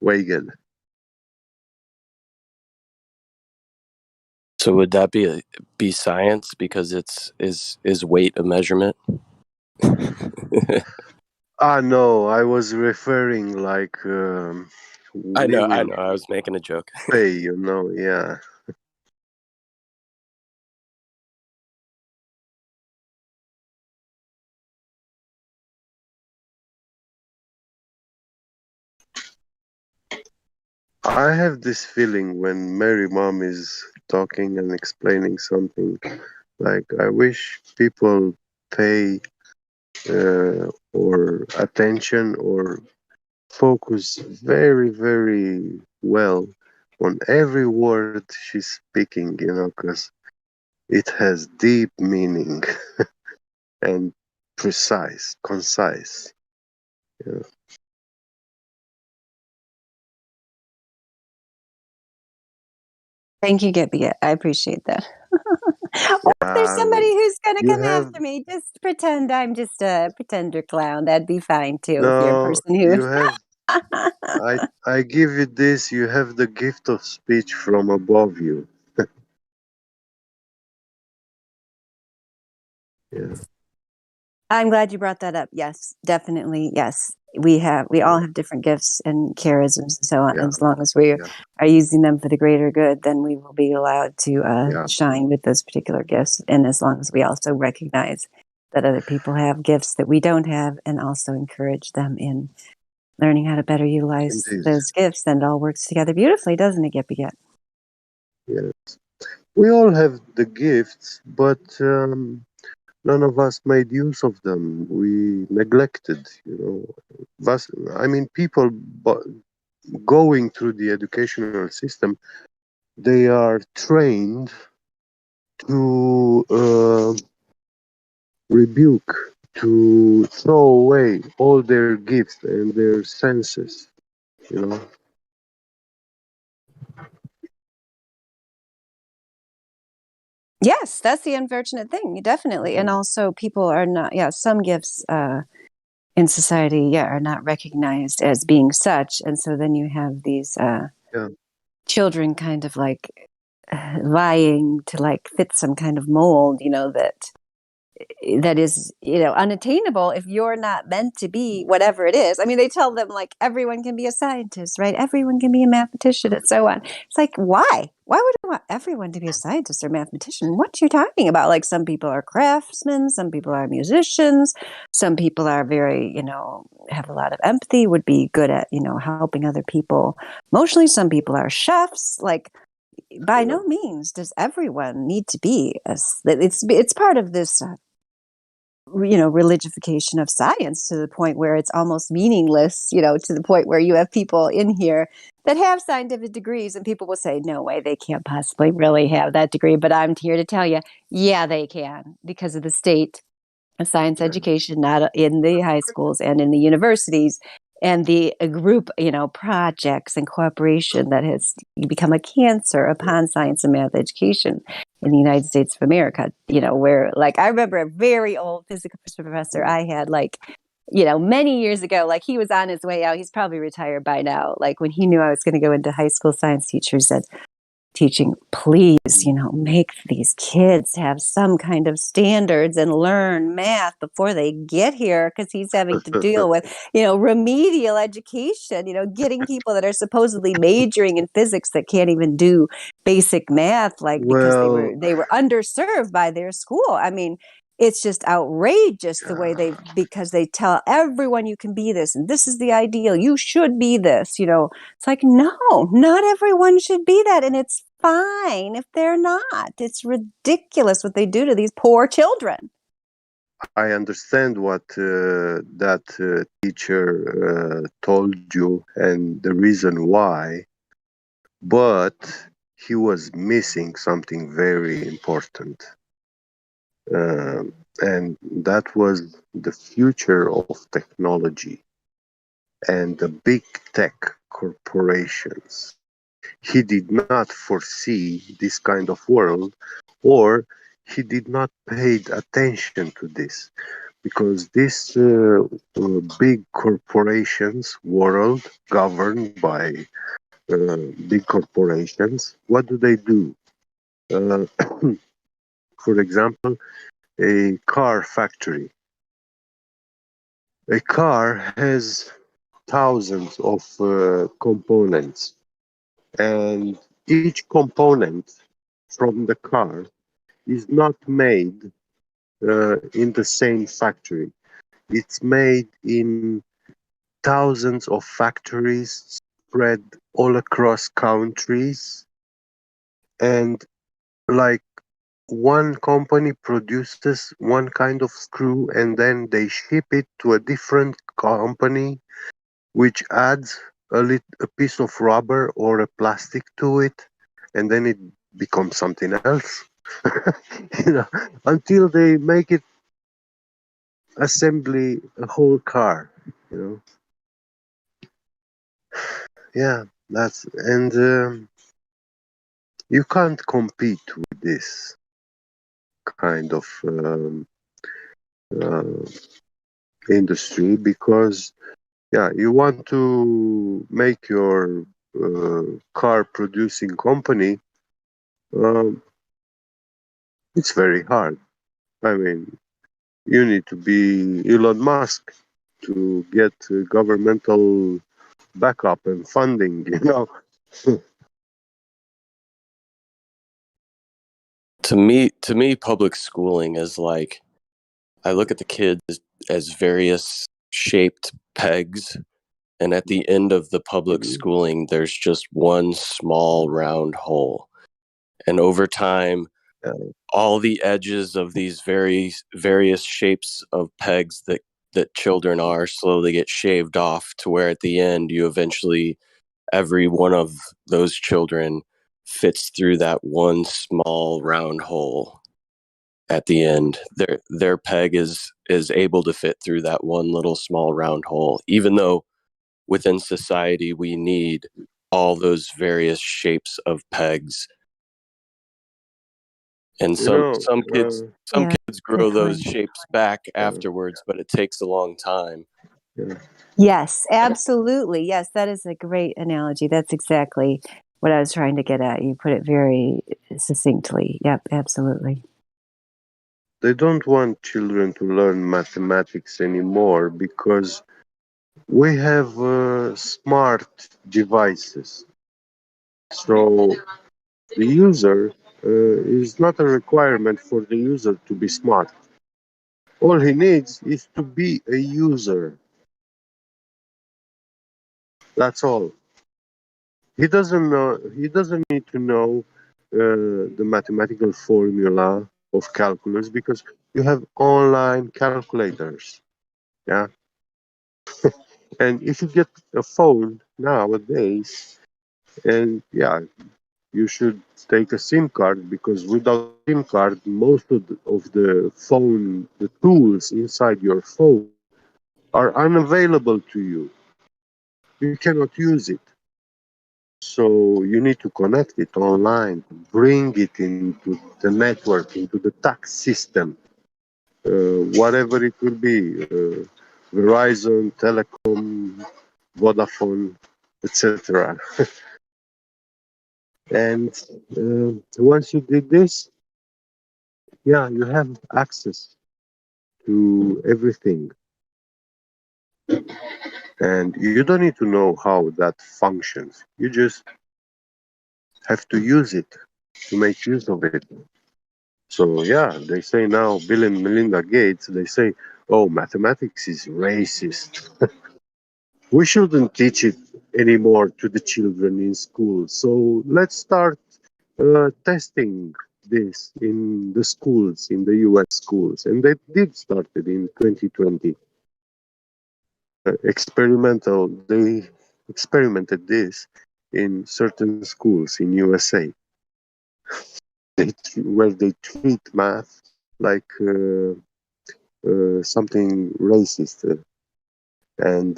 Weigel. So would that be science because is weight a measurement? No, I was referring like I know. women I was making a joke. pay, yeah. I have this feeling when Mary Mom is talking and explaining something, like I wish people pay or attention or focus very, very well on every word she's speaking, because it has deep meaning and concise. Yeah. Thank you, Gibby. I appreciate that. Or if there's somebody who's going to come after me, just pretend I'm just a pretender clown. That'd be fine too. No, if you're a person who you have. I give you this. You have the gift of speech from above you. Yeah. I'm glad you brought that up. Yes, definitely. Yes, we all have different gifts and charisms and so on. Yeah. As long as we are using them for the greater good, then we will be allowed to shine with those particular gifts. And as long as we also recognize that other people have gifts that we don't have, and also encourage them in learning how to better utilize those gifts, then it all works together beautifully, doesn't it, Gippy? Yes. We all have the gifts, but none of us made use of them. We neglected, people going through the educational system, they are trained to rebuke, to throw away all their gifts and their senses, Yes, that's the unfortunate thing, definitely. And also people are not, some gifts in society, are not recognized as being such. And so then you have these children kind of like vying to like fit some kind of mold, that is, unattainable if you're not meant to be whatever it is. I mean, they tell them like everyone can be a scientist, right? Everyone can be a mathematician and so on. It's like, why? Why would I want everyone to be a scientist or mathematician? What you talking about? Like some people are craftsmen, some people are musicians, some people are very, have a lot of empathy, would be good at, helping other people emotionally. Some people are chefs. Like, by no means does everyone need to be it's part of this religification of science to the point where it's almost meaningless, to the point where you have people in here that have scientific degrees and people will say, no way, they can't possibly really have that degree. But I'm here to tell you, yeah, they can, because of the state of science education, not in the high schools and in the universities, and the group, projects and cooperation that has become a cancer upon science and math education in the United States of America, where, like, I remember a very old physics professor I had, like, many years ago, like, he was on his way out. He's probably retired by now. Like, when he knew I was going to go into high school science teaching, please, make these kids have some kind of standards and learn math before they get here, because he's having to deal with, remedial education, getting people that are supposedly majoring in physics that can't even do basic math, because they were underserved by their school. I mean, it's just outrageous the way because they tell everyone you can be this and this is the ideal, you should be this, it's like, no, not everyone should be that. And it's fine if they're not. It's ridiculous what they do to these poor children. I understand what that teacher told you and the reason why, but he was missing something very important. And that was the future of technology and the big tech corporations. He did not foresee this kind of world, or he did not pay attention to this. because these big corporations, world governed by big corporations, what do they do? Uh, for example, a car factory. A car has thousands of components, and each component from the car is not made in the same factory. It's made in thousands of factories spread all across countries, and like one company produces one kind of screw and then they ship it to a different company which adds a piece of rubber or a plastic to it, and then it becomes something else. you know, until they make it assembly a whole car. You know, yeah, that's and you can't compete with this kind of uh, industry because yeah, you want to make your car producing company. Um, it's very hard. I mean, you need to be Elon Musk to get governmental backup and funding, you know. To me, public schooling is like, I look at the kids as various shaped pegs, and at the end of the public schooling, there's just one small round hole. And over time, Yeah, all the edges of these various shapes of pegs that children are slowly get shaved off to where at the end you eventually, every one of those children fits through that one small round hole at the end. Their peg is able to fit through that one little small round hole, even though within society we need all those various shapes of pegs. And you some know, some kids some Yeah, kids grow good those point. shapes back uh, afterwards, but it takes a long time. yeah. Yes, absolutely. Yes, that is a great analogy. That's exactly what I was trying to get at. You put it very succinctly. Yep, absolutely. They don't want children to learn mathematics anymore because we have smart devices. So the user is not a requirement for the user to be smart. All he needs is to be a user. That's all. He doesn't know. He doesn't need to know the mathematical formula of calculus because you have online calculators. Yeah, and if you get a phone nowadays, and yeah, you should take a SIM card because without SIM card, most of the phone, the tools inside your phone are unavailable to you. You cannot use it. So you need to connect it online, bring it into the network, into the tax system, whatever it will be, Verizon, Telecom, Vodafone, etc. And once you did this, yeah, you have access to everything. And you don't need to know how that functions. You just have to use it to make use of it. So yeah, they say now Bill and Melinda Gates, they say, oh, mathematics is racist. We shouldn't teach it anymore to the children in school. So let's start testing this in the schools, in the US schools. And they did start it in 2020. They experimented this in certain schools in USA. Where they treat math like something racist, and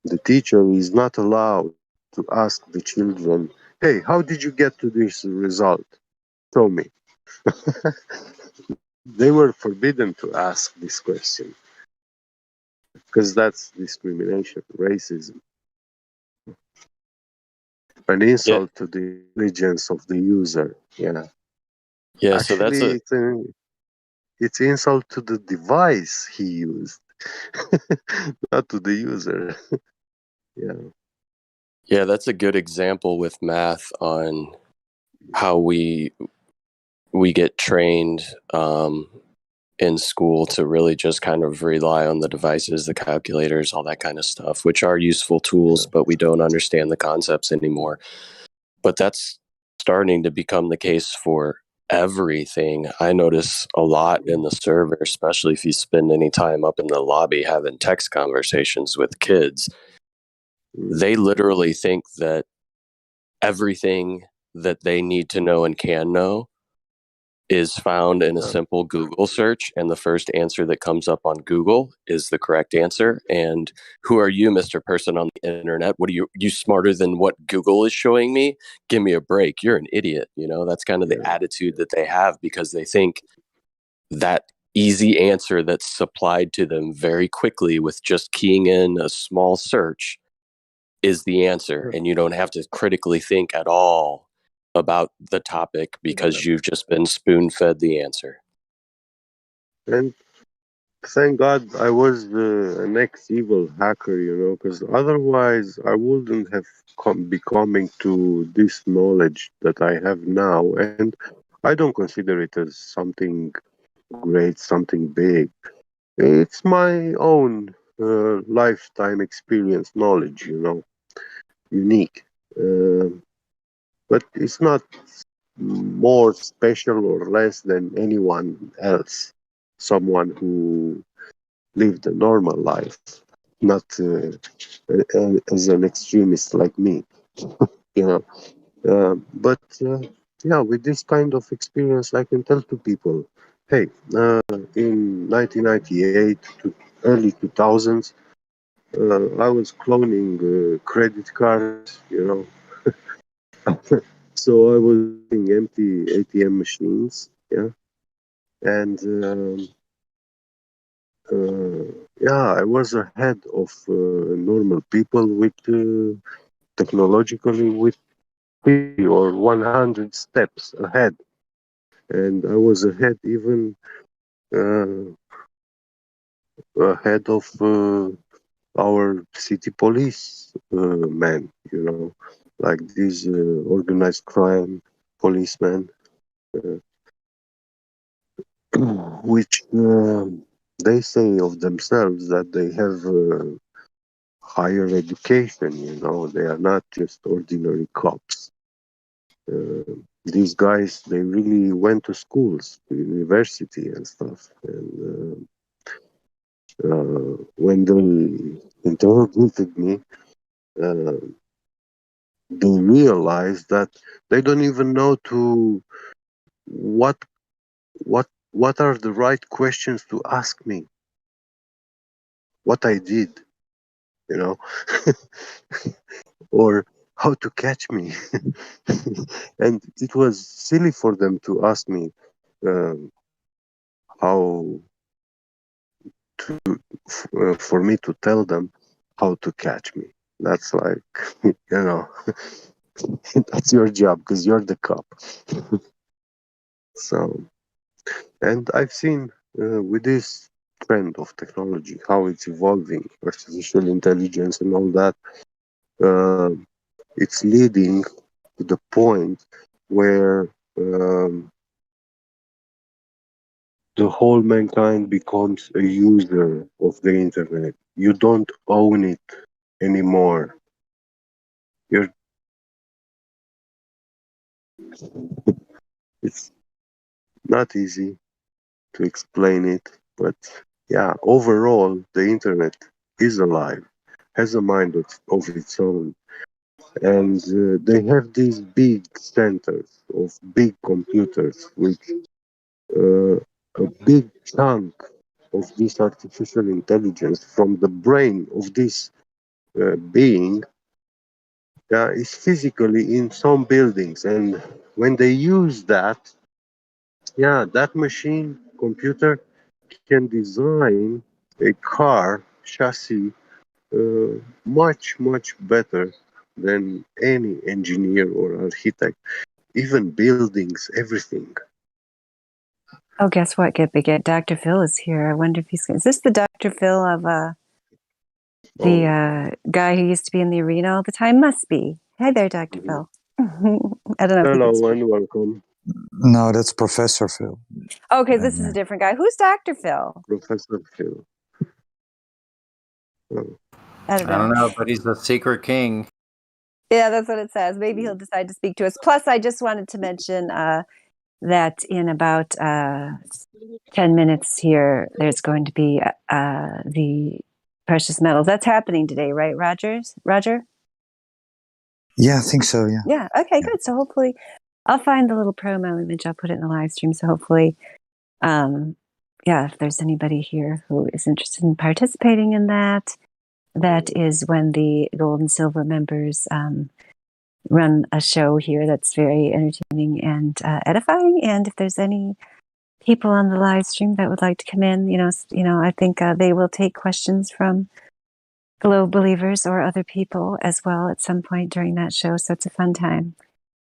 the teacher is not allowed to ask the children, "Hey, how did you get to this result? Show me." they were forbidden to ask this question because that's discrimination, racism, an Yeah, insult to the intelligence of the user. Yeah, yeah. So that's actually, a it's insult to the device he used, not to the user. Yeah, yeah, that's a good example with math on how we get trained in school to really just kind of rely on the devices, the calculators, all that kind of stuff, which are useful tools, but we don't understand the concepts anymore. But that's starting to become the case for everything. I notice a lot in the server, especially if you spend any time up in the lobby having text conversations with kids. mm, They literally think that everything that they need to know and can know is found in a yeah, simple Google search, and the first answer that comes up on Google is the correct answer. And who are you, Mr. Person on the internet? What are you smarter than what Google is showing me? Give me a break. You're an idiot. That's kind of the yeah. attitude that they have because they think that easy answer that's supplied to them very quickly with just keying in a small search is the answer, and you don't have to critically think at all about the topic Yeah. because you've just been spoon fed the answer. And thank God I was an ex-evil hacker, because otherwise I wouldn't have be coming to this knowledge that I have now. And I don't consider it as something great, something big. It's my own lifetime experience knowledge, unique. Uh, but it's not more special or less than anyone else. Someone who lived a normal life, not as an extremist like me, you know. But yeah, with this kind of experience, I can tell to people, hey, in 1998 to early 2000s, I was cloning credit cards, so I was using empty ATM machines, yeah, and yeah, I was ahead of normal people with technologically with 50 or 100 steps ahead, and I was ahead even uh, ahead of our city police men, like these organized crime policemen, uh, which they say of themselves that they have higher education. They are not just ordinary cops. These guys, they really went to schools, to university and stuff. And when they interrogated me, uh, they realized that they don't even know to what what are the right questions to ask me, what I did, you know, or how to catch me. And it was silly for them to ask me um, how for me to tell them how to catch me. That's like, that's your job because you're the cop. So, and I've seen with this trend of technology how it's evolving, artificial intelligence and all that. Uh, it's leading to the point where the whole mankind becomes a user of the internet. You don't own it anymore. You're, it's not easy to explain it, but yeah, overall, the internet is alive, has a mind of its own, and they have these big centers of big computers with uh, a big chunk of this artificial intelligence from the brain of this being is physically in some buildings, and when they use that, yeah, that machine computer can design a car chassis much better than any engineer or architect, even buildings, everything. Oh, guess what? Get Dr. Phil is here. I wonder if is this the Dr. Phil of the guy who used to be in the arena all the time? Must be. Hi there, Dr. Phil. I don't know if he can Hello speak. and welcome, No, that's Professor Phil. Okay, this is a different guy. Who's Dr. Phil? Professor Phil. Oh. I don't know, but he's the secret king. Yeah, that's what it says. Maybe he'll decide to speak to us. Plus, I just wanted to mention that in about 10 minutes here, there's going to be the precious metals. That's happening today, right, Roger? Yeah, I think so, yeah. Yeah, okay, good. So hopefully I'll find the little promo image. I'll put it in the live stream. So hopefully, if there's anybody here who is interested in participating in that, that is when the gold and silver members run a show here that's very entertaining and edifying. And if there's any people on the live stream that would like to come in, I think they will take questions from fellow believers or other people as well at some point during that show. So it's a fun time.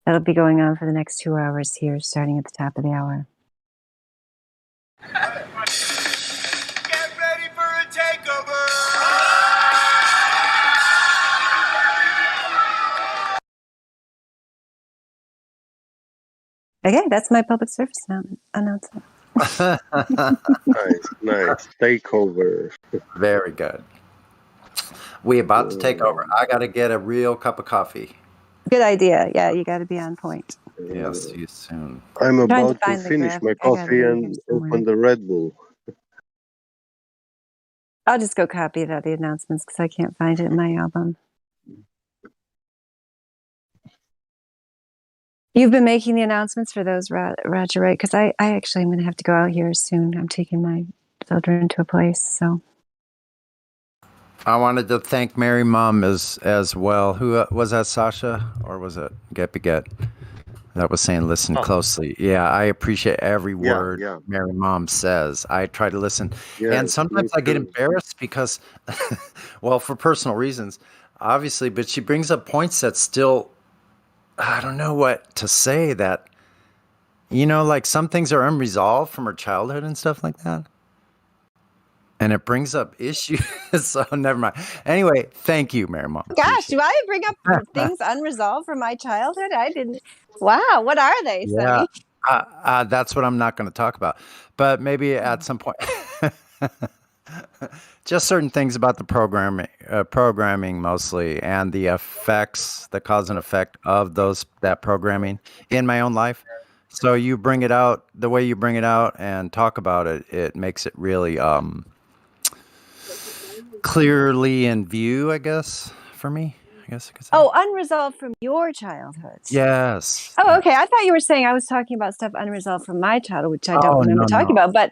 That'll be going on for the next 2 hours here, starting at the top of the hour. Get ready for a takeover! Okay, that's my public service announcement. Nice. Takeover. Very good. We about to take over. I got to get a real cup of coffee. Good idea. Yeah, you got to be on point. Yeah, see you soon. I'm Trying about to find the finish my graphic. I got it coffee in and here somewhere. open the Red Bull. I'll just go copy it out of the announcements because I can't find it in my album. You've been making the announcements for those, Roger, right? Because I actually am going to have to go out here soon. I'm taking my children to a place, so. I wanted to thank Mary Mom as well. Who was that, Sasha? Or was it Get that was saying listen closely? Yeah, I appreciate every word Mary Mom says. I try to listen. And sometimes I get embarrassed because, well, for personal reasons, obviously, but she brings up points that still, I don't know what to say, that, like some things are unresolved from her childhood and stuff like that. And it brings up issues. So never mind. Anyway, thank you, Mary Mom. Gosh, do I bring up things unresolved from my childhood? I didn't. Wow, what are they, Sonny? Yeah, that's what I'm not going to talk about. But maybe at some point, just certain things about the programming mostly, and the effects, the cause and effect of that programming in my own life. So you bring it out the way you bring it out and talk about it. It makes it really clearly in view, I guess, for me. I guess I could say. Oh, unresolved from your childhood. Yes. Oh, okay. I thought you were saying I was talking about stuff unresolved from my childhood, which I don't remember talking about. But,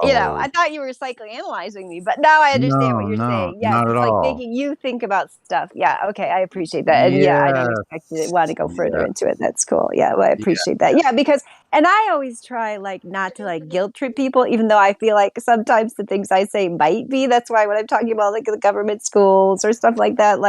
I thought you were psychoanalyzing me. But now I understand what you're saying. Yeah, not it's at like all. making you think about stuff. Yeah, okay. I appreciate that. And I don't expect you to want to go further into it. That's cool. Yeah, well, I appreciate that. Yeah, because, and I always try not to guilt trip people, even though I feel like sometimes the things I say might be. That's why when I'm talking about the government schools or stuff like that,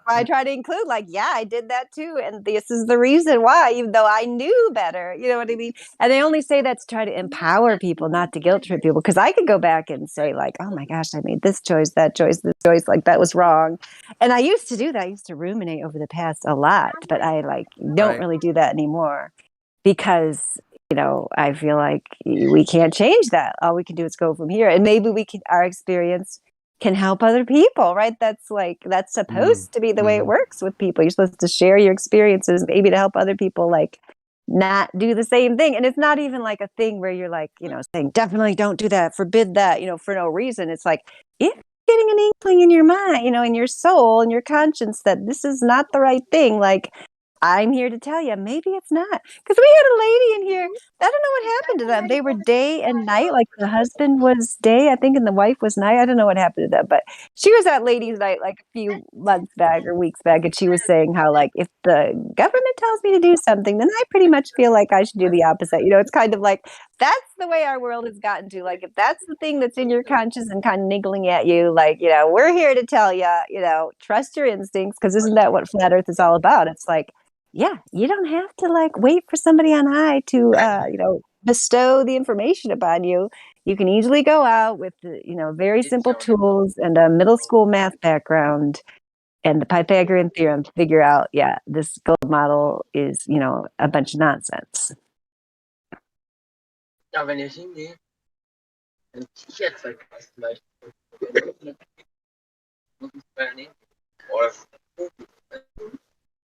I try to include I did that too. And this is the reason why, even though I knew better, you know what I mean? And I only say that to try to empower people, not to guilt trip people, because I could go back and say oh my gosh, I made this choice, that choice, this choice, that was wrong. And I used to do that. I used to ruminate over the past a lot, but I don't really do that anymore because, I feel like we can't change that. All we can do is go from here. And maybe our experience can help other people, right? That's supposed to be the way it works with people. You're supposed to share your experiences, maybe to help other people, not do the same thing. And it's not even a thing where you're saying definitely don't do that, forbid that, for no reason. It's if you're getting an inkling in your mind, in your soul and your conscience that this is not the right thing, I'm here to tell you, maybe it's not. Because we had a lady in here, I don't know what happened to them. They were day and night, the husband was day, I think, and the wife was night. I don't know what happened to them, but she was at ladies' night a few months back or weeks back, and she was saying how if the government tells me to do something, then I pretty much feel like I should do the opposite. It's kind of that's the way our world has gotten to. Like, if that's the thing that's in your conscience and kind of niggling at you, like, we're here to tell you, trust your instincts, because isn't that what flat Earth is all about? It's like, yeah, you don't have to like wait for somebody on high to, bestow the information upon you. You can easily go out with, very simple tools and a middle school math background and the Pythagorean theorem to figure out, this gold model is, a bunch of nonsense.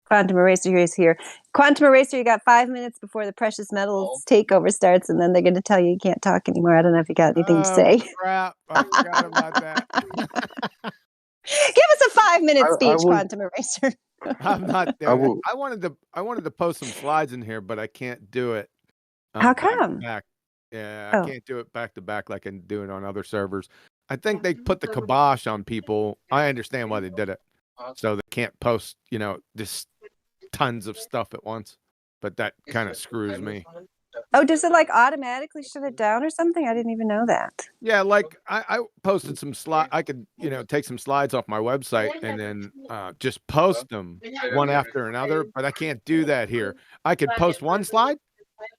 Quantum Eraser is here. Quantum Eraser, you got 5 minutes before the precious metals takeover starts, and then they're going to tell you can't talk anymore. I don't know if you got anything to say. Crap. I forgot about that. Give us a 5-minute speech, Quantum Eraser. I'm not there. I wanted to post some slides in here, but I can't do it. How come? Back. Yeah, I can't do it back to back like I can do it on other servers. I think they put the kibosh on people. I understand why they did it. So they can't post, just tons of stuff at once. But that kind of screws me. Oh, does it like automatically shut it down or something? I didn't even know that. Yeah, like I posted some slides. I could, take some slides off my website and then just post them one after another. But I can't do that here. I could post one slide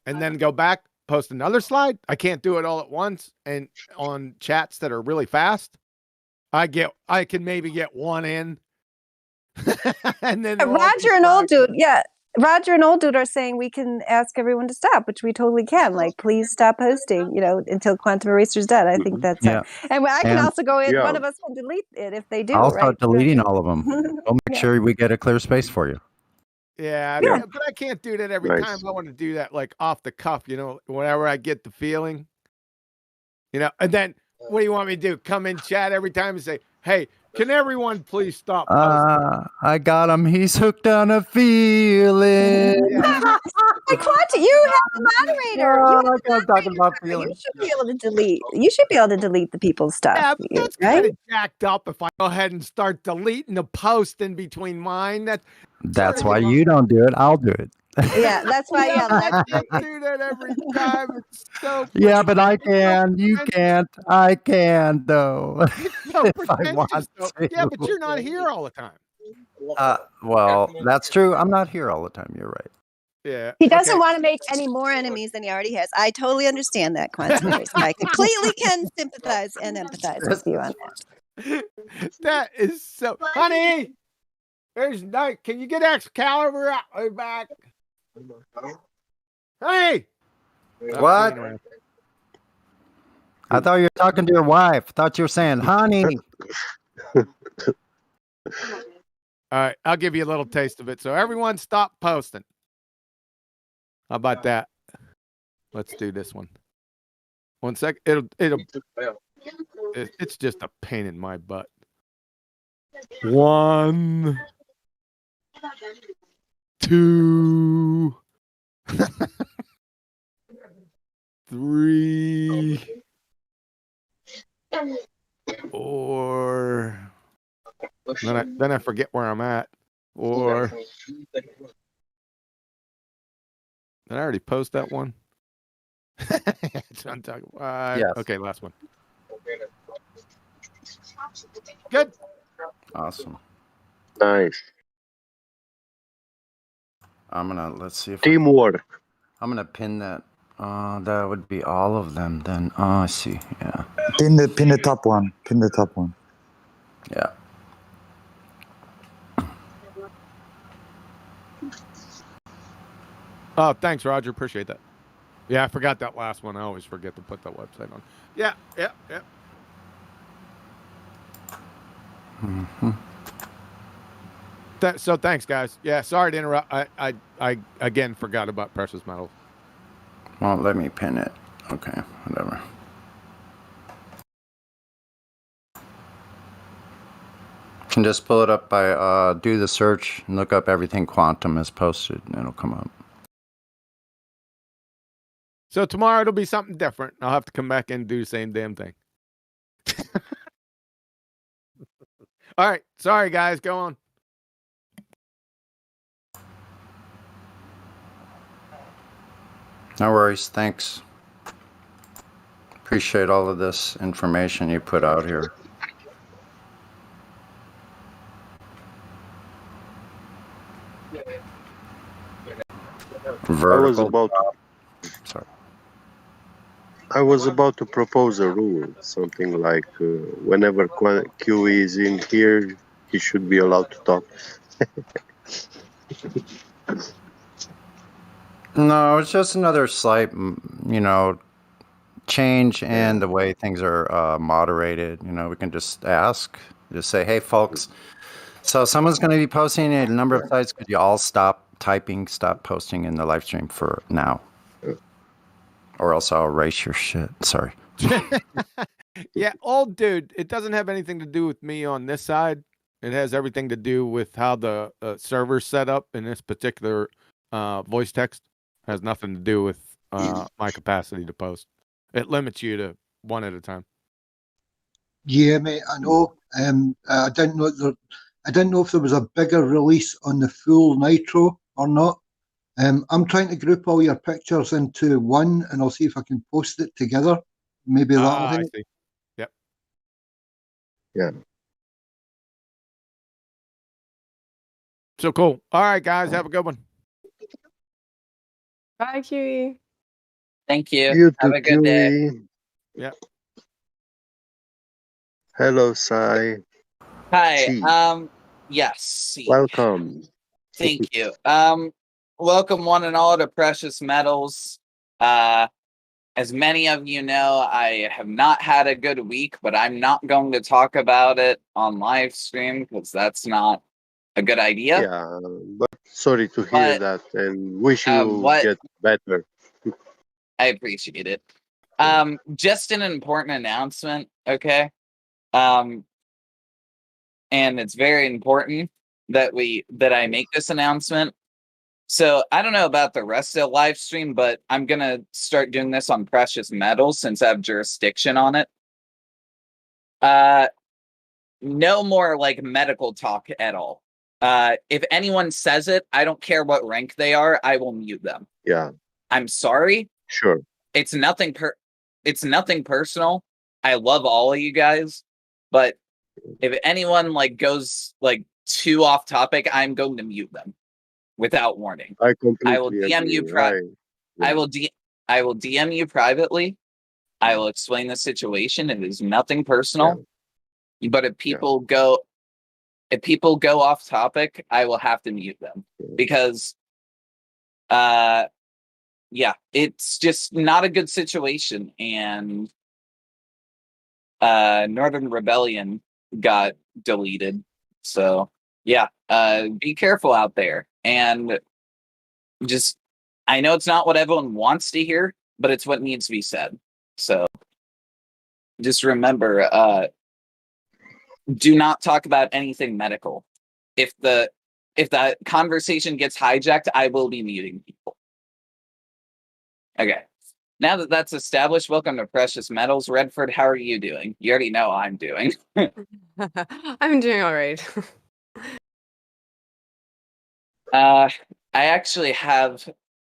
and then go back, post another slide. I can't do it all at once. And on chats that are really fast, I can maybe get one in. And then Roger and Old Dude, Roger and Old Dude are saying we can ask everyone to stop, which we totally can. Like, please stop posting, until Quantum Eraser's dead. I think that's and I can also go in. One of us can delete it if they do. I'll start deleting all of them. We'll make sure we get a clear space for you. Yeah, but I can't do that every time. I want to do that like off the cuff, whenever I get the feeling. And then what do you want me to do? Come in chat every time and say, "Hey, can everyone please stop posting?" I got him. He's hooked on a feeling. Hey, Quanta, you have a moderator. I'm talking about feeling. You should be able to delete. You should be able to delete the people's stuff. Yeah, but that's kind of jacked up if I go ahead and start deleting the post in between mine. That's why you don't do it. I'll do it. Yeah, that's why. I can't do that every time. It's so but I can. You can't. I can, though. So pretentious, though. Yeah, but you're not here all the time. Well, that's true. I'm not here all the time. You're right. Yeah. He doesn't want to make any more enemies than he already has. I totally understand that, Quantum Eraser. I completely can sympathize and empathize with you on that. That is so... Honey! There's no... Can you get Excalibur out back? Hey! What? I thought you were talking to your wife. I thought you were saying, honey. All right, I'll give you a little taste of it. So everyone stop posting. How about that? Let's do this one. 1 sec. It's just a pain in my butt. 1, 2, 3, 4. Then I forget where I'm at. 4. Did I already post that one? That's what I'm talking about. Yes. Okay, last one. Good. Awesome. Nice. Let's see if Teamwork. I'm gonna pin that. That would be all of them then. I see. Yeah. Pin the top one. Pin the top one. Yeah. Oh, thanks, Roger. Appreciate that. Yeah, I forgot that last one. I always forget to put that website on. Yeah. Mm-hmm. So thanks, guys. Yeah, sorry to interrupt. I again forgot about precious metals. Well, let me pin it. Okay, whatever. Can just pull it up by do the search and look up everything quantum is posted and it'll come up. So tomorrow it'll be something different. I'll have to come back and do the same damn thing. All right. Sorry, guys. Go on. No worries. Thanks. Appreciate all of this information you put out here. I was Vertical. about to, Sorry. I was about to propose a rule, something like whenever Q is in here, he should be allowed to talk. No, it's just another slight, change in the way things are moderated. We can just just say, hey, folks, so someone's going to be posting a number of sites. Could you all stop typing, stop posting in the live stream for now? Or else I'll erase your shit. Sorry. Yeah, old dude, it doesn't have anything to do with me on this side. It has everything to do with how the server's set up in this particular voice text. Has nothing to do with my capacity to post. It limits you to one at a time. Yeah, mate, I know. I didn't know I didn't know if there was a bigger release on the full Nitro or not. I'm trying to group all your pictures into one, and I'll see if I can post it together. Maybe that'll I help. see. Yep. Yeah. So cool. All right, guys, have a good one. Bye, QE. Thank you. You Have too, a good day. QE. Yep. Hello, Sai. Hi. Chi. Yes. C. Welcome. Thank you. Welcome one and all to Precious Metals. As many of you know, I have not had a good week, but I'm not going to talk about it on live stream because that's not a good idea. Yeah, but sorry to hear But, that, and wish you what- get better. I appreciate it. Just an important announcement, okay? And it's very important that I make this announcement. So I don't know about the rest of the live stream, but I'm gonna start doing this on precious metals since I have jurisdiction on it. No more like medical talk at all. If anyone says it, I don't care what rank they are, I will mute them. Yeah, I'm sorry. sure. It's nothing personal. I love all of you guys, but if anyone like goes like too off topic, I'm going to mute them without warning. I completely I will DM agree. you I will DM you privately. I will explain the situation. It is nothing personal. But if people go off topic, I will have to mute them because it's just not a good situation, and Northern Rebellion got deleted. So yeah, be careful out there. And just, I know it's not what everyone wants to hear, but it's what needs to be said. So just remember, do not talk about anything medical. If the conversation gets hijacked, I will be muting people. Okay. Now that that's established, welcome to Precious Metals. Redford, how are you doing? You already know how I'm doing. I'm doing all right. I actually have,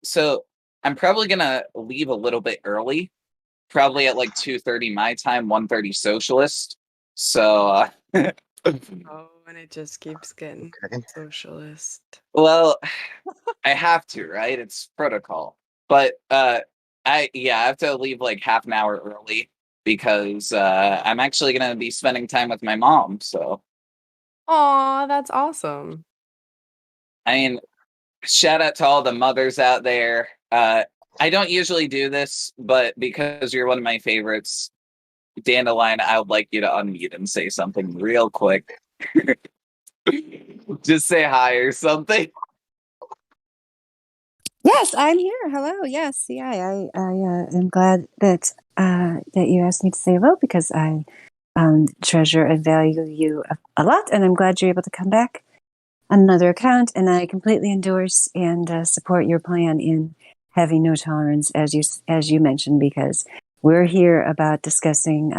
so I'm probably gonna leave a little bit early, probably at like 2:30 my time, 1:30 socialist. So Oh, and it just keeps getting socialist. well, I have to, right? It's protocol. But I have to leave like half an hour early because I'm actually gonna be spending time with my mom. So Aw, that's awesome. I mean, shout out to all the mothers out there. I don't usually do this, but because you're one of my favorites, Dandelion, I would like you to unmute and say something real quick. Just say hi or something. Yes, I'm here. Hello. Yes, yeah. I am glad that you asked me to say hello because I treasure and value you a lot, and I'm glad you're able to come back on another account. And I completely endorse and support your plan in having no tolerance, as you mentioned, because we're here about discussing,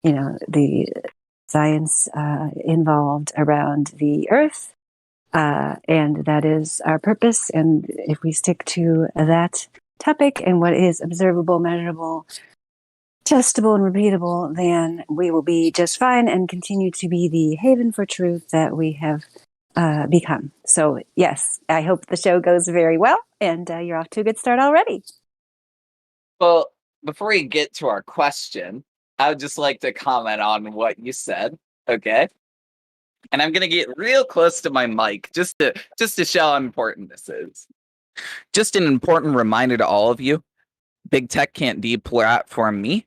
the science involved around the Earth. And that is our purpose. And if we stick to that topic and what is observable, measurable, testable and repeatable, then we will be just fine and continue to be the haven for truth that we have become. So, yes, I hope the show goes very well, and you're off to a good start already. Well, before we get to our question, I would just like to comment on what you said, okay? And I'm gonna get real close to my mic just to show how important this is. Just an important reminder to all of you: big tech can't deplatform me.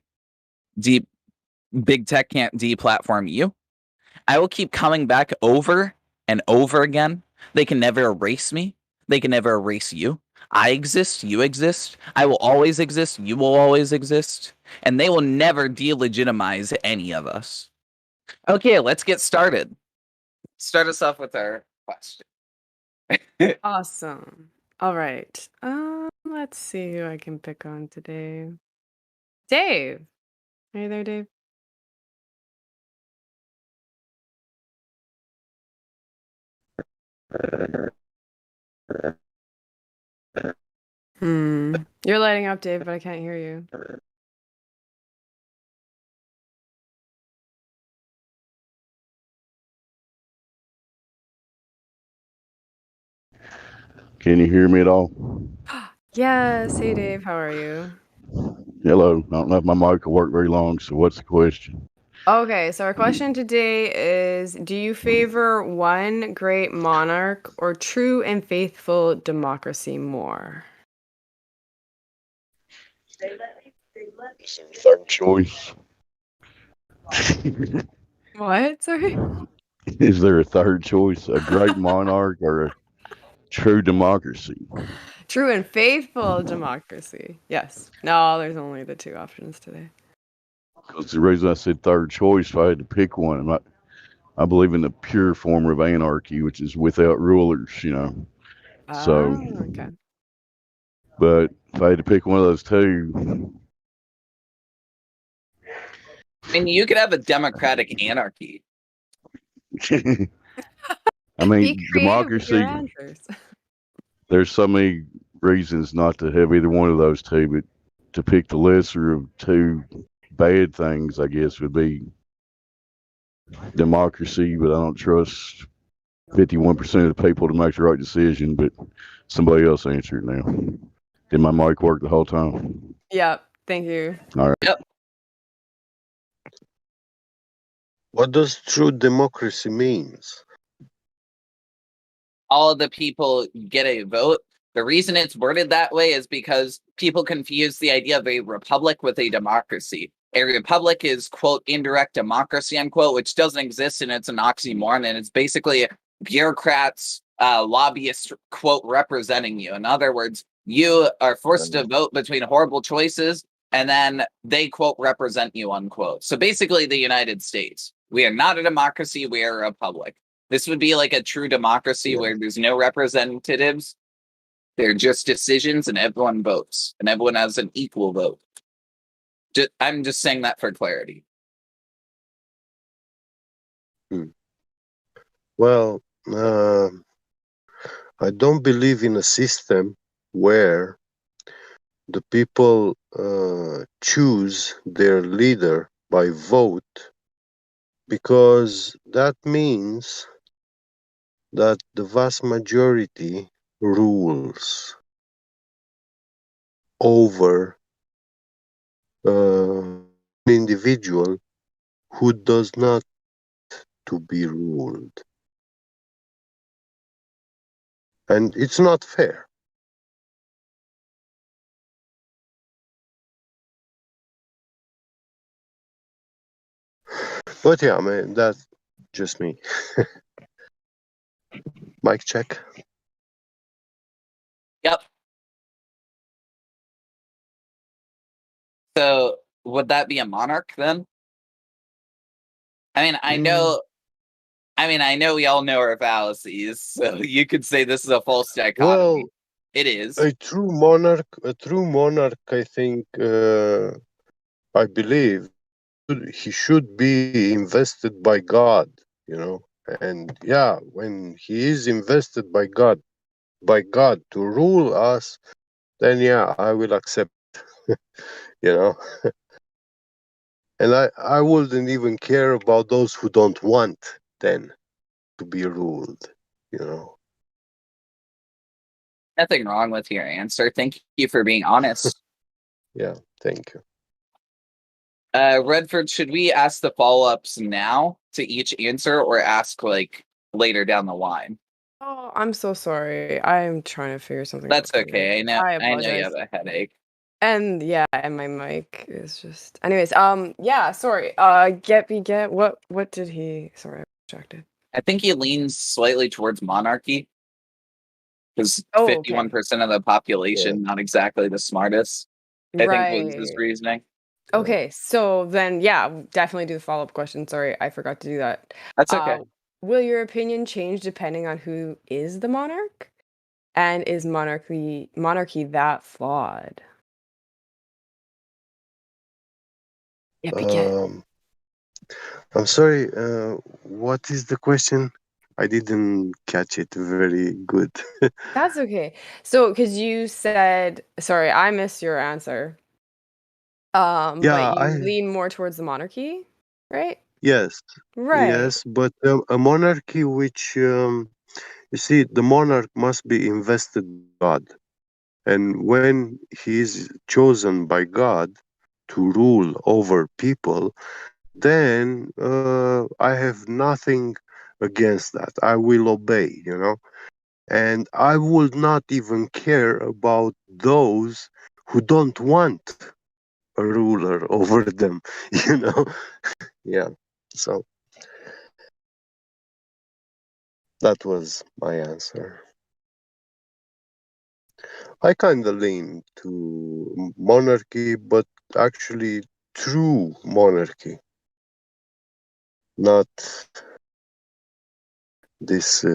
Big tech can't deplatform you. I will keep coming back over and over again. They can never erase me. They can never erase you. I exist, you exist. I will always exist, you will always exist. And they will never delegitimize any of us. Okay, let's get started. Start us off with our question. Awesome. All right. Let's see who I can pick on today. Dave. Are you there, Dave? You're lighting up, Dave, but I can't hear you. Can you hear me at all? Yes. Hey, Dave. How are you? Hello. I don't know if my mic will work very long, so what's the question? Okay, so our question today is, do you favor one great monarch or true and faithful democracy more? Third choice. What? Sorry? Is there a third choice? A great monarch or a true democracy? True and faithful democracy. Yes. No, there's only the two options today. Because the reason I said third choice, if I had to pick one, I believe in the pure form of anarchy, which is without rulers, So, Okay. but if I had to pick one of those two, I mean, you could have a democratic anarchy. I mean, democracy. There's so many reasons not to have either one of those two, but to pick the lesser of two bad things, I guess, would be democracy. But I don't trust 51% of the people to make the right decision. But somebody else answer it now. Did my mic work the whole time? Yep. Thank you. All right. Yep. What does true democracy means? All of the people get a vote. The reason it's worded that way is because people confuse the idea of a republic with a democracy. A republic is, quote, indirect democracy, unquote, which doesn't exist, and it's an oxymoron, and it's basically bureaucrats, lobbyists, quote, representing you. In other words, you are forced to vote between horrible choices, and then they, quote, represent you, unquote. So basically the United States. We are not a democracy, we are a republic. This would be like a true democracy where there's no representatives. They're just decisions and everyone votes and everyone has an equal vote. I'm just saying that for clarity. Well, I don't believe in a system where the people choose their leader by vote, because that means that the vast majority rules over an individual who does not to be ruled. And it's not fair. But yeah, I mean, that's just me. Mic check. Yep. So would that be a monarch then? I mean, I know we all know our fallacies, so you could say this is a false dichotomy. Well, it is. A true monarch, I think, I believe, he should be invested by God, And yeah, when he is invested by God to rule us, then yeah, I will accept, And I wouldn't even care about those who don't want then to be ruled, you know. Nothing wrong with your answer. Thank you for being honest. Yeah, thank you. Redford, should we ask the follow-ups now to each answer or ask like later down the line? Oh, I'm so sorry. I'm trying to figure something out. That's okay. I I know you apologize. have a headache. And yeah, and my mic is just anyways, yeah, sorry. Get what did he sorry, I distracted. I think he leans slightly towards monarchy. Because Oh, 51% of the population, not exactly the smartest, I think was his Right. reasoning. Okay, so then yeah, definitely do the follow-up question. Sorry, I forgot to do that. That's okay. Will your opinion change depending on who is the monarch? And is monarchy that flawed? I'm sorry, what is the question? I didn't catch it very good. That's okay. So, because you said, sorry, I missed your answer. Yeah, But you lean more towards the monarchy, right? yes, Right. yes, but a monarchy which, you see, the monarch must be invested by God. And when he is chosen by God to rule over people, then I have nothing against that. I will obey, you know. And I would not even care about those who don't want a ruler over them, you know. Yeah. So that was my answer. I kind of lean to monarchy, but actually true monarchy, not this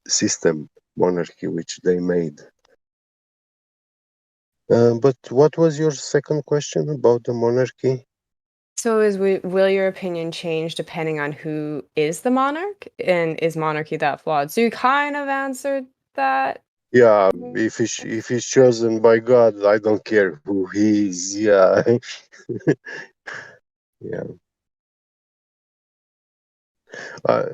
system monarchy which they made. But what was your second question about the monarchy? So, will your opinion change depending on who is the monarch? And is monarchy that flawed? So, you kind of answered that. Yeah, if he's chosen by God, I don't care who he is. Yeah, yeah. Uh,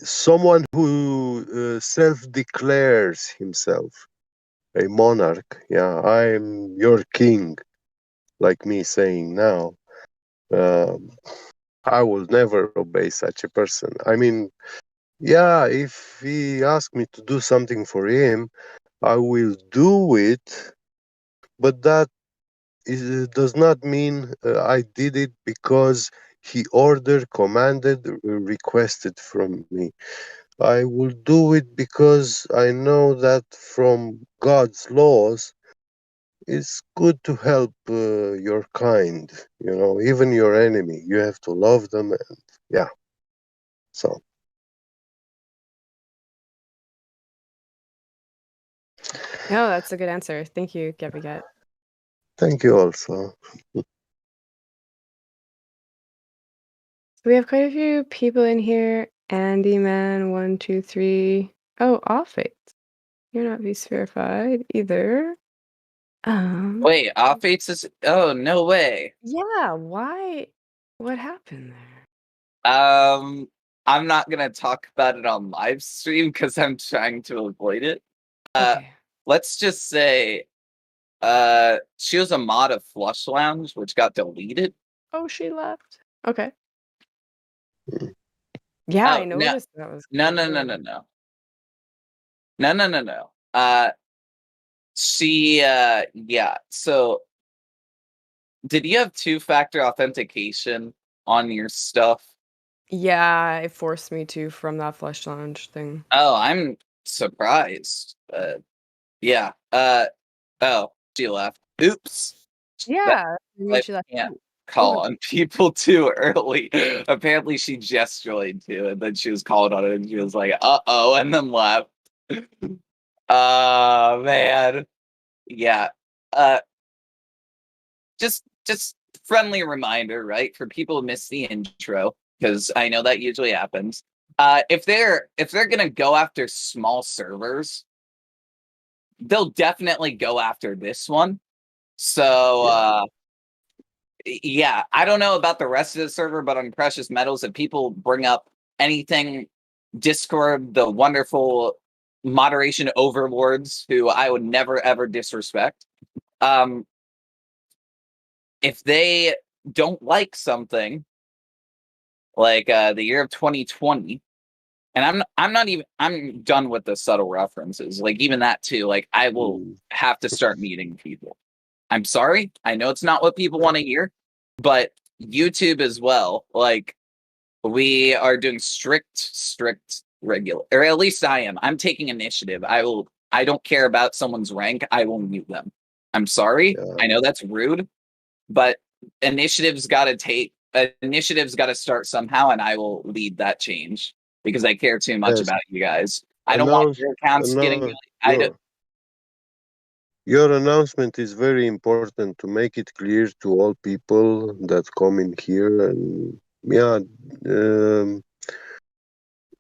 Someone who self-declares himself a monarch. Yeah, I'm your king, like me saying now. Um I will never obey such a person. I mean, yeah, if he asks me to do something for him, I will do it, but that does not mean I did it because he ordered, commanded, requested from me. I will do it because I know that from God's laws, it's good to help your kind, you know, even your enemy. You have to love them, and yeah. So, No, that's a good answer. Thank you, Get. thank you also. We have quite a few people in here. Andy Man, 1, 2, 3. Oh, off it. You're not beast verified either. Wait, off fates is. Oh, no way. Yeah, why? What happened there? I'm not gonna talk about it on live stream because I'm trying to avoid it. Okay. Let's just say, she was a mod of Flush Lounge, which got deleted. Oh, she left. Okay. Yeah, I Oh, no, noticed that was no, kind no, of no, weird. no, no, no, no, no, no. She, yeah. So, did you have two-factor authentication on your stuff? Yeah, it forced me to from that Flesh Lounge thing. Oh, I'm surprised. Yeah. Oh, she left. Oops. Yeah, I mean, I she left. can't Oh, call on people too early. Apparently, she just joined too, and then she was calling on it, and she was like, "Uh-oh," and then left. Man. Yeah. Uh, just friendly reminder, right? For people who miss the intro, because I know that usually happens. If they're gonna go after small servers, they'll definitely go after this one. So Yeah, I don't know about the rest of the server, but on Precious Metals, if people bring up anything, Discord, the wonderful moderation overlords who I would never ever disrespect, if they don't like something like the year of 2020, and I'm done with the subtle references, like even that too, like I will have to start meeting people. I'm sorry, I know it's not what people want to hear, but YouTube as well, like we are doing strict regular, or at least I am. I'm taking initiative. I don't care about someone's rank. I will mute them. I'm sorry. I know that's rude, but initiative's got to start somehow, and I will lead that change because I care too much Yes. about you guys. I don't want your accounts getting. Your announcement is very important to make it clear to all people that come in here, and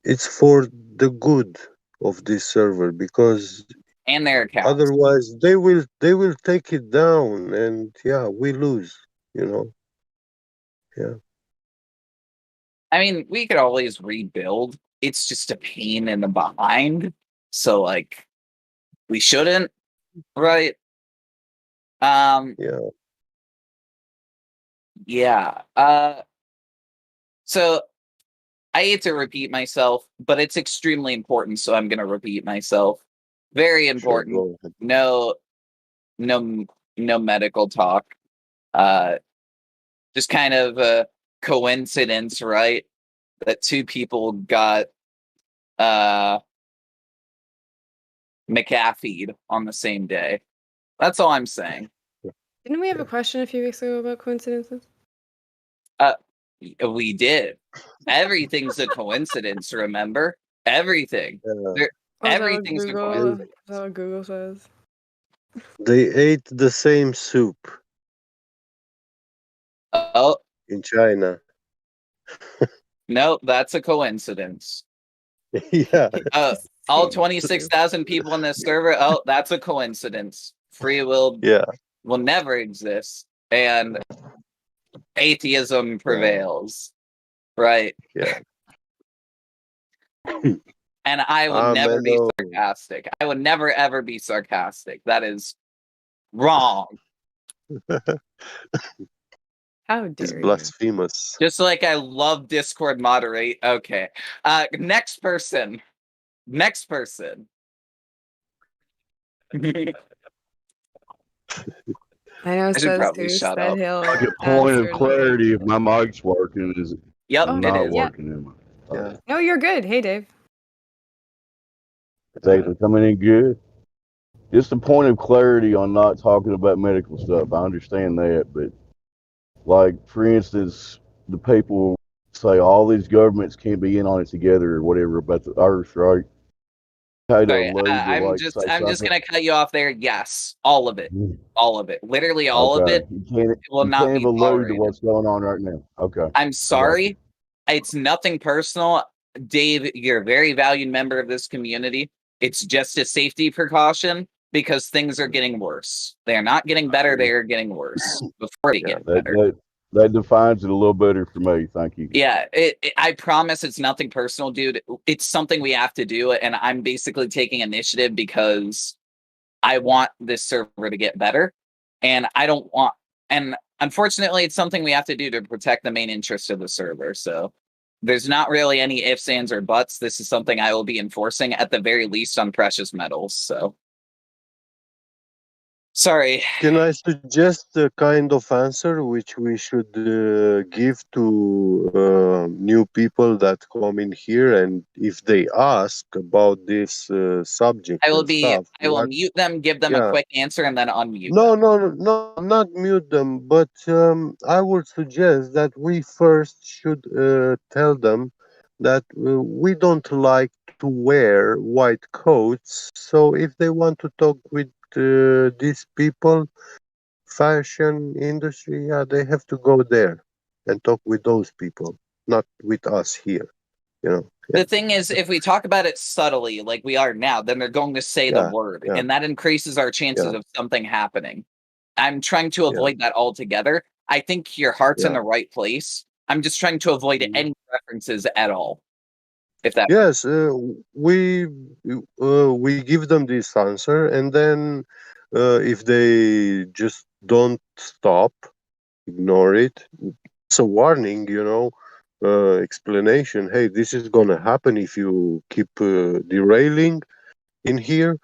it's for the good of this server, because and their accounts. Otherwise, they will take it down, and we lose. Yeah. I mean, we could always rebuild. It's just a pain in the behind. So, like, we shouldn't, right? Yeah. So I hate to repeat myself, but it's extremely important, so I'm gonna repeat myself. Very important. Sure, no medical talk. Just kind of a coincidence, right? That two people got McAfee'd on the same day. That's all I'm saying. Didn't we have a question a few weeks ago about coincidences? We did. Everything's a coincidence, remember? Everything. Everything's a coincidence. That's what Google says. They ate the same soup. Oh. In China. No, that's a coincidence. Yeah. All 26,000 people in this server. Oh, that's a coincidence. Free will will never exist, and atheism prevails. Right. Yeah. And I would never be sarcastic. I would never ever be sarcastic. That is wrong. How dare it's blasphemous. Just like I love Discord moderate. Okay. Next person. I know. I should probably shut up. I get point of clarity if my mic's working. Is it? Yep, not it is. working. Yeah. No, you're good. Hey, Dave. Thanks for coming in good. Just a point of clarity on not talking about medical stuff. I understand that, but like for instance, the people say all these governments can't be in on it together or whatever about the Earth, right? Sorry, I'm just gonna cut you off there. Yes, all of it, literally all of it. Will not be allude to what's going on right now. Okay. I'm sorry. It's nothing personal, Dave. You're a very valued member of this community. It's just a safety precaution because things are getting worse. They are not getting better. They are getting worse before they get better. That defines it a little better for me. Thank you. Yeah, I promise it's nothing personal, dude. It's something we have to do, and I'm basically taking initiative because I want this server to get better, and I don't want. And unfortunately, it's something we have to do to protect the main interest of the server. So there's not really any ifs, ands, or buts. This is something I will be enforcing at the very least on precious metals. So. Sorry. Can I suggest a kind of answer which we should give to new people that come in here, and if they ask about this subject, I will mute them, give them a quick answer, and then unmute. No, not mute them, but I would suggest that we first should tell them that we don't like to wear white coats. So if they want to talk with these people, fashion industry, they have to go there and talk with those people, not with us here. The thing is, if we talk about it subtly like we are now, then they're going to say the word, and that increases our chances of something happening. I'm trying to avoid that altogether. I think your heart's in Yeah. the right place. I'm just trying to avoid any references at all. If that Yes, we give them this answer, and then if they just don't stop, ignore it, it's a warning, explanation. Hey, this is gonna happen if you keep derailing in here.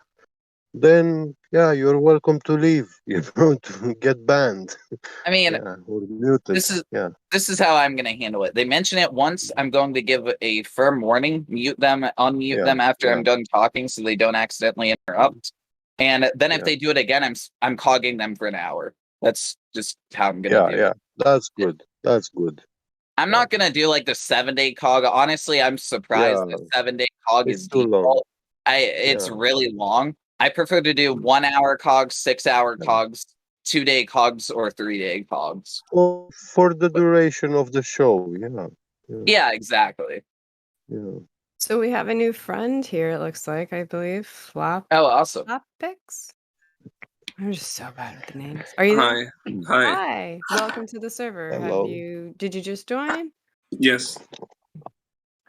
Then yeah, you're welcome to leave. To get banned. I mean, Yeah, or muted. this is how I'm going to handle it. They mention it once. I'm going to give a firm warning, mute them, unmute them after I'm done talking, so they don't accidentally interrupt. And then if they do it again, I'm cogging them for an hour. That's just how I'm going to do it. That's good. That's good. I'm not going to do like the 7-day cog. Honestly, I'm surprised the 7-day cog is too long. default. It's really long. I prefer to do 1 hour cogs, 6 hour cogs, 2-day cogs, or 3-day cogs. For the duration of the show, Yeah, exactly. Yeah. So we have a new friend here, it looks like, I believe. Flap. Oh, awesome. Flapix? I'm just so bad with the names. Are you there? Hi. Hi. Welcome to the server. Hello. Did you just join? Yes.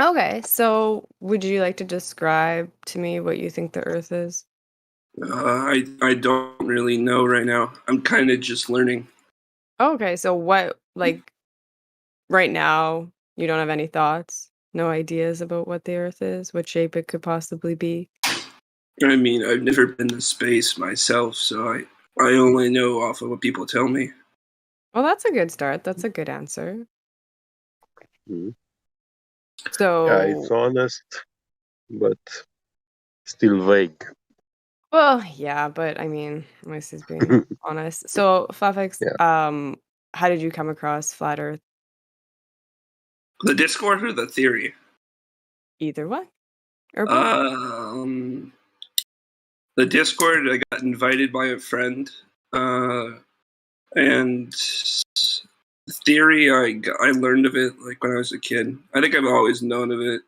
Okay, so would you like to describe to me what you think the Earth is? I don't really know right now. I'm kind of just learning. Okay, so what, like, right now, you don't have any thoughts? No ideas about what the Earth is? What shape it could possibly be? I mean, I've never been to space myself, so I only know off of what people tell me. Well, that's a good start. That's a good answer. Mhm. So Yeah, it's honest, but still vague. well, yeah, but I mean, at least he's being honest. So, Flafix, how did you come across flat Earth? The Discord or the theory? Either one, or both? The Discord, I got invited by a friend, and theory, I learned of it like when I was a kid. I think I've always known of it.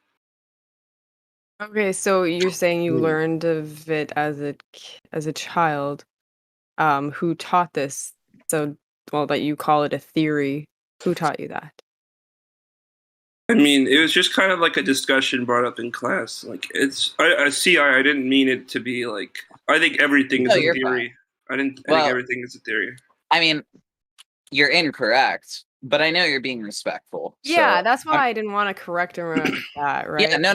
Okay, so you're saying you learned of it as a child. Who taught this? So, well, that you call it a theory. Who taught you that? I mean, it was just kind of like a discussion brought up in class. Like I didn't mean it to be like. I think everything is a theory. I think everything is a theory. I mean, you're incorrect, but I know you're being respectful. Yeah, so that's why I didn't want to correct him right off that, right? Yeah, no.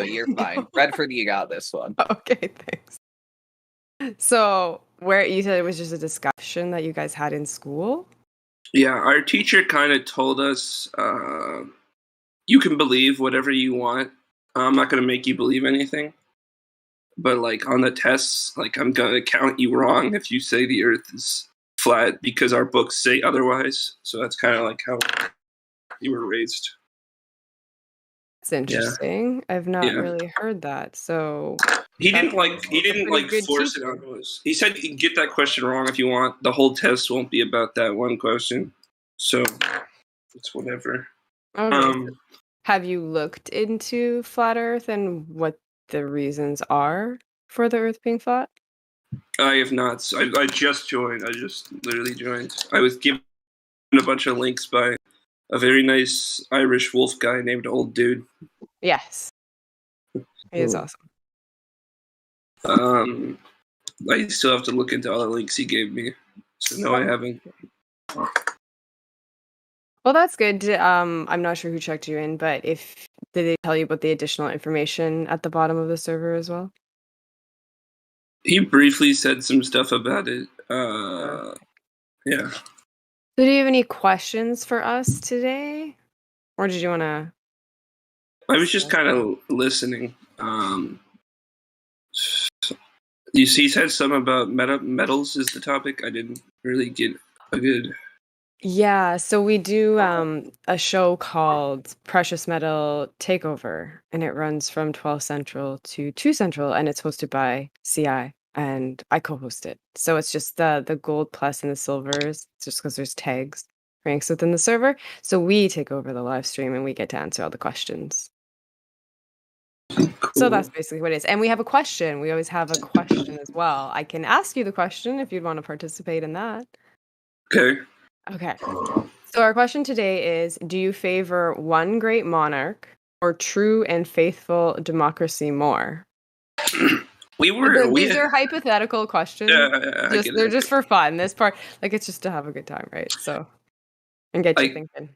You're fine. Redford, you got this one. Okay, thanks. So, where you said it was just a discussion that you guys had in school? Yeah, our teacher kind of told us, you can believe whatever you want. I'm not going to make you believe anything. But like on the tests, like I'm going to count you wrong if you say the Earth is flat because our books say otherwise. So that's kind of like how you were raised. That's interesting. I've not really heard that. So he didn't force it on us. He said you can get that question wrong if you want. The whole test won't be about that one question. So it's whatever. Okay. Have you looked into flat Earth and what the reasons are for the Earth being flat? I have not. I just joined. I just literally joined. I was given a bunch of links by a very nice Irish wolf guy named Old Dude. Yes. He is awesome. I still have to look into all the links he gave me. So no, I haven't. Well, that's good. I'm not sure who checked you in, but did they tell you about the additional information at the bottom of the server as well? He briefly said some stuff about it. Yeah. So do you have any questions for us today? Or did you want to... I was just kind of listening. You see, he said something about metals is the topic. I didn't really get a good... Yeah, so we do a show called Precious Metal Takeover, and it runs from 12 Central to 2 Central, and it's hosted by CI, and I co-host it. So it's just the gold plus and the silvers, just because there's tags, ranks within the server. So we take over the live stream, and we get to answer all the questions. Cool. So that's basically what it is. And we have a question. We always have a question as well. I can ask you the question if you'd want to participate in that. Okay. Okay. So our question today is, do you favor one great monarch or true and faithful democracy more? These are hypothetical questions. Yeah, I get They're it. just for fun. This part, like, it's just to have a good time, right? So, and get you thinking.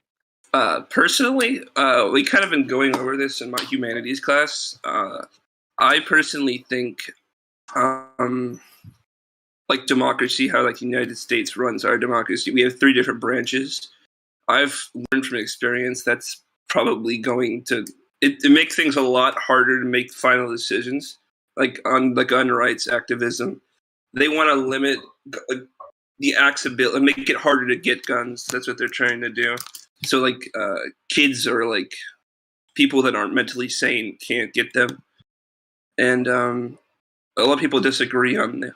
Personally, we kind of been going over this in my humanities class. I personally think, like democracy, how like the United States runs our democracy. We have 3 different branches. I've learned from experience that's probably going to it makes things a lot harder to make final decisions, like on the gun rights activism. They want to limit the accessibility, make it harder to get guns. That's what they're trying to do. So like kids or like people that aren't mentally sane can't get them, and a lot of people disagree on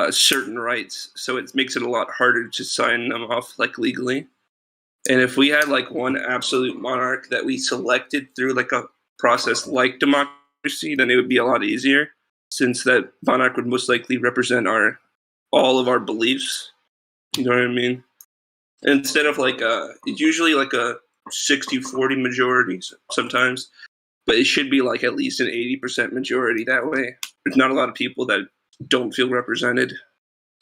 certain rights. So it makes it a lot harder to sign them off like legally. And if we had like one absolute monarch that we selected through like a process like democracy, then it would be a lot easier, since that monarch would most likely represent all of our beliefs. You know what I mean? Instead of like it's usually like a 60-40 majority sometimes, but it should be like at least an 80% majority. That way, there's not a lot of people that don't feel represented.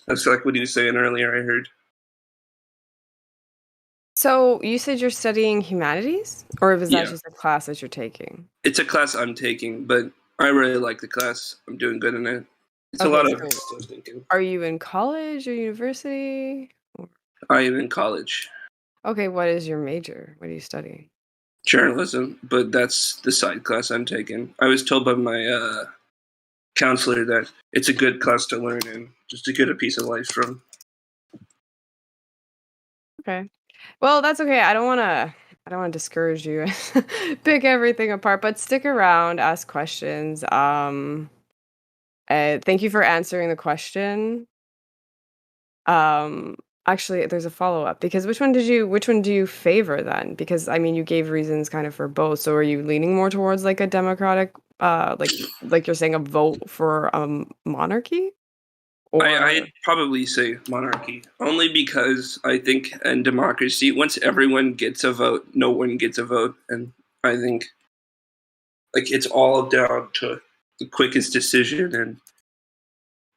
That's like what he was saying earlier, I heard. So you said you're studying humanities, or was that just a class that you're taking? It's a class I'm taking, but I really like the class. I'm doing good in it. It's a lot of thinking. Are you in college or university? I am in college. Okay, what is your major? What are you studying? Journalism, but that's the side class I'm taking. I was told by my counselor that it's a good class to learn in, just to get a piece of life from. Okay. Well, that's okay. I don't want to discourage you. Pick everything apart, but stick around, ask questions. Thank you for answering the question. Actually, there's a follow-up, because which one do you favor then? Because I mean, you gave reasons kind of for both. So are you leaning more towards like a democratic like you're saying, a vote for monarchy? I'd probably say monarchy, only because I think in democracy, once everyone gets a vote, no one gets a vote. And I think like it's all down to the quickest decision, and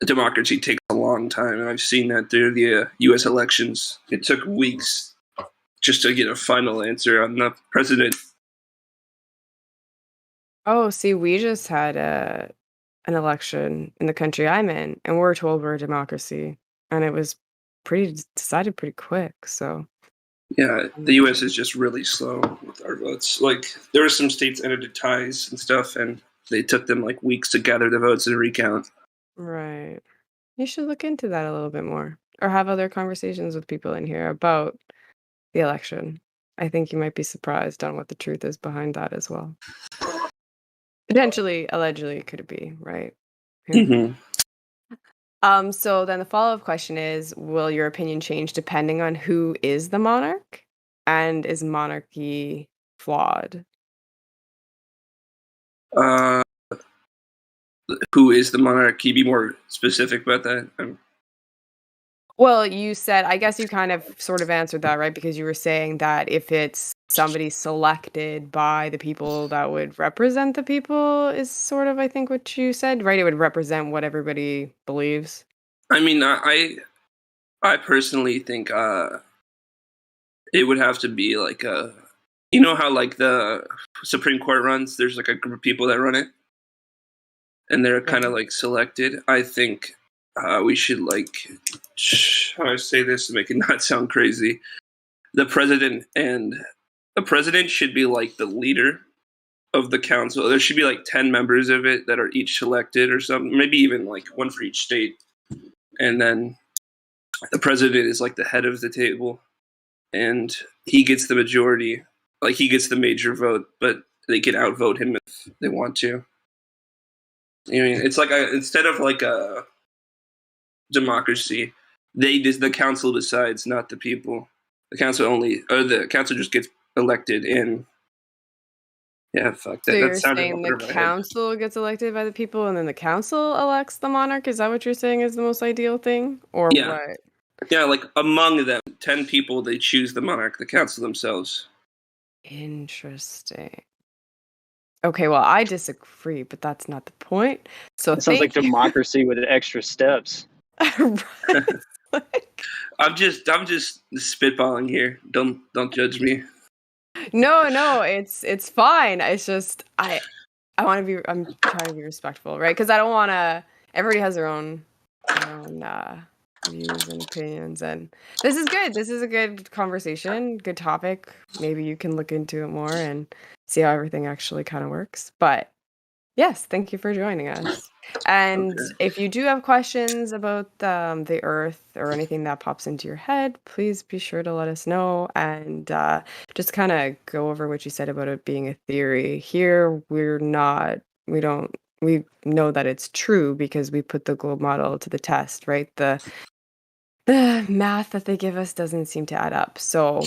democracy takes a long time. And I've seen that through the U.S. elections. It took weeks just to get a final answer on the president. Oh, see, we just had an election in the country I'm in, and we're told we're a democracy, and it was decided pretty quick. So yeah, the U.S. is just really slow with our votes. Like there were some states ended ties and stuff, and they took them like weeks to gather the votes and recount. Right. You should look into that a little bit more, or have other conversations with people in here about the election. I think you might be surprised on what the truth is behind that as well. Potentially, allegedly, could it be, right? Mm-hmm. So then the follow-up question is, will your opinion change depending on who is the monarch? And is monarchy flawed? Who is the monarch? Can you be more specific about that? Well, you said, I guess you kind of sort of answered that, right? Because you were saying that if it's somebody selected by the people that would represent the people, is sort of, I think, what you said, right? It would represent what everybody believes. I mean, I personally think it would have to be like you know how like the Supreme Court runs? There's like a group of people that run it, and they're kind of like selected. I think we should like, how do I say this to make it not sound crazy? The president should be like the leader of the council. There should be like 10 members of it that are each selected or something, maybe even like one for each state. And then the president is like the head of the table, and he gets the majority, like he gets the major vote, but they can outvote him if they want to. I mean, it's like instead of like a democracy, the council decides, not the people. The council just gets elected in. Yeah, fuck that. So you're That sounded saying over the my head. council gets elected by the people, and then the council elects the monarch? Is that what you're saying is the most ideal thing? Or Yeah. what? Yeah, like among them, 10 people, they choose the monarch, the council themselves. Interesting. Okay, well, I disagree, but that's not the point. So It sounds like thank you. democracy with extra steps. I'm just spitballing here. Don't judge me. No, it's fine. It's just I'm trying to be respectful, right? Because I don't want to. Everybody has their own views and opinions, and this is good. This is a good conversation, good topic. Maybe you can look into it more and see how everything actually kind of works. But yes, thank you for joining us. And if you do have questions about the Earth or anything that pops into your head, please be sure to let us know and just kind of go over what you said about it being a theory. Here, we know that it's true because we put the globe model to the test, right? The math that they give us doesn't seem to add up. So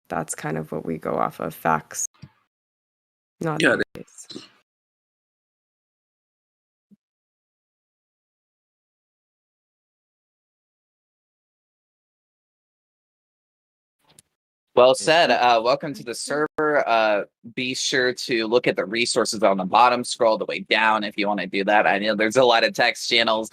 that's kind of what we go off of, facts, not theories. Well said. Welcome to the server. Be sure to look at the resources on the bottom. Scroll the way down if you want to do that. I know there's a lot of text channels.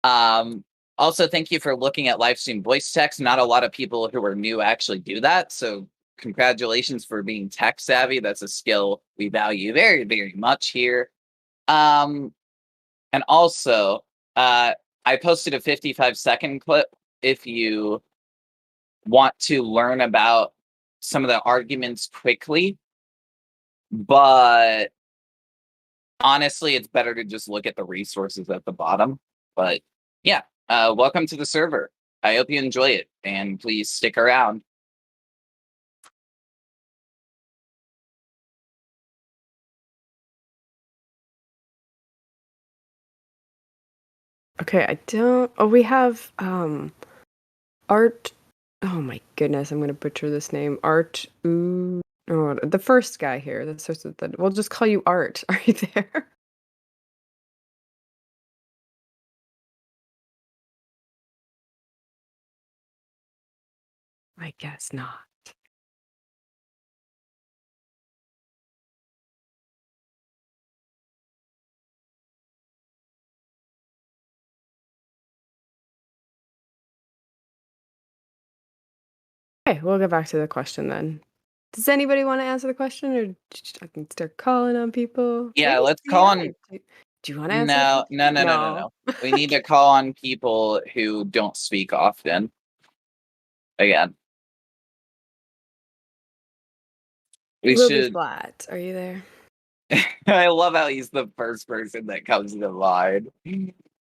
Also, thank you for looking at Livestream voice text. Not a lot of people who are new actually do that. So congratulations for being tech savvy. That's a skill we value very, very much here. And also, I posted a 55-second clip if you want to learn about some of the arguments quickly, but honestly, it's better to just look at the resources at the bottom. But yeah, welcome to the server. I hope you enjoy it, and please stick around. Okay, we have Art. Oh my goodness, I'm gonna butcher this name. Art. The first guy here. That starts with the. We'll just call you Art. Are you there? I guess not. Okay, we'll get back to the question then. Does anybody want to answer the question, or I can start calling on people? Yeah, Maybe let's call on. Do you want to answer? No. We need to call on people who don't speak often. Again. Will be flat. Are you there? I love how he's the first person that comes to mind.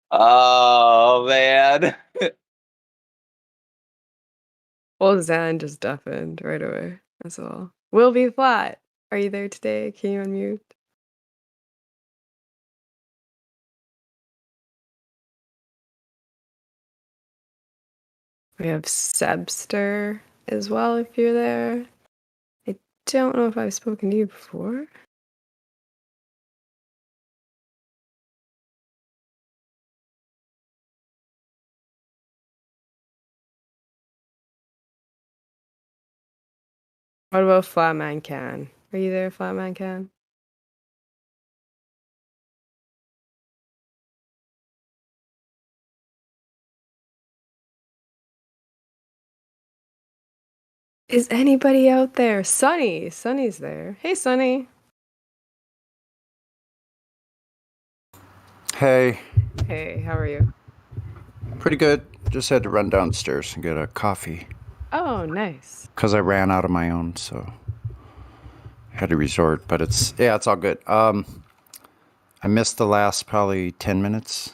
Oh man. Well, Zan just deafened right away. That's all. Will be flat. Are you there today? Can you unmute? We have Sebster as well, if you're there. I don't know if I've spoken to you before. What about Flatman Can? Are you there, Flatman Can? Is anybody out there? Sunny. Sunny's there. Hey, Sunny. Hey. Hey, how are you? Pretty good. Just had to run downstairs and get a coffee. Oh, nice. Because I ran out of my own, so had to resort. But it's all good. I missed the last probably 10 minutes.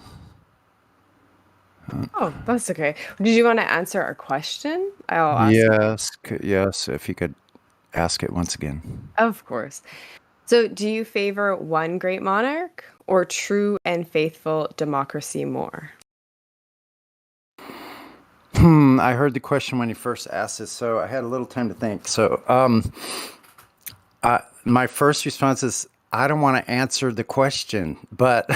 Oh, that's okay. Did you want to answer our question? I'll ask. Yes, if you could ask it once again. Of course. So, do you favor one great monarch or true and faithful democracy more? I heard the question when you first asked it, so I had a little time to think. So, my first response is I don't want to answer the question, but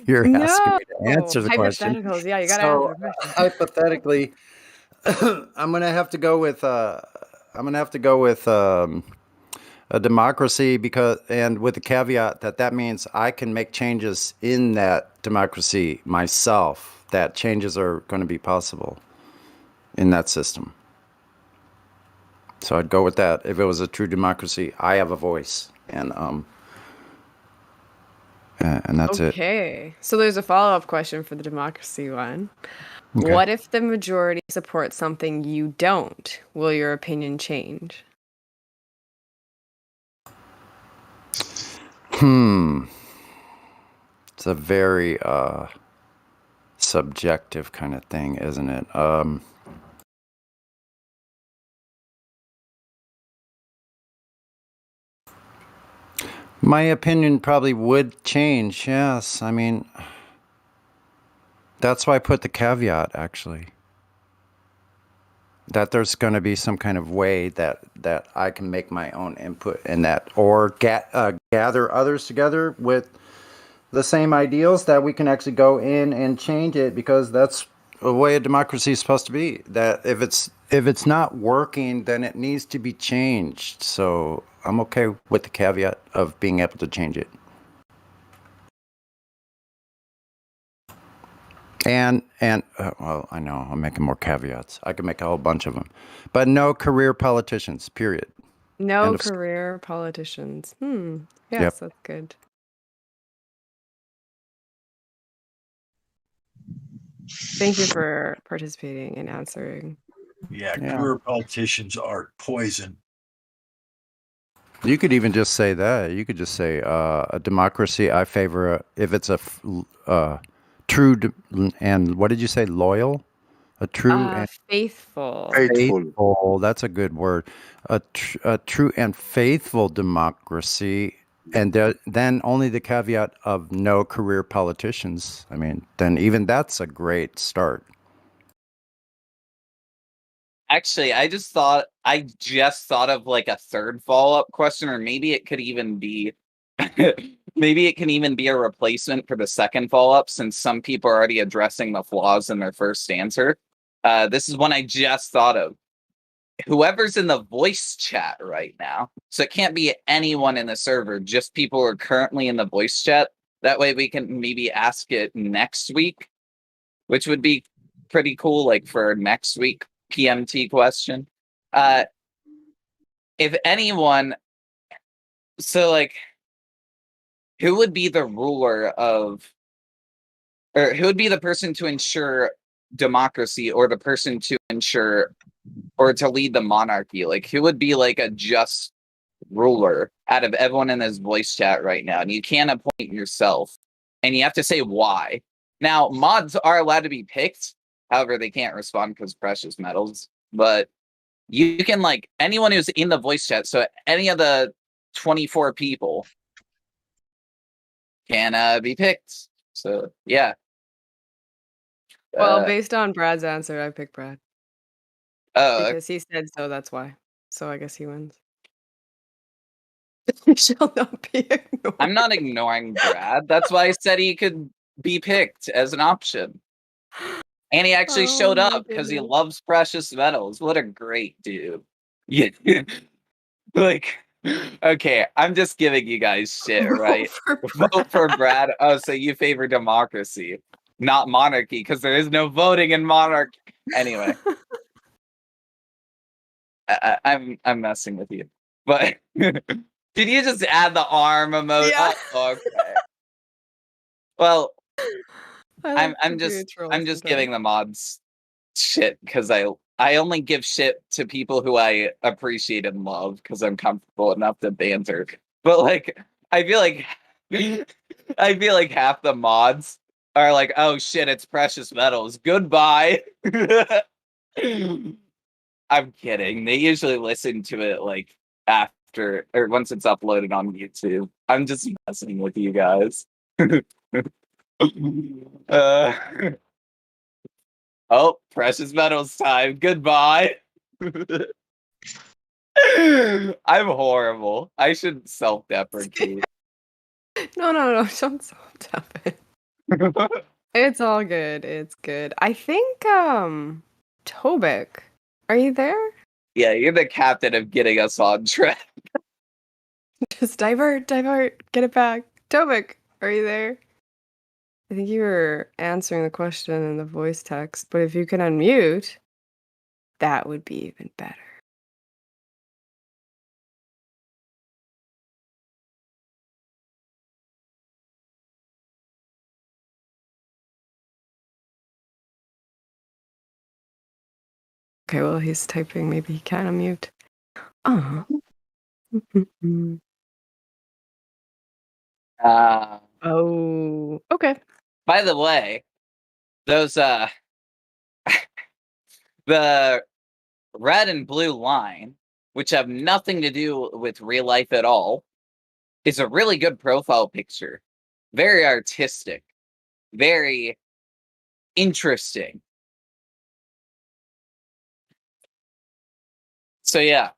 You're asking No. me to answer the question. Hypotheticals. Yeah, you gotta So answer the question. hypothetically, I'm gonna have to go with a democracy and with the caveat that means I can make changes in that democracy myself. That changes are going to be possible in that system. So I'd go with that. If it was a true democracy, I have a voice, and that's it. Okay. So there's a follow-up question for the democracy one. Okay. What if the majority supports something you don't? Will your opinion change? It's a very subjective kind of thing, isn't it? My opinion probably would change, yes. I mean, that's why I put the caveat, actually. That there's going to be some kind of way that I can make my own input in that, or gather others together with the same ideals that we can actually go in and change it, because that's the way a democracy is supposed to be. That if it's not working, then it needs to be changed. So I'm okay with the caveat of being able to change it. And well, I know I'm making more caveats. I could make a whole bunch of them, but no career politicians. Period. No career politicians. Yes, Yep. that's good. Thank you for participating and answering. Yeah, career politicians are poison. You could even just say that. You could just say a democracy. I favor if it's a true and what did you say? Loyal, a true and Faithful. faithful. That's a good word. A true and faithful democracy, and then only the caveat of no career politicians. I mean, then even that's a great start. Actually, I just thought of like a third follow-up question, or maybe it could even be maybe it can even be a replacement for the second follow-up, since some people are already addressing the flaws in their first answer. This is one I just thought of. Whoever's in the voice chat right now, so it can't be anyone in the server, just people who are currently in the voice chat. That way we can maybe ask it next week, which would be pretty cool, like for next week PMT question. If anyone, so like, who would be the ruler of, or who would be the person to ensure democracy, or the person to ensure or to lead the monarchy? Like, who would be like a just ruler out of everyone in this voice chat right now? And you can't appoint yourself, and you have to say why. Now, mods are allowed to be picked. However, they can't respond because precious metals. But you can, like, anyone who's in the voice chat, so any of the 24 people can be picked. So, yeah. Well, based on Brad's answer, I picked Brad. Oh, because he said so, that's why. So I guess he wins. He shall not be ignored. I'm not ignoring Brad. That's why I said he could be picked as an option. And he actually showed up because he loves precious metals. What a great dude. Yeah. Like, okay, I'm just giving you guys shit, right? Vote for Brad. Oh, so you favor democracy, not monarchy, because there is no voting in monarchy. Anyway. I'm messing with you. But did you just add the arm emoji? Yeah. Oh, okay. Well, I I'm just giving the mods shit because I only give shit to people who I appreciate and love because I'm comfortable enough to banter. But like I feel like half the mods are like, oh shit, it's precious metals. Goodbye. I'm kidding. They usually listen to it like after or once it's uploaded on YouTube. I'm just messing with you guys. Oh, precious metals time. Goodbye. I'm horrible. I should self-deprecate. No, don't self-tap it. It's all good. It's good. I think Tobik, are you there? Yeah, you're the captain of getting us on track. Just divert, get it back. Tobik, are you there? I think you were answering the question in the voice text, but if you can unmute, that would be even better. Okay, well, he's typing. Maybe he can unmute. Oh, okay. By the way, those the red and blue line, which have nothing to do with real life at all, is a really good profile picture. Very artistic. Very interesting. So yeah.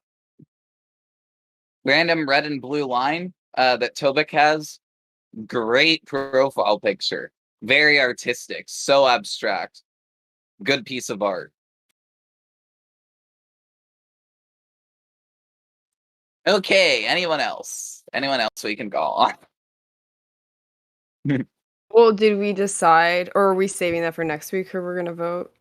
Random red and blue line that Tobik has. Great profile picture. Very artistic. So abstract. Good piece of art. Okay, anyone else? Anyone else we can call on? Well, did we decide, or are we saving that for next week, who we're gonna vote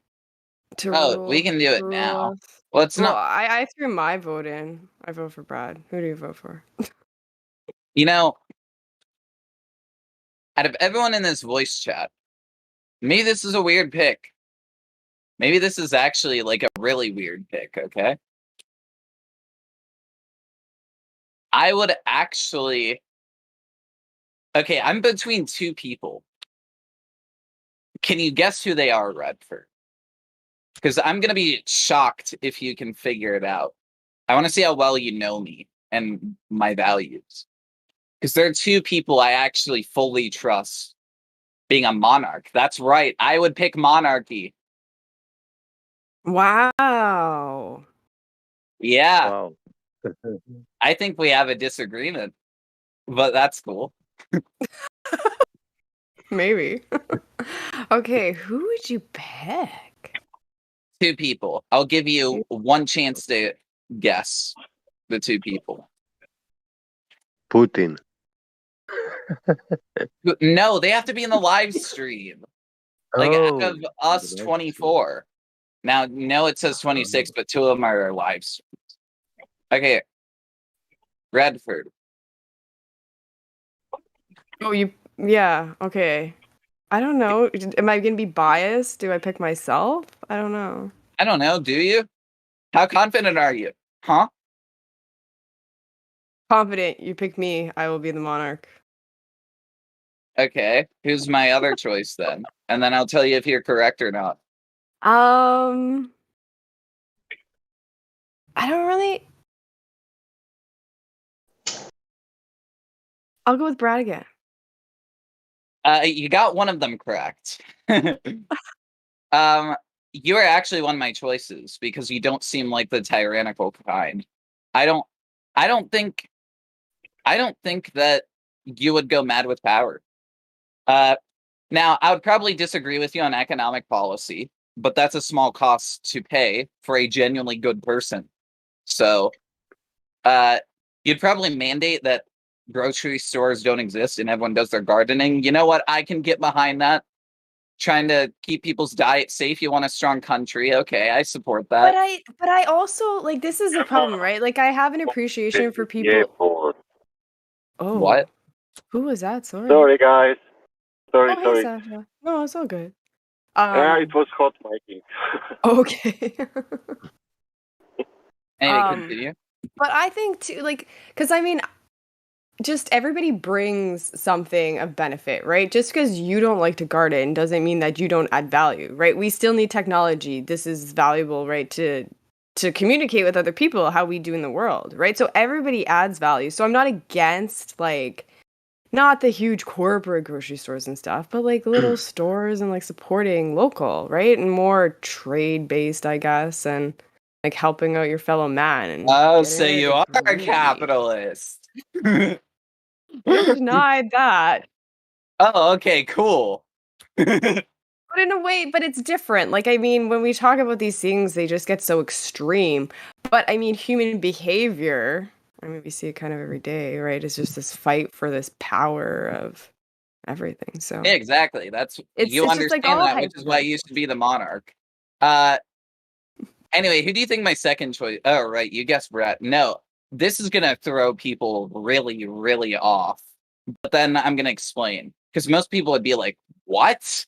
to rule? We can do it now. Well, it's not. I threw my vote in. I vote for Brad. Who do you vote for? You know, out of everyone in this voice chat, maybe this is a weird pick. Maybe this is actually like a really weird pick, okay? I would actually... Okay, I'm between two people. Can you guess who they are, Redford? Because I'm going to be shocked if you can figure it out. I want to see how well you know me and my values. Because there are two people I actually fully trust being a monarch. That's right. I would pick monarchy. Wow. Yeah. Wow. I think we have a disagreement, but that's cool. Maybe. Okay, who would you pick? Two people. I'll give you one chance to guess the two people. Putin. No, they have to be in the live stream. Like out of us 24. Now, no, it says 26, but two of them are live streams. Okay. Redford. Oh, yeah, okay. I don't know. Am I going to be biased? Do I pick myself? I don't know. I don't know. Do you? How confident are you? Huh? Confident. You pick me. I will be the monarch. Okay. Who's my other choice then? And then I'll tell you if you're correct or not. I don't really... I'll go with Brad again. You got one of them correct. You are actually one of my choices because you don't seem like the tyrannical kind. I don't think that you would go mad with power. Now, I would probably disagree with you on economic policy, but that's a small cost to pay for a genuinely good person. So, you'd probably mandate that grocery stores don't exist and everyone does their gardening. You know what? I can get behind that. Trying to keep people's diet safe. You want a strong country. Okay, I support that. But I also, like, this is the problem, right? Like, I have an appreciation for people. Oh. What? Who was that? Sorry. Sorry, guys. Sorry. Hey, Sasha. No, it's all good. Yeah, it was hot miking. Okay. Anyway, continue. But I think too, like, because I mean, just everybody brings something of benefit, right? Just because you don't like to garden doesn't mean that you don't add value, right? We still need technology. This is valuable, right? To communicate with other people how we do in the world, right? So everybody adds value. So I'm not against, like, not the huge corporate grocery stores and stuff, but like little stores and like supporting local, right? And more trade based, I guess, and like helping out your fellow man. And oh, so you are a capitalist. You denied that. Oh, okay, cool. But in a way, but it's different. Like, I mean, when we talk about these things, they just get so extreme. But I mean, human behavior, I mean, we see it kind of every day, right? It's just this fight for this power of everything. So Yeah, exactly. That's it's you just like understand all that, which is why you used to be the monarch. Anyway, who do you think my second choice? Oh, right, you guessed Brett. No, this is gonna throw people really, really off. But then I'm gonna explain because most people would be like, "What?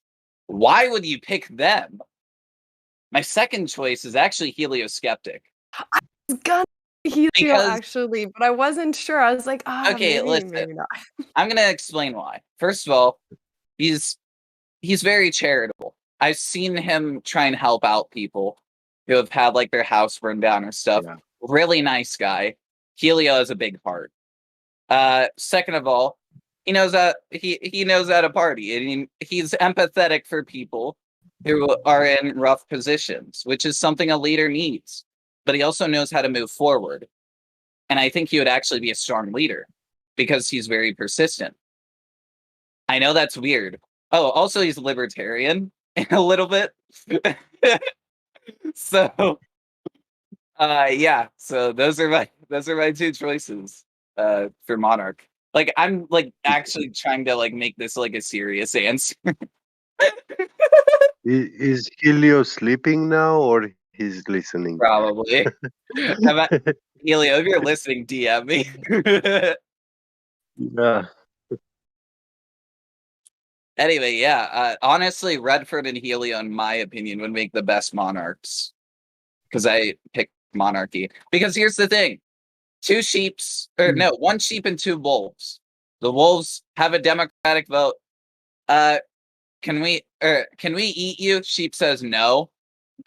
Why would you pick them?" My second choice is actually Helioskeptic. I was gonna Helio Because actually, but I wasn't sure. I was like, okay, maybe listen, not. I'm gonna explain why. First of all, he's very charitable. I've seen him try and help out people who have had like their house burned down or stuff. Yeah. Really nice guy. Helio has a big heart. Second of all, he knows that he knows how to party, and he's empathetic for people who are in rough positions, which is something a leader needs. But he also knows how to move forward, and I think he would actually be a strong leader because he's very persistent. I know that's weird. Oh, also he's libertarian a little bit. So yeah, so those are my two choices for monarch. Like I'm like actually trying to like make this like a serious answer. Is Helio sleeping now or he's listening? Probably. Helio, if you're listening, DM me. Yeah. Anyway, yeah, honestly, Redford and Helio, in my opinion, would make the best monarchs. Because I picked monarchy. Because here's the thing. One sheep and two wolves. The wolves have a democratic vote. Can we eat you? Sheep says no.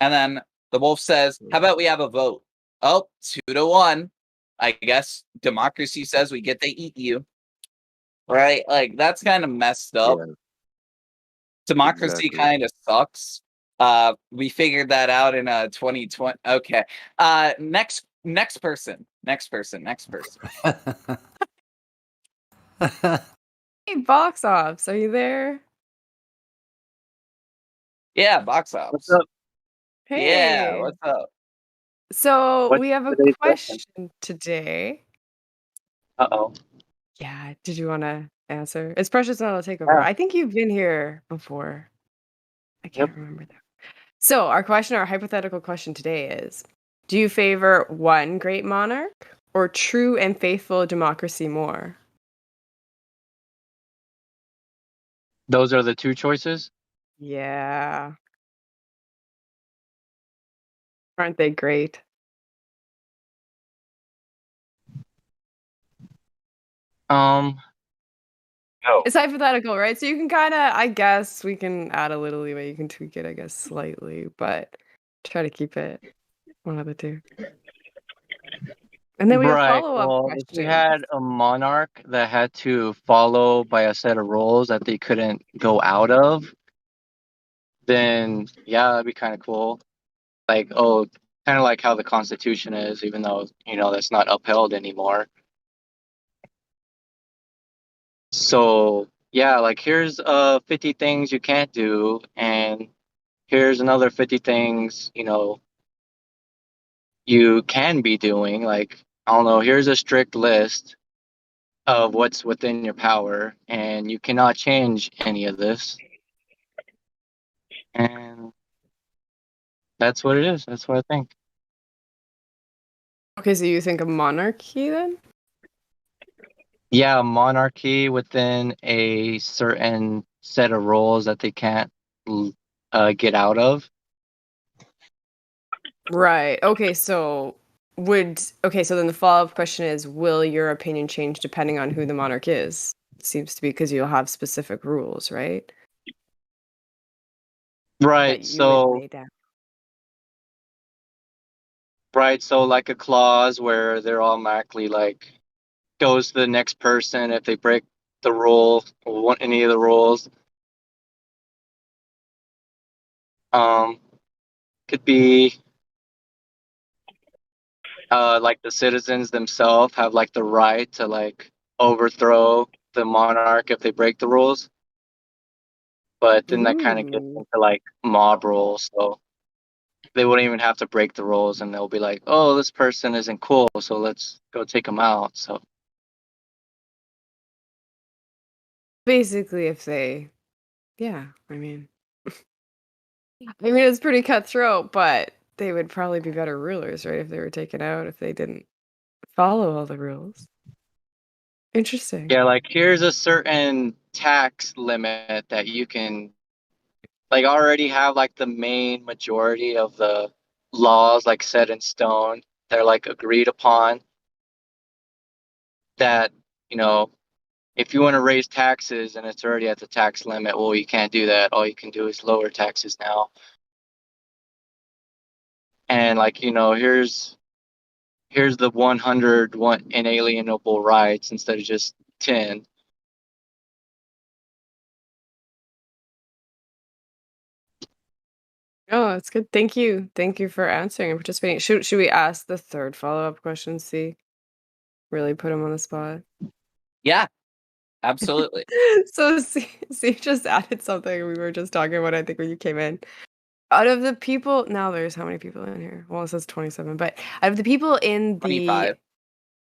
And then the wolf says, how about we have a vote? Oh, 2-1. I guess democracy says we get to eat you. Right? Like that's kind of messed up. Yeah, Democracy exactly. kind of sucks. We figured that out in 2020. Okay. Next person. Hey, box ops, are you there? Yeah, box What's ops. up? Yeah, Hey. what's up? So What's we have a today's question today. Uh-oh. Yeah, did you want to answer? It's Precious Metal Takeover. Yeah. I think you've been here before. I Yep. can't remember that. So our hypothetical question today is, do you favor one great monarch or true and faithful democracy more? Those are the two choices? Yeah. Aren't they great? No. It's hypothetical, right? So you can kind of, I guess, we can add a little leeway. You can tweak it, I guess, slightly, but try to keep it one of the two. And then we have Right. follow-up Well, if we questions. had a monarch that had to follow by a set of rules that they couldn't go out of, then yeah, that'd be kind of cool. Like, kind of like how the Constitution is, even though, that's not upheld anymore. So, yeah, like here's 50 things you can't do, and here's another 50 things, you can be doing. Like, I don't know, here's a strict list of what's within your power, and you cannot change any of this. And that's what it is. That's what I think. Okay, so you think a monarchy then? Yeah, monarchy within a certain set of rules that they can't get out of. Right. Okay, so then the follow-up question is, will your opinion change depending on who the monarch is? It seems to be because you'll have specific rules, right? Right. That you would So, lay down. like a clause where they're automatically like goes to the next person if they break the rule or any of the rules. Could be like the citizens themselves have like the right to like overthrow the monarch if they break the rules. but then that kind of gets Ooh. into like mob rules, so they wouldn't even have to break the rules, and they'll be like, "Oh, this person isn't cool, so let's go take them out." So Basically, if they, yeah, I mean, it's pretty cutthroat, but they would probably be better rulers, right? If they were taken out, if they didn't follow all the rules. Interesting. yeah, like here's a certain tax limit that you can like already have like the main majority of the laws like set in stone. They're like agreed upon that, you know, if you want to raise taxes and it's already at the tax limit, well, you can't do that. All you can do is lower taxes now. And like, you know, here's the 100 inalienable rights instead of just 10. Oh, that's good. Thank you. Thank you for answering and participating. Should we ask the third follow-up question? See, really put him on the spot. Yeah, absolutely. So see, just added something we were just talking about, I think, when you came in. Out of the people, now there's how many people in here? Well, it says 27, but out of the people in the 25.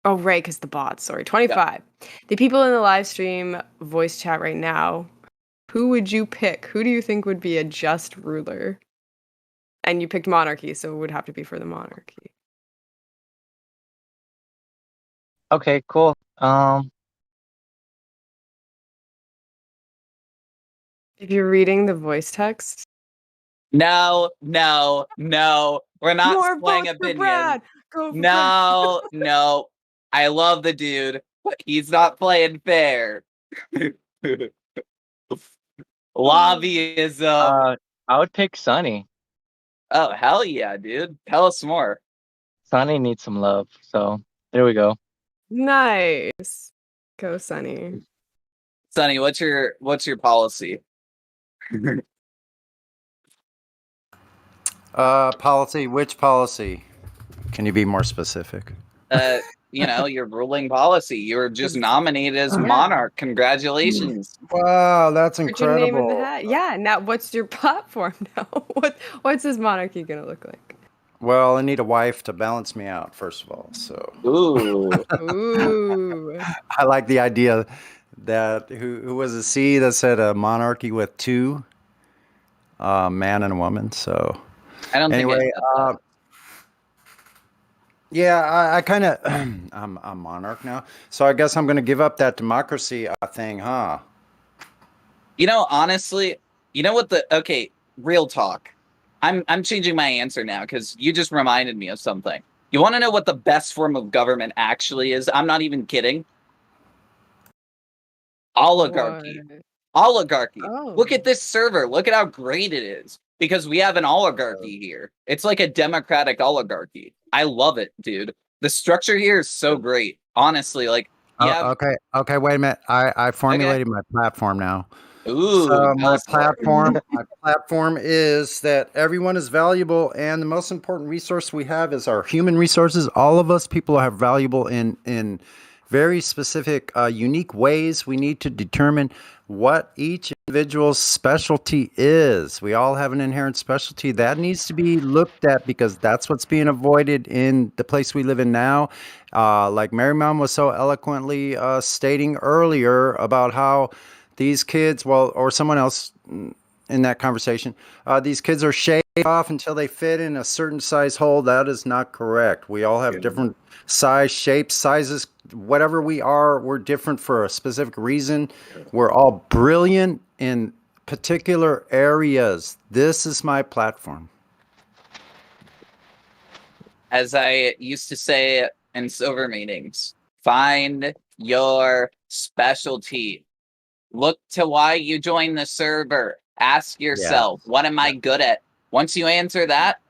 Oh, right, because the bots, sorry, Yep. 25. The people in the live stream voice chat right now, who would you pick? Who do you think would be a just ruler? And you picked monarchy, so it would have to be for the monarchy. Okay, cool. If you're reading the voice text, No. We're not more playing votes for opinions. Brad. Go for No. I love the dude, but he's not playing fair. Lobbyism. I would pick Sunny. Oh, hell yeah, dude. Tell us more. Sunny needs some love, so there we go. Nice. Go, Sunny. Sonny, what's your policy? Policy. Which policy? Can you be more specific? Your ruling policy. You were just nominated as monarch. Congratulations. Wow, that's Put your name in the incredible. hat. Yeah. Now, what's your platform now? What's this monarchy gonna look like? Well, I need a wife to balance me out, first of all. So, Ooh. I like the idea that who was a C that said a monarchy with two, man and a woman. So, I don't anyway, think I yeah, I kind of I'm monarch now, so I guess I'm going to give up that democracy thing, huh? Honestly, okay, real talk. I'm changing my answer now because you just reminded me of something. You want to know what the best form of government actually is? I'm not even kidding. Oligarchy. What? Oligarchy. Oh. Look at this server. Look at how great it is. Because we have an oligarchy here. It's like a democratic oligarchy. I love it, dude. The structure here is so great. Honestly, like, yeah. Okay, wait a minute. I formulated my platform now. Ooh, so my platform is that everyone is valuable, and the most important resource we have is our human resources. All of us people are valuable in very specific, unique ways. We need to determine what each individual's specialty is. We all have an inherent specialty that needs to be looked at because that's what's being avoided in the place we live in now. Like Mary Mom was so eloquently stating earlier about how these kids, or someone else in that conversation, these kids are shaved off until they fit in a certain size hole. That is not correct. We all have different size, shapes, sizes, whatever we are, we're different for a specific reason. We're all brilliant in particular areas. This is my platform. As I used to say in silver meetings, find your specialty. Look to why you joined the server. Ask yourself, what am I good at? Once you answer that,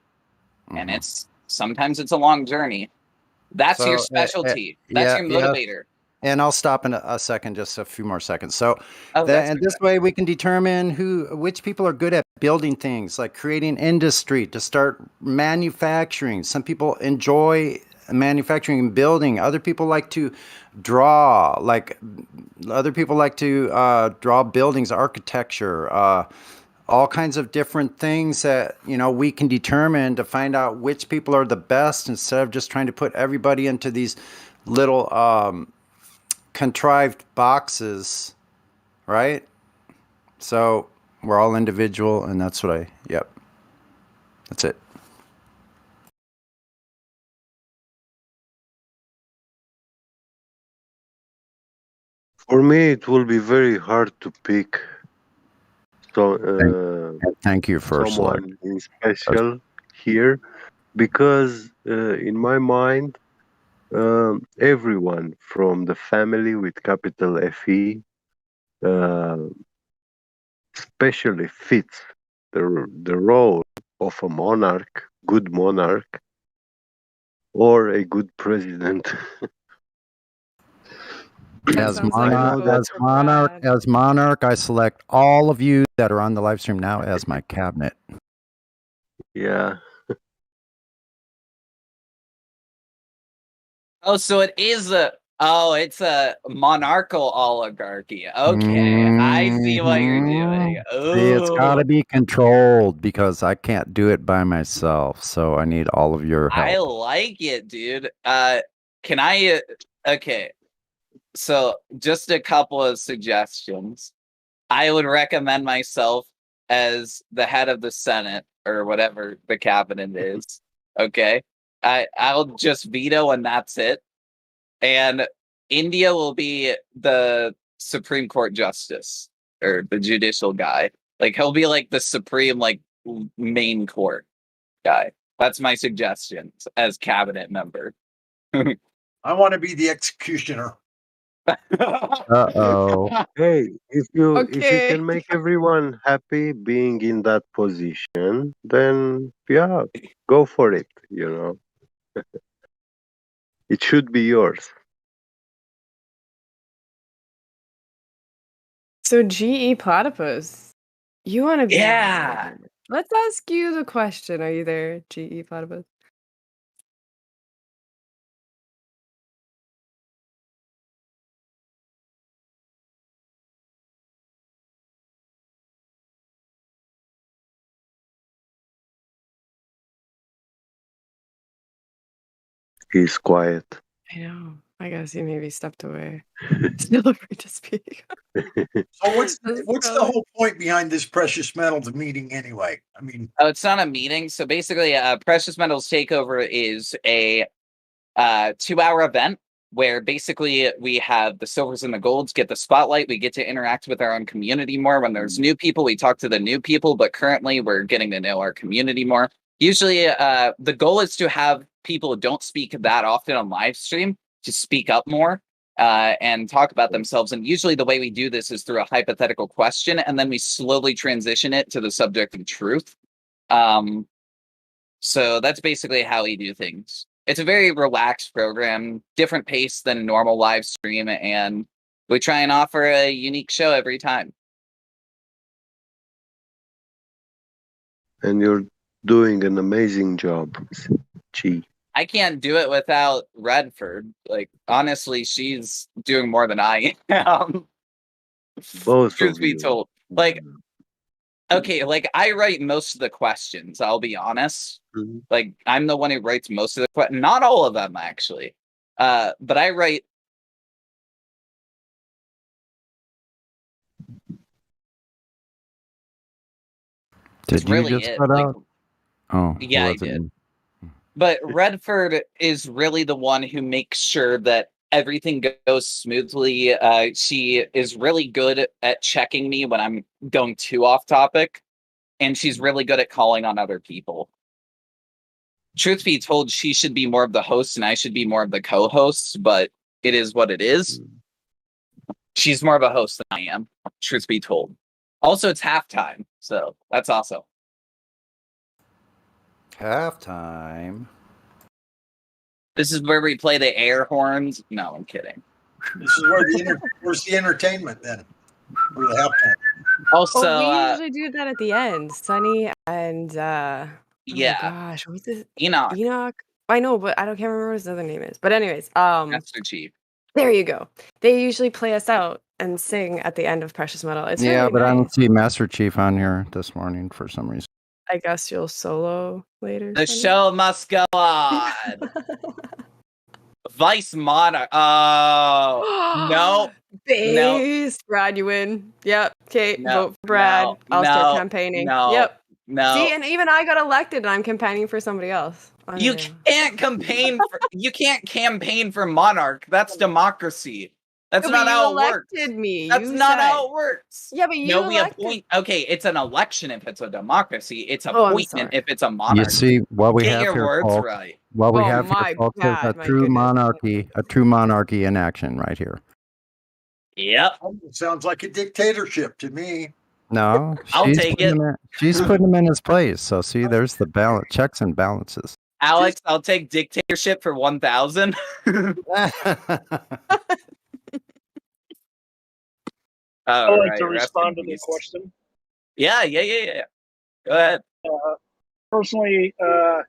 and sometimes it's a long journey, that's your specialty. That's your motivator. And I'll stop in a second, just a few more seconds. So, and this way we can determine which people are good at building things, like creating industry to start manufacturing. Some people enjoy manufacturing and building. Other people like to draw, like other people like to draw buildings, architecture, all kinds of different things that, you know, we can determine to find out which people are the best instead of just trying to put everybody into these little contrived boxes, right? So we're all individual, and that's what that's it. For me, it will be very hard to pick Thank you for someone in special here, because in my mind, everyone from the family with capital FE uh, especially fits the role of a monarch, good monarch, or a good president. As monarch, I select all of you that are on the live stream now as my cabinet. Yeah. Oh, so it is it's a monarchical oligarchy. Okay, I see what you're doing. See, it's got to Ooh. be controlled because I can't do it by myself. So I need all of your help. I like it, dude. Can I? Okay, so just a couple of suggestions. I would recommend myself as the head of the Senate or whatever the cabinet is. Okay, I'll just veto and that's it. And India will be the Supreme Court justice or the judicial guy. Like he'll be like the supreme, like main court guy. That's my suggestion as cabinet member. I want to be the executioner. Uh-oh. Hey, if you can make everyone happy being in that position, then yeah, go for it, you know. It should be yours. So GE Platypus, you want to be? Yeah. Let's ask you the question. Are you there, GE Platypus? He's quiet. I know. I guess he maybe stepped away. Still afraid to speak. So what's the whole point behind this precious metals meeting anyway? I mean, Oh, it's not a meeting. So basically, Precious Metals Takeover is a 2-hour event where basically we have the silvers and the golds get the spotlight. We get to interact with our own community more. When there's new people, we talk to the new people, but currently we're getting to know our community more. Usually the goal is to have people who don't speak that often on live stream to speak up more and talk about themselves. And usually the way we do this is through a hypothetical question, and then we slowly transition it to the subject of truth. So that's basically how we do things. It's a very relaxed program, different pace than normal live stream, and we try and offer a unique show every time. And you're doing an amazing job. Gee. I can't do it without Redford. Like, honestly, she's doing more than I am. Both Truth of be you. told. Like, okay, like I write most of the questions, I'll be honest. Mm-hmm. Like, I'm the one who writes most of the questions. Not all of them, actually. But I write. Did you really just put out? Oh, yeah, I did. But Redford is really the one who makes sure that everything goes smoothly. She is really good at checking me when I'm going too off topic, and she's really good at calling on other people. Truth be told, she should be more of the host and I should be more of the co-host, but it is what it is. She's more of a host than I am, truth be told. Also, it's halftime, so that's awesome. Halftime. This is where we play the air horns. No, I'm kidding. This is where where's the entertainment then? Or the halftime. Also, we usually do that at the end. Sunny and yeah, oh my gosh, what's this? Enoch. I know, but I can't remember what his other name is. But anyways, Master Chief. there you go. They usually play us out and sing at the end of Precious Metal. It's Yeah, really but I nice. don't see Master Chief on here this morning for some reason. I guess you'll solo later. The Sunday? show must go on. Vice Monarch. Oh no. Base. Brad, you win. Yep. Okay, No, vote for Brad. no, I'll start no, campaigning. no, Yep. no. See, and even I got elected and I'm campaigning for somebody else. You can't campaign for Monarch. That's democracy. That's No, but not you how it works. elected me. That's You not said- how it works. Yeah, but you No, we elected- appoint. Okay, it's an election if it's a democracy. It's Oh, I'm appointment if it's a You monarchy. see what we Get have your here, words folks. right. What we Oh, have my here, folks, is God, a my true goodness. monarchy in action right here. Yep. Sounds like a dictatorship to me. No, I'll take it. She's putting him in his place. So see, there's the balance, checks and balances. Alex, I'll take dictatorship for 1,000. I'd like to respond to the question. Yeah. Go ahead. Personally, I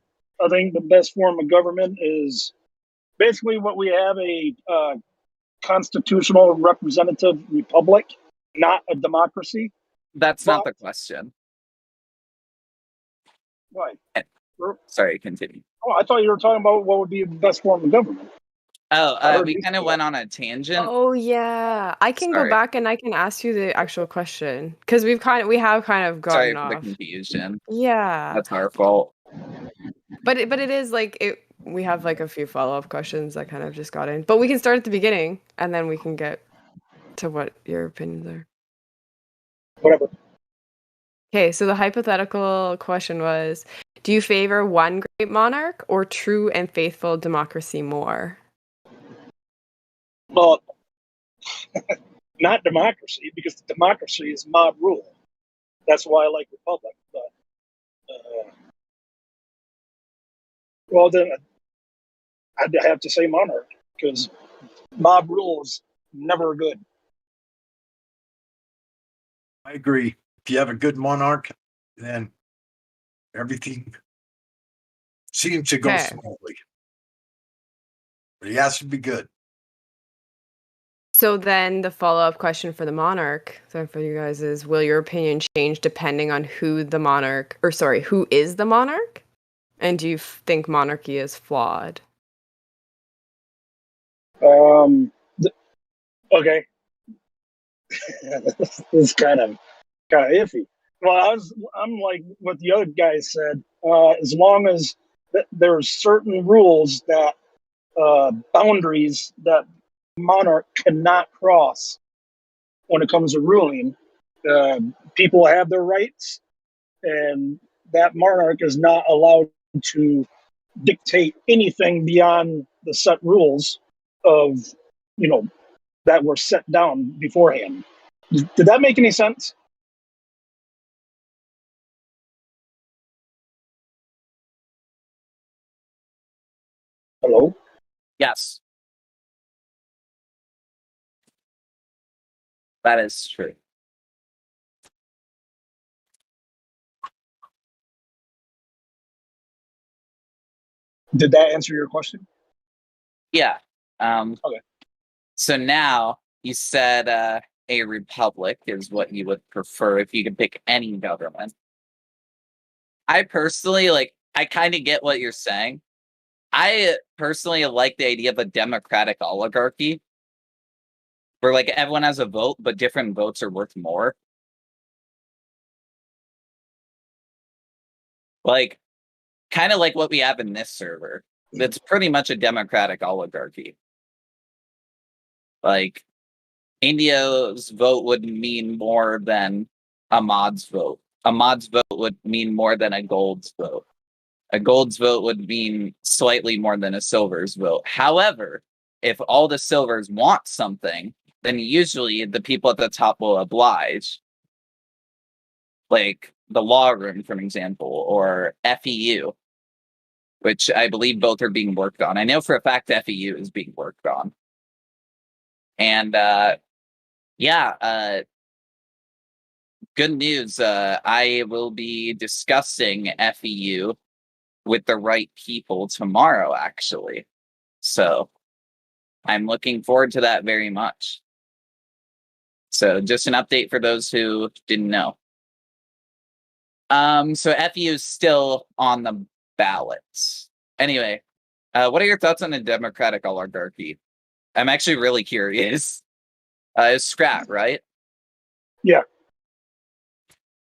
think the best form of government is basically what we have a constitutional representative republic, not a democracy. That's not the question. Why? Sorry, continue. Oh, I thought you were talking about what would be the best form of government. Oh, we kind of went on a tangent. Oh yeah, I can Sorry. go back and I can ask you the actual question because we have kind of Sorry gotten for off. the confusion. Yeah, That's our fault. but it is like it. We have like a few follow-up questions that kind of just got in, but we can start at the beginning and then we can get to what your opinions are. Whatever. Okay, so the hypothetical question was, do you favor one great monarch or true and faithful democracy more? Well, not democracy, because democracy is mob rule. That's why I like republic. But well, then I'd have to say monarch because mob rule is never good. I agree. If you have a good monarch, then everything seems to go Okay. smoothly. But he has to be good. So then the follow-up question for the monarch, so for you guys is, will your opinion change depending on who is the monarch? And do you think monarchy is flawed? Okay. This is kind of iffy. Well, I'm like what the other guy said. As long as there are certain rules that boundaries that monarch cannot cross when it comes to ruling, people have their rights, and that monarch is not allowed to dictate anything beyond the set rules of, that were set down beforehand. Did that make any sense? Hello? Yes. That is true. Did that answer your question? Yeah. Okay. So now you said a republic is what you would prefer if you could pick any government. I personally I kind of get what you're saying. I personally like the idea of a democratic oligarchy where everyone has a vote, but different votes are worth more. Kind of like what we have in this server. That's pretty much a democratic oligarchy. India's vote would mean more than a mod's vote. A mod's vote would mean more than a gold's vote. A gold's vote would mean slightly more than a silver's vote. However, if all the silvers want something, then usually the people at the top will oblige. Like the law room, for example, or FEU, which I believe both are being worked on. I know for a fact FEU is being worked on. And good news. I will be discussing FEU with the right people tomorrow, actually. So I'm looking forward to that very much. So just an update for those who didn't know. So FU is still on the ballots. Anyway, what are your thoughts on the Democratic oligarchy? I'm actually really curious. It's Scrat, right? Yeah.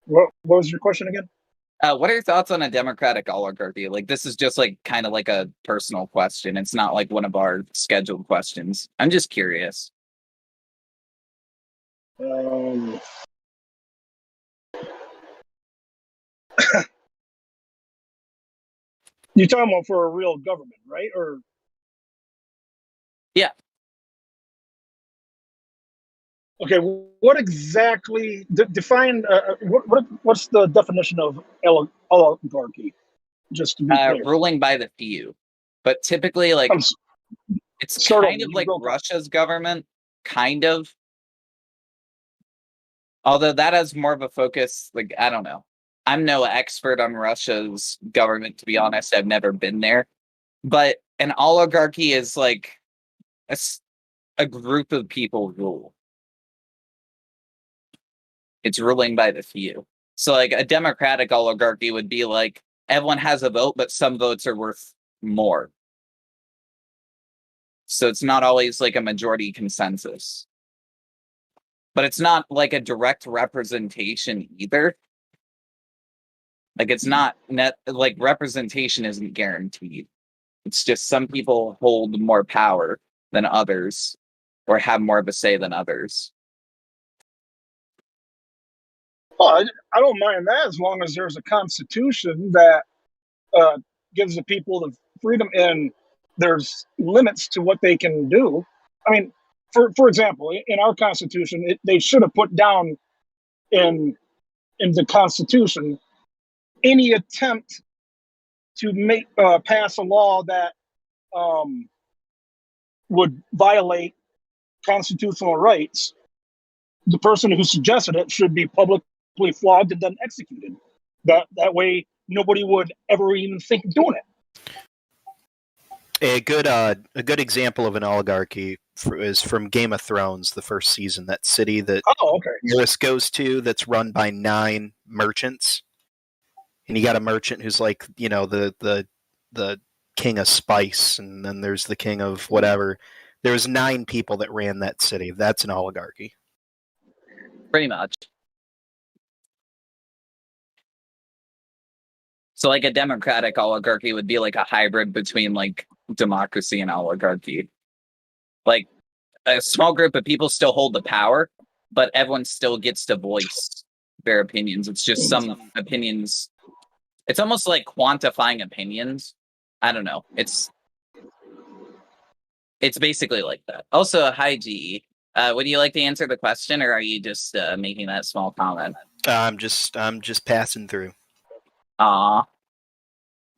What was your question again? What are your thoughts on a Democratic oligarchy? Like, this is just like kind of like a personal question. It's not like one of our scheduled questions. I'm just curious. You're talking about for a real government, right? Or yeah. Okay, what exactly define? What's the definition of oligarchy? Just to be clear, ruling by the few, but typically, like, it's kind of like Russia's government, kind of. Although that has more of a focus, like, I don't know. I'm no expert on Russia's government, to be honest. I've never been there. But an oligarchy is like a group of people rule. It's ruling by the few. So, like, a democratic oligarchy would be like everyone has a vote, but some votes are worth more. So it's not always like a majority consensus. But it's not like a direct representation either. Like, it's not like representation isn't guaranteed. It's just some people hold more power than others or have more of a say than others. Well, I don't mind that as long as there's a constitution that gives the people the freedom and there's limits to what they can do. I mean, for example, in our constitution, they should have put down in the constitution any attempt to make pass a law that would violate constitutional rights. The person who suggested it should be publicly flogged and then executed. That way, nobody would ever even think of doing it. A good example of an oligarchy is from Game of Thrones, the first season. That city that Varys goes to, that's run by 9 merchants, and you got a merchant who's like, you know, the king of spice, and then there's the king of whatever. There was 9 people that ran that city. That's an oligarchy. Pretty much. So, like, a democratic oligarchy would be like a hybrid between like democracy and oligarchy. Like, a small group of people still hold the power, but everyone still gets to voice their opinions. It's just some opinions. It's almost like quantifying opinions. I don't know. It's basically like that. Also, hi, GE. Would you like to answer the question, or are you just making that small comment? I'm just passing through. Aw.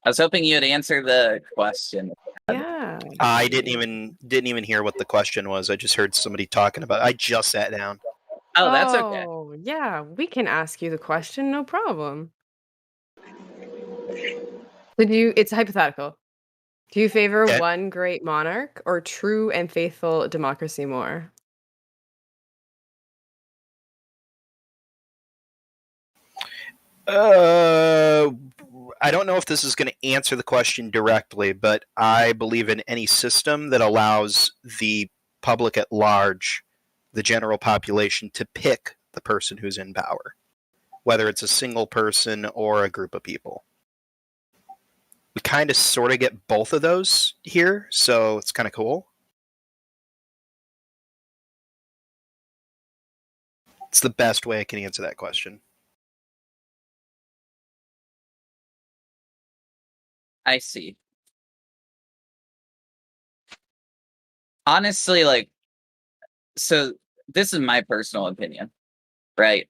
I was hoping you'd answer the question. Yeah. I didn't even hear what the question was. I just heard somebody talking about it. I just sat down. Oh, that's okay. Oh, yeah, we can ask you the question, no problem. It's hypothetical. Do you favor one great monarch or true and faithful democracy more? I don't know if this is going to answer the question directly, but I believe in any system that allows the public at large, the general population, to pick the person who's in power, whether it's a single person or a group of people. We kind of sort of get both of those here, so it's kind of cool. It's the best way I can answer that question. I see. Honestly, like, so this is my personal opinion, right?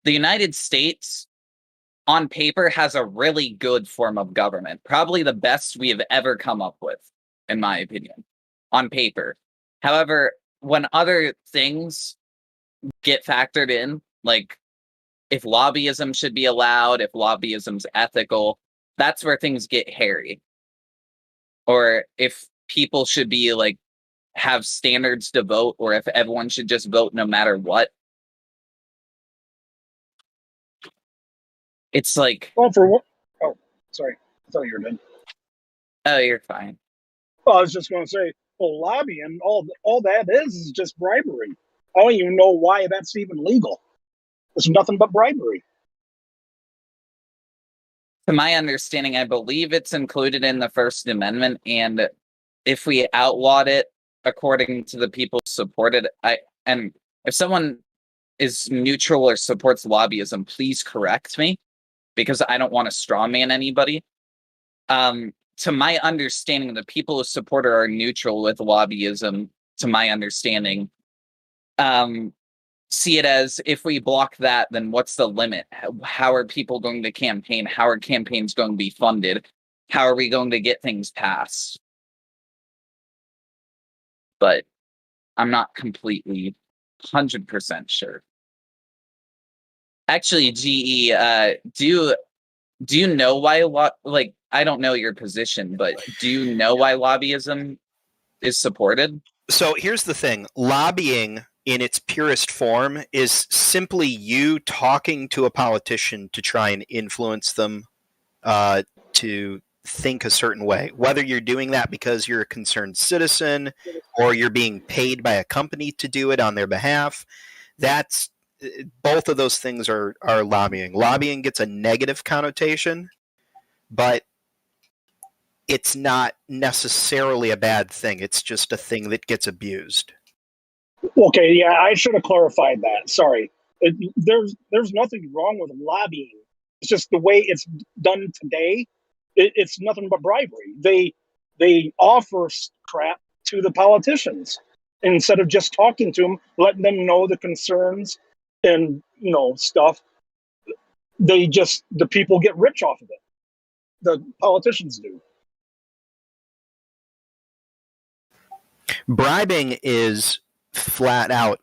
The United States, on paper, has a really good form of government. Probably the best we have ever come up with, in my opinion, on paper. However, when other things get factored in, like if lobbyism should be allowed, if lobbyism's ethical, that's where things get hairy. Or if people should be like have standards to vote, or if everyone should just vote no matter what. It's like, well, for what? Oh, sorry, I thought you were done. Oh, you're fine. Well, I was just going to say, well, lobbying, all that is just bribery. I don't even know why that's even legal. It's nothing but bribery. To my understanding, I believe it's included in the First Amendment, and if we outlawed it according to the people who support it, and if someone is neutral or supports lobbyism, please correct me, because I don't want to strawman anybody. To my understanding, the people who support it are neutral with lobbyism, to my understanding. See it as, if we block that, then what's the limit? How are people going to campaign? How are campaigns going to be funded? How are we going to get things passed? But I'm not completely 100% sure. Actually, GE, do you know why, like, I don't know your position, but do you know why lobbyism is supported? So here's the thing. Lobbying in its purest form is simply you talking to a politician to try and influence them to think a certain way. Whether you're doing that because you're a concerned citizen or you're being paid by a company to do it on their behalf, that's both of those things are lobbying. Lobbying gets a negative connotation, but it's not necessarily a bad thing. It's just a thing that gets abused. Okay, yeah, I should have clarified that. Sorry. There's nothing wrong with lobbying. It's just the way it's done today. It's nothing but bribery. They offer crap to the politicians instead of just talking to them, letting them know the concerns and stuff. The people get rich off of it. The politicians do. Bribing is flat out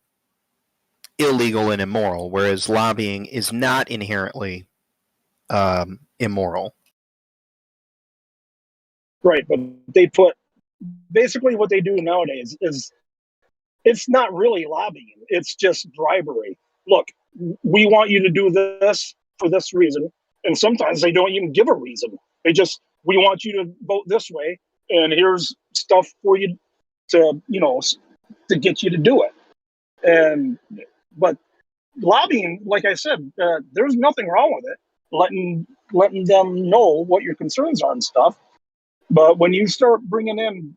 illegal and immoral, whereas lobbying is not inherently immoral. Right, but they put basically what they do nowadays is it's not really lobbying. It's just bribery. Look, we want you to do this for this reason. And sometimes they don't even give a reason. We want you to vote this way. And here's stuff for you to get you to do it. But lobbying, like I said, there's nothing wrong with it. Letting them know what your concerns are and stuff. But when you start bringing in,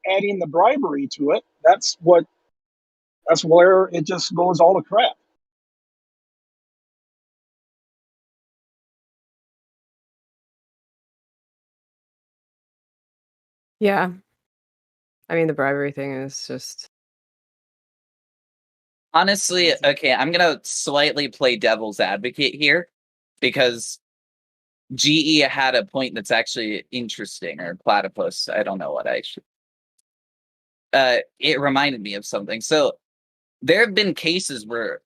adding the bribery to it, that's where it just goes all to crap. Yeah. I mean, the bribery thing is just... Honestly, okay, I'm going to slightly play devil's advocate here, because GE had a point that's actually interesting, or platypus. I don't know what I should. It reminded me of something. So there have been cases where,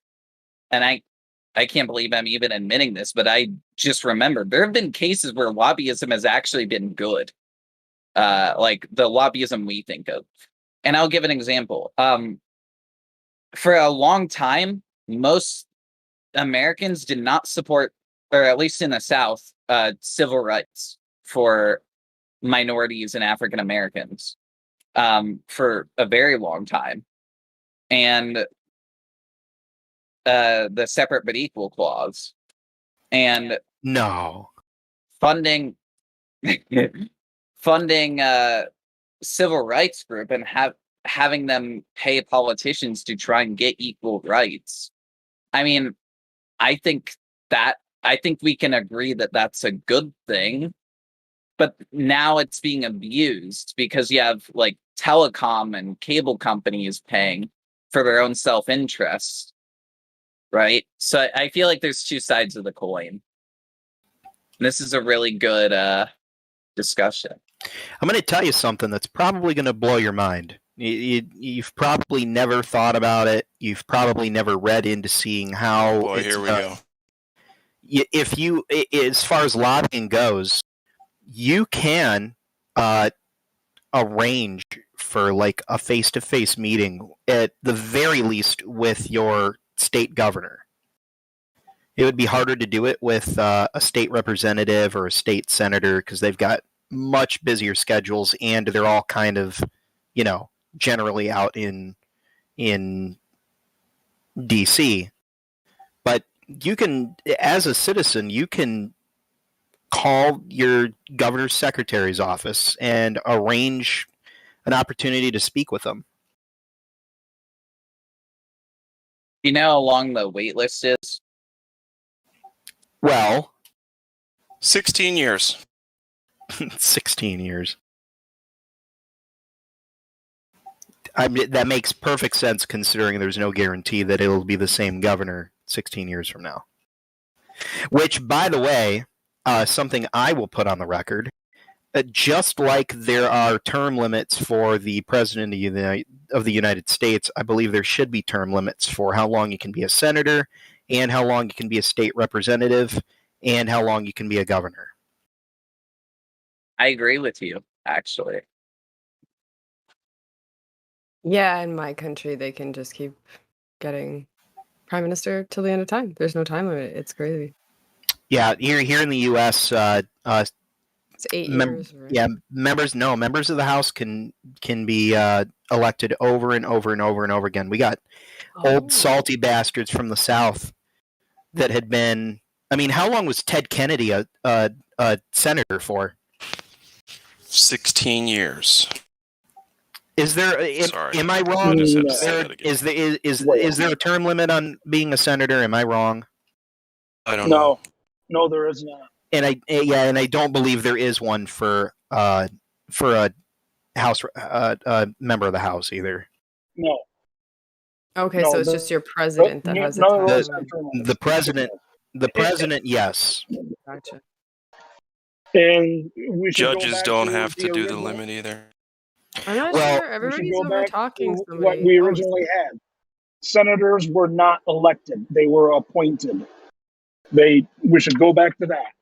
and I can't believe I'm even admitting this, but I just remembered there have been cases where lobbyism has actually been good. Like the lobbyism we think of. And I'll give an example. For a long time, most Americans did not support, or at least in the South, civil rights for minorities and African Americans for a very long time. And the separate but equal clause. And no. Funding civil rights group and having them pay politicians to try and get equal rights. I mean, I think we can agree that that's a good thing, but now it's being abused because you have like telecom and cable companies paying for their own self-interest, right? So I feel like there's two sides of the coin. This is a really good discussion. I'm going to tell you something that's probably going to blow your mind. You've probably never thought about it. You've probably never read into seeing how. Boy, here we go. If you, as far as lobbying goes, you can arrange for like a face-to-face meeting at the very least with your state governor. It would be harder to do it with a state representative or a state senator because they've got much busier schedules and they're all kind of, generally out in DC. But you can, as a citizen, you can call your governor's secretary's office and arrange an opportunity to speak with them. You know how long the wait list is? Well, 16 years. 16 years. I mean, that makes perfect sense considering there's no guarantee that it'll be the same governor 16 years from now. Which, by the way, something I will put on the record, just like there are term limits for the president of the United States, I believe there should be term limits for how long you can be a senator and how long you can be a state representative and how long you can be a governor. I agree with you, actually. Yeah, in my country, they can just keep getting prime minister till the end of time. There's no time limit. It's crazy. Yeah, here in the U.S., it's 8 years. Right? Yeah, members of the House can be elected over and over and over and over again. We got old salty bastards from the South that had been. I mean, how long was Ted Kennedy a senator for? 16 years. Is there? Am I wrong? Is there a term limit on being a senator? Am I wrong? I don't know. No, there is not. And I don't believe there is one for a House member of the House either. No. Okay, so it's just your president that has a time limit. The president, yes. Gotcha. And we should judges don't have to do the limit either. I'm not Well, sure. Everybody's over talking somebody. What we originally had. Senators were not elected; they were appointed. We should go back to that.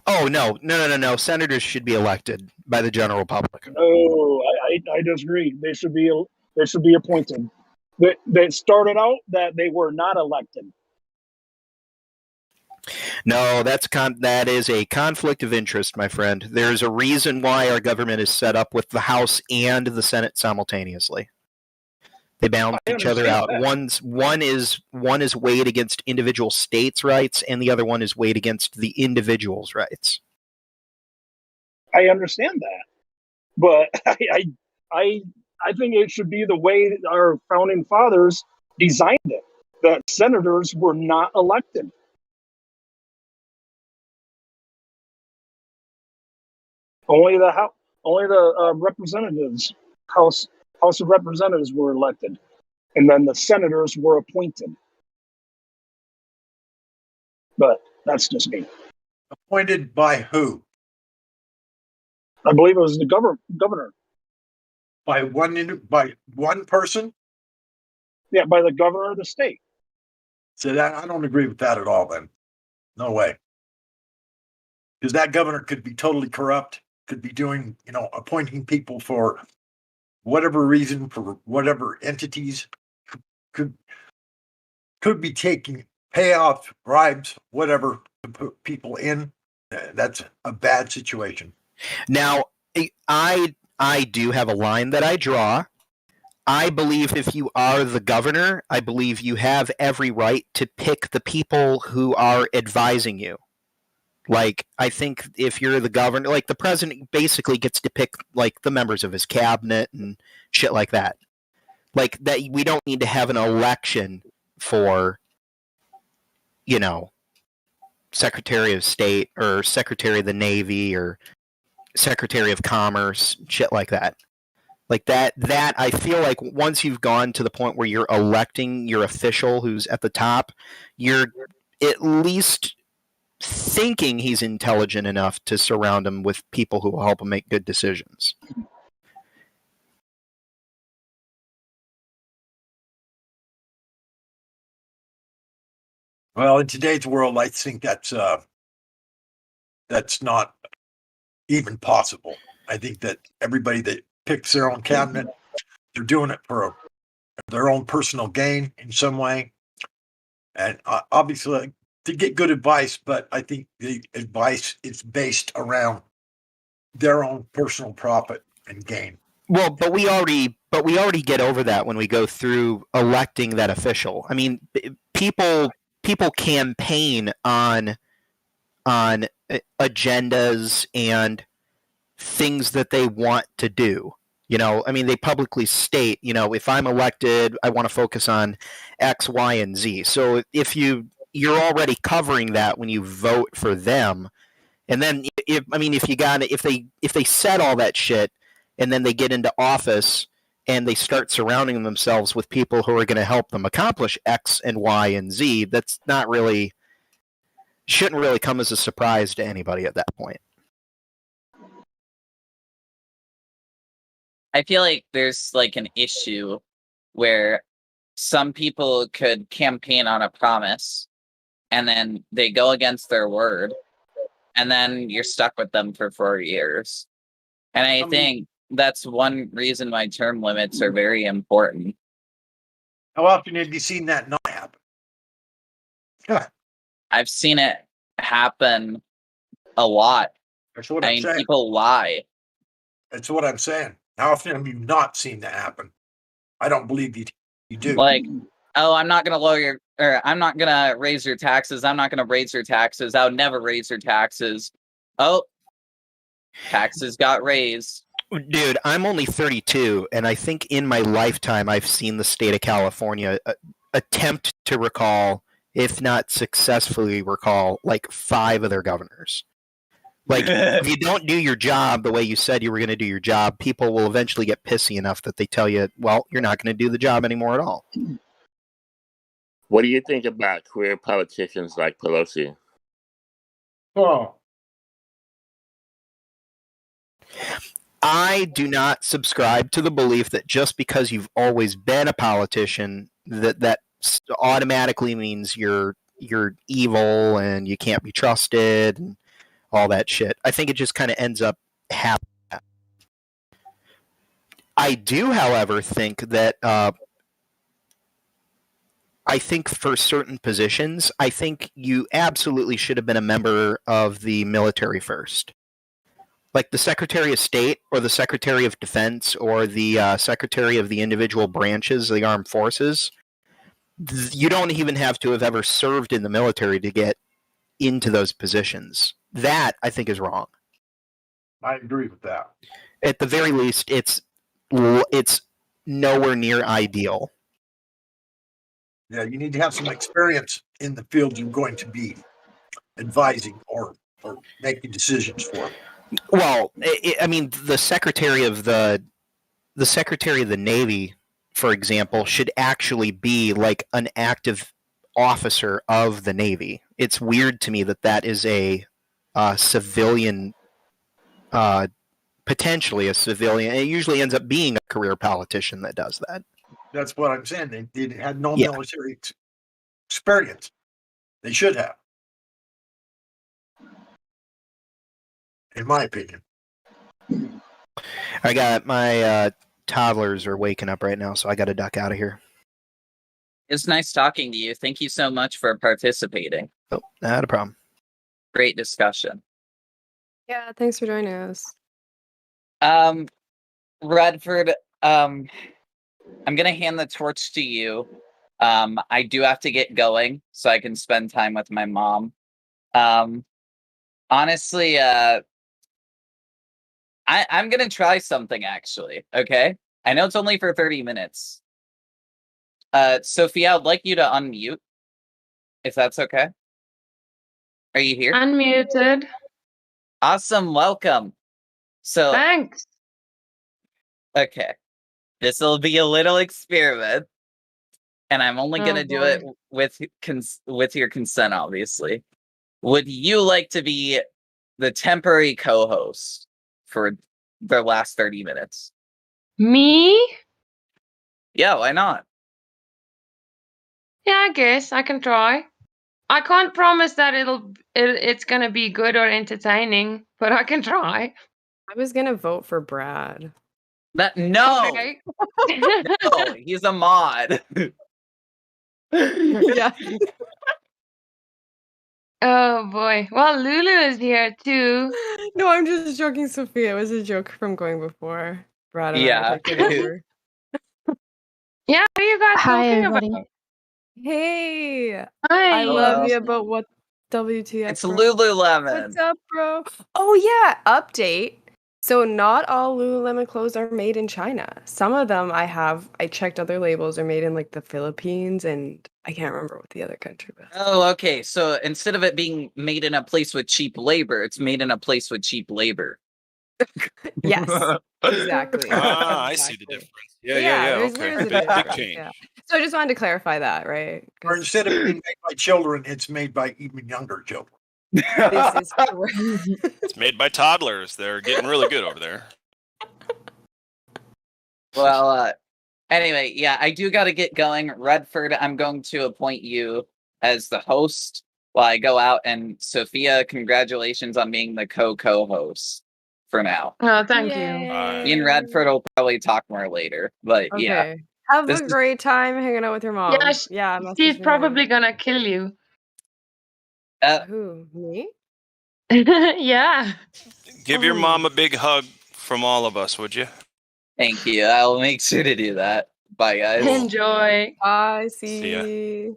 Oh no! Senators should be elected by the general public. No, I disagree. They should be appointed. They started out that they were not elected. No, that is a conflict of interest, my friend. There's a reason why our government is set up with the House and the Senate simultaneously. They balance each other out. One is weighed against individual states' rights, and the other one is weighed against the individual's rights. I understand that, but I think it should be the way our founding fathers designed it. That senators were not elected. Only the representatives, House of Representatives were elected, and then the senators were appointed. But that's just me. Appointed by who? I believe it was the governor. By one person? Yeah, by the governor of the state. So that I don't agree with that at all. Then, no way, because that governor could be totally corrupt. Could be doing, appointing people for whatever reason, for whatever entities, could be taking payoffs, bribes, whatever, to put people in. That's a bad situation. Now, I do have a line that I draw. I believe if you are the governor, I believe you have every right to pick the people who are advising you. Like, I think if you're the governor, like the president basically gets to pick like the members of his cabinet and shit like that. Like that, we don't need to have an election for, Secretary of State or Secretary of the Navy or Secretary of Commerce, shit like that. Like that I feel like once you've gone to the point where you're electing your official who's at the top, you're at least thinking he's intelligent enough to surround him with people who will help him make good decisions. Well, in today's world, I think that's that's not even possible. I think that everybody that picks their own cabinet, they're doing it for their own personal gain in some way. And obviously, to get good advice, but I think the advice is based around their own personal profit and gain. Well, but we already get over that when we go through electing that official. I mean, people campaign on agendas and things that they want to do. You know, I mean, they publicly state, you know, if I'm elected, I want to focus on X, Y, and Z. So if you're already covering that when you vote for them, and then if they said all that shit, and then they get into office and they start surrounding themselves with people who are going to help them accomplish X and Y and Z, that's not really shouldn't really come as a surprise to anybody at that point. I feel like there's like an issue where some people could campaign on a promise and then they go against their word and then you're stuck with them for 4 years. And I think that's one reason why term limits are very important. How often have you seen that not happen? I've seen it happen a lot. That's what I I'm mean, saying. people lie. That's what I'm saying. How often have you not seen that happen? I don't believe you do. Like, oh, I'm not going to lower or I'm not going to raise your taxes. I'm not going to raise your taxes. I would never raise your taxes. Oh, taxes got raised. Dude, I'm only 32, and I think in my lifetime I've seen the state of California attempt to recall, if not successfully recall, like 5 of their governors. Like, if you don't do your job the way you said you were going to do your job, people will eventually get pissy enough that they tell you, well, you're not going to do the job anymore at all. What do you think about career politicians like Pelosi? Oh. I do not subscribe to the belief that just because you've always been a politician, that automatically means you're evil and you can't be trusted and all that shit. I think it just kind of ends up happening. I do, however, think that I think for certain positions, I think you absolutely should have been a member of the military first. Like the Secretary of State or the Secretary of Defense or the Secretary of the individual branches of the armed forces. You don't even have to have ever served in the military to get into those positions. That, I think, is wrong. I agree with that. At the very least, it's nowhere near ideal. Yeah, you need to have some experience in the field you're going to be advising or making decisions for. Well, I mean, the Secretary of the Navy, for example, should actually be like an active officer of the Navy. It's weird to me that is a civilian, potentially a civilian. It usually ends up being a career politician that does that. That's what I'm saying. They had no military experience. They should have, in my opinion. I got my toddlers are waking up right now, so I got to duck out of here. It's nice talking to you. Thank you so much for participating. Oh, not a problem. Great discussion. Yeah, thanks for joining us. Redford, I'm gonna hand the torch to you. I do have to get going so I can spend time with my mom. Honestly, I'm gonna try something actually. Okay, I know it's only for 30 minutes. Sophia, I'd like you to unmute, if that's okay. Are you here? Unmuted. Awesome, welcome. So thanks. Okay, this will be a little experiment, and I'm only gonna do it with your consent, obviously. Would you like to be the temporary co-host for the last 30 minutes? Me? Yeah, why not? Yeah, I guess I can try. I can't promise that it's gonna be good or entertaining, but I can try. I was gonna vote for Brad. No, Okay. no, he's a mod. Yeah. Oh boy. Well, Lulu is here too. No, I'm just joking, Sophia. It was a joke from going before. Brad and I Yeah. are taking over. Yeah, what are you guys Hi, talking everybody. about? Hey, Hi. I love Hello. you, but what WTF, It's bro? Lululemon. What's up, bro? Oh yeah, update. So not all Lululemon clothes are made in China. Some of them I checked other labels, are made in like the Philippines, and I can't remember what the other country was. Oh, okay. So instead of it being made in a place with cheap labor, it's made in a place with cheap labor. Yes, exactly. I see the difference. Yeah, There's okay. a Big difference. change. Yeah. So I just wanted to clarify that, right? Or instead of being made by children, it's made by even younger children. This is correct. It's made by toddlers. They're getting really good over there. Well, anyway, yeah, I do got to get going. Redford, I'm going to appoint you as the host while I go out. And Sophia, congratulations on being the co-host for now. Oh, thank you. Me and Redford will probably talk more later. But yeah. Okay. Have This a is- great time hanging out with your mom. Yeah, Yeah, she's message me probably later. gonna kill you. Who? Me? Yeah. Give your mom a big hug from all of us, would you? Thank you. I'll make sure to do that. Bye, guys. Enjoy. Bye, See ya.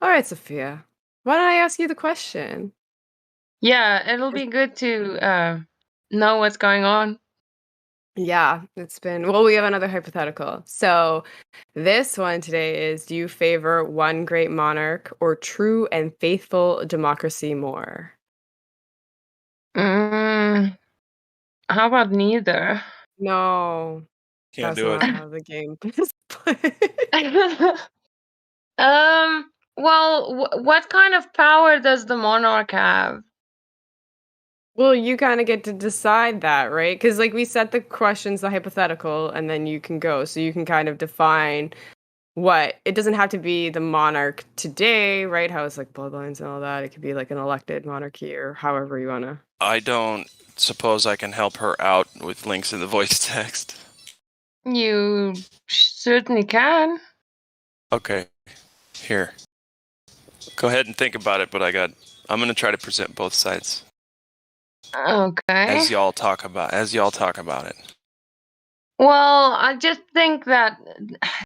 All right, Sophia. Why don't I ask you the question? Yeah, it'll be good to know what's going on. Yeah, we have another hypothetical. So this one today is, do you favor one great monarch or true and faithful democracy more? How about neither? No. Can't That's do not it. how the game is played. Well, what kind of power does the monarch have? Well, you kind of get to decide that, right? Because like we set the questions, the hypothetical, and then you can go. So you can kind of define what it doesn't have to be the monarch today, right? How it's like bloodlines and all that. It could be like an elected monarchy or however you want to. I don't suppose I can help her out with links in the voice text. You certainly can. Okay. Here. Go ahead and think about it, but I'm going to try to present both sides. Okay. As y'all talk about it. Well, I just think that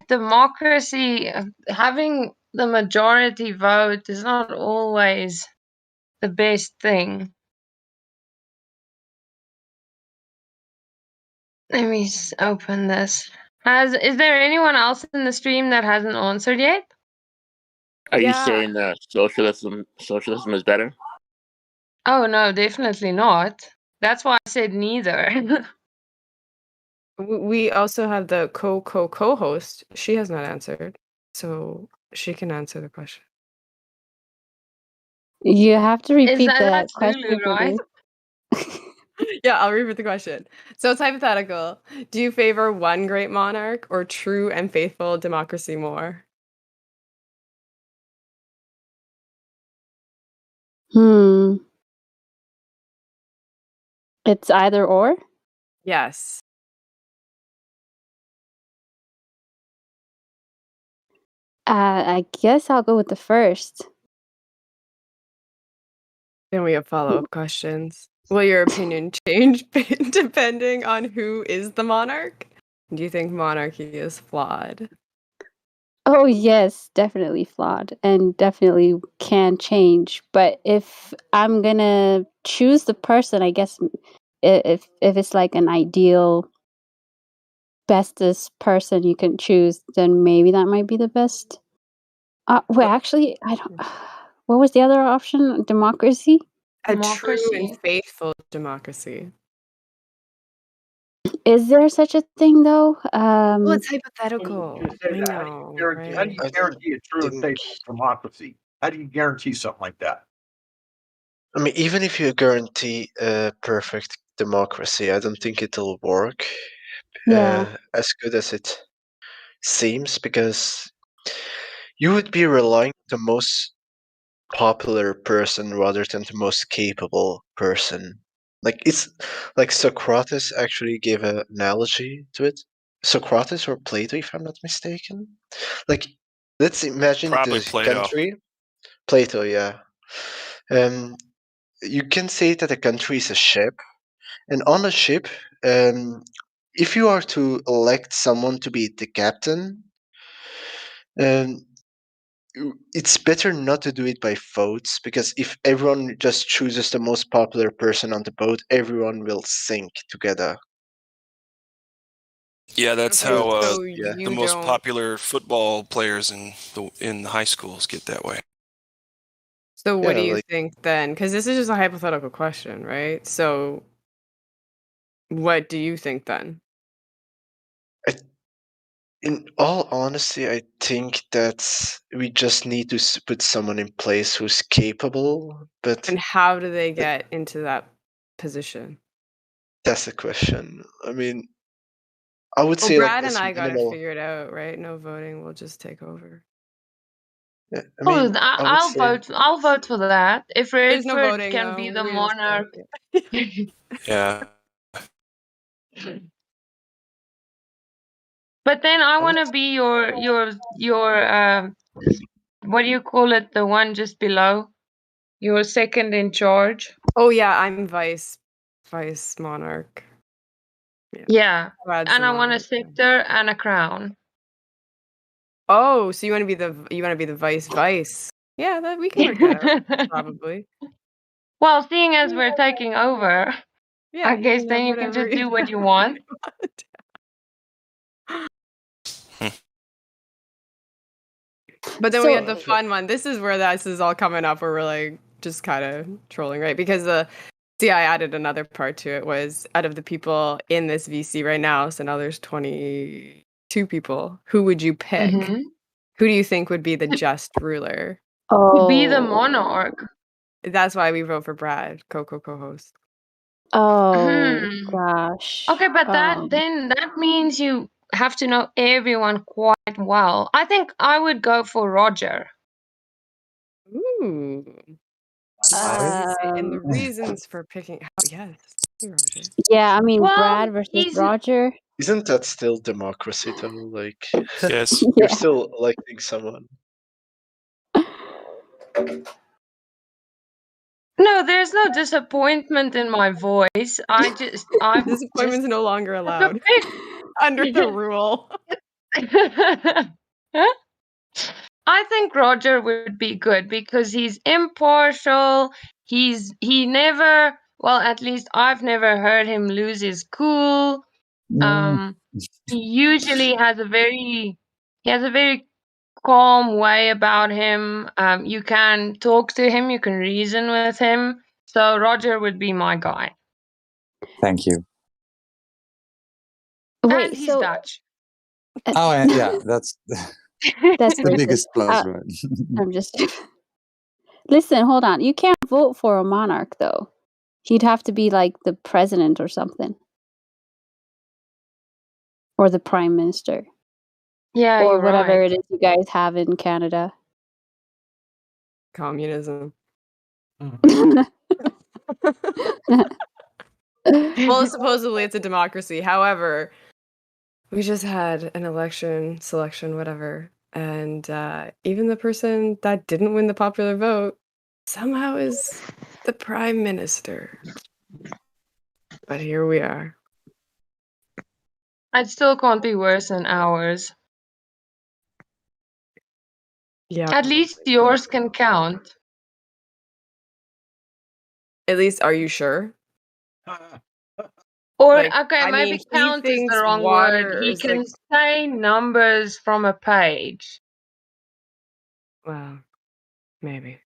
democracy, having the majority vote, is not always the best thing. Let me open this. Is there anyone else in the stream that hasn't answered yet? Are you saying that socialism is better? Oh no, definitely not. That's why I said neither. We also have the co-host. She has not answered, so she can answer the question. You have to repeat the that's question Lulu, for right? me. Yeah, I'll repeat the question. So it's hypothetical. Do you favor one great monarch or true and faithful democracy more? It's either or? Yes. I guess I'll go with the first. Then we have follow-up questions. Will your opinion change depending on who is the monarch? Do you think monarchy is flawed? Oh, yes, definitely flawed and definitely can change. But if I'm gonna choose the person, I guess if it's like an ideal bestest person you can choose, then maybe that might be the best. Wait, actually, I don't. What was the other option? Democracy? A true and faithful democracy. Is there such a thing though? Well, it's hypothetical. I know, How do you guarantee a true and faithful democracy? How do you guarantee something like that? I mean, even if you guarantee a perfect democracy, I don't think it'll work as good as it seems, because you would be relying the most popular person rather than the most capable person. Like it's like Socrates actually gave an analogy to it. Socrates or Plato, if I'm not mistaken. Like, let's imagine Probably this Plato. country. Plato, yeah. You can say that a country is a ship, and on a ship, if you are to elect someone to be the captain, um, it's better not to do it by votes, because if everyone just chooses the most popular person on the boat, everyone will sink together. Yeah, that's Okay, how so the you most don't. popular football players in high schools get that way. So what do Yeah, you like think then? Because this is just a hypothetical question, right? So what do you think then? in all honesty, I think that we just need to put someone in place who's capable, but And how do they get into that position? that's the question. I mean, I would Well, say like Brad and as I got it minimal. figured out, right? No voting. We'll just take over. Yeah, I Oh, mean, I would I'll say vote. I'll vote for that. If There's no Redford voting can though. be the We just monarch. Yeah. But then I want to be your what do you call it? The one just below, your second in charge. Oh yeah, I'm vice monarch. Yeah, Brad's and the I want a monarch. scepter and a crown. Oh, so you want to be the vice? Yeah, that we can work that out. Probably. Well, seeing as we're taking over, Yeah, I you guess can have then you can whatever just do what you want. But then we had So- the fun one. This is where this is all coming up, where we're like just kind of trolling, right? Because I added another part to it, was out of the people in this VC right now, so now there's 22 people. Who would you pick? Mhm. Who do you think would be the just ruler? To be the Oh. monarch. That's why we vote for Brad, co-host. Oh Hmm. gosh. Okay, but that means you have to know everyone quite well. I think I would go for Roger. Ooh. And the reasons for picking. Yes. Hey, Roger. Yeah, I mean Well, Brad versus he's Roger. isn't that still democracy though? Like, Yes. you're Yeah. still electing someone. no, there's no disappointment in my voice. I'm Disappointment's no longer allowed under the rule. I think Roger would be good because he's impartial. He never, well, at least I've never heard him lose his cool. He usually has a very calm way about him. You can talk to him, you can reason with him. So Roger would be my guy. Thank you. Wait, And he's so Dutch. Oh, yeah, that's that's the biggest plus, right? I'm just listen. Hold on. You can't vote for a monarch though. He'd have to be like the president or something, or the prime minister, Yeah, or you're whatever right. it is you guys have in Canada. Communism. Mm-hmm. Well, supposedly it's a democracy. However, we just had an election, selection, whatever. And even the person that didn't win the popular vote somehow is the prime minister. But here we are. It still can't be worse than ours. Yeah. At least yours can count. At least, are you sure? Or, Like, okay, I maybe mean, he count is the thinks wrong water word. He is can like, say numbers from a page. well, maybe.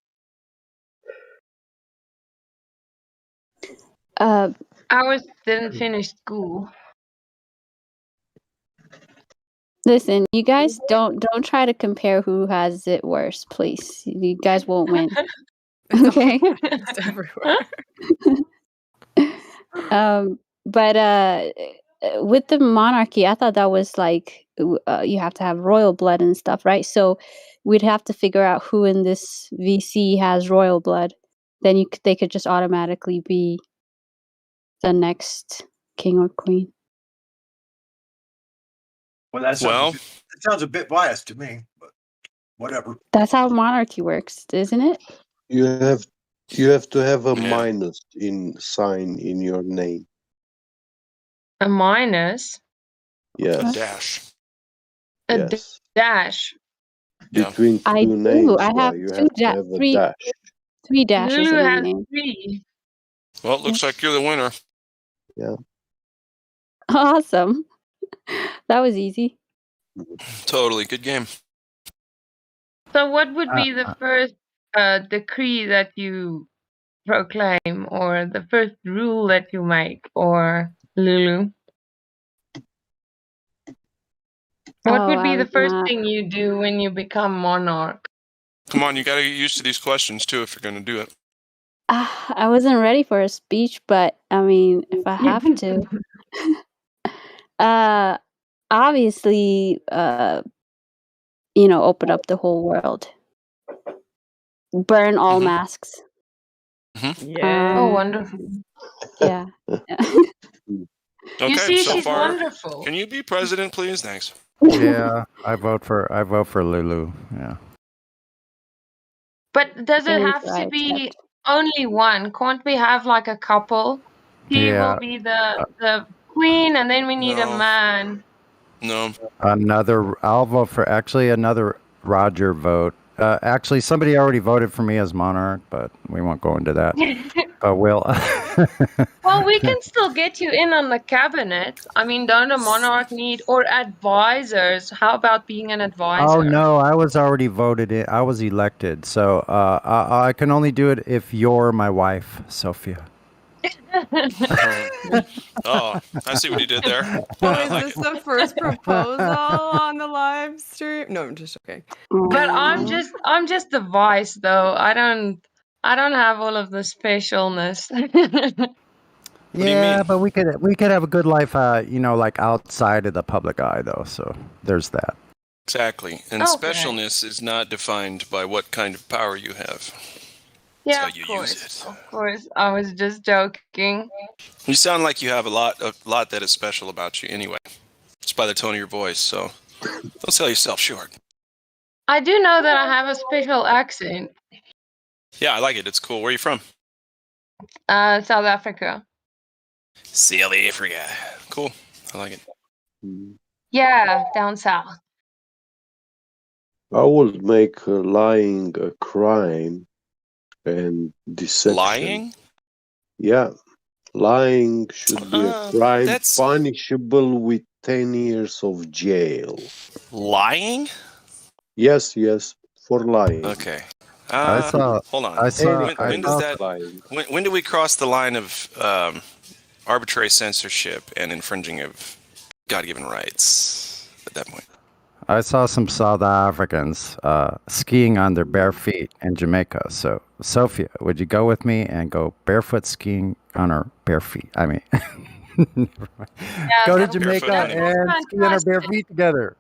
Ours didn't finish school. Listen, you guys don't try to compare who has it worse, please. You guys won't win. Okay. It's everywhere. But with the monarchy, I thought that was like you have to have royal blood and stuff, right? So we'd have to figure out who in this VC has royal blood. Then they could just automatically be the next king or queen. Well, that sounds a bit biased to me, but whatever. That's how monarchy works, isn't it? You have to have a minus sign in your name. A minus? Yes. A dash. A Yes. dash. Between two I names, do. I have you two have to have a dash. three dashes Lulu in my has name. 3. Well, it looks like you're the winner. Yeah. Awesome. That was easy. Totally. Good game. So what would be the first decree that you proclaim, or the first rule that you make, or Lulu? What would be the first thing you do when you become monarch? Come on, you got to get used to these questions too if you're going to do it. I wasn't ready for a speech, but I mean, if I have to, obviously, open up the whole world, burn all masks. Yeah. Oh, wonderful. Yeah. Okay, see, so she's far, wonderful. can you be president, please? Thanks. Yeah, I vote for Lulu. Yeah. But does it Very have to be only one? Can't we have like a couple? He Yeah. will be the queen, and then we need a No. man. No. I'll vote for another Roger vote. Actually, somebody already voted for me as monarch, but we won't go into that. But we'll. Well, we can still get you in on the cabinet. I mean, don't a monarch need or advisors? How about being an advisor? Oh no, I was already voted in. I was elected, so I can only do it if you're my wife, Sophia. Oh, I see what you did there. Well, is this the first proposal on the live stream? No, I'm just joking. But I'm just the vice, though. I don't have all of the specialness. Yeah, but we could have a good life, like outside of the public eye, though. So there's that. Exactly. And Okay. specialness is not defined by what kind of power you have. Yeah, how of you course. use it. Of course. I was just joking. You sound like you have a lot that is special about you anyway. Just by the tone of your voice, so don't sell yourself short. I do know that I have a special accent. Yeah, I like it. It's cool. Where are you from? South Africa. South Africa. Cool. I like it. Yeah, down south. I would make lying a crime and deception. Lying? Yeah. Lying should be a crime punishable with 10 years of jail. Lying? Yes, for lying. Okay. Hold on. When do we cross the line of arbitrary censorship and infringing of God-given rights at that point? I saw some South Africans skiing on their bare feet in Jamaica. So, Sophia, would you go with me and go barefoot skiing on our bare feet? I mean, never mind. Go to Jamaica and ski on our bare feet together.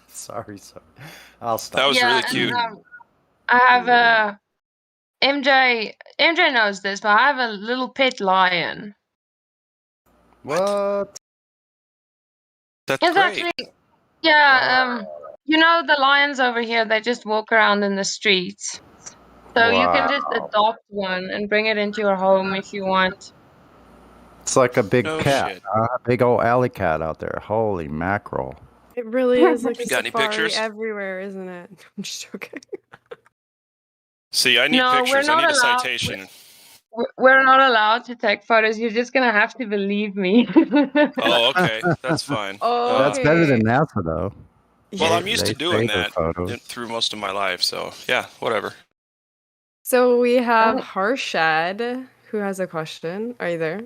Sorry. I'll stop. That was really cute. I have a MJ knows this, but I have a little pet lion. What? That's it's great. Actually, yeah, the lions over here, they just walk around in the streets. So you can just adopt one and bring it into your home if you want. It's like a big No cat, shit. a big old alley cat out there. Holy mackerel. It really is like a Got any safari pictures? everywhere, isn't it? I'm just joking. See, I need No, we're pictures. I not need a allowed- citation. We're not allowed to take photos. You're just gonna have to believe me. Oh, okay. That's fine. That's better than NASA, though. Well, I'm used They to doing save their that photos. through most of my life, so yeah, whatever. So we have Harshad, who has a question. Are you there?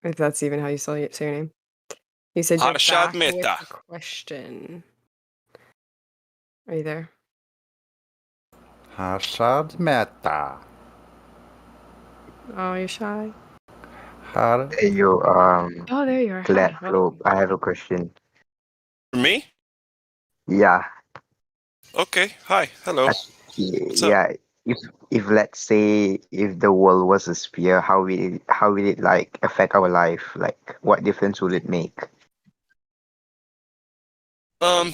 If that's even how you say your name. You said you're Harshad back with Mehta. a question. Are you there? Harshad Mehta. Oh, you're shy. Hara? Hey, yo, Oh, there you are. Glad Hi. Flow, I have a question. For me? Yeah, Okay. Hi. Hello. What's up? yeah. If let's say if the world was a sphere, how will it like affect our life? Like, what difference will it make?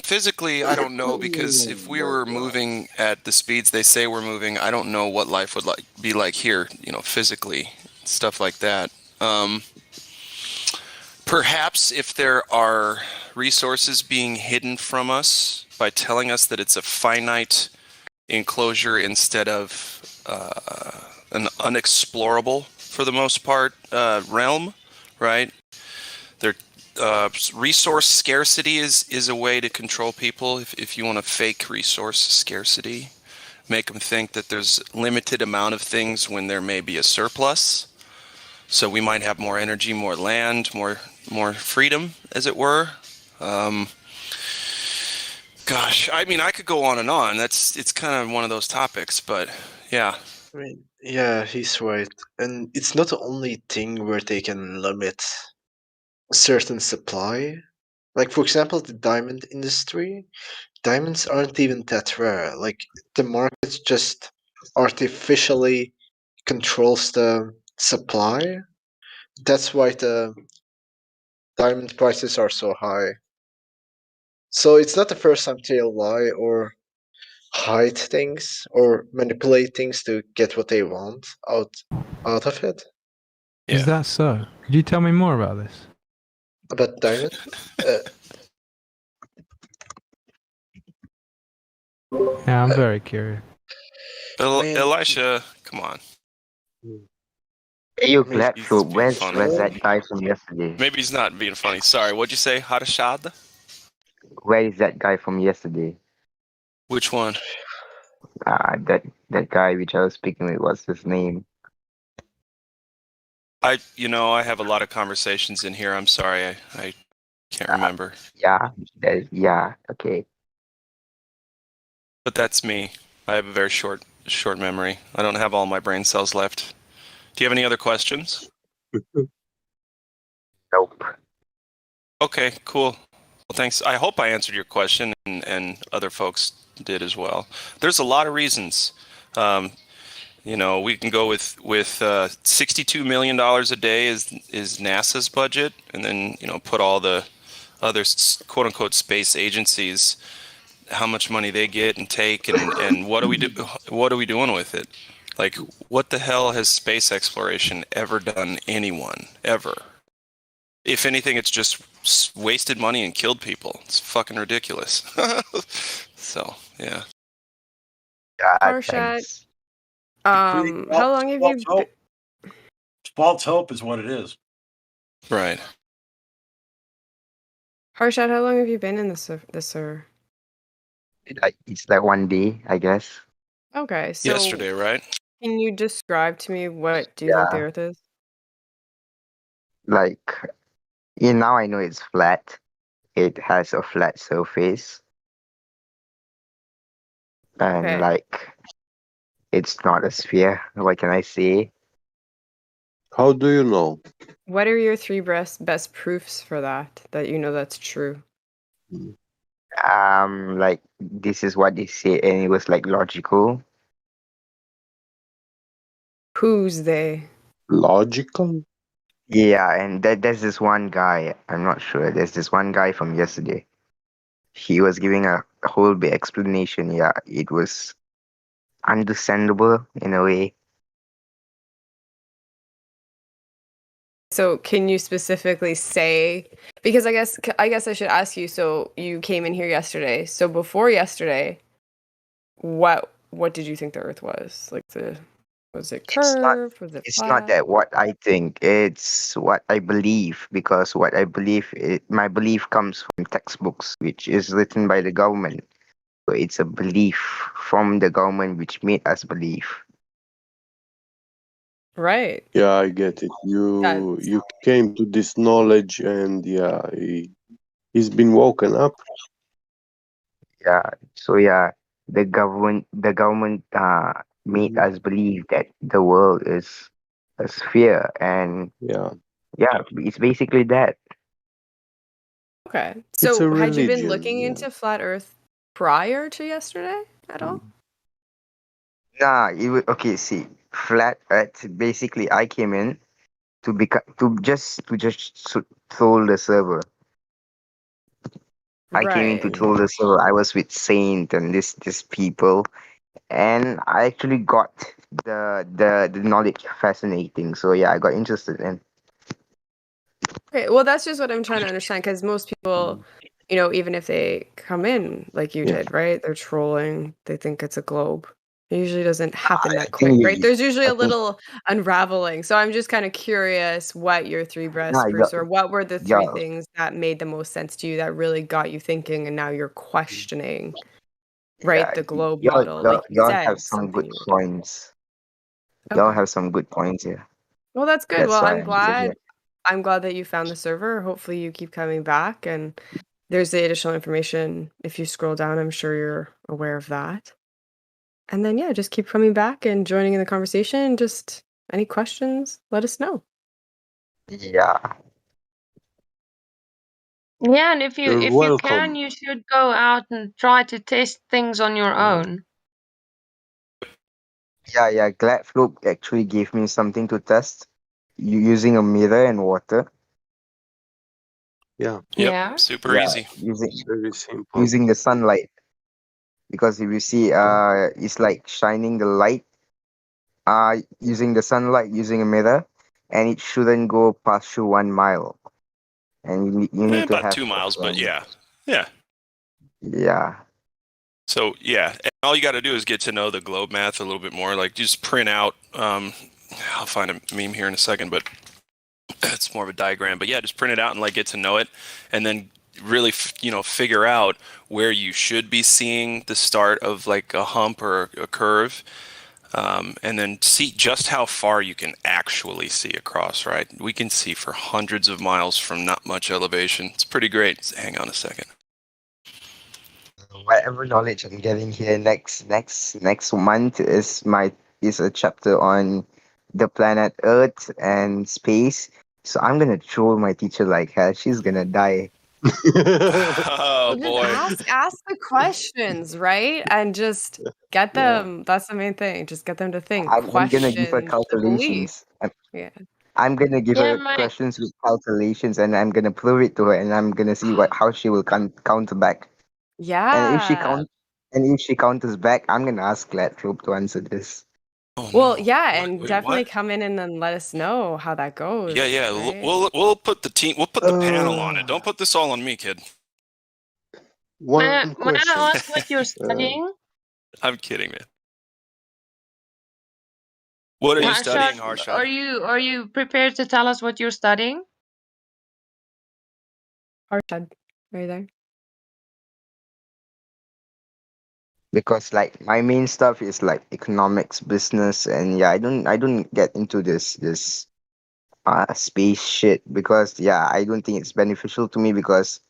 Physically, I don't know because if we were moving at the speeds they say we're moving, I don't know what life would be like here, physically, stuff like that. Perhaps if there are resources being hidden from us by telling us that it's a finite enclosure instead of an unexplorable, for the most part, realm, right? There, resource scarcity is a way to control people. If you want to fake resource scarcity, make them think that there's limited amount of things when there may be a surplus. So we might have more energy, more land, more freedom, as it were. Gosh, I mean, I could go on and on. It's kind of one of those topics, but yeah. I mean, yeah, he's right. And it's not the only thing where they can limit a certain supply. Like, for example, the diamond industry. Diamonds aren't even that rare. Like, the market just artificially controls the supply. That's why the diamond prices are so high. So it's not the first time they lie or hide things or manipulate things to get what they want out of it. Is that so? Could you tell me more about this? About diamond? Yeah, I'm very curious. Elisha, come on. Hey, yo, I mean, Glad He's Flow, being where's funny. that guy from yesterday? Maybe he's not being funny. Sorry, what'd you say? Harashad? Where is that guy from yesterday? Which one? That guy which I was speaking with, what's his name? I have a lot of conversations in here. I'm sorry, I can't remember. Yeah, okay. But that's me. I have a very short memory. I don't have all my brain cells left. Do you have any other questions? Nope. Okay, cool. Well, thanks. I hope I answered your question, and other folks did as well. There's a lot of reasons. We can go with $62 million a day is NASA's budget, and then put all the other quote unquote space agencies, how much money they get and take, and what are we doing with it? Like, what the hell has space exploration ever done anyone ever? If anything, it's just wasted money and killed people. It's fucking ridiculous. So yeah. Harshad, how long have you been? False hope is what it is. Right. Harshad, how long have you been in the server? It's like 1 day, I guess. Okay, so yesterday, right? Can you describe to me what do you think the Earth is? Like, now I know it's flat. It has a flat surface. And Okay. like, it's not a sphere. What can I say? How do you know? What are your three best proofs for that you know that's true? Like, this is what they say, and it was like logical. Who's they? Logical? Yeah, and there's this one guy, I'm not sure. There's this one guy from yesterday. He was giving a whole big explanation. Yeah, it was understandable in a way. So can you specifically say, because I guess I should ask you, so you came in here yesterday. So before yesterday, what did you think the Earth was? Like was it curved? Was it It's flat? not that what I think, it's what I believe, because what I believe, my belief comes from textbooks, which is written by the government. So it's a belief from the government which made us believe. Right. Yeah, I get it. You came to this knowledge, and he's been woken up. Yeah. So yeah, the government made us believe that the world is a sphere, and Yeah. Yeah, it's basically that. Okay. It's a So had you been looking religion. into flat Earth prior to yesterday at all? Nah, okay. See, flat Earth. Basically, I came in to become to just troll the server. I came in to Right. troll the server. I was with Saint and this people, and I actually got the knowledge fascinating. So yeah, I got interested in. Okay, well, that's just what I'm trying to understand because most people, even if they come in like you Yeah. did, right? They're trolling. They think it's a globe. It usually doesn't happen that I think quick, right? There's usually I a think little unraveling. So I'm just kind of curious what your three breaths, nah, Bruce, or what were the three y'all, things that made the most sense to you that really got you thinking and now you're questioning, right? yeah, The globe y'all, model, y'all, like you y'all have said, some something good you were doing. points. Y'all Okay. have some good points here. Well, that's good. That's Well, why I'm I'm still here. glad. I'm glad that you found the server. Hopefully, you keep coming back. And there's the additional information. If you scroll down, I'm sure you're aware of that. And then, yeah, just keep coming back and joining in the conversation. Just any questions, let us know. Yeah. Yeah, and if You're you can, welcome. you should go out and try to test things on your own. Yeah. Gladfloop actually gave me something to test using a mirror and water. Yeah. Yep. Yeah. Super Yeah, easy. It's very simple. using the sunlight. Because if you see, it's like shining the light, using the sunlight, using a mirror, and it shouldn't go past you 1 mile. And you need to About have, 2 miles, but yeah. Yeah. yeah. So yeah, and all you got to do is get to know the globe math a little bit more. Like just print out. I'll find a meme here in a second, but it's more of a diagram. But yeah, just print it out and like get to know it, and then really figure out where you should be seeing the start of like a hump or a curve. And then see just how far you can actually see across, right? We can see for hundreds of miles from not much elevation. It's pretty great. Hang on a second. Whatever knowledge I'm getting here next month is a chapter on the planet Earth and space. So I'm gonna troll my teacher like hell. She's gonna die. Oh Well, just boy. ask the questions, right? And just get Yeah. them. That's the main thing. Just get them to think. I'm gonna give her Question the belief. calculations. Yeah. I'm gonna give Yeah, her my questions with calculations, and I'm gonna prove it to her, and I'm gonna see how she will counter back. And Yeah. if she counters back, I'm gonna ask Gladfloop to answer this. Oh Well, no. yeah, What? and Wait, definitely what? come in and then let us know how that Yeah, goes, yeah. right? We'll put the team. We'll put the panel on it. Uh, Don't put this all on me, kid. One may I question. ask what you're studying? I'm kidding, man. What are you Harshad, studying, Harshad? are you prepared to tell us what you're studying? Harshad, are you there? Because like my main stuff is like economics, business, and yeah, I don't get into this space shit because yeah, I don't think it's beneficial to me because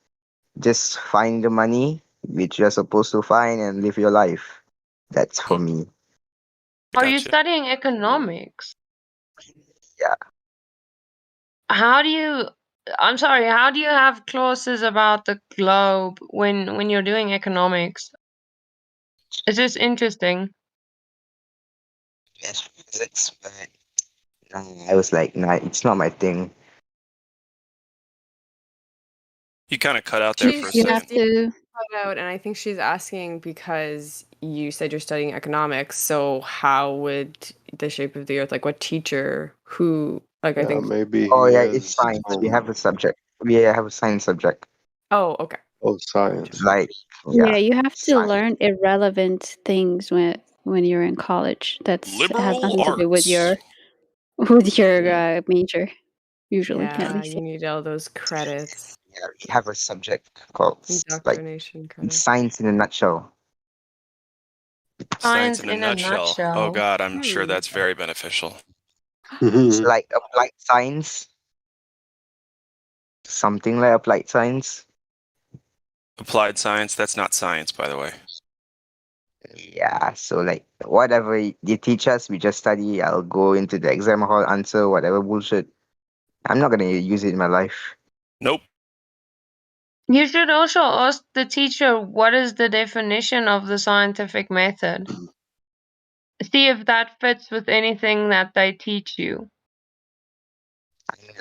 just find the money which you're supposed to find and live your life. That's for me. Are you Gotcha. studying economics? Yeah. How do you I'm sorry, how do you have clauses about the globe when you're doing economics? It's just interesting. Yes, physics, but I was like, nah, it's not my thing. You kind of cut out there for a You have second. to. Cut out, and I think she's asking because you said you're studying economics. So how would the shape of the earth, like what teacher, who, like I Yeah, think. maybe Oh he yeah, it's has science. We have some a subject. We have a science subject. Oh, okay. science. Like Yeah, yeah, you have to science. learn irrelevant things when you're in college. That's has Liberal nothing to do with arts. your major. Usually, at Yeah, least. you need all those credits, Yeah, we have a subject called like indoctrination it's credits. science in a nutshell. Science Science in a in a nutshell. Oh nutshell. God, I'm sure that's very beneficial. It's like applied science. Something like applied science. Applied science. That's not science, by the way. Yeah, so like whatever they teach us, we just study. I'll go into the exam hall, answer whatever bullshit. I'm not gonna use it in my life. Nope. You should also ask the teacher what is the definition of the scientific method. See if that fits with anything that they teach you.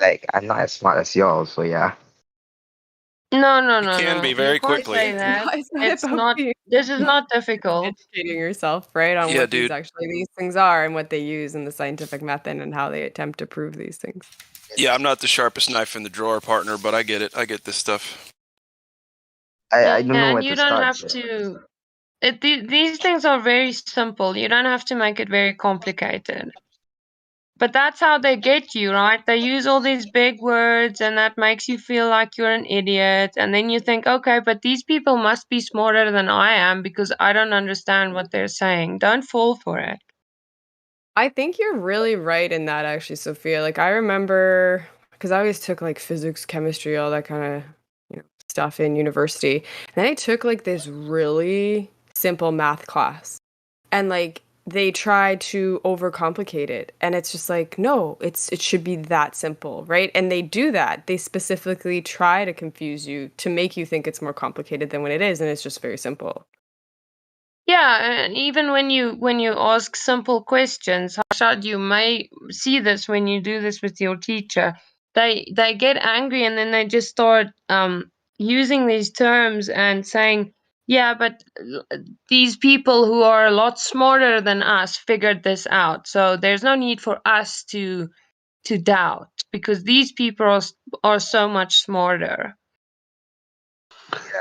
Like, I'm not as smart as y'all, so yeah. No, You can be very you can't quickly. say that. It's not It's about not. being This is not difficult. educating yourself, right, on Yeah, what dude. these things are and what they use in the scientific method and how they attempt to prove these things. Yeah, I'm not the sharpest knife in the drawer, partner, but I get it. I get this stuff. I don't know And where you to don't start. have to. These things are very simple. You don't have to make it very complicated. But that's how they get you, right? They use all these big words, and that makes you feel like you're an idiot. And then you think, okay, but these people must be smarter than I am because I don't understand what they're saying. Don't fall for it. I think you're really right in that, actually, Sophia. Like, I remember, because I always took like physics, chemistry, all that kind of stuff in university. And then I took like this really simple math class, and like they try to overcomplicate it, and it's just like, no, it should be that simple, right? And they do that. They specifically try to confuse you to make you think it's more complicated than what it is, and it's just very simple. Yeah, and even when you ask simple questions, Harshad, you may see this when you do this with your teacher. They get angry and then they just start using these terms and saying, yeah, but these people who are a lot smarter than us figured this out. So there's no need for us to doubt because these people are so much smarter.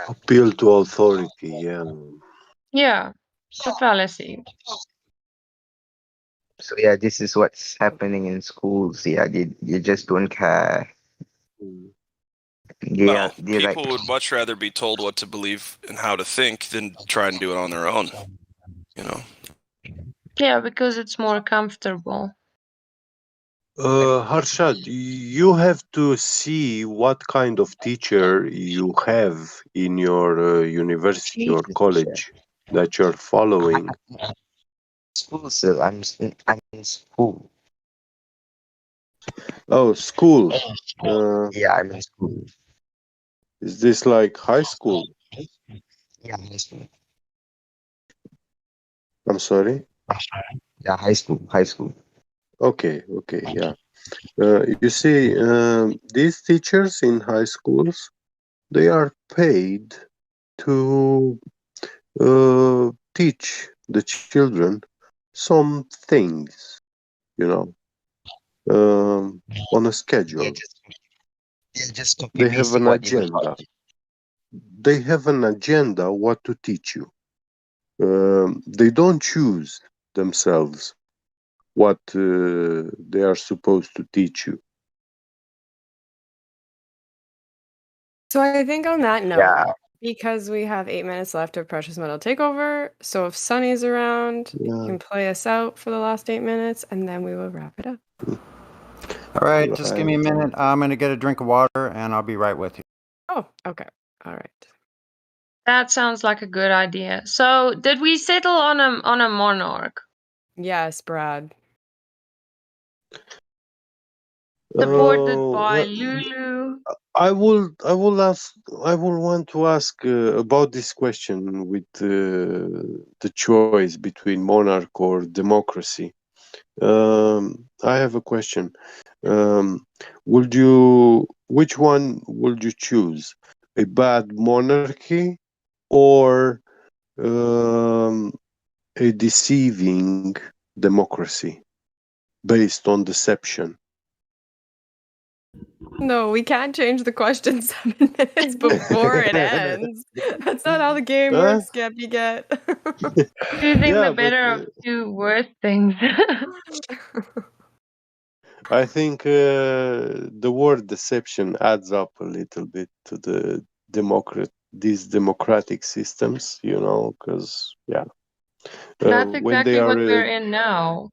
Appeal to authority, yeah. Yeah, it's a fallacy. So yeah, this is what's happening in schools. Yeah, they just don't care. Yeah, Well, they're like, people would much rather be told what to believe and how to think than try and do it on their own. You know. Yeah, because it's more comfortable. Harshad, you have to see what kind of teacher you have in your university or college that you're following. school. So I'm in school. Oh, school. Yeah, I'm in school. Is this like high school? Yeah, high school. I'm sorry? Yeah, high school. High school. Okay, yeah. You see, these teachers in high schools, they are paid to teach the children some things, you know, on a schedule. Just copy They have pasting an what you were taught. agenda. They have an agenda what to teach you. They don't choose themselves what they are supposed to teach you. So I think on that note, Yeah. because we have 8 minutes left of Precious Metal Takeover, so if Sunny's around, he can play us out for the last 8 minutes, and then we will wrap it up. All right, just give me a minute. I'm going to get a drink of water, and I'll be right with you. Oh, okay. All right. That sounds like a good idea. So, did we settle on a monarch? Yes, Brad. Supported Oh, by Lulu. I will want to ask about this question with the choice between monarch or democracy. I have a question. Which one would you choose? A bad monarchy or a deceiving democracy based on deception? No, we can't change the question 7 minutes before it ends. That's not how the game works, Scappy Get. Choosing Yeah, the better of two worst things. I think the word deception adds up a little bit to these democratic systems, because That's when they exactly what are we're in now.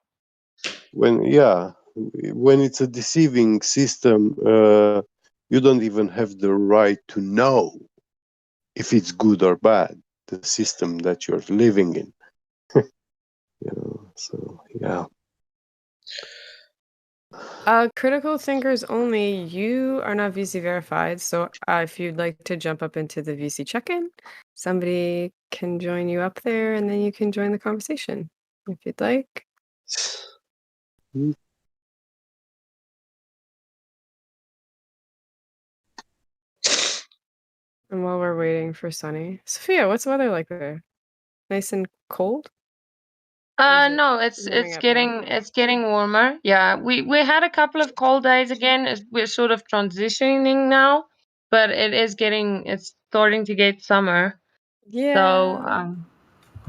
when it's a deceiving system, you don't even have the right to know if it's good or bad, the system that you're living in. So yeah. Critical thinkers only. You are not VC verified, so if you'd like to jump up into the VC check-in, somebody can join you up there, and then you can join the conversation if you'd like. And while we're waiting for Sunny, Sophia, what's the weather like there? Nice and cold? No, it's getting warmer. Yeah, we had a couple of cold days again. We're sort of transitioning now, but it's starting to get summer. Yeah. So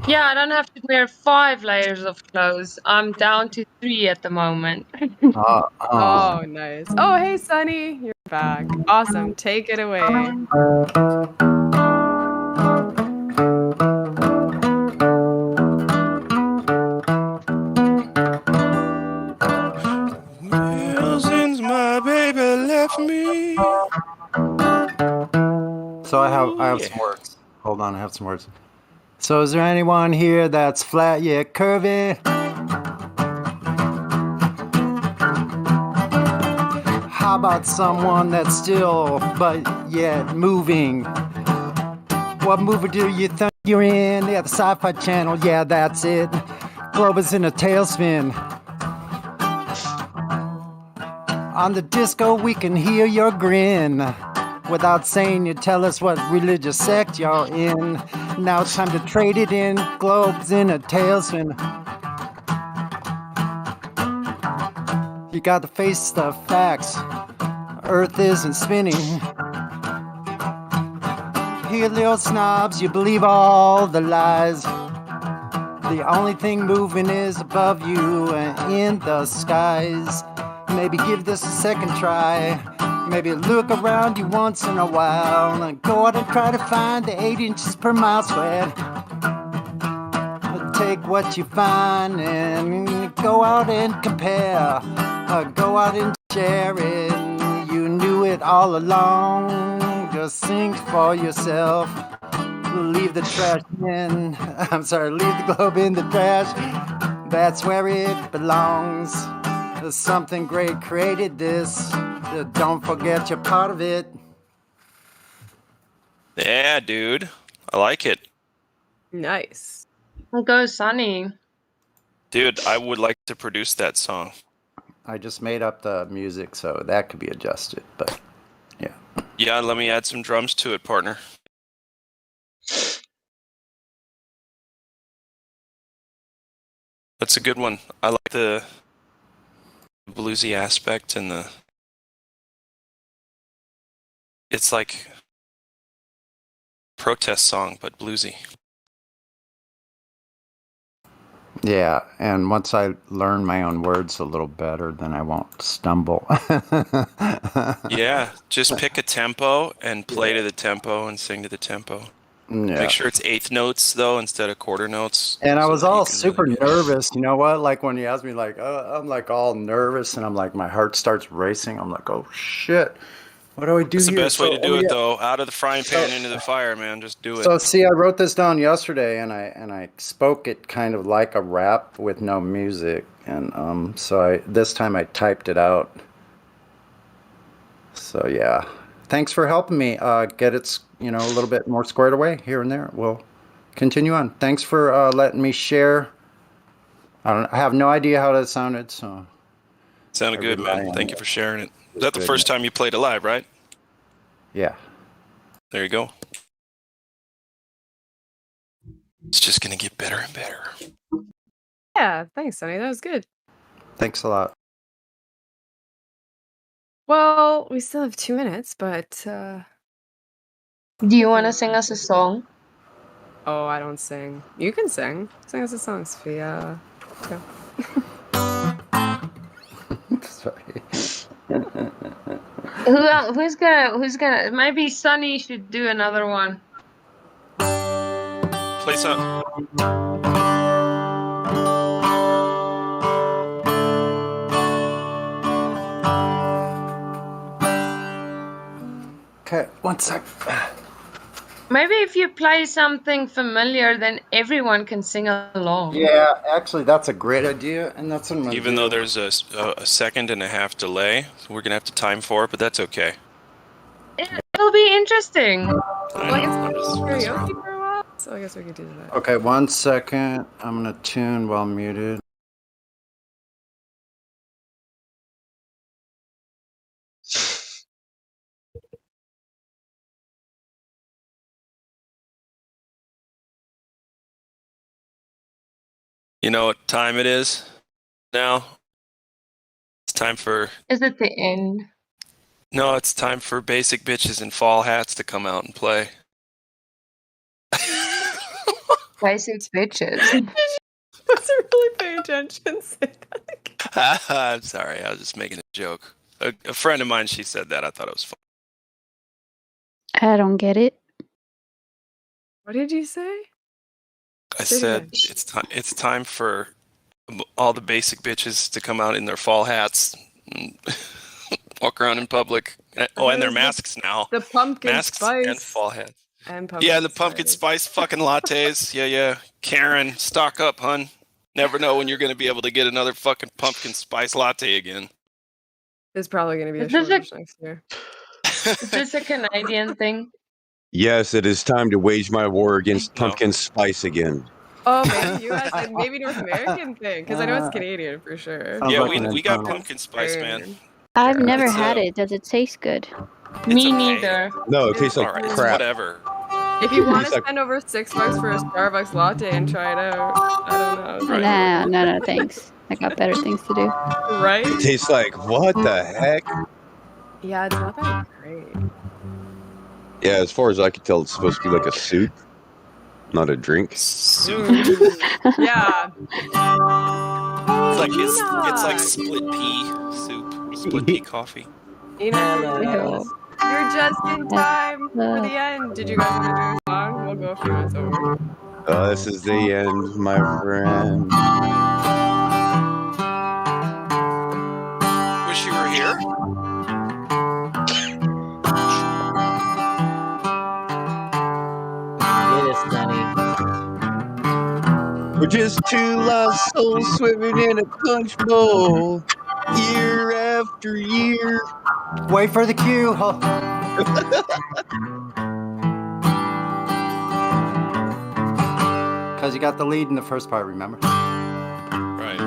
yeah, I don't have to wear 5 layers of clothes. I'm down to 3 at the moment. Oh, nice. Oh, hey, Sunny, you're back. Awesome. Take it away. Since my baby left me. So I have some words. Hold on, I have some words. So is there anyone here that's flat yet curvy? How about someone that's still but yet moving? What movie do you think you're in? Yeah, the Sci-Fi Channel, yeah, that's it. Globe is in a tailspin. On the disco, we can hear your grin. Without saying, you tell us what religious sect you're in. Now it's time to trade it in. Globe's in a tailspin. You got to face the facts. Earth isn't spinning. Helio snobs, you believe all the lies. The only thing moving is above you and in the skies. Maybe give this a second try. Maybe look around you once in a while and go out and try to find the 8 inches per mile squared. Take what you find and go out and compare. Go out and share it. You knew it all along. Just think for yourself. Leave the trash in. I'm sorry, leave the globe in the trash. That's where it belongs. Something great created this. Don't forget you're part of it. Yeah, dude. I like it. Nice. Go Sunny. Dude, I would like to produce that song. I just made up the music, so that could be adjusted, but yeah. Yeah, let me add some drums to it, partner. That's a good one. I like the bluesy aspect and the... It's like protest song, but bluesy. Yeah, and once I learn my own words a little better, then I won't stumble. Yeah, just pick a tempo and play to the tempo and sing to the tempo. Yeah. Make sure it's 1/8 notes, though, instead of quarter notes. And I was that you all can super really nervous, you know what? Like when you asked me, like, I'm like all nervous, and I'm like, my heart starts racing. I'm like, oh shit, what do I do That's the here? best way to do it, yeah. though. Out of the frying pan into the fire, man. Just do it. So see, I wrote this down yesterday, and I spoke it kind of like a rap with no music, and so this time I typed it out. So yeah, thanks for helping me get it, a little bit more squared away here and there. We'll continue on. Thanks for letting me share. I have no idea how that sounded, so. Sounded good, man. Thank you for sharing it. Is that the first time you played it live, right? Yeah. There you go. It's just going to get better and better. Yeah, thanks, Sunny. That was good. Thanks a lot. Well, we still have 2 minutes, but... Do you want to sing us a song? Oh, I don't sing. You can sing. Sing us a song, Sophia. Go. Sorry. Who's gonna? Maybe Sunny should do another one. Play some. Okay, one sec. Maybe if you play something familiar, then everyone can sing along. Yeah, actually, that's a great idea, and that's what I'm gonna Even do. though there's a second and a half delay, we're gonna have to time for it, but that's okay. It'll be interesting. Well, I guess we'll do karaoke for a while, so I guess we could do that. Okay, 1 second. I'm gonna tune while muted. You know what time it is now? It's time for... Is it the end? No, it's time for basic bitches in fall hats to come out and play. Basic bitches. wasn't really paying attention. I'm sorry, I was just making a joke. A friend of mine, she said that. I thought it was fun. I don't get it. What did you say? I said it's time for all the basic bitches to come out in their fall hats and walk around in public. Oh, and their masks now. The pumpkin masks spice. and fall hats. And pumpkin yeah, the pumpkin spice fucking lattes. Yeah. Karen, stock up, hun. Never know when you're going to be able to get another fucking pumpkin spice latte again. There's probably going to be a shortage next year. Is this a Canadian thing? Yes, it is time to wage my war against pumpkin spice again. Oh, maybe U.S. and maybe North American thing, because I know it's Canadian for sure. Yeah, we got pumpkin spice, man. I've never had it. Does it taste good? Me neither. No, it tastes like crap. Whatever. If you want to spend over $6 for a Starbucks latte and try it out, I don't know. No, thanks. I got better things to do. Right? It tastes like, what the heck? Yeah, it's not that great. Yeah, as far as I can tell, it's supposed to be like a soup, not a drink. Soup. Yeah. It's like split pea soup, split pea coffee. You're just in time for the end. Did you guys want to do a song? We'll go a few minutes over. This is the end, my friend. Wish you were here. We're just two lost souls swimming in a punch bowl, year after year. Wait for the cue. Because you got the lead in the first part, remember? Right.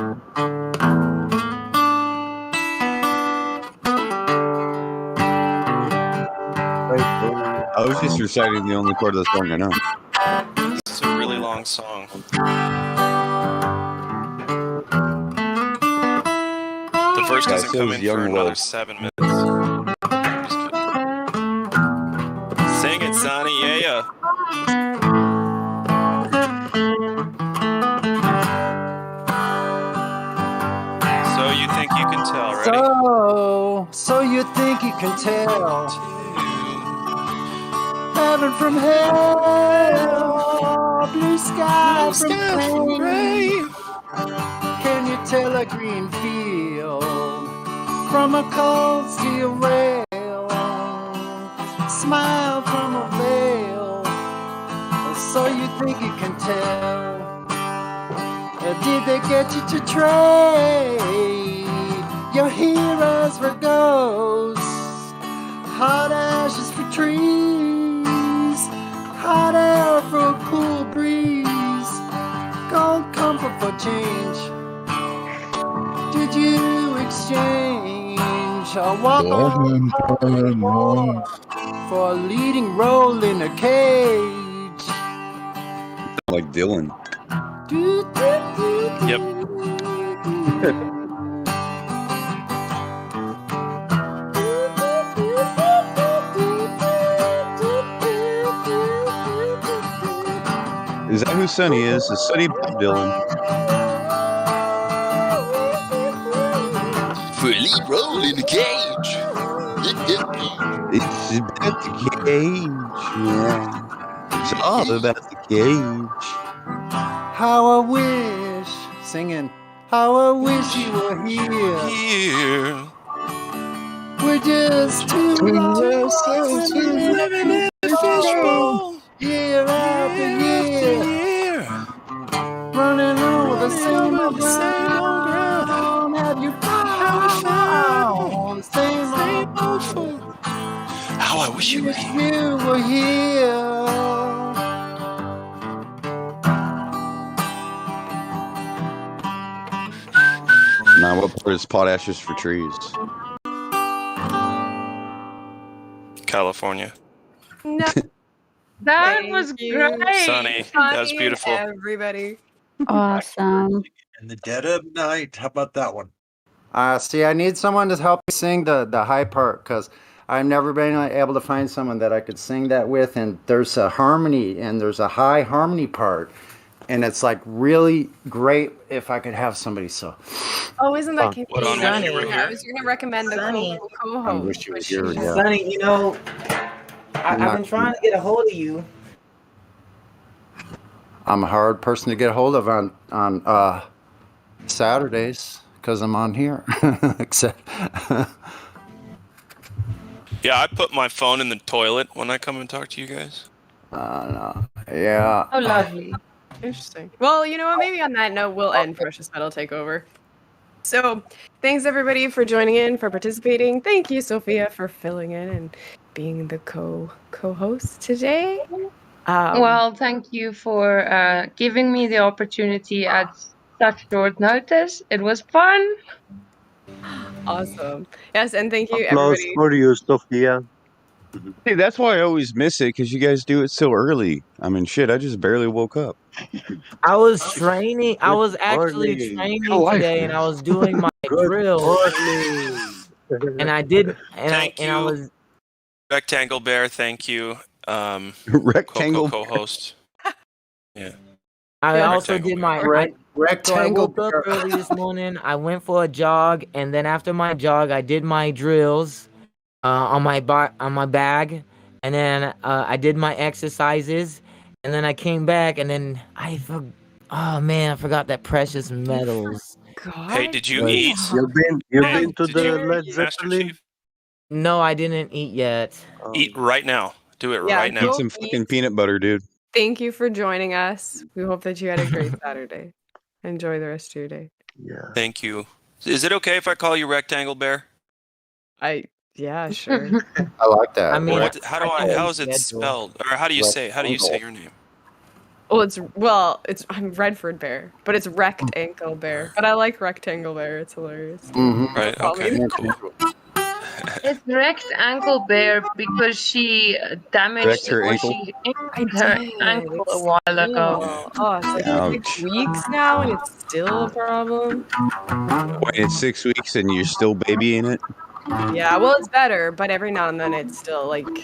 I was just reciting the only part of the song I know. It's a really long song. The verse doesn't come in for another 7 minutes. Sing it, Sonny, yeah. So you think you can tell, right? So you think you can tell heaven from hell, blue sky from rain. Can you tell a green field from a cold steel rail? Smile from a veil. So you think you can tell? Did they get you to trade your heroes for ghosts? Hot ashes for trees, hot air for a cool breeze, cold comfort for change. Did you exchange a walk for a leading role in a cage? Like Dylan. Yep. Is that who Sonny is? Is Sonny Bob Dylan? For a lead role in the cage. It's about the cage, yeah. It's all about the cage. How I wish, singing, how I wish you were here. We're just two lost souls living in a fishbowl, Year after year. Running over the same old ground. Have you found the same old fool? How I wish you were here. You were here. Now, what part is potash is for trees? California. No. That Thank was you. great. Sunny. That was beautiful. Everybody. Awesome. In the dead of night. How about that one? See, I need someone to help me sing the high part because I've never been able to find someone that I could sing that with. And there's a harmony and there's a high harmony part. And it's like really great if I could have somebody. So, Oh, isn't that What on wish you were I here? was going to recommend the co-host. I wish you were here. Yeah. Sonny, you know, I've been trying to get a hold of you. I'm a hard person to get a hold of on Saturdays because I'm on here. Except. Yeah, I put my phone in the toilet when I come and talk to you guys. No. Yeah. Oh, lovely. Interesting. Well, you know what? Maybe on that note, we'll end Precious Metal Takeover. So, thanks everybody for joining in, for participating. Thank you, Sophia, for filling in and being the co-host today. Well, thank you for giving me the opportunity at such short notice. It was fun. Awesome. Yes, and thank you, Applause everybody. for you, Sophia. Hey, that's why I always miss it, because you guys do it so early. I mean, shit, I just barely woke up. I was training. I Good was actually morning. training Get a life, today, man. and I was doing my Good drills, morning. and I did, Thank and I you, was. Rectangle Bear. Thank you, Rectangle co-host. Yeah. I Yeah. also Rectangle did Bear. my. So I Rectangle. woke up early this morning. I went for a jog, and then after my jog, I did my drills on my bag, and then I did my exercises, and then I came back, and then oh man, I forgot that precious metals. God. Hey, did you was- eat? You've been Dan, to did the you, Led Master Zeppelin? Chief? No, I didn't eat yet. Eat right now. Do it Yeah, right now. Eat some fucking peanut butter, dude. Thank you for joining us. We hope that you had a great Saturday. Enjoy the rest of your day. Yeah. Thank you. Is it okay if I call you Rectangle Bear? Yeah, sure. I like that. I mean, How is it spelled? Or how do you say your name? I'm Redford Bear, but it's Rectangle Bear. But I like Rectangle Bear. It's hilarious. Right, okay, cool. It's wrecked ankle bear because she damaged Wrecked her or ankle? she injured her ankle a while ago. Oh, it's like 6 weeks now, and it's still a problem. Wait, it's 6 weeks and you're still babying it? Yeah, well, it's better, but every now and then it's still gets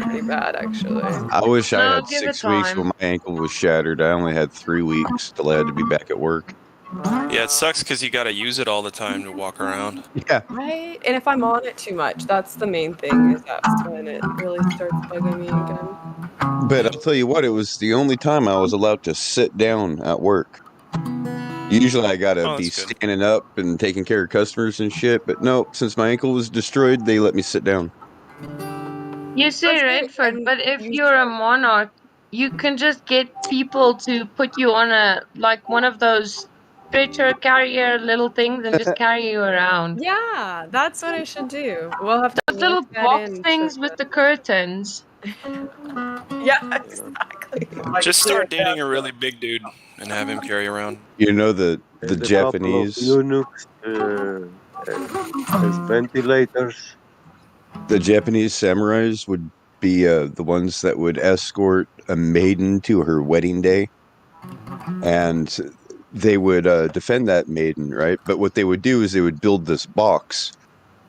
pretty bad, actually. I wish I No, had give it 6 weeks time. when my ankle was shattered. I only had 3 weeks till I had to be back at work. Yeah, it sucks because you got to use it all the time to walk around. Yeah. Right? And if I'm on it too much, that's the main thing, is that's when it really starts bugging me again. But I'll tell you what, it was the only time I was allowed to sit down at work. Usually I gotta be standing up and taking care of customers and shit, but no, since my ankle was destroyed, they let me sit down. You say Redford, but if you're a monarch, you can just get people to put you on one of those stretcher carrier little things and just carry you around. Yeah, that's what I should do. We'll have to Those little link that box into things with the curtains. Yeah, exactly. Just start dating a really big dude and have him carry around. You know the And a couple of Japanese eunuchs as ventilators. the Japanese samurais would be the ones that would escort a maiden to her wedding day, and they would defend that maiden, right? But what they would do is they would build this box,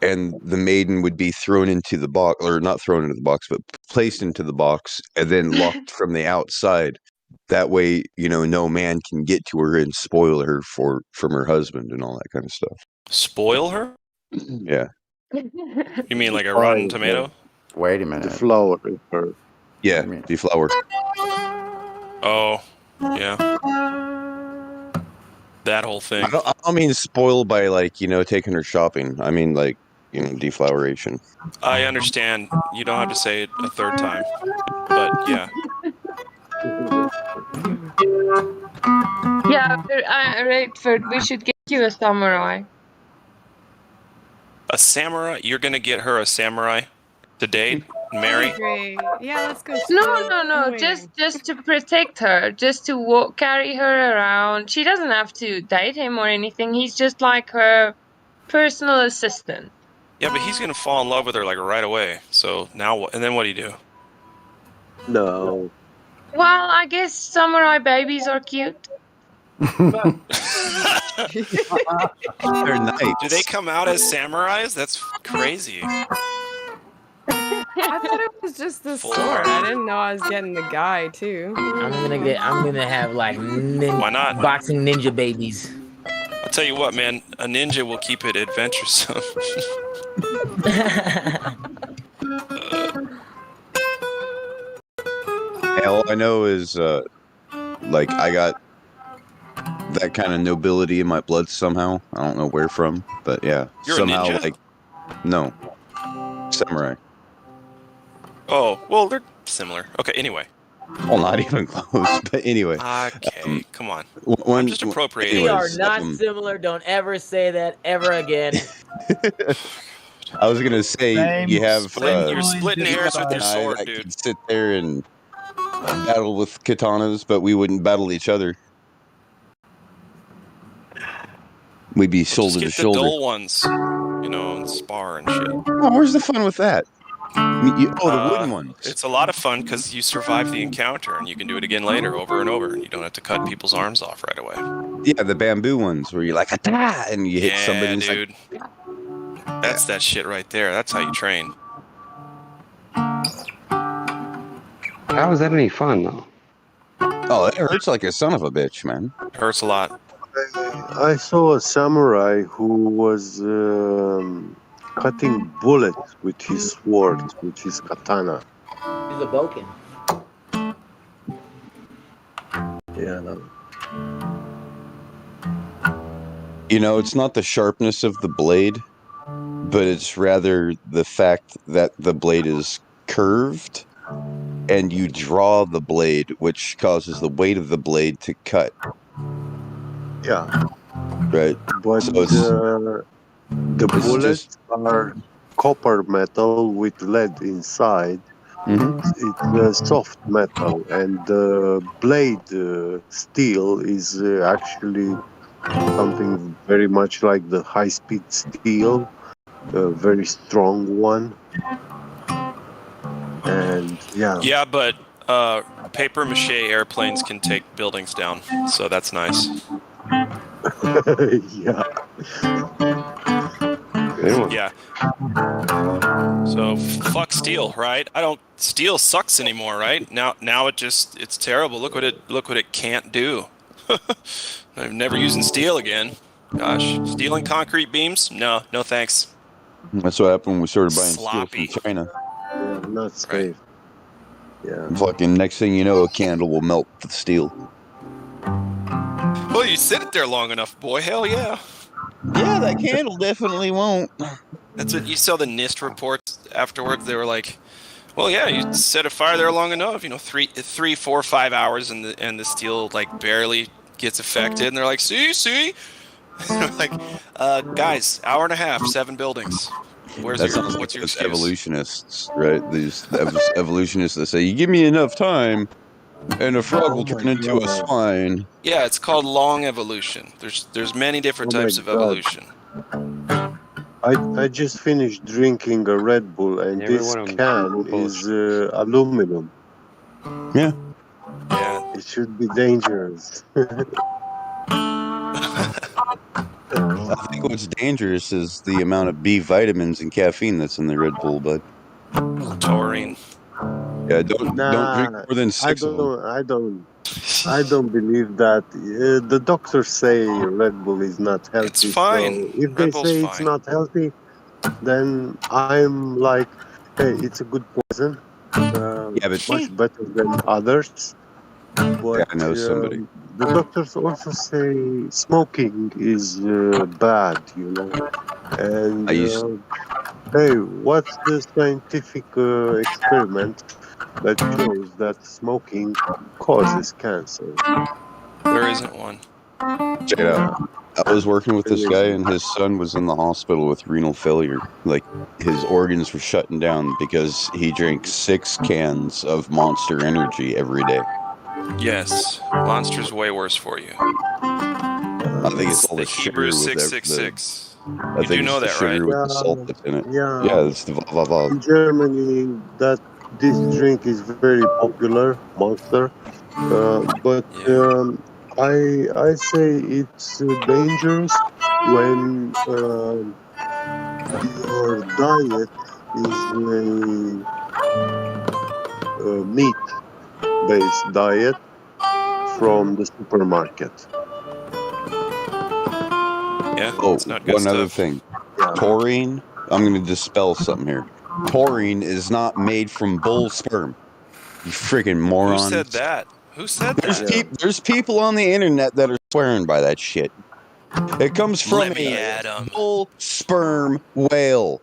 and the maiden would be thrown into the box, or not thrown into the box, but placed into the box and then locked from the outside. That way, no man can get to her and spoil her from her husband and all that kind of stuff. Spoil her? Yeah. You mean like a rotten tomato? Wait a minute. The flower in her. Yeah, deflower. Oh, yeah. That whole thing. I don't mean spoil by taking her shopping. I mean defloweration. I understand. You don't have to say it a third time, but yeah. Yeah, Raidford, we should get you a samurai. A samurai? You're gonna get her a samurai to date, marry? Great. Yeah, let's go. No. Just to protect her, just to carry her around. She doesn't have to date him or anything. He's just like her personal assistant. Yeah, but he's gonna fall in love with her like right away. So now what? And then what do you do? No. Well, I guess samurai babies are cute. They're nice. Do they come out as samurais? That's crazy. I thought it was just the sword. I didn't know I was getting the guy too. I'm gonna have like Why not? boxing ninja babies. I'll tell you what, man. A ninja will keep it adventuresome. All I know is, like, I got that kind of nobility in my blood somehow. I don't know where from, but yeah. You're somehow, a ninja? like, no. Samurai. Oh, well, they're similar. Okay, anyway. Well, not even close, but anyway. Okay, come on. I'm just appropriating. We are anyways, not similar. Don't ever say that ever again. I was gonna say you have You're splitting hairs with your sword, I dude. could sit there and battle with katanas, but we wouldn't battle each other. We'd be shoulder Just to get the shoulder. dull ones, you know, and spar and shit. Oh, where's the fun with that? The wooden ones. It's a lot of fun because you survive the encounter and you can do it again later, over and over. You don't have to cut people's arms off right away. Yeah, the bamboo ones where you're like, "Ah," and you hit somebody. And it's dude. That's that shit right there. That's how you train. How is that any fun, though? Oh, it hurts like a son of a bitch, man. Hurts a lot. I saw a samurai who was cutting bullets with his sword, with his katana. He's a boken. Yeah. You know, it's not the sharpness of the blade, but it's rather the fact that the blade is curved and you draw the blade, which causes the weight of the blade to cut. Yeah. Right. But So it's the bullets are copper metal with lead inside. It's soft metal, and the blade steel is actually something very much like the high-speed steel, a very strong one. And Yeah, but paper mache airplanes can take buildings down, so that's nice. Yeah. Yeah. So fuck steel, right? Steel sucks anymore, right? Now it's terrible. Look what it can't do. I'm never using steel again. Gosh, steel and concrete beams? No thanks. That's what happened when we started buying Sloppy. steel from China. Yeah, not safe. Yeah. Fucking next thing you know, a candle will melt the steel. Well, you sit it there long enough, boy. Hell yeah. Yeah, that candle definitely won't. That's what you saw the NIST reports afterwards. They were like, well, yeah, you set a fire there long enough, 3, 4, 5 hours, and the steel like barely gets affected. And they're like, see, like, guys, hour and a half, 7 buildings. Sounds like what's your those excuse? evolutionists, right? These evolutionists that say, "You give me enough time, and a frog will turn into a swine." Yeah, it's called long evolution. There's many different types of evolution. I just finished drinking a Red Bull, and this can is aluminum. Yeah. Yeah. It should be dangerous. I think what's dangerous is the amount of B vitamins and caffeine that's in the Red Bull, bud. Taurine. Yeah, don't drink more than 6 of them. I don't believe that. The doctors say Red Bull is not healthy. It's fine. So if Red they Bull's say it's fine. not healthy, then I'm like, hey, it's a good poison. but much better than others. But Yeah, I know somebody. the doctors also say smoking is bad. And I used hey, what's the scientific experiment that shows that smoking causes cancer? There isn't one. check it out. Yeah, I was working with there this guy, isn't. and his son was in the hospital with renal failure. Like his organs were shutting down because he drank 6 cans of Monster Energy every day. Yes, Monster's way worse for you. I think it's It's all the the Hebrew sugar with the. 666. I You do think it's know the that, right? sugar with the salt Yeah, that's in it. yeah. Yeah, it's the vav vav. In Germany, that this drink is very popular, Monster. But Yeah. I say it's dangerous when your diet is a meat-based diet from the supermarket. Yeah, Oh, it's not good one other stuff. thing. Yeah. Taurine. I'm going to dispel something here. Taurine is not made from bull sperm. You freaking Who moron. said that? Who said that? Yeah. There's people on the internet that are swearing by that shit. It comes from Let me a at 'em. bull sperm whale.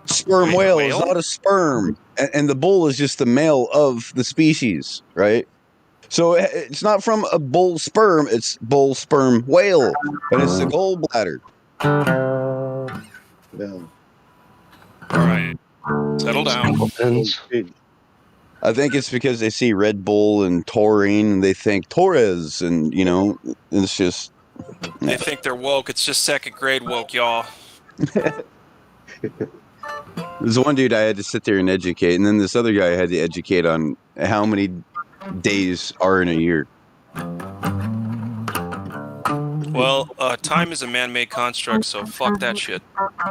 Sperm Wait, a whale is whale? not a sperm, and the bull is just the male of the species, right? So it's not from a bull sperm; it's bull sperm whale, and it's the gallbladder. Yeah. All right, settle down. I think it's because they see Red Bull and taurine, and they think Torres, and it's just. They think they're woke. It's just second grade woke, y'all. There's one dude I had to sit there and educate, and then this other guy I had to educate on how many days are in a year. Well, time is a man-made construct, so fuck that shit.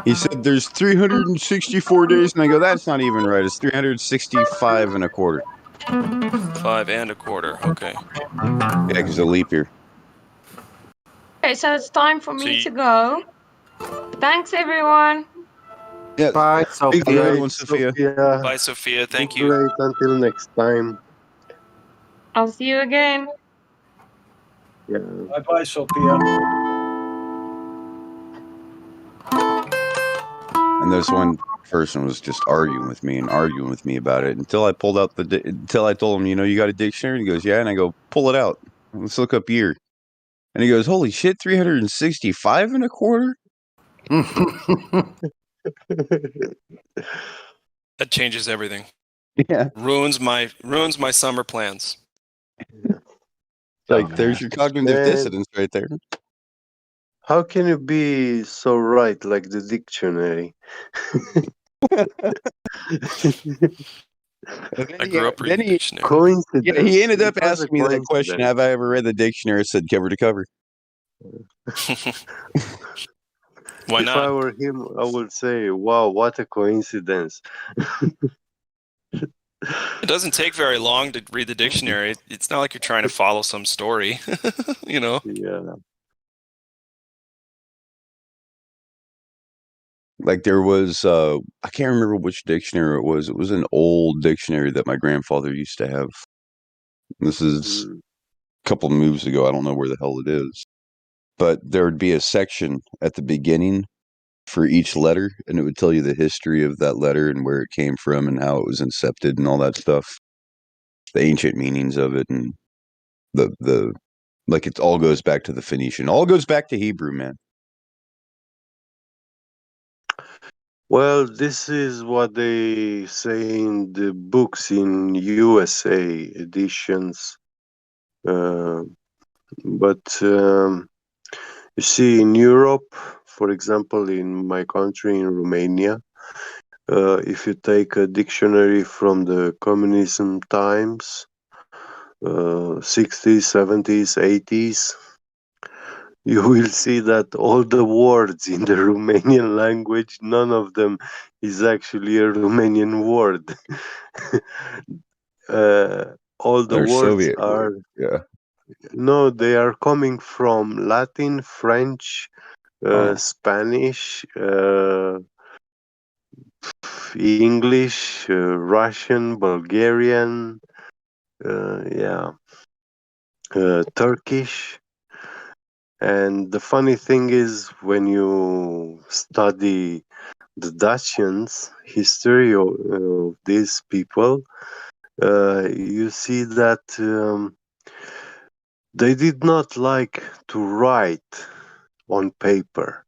He said there's 364 days, and I go, that's not even right. It's 365 and a quarter. 5 and a quarter. Okay. Yeah, because a leap year. Okay, so it's time for So me you, to go. Thanks, everyone. Yeah. Bye, Be Have a good great, one, Sophia. Sophia. bye, Sophia. Be Thank you. great until next time. I'll see you again. Yeah. Bye bye, Sophia. And this one person was just arguing with me about it until I pulled out until I told him, you got a dictionary? And he goes, yeah. And I go, pull it out. Let's look up year. And he goes, holy shit, 365 and a quarter? That changes everything. Yeah. Ruins my summer plans. Like, there's your cognitive Man, dissonance right there. how can you be so right like the dictionary? I grew up reading the dictionary. Coincidence. Yeah, he ended up It was a asking me that question. coincidence. Have I ever read the dictionary? I said cover to cover. Why If not? I were him, I would say, "Wow, what a coincidence!" It doesn't take very long to read the dictionary. It's not like you're trying to follow some story, Yeah. Like there was, I can't remember which dictionary it was. It was an old dictionary that my grandfather used to have. This is Mm. a couple of moves ago. I don't know where the hell it is. But there would be a section at the beginning for each letter, and it would tell you the history of that letter and where it came from and how it was incepted and all that stuff. The ancient meanings of it and the like it all goes back to the Phoenician. All goes back to Hebrew, man. Well, this is what they say in the books in USA editions. But you see, in Europe, for example, in my country, in Romania, if you take a dictionary from the communism times, 60s, 70s, 80s, you will see that all the words in the Romanian language, none of them is actually a Romanian word. All the They're words Soviet are, words. Yeah. no, they are coming from Latin, French, Oh. Spanish, English, Russian, Bulgarian, yeah, Turkish. And the funny thing is, when you study the Dacians' history of these people, you see that they did not like to write on paper.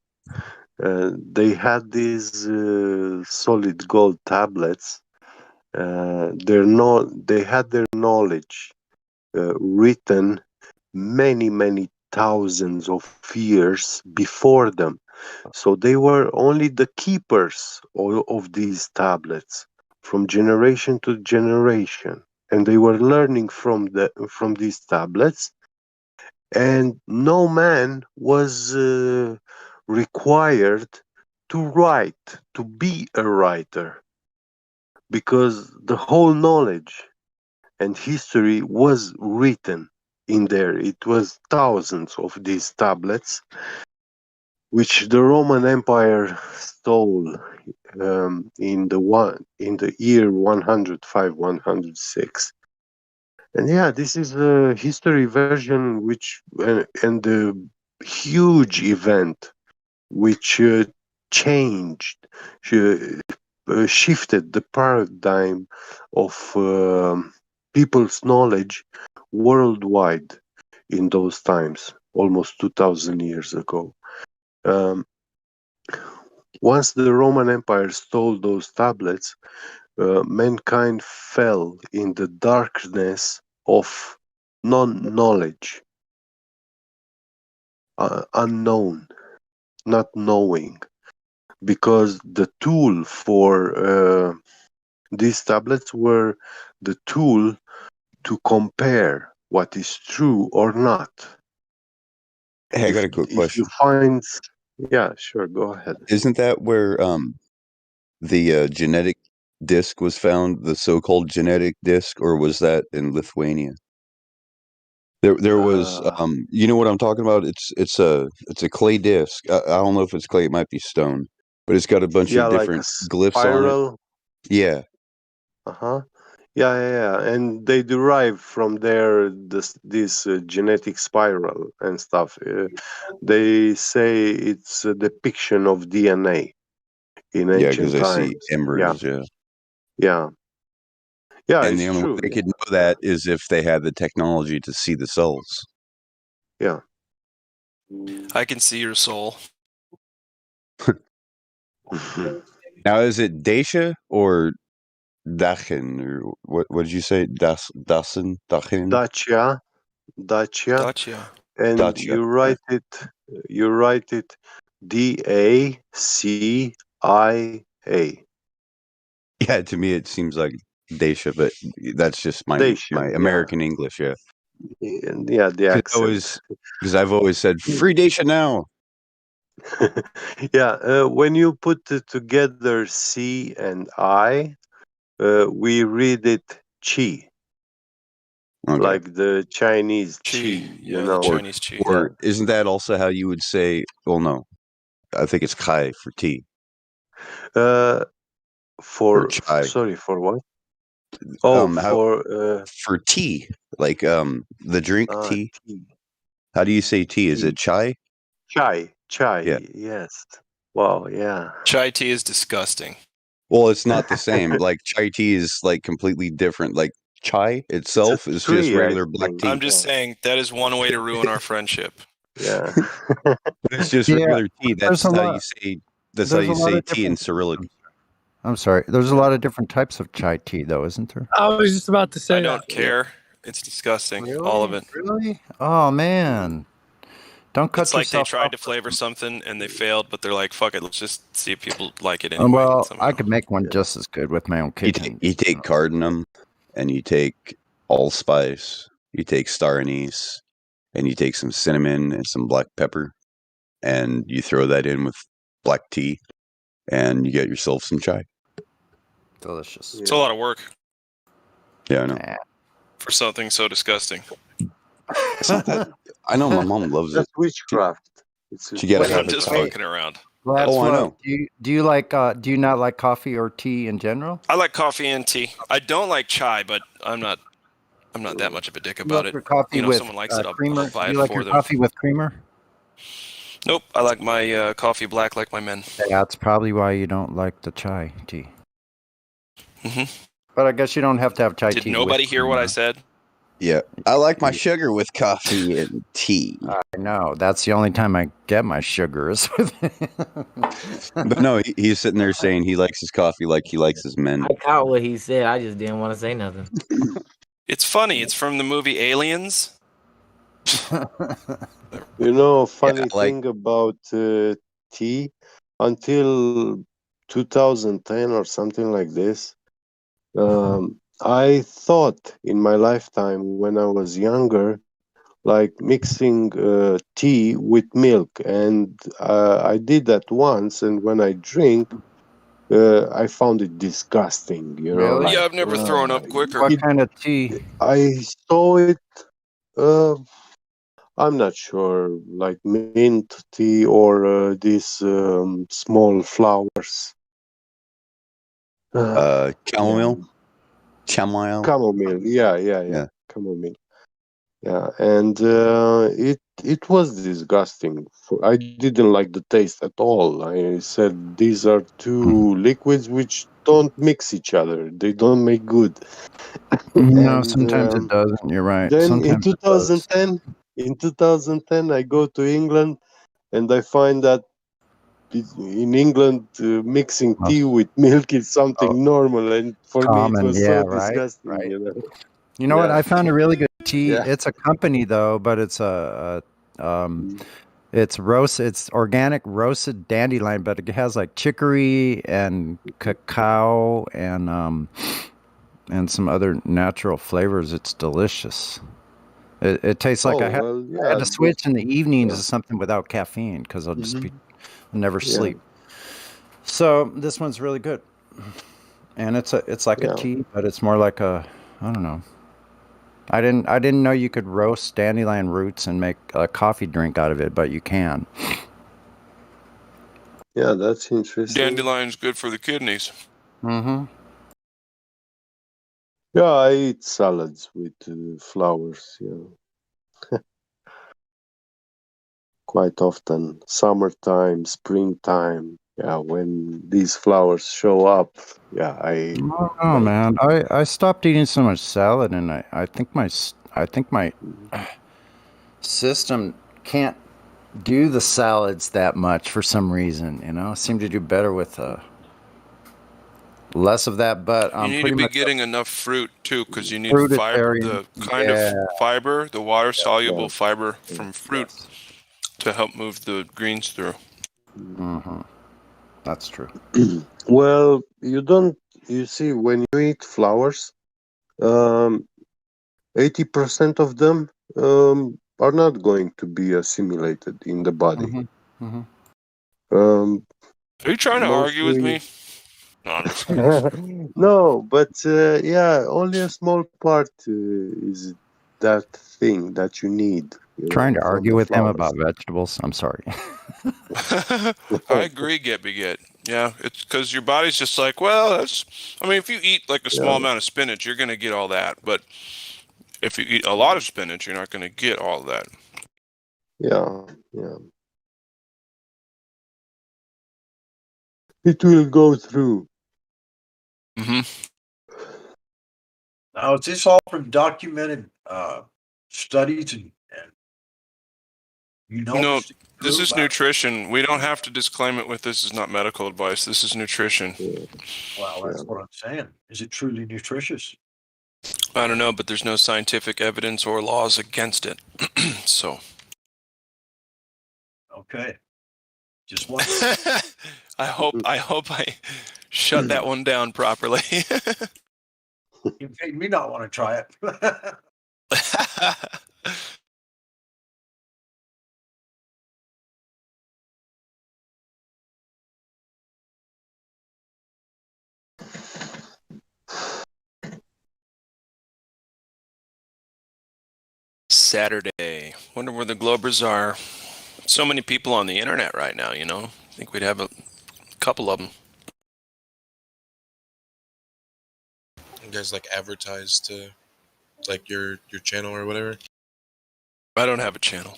They had these solid gold tablets. They had their knowledge written many thousands of years before them. So they were only the keepers of these tablets from generation to generation, and they were learning from these tablets. And no man was required to write, to be a writer, because the whole knowledge and history was written in there. It was thousands of these tablets, which the Roman Empire stole in the year 105, 106. And yeah, this is a history version, which and the huge event which changed, shifted the paradigm of people's knowledge worldwide in those times, almost 2,000 years ago. Um, Once the Roman Empire stole those tablets, mankind fell in the darkness of non-knowledge, unknown, not knowing, because the tool for these tablets were the tool to compare what is true or not. Hey, I got a quick If you question. find, yeah, sure, go ahead. Isn't that where the genetic disc was found, the so-called genetic disc, or was that in Lithuania? There was you know what I'm talking about? It's a clay disc. I don't know if it's clay, it might be stone, but it's got a bunch Yeah, of like a different glyphs on it. spiral. Yeah. Uh-huh. Yeah. And they derive from there this genetic spiral and stuff. They say it's a depiction of DNA in Yeah, because ancient I see times. embryos, yeah. Yeah. Yeah, And it's the only way true. they could know that is if they had the technology to see the cells. Yeah. I can see your soul. Now, is it Dacia or Dachin, or what did you say? Dachin? Dacia. Gotcha. And Dacia. you write it Dacia. Yeah, to me it seems like Dacia, but that's just my Dacia, yeah. American English, yeah. Yeah, the accent. Because I've always said free Dacia now. Yeah, when you put together C and I, we read it chi, Okay. like the Chinese Chi, chi, yeah, the Or, Chinese chi. or isn't that also how you would say? Well, no, I think it's Kai for tea Uh, or chai. sorry, for what? Oh, for tea, like the drink tea. tea. How do you say tea? Is it chai? Chai, Yeah. yes. Wow, yeah. Chai tea is disgusting. Well, it's not the same. Like chai tea is like completely different. Like chai itself is just tree, I regular black think. tea. I'm just saying that is one way to ruin our friendship. Yeah. But it's just Yeah, regular tea. there's That's a how lot- you say. That's how there's a you lot say of tea in different- Cyrillic. I'm sorry. There's a lot of different types of chai tea, though, isn't there? I was just about to say I don't care. It's disgusting. All of it. Really? Oh man! Don't cut It's like they yourself tried off. to flavor something and they failed, but they're like, "Fuck it, let's just see if people like it anyway." Well, somehow. I could make one just as good with my own kitchen. You take cardamom, and you take allspice, you take star anise, and you take some cinnamon and some black pepper, and you throw that in with black tea, and you get yourself some chai. Delicious. It's a lot of work Yeah, I know. for something so disgusting. It's not that. I know my mom loves it. That's witchcraft. She gotta have I'm it. just fucking around. Oh, I know. Do you like? Do you not like coffee or tea in general? I like coffee and tea. I don't like chai, but I'm not that much of a dick You about like it. your coffee You know, with someone likes it, I'll creamer? buy Do it you like for your them. coffee with creamer? Nope, I like my coffee black like my men. That's probably why you don't like the chai tea. Hmm. But I guess you don't have to have chai Did tea. nobody with hear what I said? Yeah, I like my sugar with coffee and tea. I know. That's the only time I get my sugars. But no, he's sitting there saying he likes his coffee like he likes his men. I caught what he said. I just didn't want to say nothing. It's funny. It's from the movie Aliens. You know, funny like- thing about tea, until 2010 or something like this, I thought in my lifetime when I was younger, like mixing tea with milk, and I did that once, and when I drink, I found it disgusting. You know, Really? like Yeah, I've never thrown up quicker. What kind of tea? I saw it. I'm not sure, like mint tea or these small flowers. Chamomile? Yeah. Chamomile? Chamomile. Yeah, yeah, yeah. Yeah. Chamomile. Yeah, and it was disgusting. I didn't like the taste at all. I said these are two liquids which don't mix each other. They don't make good. No, And sometimes it doesn't. You're right. then in Sometimes it does. 2010, I go to England and I find that in England, mixing tea with milk is something normal, and for me it Common. was Yeah, so right. disgusting. Right. You know. You know what? Yeah. I found a really good tea. Yeah. It's a company though, but it's it's it's organic roasted dandelion, but it has like chicory and cacao and some other natural flavors. It's delicious. It tastes like Oh well, I had yeah. to switch in the evenings Yeah. to something without caffeine because I'll just be never Yeah. sleep. So this one's really good, and it's like a Yeah. tea, but it's more like I don't know. I didn't know you could roast dandelion roots and make a coffee drink out of it, but you can. Yeah, that's interesting. Dandelion's good for the kidneys. Mm-hmm. Yeah, I eat salads with flowers. Yeah, quite often. Summertime, springtime. Yeah, when these flowers show up. Yeah, Oh man, I stopped eating so much salad, and I think my system can't do the salads that much for some reason. You know, I seem to do better with less of that. But You need pretty to be much getting enough fruit too, because you need fiber, fruitarian. the kind Yeah, of fiber, the water soluble yeah, fiber from fruit to help move the greens through. Mm-hmm. That's true. Well, you don't. You see, when you eat flowers, 80% of them are not going to be assimilated in the body. Mm-hmm. Mm-hmm. Are you trying to argue with Mostly. me? No, I'm just kidding. No, but yeah, only a small part is that thing that you need, Trying to from argue the with him flowers. about vegetables. I'm sorry. I agree, Get Beget. Yeah, it's because your body's just like, well, I mean, if you eat like a small Yeah. amount of spinach, you're going to get all that. But if you eat a lot of spinach, you're not going to get all that. Yeah, yeah. It will go through. Mm-hmm. Now, is this all from documented studies and you know No, this this is about it? nutrition. We don't have to disclaim it with this is not medical advice. This is nutrition. Well, that's what I'm saying. Is it truly nutritious? I don't know, but there's no scientific evidence or laws against it. So. Okay. Just one. I hope I shut that one down properly. You made me not want to try it. Saturday. Wonder where the Globers are. So many people on the internet right now, you know. I think we'd have a couple of them. You guys like advertise to like your channel or whatever? I don't have a channel.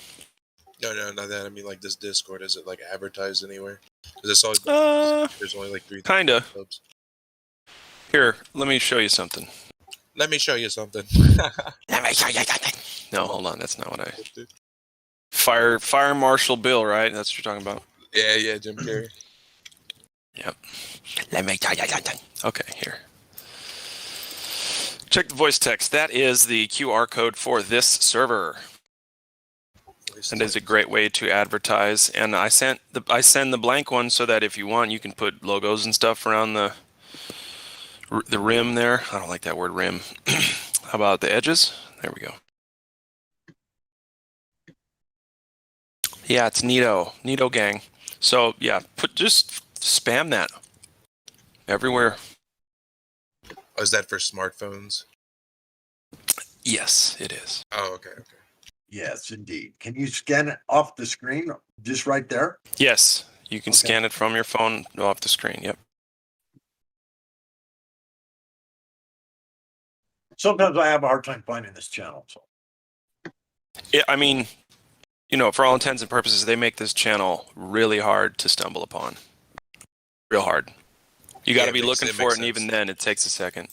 No, not that. I mean, like this Discord, is it like advertised anywhere? Because I saw there's only like 3 Kinda. clubs. Here, let me show you something. Let me show you something. Let me show you something. No, hold on. That's not what I. Fire Marshal Bill, right? That's what you're talking about. Yeah, Jim Carrey. Yep. Let me tell you something. Okay, here. Check the voice text. That is the QR code for this server. It is a great way to advertise, and I send the blank one so that if you want, you can put logos and stuff around the rim there. I don't like that word rim. How about the edges? There we go. Yeah, it's Neato gang. So yeah, just spam that everywhere. Oh, is that for smartphones? Yes, it is. Oh, okay. Yes, indeed. Can you scan it off the screen just right there? Yes, you can scan it from your phone off the screen. Yep. Sometimes I have a hard time finding this channel. So. Yeah, I mean, for all intents and purposes, they make this channel really hard to stumble upon. Real hard. You got to be looking for it, and even then, it takes a second.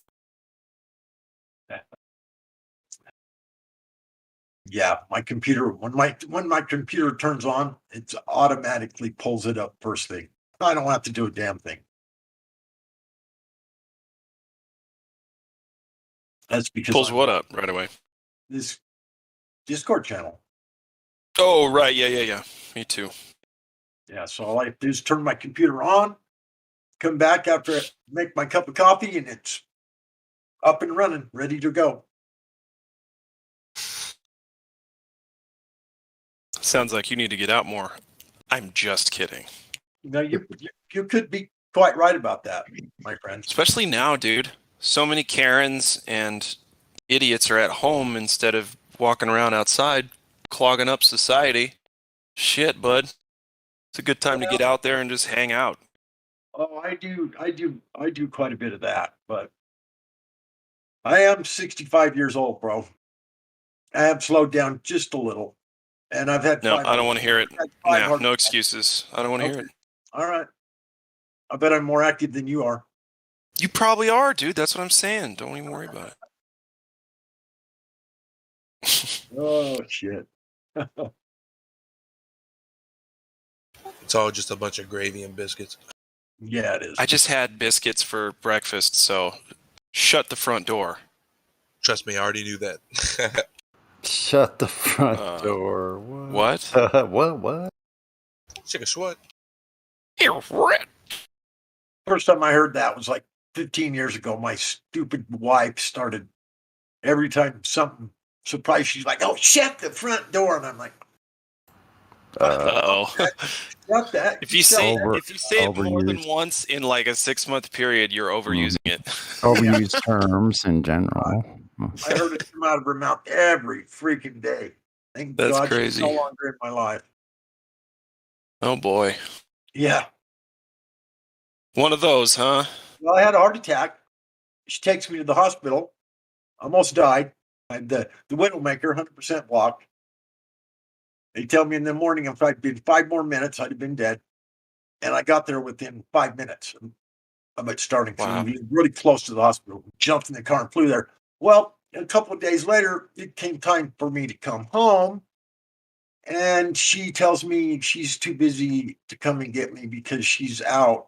Yeah, my computer when my computer turns on, it automatically pulls it up first thing. I don't have to do a damn thing. That's because pulls what up right away? This Discord channel. Oh right, yeah. Me too. Yeah, so all I do is turn my computer on, come back after I make my cup of coffee, and it's up and running, ready to go. Sounds like you need to get out more. I'm just kidding. No, you could be quite right about that, my friend. Especially now, dude. So many Karens and idiots are at home instead of walking around outside, clogging up society. Shit, bud. It's a good time to get out there and just hang out. Oh, I do quite a bit of that, but I am 65 years old, bro. I have slowed down just a little. And I've had No, I don't want to hear it. No excuses. I don't want to hear it. All right. I bet I'm more active than you are. You probably are, dude. That's what I'm saying. Don't even worry about it. Oh, shit. It's all just a bunch of gravy and biscuits. Yeah, it is. I just had biscuits for breakfast, so shut the front door. Trust me, I already knew that. Shut the front door. What? What? Check a swat. First time I heard that was like 15 years ago. My stupid wife started every time something surprised. She's like, "Oh, shut the front door," and I'm like, "Oh, shut that." If you say it more than once in like a 6-month period, you're overusing it. Overused terms in general. I heard it come out of her mouth every freaking day. Thank That's God crazy. she's no longer in my life. Oh boy. Yeah. One of those, huh? Well, I had a heart attack. She takes me to the hospital. Almost died. I had the Widowmaker 100% blocked. They tell me in the morning if I'd been 5 more minutes, I'd have been dead. And I got there within 5 minutes of it starting. So we were really close to the hospital. Jumped in the car and flew there. Well, a couple of days later, it came time for me to come home. And she tells me she's too busy to come and get me because she's out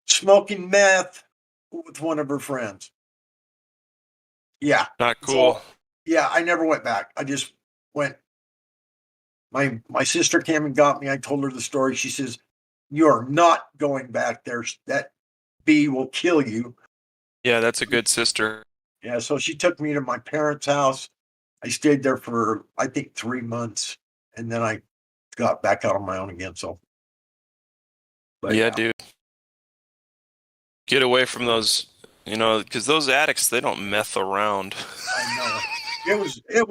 smoking meth with one of her friends. Yeah. Not cool. So, yeah, I never went back. I just went. My sister came and got me. I told her the story. She says, "You're not going back there. That bee will kill you." Yeah, that's a good sister. Yeah, so she took me to my parents' house. I stayed there for, I think, 3 months. And then I got back out on my own again. So, but yeah, dude. Get away from those, because those addicts, they don't meth around. I know. It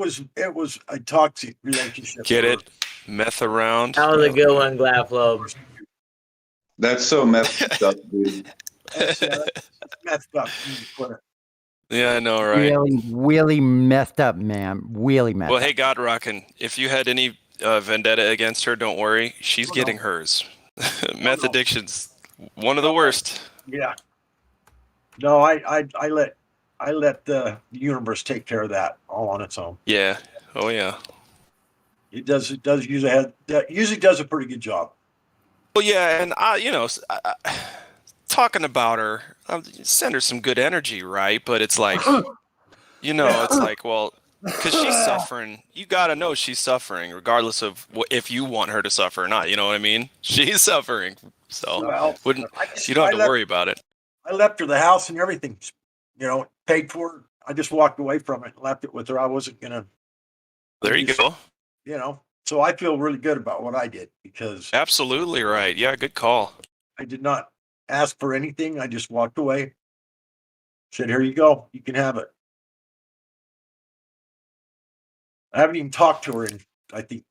was a toxic relationship. Get it? Meth around. That was a good one, Glaflobe. That's so messed up, dude. That's messed up. Yeah, I know, right? Really messed up, man. Really messed up. Well, hey, God Rockin', if you had any vendetta against her. Don't worry, she's getting hers. Meth addiction's one of the worst. Yeah. No, I let the universe take care of that all on its own. Yeah. Oh yeah. It does usually does a pretty good job. Well, yeah, and talking about her, send her some good energy, right? But it's like, it's like, well, because she's suffering. You gotta know she's suffering, regardless of if you want her to suffer or not. You know what I mean? She's suffering, so you don't have to worry about it. I left her the house and everything, paid for it. I just walked away from it and left it with her. I wasn't gonna. There you go. So I feel really good about what I did because absolutely right. Yeah, good call. I did not ask for anything. I just walked away. Said, "Here you go. You can have it." I haven't even talked to her in, I think,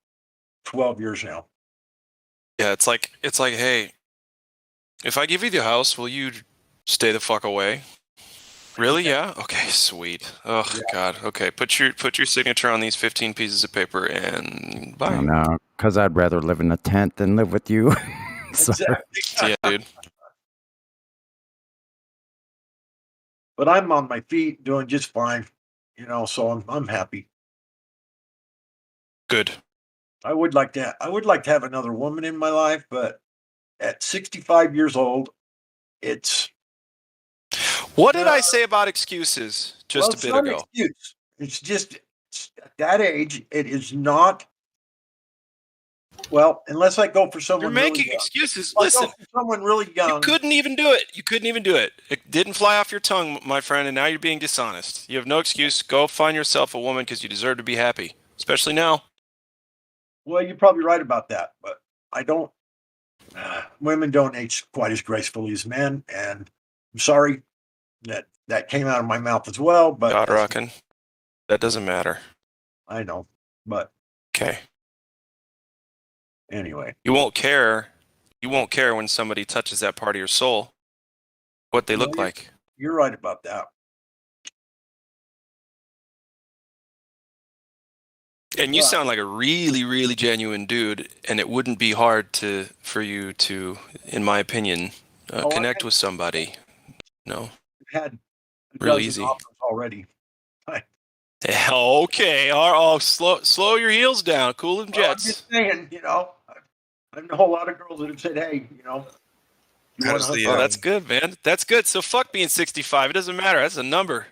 12 years now. Yeah, it's like, hey, if I give you the house, will you stay the fuck away? Really? Yeah. Okay. Sweet. Oh God. Okay. Put your signature on these 15 pieces of paper and bye. Oh, no, because I'd rather live in a tent than live with you. Yeah, dude. But I'm on my feet, doing just fine. So I'm happy. Good. I would like to have another woman in my life, but at 65 years old, it's. What did I say about excuses just a bit ago? Excuse. It's just at that age, it is not. Well, unless I go for someone. You're making really excuses. young. Listen, someone really young. You couldn't even do it. It didn't fly off your tongue, my friend, and now you're being dishonest. You have no excuse. Go find yourself a woman because you deserve to be happy, especially now. Well, you're probably right about that, but I don't. Women don't age quite as gracefully as men, and I'm sorry that came out of my mouth as well. But God rockin'. That doesn't matter. I know, but okay. Anyway, you won't care. You won't care when somebody touches that part of your soul, what they look like. You're right about that. And you sound like a really, really genuine dude, and it wouldn't be hard for you to, in my opinion, connect with somebody. No, had really easy already. Okay, slow your heels down, cool them jets. I'm just saying, I know a lot of girls that have said, "Hey, that's good, man. That's good. So fuck being 65. It doesn't matter. That's a number.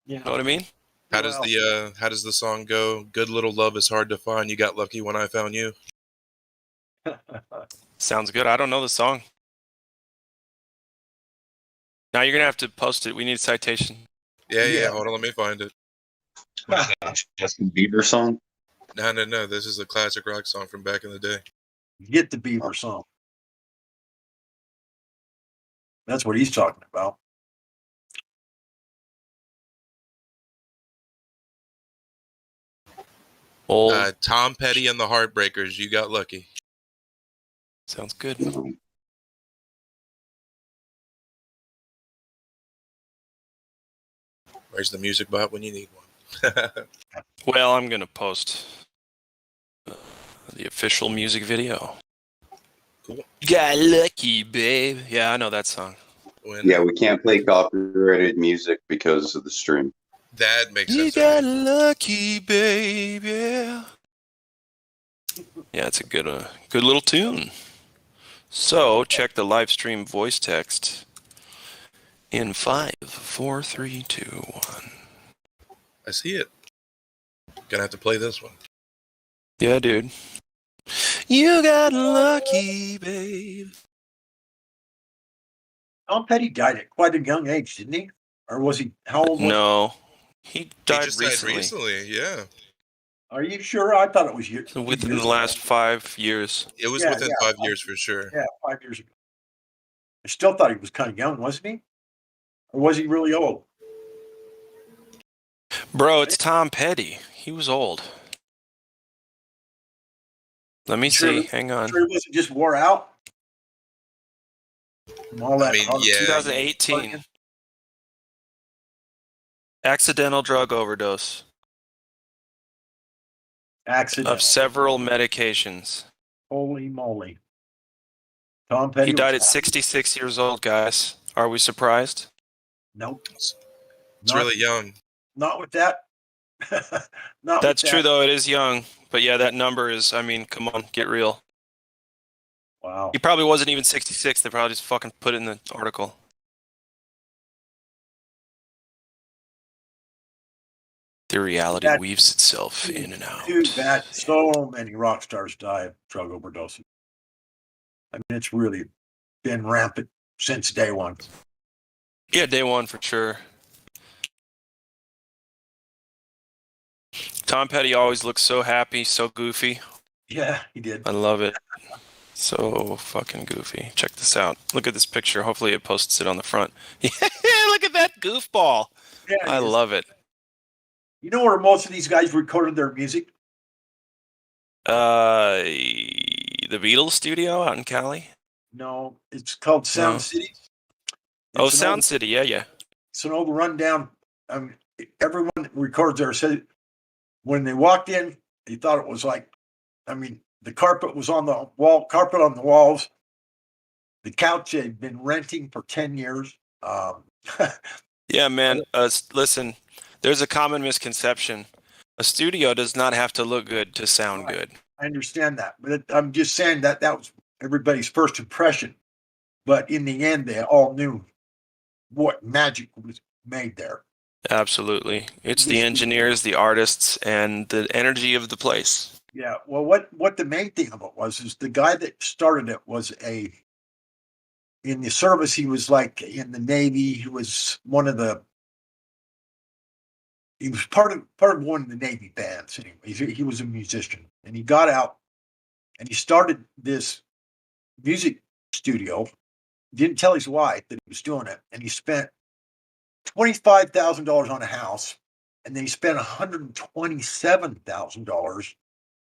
Yeah. You know what I mean? How does the song go? Good little love is hard to find. You got lucky when I found you. Sounds good. I don't know the song. Now you're gonna have to post it. We need a citation. Yeah. Hold on, let me find it. Justin Bieber song? No. This is a classic rock song from back in the day. Get the Bieber song. That's what he's talking about. Tom Petty and the Heartbreakers. You got lucky. Sounds good. Where's the music bot when you need one? Well, I'm gonna post the official music video. Cool. You got lucky, babe. Yeah, I know that song. Yeah, we can't play copyrighted music because of the stream. That makes sense. You got lucky, babe. Yeah. Yeah, it's a good little tune. So check the live stream voice text in 5, 4, 3, 2, 1. I see it. Gonna have to play this one. Yeah, dude. You got lucky, babe. Tom Petty died at quite a young age, didn't he? Or was he? How old was No, he died recently. recently. Yeah. Are you sure? I thought it was years. Within the last 5 years. It was within 5 years for sure. Yeah, 5 years ago. I still thought he was kind of young, wasn't he? Or was he really old? Bro, it's Tom Petty. He was old. Let me see. Hang on. Sure, he wasn't just wore out. All that 2018. Accidental drug overdose. Accidental. Of several medications. Holy moly. Tom Petty He died was at 66 years old, guys. Are we surprised? Nope. It's Not- really young. Not with that. Not That's with true, that. though. It is young. But yeah, that number is, I mean, come on, get real. Wow. He probably wasn't even 66. They probably just fucking put it in the article. The reality That- weaves itself in and out. Dude, that so many rock stars die of drug overdoses. I mean, it's really been rampant since day one. Yeah, day one for sure. Tom Petty always looks so happy, so goofy. Yeah, he did. I love it. So fucking goofy. Check this out. Look at this picture. Hopefully it posts it on the front. Yeah, look at that goofball. Yeah, I love it. You know where most of these guys recorded their music? The Beatles studio out in Cali? No, it's called Sound No. City. Oh, It's an Sound old- City. Yeah. It's an old rundown. Everyone that records there said when they walked in, they thought it was like, I mean, the carpet was on the wall, carpet on the walls. The couch they'd been renting for 10 years. Yeah, man. Listen, there's a common misconception. A studio does not have to look good to sound good. I understand that, but I'm just saying that was everybody's first impression. But in the end, they all knew what magic was made there. Absolutely. It's the engineers, the artists, and the energy of the place. Yeah. Well, what the main thing of it was is the guy that started it was in the service. He was like in the Navy. He was he was part of one of the Navy bands. Anyway, he was a musician, and he got out and he started this music studio. Didn't tell his wife that he was doing it, and he spent $25,000 on a house, and then he spent $127,000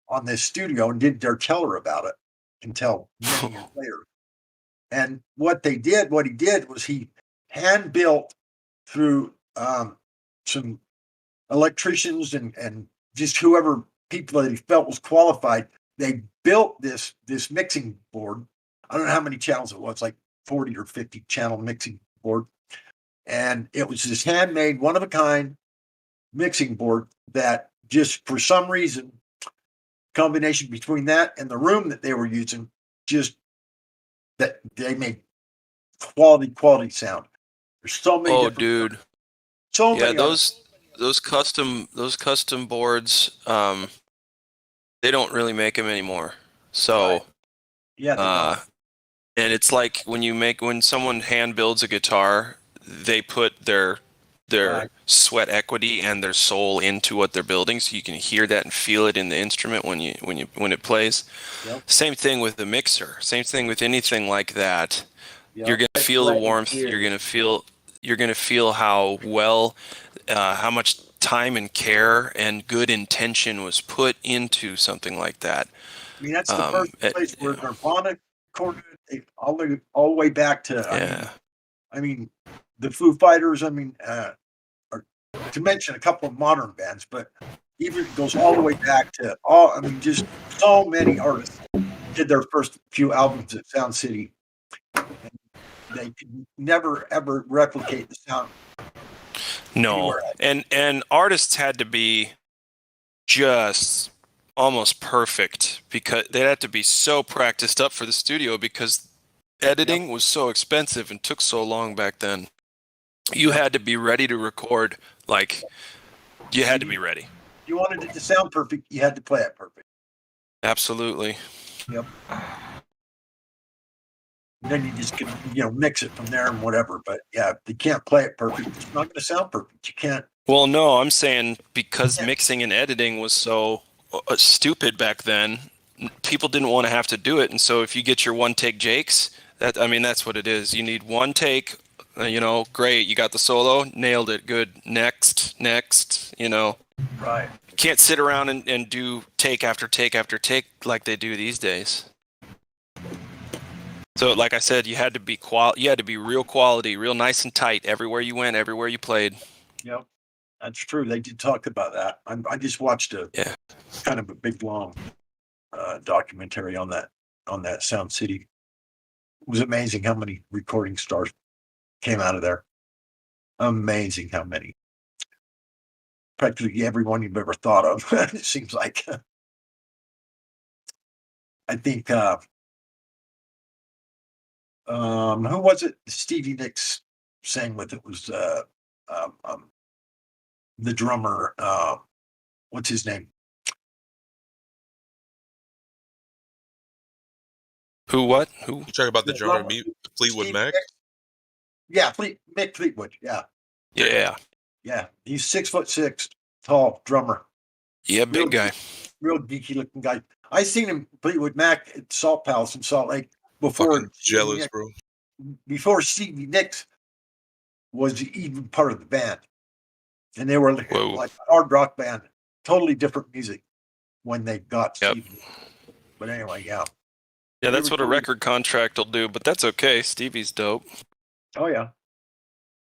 on this studio and didn't dare tell her about it until many years later. And what he did was he hand built through some electricians and just whoever people that he felt was qualified. They built this mixing board. I don't know how many channels it was, like 40 or 50 channel mixing board. And it was this handmade, one of a kind mixing board that just for some reason, combination between that and the room that they were using, just that they made quality sound. There's so many. Oh, dude. So yeah, many. those custom boards, they don't really make them anymore. So, right. Yeah. And it's like when someone hand builds a guitar, they put their Right. sweat equity and their soul into what they're building, so you can hear that and feel it in the instrument when it plays. Yep. Same thing with the mixer. Same thing with anything like that. Yep. You're gonna feel the warmth. ears. You're gonna feel how well, how much time and care and good intention was put into something like that. I mean, that's the first place where Nirvana recorded it, all the way back to. I mean, the Foo Fighters. I mean, or to mention a couple of modern bands, but even it goes all the way back to all. I mean, just so many artists did their first few albums at Sound City. And they could never ever replicate the sound. No, and artists had to be just almost perfect because they'd have to be so practiced up for the studio because editing was so expensive and took so long back then. You had to be ready to record, like, you had to be ready. You wanted it to sound perfect, you had to play it perfect. Absolutely. Yep. And then you just can, mix it from there and whatever. But yeah, if you can't play it perfect, it's not going to sound perfect. You can't. Well, no, I'm saying because mixing and editing was so stupid back then, people didn't want to have to do it. And so if you get your one take Jakes, that's what it is. You need one take, great. You got the solo, nailed it. Good. Next, Right. You can't sit around and do take after take after take like they do these days. So, like I said, you had to be real quality, real nice and tight everywhere you went, everywhere you played. Yep. That's true. They did talk about that. I just watched a kind of a big long documentary on that Sound City. It was amazing how many recording stars came out of there. Amazing how many. Practically everyone you've ever thought of. It seems like. I think who was it? Stevie Nicks sang with it was the drummer. What's his name? Who? What? Who? You talking about the drummer, drummer, Fleetwood Stevie Mac? Nicks. Yeah, Mick Fleetwood. Yeah, Yeah. He's 6'6", tall drummer. Yeah, big guy. Real geeky looking guy. I seen him Fleetwood Mac at Salt Palace in Salt Lake before. Fucking jealous, bro. Before Stevie Nicks was even part of the band, and they were like a hard rock band, totally different music when they got Stevie. But anyway, yeah. Yeah, that's what a record contract will do, but that's okay. Stevie's dope. Oh yeah.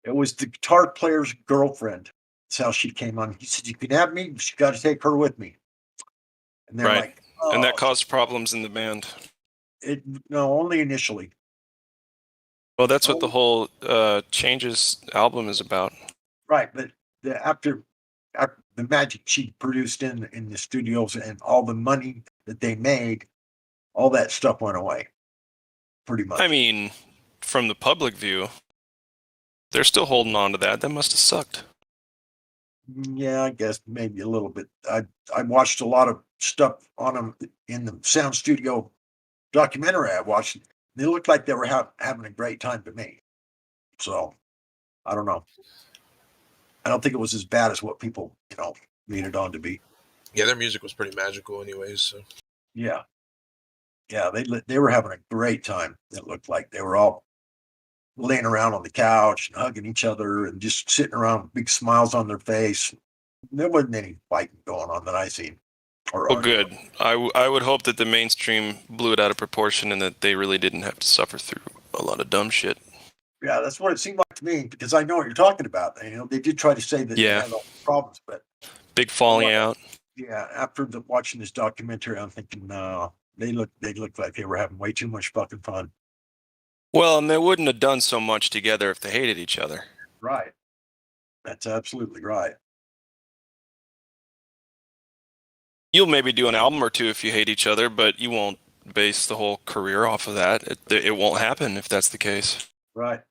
It was the guitar player's girlfriend. That's how she came on. He said, "You can have me, but you got to take her with me." And they're like, "Oh." And that caused problems in the band. No, only initially. Well, that's what the whole Changes album is about. Right, but after the magic she produced in the studios and all the money that they made, all that stuff went away. Pretty much. I mean, from the public view, they're still holding on to that. That must have sucked. Yeah, I guess maybe a little bit. I watched a lot of stuff on them in the sound studio documentary I watched. They looked like they were having a great time to me. So, I don't know. I don't think it was as bad as what people, made it on to be. Yeah, their music was pretty magical, anyways. So. Yeah, they were having a great time. It looked like they were all laying around on the couch and hugging each other and just sitting around with big smiles on their face. There wasn't any fighting going on that I seen. Well, good. I would hope that the mainstream blew it out of proportion and that they really didn't have to suffer through a lot of dumb shit. Yeah, that's what it seemed like to me because I know what you're talking about. They did try to say that they had all the problems, but big falling out. Yeah, after watching this documentary, I'm thinking, no, they looked like they were having way too much fucking fun. Well, and they wouldn't have done so much together if they hated each other. Right. That's absolutely right. You'll maybe do an album or two if you hate each other, but you won't base the whole career off of that. It won't happen if that's the case. Right.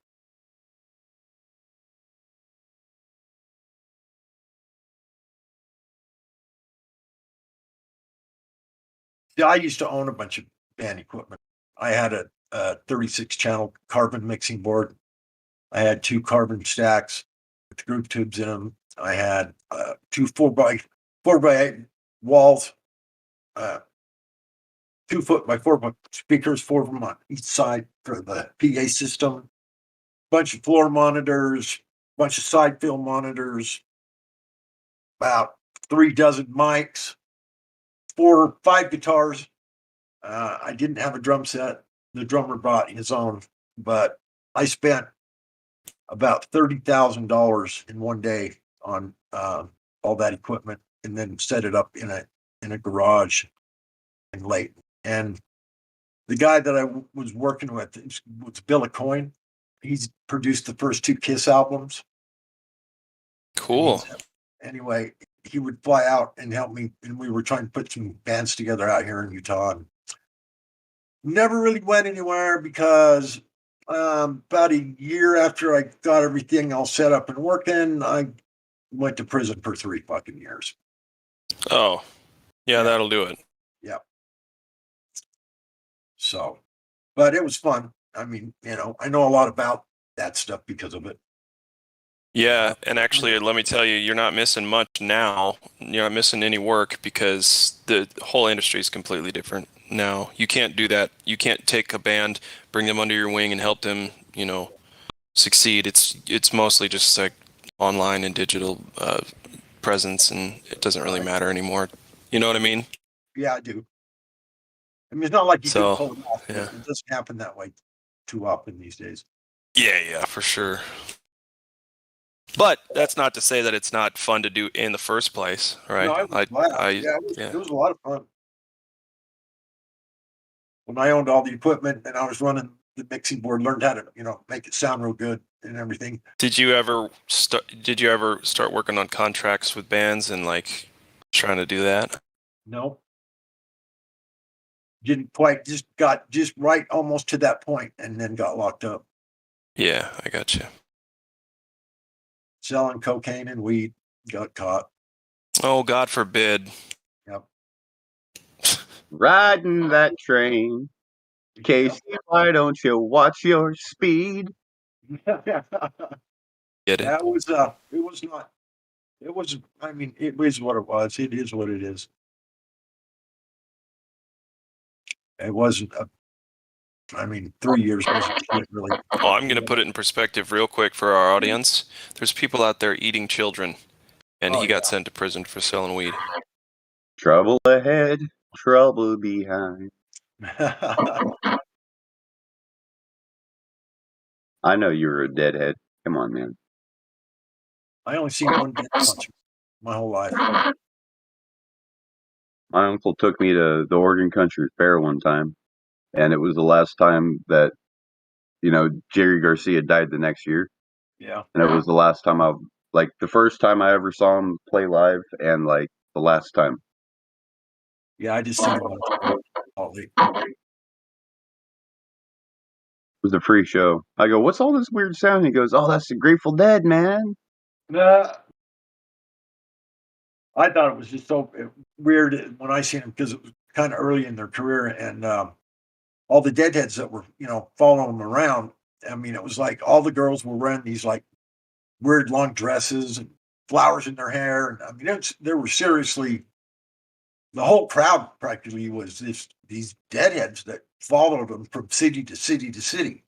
Yeah, I used to own a bunch of band equipment. I had a 36-channel carbon mixing board. I had 2 carbon stacks with groove tubes in them. I had 2 4x8 walls, 2 foot by 4 foot speakers, 4 of them on each side for the PA system. Bunch of floor monitors, bunch of side fill monitors, about 3 dozen mics, 4 or 5 guitars. I didn't have a drum set. The drummer brought his own, but I spent about $30,000 in one day on all that equipment, and then set it up in a garage in Layton. And the guy that I was working with was Bill Coyne. He's produced the first 2 Kiss albums. Cool. Anyway, he would fly out and help me, and we were trying to put some bands together out here in Utah. And never really went anywhere because about a year after I got everything all set up and working, I went to prison for 3 fucking years. Oh, yeah, that'll do it. Yeah. So, but it was fun. I mean, I know a lot about that stuff because of it. Yeah, and actually, let me tell you, you're not missing much now. You're not missing any work because the whole industry is completely different now. You can't do that. You can't take a band, bring them under your wing, and help them, succeed. It's mostly just like online and digital presence, and it doesn't really matter anymore. You know what I mean? Yeah, I do. I mean, it's not like you can pull it off. Yeah. It doesn't happen that way too often these days. Yeah, for sure. But that's not to say that it's not fun to do in the first place, right? No, I was glad. It was a lot of fun. When I owned all the equipment and I was running the mixing board, learned how to, make it sound real good and everything. Did you ever start working on contracts with bands and like trying to do that? No. Didn't quite, got right almost to that point and then got locked up. Yeah, I got you. Selling cocaine and weed, got caught. Oh, God forbid. Yep. Riding that train. Casey, why don't you watch your speed? Get it? It was not. It was. I mean, it is what it was. It is what it is. It wasn't. 3 years wasn't shit, really. Oh, I'm going to put it in perspective real quick for our audience. There's people out there eating children, and he got sent to prison for selling weed. Trouble ahead, trouble behind. I know you were a deadhead. Come on, man. I only seen one dead concert my whole life. My uncle took me to the Oregon Country Fair one time, and it was the last time that, Jerry Garcia died the next year. Yeah. And it was the last time the first time I ever saw him play live and the last time. Yeah, I just seen him on It was a free show. I go, what's all this weird sound? He goes, oh, that's the Grateful Dead, man. I thought it was just so weird when I seen them because it was kind of early in their career and all the deadheads that were, following them around. I mean, it was like all the girls were wearing these like weird long dresses and flowers in their hair. And I mean, there were seriously, the whole crowd practically was these deadheads that followed them from city to city to city.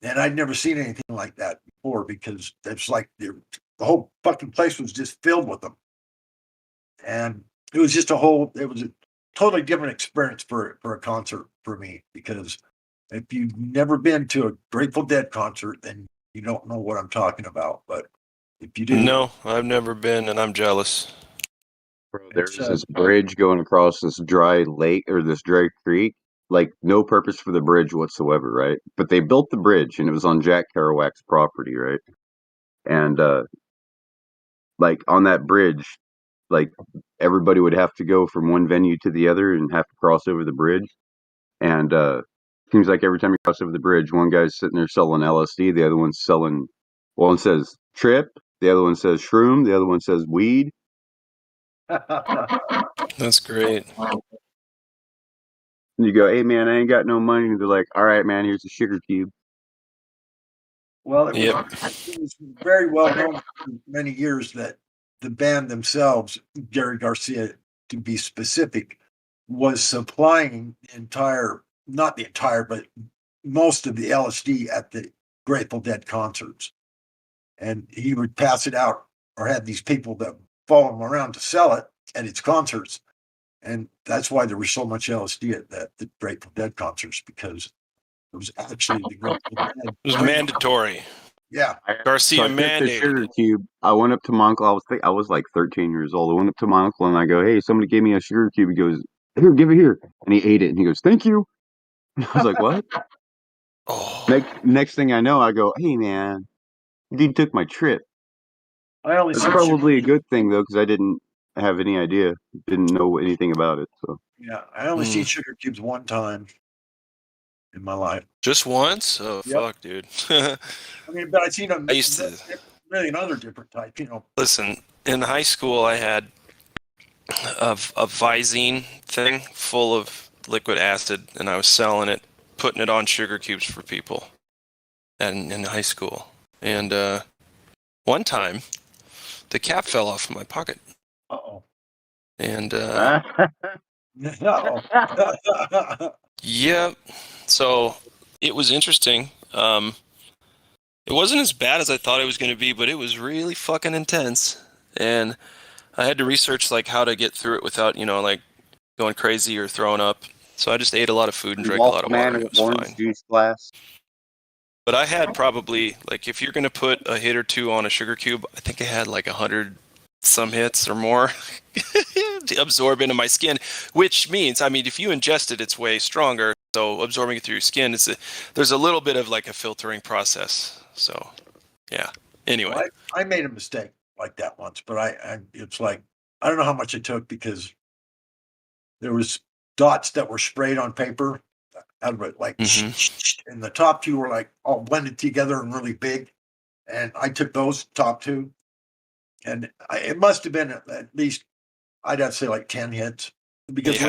And I'd never seen anything like that before because it's like the whole fucking place was just filled with them. And it was just it was a totally different experience for a concert for me because if you've never been to a Grateful Dead concert, then you don't know what I'm talking about. But if you do, No, I've never been, and I'm jealous. Bro, there's this bridge going across this dry lake or this dry creek, like no purpose for the bridge whatsoever, right? But they built the bridge and it was on Jack Kerouac's property, right? And on that bridge, everybody would have to go from one venue to the other and have to cross over the bridge. And seems like every time you cross over the bridge, one guy's sitting there selling LSD, the other one's selling, one says trip, the other one says shroom, the other one says weed. That's great. And you go, hey man, I ain't got no money. And they're like, all right, man, here's a sugar cube. Well, it was very well known for many years that the band themselves, Jerry Garcia, to be specific, was supplying not the entire, but most of the LSD at the Grateful Dead concerts. And he would pass it out or have these people that follow him around to sell it at his concerts. And that's why there was so much LSD at the Grateful Dead concerts because it was actually the Grateful Dead. It was mandatory. Yeah. Garcia So I took mandated. the sugar cube. I went up to my uncle. I was like 13 years old. I went up to my uncle and I go, hey, somebody gave me a sugar cube. He goes, here, give it here. And he ate it and he goes, thank you. I was like, what? Next thing I know, I go, hey man, dude took my trip. It's probably a good thing though, because I didn't have any idea, didn't know anything about it. So yeah, I only seen sugar cubes one time in my life. Just once? Oh, fuck, dude. I mean, but I've seen them. I used to. Million other different types, Listen, in high school, I had a Visine thing full of liquid acid, and I was selling it, putting it on sugar cubes for people, and in high school. And one time, the cap fell off of my pocket. Uh-oh. And yeah, so it was interesting. It wasn't as bad as I thought it was going to be, but it was really fucking intense. And I had to research how to get through it without, going crazy or throwing up. So I just ate a lot of food and drank a lot of water. It was orange fine. juice glass. But I had probably, like, if you're going to put a hit or two on a sugar cube, I think I had like 100 some hits or more to absorb into my skin, which means, I mean, if you ingest it, it's way stronger. So absorbing it through your skin, there's a little bit of like a filtering process. So, yeah. Anyway. Well, I made a mistake like that once, but it's like, I don't know how much it took because there was dots that were sprayed on paper out of it, like, and the top two were like all blended together and really big. And I took those top two, and it must have been at least, I'd have to say like 10 hits, because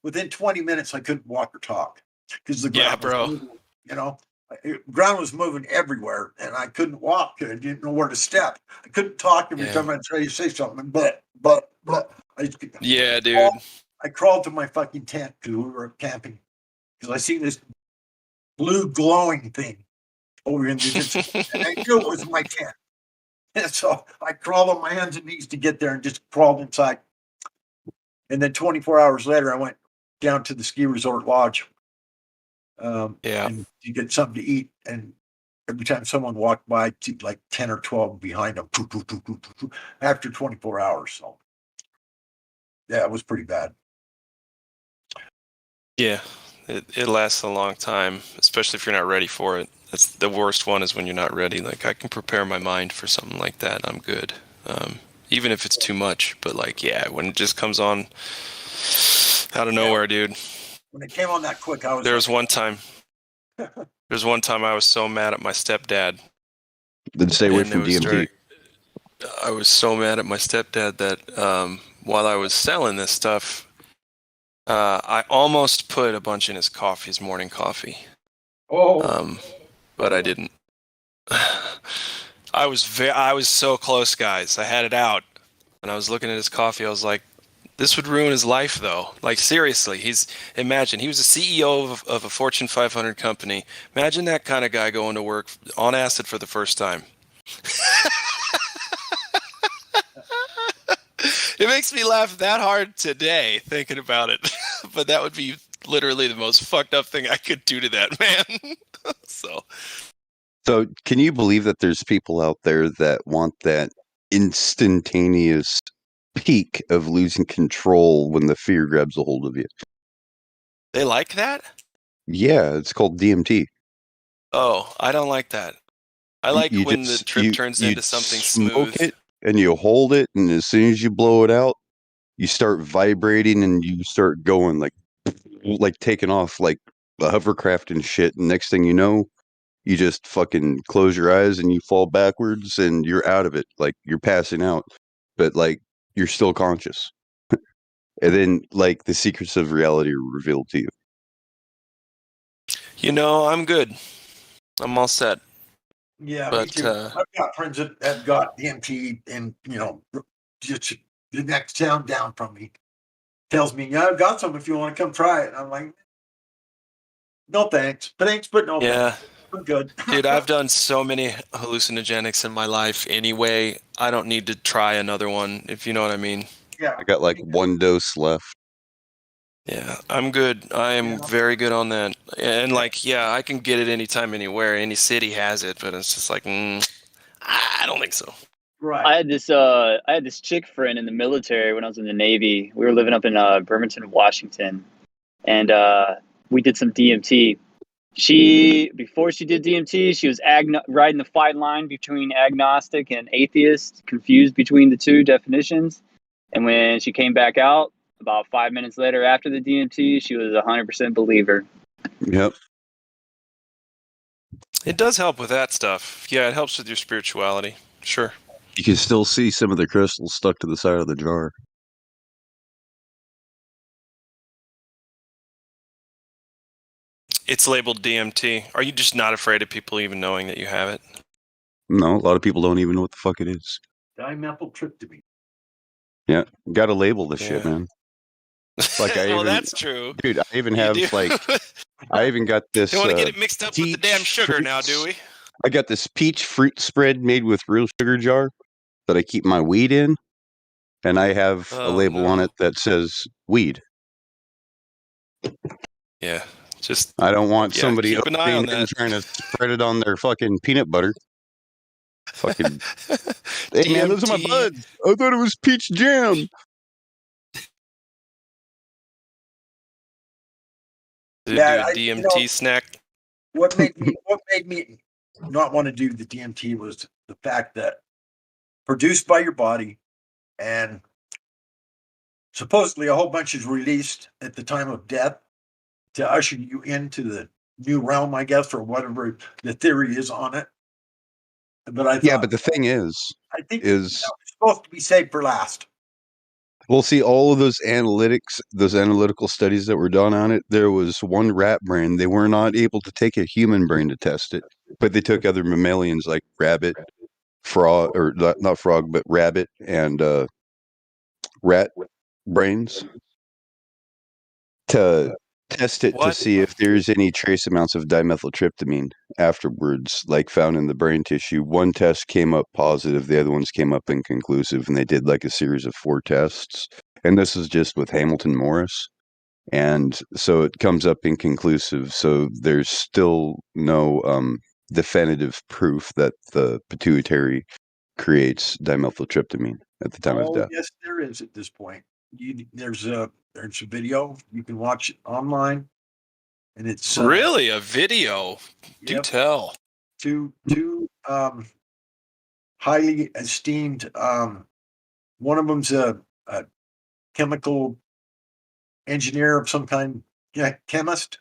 within 20 minutes I couldn't walk or talk because the ground was moving, ground was moving everywhere, and I couldn't walk. I didn't know where to step. I couldn't talk every time I'd try to say something. But yeah, dude. I crawled to my fucking tent because we were camping, because I seen this blue glowing thing over in the distance, and I knew it was my tent. And so I crawled on my hands and knees to get there and just crawled inside. And then 24 hours later, I went down to the ski resort lodge and to get something to eat. And every time someone walked by, I'd see like 10 or 12 behind them after 24 hours. So, yeah, it was pretty bad. Yeah, it lasts a long time, especially if you're not ready for it. That's the worst one, is when you're not ready. Like, I can prepare my mind for something like that, I'm good. Even if it's too much. But like, yeah, when it just comes on out of nowhere, dude. When it came on that quick, I was. There was one time I was so mad at my stepdad. Then stay away from DMT. I was so mad at my stepdad that while I was selling this stuff, I almost put a bunch in his coffee, his morning coffee. But I didn't. I was so close, guys. I had it out, and I was looking at his coffee. I was like, this would ruin his life, though. Like, seriously, imagine, he was a CEO of a Fortune 500 company. Imagine that kind of guy going to work on acid for the first time. It makes me laugh that hard today thinking about it. But that would be literally the most fucked up thing I could do to that man. So can you believe that there's people out there that want that instantaneous peak of losing control when the fear grabs a hold of you? They like that? Yeah, it's called DMT. Oh, I don't like that. I like when the trip turns into something smooth. It and you hold it, and as soon as you blow it out, you start vibrating and you start going like taking off like a hovercraft and shit. And next thing you know, you just fucking close your eyes and you fall backwards and you're out of it. Like, you're passing out, but like you're still conscious. And then like the secrets of reality are revealed to you. You know, I'm good. I'm all set. Yeah, but me too. I've got friends that have got DMT, and just the next town down from me tells me, "Yeah, I've got some if you want to come try it." And I'm like, "No thanks, but no thanks. I'm good." Dude, I've done so many hallucinogenics in my life anyway. I don't need to try another one, if you know what I mean. Yeah, I got like one dose left. Yeah, I'm good. I am very good on that. And like, yeah, I can get it anytime, anywhere. Any city has it, but it's just like, I don't think so. Right. I had this chick friend in the military when I was in the Navy. We were living up in Bremerton, Washington, and we did some DMT. Before she did DMT, she was riding the fine line between agnostic and atheist, confused between the two definitions. And when she came back out, about 5 minutes later after the DMT, she was 100% believer. Yep. It does help with that stuff. Yeah, it helps with your spirituality. Sure. You can still see some of the crystals stuck to the side of the jar. It's labeled DMT. Are you just not afraid of people even knowing that you have it? No, a lot of people don't even know what the fuck it is. Dimethyltryptamine. Yeah, gotta label this shit, man. Like that's true. Dude, I even have I even got this. Don't want to get it mixed up with the damn sugar now, do we? I got this peach fruit spread made with real sugar jar that I keep my weed in, and I have a label on it that says weed. Yeah, Just I don't want somebody keep an eye opening on it and that. trying to spread it on their fucking peanut butter. Fucking, hey man, those are my DMT. buds. I thought it was peach jam. Do Yeah, a DMT snack. What made me not want to do the DMT was the fact that produced by your body, and supposedly a whole bunch is released at the time of death to usher you into the new realm, I guess, or whatever the theory is on it. But I thought, Yeah, but the thing is, I think it's supposed to be saved for last. we'll see all of those analytical studies that were done on it. There was one rat brain. They were not able to take a human brain to test it, but they took other mammalians like rabbit, frog, or not frog, but rabbit and rat brains to test it to see if there's any trace amounts of dimethyltryptamine afterwards, like found in the brain tissue. One test came up positive, the other ones came up inconclusive, and they did like a series of 4 tests. And this is just with Hamilton Morris. And so it comes up inconclusive. So there's still no definitive proof that the pituitary creates dimethyltryptamine at the time of death. Yes, there is at this point. There's a video you can watch it online, and it's Really a video. Do Yep. tell. two highly esteemed. One of them's a chemical engineer of some kind, chemist,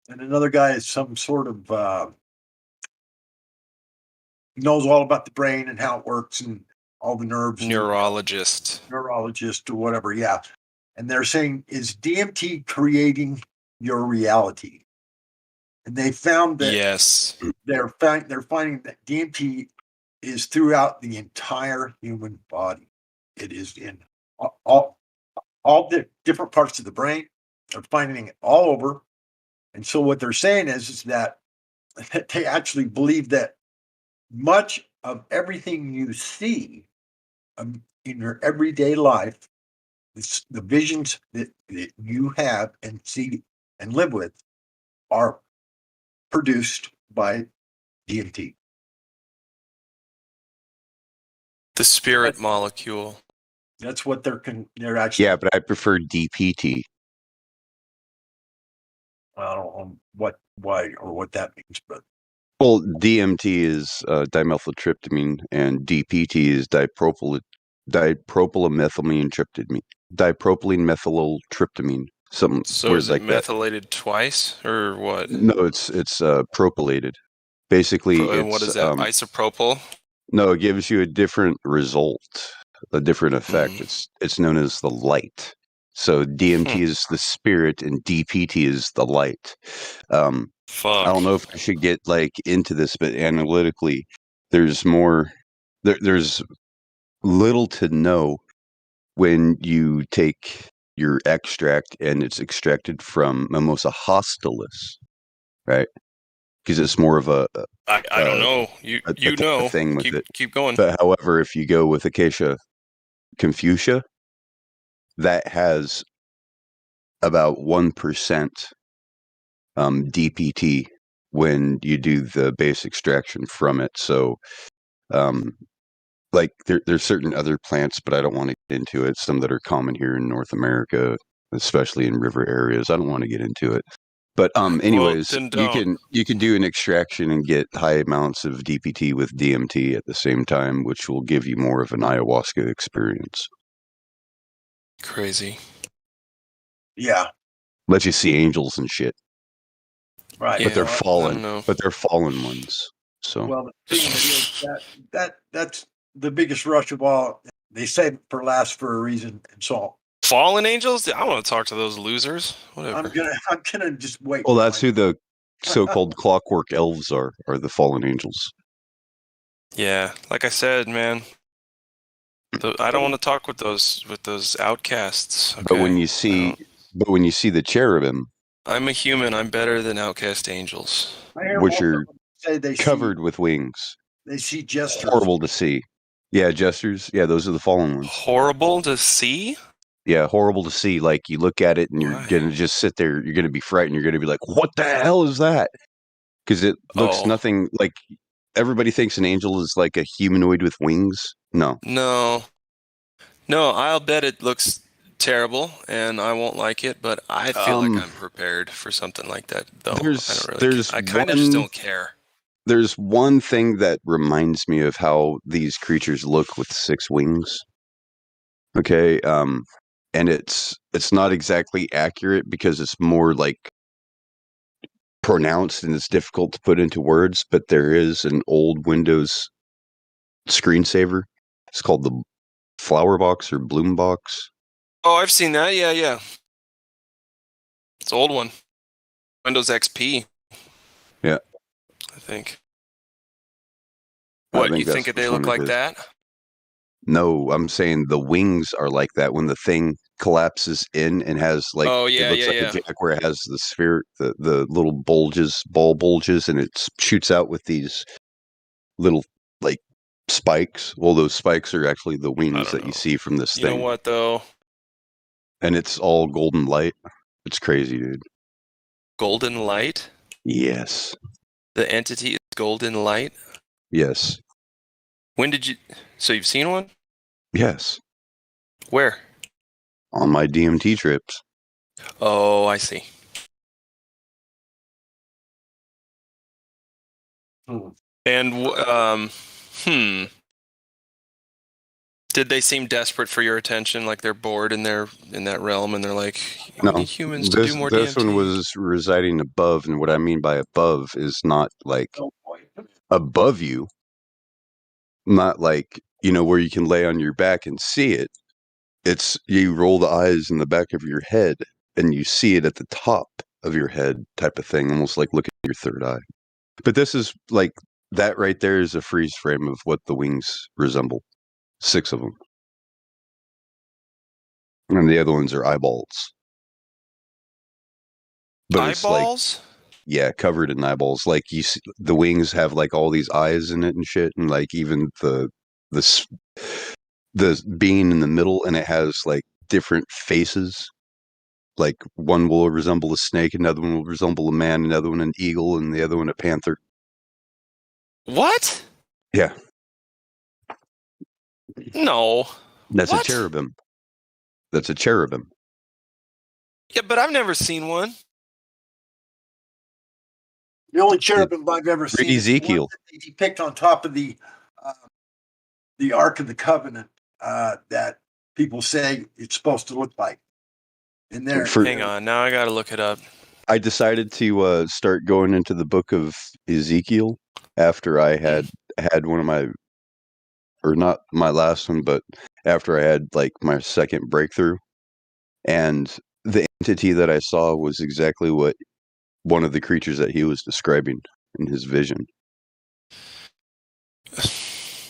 and another guy is some sort of knows all about the brain and how it works and all the nerves. Neurologist or whatever. Yeah, and they're saying, is DMT creating your reality? And they found that yes, they're finding that DMT is throughout the entire human body. It is in all the different parts of the brain. They're finding it all over. And so what they're saying is that they actually believe that much of everything you see in your everyday life, the visions that you have and see and live with, are produced by DMT. the spirit molecule. That's what they're actually. Yeah, but I prefer DPT. I don't know why or what that means, but Well, DMT is dimethyltryptamine, and DPT is dipropylamethylene methyltryptamine. Some So words is it like that. methylated twice or what? No, it's propylated. Basically, And what is that? Isopropyl? No, it gives you a different result, a different effect. It's known as the light. So DMT is the spirit, and DPT is the light. I don't know if I should get into this, but analytically, there's more. There's little to no when you take your extract and it's extracted from Mimosa hostilis, right? Because it's more of a I don't know. You know. thing with it. Keep going. But however, if you go with Acacia confucia, that has about 1% DPT when you do the base extraction from it. So, there's certain other plants, but I don't want to get into it. Some that are common here in North America, especially in river areas. I don't want to get into it. But anyways, then you can do an extraction and get high amounts of DPT with DMT at the same time, which will give you more of an ayahuasca experience. Crazy. Yeah. Let you see angels and shit. Right. But they're I fallen. don't know. But they're fallen ones. So Well, the thing is that's the biggest rush of all. They say for last for a reason, and so Fallen angels? I want to talk to those losers. Whatever. I'm gonna just wait. well, that's who the so-called clockwork elves are the fallen angels. Yeah, like I said, man. I don't want to talk with those outcasts. Okay? But when you see the cherubim, I'm a human. I'm better than outcast angels. which are say they covered with wings, they see jesters. horrible to see. Yeah, jesters. Yeah, those are the fallen ones. Horrible to see? Yeah, horrible to see. Like you look at it and you're gonna just sit there. You're gonna be frightened. You're gonna be like, "What the hell is that?" Because it looks nothing like. Everybody thinks an angel is like a humanoid with wings. No. No, I'll bet it looks terrible, and I won't like it. But I feel like I'm prepared for something like that, though. I don't really. I kind of just don't care. There's one thing that reminds me of how these creatures look with 6 wings. Okay, and it's not exactly accurate because it's more like pronounced and it's difficult to put into words. But there is an old Windows screensaver. It's called the Flower Box or Bloom Box. Oh, I've seen that. Yeah. It's an old one. Windows XP, Yeah. I think. I What, you think that's they which look one it like is. that? No, I'm saying the wings are like that when the thing collapses in and has like Oh, it yeah, looks like yeah. a jack where it has the sphere, the little ball bulges, and it shoots out with these little like spikes. Well, those spikes are actually the wings that you see from this You know thing, what, though? and it's all golden light. It's crazy, dude. Golden light? Yes. The entity is golden light? Yes. When did you... So you've seen one? Yes. Where? On my DMT trips. Oh, I see. And, did they seem desperate for your attention? Like they're bored in that realm, and they're like, we need humans to do more This DMT. one was residing above, and what I mean by above is not like above you, not like where you can lay on your back and see it. It's you roll the eyes in the back of your head, and you see it at the top of your head, type of thing, almost like looking at your third eye. But this is like that right there is a freeze frame of what the wings resemble. 6 of them. And the other ones are eyeballs. But eyeballs? It's like, covered in eyeballs. Like you see, the wings have like all these eyes in it and shit, and like even the being in the middle, and it has like different faces. Like one will resemble a snake, another one will resemble a man, another one an eagle, and the other one a panther. What? Yeah. No. That's What? a cherubim. That's a cherubim. Yeah, but I've never seen one. The only cherubim I've ever Read seen is the one Ezekiel. that they depict on top of the Ark of the Covenant that people say it's supposed to look like. In there, Hang on, now I gotta look it up. I decided to start going into the book of Ezekiel after I had one of my, or not my last one, but after I had like my second breakthrough. And the entity that I saw was exactly what one of the creatures that he was describing in his vision.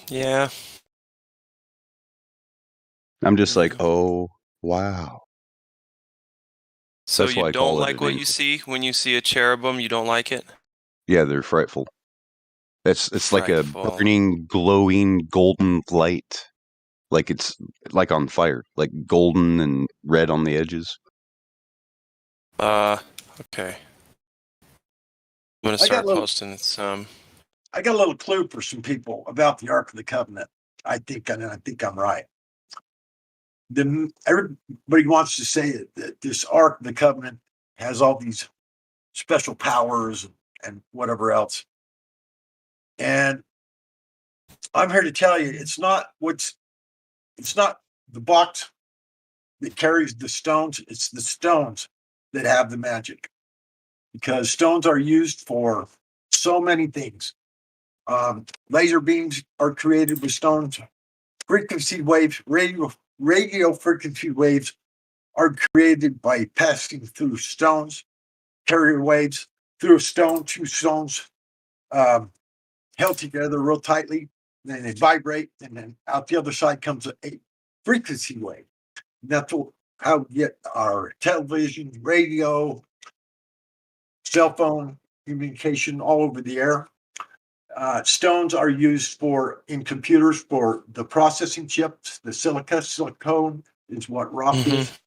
Yeah. I'm just like, oh, wow. So That's why you I don't call it like an what you angel. see when you see a cherubim? You don't like it? Yeah, they're frightful. It's like a Frightful. burning, glowing, golden light. Like it's like on fire, like golden and red on the edges. Okay. I'm gonna I got start a little- posting some. I got a little clue for some people about the Ark of the Covenant. I think I'm right. Everybody wants to say that this Ark of the Covenant has all these special powers and whatever else. And I'm here to tell you, it's not the box that carries the stones. It's the stones that have the magic, because stones are used for so many things. Laser beams are created with stones. Frequency waves, radio frequency waves are created by passing through stones. Carrier waves through a stone, 2 stones held together real tightly, then they vibrate, and then out the other side comes a frequency wave. That's how we get our television, radio, cell phone communication all over the air. Stones are used in computers for the processing chips, the silicone, is what rock Mhm. is.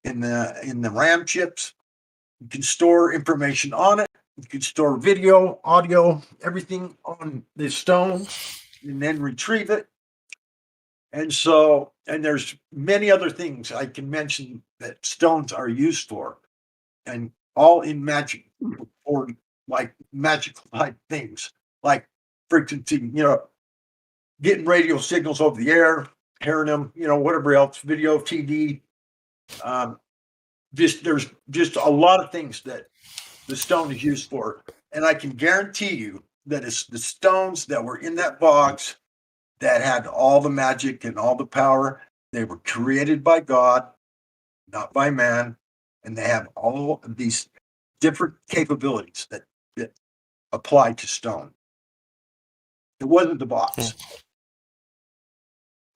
In the RAM chips, you can store information on it. You can store video, audio, everything on the stone, and then retrieve it. And there's many other things I can mention that stones are used for, and all in magic or like magical type things, like frequency, getting radio signals over the air, hearing them, whatever else, video, TV. There's just a lot of things that the stone is used for, and I can guarantee you that it's the stones that were in that box that had all the magic and all the power. They were created by God, not by man, and they have all of these different capabilities that apply to stone. It wasn't the box.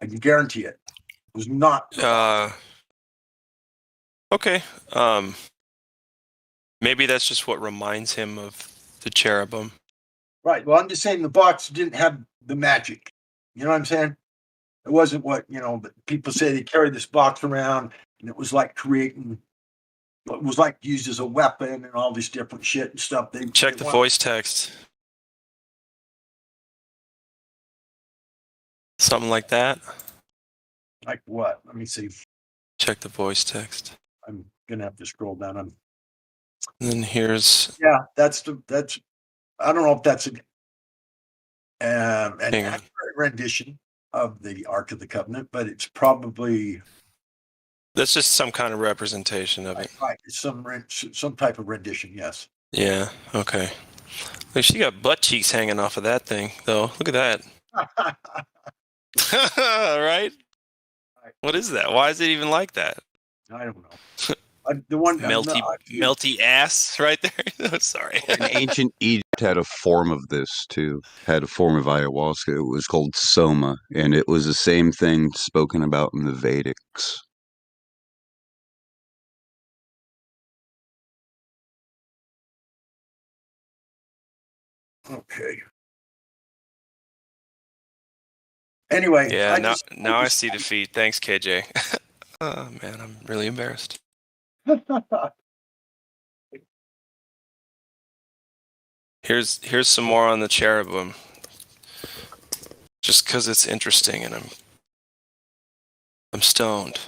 I can guarantee it. It was not. Okay. Maybe that's just what reminds him of the cherubim. Right. Well, I'm just saying the box didn't have the magic. You know what I'm saying? It wasn't what, but people say they carry this box around and it was like it was like used as a weapon and all this different shit and stuff. Check the voice text. Something like that. Like what? Let me see. Check the voice text. I'm gonna have to scroll down. And then here's. Yeah, that's. I don't know if that's an accurate rendition of the Ark of the Covenant, but it's probably. That's just some kind of representation of it. Right, some type of rendition. Yes. Yeah. Okay. Look, she got butt cheeks hanging off of that thing, though. Look at that. Right? What is that? Why is it even like that? I don't know. The one melty ass right there. Sorry. In ancient Egypt had a form of this too. Had a form of ayahuasca. It was called soma, and it was the same thing spoken about in the Vedics. Okay. Anyway. Yeah. Now I see defeat. Thanks, KJ. Oh man, I'm really embarrassed. Here's some more on the cherubim. Just because it's interesting, and I'm stoned.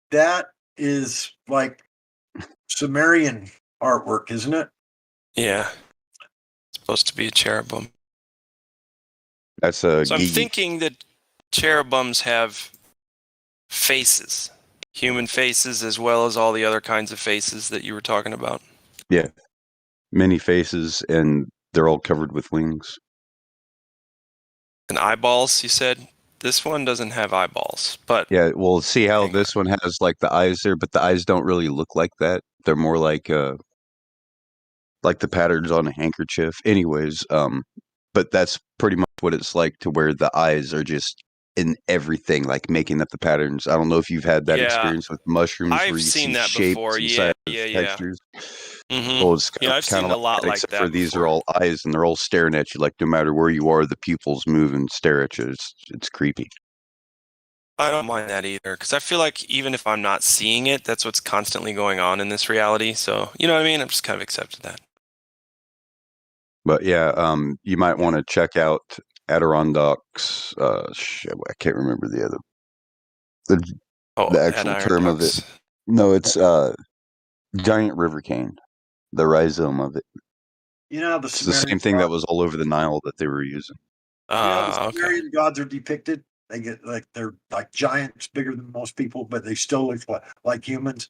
That is like Sumerian artwork, isn't it? Yeah. It's supposed to be a cherubim. That's So I'm thinking that cherubims have faces, human faces, as well as all the other kinds of faces that you were talking about. Yeah. Many faces, and they're all covered with wings. And eyeballs, you said? This one doesn't have eyeballs, but... Yeah, well, see how this one has, like, the eyes there, but the eyes don't really look like that. They're more like the patterns on a handkerchief. Anyways, but that's pretty much what it's like, to where the eyes are just in everything, like making up the patterns. I don't know if you've had that experience with mushrooms where you seen see that shapes before. inside of textures. Well, it's I've seen a lot like except that for these before. are all eyes, and they're all staring at you. Like, no matter where you are, the pupils move and stare at you. It's creepy. I don't mind that either, because I feel like even if I'm not seeing it, that's what's constantly going on in this reality. So, you know what I mean? I've just kind of accepted that. But yeah, you might want to check out Adirondacks. I can't remember the actual term of it. No, it's giant river cane, the rhizome of it. It's the same thing that was all over the Nile that they were using. The Sumerian gods are depicted. They get they're like giants, bigger than most people, but they still look like humans.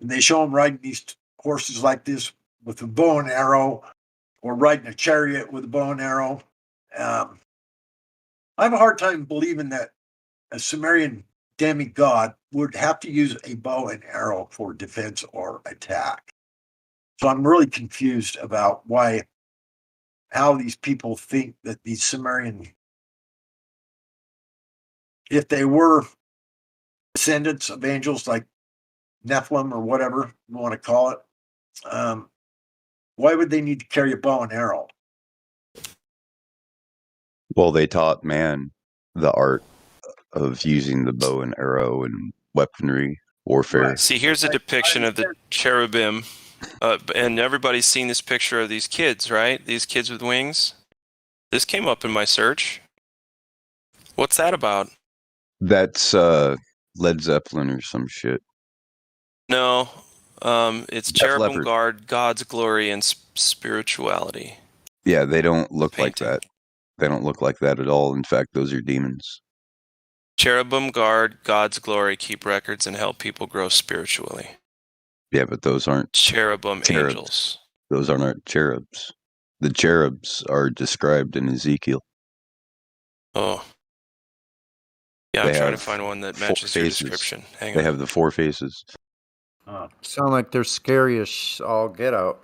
And they show them riding these horses like this with a bow and arrow, or riding a chariot with a bow and arrow. I have a hard time believing that a Sumerian demigod would have to use a bow and arrow for defense or attack. So I'm really confused about how these people think that these Sumerian, if they were descendants of angels like Nephilim or whatever you want to call it, why would they need to carry a bow and arrow? Well, they taught man the art of using the bow and arrow and weaponry warfare. See, here's a depiction of the cherubim, and everybody's seen this picture of these kids, right? These kids with wings. This came up in my search. What's that about? That's Led Zeppelin or some shit. No, it's Def cherubim Leppard. guard God's glory and spirituality. Yeah, they don't look like that. They don't look like that at all. In fact, those are demons. Cherubim guard God's glory, keep records, and help people grow spiritually. Yeah, but those aren't Cherubim cherubs. angels. Those aren't cherubs. The cherubs are described in Ezekiel. Oh. Yeah, They I'm trying to have find one that 4 matches your faces. description. Hang They on. have the 4 faces. Sound like they're scary as all get out.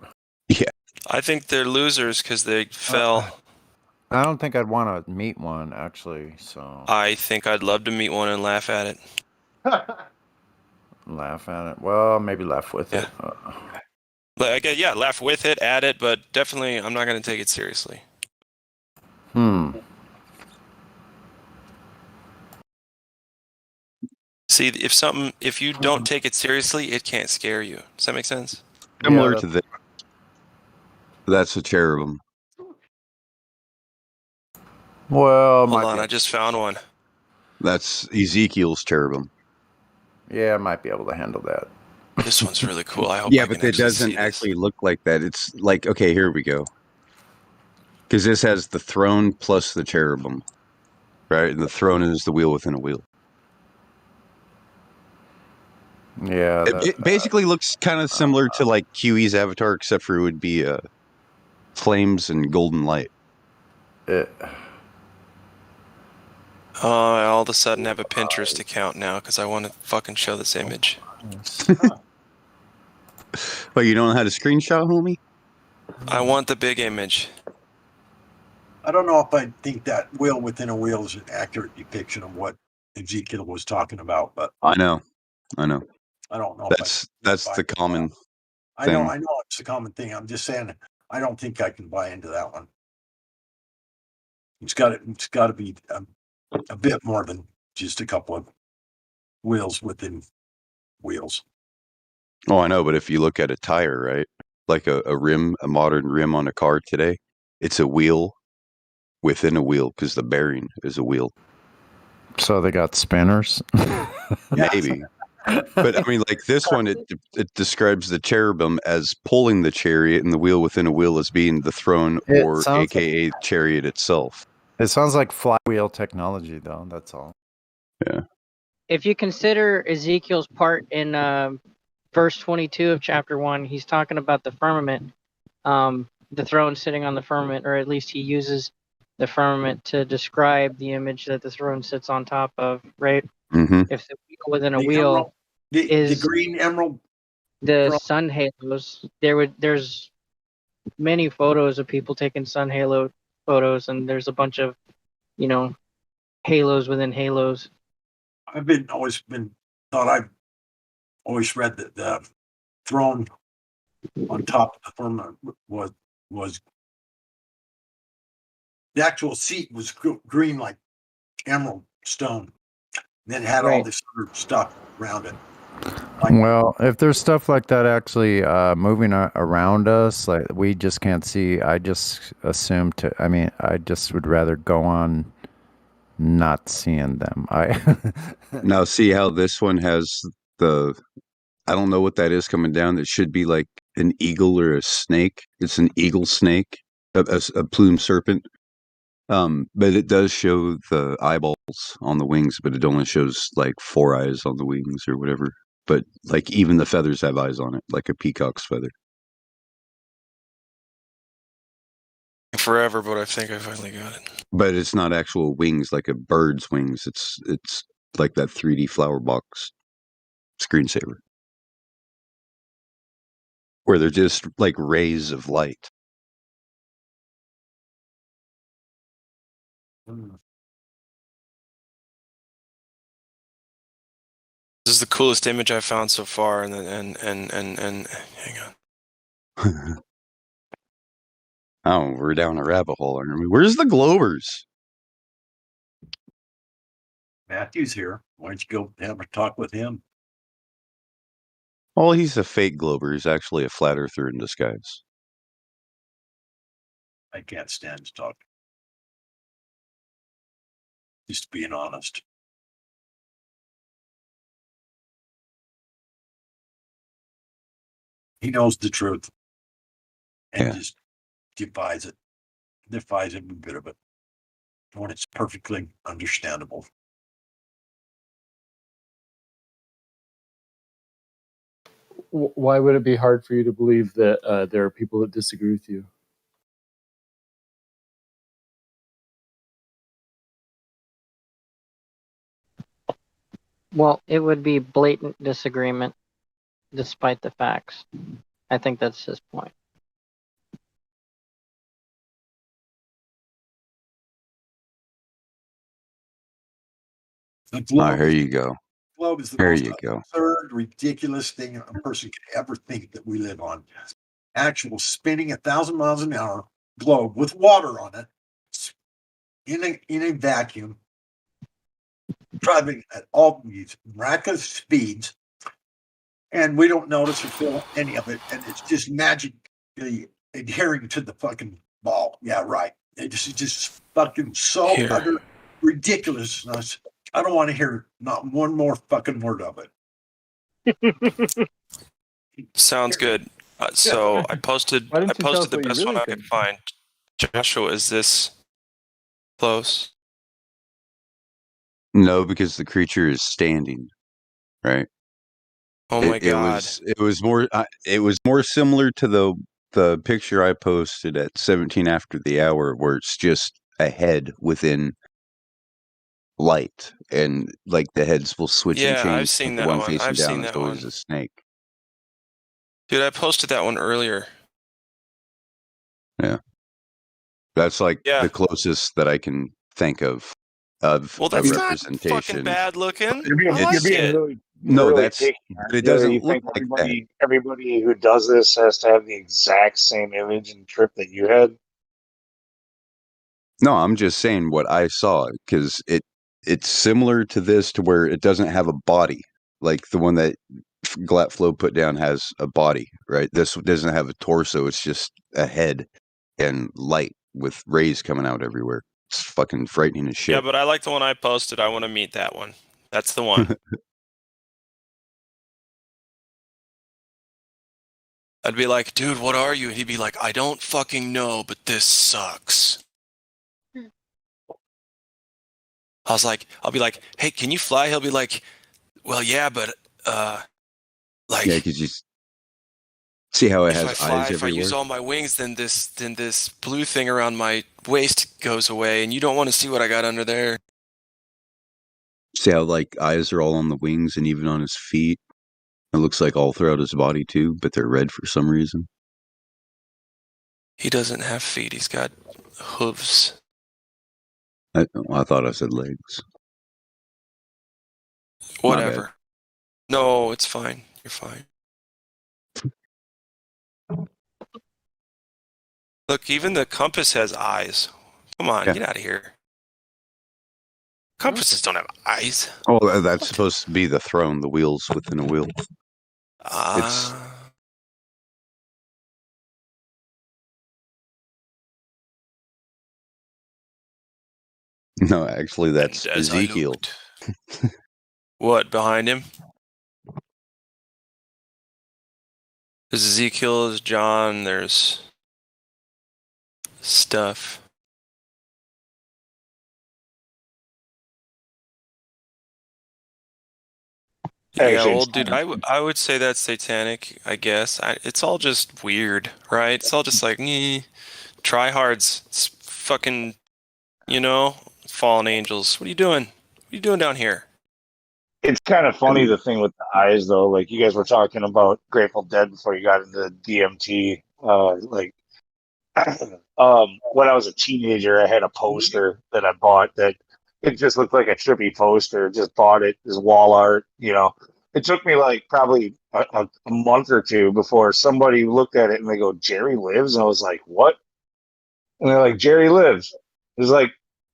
Yeah. I think they're losers because they fell. I don't think I'd want to meet one, actually, so... I think I'd love to meet one and laugh at it. Laugh at it. Well, maybe laugh with it. Yeah, laugh with it, at it, but definitely I'm not going to take it seriously. See, if you don't take it seriously, it can't scare you. Does that make sense? Similar to this. That's a cherubim. Well, hold on, I just found one. That's Ezekiel's cherubim. Yeah, I might be able to handle that. This one's really cool. I hope Yeah, I but can it doesn't actually look like that. It's like, okay, here we go. Because this has the throne plus the cherubim, right? And the throne is the wheel within a wheel. Yeah. It basically looks kind of similar to like QE's avatar, except for it would be flames and golden light. I all of a sudden have a Pinterest account now because I want to fucking show this image. But you don't know how to screenshot, homie? I want the big image. I don't know if I think that wheel within a wheel is an accurate depiction of what Ezekiel was talking about, but I know. I don't know. That's the common I thing. know it's a common thing. I'm just saying I don't think I can buy into that one. It's got to be a bit more than just a couple of wheels within wheels. Oh, I know, but if you look at a tire, right? Like a rim, a modern rim on a car today, it's a wheel within a wheel because the bearing is a wheel. So they got spinners? Maybe. But I mean, like this one, it describes the cherubim as pulling the chariot and the wheel within a wheel as being the throne, or AKA chariot itself. It sounds like flywheel technology, though. That's all. Yeah. If you consider Ezekiel's part in verse 22 of chapter 1, he's talking about the firmament, the throne sitting on the firmament, or at least he uses the firmament to describe the image that the throne sits on top of, right? Mm-hmm. If the wheel within a The wheel emerald, is the green emerald, the sun halos, there's many photos of people taking sun halo photos, and there's a bunch of, halos within halos. I've always read that the throne on top of the firmament was the actual seat was green like emerald stone. Then it had all this other stuff around it. Well, if there's stuff like that actually moving around us, like we just can't see, I just assume I just would rather go on not seeing them. Now see how this one has I don't know what that is coming down. It should be like an eagle or a snake. It's an eagle snake, a plume serpent. But it does show the eyeballs on the wings, but it only shows like 4 eyes on the wings or whatever. But like even the feathers have eyes on it, like a peacock's feather. Forever, but I think I finally got it. But it's not actual wings like a bird's wings. It's like that 3D flower box screensaver, where they're just like rays of light. This is the coolest image I've found so far, and hang on. Oh, we're down a rabbit hole, aren't we? Where's the Globers? Matthew's here. Why don't you go have a talk with him? Well, he's a fake glober. He's actually a flat earther in disguise. I can't stand to talk. Just being honest. He knows the truth and just defies it. Defies every bit of it when it's perfectly understandable. Why would it be hard for you to believe that there are people that disagree with you? Well, it would be blatant disagreement despite the facts. I think that's his point. The globe, here you go. Globe is the There most you go. absurd, ridiculous thing a person could ever think that we live on. Actual spinning 1,000 miles an hour globe with water on it in a vacuum, driving at all these miraculous speeds, and we don't notice or feel any of it, and it's just magically adhering to the fucking ball. Yeah, right. It's just fucking so utter ridiculousness. I don't want to hear not one more fucking word of it. Sounds good. So I posted Why didn't you tell us the what you best one really I could find. Joshua, is this close? No, because the creature is standing, right? Oh my God. It was more similar to the picture I posted at 17 after the hour, where it's just a head within light, and like the heads will switch and Yeah, I've change. seen The that one one. facing I've down seen is that always one. a snake. Dude, I posted that one earlier. Yeah, that's like Yeah. the closest that I can think of Well, a that's not representation. fucking bad looking. You're I like being it. really No, really that's picky. but it You doesn't look think like that. everybody who does this has to have the exact same image and trip that you had. No, I'm just saying what I saw, because it's similar to this, to where it doesn't have a body. Like the one that Glatflow put down has a body, right? This doesn't have a torso. It's just a head and light with rays coming out everywhere. It's fucking frightening as Yeah, shit. but I like the one I posted. I want to meet that one. That's the one. I'd be like, dude, what are you? And he'd be like, I don't fucking know, but this sucks. I'll be like, hey, can you fly? He'll be like, well, yeah, but like, Yeah, because you see how it if has I fly, eyes if I everywhere. use all my wings, then this blue thing around my waist goes away, and you don't want to see what I got under there. See how like eyes are all on the wings and even on his feet. It looks like all throughout his body too, but they're red for some reason. He doesn't have feet. He's got hooves. I thought I said legs. My bad. Whatever. No, it's fine. You're fine. Look, even the compass has eyes. Come on, get out of here. Compasses don't have eyes. Oh, that's supposed to be the throne, the wheels within a wheel. It's no, actually, that's as I Ezekiel. What, behind him? There's Ezekiel, there's John, there's stuff. Yeah, well, dude, I would say that's satanic, I guess. It's all just weird, right? It's all just like, tryhards. It's fucking, fallen angels. What are you doing? What are you doing down here? It's kind of funny, the thing with the eyes, though. Like, you guys were talking about Grateful Dead before you got into DMT. When I was a teenager, I had a poster that I bought that it just looked like a trippy poster. Just bought it as wall art. It took me like probably a month or two before somebody looked at it and they go, "Jerry lives," and I was like, "What?" And they're like, "Jerry lives." It's like,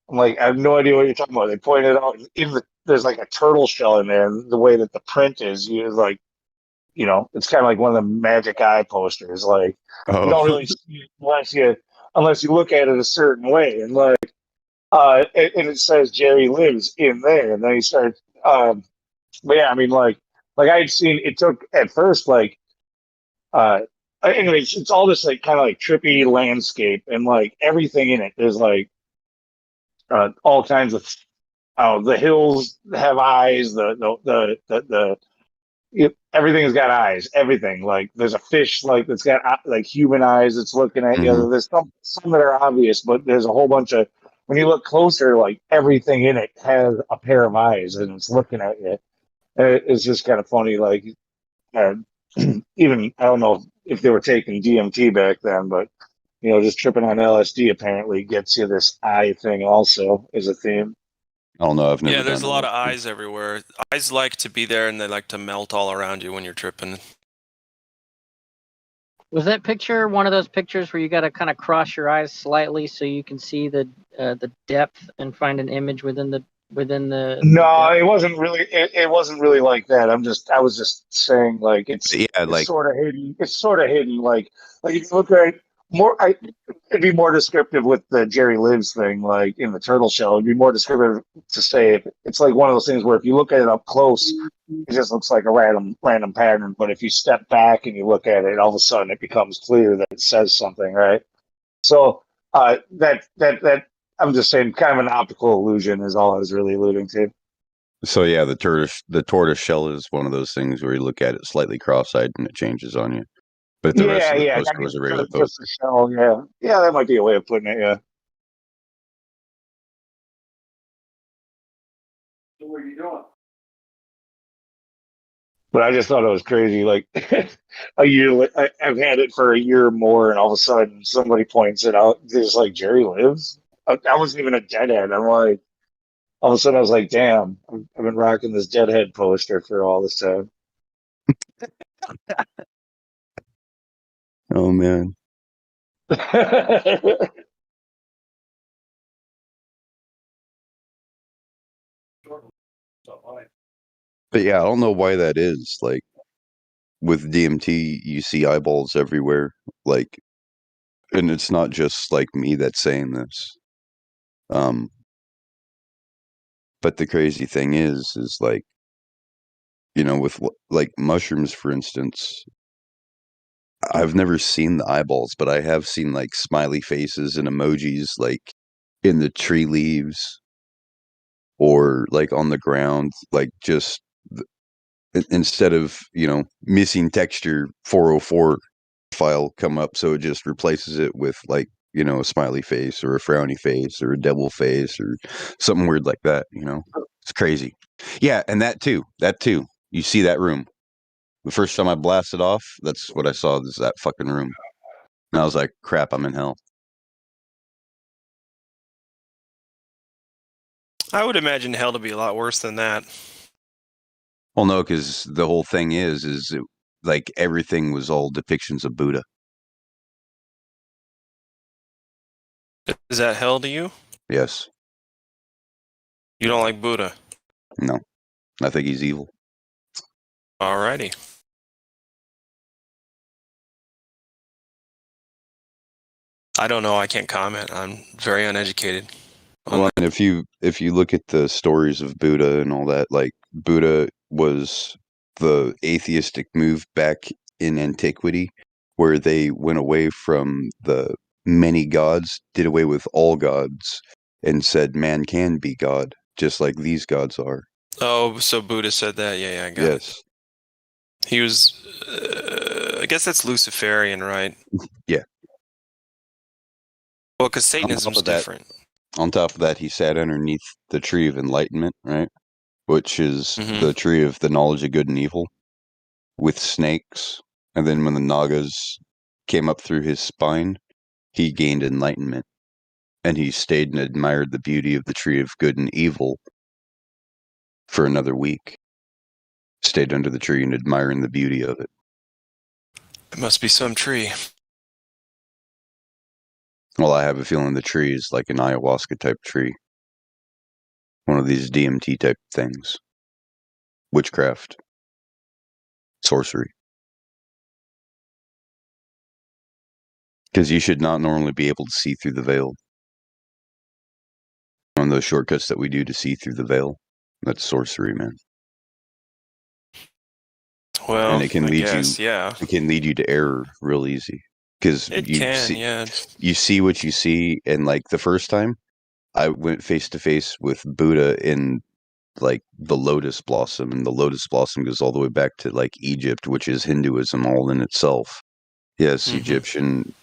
I'm like, I have no idea what you're talking about. They pointed out in the there's like a turtle shell in there, and the way that the print is, you like, it's kind of like one of the Magic Eye posters. Like you Oh, don't really see it unless you look at it a certain way, and like and it says Jerry lives in there, and then you start. But yeah, I mean, like I had seen it took at first like uh anyways, it's all this like kind of like trippy landscape and like everything in it. There's like all kinds of the hills have eyes. Everything's got eyes. Everything like there's a fish like that's got like human eyes that's looking at mhm. you. There's some that are obvious, but there's a whole bunch of when you look closer, like everything in it has a pair of eyes and it's looking at you. It's just kind of funny. Like uh, even I don't know if they were taking DMT back then, but just tripping on LSD apparently gets you this eye thing also as a theme. I don't know. I've never Yeah, there's done a lot of LSD. eyes everywhere. Eyes like to be there, and they like to melt all around you when you're tripping. Was that picture one of those pictures where you got to kind of cross your eyes slightly so you can see the depth and find an image within the No, depth? it wasn't really. It wasn't really like that. I was just saying like Yeah, it's like sort of hidden. It's sort of hidden. Like if you look at it more, it'd be more descriptive with the Jerry Lives thing, like in the turtle shell. It'd be more descriptive to say it's like one of those things where if you look at it up close, it just looks like a random pattern. But if you step back and you look at it, all of a sudden it becomes clear that it says something, right? So that I'm just saying, kind of an optical illusion is all I was really alluding to. so. Yeah, the tortoise shell is one of those things where you look at it slightly cross-eyed and it changes on you. But the rest Yeah, of the yeah, I poster guess was a regular just poster. the shell. Yeah, yeah, that might be a way of putting it. Yeah. So what are you doing? But I just thought it was crazy. Like a year, I've had it for a year or more, and all of a sudden somebody points it out. There's like Jerry Lives. I wasn't even a deadhead. I'm like, all of a sudden I was like, damn, I've been rocking this deadhead poster for all this time. Oh man. But yeah, I don't know why that is. Like with DMT, you see eyeballs everywhere. Like, and it's not just like me that's saying this. Um, but the crazy thing is like, with like mushrooms, for instance, I've never seen the eyeballs, but I have seen like smiley faces and emojis like in the tree leaves or like on the ground, like just instead of, missing texture 404 file come up. So it just replaces it with like, a smiley face or a frowny face or a devil face or something weird like that. It's crazy. Yeah. And that too, you see that room. The first time I blasted off, that's what I saw is that fucking room. And I was like, crap, I'm in hell. I would imagine hell to be a lot worse than that. Well, no, because the whole thing like everything was all depictions of Buddha. Is that hell to you? Yes. You don't like Buddha? No. I think he's evil. Alrighty. I don't know. I can't comment. I'm very uneducated. Well, and if you look at the stories of Buddha and all that, like Buddha was the atheistic move back in antiquity, where they went away from the many gods, did away with all gods, and said man can be God, just like these gods are. Oh, so Buddha said that? Yeah, I got it. He was, I guess that's Luciferian, right? Yeah. Well, because Satanism's different. On top of that, he sat underneath the tree of enlightenment, right? Which is the tree of the knowledge of good and evil, with snakes. And then when the Nagas came up through his spine, he gained enlightenment. And he stayed and admired the beauty of the tree of good and evil for another week. Stayed under the tree and admiring the beauty of it. It must be some tree. Well, I have a feeling the tree is like an ayahuasca type tree. One of these DMT type things. Witchcraft. Sorcery. Because you should not normally be able to see through the veil. One of those shortcuts that we do to see through the veil. That's sorcery, man. Well, And it can I lead guess, you. yeah. It can lead you to error real easy. Because you see what you see, and like the first time, I went face to face with Buddha in like the lotus blossom, and the lotus blossom goes all the way back to like Egypt, which is Hinduism all in itself. Yes, Egyptian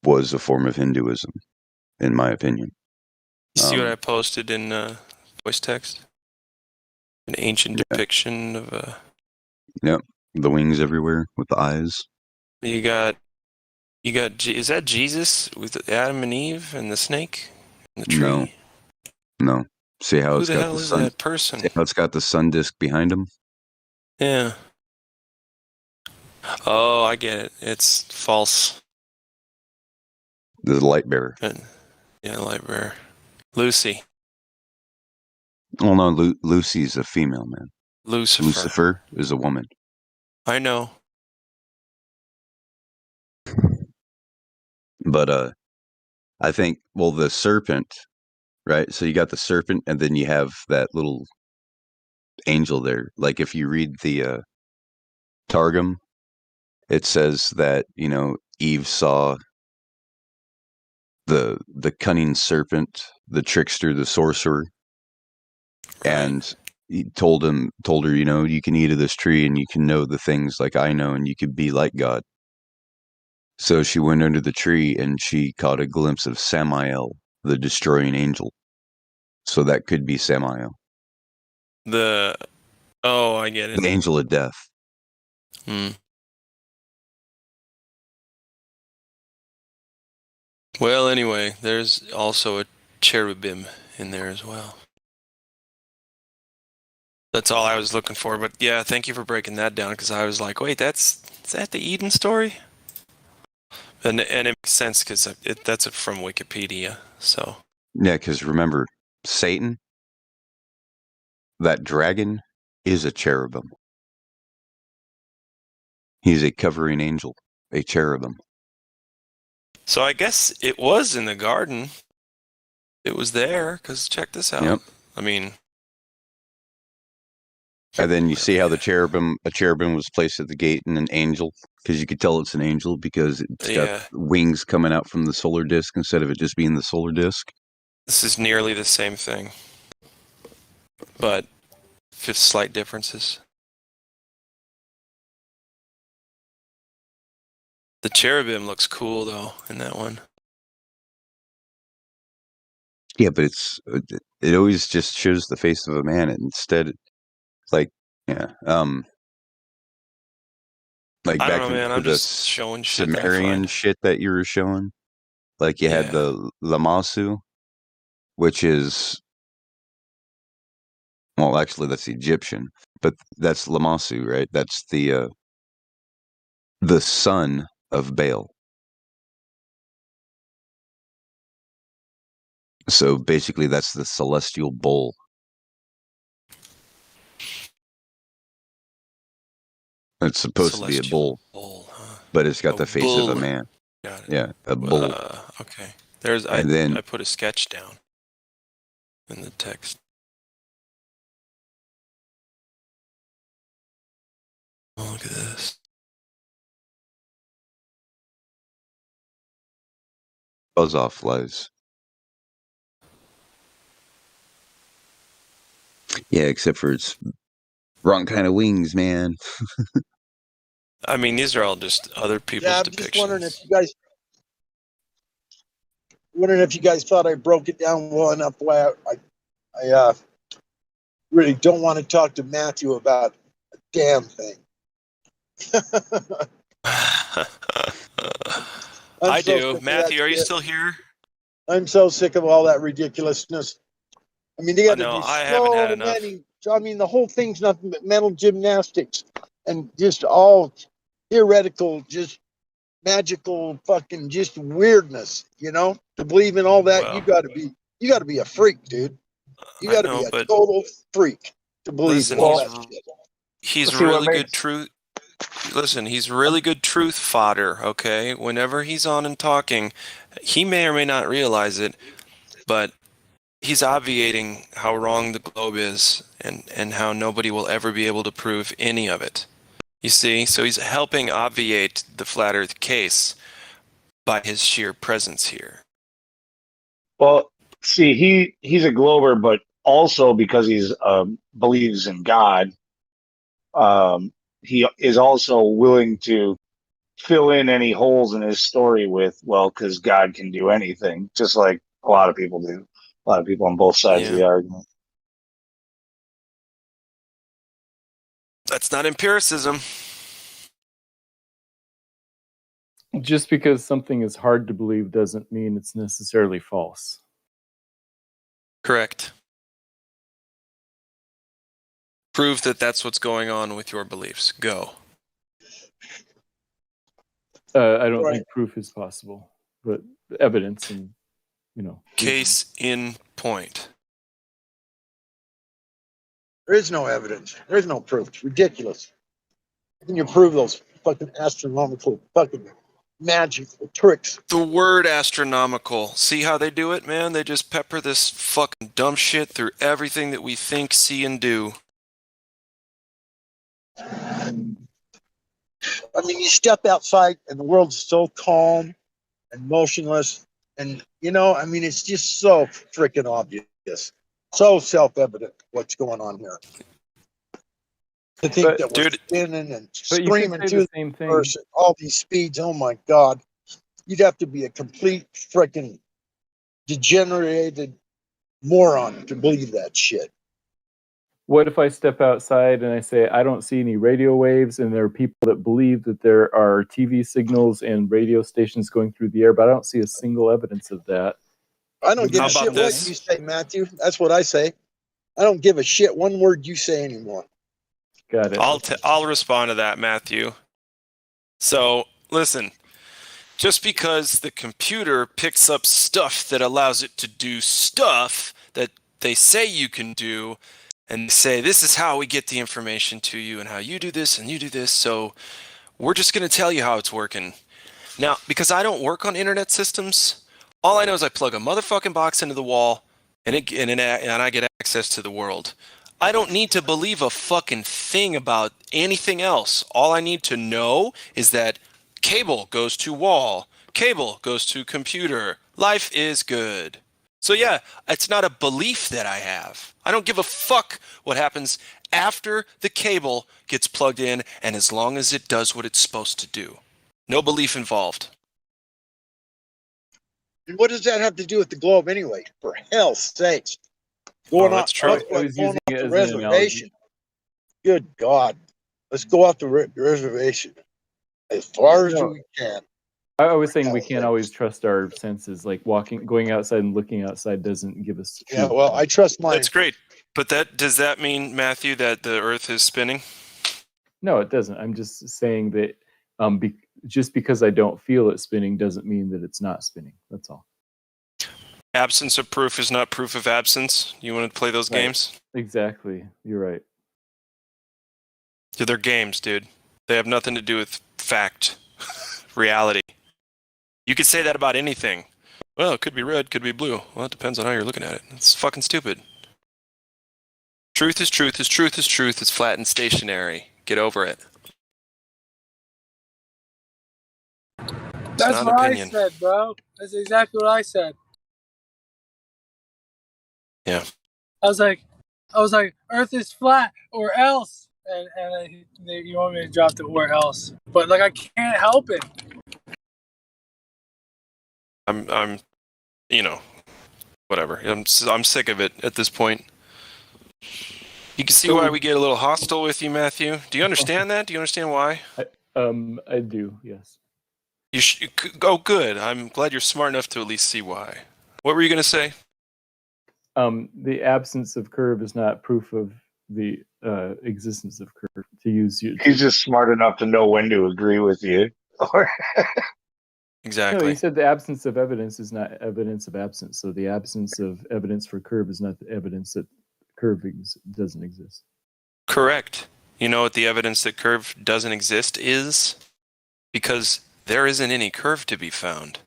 was a form of Hinduism, in my opinion. You see what I posted in voice text? An ancient depiction of Yep, the wings everywhere with the eyes. You got. Is that Jesus with Adam and Eve and the snake and the tree? No. See how Who it's the got hell the is sun. that person? See how it's got the sun disk behind him. Yeah. Oh, I get it. It's false. The light bearer. Yeah, light bearer. Lucy. Oh no, Lucy's a female, man. Lucifer is a woman. I know. But I think the serpent, right? So you got the serpent, and then you have that little angel there. Like if you read the Targum, it says that Eve saw the cunning serpent, the trickster, the sorcerer, and he told her, you can eat of this tree and you can know the things like I know, and you could be like God. So she went under the tree and she caught a glimpse of Samael, the destroying angel. So that could be Samael. I get it. The angel of death. Well, anyway, there's also a cherubim in there as well. That's all I was looking for. But yeah, thank you for breaking that down, because I was like, wait, is that the Eden story? And it makes sense because that's from Wikipedia. So Yeah, because remember, Satan, that dragon, is a cherubim. He's a covering angel, a cherubim. So I guess it was in the garden. It was there, because check this out. Yep. I mean... And then you see how a cherubim was placed at the gate, and an angel, because you could tell it's an angel because it's got wings coming out from the solar disk instead of it just being the solar disk. This is nearly the same thing, but with slight differences. The cherubim looks cool, though, in that one. Yeah, but it always just shows the face of a man, and instead, like back I don't know, man. to I'm the just showing shit Sumerian shit that you were showing. Like you had the Lamassu, which is, well, actually that's Egyptian, but that's Lamassu, right? That's the son of Baal. So basically, that's the celestial bull. It's supposed to be a bull, but it's got the face of a man. Got it. Yeah, a bull. Okay. I put a sketch down in the text. Oh, look at this. Buzz off flies. Yeah, except for it's wrong kind of wings, man. I mean, these are all just other people's I'm depictions. just wondering if you guys thought I broke it down well enough. Why I really don't want to talk to Matthew about a damn thing. I do. Matthew, are you still here? I'm so sick of all that ridiculousness. I mean, they got to do I haven't had so enough. many. I mean, the whole thing's nothing but mental gymnastics and just all theoretical, just magical, fucking just weirdness. To believe in all that, you got to be a freak, dude. You I got to know, be a but total freak to believe listen, in all that shit. he's See, what really good makes truth. Listen, he's really good truth fodder. Okay, whenever he's on and talking, he may or may not realize it, but he's obviating how wrong the globe is, and how nobody will ever be able to prove any of it. You see, so he's helping obviate the flat Earth case by his sheer presence here. Well, see, he's a Glober, but also because he's believes in God, he is also willing to fill in any holes in his story with, well, because God can do anything, just like a lot of people do. A lot of people on both sides of the argument. That's not empiricism. Just because something is hard to believe doesn't mean it's necessarily false. Correct. Prove that that's what's going on with your beliefs. Go. I don't think proof is possible, but evidence and, Case in point. There is no evidence. There is no proof. It's ridiculous. How can you prove those fucking astronomical fucking magical tricks? The word astronomical. See how they do it, man? They just pepper this fucking dumb shit through everything that we think, see, and do. I mean, you step outside and the world's so calm and motionless. And, I mean, it's just so freaking obvious. So self-evident what's going on here. To think that we're spinning and screaming through the same thing. At all these speeds, oh my God. You'd have to be a complete freaking degenerated moron to believe that shit. What if I step outside and I say, I don't see any radio waves, and there are people that believe that there are TV signals and radio stations going through the air, but I don't see a single evidence of that. I don't give a shit what you say, Matthew. That's what I say. I don't give a shit one word you say anymore. Got it. I'll respond to that, Matthew. So, listen. Just because the computer picks up stuff that allows it to do stuff that they say you can do, and say, this is how we get the information to you, and how you do this, and you do this, so we're just going to tell you how it's working. Now, because I don't work on internet systems, all I know is I plug a motherfucking box into the wall, and I get access to the world. I don't need to believe a fucking thing about anything else. All I need to know is that cable goes to wall, cable goes to computer. Life is good. So yeah, it's not a belief that I have. I don't give a fuck what happens after the cable gets plugged in, and as long as it does what it's supposed to do. No belief involved. And what does that have to do with the globe anyway? For hell's sakes. That's true. Going off the reservation. Good God. Let's go off the reservation as far as we can. I was saying we can't always trust our senses. Like going outside and looking outside doesn't give us. Yeah, well, I trust mine. That's great. But does that mean, Matthew, that the Earth is spinning? No, it doesn't. I'm just saying that just because I don't feel it spinning doesn't mean that it's not spinning. That's all. Absence of proof is not proof of absence. You want to play those games? Exactly. You're right. They're games, dude. They have nothing to do with fact, reality. You could say that about anything. Well, it could be red, could be blue. Well, it depends on how you're looking at it. It's fucking stupid. Truth is truth is truth is truth. It's flat and stationary. Get over it. That's what I said, bro. That's exactly what I said. Yeah. I was like, Earth is flat or else, and you want me to drop the or else, but like I can't help it. I'm, whatever. I'm sick of it at this point. You can see why we get a little hostile with you, Matthew. Do you understand that? Do you understand why? I do. Yes. Oh, good. I'm glad you're smart enough to at least see why. What were you going to say? The absence of curve is not proof of the existence of curve. To use you, he's just smart enough to know when to agree with you. Exactly. No, you said the absence of evidence is not evidence of absence. So the absence of evidence for curve is not the evidence that curve doesn't exist. Correct. You know what the evidence that curve doesn't exist is? Because there isn't any curve to be found.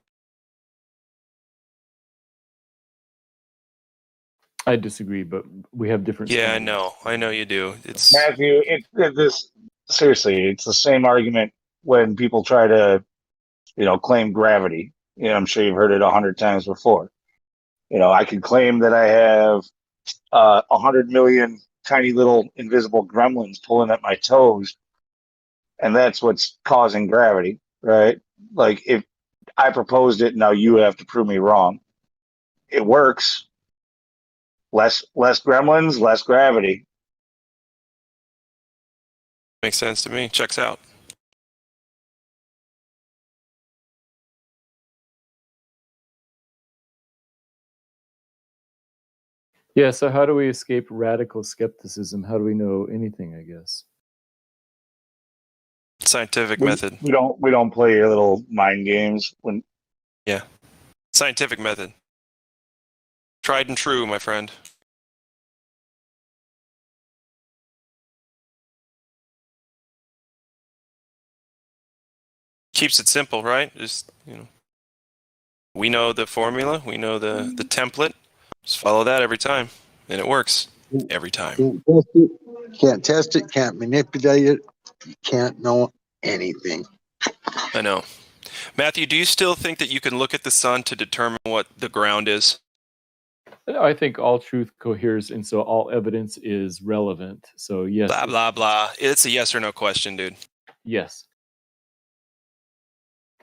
I disagree, but we have different. Yeah, standards. I know you do. It's Matthew. Seriously. It's the same argument when people try to, claim gravity. I'm sure you've heard it 100 times before. I could claim that I have 100 million tiny little invisible gremlins pulling at my toes, and that's what's causing gravity, right? Like if I proposed it, now you have to prove me wrong. It works. Less gremlins, less gravity. makes sense to me. Checks out. Yeah, so how do we escape radical skepticism? How do we know anything, I guess? Scientific method. We don't play your little mind games when. Yeah. Scientific method. Tried and true, my friend. Keeps it simple, right? Just, we know the formula, we know the template. Just follow that every time, and it works every time. Can't test it, can't manipulate it, you can't know anything. I know. Matthew, do you still think that you can look at the sun to determine what the ground is? I think all truth coheres, and so all evidence is relevant. So yes. Blah, blah, blah. It's a yes or no question, dude. Yes.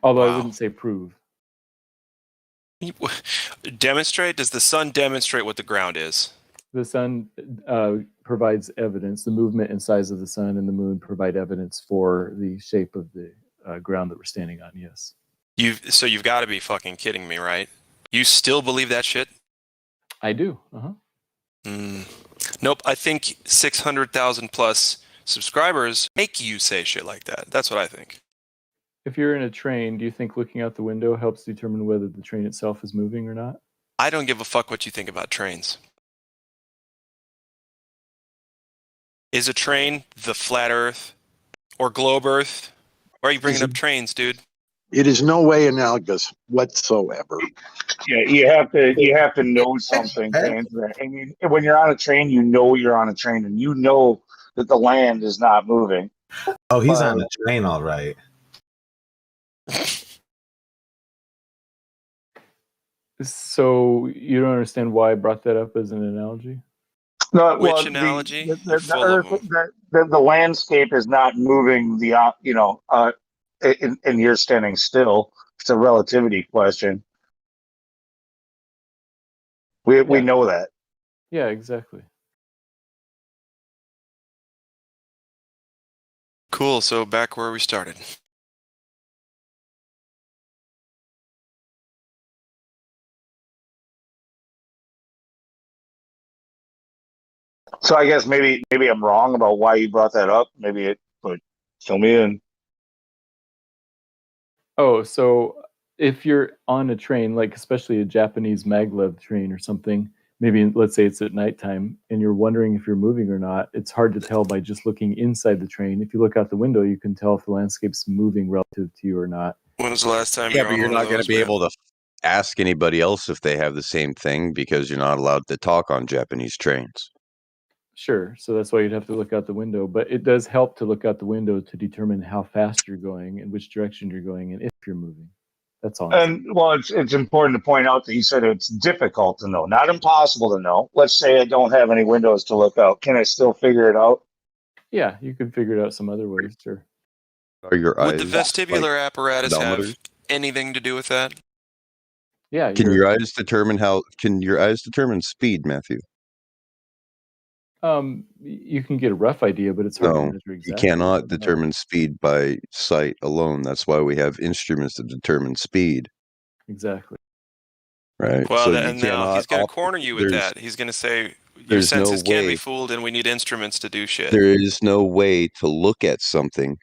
Although Wow. I wouldn't say prove. Demonstrate? Does the sun demonstrate what the ground is? The sun provides evidence. The movement and size of the sun and the moon provide evidence for the shape of the ground that we're standing on, yes. So you've got to be fucking kidding me, right? You still believe that shit? I do. Nope. I think 600,000 plus subscribers make you say shit like that. That's what I think. If you're in a train, do you think looking out the window helps determine whether the train itself is moving or not? I don't give a fuck what you think about trains. Is a train the flat Earth or globe Earth? Why are you bringing up trains, dude? It is no way analogous whatsoever. Yeah, you have to know something to answer that. I mean, when you're on a train, you're on a train, and you know that the land is not moving. Oh, he's on the train, all right. So you don't understand why I brought that up as an analogy? No, Which analogy? The Earth, the landscape is not moving. And you're standing still. It's a relativity question. We know that. Yeah, exactly. Cool. So back where we started. So I guess maybe I'm wrong about why you brought that up. Maybe it would fill me in. Oh, so if you're on a train, like especially a Japanese maglev train or something, maybe let's say it's at nighttime and you're wondering if you're moving or not, it's hard to tell by just looking inside the train. If you look out the window, you can tell if the landscape's moving relative to you or not. When was the last time Yeah, but you're not going to be able to ask anybody else if they have the same thing because you're not allowed to talk on Japanese trains. Sure. So that's why you'd have to look out the window. But it does help to look out the window to determine how fast you're going and which direction you're going and if you're moving. That's all. And well, it's important to point out that you said it's difficult to know, not impossible to know. Let's say I don't have any windows to look out. Can I still figure it out? Yeah, you can figure it out some other ways, sure. Are your eyes Would the vestibular apparatus have anything to do with that? Yeah. Can your eyes determine speed, Matthew? You can get a rough idea, but it's hard to measure exactly. You cannot determine speed by sight alone. That's why we have instruments that determine speed. Exactly. Right. Well, so and now he's going to corner you with that. He's going to say your senses can't be fooled, and we need instruments to do shit. There is no way to look at something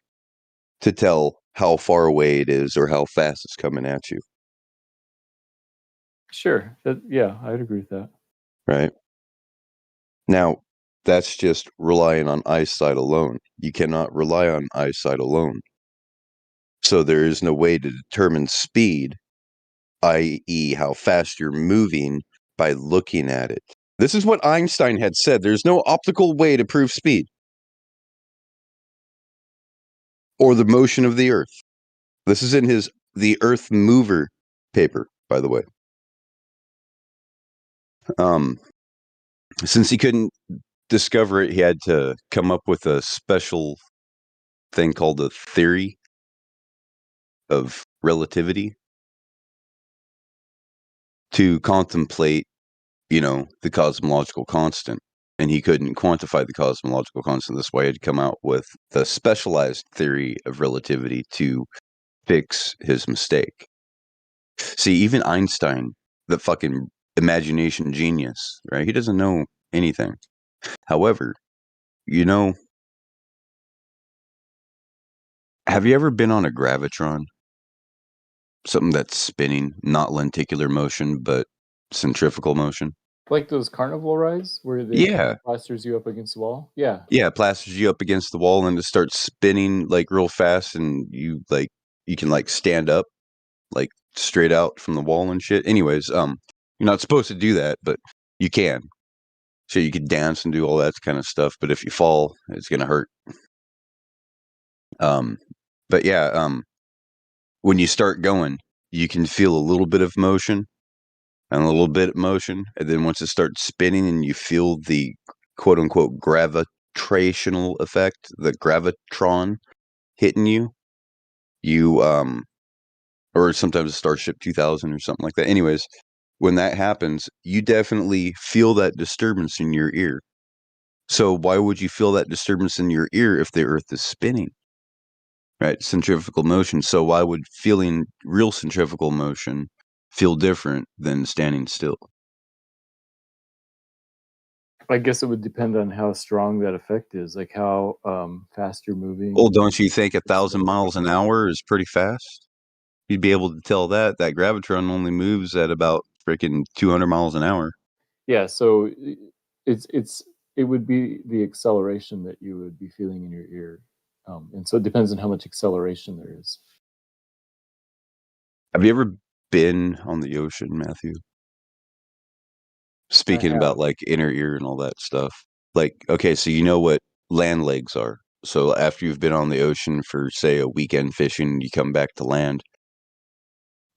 to tell how far away it is or how fast it's coming at you. Sure. Yeah, I'd agree with that. Right. Now, that's just relying on eyesight alone. You cannot rely on eyesight alone. So there is no way to determine speed, i.e., how fast you're moving, by looking at it. This is what Einstein had said. There's no optical way to prove speed or the motion of the Earth. This is in his The Earth Mover paper, by the way. Since he couldn't discover it, he had to come up with a special thing called a theory of relativity to contemplate, the cosmological constant. And he couldn't quantify the cosmological constant. This way, he had come out with the specialized theory of relativity to fix his mistake. See, even Einstein, the fucking imagination genius, right? He doesn't know anything. However, have you ever been on a gravitron? Something that's spinning, not lenticular motion, but centrifugal motion? Like those carnival rides where they Yeah. plasters you up against the wall? Yeah. Yeah, it plasters you up against the wall and it starts spinning like real fast, and you can like stand up like straight out from the wall and shit. Anyways, you're not supposed to do that, but you can. So you could dance and do all that kind of stuff, but if you fall, it's gonna hurt. But yeah, when you start going, you can feel a little bit of motion and a little bit of motion, and then once it starts spinning and you feel the quote unquote gravitational effect, the gravitron hitting you, or sometimes a Starship 2000 or something like that. Anyways, when that happens, you definitely feel that disturbance in your ear. So why would you feel that disturbance in your ear if the Earth is spinning? Right, centrifugal motion. So why would feeling real centrifugal motion feel different than standing still? I guess it would depend on how strong that effect is, like how fast you're moving. Well, don't you think 1,000 miles an hour is pretty fast? You'd be able to tell that gravitron only moves at about freaking 200 miles an hour. Yeah, so it would be the acceleration that you would be feeling in your ear, and so it depends on how much acceleration there is. Have you ever been on the ocean, Matthew? Speaking about like inner ear and all that stuff. Like, okay, so you know what land legs are. So after you've been on the ocean for say a weekend fishing, you come back to land.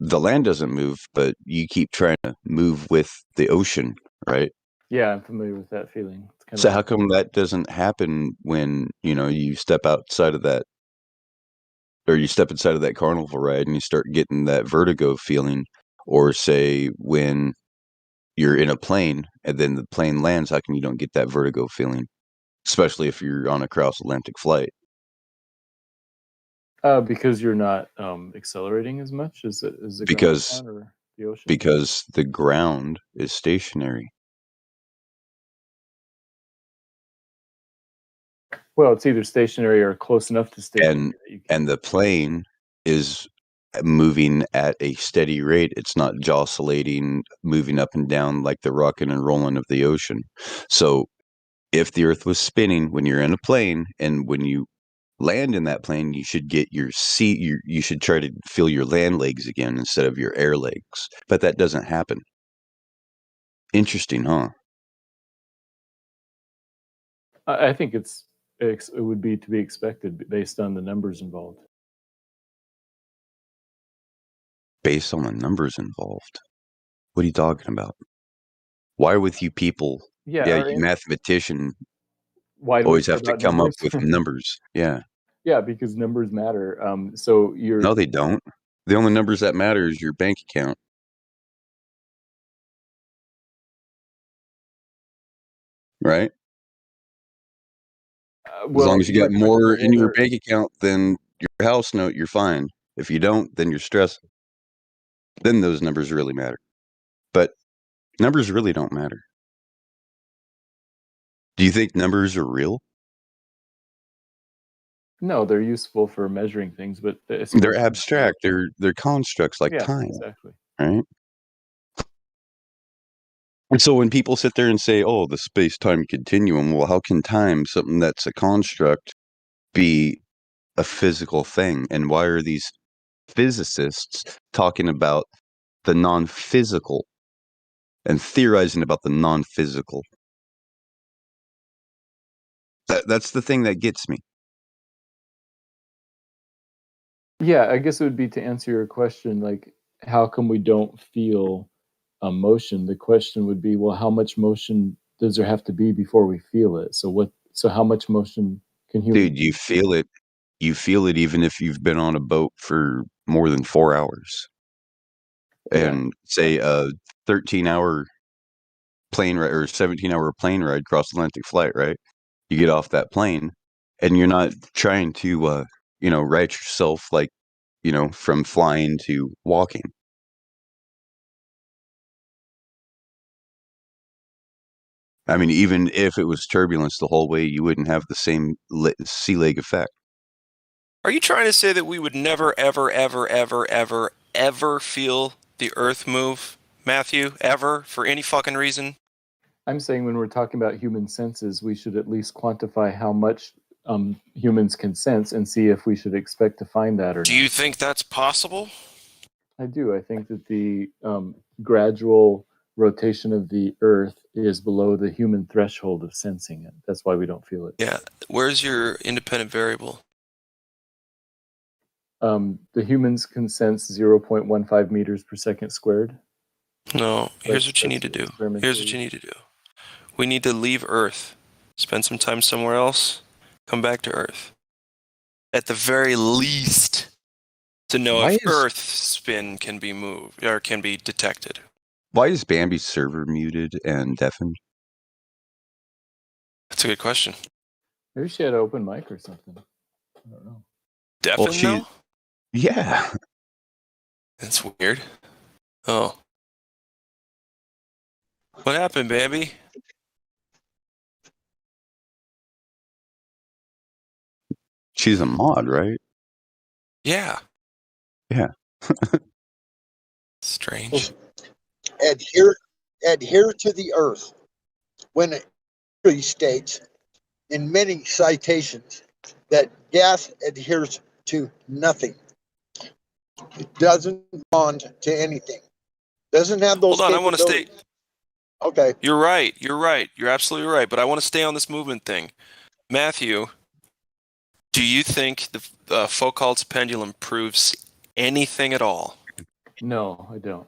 The land doesn't move, but you keep trying to move with the ocean, right? Yeah, I'm familiar with that feeling. It's kind So of how come that doesn't happen when, you step outside of that, or you step inside of that carnival ride and you start getting that vertigo feeling, or say when you're in a plane and then the plane lands, how come you don't get that vertigo feeling? Especially if you're on a cross-Atlantic flight. because you're not accelerating as much as the ground Because or the ocean. because the ground is stationary. Well, it's either stationary or close enough to stationary. And the plane is moving at a steady rate. It's not jostulating, moving up and down like the rocking and rolling of the ocean. So if the Earth was spinning when you're in a plane, and when you land in that plane, you should get your seat. You should try to feel your land legs again instead of your air legs. But that doesn't happen. Interesting, huh? I think it would be to be expected based on the numbers involved. Based on the numbers involved. What are you talking about? Why with you people? Yeah, You mathematician why do we always care have to about come up numbers? with numbers. Yeah. Yeah, because numbers matter. So you're No, they don't. The only numbers that matter is your bank account. Right? As long as you got more in your bank account than your house note, you're fine. If you don't, then you're stressed. Then those numbers really matter. But numbers really don't matter. Do you think numbers are real? No, they're useful for measuring things, but They're abstract. They're constructs like yeah, time, exactly. right? And so when people sit there and say, "Oh, the space-time continuum," well, how can time, something that's a construct, be a physical thing? And why are these physicists talking about the non-physical and theorizing about the non-physical? That's the thing that gets me. Yeah, I guess it would be to answer your question, like, how come we don't feel motion? The question would be, well, how much motion does there have to be before we feel it? So how much motion can humans? Dude, you feel it. You feel it even if you've been on a boat for more than 4 hours. And say a 13-hour plane ride or 17-hour plane ride cross-Atlantic flight, right? You get off that plane and you're not trying to right yourself like, from flying to walking. I mean, even if it was turbulence the whole way, you wouldn't have the same sea leg effect. Are you trying to say that we would never, ever, ever, ever, ever, ever feel the Earth move, Matthew? Ever? For any fucking reason? I'm saying when we're talking about human senses, we should at least quantify how much humans can sense and see if we should expect to find that or not. Do you think that's possible? I do. I think that the gradual rotation of the Earth is below the human threshold of sensing it. That's why we don't feel it. Yeah. Where's your independent variable? The humans can sense 0.15 meters per second squared. No. Here's what you need to do. Here's what you need to do. We need to leave Earth, spend some time somewhere else, come back to Earth. At the very least, to know if Earth's spin can be moved or can be detected. Why is Bambi's server muted and deafened? That's a good question. Maybe she had an open mic or something. I don't know. Deafened now? Yeah. That's weird. Oh. What happened, Bambi? She's a mod, right? Yeah. Yeah. Strange. Adhere to the earth. When it states in many citations that gas adheres to nothing. It doesn't bond to anything. Doesn't have those. Hold on, I want to stay. Okay. You're right. You're right. You're absolutely right. But I want to stay on this movement thing. Matthew, do you think the Foucault's pendulum proves anything at all? No, I don't.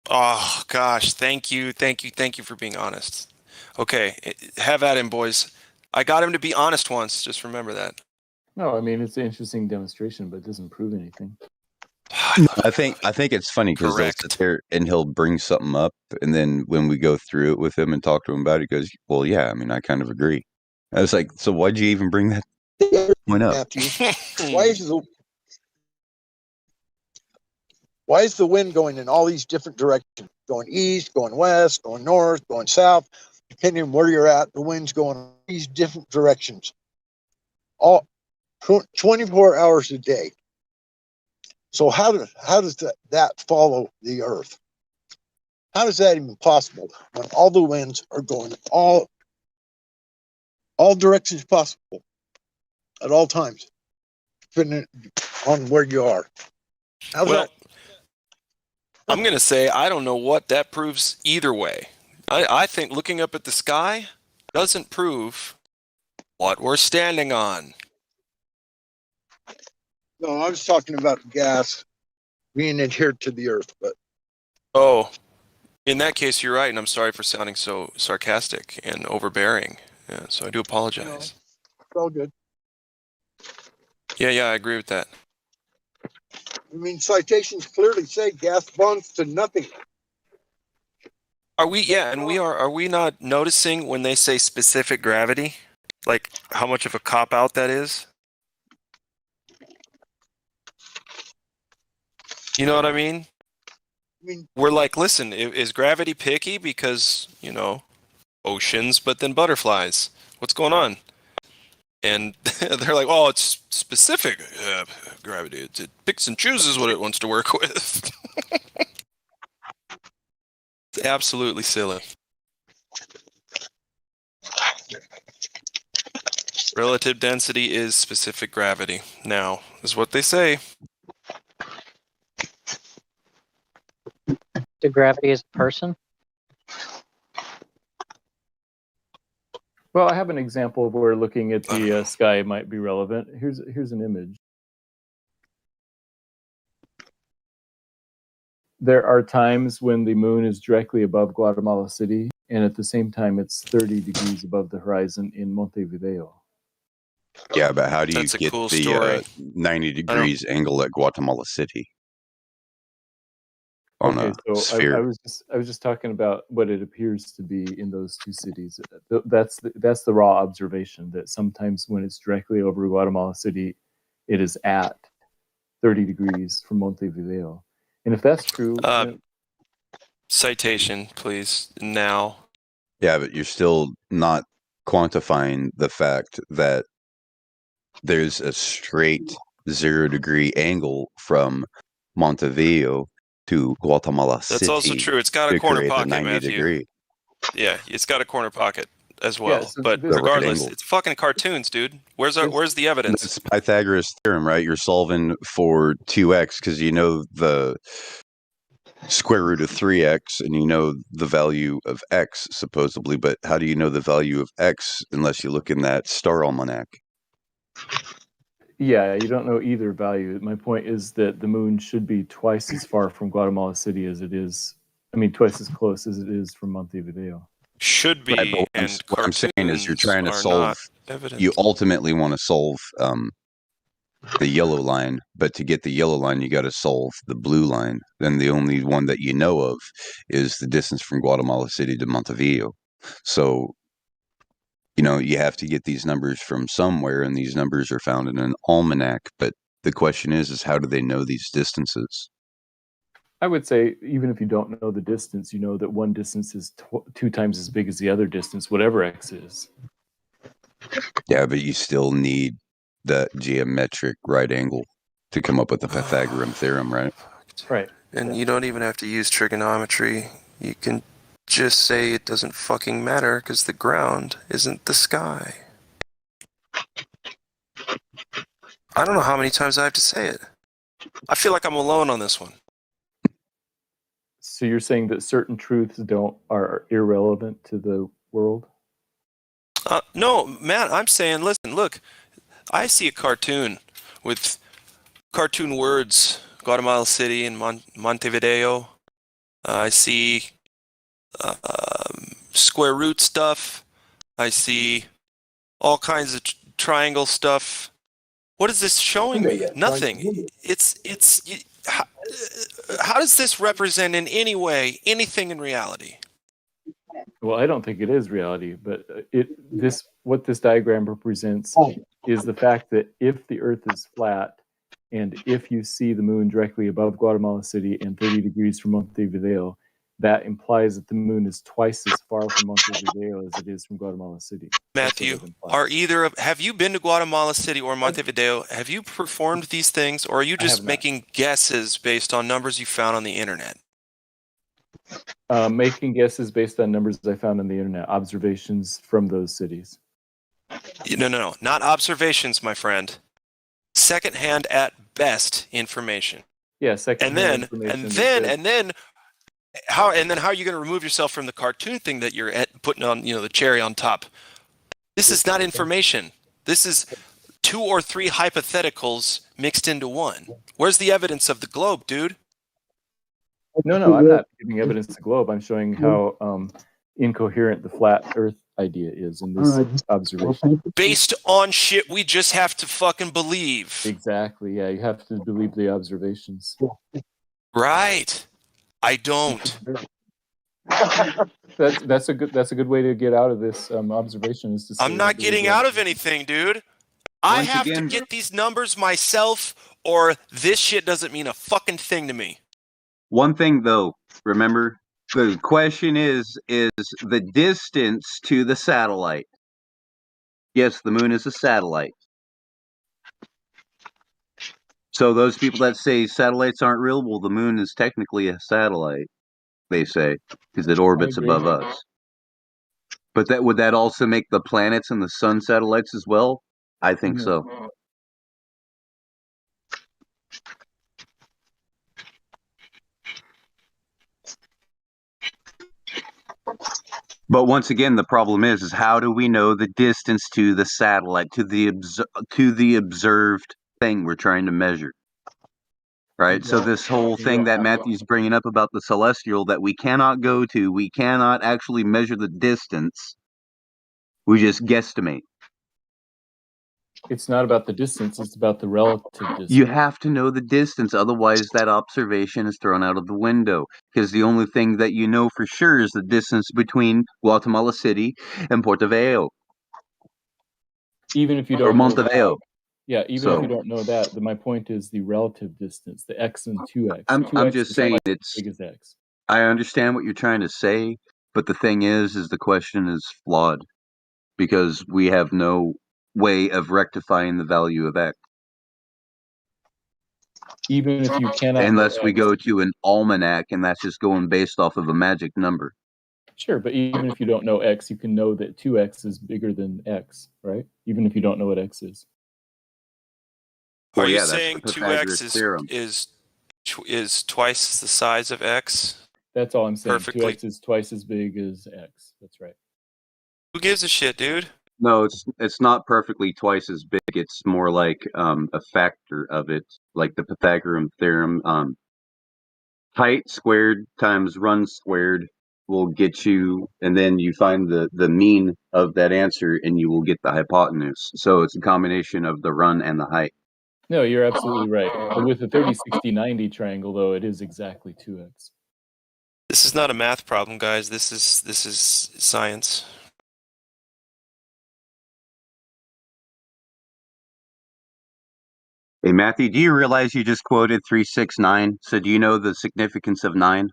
Oh, gosh. Thank you. Thank you. Thank you for being honest. Okay. Have at him, boys. I got him to be honest once. Just remember that. No, I mean, it's an interesting demonstration, but it doesn't prove anything. I think it's funny because they'll sit there and he'll bring something up, and then when we go through it with him and talk to him about it, he goes, "Well, yeah, I mean, I kind of agree." I was like, "So why'd you even bring that point up?" Why is the wind going in all these different directions? Going east, going west, going north, going south. Depending on where you're at, the wind's going in these different directions. All 24 hours a day. So how does that follow the earth? How is that even possible when all the winds are going all directions possible at all times, depending on where you are? How's that? I'm going to say I don't know what that proves either way. I think looking up at the sky doesn't prove what we're standing on. No, I was talking about gas being adhered to the earth, but Oh, in that case, you're right, and I'm sorry for sounding so sarcastic and overbearing. Yeah, so I do apologize. it's all good. Yeah, I agree with that. I mean, citations clearly say gas bonds to nothing. Are we? Yeah, and we are. Are we not noticing when they say specific gravity, like how much of a cop out that is? You know what I mean? We're like, listen, is gravity picky because oceans, but then butterflies? What's going on? And they're like, oh, it's specific gravity. It picks and chooses what it wants to work with. It's absolutely silly. Relative density is specific gravity. Now, is what they say. The gravity is a person. Well, I have an example of where looking at the sky might be relevant. Here's an image. There are times when the moon is directly above Guatemala City, and at the same time, it's 30 degrees above the horizon in Montevideo. Yeah, but how do you That's a get cool the story. 90 degrees angle at Guatemala City on Okay, a so sphere? I was just talking about what it appears to be in those two cities. That's the raw observation, that sometimes when it's directly over Guatemala City, it is at 30 degrees from Montevideo. And if that's true, then Citation, please, now. Yeah, but you're still not quantifying the fact that there's a straight 0-degree angle from Montevideo to Guatemala That's City also true. It's got a to corner create the pocket, 90 Matthew. degree. Yeah, it's got a corner pocket as Yeah, well. so But this- The right regardless, angle. it's fucking cartoons, dude. Where's the evidence? That's Pythagoras theorem, right? You're solving for 2x because you know the square root of 3x and you know the value of x supposedly, but how do you know the value of x unless you look in that star almanac? yeah, you don't know either value. My point is that the moon should be twice as far from Guatemala City as it is. I mean, twice as close as it is from Montevideo. Should be, Right, but and what I'm saying is you're cartoons trying to are solve, not evident. you ultimately want to solve the yellow line, but to get the yellow line, you got to solve the blue line. Then the only one that you know of is the distance from Guatemala City to Montevideo. So, you know, you have to get these numbers from somewhere, and these numbers are found in an almanac. But the question is how do they know these distances? I would say even if you don't know the distance, you know that one distance is 2 times as big as the other distance, whatever x is. Yeah, but you still need that geometric right angle to come up with the Pythagorean theorem, right? Right. And you don't even have to use trigonometry. You can just say it doesn't fucking matter because the ground isn't the sky. I don't know how many times I have to say it. I feel like I'm alone on this one. So you're saying that certain truths are irrelevant to the world? No, Matt, I'm saying, listen, look, I see a cartoon with cartoon words, Guatemala City and Montevideo. I see square root stuff. I see all kinds of triangle stuff. What is this showing me? Nothing. How does this represent in any way anything in reality? Well, I don't think it is reality, but what this diagram represents is the fact that if the Earth is flat, and if you see the moon directly above Guatemala City and 30 degrees from Montevideo, that implies that the moon is twice as far from Montevideo as it is from Guatemala City. Matthew, have you been to Guatemala City or Montevideo? Have you performed these things, or are you just making guesses based on numbers you found on the internet? Making guesses based on numbers I found on the internet, observations from those cities. No, not observations, my friend. Secondhand at best information. Yeah, secondhand information. And then how are you going to remove yourself from the cartoon thing that you're putting on, the cherry on top? This is not information. This is 2 or 3 hypotheticals mixed into one. Where's the evidence of the globe, dude? No, I'm not giving evidence to the globe. I'm showing how incoherent the flat Earth idea is in this observation. Based on shit we just have to fucking believe. Exactly. Yeah, you have to believe the observations. Right. I don't. That's a good way to get out of this observation. Is to say I'm not getting out of anything, dude. I have to get these numbers myself, or this shit doesn't mean a fucking thing to me. One thing though, remember, the question is the distance to the satellite. Yes, the moon is a satellite. So those people that say satellites aren't real, well, the moon is technically a satellite, they say, because it orbits agree. above us. But would that also make the planets and the sun satellites as well? I think so. But once again, the problem is how do we know the distance to the satellite, to the observed thing we're trying to measure? Right. So this whole thing that Matthew's bringing up about the celestial that we cannot go to, we cannot actually measure the distance. We just guesstimate. It's not about the distance; it's about the relative distance. You have to know the distance, otherwise that observation is thrown out of the window. Because the only thing that you know for sure is the distance between Guatemala City and Puerto Viejo. Even if you Or don't know Montevideo. that, yeah, even if you don't know that, then my point is the relative distance, the x and 2x. I'm just saying it's big as x. I understand what you're trying to say, but the thing is the question is flawed because we have no way of rectifying the value of x. Even if you cannot, unless we go to an almanac, and that's just going based off of a magic number. Sure, but even if you don't know x, you can know that 2x is bigger than x, right? Even if you don't know what x is. Are you saying 2x is twice the size of x? That's all I'm saying. Perfectly. 2x is twice as big as x. That's right. Who gives a shit, dude? No, it's not perfectly twice as big. It's more like a factor of it, like the Pythagorean theorem. Height squared times run squared will get you, and then you find the mean of that answer, and you will get the hypotenuse. So it's a combination of the run and the height. No, you're absolutely right. But with the 30, 60, 90 triangle, though, it is exactly 2x. This is not a math problem, guys. This is science. Hey, Matthew, do you realize you just quoted 369? So do you know the significance of 9?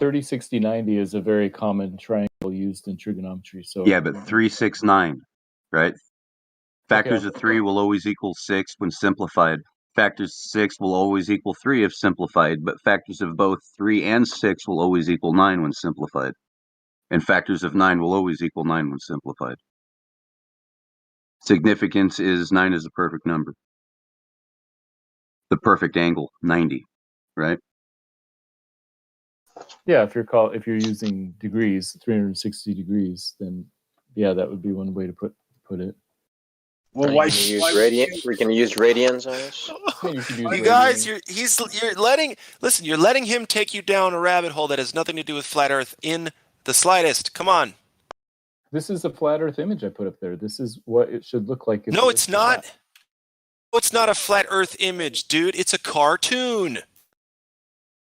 30, 60, 90 is a very common triangle used in trigonometry. So Yeah, but 369, right? Factors Okay. of 3 will always equal 6 when simplified. Factors of 6 will always equal 3 if simplified, but factors of both 3 and 6 will always equal 9 when simplified. And factors of 9 will always equal 9 when simplified. Significance is 9 is a perfect number. The perfect angle, 90, right? Yeah, if you're using degrees, 360 degrees, then yeah, that would be one way to put it. Well, why can you use radian? We can use radians on this. You guys, you're letting him take you down a rabbit hole that has nothing to do with flat Earth in the slightest. Come on. This is a flat Earth image I put up there. This is what it should look like. No, it's not. No, it's not a flat Earth image, dude. It's a cartoon.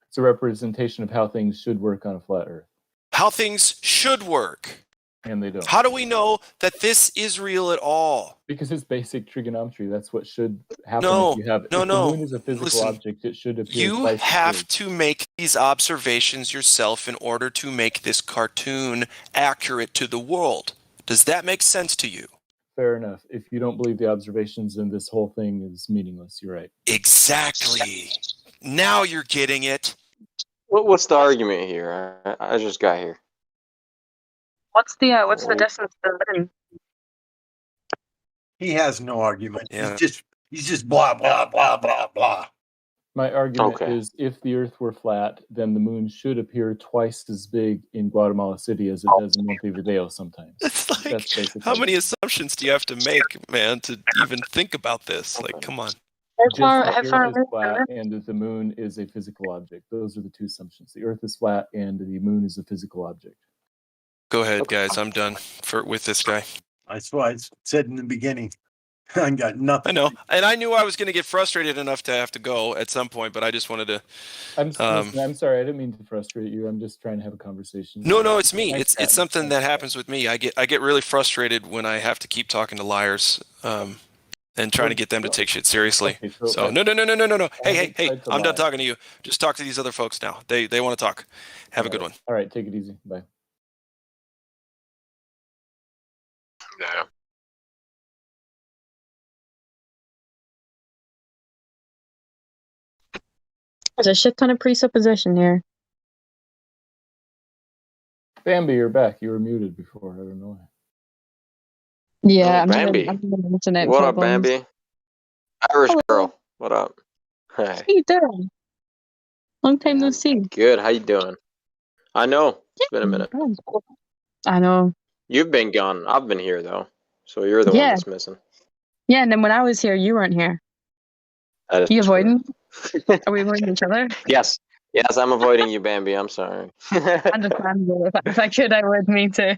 It's a representation of how things should work on a flat Earth. How things should work. And they don't. How do we know that this is real at all? Because it's basic trigonometry. That's what should happen No, if you have. no, if no. The moon is a physical Listen, object. It should appear. You twice as have big. to make these observations yourself in order to make this cartoon accurate to the world. Does that make sense to you? Fair enough. If you don't believe the observations, then this whole thing is meaningless. You're right. Exactly. Now you're getting it. What's the argument here? I just got here. What's the distance to the moon? He has no argument. Yeah. He's just blah blah blah blah blah. My argument Okay. is if the Earth were flat, then the moon should appear twice as big in Guatemala City as it does in Montevideo sometimes. It's like, That's basically how many assumptions do you have to make, man, to even think about this? Like, come on. Just the Earth is flat and that the moon is a physical object. Those are the two assumptions. The Earth is flat and the moon is a physical object. Go ahead, guys. I'm done with this guy. That's what I said in the beginning. I got nothing. I know, and I knew I was going to get frustrated enough to have to go at some point, but I just wanted to. I'm sorry. I didn't mean to frustrate you. I'm just trying to have a conversation. No, it's me. It's something that happens with me. I get really frustrated when I have to keep talking to liars, and trying to get them to take shit seriously. Okay, So no. Hey, I'm done talking to you. Just talk to these other folks now. They want to talk. Have a good one. All right, take it easy. Bye. No. There's a shit ton of presupposition here. Bambi, you're back. You were muted before. I don't know why. Yeah, Oh, Bambi. I'm having internet What up, problems. Bambi? Irish Hello. girl. What up? How Hey. you doing? Long time no see. Good. How you doing? I know. It's been a minute. I know. You've been gone. I've been here though. So you're the one Yeah. that's missing. Yeah, and then when I was here, you weren't here. That is You true. avoiding? Are we avoiding each other? Yes. Yes, I'm avoiding you, Bambi. I'm sorry. Understandable. If I could, I would. Me too.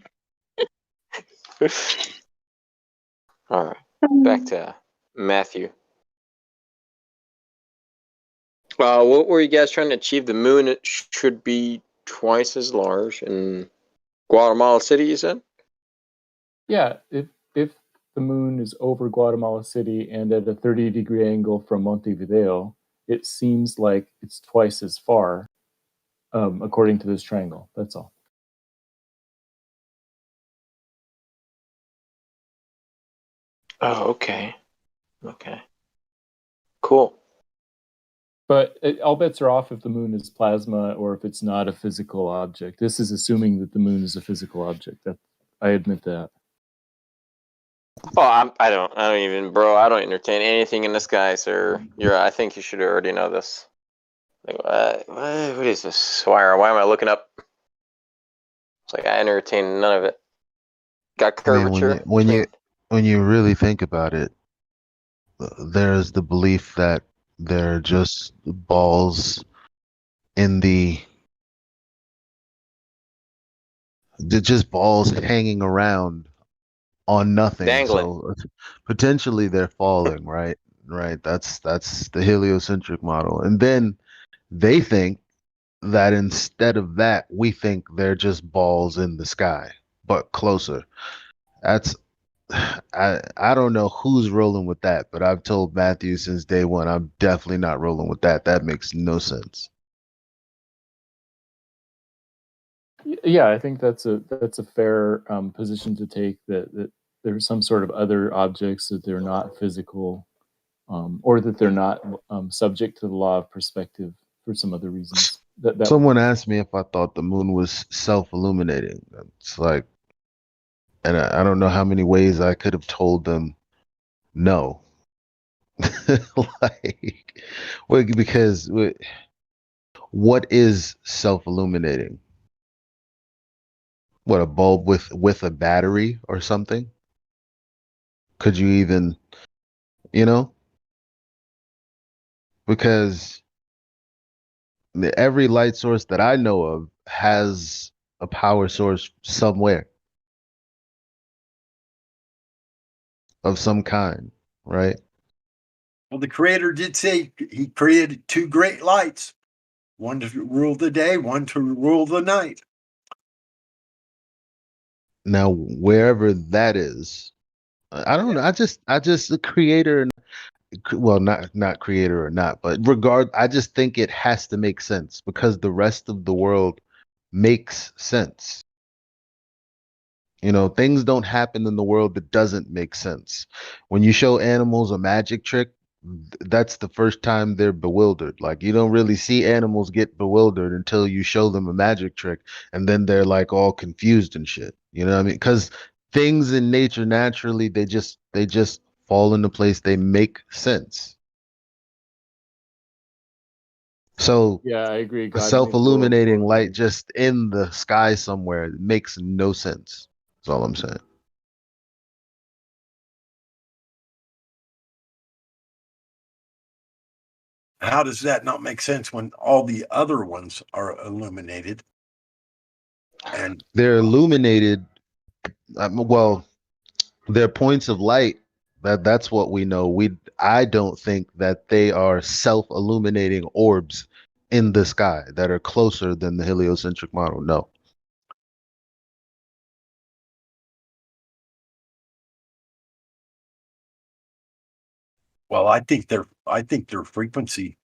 All right. Back to Matthew. What were you guys trying to achieve? The moon should be twice as large in Guatemala City, you said? Yeah, if the moon is over Guatemala City and at a 30-degree angle from Montevideo, it seems like it's twice as far, according to this triangle. That's all. Oh, okay. Okay. Cool. But all bets are off if the moon is plasma or if it's not a physical object. This is assuming that the moon is a physical object. I admit that. Oh, I don't even, bro. I don't entertain anything in the sky, sir. I think you should already know this. Like, what is this? Why am I looking up? It's like I entertain none of it. Got curvature. When you really think about it, there's the belief that they're just balls in they're just balls hanging around on nothing. Dangling. So potentially they're falling, right? Right. That's the heliocentric model. And then they think that instead of that, we think they're just balls in the sky, but closer. That's I don't know who's rolling with that, but I've told Matthew since day one, I'm definitely not rolling with that. That makes no sense. Yeah, I think that's a fair position to take. That there's some sort of other objects that they're not physical, or that they're not subject to the law of perspective for some other reasons. Someone asked me if I thought the moon was self-illuminating. It's like, and I don't know how many ways I could have told them no. Like, well, because what is self-illuminating? What, a bulb with a battery or something? Could you even, you know? Because every light source that I know of has a power source somewhere of some kind, right? Well, the creator did say he created two great lights, one to rule the day, one to rule the night. Now, wherever that is, I don't know. I just the creator, well, not creator or not, but I just think it has to make sense because the rest of the world makes sense. You know, things don't happen in the world that doesn't make sense. When you show animals a magic trick, that's the first time they're bewildered. Like, you don't really see animals get bewildered until you show them a magic trick, and then they're like all confused and shit. You know what I mean? Because things in nature naturally they just fall into place. They make sense. So Yeah, I agree. a God made the world self-illuminating light just in the sky somewhere makes no sense. That's all I'm saying. How does that not make sense when all the other ones are illuminated? And They're illuminated. Well, they're points of light. That's what we know. I don't think that they are self-illuminating orbs in the sky that are closer than the heliocentric model. No. well, I think they're frequency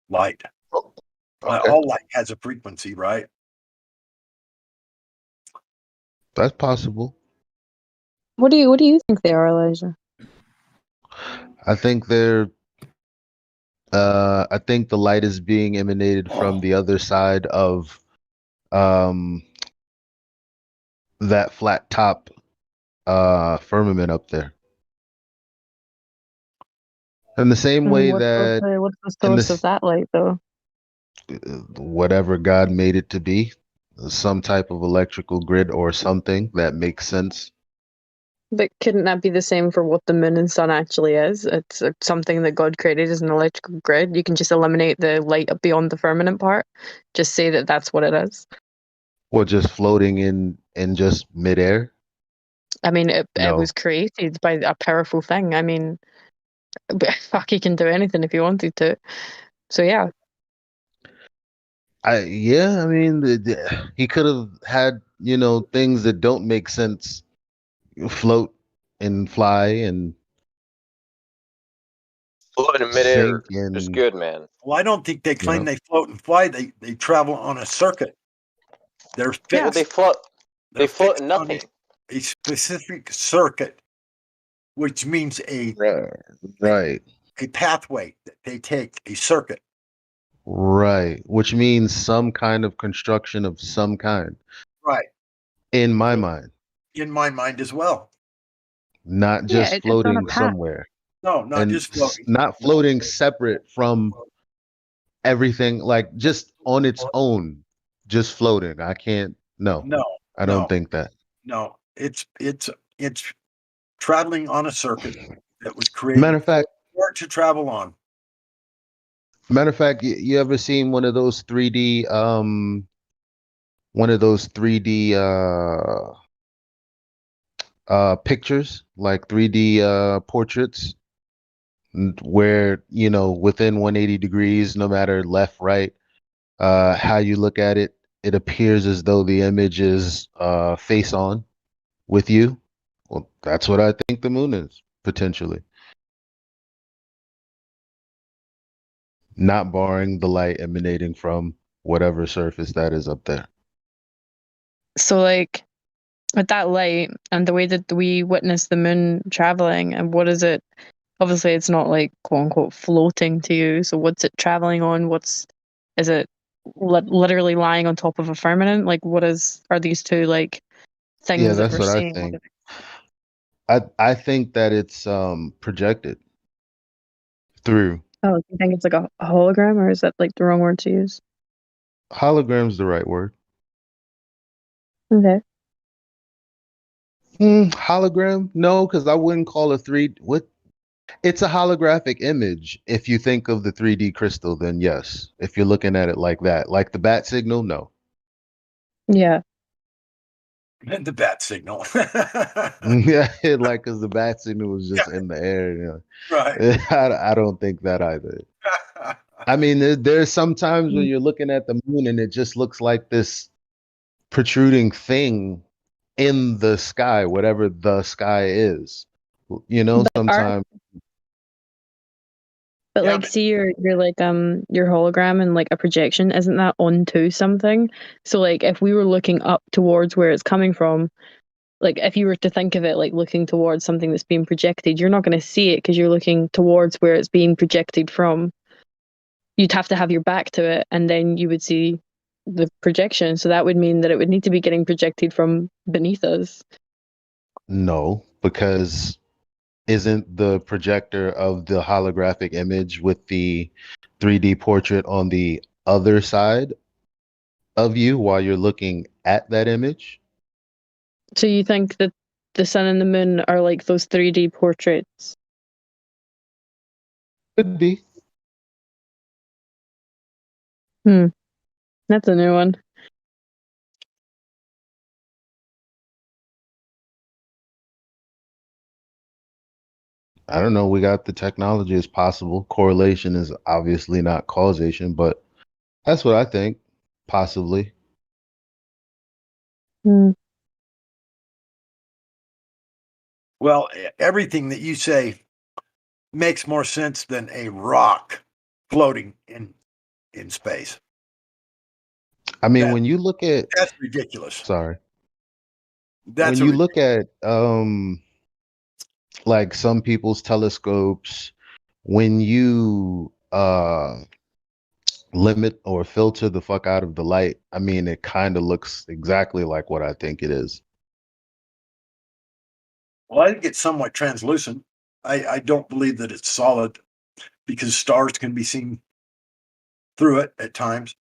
light. Okay. All light has a frequency, right? That's possible. What do you think they are, Elijah? I think they're I think the light is being emanated from the other side of um that flat top firmament up there. In the same And way that what's the in source of this that light, though? whatever God made it to be, some type of electrical grid or something that makes sense. But couldn't that be the same for what the moon and sun actually is? It's something that God created as an electrical grid. You can just eliminate the light beyond the firmament part. Just say that that's what it is. Or just floating in just midair. I mean, it No. was created by a powerful thing. I mean, fuck, he can do anything if he wanted to. So yeah. I mean, he could have had, things that don't make sense float and fly and Floating in midair sink is and good, man. Well, I don't think they claim they float and fly. They travel on a circuit. They're fixed. Well, they float. They float in on nothing. a specific circuit, which means right. a pathway that they take, a circuit. Right, which means some kind of construction of some kind. Right. In my mind, In my mind as well. not just it's on a floating path. somewhere. No, not And just floating. not floating separate from everything, like just on its own, just floating. I can't. No, I don't think that. No, it's traveling on a circuit that was created Matter of fact, for it to travel on. Matter of fact, you ever seen one of those 3D pictures, like 3D portraits, where within 180 degrees, no matter left, right, how you look at it, it appears as though the image is face on with you. Well, that's what I think the moon is, potentially. Not barring the light emanating from whatever surface that is up there. So like with that light and the way that we witness the moon traveling, and what is it? Obviously, it's not like quote unquote floating to you. So what's it traveling on? Is it literally lying on top of a firmament? Like are these two like things Yeah, that that's we're what I seeing? think. I think that it's projected through. Oh, do you think it's like a hologram, or is that like the wrong word to use? Hologram's the right word. Okay. Hologram? No, because I wouldn't call a what? It's a holographic image. If you think of the 3D crystal, then yes. If you're looking at it like that, like the bat signal, no. Yeah. And the bat signal. Yeah, like because the bat signal was just in the air. Right. I don't think that either. I mean, there's sometimes when you're looking at the moon and it just looks like this protruding thing in the sky, whatever the sky is. Sometimes. But like, see your like your hologram and like a projection, isn't that onto something? So like, if we were looking up towards where it's coming from, like if you were to think of it like looking towards something that's being projected, you're not going to see it because you're looking towards where it's being projected from. You'd have to have your back to it, and then you would see the projection. So that would mean that it would need to be getting projected from beneath us. No, because isn't the projector of the holographic image with the 3D portrait on the other side of you while you're looking at that image? So you think that the sun and the moon are like those 3D portraits? Could be. That's a new one. I don't know. We got the technology as possible. Correlation is obviously not causation, but that's what I think. Possibly. Well, everything that you say makes more sense than a rock floating in space. I mean, when you look at that's ridiculous. Sorry. That's when you look at like some people's telescopes, when you limit or filter the fuck out of the light, I mean, it kind of looks exactly like what I think it is. Well, I think it's somewhat translucent. I don't believe that it's solid because stars can be seen through it at times.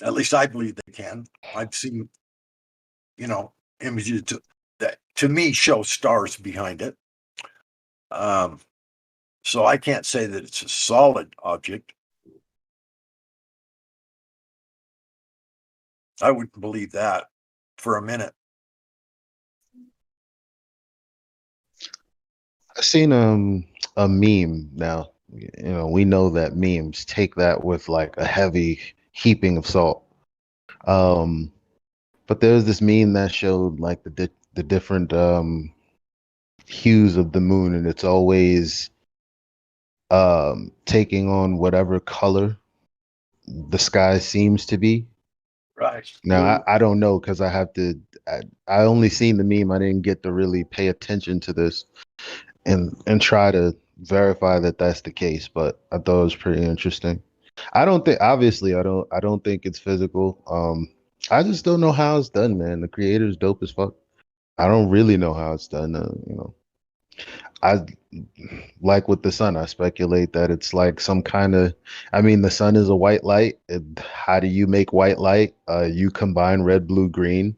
At least I believe they can. I've seen, images that to me show stars behind it. So I can't say that it's a solid object. I wouldn't believe that for a minute. I've seen a meme now. We know that memes take that with like a heavy heaping of salt. But there's this meme that showed like the different hues of the moon, and it's always taking on whatever color the sky seems to be. Right. Now I don't know because I only seen the meme. I didn't get to really pay attention to this and try to verify that that's the case, but I thought it was pretty interesting. I don't think obviously I don't think it's physical. I just don't know how it's done, man. The creator's dope as fuck. I don't really know how it's done. I like with the sun. I speculate that it's like some kind of. I mean, the sun is a white light. How do you make white light? You combine red, blue, green.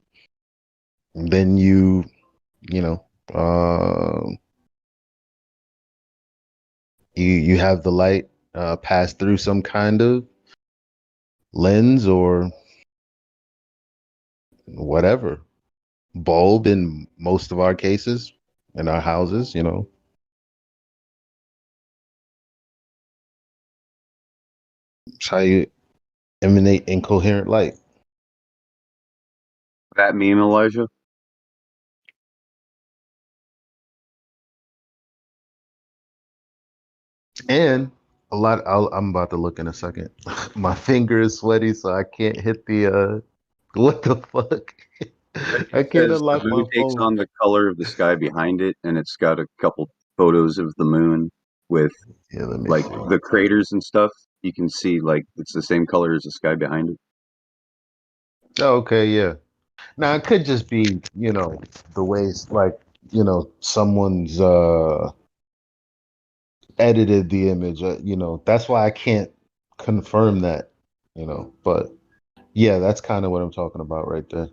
Then you know, you have the light pass through some kind of lens or whatever bulb in most of our cases in our houses. It's how you emanate incoherent light. That meme, Elijah. And I'm about to look in a second. My finger is sweaty, so I can't hit the what the fuck. I It can't says the unlock my moon takes phone. on the color of the sky behind it, and it's got a couple photos of the moon with Let me like see. the craters and stuff. You can see like it's the same color as the sky behind it. Oh, okay, yeah. Now it could just be, the ways like, someone's edited the image. That's why I can't confirm that, but yeah, that's kind of what I'm talking about right there.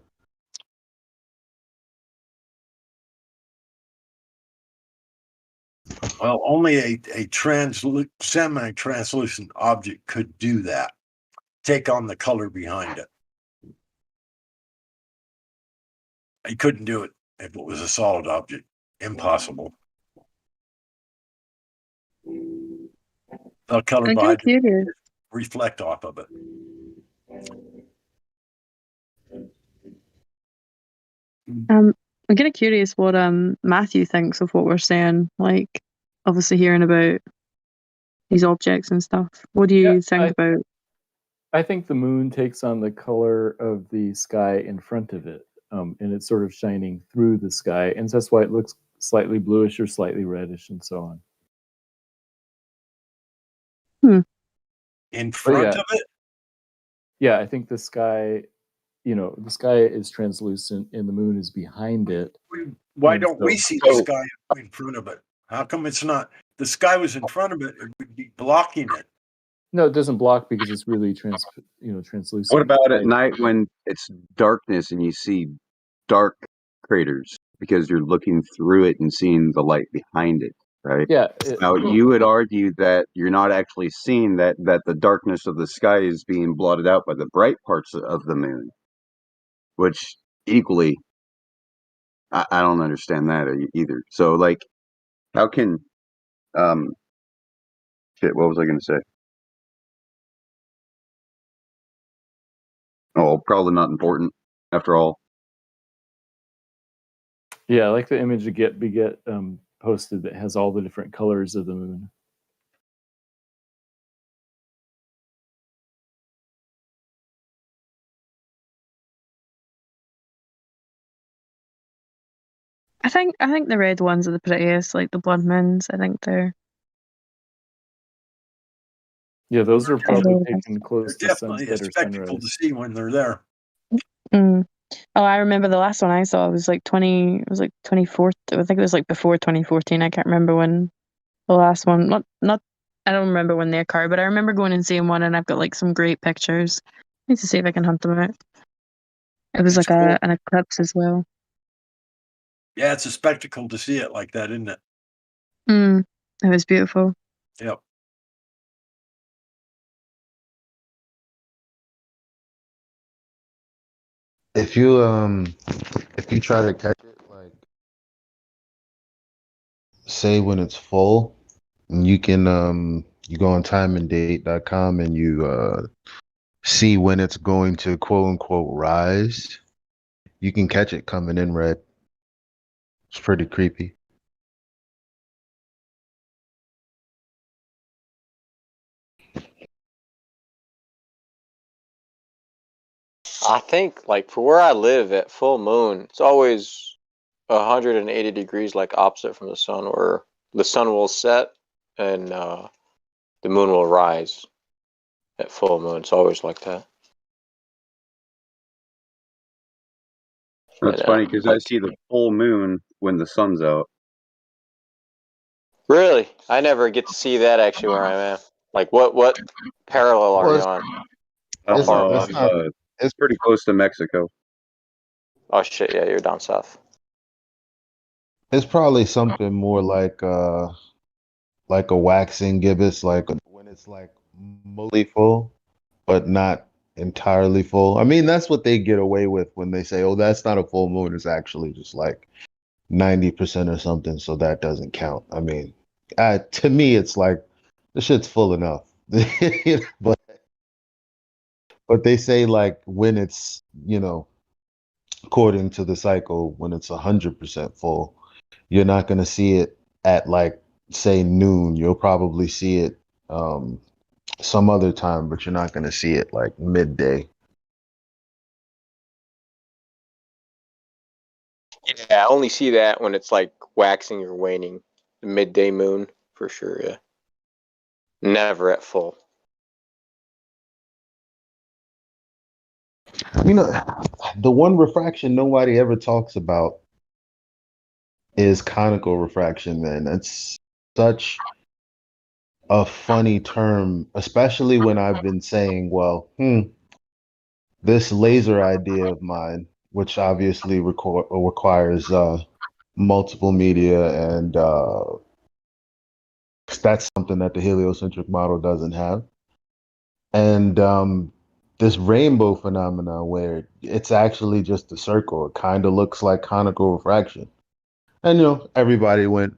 Well, only a semi-translucent object could do that. Take on the color behind it. You couldn't do it if it was a solid object. Impossible. The color I'm kind behind of curious. it reflect off of it. I'm kind of curious what Matthew thinks of what we're saying. Like, obviously hearing about these objects and stuff. What do you think about? I think the moon takes on the color of the sky in front of it, and it's sort of shining through the sky, and that's why it looks slightly bluish or slightly reddish, and so on. In front of it? Yeah, I think the sky, the sky is translucent, and the moon is behind it. Why And don't we see the sky in front of it? How come it's not? The sky was in front of it. It would be blocking it. No, it doesn't block because it's really translucent. What about at night when it's darkness and you see dark craters because you're looking through it and seeing the light behind it, right? Yeah. Now you would argue that you're not actually seeing that the darkness of the sky is being blotted out by the bright parts of the moon, which equally, I don't understand that either. So like, how can, shit, what was I going to say? Oh, probably not important after all. Yeah, I like the image to get posted that has all the different colors of the moon. I think the red ones are the prettiest, like the blood moons. I think they're Yeah, those are probably really nice. taken close to Definitely a sunset or spectacle to sunrise. see when they're there. Mm. Oh, I remember the last one I saw was like 2014. I think it was like before 2014. I can't remember when the last one. Not. I don't remember when they occurred, but I remember going and seeing one, and I've got like some great pictures. I need to see if I can hunt them out. It was It's like cool. an eclipse as well. Yeah, it's a spectacle to see it like that, isn't it? Mm. It was beautiful. Yep. If you try to catch it, like say when it's full, and you can you go on timeanddate.com and you see when it's going to quote unquote rise. You can catch it coming in red. It's pretty creepy. I think, like, for where I live at full moon, it's always 180 degrees, like opposite from the sun, where the sun will set and the moon will rise at full moon. It's always like that. That's And, funny because I like, see the full moon when the sun's out. really, I never get to see that actually where I'm at. Like, what parallel are Well, you on? How it's far it's away? not It's pretty close to Mexico. Oh shit! Yeah, you're down south. it's probably something more like a waxing gibbous, like when it's like mostly full, but not entirely full. I mean, that's what they get away with when they say, "Oh, that's not a full moon." It's actually just like 90% or something, so that doesn't count. I mean, to me, it's like the shit's full enough. but they say like when it's according to the cycle, when it's 100% full, you're not gonna see it at like say noon. You'll probably see it some other time, but you're not gonna see it like midday. Yeah, I only see that when it's like waxing or waning. The midday moon, for sure, yeah. Never at full. You know, the one refraction nobody ever talks about is conical refraction, man. That's such a funny term, especially when I've been saying, well, this laser idea of mine, which obviously requires multiple media, and that's something that the heliocentric model doesn't have. And this rainbow phenomena where it's actually just a circle, it kind of looks like conical refraction. And everybody went,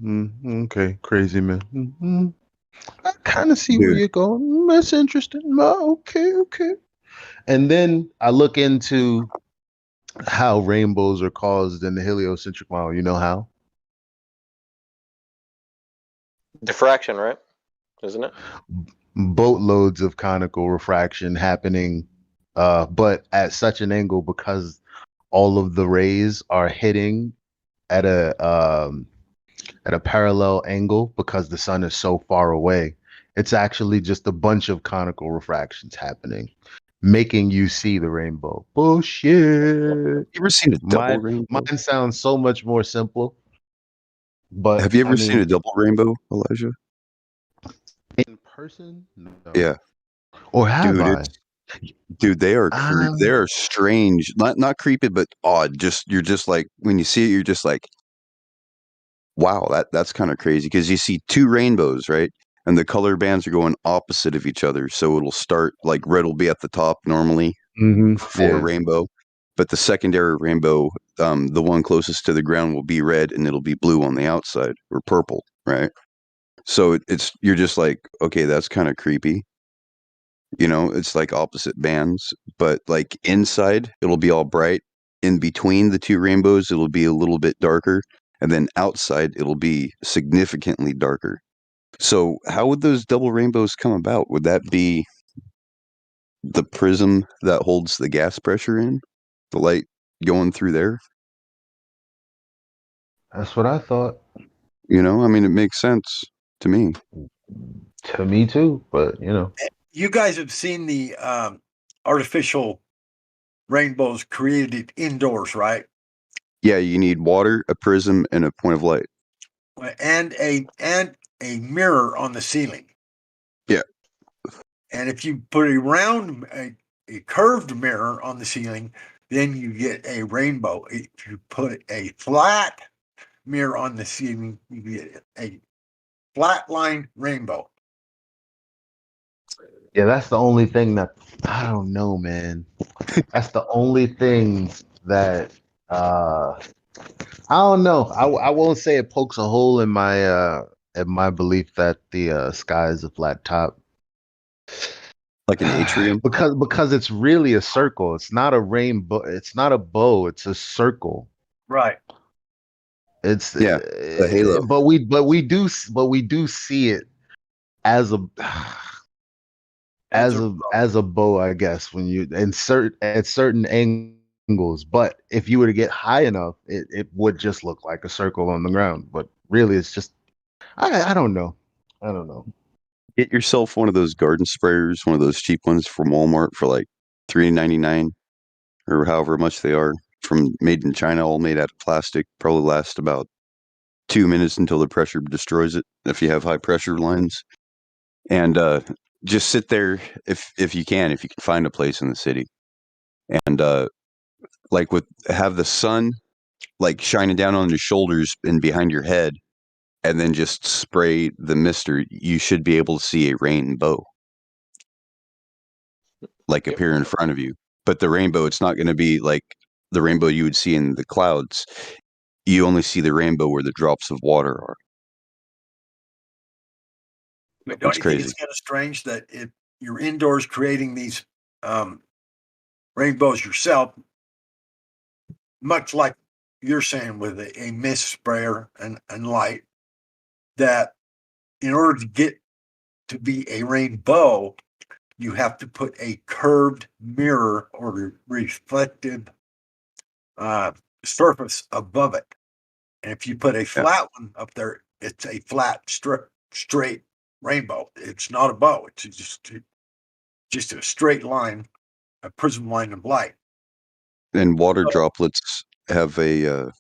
okay, crazy man. I kind of see where Dude, you're going. That's interesting. Okay, okay. And then I look into how rainbows are caused in the heliocentric model. You know how? Diffraction, right? Isn't it? Boatloads of conical refraction happening, but at such an angle because all of the rays are hitting at a parallel angle because the sun is so far away. It's actually just a bunch of conical refractions happening, making you see the rainbow. Bullshit. you ever seen a double rainbow? Mine sounds so much more simple. But Have you ever I seen mean, a double rainbow, Elijah? in person? No. Yeah, Or have dude, I? they are Um, they are strange, not creepy, but odd. Just you're just like when you see it, you're just like, wow, that's kind of crazy because you see two rainbows, right? And the color bands are going opposite of each other. So it'll start like red will be at the top normally for a yeah. rainbow, but the secondary rainbow, the one closest to the ground will be red and it'll be blue on the outside or purple, right? So it's you're just like, okay, that's kind of creepy. It's like opposite bands, but like inside it'll be all bright. In between the two rainbows, it'll be a little bit darker, and then outside it'll be significantly darker. So how would those double rainbows come about? Would that be the prism that holds the gas pressure in, the light going through there? That's what I thought. I mean, it makes sense to me. To me too, but You guys have seen the artificial rainbows created indoors, right? Yeah, you need water, a prism, and a point of light. And a mirror on the ceiling. Yeah. And if you put a curved mirror on the ceiling, then you get a rainbow. If you put a flat mirror on the ceiling, you get a flat line rainbow. Yeah, that's the only thing that I don't know, man. That's the only thing that I don't know. I won't say it pokes a hole in my belief that the sky is a flat top. Like an atrium? Because it's really a circle. It's not a rainbow. It's not a bow. It's a circle. Right. It's a halo. But we do see it as a as a bow, I guess, when you insert at certain angles. But if you were to get high enough, it would just look like a circle on the ground. But really, it's just I don't know. I don't know. Get yourself one of those garden sprayers, one of those cheap ones from Walmart for like $3.99 or however much they are, from made in China, all made out of plastic. Probably last about 2 minutes until the pressure destroys it if you have high pressure lines. And just sit there if you can find a place in the city, and have the sun like shining down on your shoulders and behind your head, and then just spray the mister. You should be able to see a rainbow appear in front of you. But the rainbow, it's not going to be like the rainbow you would see in the clouds. You only see the rainbow where the drops of water are. But don't It's you crazy. think it's kind of strange that if you're indoors creating these rainbows yourself, much like you're saying with a mist sprayer and light, that in order to get to be a rainbow, you have to put a curved mirror or reflective surface above it. And if you put a flat one up there, it's a flat, straight rainbow. It's not a bow. It's just a straight line, a prism line of light. And water droplets have a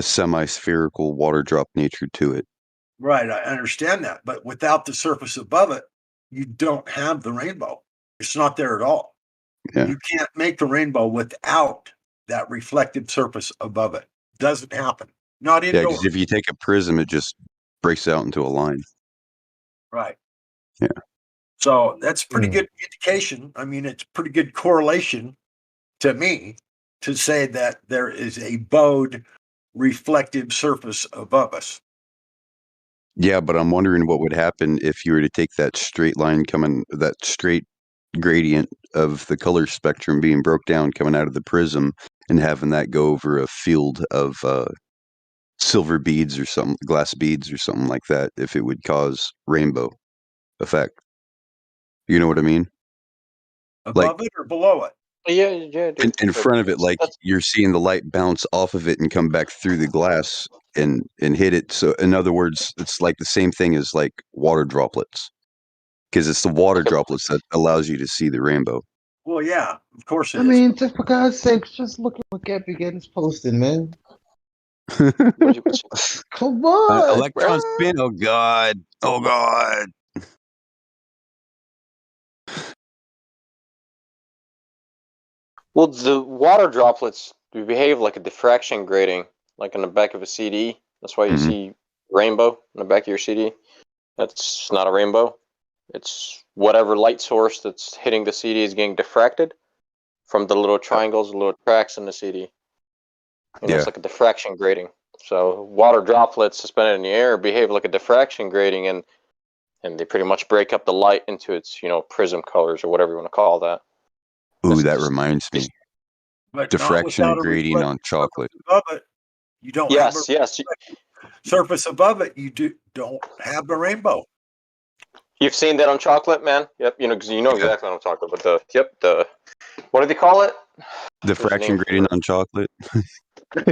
semi-spherical water drop nature to it. Right, I understand that. But without the surface above it, you don't have the rainbow. It's not there at all. Yeah. You can't make the rainbow without that reflective surface above it. Doesn't happen. Not Yeah, indoors. because if you take a prism, it just breaks out into a line. Right. Yeah. So that's pretty good indication. I mean, it's pretty good correlation to me to say that there is a bowed reflective surface above us. Yeah, but I'm wondering what would happen if you were to take that straight line that straight gradient of the color spectrum being broke down coming out of the prism and having that go over a field of silver beads or something, glass beads or something like that, if it would cause rainbow effect. You know what I mean? Above it or below it? Yeah. In front of it, like you're seeing the light bounce off of it and come back through the glass and hit it. So in other words, it's like the same thing as like water droplets, because it's the water droplets that allows you to see the rainbow. Well, yeah, of course it I is. mean, just for God's sake, just look at what Gabby is posting, man. Come on, Electron bro. spin. Oh God. Oh God. Well, the water droplets behave like a diffraction grating, like on the back of a CD. That's why you see rainbow on the back of your CD. That's not a rainbow. It's whatever light source that's hitting the CD is getting diffracted from the little triangles, the little tracks in the CD. It's like a diffraction grating. So water droplets suspended in the air behave like a diffraction grating, and they pretty much break up the light into its, prism colors or whatever you want to call that. Ooh, that reminds me. But Diffraction gradient on chocolate. Above it, you don't have a Yes. surface above it. You don't have the rainbow. You've seen that on chocolate, man. Yep, because you know exactly what I'm talking about. The what do they call it? Diffraction gradient on chocolate.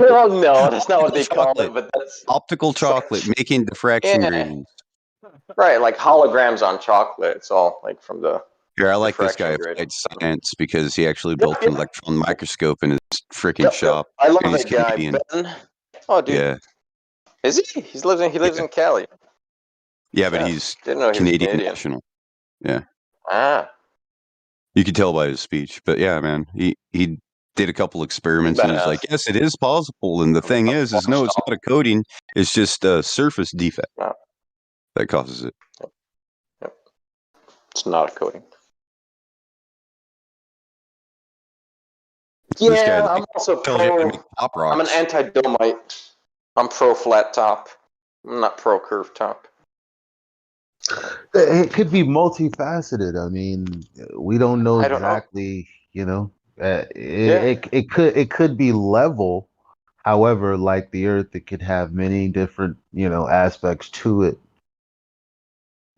Oh no, that's not what they call it. But that's optical chocolate making diffraction gradients. Right, like holograms on chocolate. It's all like from the Here, I like this guy diffraction gradient. applied science because he actually built an electron microscope in his freaking shop. I love and he's that guy, Canadian. Ben. Oh, dude. Yeah, Is he? He lives in Cali. yeah, but Yeah, he's didn't know he was Canadian Canadian. national. Yeah, Ah, you could tell by his speech. But yeah, man, he did a couple experiments and he's like, badass. yes, it is possible. And the thing is no, it's not a coating. It's just a surface defect No. that causes it. It's not a coating. This guy, Yeah, like, I'm also tells you how to pro. make pop I'm an rocks. anti-domite. I'm pro flat top. I'm not pro curved top. It could be multifaceted. I mean, we don't know I don't know. exactly. You know, it could be level. However, like the Earth, it could have many different aspects to it.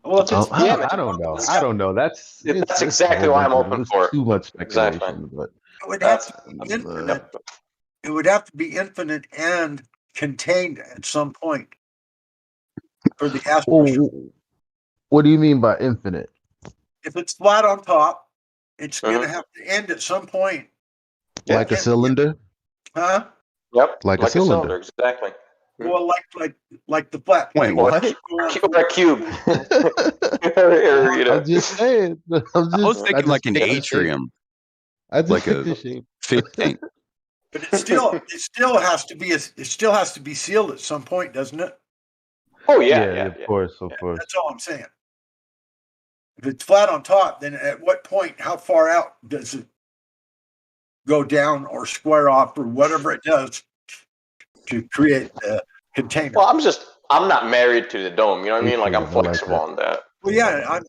Well, if it's I don't know. I don't know. That's That's it's a exactly whole why I'm bunch of open it's for it. too much Exactly. speculation. But it would have That's to be infinite. It would have to be infinite and contained at some point for the astro. what do you mean by infinite? If it's flat on top, it's Mm-hmm. going to have to end at some point. Like a cylinder? Huh? Yep. Like a cylinder. Exactly. Well, like the flat plate. Or a cube. I'm just saying. I was thinking like an atrium, like a fish tank. But it still has to be sealed at some point, doesn't it? Oh Of course. That's all I'm saying. If it's flat on top, then at what point, how far out does it go down or square off or whatever it does to create the container? Well, I'm not married to the dome. You know what I mean? Like I'm flexible on that. Well, yeah,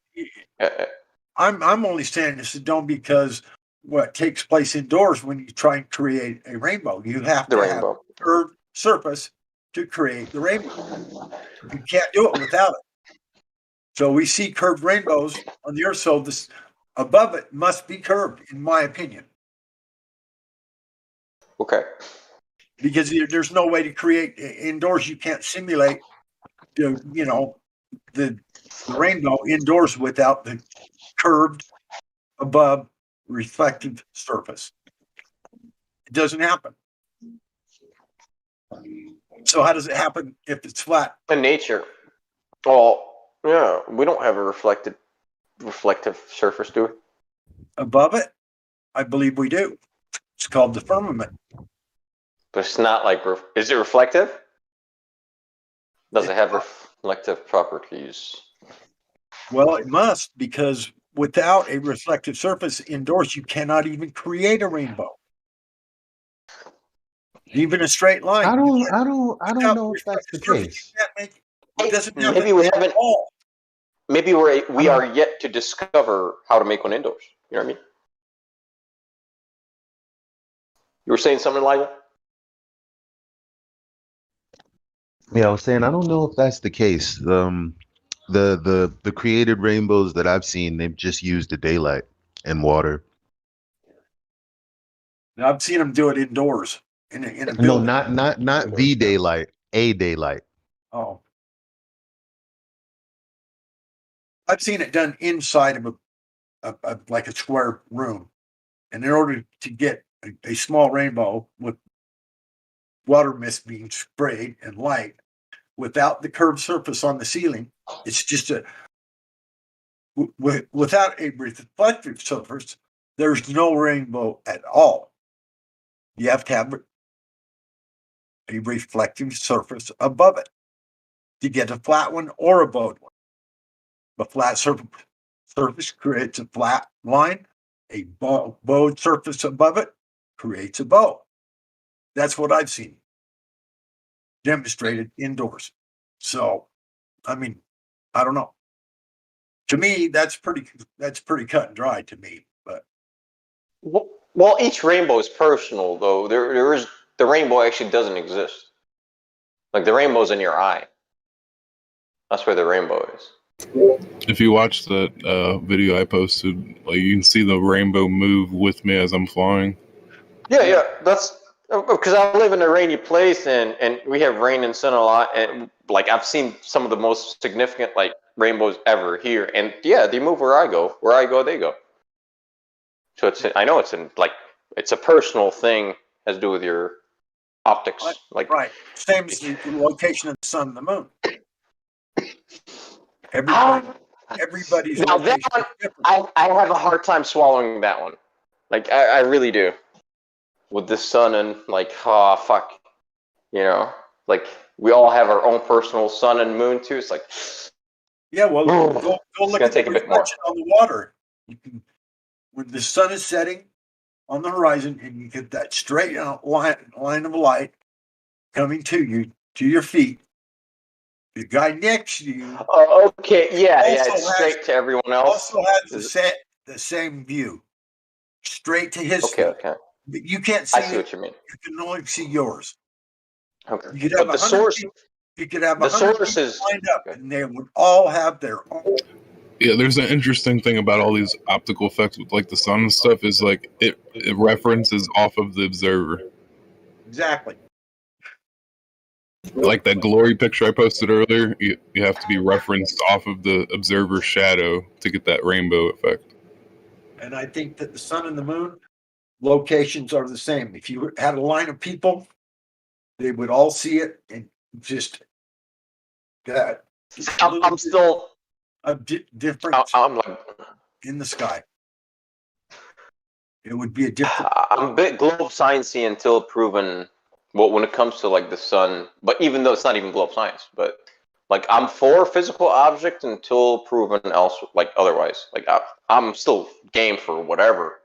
I'm only saying this don't because what takes place indoors when you try and create a rainbow, you have to have a curved surface to create the rainbow. You can't do it without it. So we see curved rainbows on the Earth. So this above it must be curved, in my opinion. Okay. Because there's no way to create indoors. You can't simulate, the rainbow indoors without the curved above reflective surface. It doesn't happen. So how does it happen if it's flat? In nature. Well, yeah, we don't have a reflective surface, do we? Above it, I believe we do. It's called the firmament. But it's not like, is it reflective? Does it have reflective properties? Well, it must, because without a reflective surface indoors, you cannot even create a rainbow. Even a straight line. I don't know if that's the case. Maybe we haven't. Maybe we are yet to discover how to make one indoors. You know what I mean? You were saying something like that? Yeah, I was saying I don't know if that's the case. The created rainbows that I've seen, they've just used the daylight and water. Now, I've seen them do it indoors in a building. No, not the daylight, a daylight. Oh. I've seen it done inside of a like a square room. And in order to get a small rainbow with water mist being sprayed and light without the curved surface on the ceiling, it's just without a reflective surface, there's no rainbow at all. You have to have a reflective surface above it to get a flat one or a bowed one. A flat surface creates a flat line. A bowed surface above it creates a bow. That's what I've seen demonstrated indoors. So, I mean, I don't know. To me, that's pretty cut and dry to me. But well, each rainbow is personal, though. There is the rainbow actually doesn't exist. Like the rainbow's in your eye. That's where the rainbow is. If you watch that video I posted, like you can see the rainbow move with me as I'm flying. Yeah. That's because I live in a rainy place and we have rain and sun a lot. And like I've seen some of the most significant like rainbows ever here. And yeah, they move where I go. Where I go, they go. So I know it's a personal thing, has to do with your optics. Right. Same as the location of the sun and the moon. Everybody's now that one, I have a hard time swallowing that one. Like I really do. With the sun and fuck, like we all have our own personal sun and moon too. It's like, yeah, well, go look at the take a bit more. reflection on the water. When the sun is setting on the horizon, and you get that straight line of light coming to you, to your feet. The guy next to you. Oh, okay, yeah, it's straight to everyone else. Also has the same view, straight to his feet. Okay. But you can't see. I see what you mean. You can only see yours. Okay. You could have the source. You could have the 100 source is lined up, and they would all have their own. Yeah, there's an interesting thing about all these optical effects with like the sun and stuff is like it references off of the observer. Exactly. Like that glory picture I posted earlier, you have to be referenced off of the observer's shadow to get that rainbow effect. And I think that the sun and the moon locations are the same. If you had a line of people, they would all see it and just that. I'm still a different. I'm like in the sky. It would be a different. I'm a bit globe sciencey until proven. Well, when it comes to like the sun, but even though it's not even globe science, but like I'm for physical object until proven else, like otherwise. Like I'm still game for whatever,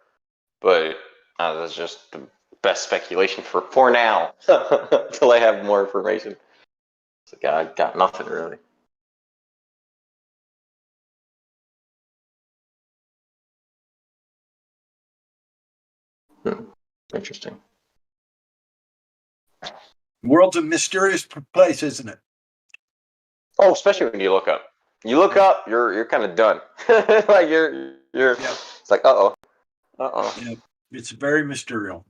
but that's just the best speculation for now until I have more information. It's like I got nothing really. Interesting. The world's a mysterious place, isn't it? Oh, especially when you look up. You look up, you're kind of done. Like you're. Yeah. It's like uh oh. Yeah, it's a very mysterious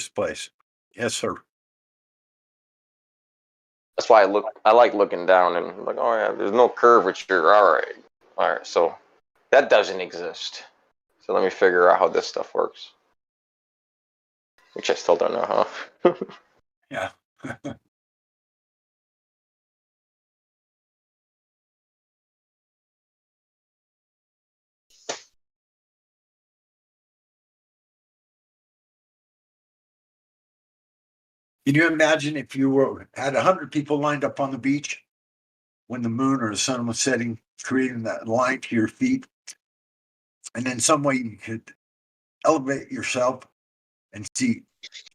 place. Yes, sir. That's why I like looking down and like, oh yeah, there's no curvature. All right. So that doesn't exist. So let me figure out how this stuff works. Which I still don't know how. Yeah. Can you imagine if you had 100 people lined up on the beach when the moon or the sun was setting, creating that line to your feet, and then some way you could elevate yourself and see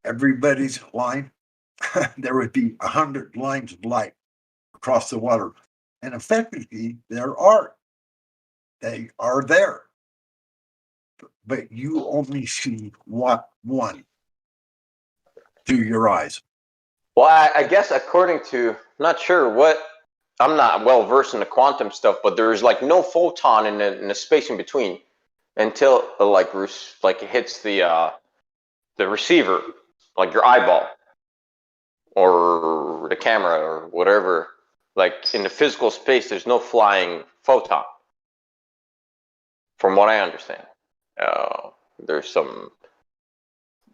everybody's line? There would be 100 lines of light across the water, and effectively they are there, but you only see one through your eyes. Well, I guess according to, I'm not sure what, I'm not well versed in the quantum stuff, but there's like no photon in the space in between until it hits the receiver, like your eyeball or the camera or whatever. Like in the physical space, there's no flying photon, from what I understand. There's some,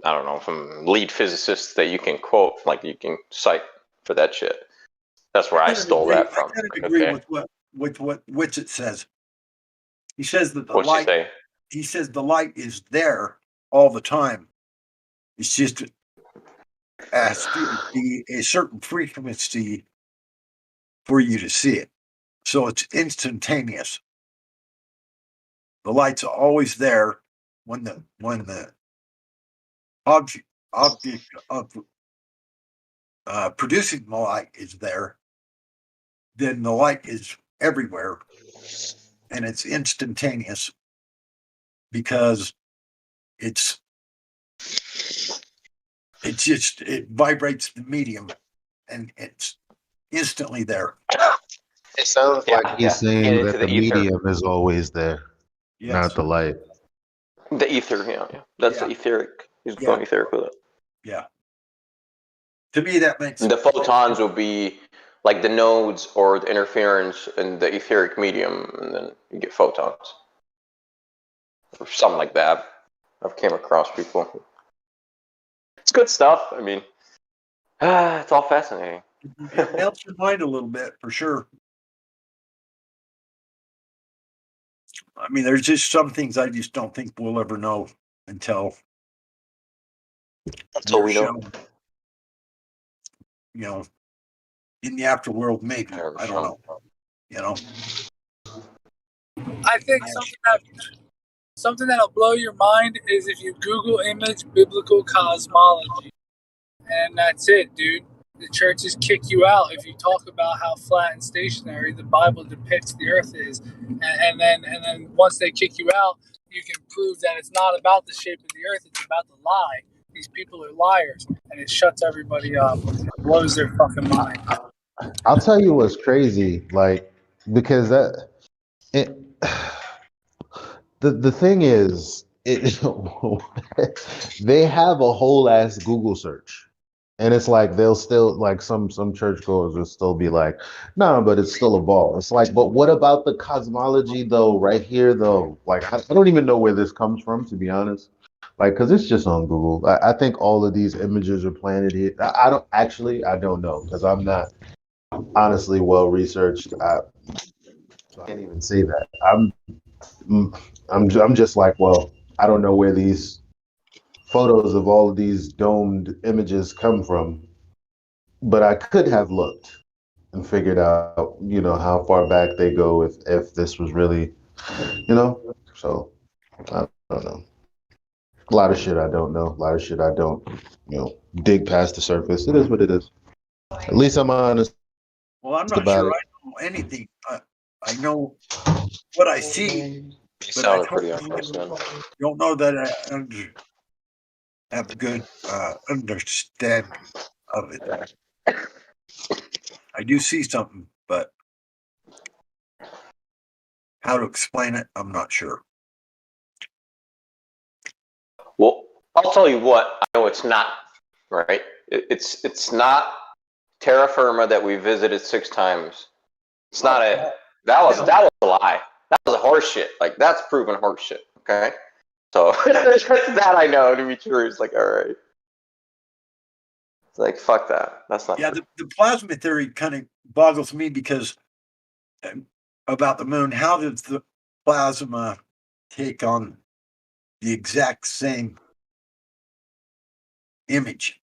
I don't know, some lead physicists that you can quote, like you can cite for that shit. That's where I stole that from. I kind of agree with what Witsit says. He says that What's he say? He says the light is there all the time. It's just has to be a certain frequency for you to see it. So it's instantaneous. The light's always there when the object of producing the light is there, then the light is everywhere and it's instantaneous because it vibrates the medium and it's instantly there. It sounds like he's saying that the medium is always there, not the light. The ether, yeah. That's the etheric. He's going etheric with it. Yeah. To me, that makes the photons will be like the nodes or the interference in the etheric medium, and then you get photons or something like that. I've came across people. It's good stuff. I mean, it's all fascinating. It melts your mind a little bit for sure. I mean, there's just some things I just don't think we'll ever know until we know. shown, you know, in the afterworld, maybe. I don't know. You know, I think something that'll blow your mind is if you Google image biblical cosmology, and that's it, dude. The churches kick you out if you talk about how flat and stationary the Bible depicts the Earth is, and then once they kick you out, you can prove that it's not about the shape of the Earth; it's about the lie. These people are liars, and it shuts everybody up. It blows their fucking mind. I'll tell you what's crazy, like, because the thing is, they have a whole ass Google search, and it's like they'll still like some churchgoers will still be like, no, but it's still a ball. It's like, but what about the cosmology though? Right here though, like I don't even know where this comes from, to be honest. Like, cause it's just on Google. I think all of these images are planted here. I don't know, because I'm not honestly well researched. I can't even say that. I'm just like, well, I don't know where these photos of all of these domed images come from, but I could have looked and figured out, how far back they go if this was really, So I don't know. A lot of shit I don't know. A lot of shit I don't, dig past the surface. It is what it is. At least I'm honest. well, I'm not about sure it. I know anything. I know what I see, but I don't know that I have a good understanding of it. I do see something, but how to explain it, I'm not sure. Well, I'll tell you what. I know it's not right. It's not terra firma that we visited 6 times. It's not it. That was a lie. That was a horse shit. Like, that's proven horse shit. Okay, so that I know to be true. It's like, all right. It's like, fuck that. That's not. Yeah, the plasma theory kind of boggles me because about the moon. How does the plasma take on the exact same image?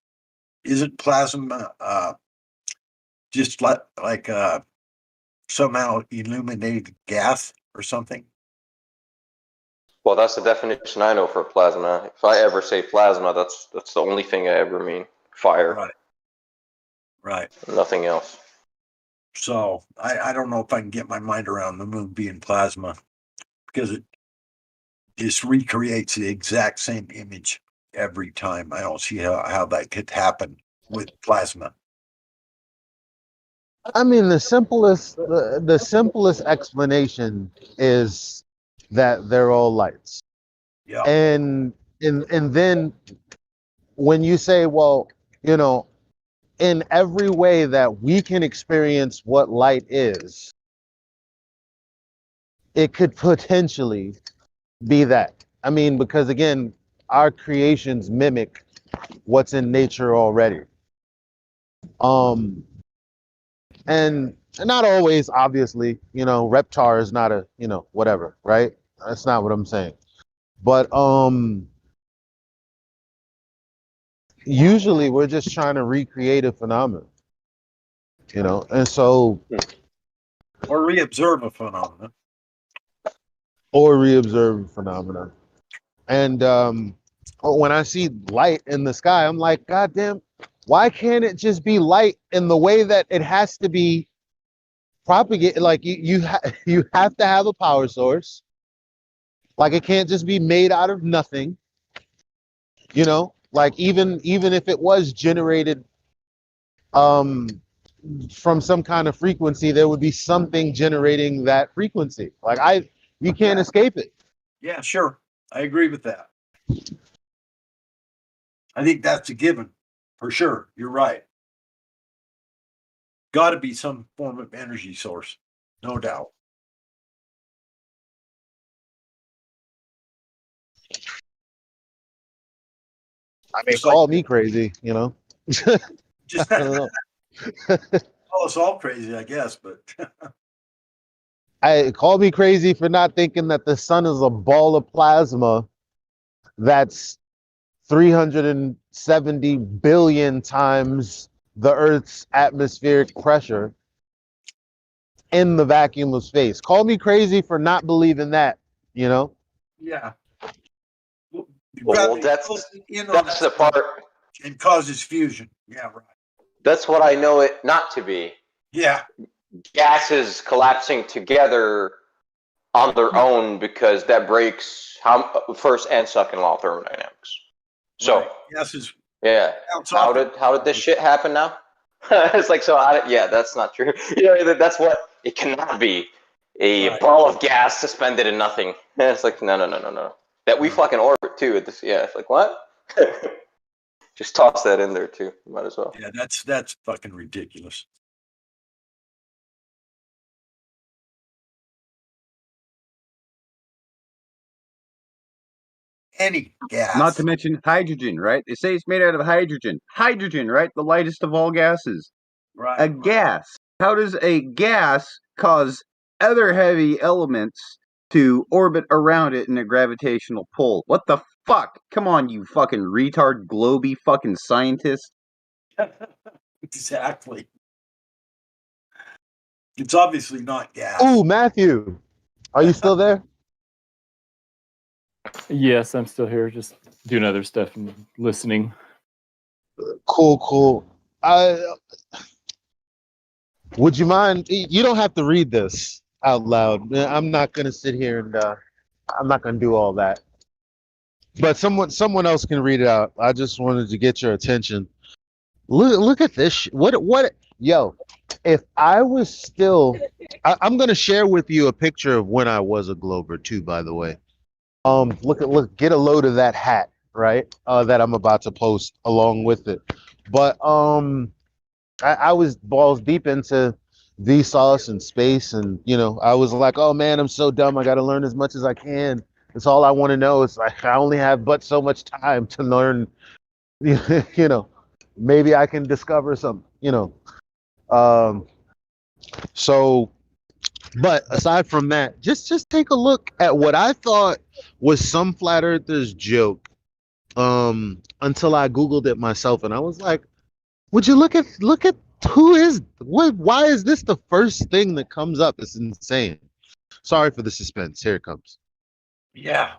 Isn't plasma just like somehow illuminated gas or something? Well, that's the definition I know for plasma. If I ever say plasma, that's the only thing I ever mean. Fire. Right. Nothing else. So I don't know if I can get my mind around the moon being plasma, because it just recreates the exact same image every time. I don't see how that could happen with plasma. I mean, the simplest explanation is that they're all lights. Yeah. And then when you say, well, in every way that we can experience what light is, it could potentially be that. I mean, because again, our creations mimic what's in nature already. And not always, obviously, Reptar is not a, whatever, right? That's not what I'm saying. But usually we're just trying to recreate a phenomenon, and so Or reobserve a phenomenon. Or reobserve a phenomenon. And when I see light in the sky, I'm like, God damn, why can't it just be light in the way that it has to be propagated? Like you have to have a power source. Like it can't just be made out of nothing. Like even if it was generated from some kind of frequency, there would be something generating that frequency. Like you can't escape it. Yeah, sure. I agree with that. I think that's a given for sure. You're right. got to be some form of energy source, no doubt. I mean, call me crazy, you know. Just I don't know. call us all crazy, I guess, but I call me crazy for not thinking that the sun is a ball of plasma that's 370 billion times the Earth's atmospheric pressure in the vacuum of space. Call me crazy for not believing that, you know? yeah. Well, that's the part. And causes fusion. Yeah, right. That's what I know it not to be. Yeah. Gases collapsing together on their own because that breaks first and second law of thermodynamics. So right. Gases. Yeah. How did this shit happen now? It's like, so yeah, that's not true. You know, that's what it cannot be. A ball of gas suspended in nothing. And it's like, no. That we fucking orbit too. Yeah, it's like, what? Just toss that in there too. Might as well. Yeah, that's fucking ridiculous. Any gas. Not to mention hydrogen, right? They say it's made out of hydrogen. Hydrogen, right? The lightest of all gases. Right. A gas. How does a gas cause other heavy elements to orbit around it in a gravitational pull? What the fuck? Come on, you fucking retard, globy fucking scientist. Exactly. It's obviously not gas. Ooh, Matthew, are you still there? Yes, I'm still here, just doing other stuff and listening. Cool. Would you mind? You don't have to read this out loud. I'm not going to sit here and I'm not going to do all that. But someone else can read it out. I just wanted to get your attention. Look at this. What? Yo, if I was still, I'm going to share with you a picture of when I was a Glober too. By the way, look, get a load of that hat, right? That I'm about to post along with it. But I was balls deep into Vsauce and space, and you know, I was like, oh man, I'm so dumb. I got to learn as much as I can. That's all I want to know. It's like I only have but so much time to learn. You know, maybe I can discover something. You know, so. But aside from that, just take a look at what I thought was some flat earthers joke. Until I Googled it myself, and I was like, would you look at why is this the first thing that comes up? It's insane. Sorry for the suspense. Here it comes. Yeah.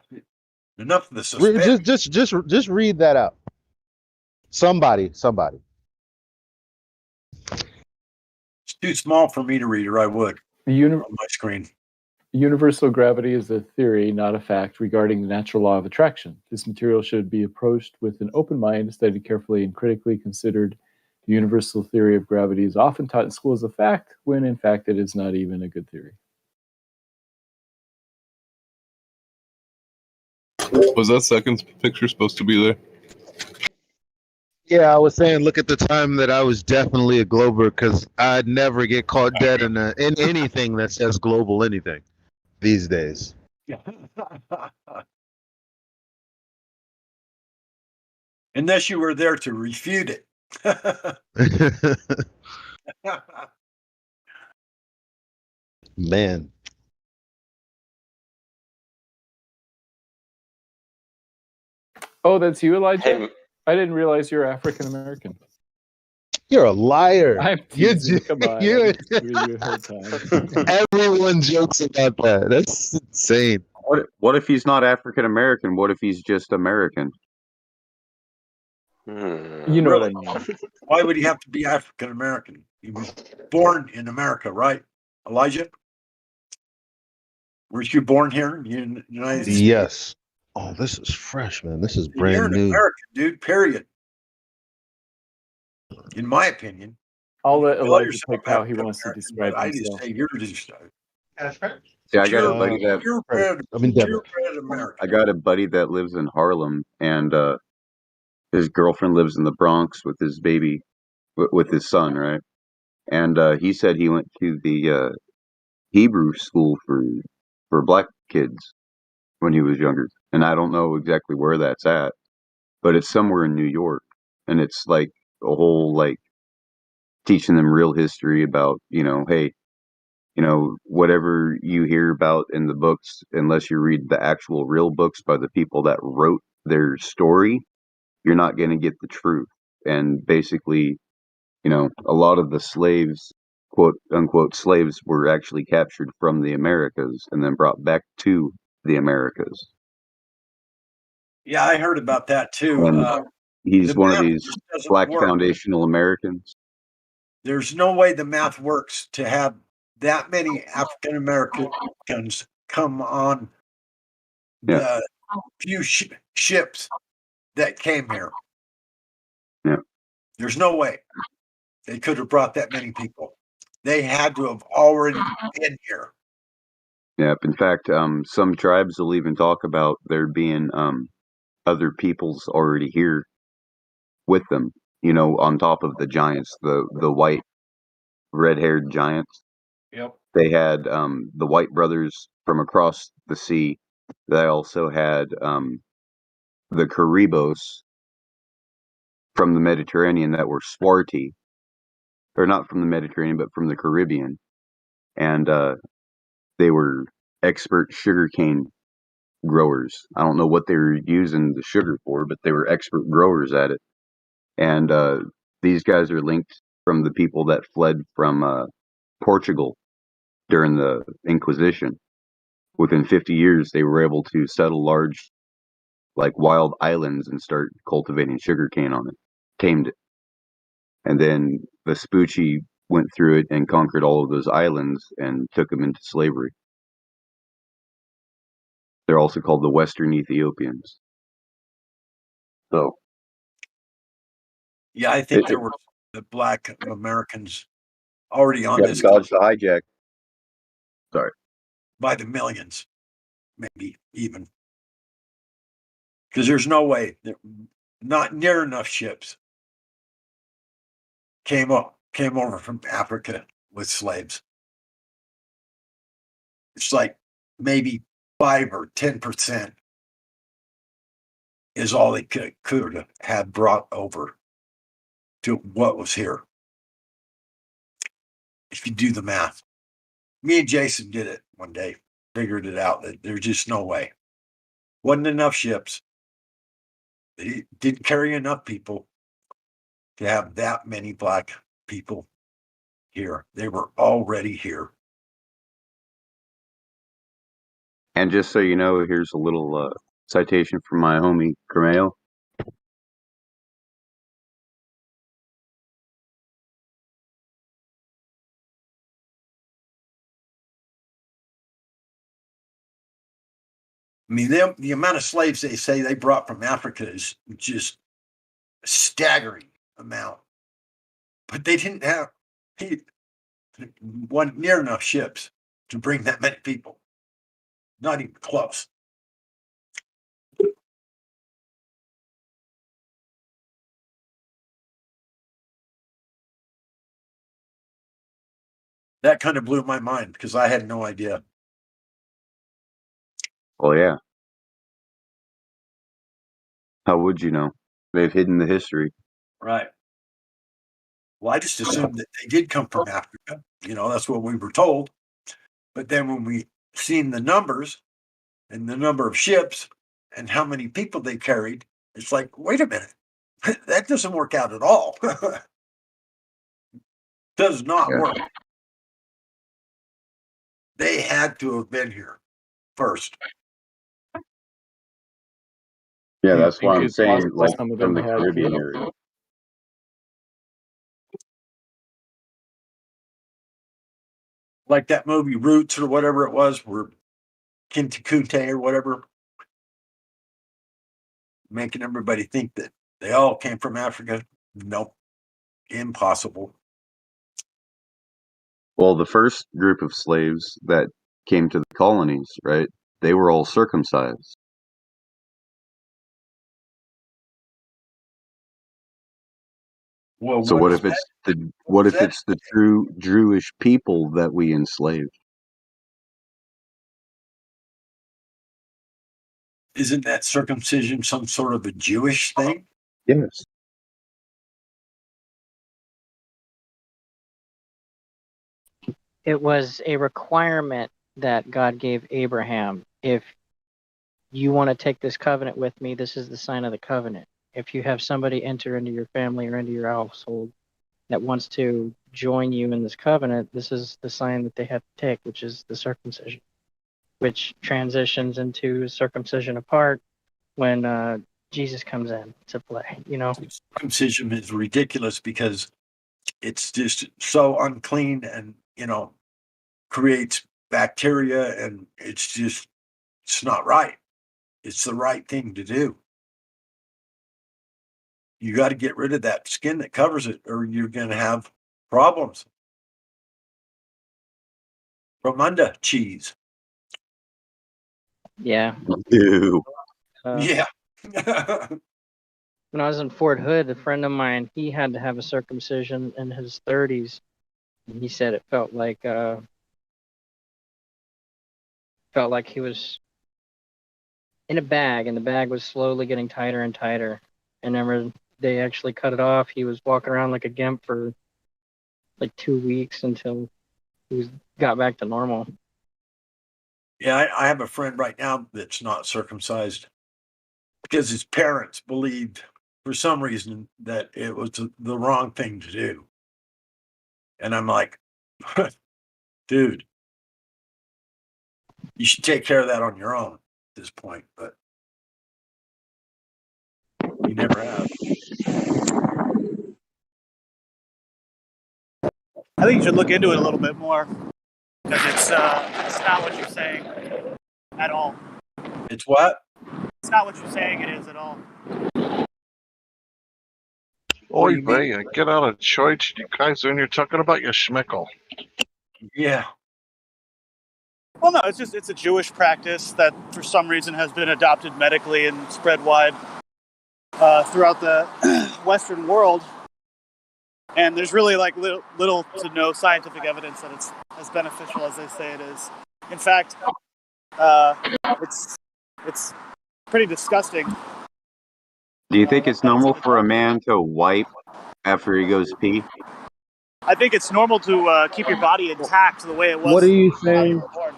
Enough of the suspense. Just read that out. Somebody. It's too small for me to read, or I would. On my screen. Universal gravity is a theory, not a fact, regarding the natural law of attraction. This material should be approached with an open mind, studied carefully, and critically considered. The universal theory of gravity is often taught in school as a fact, when in fact it is not even a good theory. Was that second picture supposed to be there? Yeah, I was saying, look at the time that I was definitely a Glober, because I'd never get caught dead in anything that says global anything these days. Unless you were there to refute it. Man. Oh, that's you, Elijah? Hey, I didn't realize you're African American. You're a liar. I'm teasing. Come on. You a hard time. Everyone jokes about that. That's insane. What if he's not African American? What if he's just American? You know what I mean. Why would he have to be African American? He was born in America, right, Elijah? Weren't you born here in the United States? Yes. Oh, this is fresh, man. This is brand You're an new. American, dude, period. In my opinion. I'll let Elijah pick how he wants to describe himself. I just say you're just See, I got a buddy that I got a buddy that lives in Harlem, and his girlfriend lives in the Bronx with his baby, with his son, right? and he said he went to the Hebrew school for black kids when he was younger, and I don't know exactly where that's at, but it's somewhere in New York, and it's like a whole like teaching them real history about, hey, whatever you hear about in the books, unless you read the actual real books by the people that wrote their story, you're not going to get the truth. And basically, a lot of the slaves, quote unquote slaves, were actually captured from the Americas and then brought back to the Americas. Yeah, I heard about that too. And he's The one of math these just doesn't black work. foundational Americans. There's no way the math works to have that many African Americans come on the few ships that came here. Yeah. There's no way they could have brought that many people. They had to have already been here. Yep. In fact, some tribes will even talk about there being other peoples already here with them, on top of the giants, the white, red-haired giants. Yep. They had the White brothers from across the sea. They also had the Caribos from the Mediterranean that were swarty, or not from the Mediterranean, but from the Caribbean, and they were expert sugarcane growers. I don't know what they were using the sugar for, but they were expert growers at it. And these guys are linked from the people that fled from Portugal during the Inquisition. Within 50 years, they were able to settle large, like wild islands and start cultivating sugarcane on it, tamed it. And then Vespucci went through it and conquered all of those islands and took them into slavery. They're also called the Western Ethiopians. So, yeah, I think there were the black Americans already on this dodge the hijack. Sorry. by the millions, maybe even. Because there's no way, not near enough ships came over from Africa with slaves. It's like maybe 5 or 10% is all they could have brought over to what was here. If you do the math, me and Jason did it one day, figured it out that there's just no way. Wasn't enough ships. They didn't carry enough people to have that many black people here. They were already here. And just so you know, here's a little citation from my homie Cremeo. I mean, the amount of slaves they say they brought from Africa is just a staggering amount. But they didn't have one near enough ships to bring that many people. Not even close. That kind of blew my mind because I had no idea. Oh, yeah. How would you know? They've hidden the history. Right. Well, I just assumed that they did come from Africa. That's what we were told. But then when we seen the numbers and the number of ships and how many people they carried, it's like, wait a minute. That doesn't work out at all. Does not work. They had to have been here first. Yeah, Do you that's why think I'm it's saying, possible like, some of from them the had Caribbean people? area. Like that movie Roots or whatever it was, where Kintikute or whatever, making everybody think that they all came from Africa. Nope. Impossible. Well, the first group of slaves that came to the colonies, right, they were all circumcised. Well, So what if it's the true Jewish people that we enslave? Isn't that circumcision some sort of a Jewish thing? Yes. It was a requirement that God gave Abraham. If you want to take this covenant with me, this is the sign of the covenant. If you have somebody enter into your family or into your household that wants to join you in this covenant, this is the sign that they have to take, which is the circumcision, which transitions into circumcision apart when Jesus comes in to play, you know? Circumcision is ridiculous because it's just so unclean and, creates bacteria, and it's not right. It's the right thing to do. You got to get rid of that skin that covers it, or you're going to have problems. From under cheese. Yeah. Ew. Yeah. When I was in Fort Hood, a friend of mine, he had to have a circumcision in his 30s. And he said it felt like he was in a bag, and the bag was slowly getting tighter and tighter. And whenever they actually cut it off, he was walking around like a gimp for like 2 weeks until got back to normal. Yeah, I have a friend right now that's not circumcised because his parents believed for some reason that it was the wrong thing to do. And I'm like, dude, you should take care of that on your own at this point, but you never have. I think you should look into it a little bit more because it's not what you're saying at all. It's what? It's not what you're saying it is at all. Oy vey, get out of church. You guys are in here talking about your schmeckle. Yeah. Well, no, it's a Jewish practice that for some reason has been adopted medically and spread wide throughout the Western world. And there's really like little to no scientific evidence that it's as beneficial as they say it is. In fact, it's pretty disgusting. Do you think it's normal for a man to wipe after he goes pee? I think it's normal to keep your body intact the way it was. What are you how you saying? were born.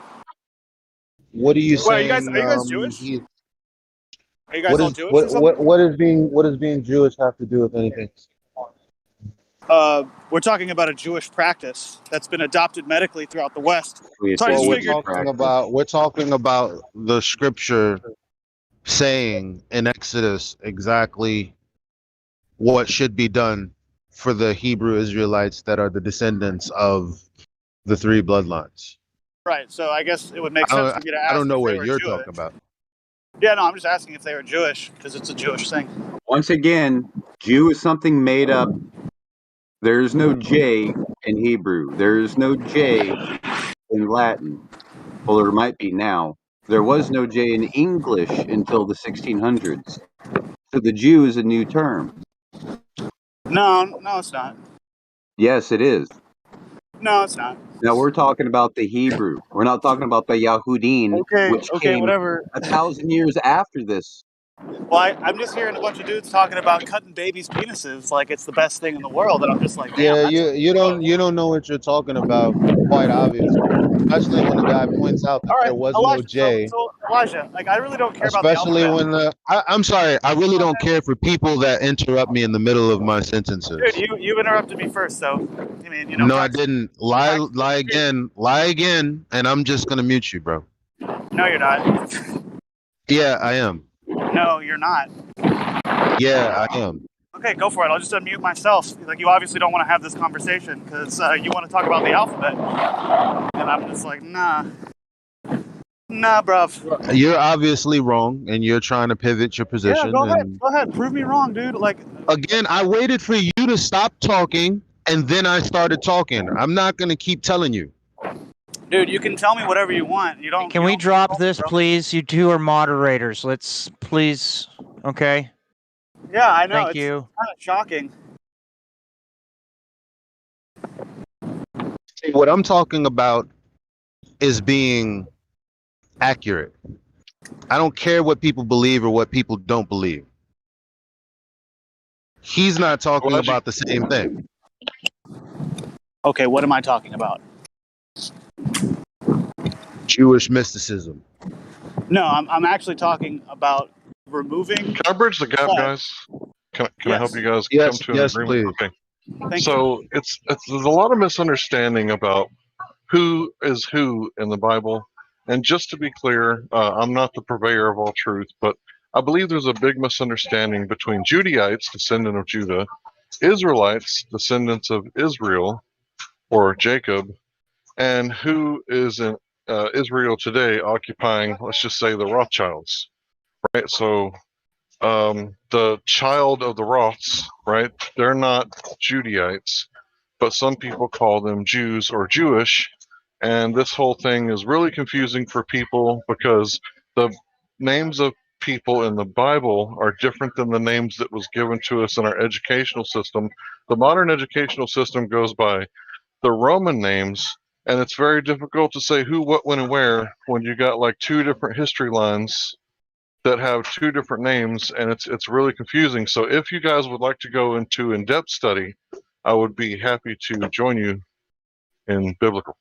What are you Well, are saying? you guys Jewish? Are you guys What all is Jewish or something? what does being Jewish have to do with anything? We're talking about a Jewish practice that's been adopted medically throughout the West. So I Well, just we're figured. talking about the scripture saying in Exodus exactly what should be done for the Hebrew Israelites that are the descendants of the three bloodlines. Right, so I guess it would make sense for me to ask I don't know if they what were you're Jewish. talking about. Yeah, no, I'm just asking if they were Jewish because it's a Jewish thing. Once again, Jew is something made up. There's no J in Hebrew. There's no J in Latin. Well, there might be now. There was no J in English until the 1600s. So the Jew is a new term. No, it's not. Yes, it is. No, it's not. Now we're talking about the Hebrew. We're not talking about the Yahudim, which Okay, came whatever. 1,000 years after this. Well, I'm just hearing a bunch of dudes talking about cutting babies' penises like it's the best thing in the world, and I'm just like, damn. Yeah, you don't know what you're talking about, quite obviously. Especially when the guy points out that All right, there was no Elijah. J. So Elijah, like I really don't care about the Especially alphabet. when I'm sorry, I really don't care for people that interrupt me in the middle of my sentences. Dude, you interrupted me first, so I mean, No, I didn't. Lie again, and I'm just gonna mute you, bro. No, you're not. Yeah, I am. No, you're not. Yeah, I am. Okay, go for it. I'll just unmute myself. Like, you obviously don't want to have this conversation because you want to talk about the alphabet. And I'm just like, nah. Nah, bruv. You're obviously wrong, and you're trying to pivot your position. Yeah, go ahead. and Go ahead. Prove me wrong, dude. Like, Again, I waited for you to stop talking, and then I started talking. I'm not gonna keep telling you. dude, you can tell me whatever you want. You don't. Can we drop this, please? You two are moderators. Let's please. Okay. Yeah, I know. Thank it's you. kind of shocking. See, what I'm talking about is being accurate. I don't care what people believe or what people don't believe. He's not talking Well, as you about the same thing. Okay, what am I talking about? Jewish mysticism. No, I'm actually talking about removing. can I bridge the gap, flesh. guys? Can I help Yes. you guys come Yes, to an yes, agreement? please. Okay. Thank So it's there's a lot of misunderstanding about who is who in the Bible. And just to be clear, I'm not the purveyor of all truth, but I believe there's a big misunderstanding between Judaites, descendant of Judah, Israelites, descendants of Israel or Jacob, and who is in Israel today occupying, let's just say, the Rothschilds, right? So the child of the Roths, right? They're not Judaites, but some people call them Jews or Jewish. And this whole thing is really confusing for people because the names of people in the Bible are different than the names that was given to us in our educational system. The modern educational system goes by the Roman names, and it's very difficult to say who, what, when, and where when you got like two different history lines that have two different names, and it's really confusing. So if you guys would like to go into in-depth study, I would be happy to join you in biblical.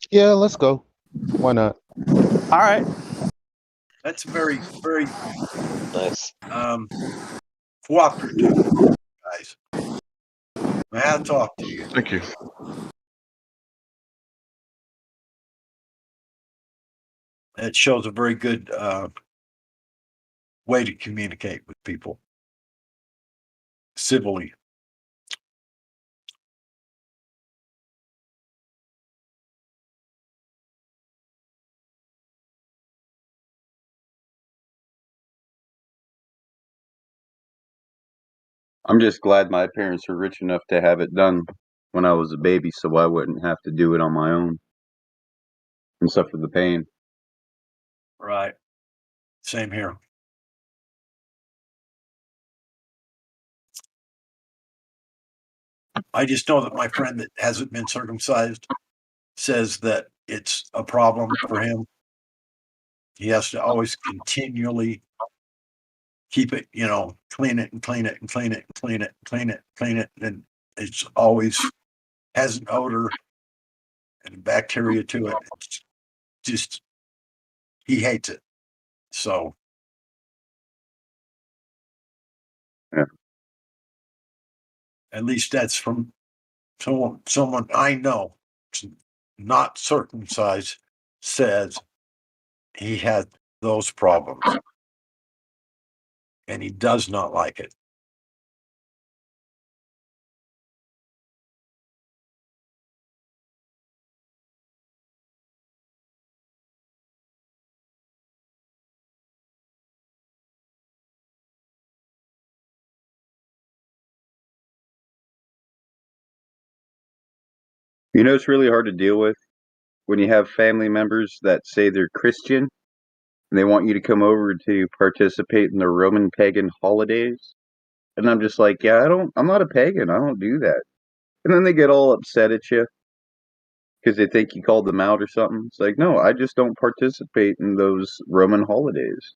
Yeah, let's go. Why not? All right. That's very, very Nice. cooperative, guys. My hats off to you. Thank you. It shows a very good way to communicate with people civilly. I'm just glad my parents were rich enough to have it done when I was a baby, so I wouldn't have to do it on my own and suffer the pain. Right. Same here. I just know that my friend that hasn't been circumcised says that it's a problem for him. He has to always continually keep it, clean it and clean it and clean it and clean it and clean it and clean it. And it's always has an odor and bacteria to it. It's just, he hates it. So, Yeah. At least that's from someone I know, not circumcised, says he had those problems and he does not like it. You know, it's really hard to deal with when you have family members that say they're Christian and they want you to come over to participate in the Roman pagan holidays. And I'm just like, yeah, I'm not a pagan. I don't do that. And then they get all upset at you because they think you called them out or something. It's like, no, I just don't participate in those Roman holidays.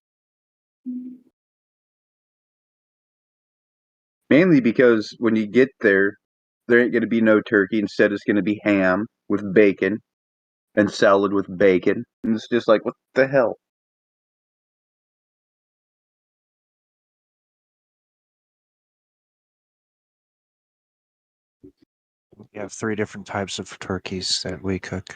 Mainly because when you get there, there ain't going to be no turkey. Instead, it's going to be ham with bacon and salad with bacon. And it's just like, what the hell? We have 3 different types of turkeys that we cook.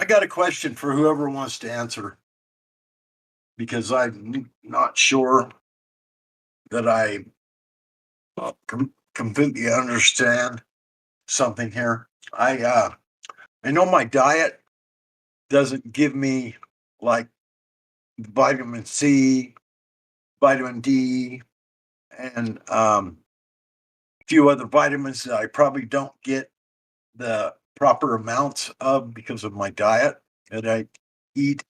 got a question for whoever wants to answer, because I'm not sure that I completely understand something here. I know my diet doesn't give me like vitamin C, vitamin D, and a few other vitamins that I probably don't get the proper amounts of because of my diet that I eat.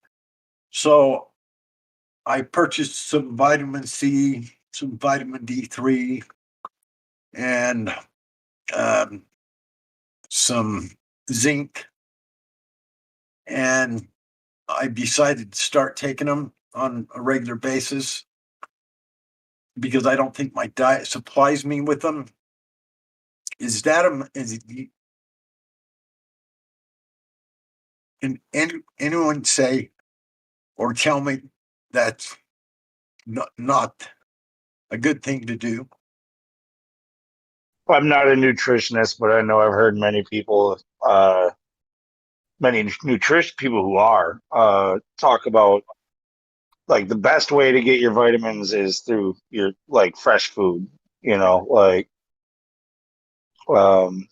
So I purchased some vitamin C, some vitamin D3, and some zinc. And I decided to start taking them on a regular basis because I don't think my diet supplies me with them. Is that can anyone say or tell me that's not a good thing to do? I'm not a nutritionist, but I know I've heard many people, many nutrition people who are, talk about like the best way to get your vitamins is through your like fresh food. You know, like um,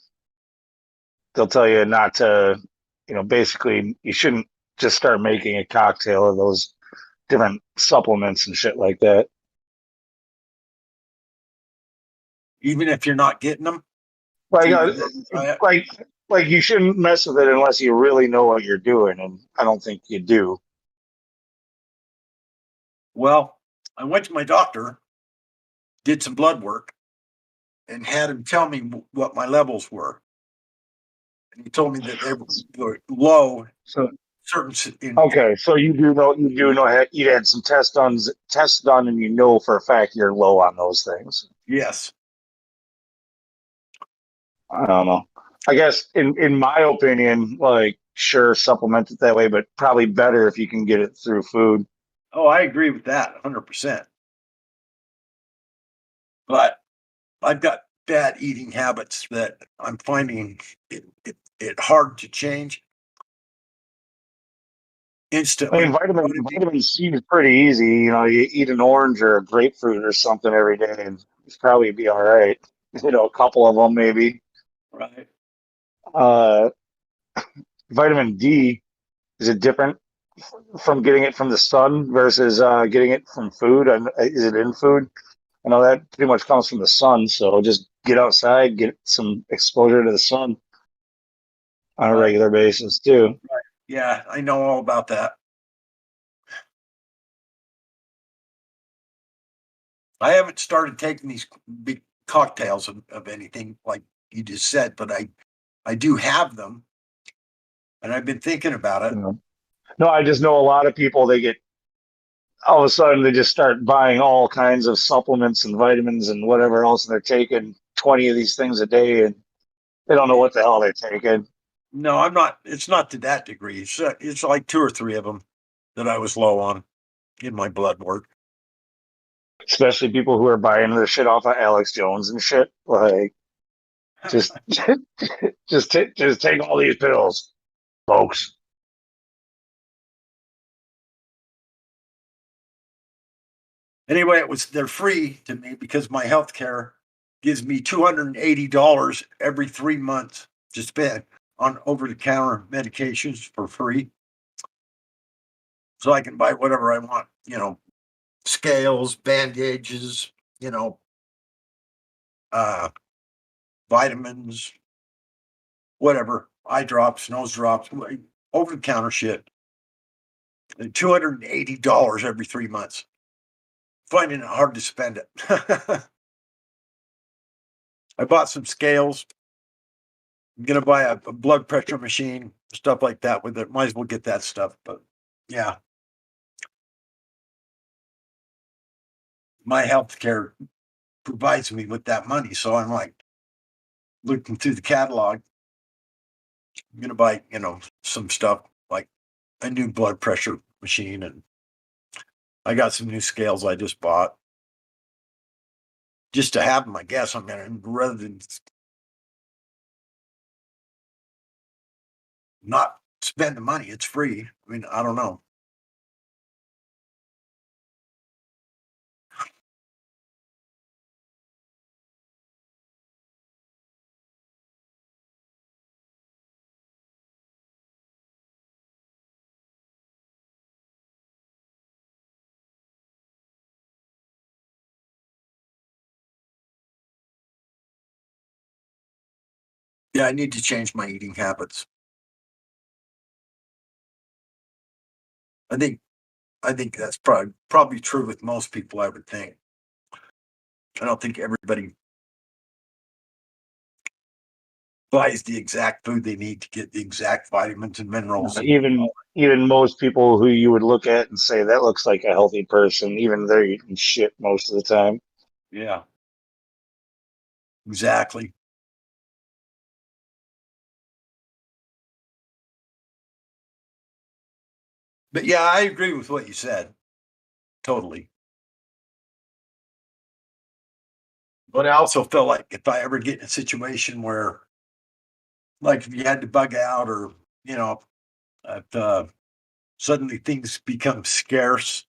they'll tell you not to, basically you shouldn't just start making a cocktail of those different supplements and shit like that. Even if you're not getting them? Like, like you shouldn't mess with it unless you really know what you're doing, and I don't think you do. Well, I went to my doctor, did some blood work, and had him tell me what my levels were. And he told me that they were low. So certain. Okay, so you do know you had some tests done, and you know for a fact you're low on those things. Yes. I don't know. I guess in my opinion, like sure, supplement it that way, but probably better if you can get it through food. Oh, I agree with that 100%. But I've got bad eating habits that I'm finding it hard to change I instantly. mean, vitamin C is pretty easy. You know, you eat an orange or a grapefruit or something every day, and it's probably be all right. You know, a couple of them maybe. Right. Uh, vitamin D, is it different from getting it from the sun versus getting it from food? And is it in food? I know that pretty much comes from the sun. So just get outside, get some exposure to the sun on a regular basis too. Right. Yeah, I know all about that. I haven't started taking these big cocktails of anything like you just said, but I do have them, and I've been thinking about it. No, I just know a lot of people. They get all of a sudden they just start buying all kinds of supplements and vitamins and whatever else, and they're taking 20 of these things a day, and they don't know what the hell they're taking. No, I'm not. It's not to that degree. It's like 2 or 3 of them that I was low on in my blood work. Especially people who are buying their shit off of Alex Jones and shit. Like, just take all these pills, folks. Anyway, they're free to me because my health care gives me $280 every 3 months to spend on over-the-counter medications for free. So I can buy whatever I want, scales, bandages, vitamins, whatever, eye drops, nose drops, over-the-counter shit. And $280 every 3 months. Finding it hard to spend it. I bought some scales. I'm gonna buy a blood pressure machine, stuff like that with it. Might as well get that stuff, but yeah. My health care provides me with that money. So I'm like looking through the catalog. I'm gonna buy, some stuff like a new blood pressure machine, and I got some new scales I just bought. Just to have them, I guess. I'm gonna rather than not spend the money. It's free. I mean, I don't know. Yeah, I need to change my eating habits. I think that's probably true with most people, I would think. I don't think everybody buys the exact food they need to get the exact vitamins and minerals. Even most people who you would look at and say that looks like a healthy person, even they're eating shit most of the time. Yeah. Exactly. But yeah, I agree with what you said. Totally. But I also feel like if I ever get in a situation where, like, if you had to bug out or, if suddenly things become scarce,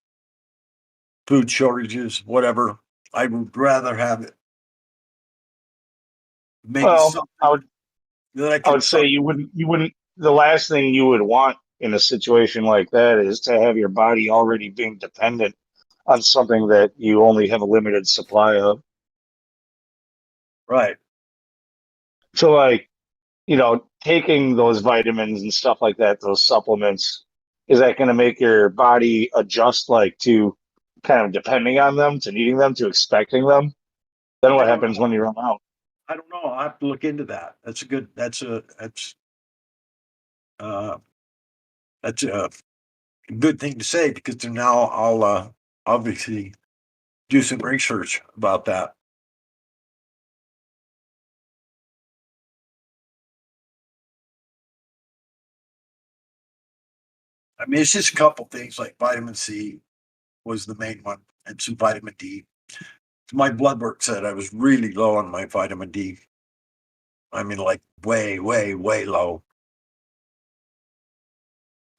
food shortages, whatever, I would rather have it. Maybe Well, something I would that I I can. would say you wouldn't the last thing you would want in a situation like that is to have your body already being dependent on something that you only have a limited supply of. Right. So like, taking those vitamins and stuff like that, those supplements, is that going to make your body adjust like to kind of depending on them, to needing them, to expecting them? Then what happens when you run out? I don't know. I'll have to look into that. Uh, that's a good thing to say because now I'll obviously do some research about that. I mean, it's just a couple things like vitamin C was the main one, and some vitamin D. My blood work said I was really low on my vitamin D. I mean, like way, way, way low.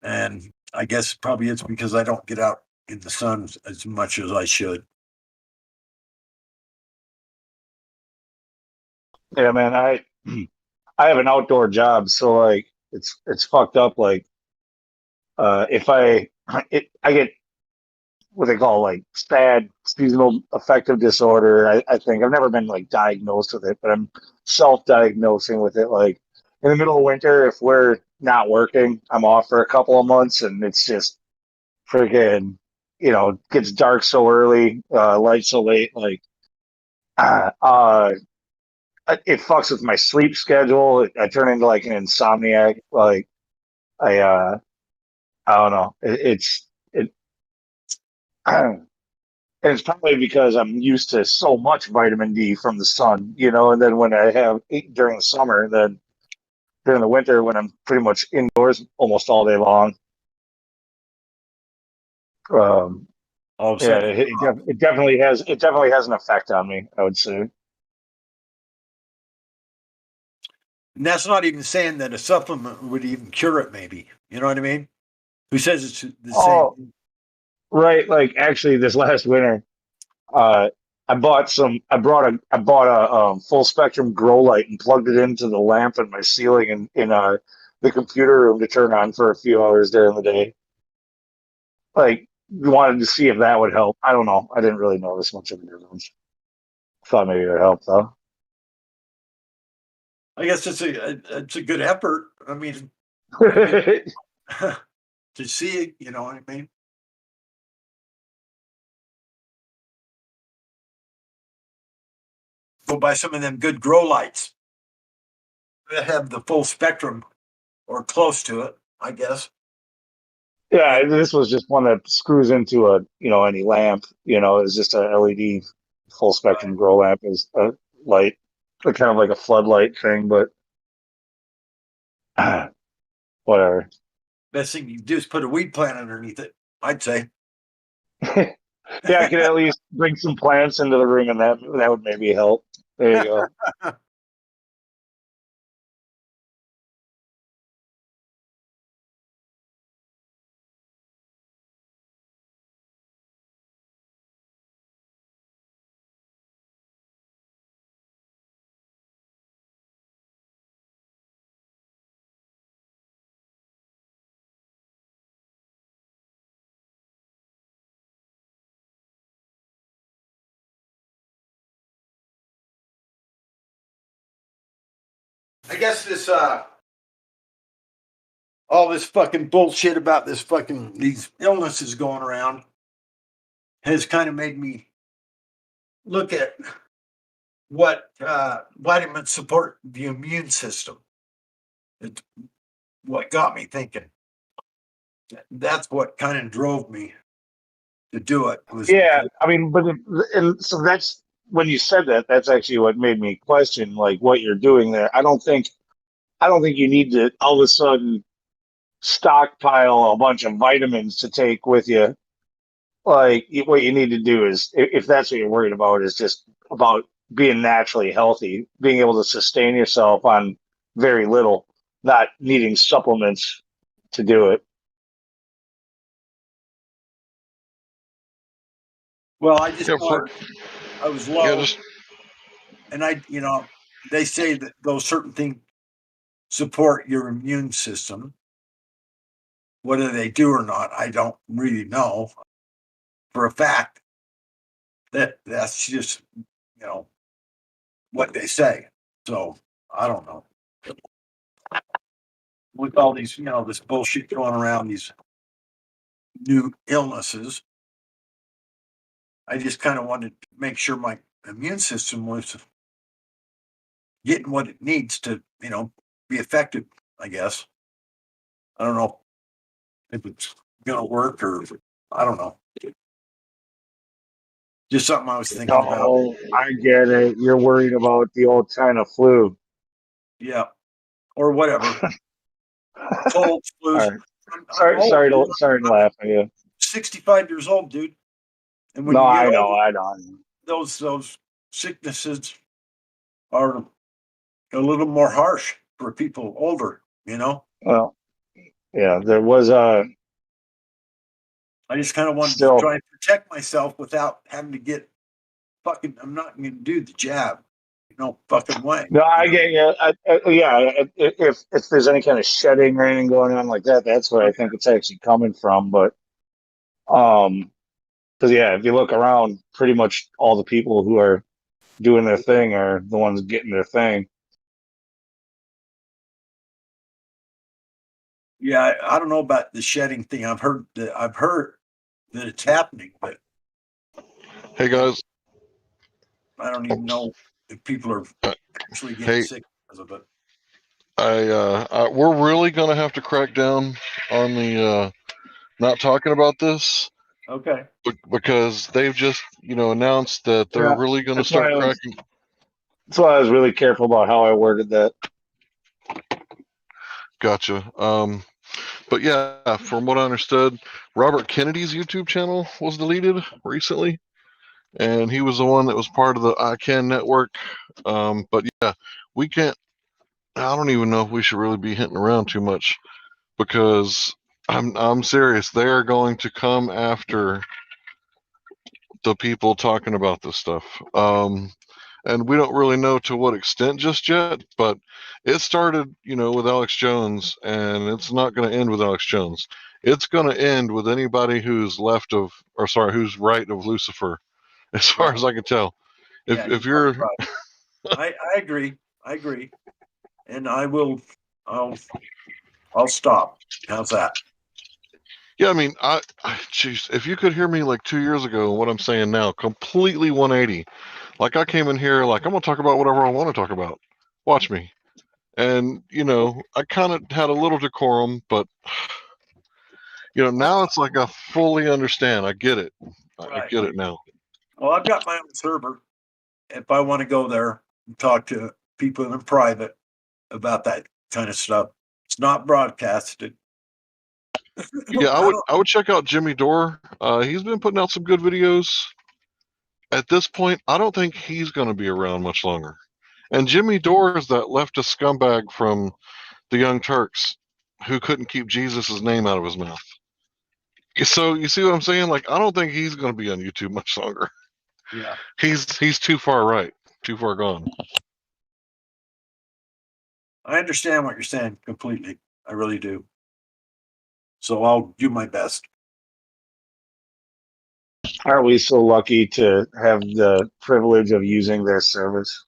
And I guess probably it's because I don't get out in the sun as much as I should. Yeah, man, I have an outdoor job, so like it's fucked up. Like, if I get what they call like SAD, seasonal affective disorder. I think I've never been like diagnosed with it, but I'm self-diagnosing with it. Like in the middle of winter, if we're not working, I'm off for a couple of months, and it's just freaking, gets dark so early, light so late. Like, uh, uh, it fucks with my sleep schedule. I turn into like an insomniac. Like I don't know. It. And it's probably because I'm used to so much vitamin D from the sun, and then when I have during the summer, then during the winter when I'm pretty much indoors almost all day long. Yeah, it definitely has an effect on me, I would say. And that's not even saying that a supplement would even cure it, maybe. You know what I mean? Who says it's the same? Right. Like actually this last winter, I bought a full spectrum grow light and plugged it into the lamp in my ceiling in the computer room to turn on for a few hours during the day. Like, wanted to see if that would help. I don't know. I didn't really notice much of a difference. Thought maybe it would help though. I guess it's a good effort. I mean, to see it, you know what I mean? Go buy some of them good grow lights that have the full spectrum or close to it, I guess. Yeah, this was just one that screws into any lamp. It's just a LED full spectrum grow lamp is a light, kind of like a floodlight thing, but whatever. Best thing you do is put a weed plant underneath it, I'd say. Yeah, I could at least bring some plants into the room, and that would maybe help. There you go. I guess this all this fucking bullshit about this fucking these illnesses going around has kind of made me look at what vitamins support the immune system. It's what got me thinking. That's what kind of drove me to do it. Was Yeah, I mean, and so that's when you said that. That's actually what made me question like what you're doing there. I don't think you need to all of a sudden stockpile a bunch of vitamins to take with you. Like what you need to do is, if that's what you're worried about, is just about being naturally healthy, being able to sustain yourself on very little, not needing supplements to do it. well, I just Yeah, thought I was low, yeah, just and they say that those certain things support your immune system. Whether they do or not, I don't really know for a fact. That's just what they say. So I don't know. With all these, this bullshit going around, these new illnesses, I just kind of wanted to make sure my immune system was getting what it needs to, be effective, I guess. I don't know if it's going to work or I don't know. Just something I was thinking about. Oh, I get it. You're worried about the old China flu. Yeah. Or whatever. Cold, flus. All right. Sorry to laugh at you. 65 years old, dude. And when No, you get I know, older, I know. those sicknesses are a little more harsh for people older, Well, yeah, there was I just kind of wanted to still. try and protect myself without having to get fucking. I'm not going to do the jab, no fucking way. No, I get you. Yeah, if there's any kind of shedding or anything going on like that, that's where I think it's actually coming from. But because yeah, if you look around, pretty much all the people who are doing their thing are the ones getting their thing. Yeah, I don't know about the shedding thing. I've heard that it's happening, but hey guys, I don't even know if people are actually getting hey, sick because of it. we're really gonna have to crack down on the not talking about this. Okay. Because they've just announced that they're Yeah, really going to that's why start cracking. That's why I was really careful about how I worded that. Gotcha. But yeah, from what I understood, Robert Kennedy's YouTube channel was deleted recently, and he was the one that was part of the ICANN network. But yeah, we can't. I don't even know if we should really be hitting around too much because I'm serious. They are going to come after the people talking about this stuff. And we don't really know to what extent just yet, but it started, with Alex Jones, and it's not going to end with Alex Jones. It's going to end with anybody who's who's right of Lucifer, as far as I can tell. If you're, I agree. I agree, and I'll stop. How's that? yeah, I mean, geez, if you could hear me like 2 years ago, what I'm saying now, completely 180. Like I came in here, like I'm gonna talk about whatever I want to talk about. Watch me. And I kind of had a little decorum, but now it's like I fully understand. I get it. I get it now. Well, I've got my own server. If I want to go there and talk to people in private about that kind of stuff, it's not broadcasted. Yeah, I would check out Jimmy Dore. He's been putting out some good videos. At this point, I don't think he's going to be around much longer. And Jimmy Dore is that leftist scumbag from the Young Turks who couldn't keep Jesus' name out of his mouth. So you see what I'm saying? Like, I don't think he's going to be on YouTube much longer. Yeah. He's too far right, too far gone. I understand what you're saying completely. I really do. So I'll do my best. Are we so lucky to have the privilege of using their service?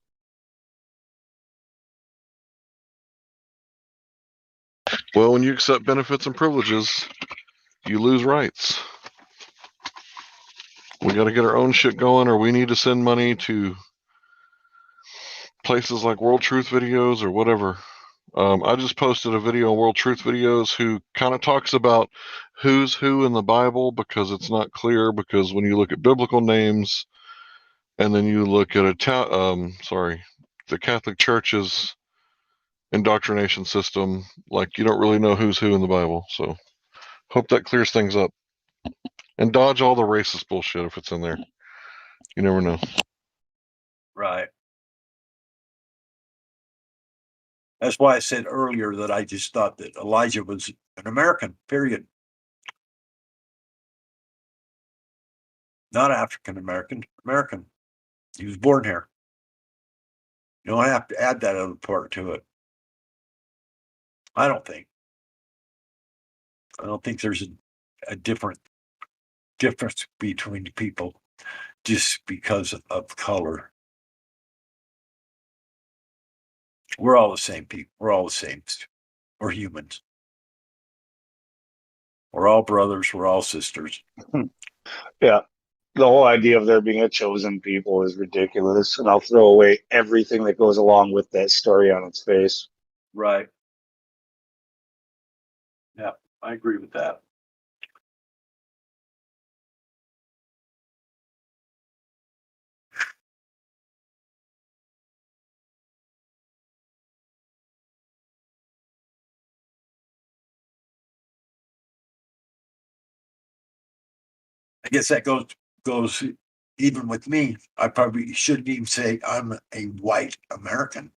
Well, when you accept benefits and privileges, you lose rights. We got to get our own shit going, or we need to send money to places like World Truth Videos or whatever. I just posted a video on World Truth Videos who kind of talks about who's who in the Bible, because it's not clear, because when you look at biblical names and then you look at the Catholic Church's indoctrination system, like, you don't really know who's who in the Bible. So hope that clears things up. And dodge all the racist bullshit if it's in there. You never know. Right. That's why I said earlier that I just thought that Elijah was an American, period. Not African American, American. He was born here. You don't have to add that other part to it. I don't think there's a difference between people just because of color. We're all the same people. We're all the same. We're humans. We're all brothers. We're all sisters. Yeah. The whole idea of there being a chosen people is ridiculous. And I'll throw away everything that goes along with that story on its face. Right. Yeah, I agree with that. I guess that goes even with me. I probably shouldn't even say I'm a white American.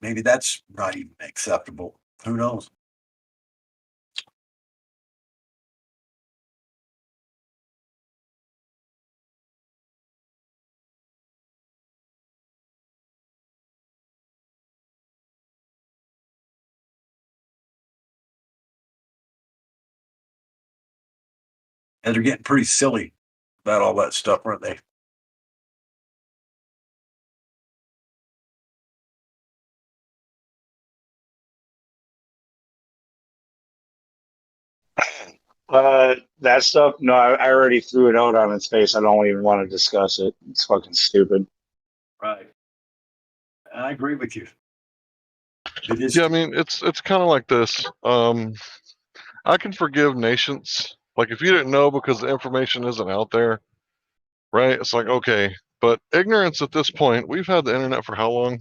Maybe that's not even acceptable. Who knows? And they're getting pretty silly about all that stuff, aren't they? That stuff, no, I already threw it out on its face. I don't even want to discuss it. It's fucking stupid. Right. I agree with you. It is. Yeah, I mean, it's kind of like this. I can forgive nations. Like, if you didn't know because the information isn't out there, right? It's like, okay. But ignorance at this point, we've had the internet for how long?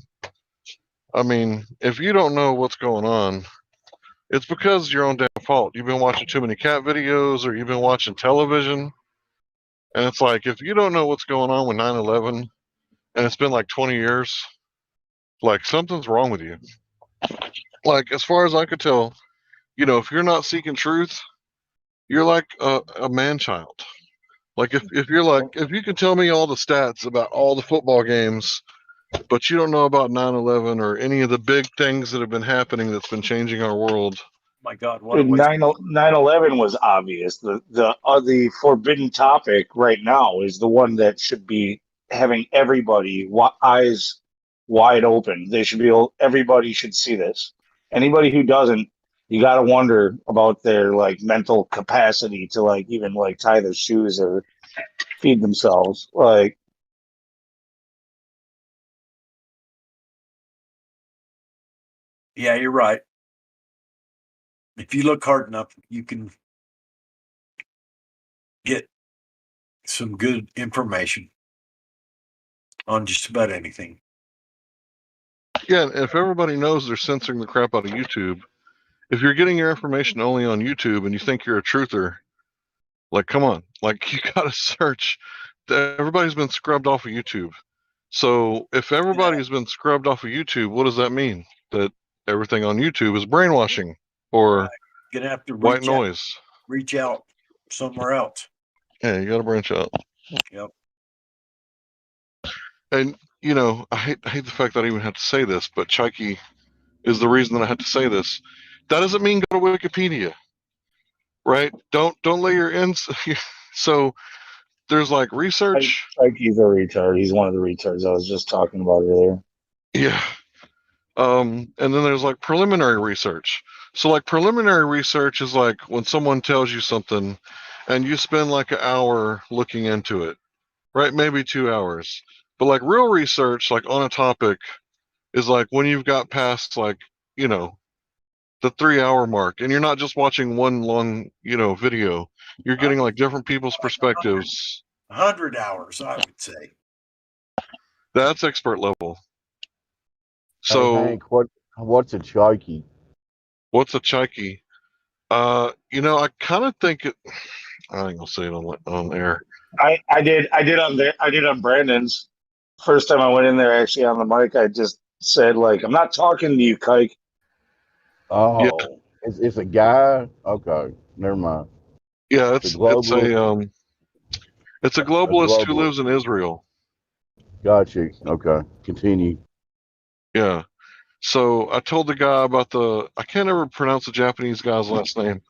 I mean, if you don't know what's going on, it's because your own damn fault. You've been watching too many cat videos, or you've been watching television. And it's like, if you don't know what's going on with 9/11, and it's been like 20 years, like, something's wrong with you. Like, as far as I could tell, if you're not seeking truth, you're like a man child. Like, if you're like, if you can tell me all the stats about all the football games, but you don't know about 9/11 or any of the big things that have been happening that's been changing our world. My God, what Dude, 9/11 was obvious. The forbidden topic right now is the one that should be having everybody eyes wide open. Everybody should see this. Anybody who doesn't, you got to wonder about their like mental capacity to like even like tie their shoes or feed themselves. Like, Yeah, you're right. If you look hard enough, you can get some good information on just about anything. Yeah, if everybody knows they're censoring the crap out of YouTube, if you're getting your information only on YouTube and you think you're a truther, like, come on, like, you gotta search. Everybody's been scrubbed off of YouTube. So if everybody's been scrubbed off of YouTube, what does that mean? That everything on YouTube is brainwashing or You're gonna have to white noise. Reach out somewhere else. Yeah, you gotta branch out. Yep. And I hate the fact that I even have to say this, but Chaiki is the reason that I had to say this. That doesn't mean go to Wikipedia, right? Don't lay your ends. So there's like research. He's a retard. He's one of the retards I was just talking about earlier. Yeah. And then there's like preliminary research. So like preliminary research is like when someone tells you something and you spend like an hour looking into it, right? Maybe 2 hours. But like real research, like on a topic, is like when you've got past like, you know, the 3 hour mark and you're not just watching one long, video. You're getting like different people's perspectives. 100 hours, I would say. That's expert level. Hey, So Hank, what's a chokey? what's a chikey? I kind of think it. I ain't gonna say it on air. I did on Brandon's first time I went in there actually on the mic. I just said like I'm not talking to you, Kike. Oh, Yeah. it's a guy. Okay, never mind. Yeah, It's a it's globalist. it's a A globalist who globalist. lives in Israel. Got you. Okay, continue. Yeah. So I told the guy about I can't ever pronounce the Japanese guy's last name.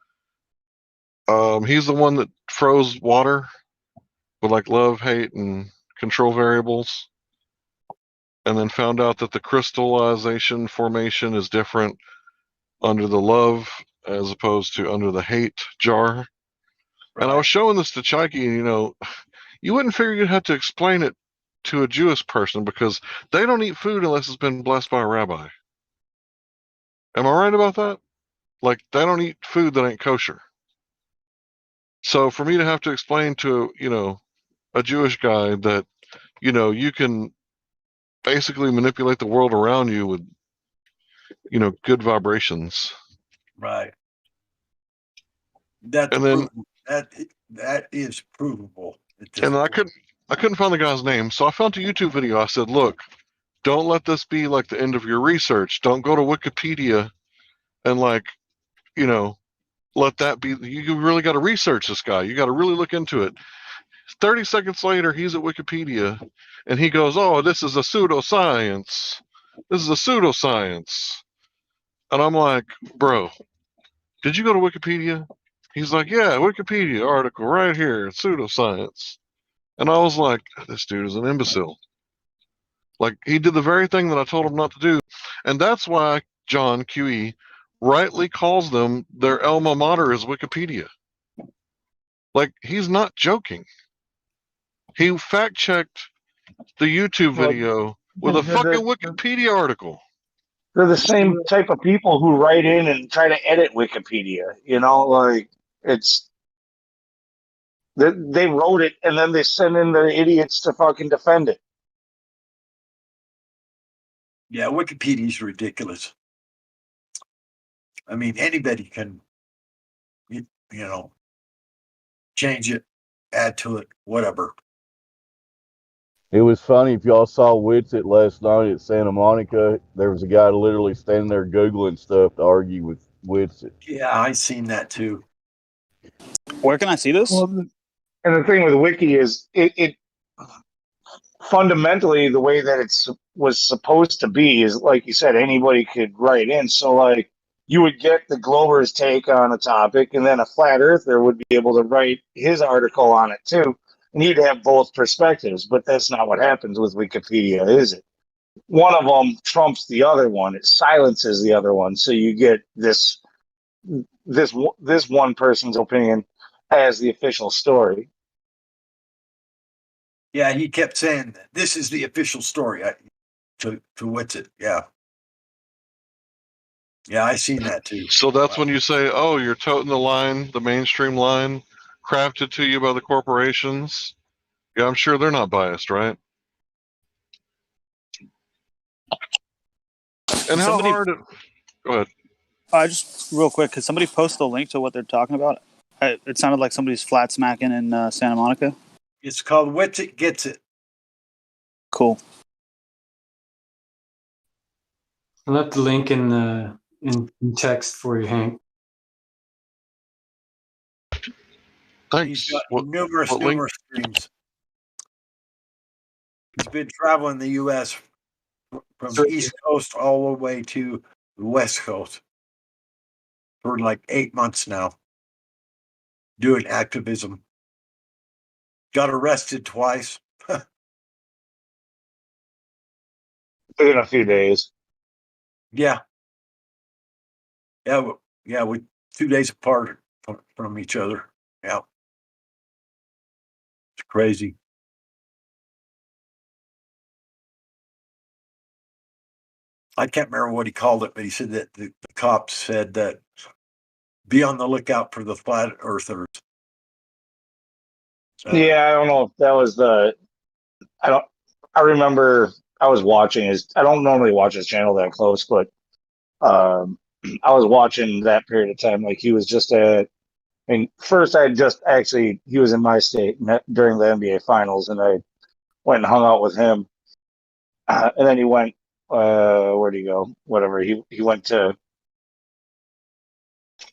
He's the one that froze water with like love, hate, and control variables, and then found out that the crystallization formation is different under the love as opposed to under the hate jar. Right. And I was showing this to Chaiki, and you wouldn't figure you'd have to explain it to a Jewish person because they don't eat food unless it's been blessed by a rabbi. Am I right about that? Like they don't eat food that ain't kosher. So for me to have to explain to, a Jewish guy that, you can basically manipulate the world around you with, good vibrations. Right. That's and then that is provable. And I couldn't find the guy's name, so I found a YouTube video. I said, "Look, don't let this be like the end of your research. Don't go to Wikipedia and let that be. You really got to research this guy. You got to really look into it." 30 seconds later, he's at Wikipedia, and he goes, "Oh, this is a pseudoscience. This is a pseudoscience." And I'm like, "Bro, did you go to Wikipedia?" He's like, "Yeah, Wikipedia article right here, pseudoscience." And I was like, "This dude is an imbecile." Like he did the very thing that I told him not to do. And that's why John QE rightly calls them their alma mater is Wikipedia. Like he's not joking. He fact checked the YouTube video with a fucking Wikipedia article. They're the same type of people who write in and try to edit Wikipedia. Like they wrote it and then they send in the idiots to fucking defend it. Yeah, Wikipedia is ridiculous. I mean, anybody can, change it, add to it, whatever. It was funny if y'all saw Witsit last night at Santa Monica. There was a guy literally standing there Googling stuff to argue with Witsit. Yeah, I seen that too. Where can I see this? Well, and the thing with Wiki is it fundamentally the way that was supposed to be is like you said, anybody could write in. So like you would get the Glover's take on a topic, and then a flat earther would be able to write his article on it too, and you'd have both perspectives. But that's not what happens with Wikipedia, is it? One of them trumps the other one; it silences the other one, so you get this one person's opinion as the official story. Yeah, he kept saying this is the official story to Witsit. Yeah. Yeah, I seen that too. So that's when you say, "Oh, you're toting the line, the mainstream line, crafted to you by the corporations." Yeah, I'm sure they're not biased, right? And how hard? Go ahead. Just real quick, could somebody post the link to what they're talking about? It sounded like somebody's flat smacking in Santa Monica. It's called Witsit Gets It. Cool. I left the link in text for you, Hank. Thanks. He's got numerous streams. He's been traveling the U.S. from the East Coast all the way to the West Coast for like 8 months now, doing activism. Got arrested twice. within a few days. Yeah. Yeah, we 2 days apart from each other. Yeah. It's crazy. I can't remember what he called it, but he said that the cops said that be on the lookout for the flat earthers. Yeah, I don't know if that was the. I remember I was watching his. I don't normally watch his channel that close, but I was watching that period of time. Like he was just at. I mean, first I just actually he was in my state during the NBA finals, and I went and hung out with him. And then he went. Where'd he go? Whatever. He went to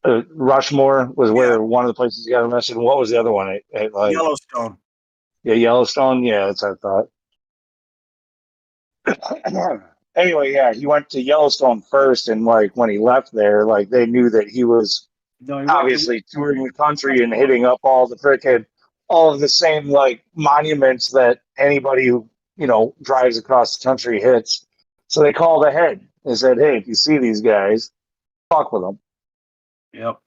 Rushmore was where one of the places he got arrested. What was the other one? Like Yellowstone. Yeah, Yellowstone. Yeah, that's what I thought. Anyway, yeah, he went to Yellowstone first, and like when he left there, like they knew that he was obviously touring the country and hitting up all of the same like monuments that anybody who drives across the country hits. So they called ahead and said, "Hey, if you see these guys, talk with them." Yep.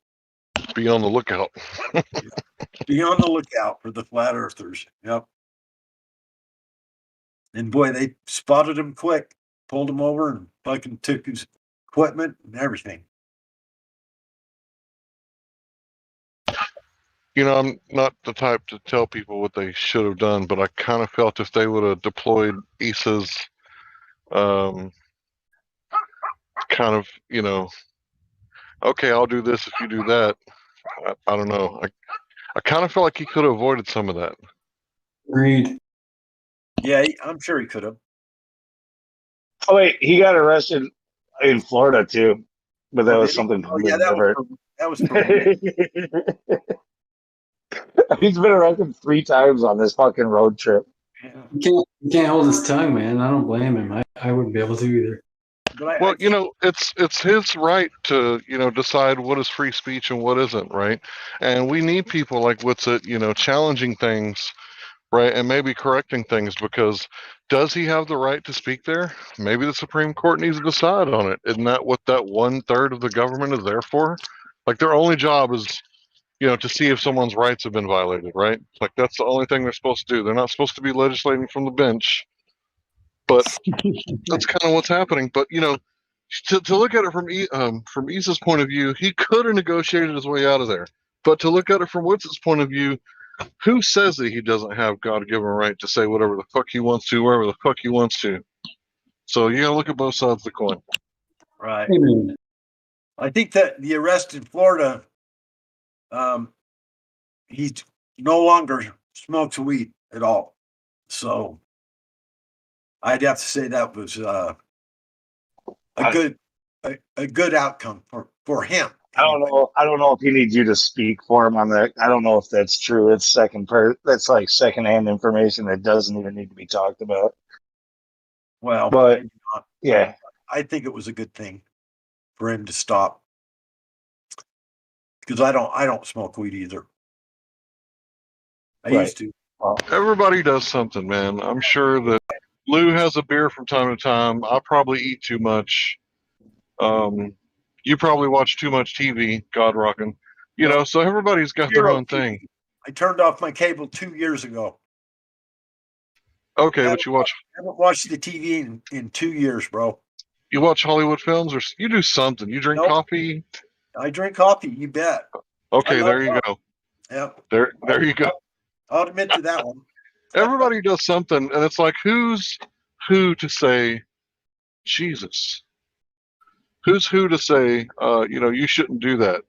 Be on the lookout. Be on the lookout for the flat earthers. Yep. And boy, they spotted him quick, pulled him over, and fucking took his equipment and everything. I'm not the type to tell people what they should have done, but I kind of felt if they would have deployed Issa's kind of, okay, I'll do this if you do that. I don't know. I kind of felt like he could have avoided some of that. Agreed. Yeah, I'm sure he could have. Oh wait, he got arrested in Florida too, but that was something. Oh yeah, that was for He's been arrested 3 times on this fucking road trip. You can't hold his tongue, man. I don't blame him. I wouldn't be able to either. Well, it's his right to, decide what is free speech and what isn't, right? And we need people like Witsit, challenging things, right, and maybe correcting things, because does he have the right to speak there? Maybe the Supreme Court needs to decide on it. Isn't that what that 1/3 of the government is there for? Like their only job is, to see if someone's rights have been violated, right? Like that's the only thing they're supposed to do. They're not supposed to be legislating from the bench. But that's kind of what's happening. But to look at it from Issa's point of view, he could have negotiated his way out of there. But to look at it from Witsit's point of view, who says that he doesn't have God-given right to say whatever the fuck he wants to, wherever the fuck he wants to? So you gotta look at both sides of the coin. Right. I think that the arrest in Florida, he no longer smokes weed at all. So I'd have to say that was a good outcome for him. I don't know if he needs you to speak for him on that. I don't know if that's true. It's that's like secondhand information that doesn't even need to be talked about. Well, but yeah, I think it was a good thing for him to stop, because I don't smoke weed either. I used to. Everybody does something, man. I'm sure that Lou has a beer from time to time. I probably eat too much. You probably watch too much TV, God rocking. So everybody's got their own thing. I turned off my cable 2 years ago. Okay, but you watch. I haven't watched the TV in 2 years, bro. You watch Hollywood films, or you do something? You drink coffee? I drink coffee. You bet. Okay, there you go. Yep. There you go. I'll admit to that one. Everybody does something, and it's like, who's who to say, Jesus? Who's who to say, you shouldn't do that?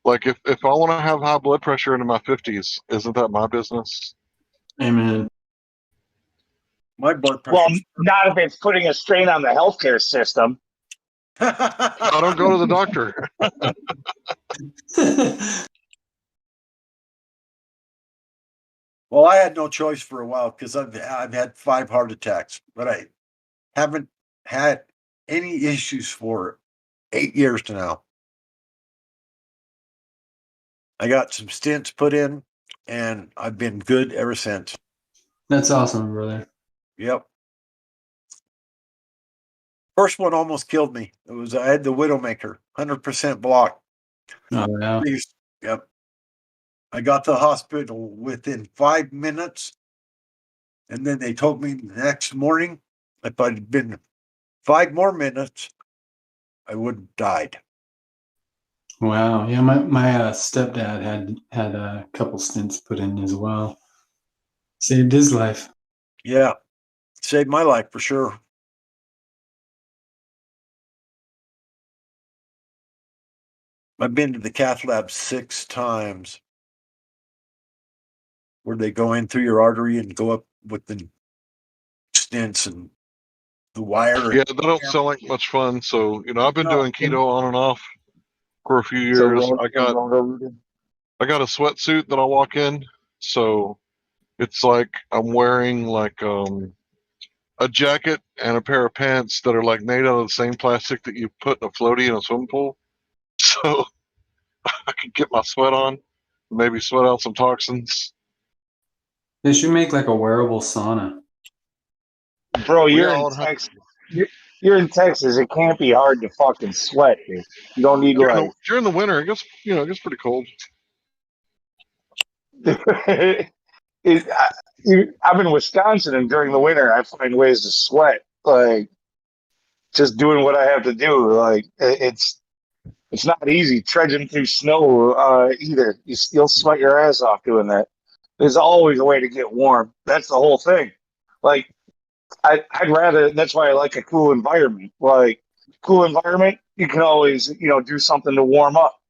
Like, if I want to have high blood pressure into my 50s, isn't that my business? Amen. My blood pressure. Well, not if it's putting a strain on the healthcare system. I don't go to the doctor. Well, I had no choice for a while because I've had 5 heart attacks, but I haven't had any issues for 8 years now. I got some stents put in, and I've been good ever since. That's awesome, brother. Yep. First one almost killed me. I had the Widowmaker, 100% block. Oh yeah. Yep. I got to the hospital within 5 minutes, and then they told me the next morning if I'd been 5 more minutes, I would have died. Wow. Yeah, my stepdad had a couple stints put in as well. Saved his life. Yeah, saved my life for sure. I've been to the cath lab 6 times, where they go in through your artery and go up with the stents and the wire. Yeah, they don't sound like much fun. So, I've been doing keto on and off for a few years. I got a sweatsuit that I walk in, so it's like I'm wearing like a jacket and a pair of pants that are like made out of the same plastic that you put in a floaty in a swimming pool. So I can get my sweat on, maybe sweat out some toxins. They should make like a wearable sauna. Bro, you're in Texas. You're in Texas. It can't be hard to fucking sweat, dude. You don't need During the winter, it gets pretty cold. I'm in Wisconsin, and during the winter, I find ways to sweat. Like just doing what I have to do. Like it's not easy trudging through snow either. You'll sweat your ass off doing that. There's always a way to get warm. That's the whole thing. Like I'd rather. That's why I like a cool environment. Like cool environment, you can always do something to warm up.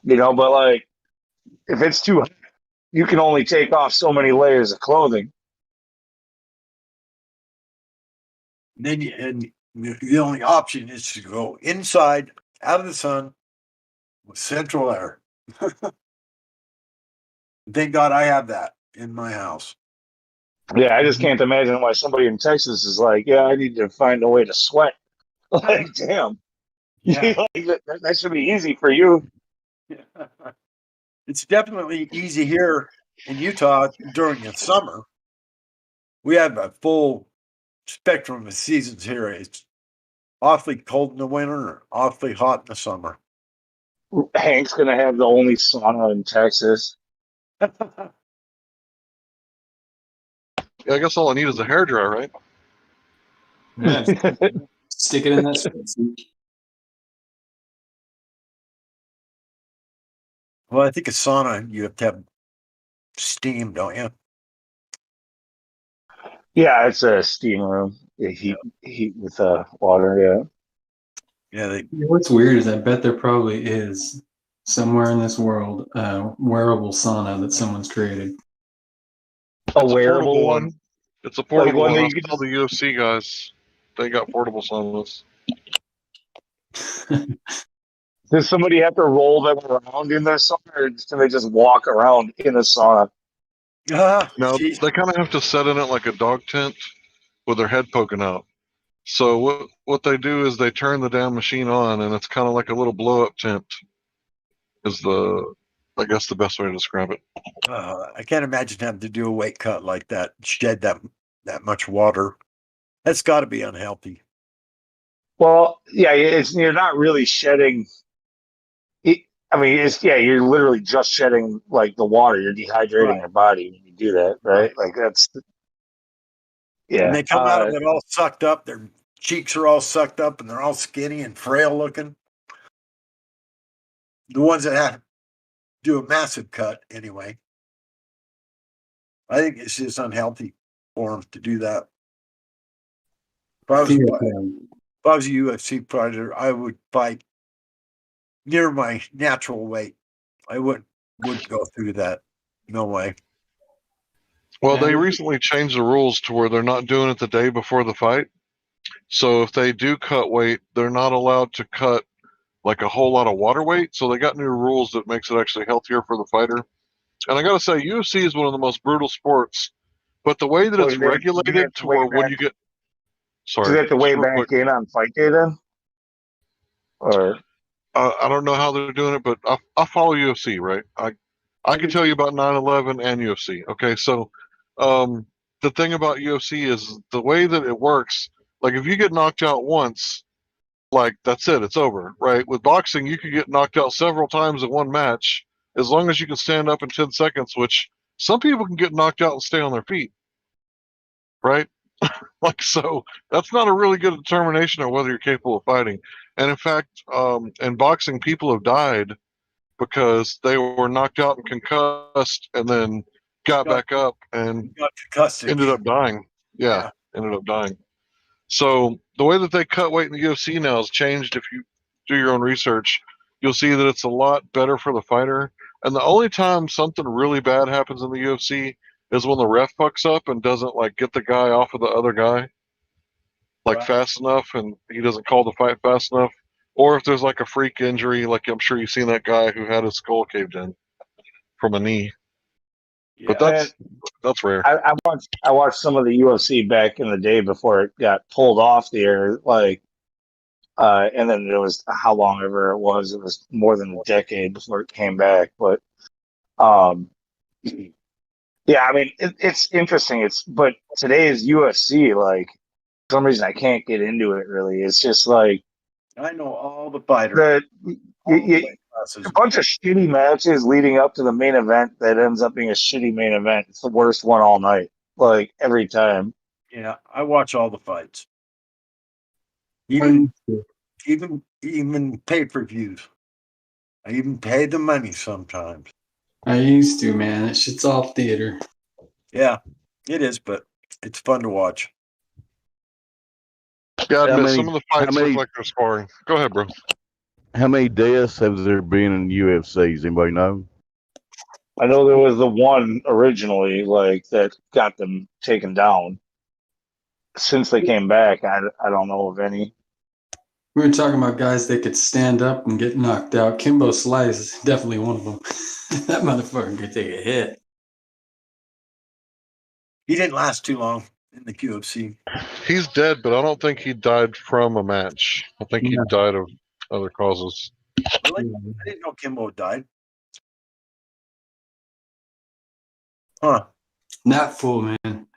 But like if it's too hot, you can only take off so many layers of clothing. Then the only option is to go inside, out of the sun, with central air. Thank God I have that in my house. Yeah, I just can't imagine why somebody in Texas is like, yeah, I need to find a way to sweat. Like, damn. Yeah. That should be easy for you. It's definitely easy here in Utah during the summer. We have a full spectrum of seasons here. It's awfully cold in the winter, awfully hot in the summer. Hank's gonna have the only sauna in Texas. Yeah, I guess all I need is a hairdryer, right? Yeah, stick it in that sweatsuit. Well, I think a sauna, you have to have steam, don't you? Yeah, it's a steam room. Heat with water. Yeah. What's weird is I bet there probably is somewhere in this world a wearable sauna that someone's created. A wearable one? It's a portable one one. that I you saw the UFC guys. They got portable saunas. Does somebody have to roll them around in their sauna, or can they just walk around in a sauna? No, they kind of have to set in it like a dog tent with their head poking out. So what they do is they turn the damn machine on, and it's kind of like a little blow up tent. Is I guess the best way to describe it. I can't imagine having to do a weight cut like that, shed that much water. That's got to be unhealthy. Well, yeah, you're not really shedding. You're literally just shedding like the water. You're dehydrating your body when you do that, right? Like that's. Yeah. And they come out of it all sucked up. Their cheeks are all sucked up, and they're all skinny and frail looking. The ones that have to do a massive cut, anyway. I think it's just unhealthy for them to do that. If I was a UFC fighter, I would fight near my natural weight. I wouldn't go through that. No way. Well, they recently changed the rules to where they're not doing it the day before the fight. So if they do cut weight, they're not allowed to cut like a whole lot of water weight. So they got new rules that makes it actually healthier for the fighter. And I got to say, UFC is one of the most brutal sports. But the way that it's regulated to where when you get... Sorry. Do they have to weigh back in on fight day then? Or... I don't know how they're doing it, but I follow UFC, right? I can tell you about 9/11 and UFC. Okay, so the thing about UFC is the way that it works. Like if you get knocked out once, like that's it, it's over, right? With boxing, you could get knocked out several times in one match as long as you can stand up in 10 seconds, which some people can get knocked out and stay on their feet, right? Like, so that's not a really good determination of whether you're capable of fighting. And in fact, in boxing, people have died because they were knocked out and concussed and then got back up and got concussed ended again. up dying. Yeah, ended up dying. So the way that they cut weight in the UFC now has changed. If you do your own research, you'll see that it's a lot better for the fighter. And the only time something really bad happens in the UFC is when the ref fucks up and doesn't like get the guy off of the other guy like fast enough, and he doesn't call the fight fast enough, or if there's like a freak injury, like I'm sure you've seen that guy who had his skull caved in from a knee. But that's rare. I watched some of the UFC back in the day before it got pulled off the air, like, and then it was how long ever it was more than a decade before it came back. But, yeah, I mean, it's interesting. But today's UFC, like, for some reason I can't get into it really. It's just like I know all the fighters. A bunch of shitty matches leading up to the main event that ends up being a shitty main event. It's the worst one all night, like every time. Yeah, I watch all the fights, even pay-per-views. I even pay the money sometimes. I used to, man. That shit's all theater. Yeah, it is, but it's fun to watch. Yeah, I admit some of the fights look like they're sparring. Go ahead, bro. How many deaths have there been in UFCs? Anybody know? I know there was the one originally, like, that got them taken down. Since they came back, I don't know of any. We were talking about guys that could stand up and get knocked out. Kimbo Slice is definitely one of them. That motherfucker could take a hit. He didn't last too long in the UFC. He's dead, but I don't think he died from a match. I think he died of other causes. Really? I didn't know Kimbo died. Huh. Not fool, man.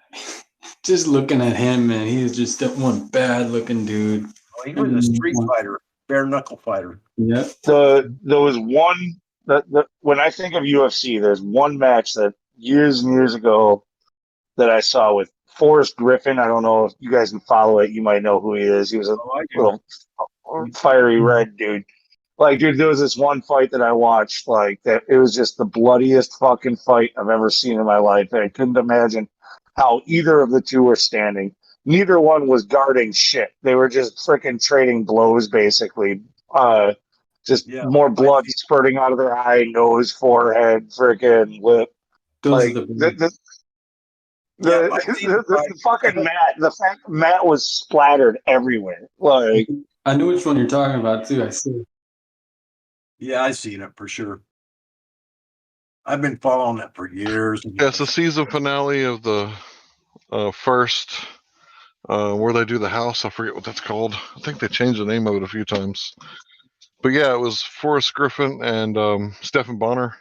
Just looking at him, man, he is just that one bad looking dude. Oh, he was a street fighter, bare knuckle fighter. Yep. There was one when I think of UFC, there's one match that years and years ago that I saw with Forrest Griffin. I don't know if you guys can follow it. You might know who he is. He was a little fiery red dude. Like, dude, there was this one fight that I watched, like, that it was just the bloodiest fucking fight I've ever seen in my life. And I couldn't imagine how either of the two were standing. Neither one was guarding shit. They were just freaking trading blows, basically. More blood spurting out of their eye, nose, forehead, freaking lip. Those like, are the the fucking mat, the fact mat was splattered everywhere. Like, I know which one you're talking about too. I see. Yeah, I've seen it for sure. I've been following it for years. Yeah, it's the season finale of the first, where they do the house. I forget what that's called. I think they changed the name of it a few times. But yeah, it was Forrest Griffin and Stephen Bonner.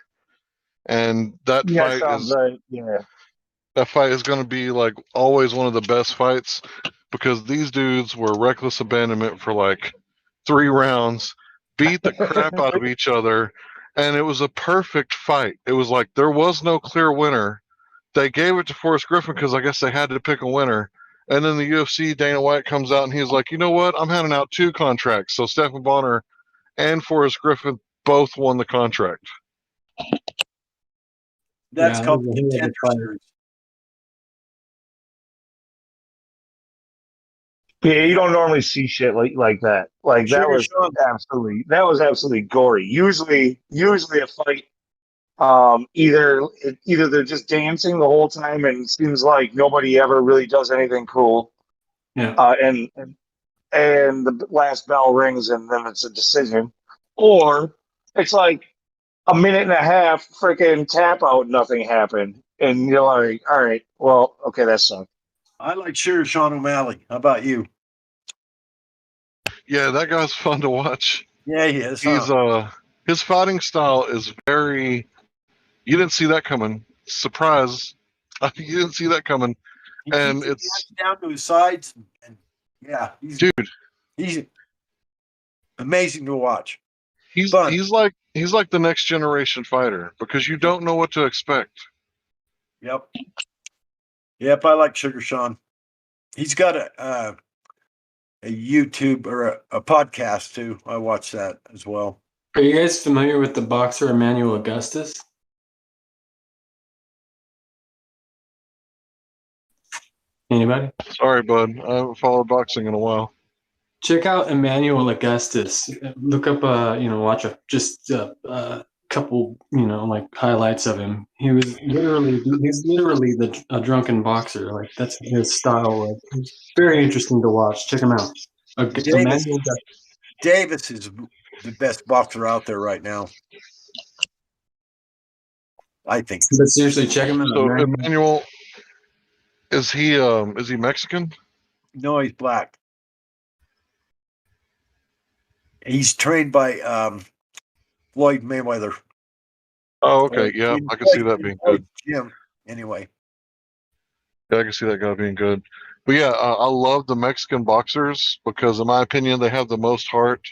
And that fight is right. Yeah. That fight is going to be like always one of the best fights because these dudes were reckless abandonment for like 3 rounds, beat the crap out of each other, and it was a perfect fight. It was like there was no clear winner. They gave it to Forrest Griffin because I guess they had to pick a winner. And then the UFC, Dana White comes out and he's like, you know what? I'm handing out 2 contracts. So Stephen Bonner and Forrest Griffin both won the contract. That's called the Contender Series. Yeah, you don't normally see shit like that. Like, that was absolutely gory. Usually a fight, either they're just dancing the whole time and it seems like nobody ever really does anything cool. Yeah. And the last bell rings and then it's a decision, or it's like a minute and a half freaking tap out, nothing happened, and you're like, all right, well, okay, that sucked. I like Sean O'Malley. How about you? Yeah, that guy's fun to watch. Yeah, he is. He's his fighting style is very. You didn't see that coming. Surprise! You didn't see that coming, and it's down to his sides. And yeah, dude. He's Amazing to watch. He's like the next generation fighter because you don't know what to expect. Yep. Yep, I like Sugar Sean. He's got a YouTube or a podcast too. I watch that as well. Are you guys familiar with the boxer Emmanuel Augustus? Anybody? Sorry, bud. I haven't followed boxing in a while. Check out Emmanuel Augustus. Look up, watch a couple, like highlights of him. He's literally a drunken boxer. Like that's his style. Like, it's very interesting to watch. Check him out. Davis is the best boxer out there right now. I think. But seriously, check him out. So Emmanuel, is he Mexican? No, he's black. He's trained by Floyd Mayweather. Oh, okay. Yeah, I can see that being good. Jim, anyway. Yeah, I can see that guy being good. But yeah, I love the Mexican boxers because, in my opinion, they have the most heart.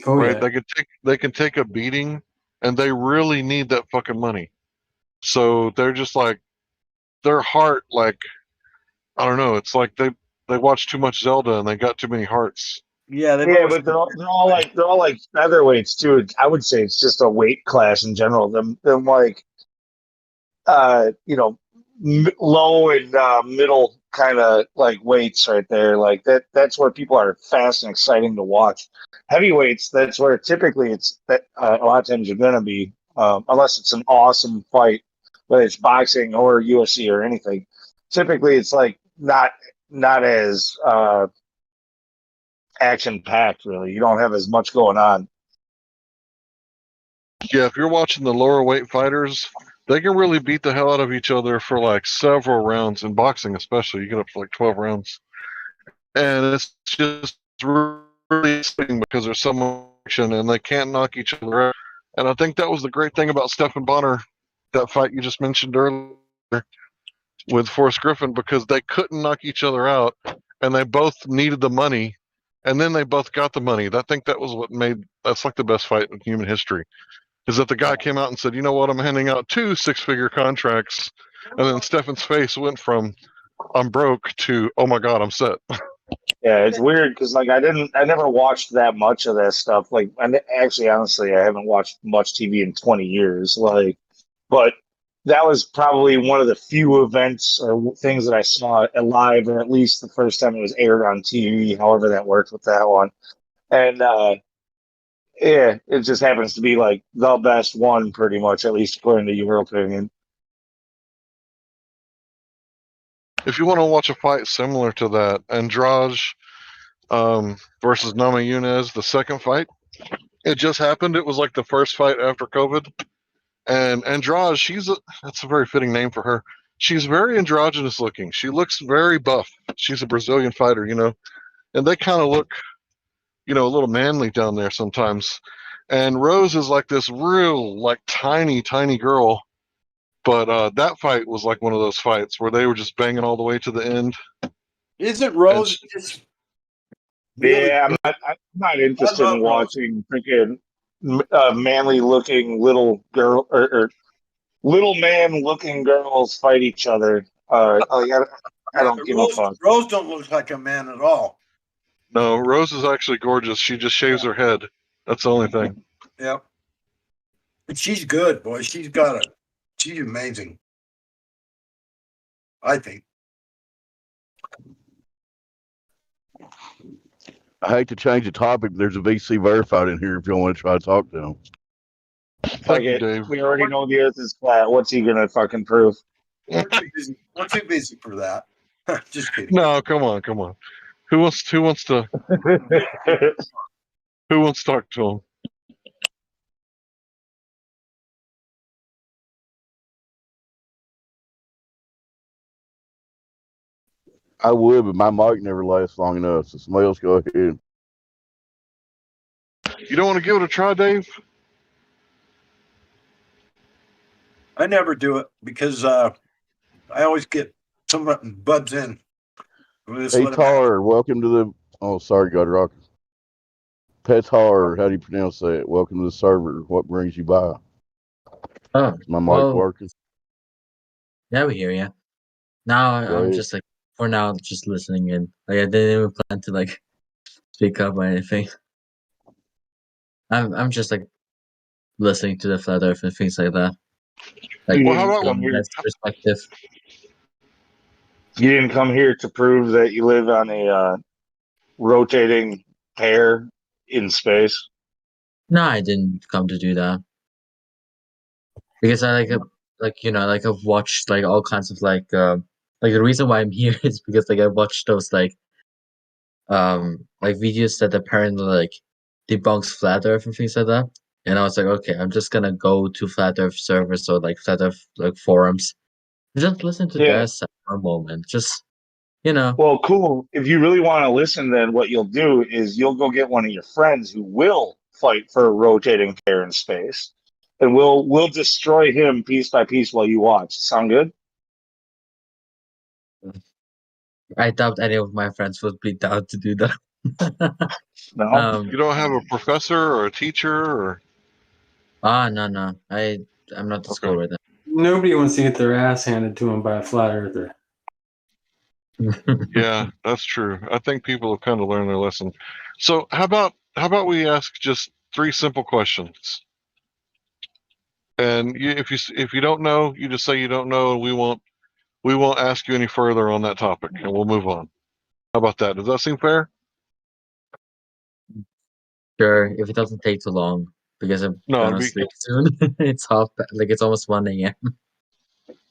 Oh, right? yeah. They can take a beating, and they really need that fucking money. So they're just like their heart, like I don't know. It's like they watched too much Zelda and they got too many hearts. Yeah, but they're all like featherweights too. I would say it's just a weight class in general. Them like low and middle kind of like weights right there. Like that's where people are fast and exciting to watch. Heavyweights, that's where typically it's that a lot of times you're gonna be unless it's an awesome fight, whether it's boxing or UFC or anything. Typically, it's like not as action packed. Really, you don't have as much going on. Yeah, if you're watching the lower weight fighters, they can really beat the hell out of each other for like several rounds. In boxing, especially, you get up to like 12 rounds, and it's just really exciting because there's so much action and they can't knock each other out. And I think that was the great thing about Stephan Bonner, that fight you just mentioned earlier with Forrest Griffin, because they couldn't knock each other out and they both needed the money, and then they both got the money. I think that was what that's like the best fight in human history, is that the guy came out and said, you know what, I'm handing out 2 6-figure contracts, and then Stephan's face went from I'm broke to oh my god, I'm set. Yeah, it's weird because like I never watched that much of that stuff. Like, actually, honestly, I haven't watched much TV in 20 years. Like, but that was probably one of the few events or things that I saw live, or at least the first time it was aired on TV. However, that worked with that one, and yeah, it just happens to be like the best one, pretty much, at least according to your opinion. If you want to watch a fight similar to that, Andrade versus Namajunas, the second fight, it just happened. It was like the first fight after COVID. And Andrade, that's a very fitting name for her. She's very androgynous looking. She looks very buff. She's a Brazilian fighter, and they kind of look, a little manly down there sometimes. And Rose is like this real, like tiny, tiny girl. But that fight was like one of those fights where they were just banging all the way to the end. Isn't Rose just? Really I'm not interested in watching freaking manly looking little girl or little man looking girls fight each other. I don't give a fuck. Rose don't look like a man at all. No, Rose is actually gorgeous. She just shaves her head. That's the only thing. Yep. But she's good, boy. She's amazing. I think. I hate to change the topic, but there's a VC verified in here if you want to try to talk to him. Fuck it. Dave. We already know the earth is flat. What's he gonna fucking prove? We're too busy for that. Just kidding. No, come on. Who wants to who wants to talk to him? I would, but my mic never lasts long enough, so somebody else go ahead. You don't want to give it a try, Dave? I never do it because I always get someone butts in. Hey, Tar, welcome to the... Oh, sorry, God Rock. Petar, how do you pronounce that? Welcome to the server. What brings you by? Oh, Is my mic well, working? yeah, we hear you. Now Go I'm ahead. just like, for now, just listening in. Like, I didn't even plan to like speak up or anything. I'm just like listening to the flat Earth and things like that. Like, You Well, how didn't about come here. that's perspective. You didn't come here to prove that you live on a rotating pear in space. No, I didn't come to do that because I like like I've watched like all kinds of like the reason why I'm here is because like I watched those like videos that apparently like debunks flat Earth and things like that. And I was like, okay, I'm just gonna go to flat Earth servers or like flat Earth like forums, just listen to Yeah. this for a moment, just you know. Well, cool. If you really want to listen, then what you'll do is you'll go get one of your friends who will fight for a rotating pear in space, and we'll destroy him piece by piece while you watch. Sound good? I doubt any of my friends would be down to do that. No. You don't have a professor or a teacher or? No. I'm not at school Okay. right now. Nobody wants to get their ass handed to them by a flat earther. Yeah, that's true. I think people have kind of learned their lesson. So how about we ask just 3 simple questions? And if you don't know, you just say you don't know, and we won't ask you any further on that topic, and we'll move on. How about that? Does that seem fair? Sure, if it doesn't take too long, because I'm No, gonna sleep soon. It's it's almost 1 a.m.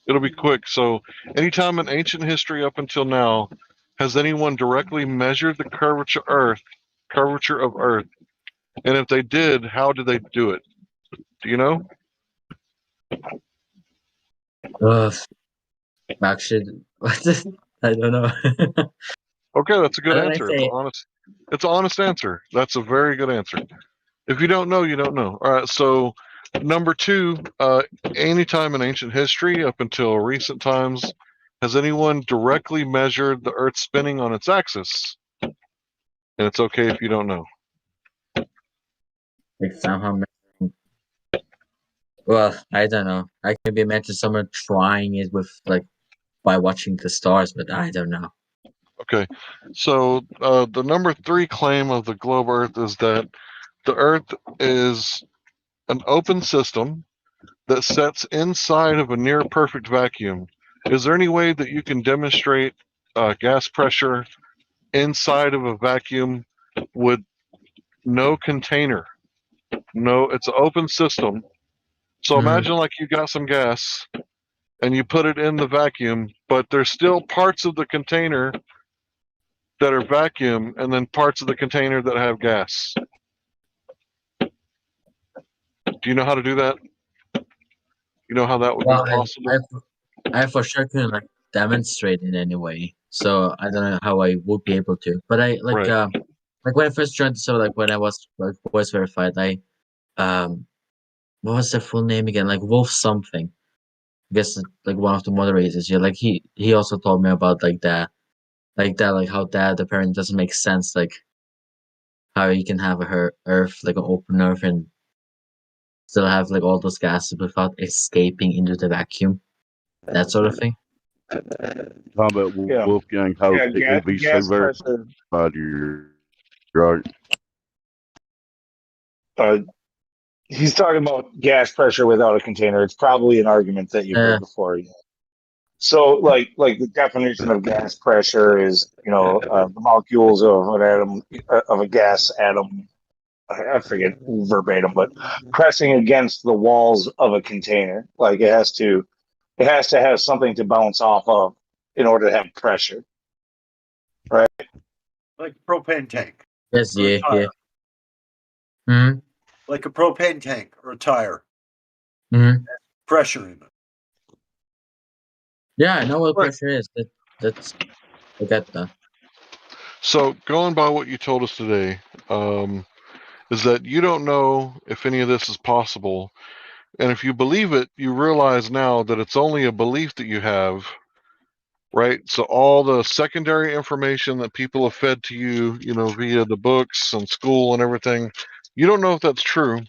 it'll be quick. So, anytime in ancient history up until now, has anyone directly measured the curvature of Earth? And if they did, how did they do it? Do you know? Ugh, actually, I don't know. Okay, that's a good How did I answer. say it? It's an honest answer. That's a very good answer. If you don't know, you don't know. All right. So, number 2, anytime in ancient history up until recent times, has anyone directly measured the Earth spinning on its axis? And it's okay if you don't know. Like somehow measuring. Well, I don't know. I can be imagine someone trying it with like by watching the stars, but I don't know. Okay. So, the number 3 claim of the globe Earth is that the Earth is an open system that sets inside of a near perfect vacuum. Is there any way that you can demonstrate gas pressure inside of a vacuum with no container? No, it's an open system. So imagine like you got some gas and you put it in the vacuum, but there's still parts of the container that are vacuum and then parts of the container that have gas. Do you know how to do that? You know how that would Well, be possible? I for sure couldn't like demonstrate in any way, so I don't know how I would be able to. But I Right. like when I first joined, so like when I was like voice verified, what was the full name again? Like Wolf something. I guess like one of the moderators. Yeah, like he also told me about like how that apparently doesn't make sense. Like how you can have a Earth like an open Earth and still have like all those gases without escaping into the vacuum, that sort of thing. Talking about Yeah. Wolfgang Hope, Yeah, it would be so gas very pressure. right. He's talking about gas pressure without a container. It's probably an argument that you've heard before. Yeah. So, like the definition of gas pressure is, the molecules of an atom of a gas atom. I forget verbatim, but pressing against the walls of a container. Like it has to have something to bounce off of in order to have pressure, right? Like a propane tank. Yes, or a yeah. tire. Hmm. Like a propane tank or a tire. Hmm. Pressure in it. Yeah, I know what pressure is. That's I get that. So, going by what you told us today, is that you don't know if any of this is possible. And if you believe it, you realize now that it's only a belief that you have, right? So all the secondary information that people have fed to you, you know, via the books and school and everything, you don't know if that's true,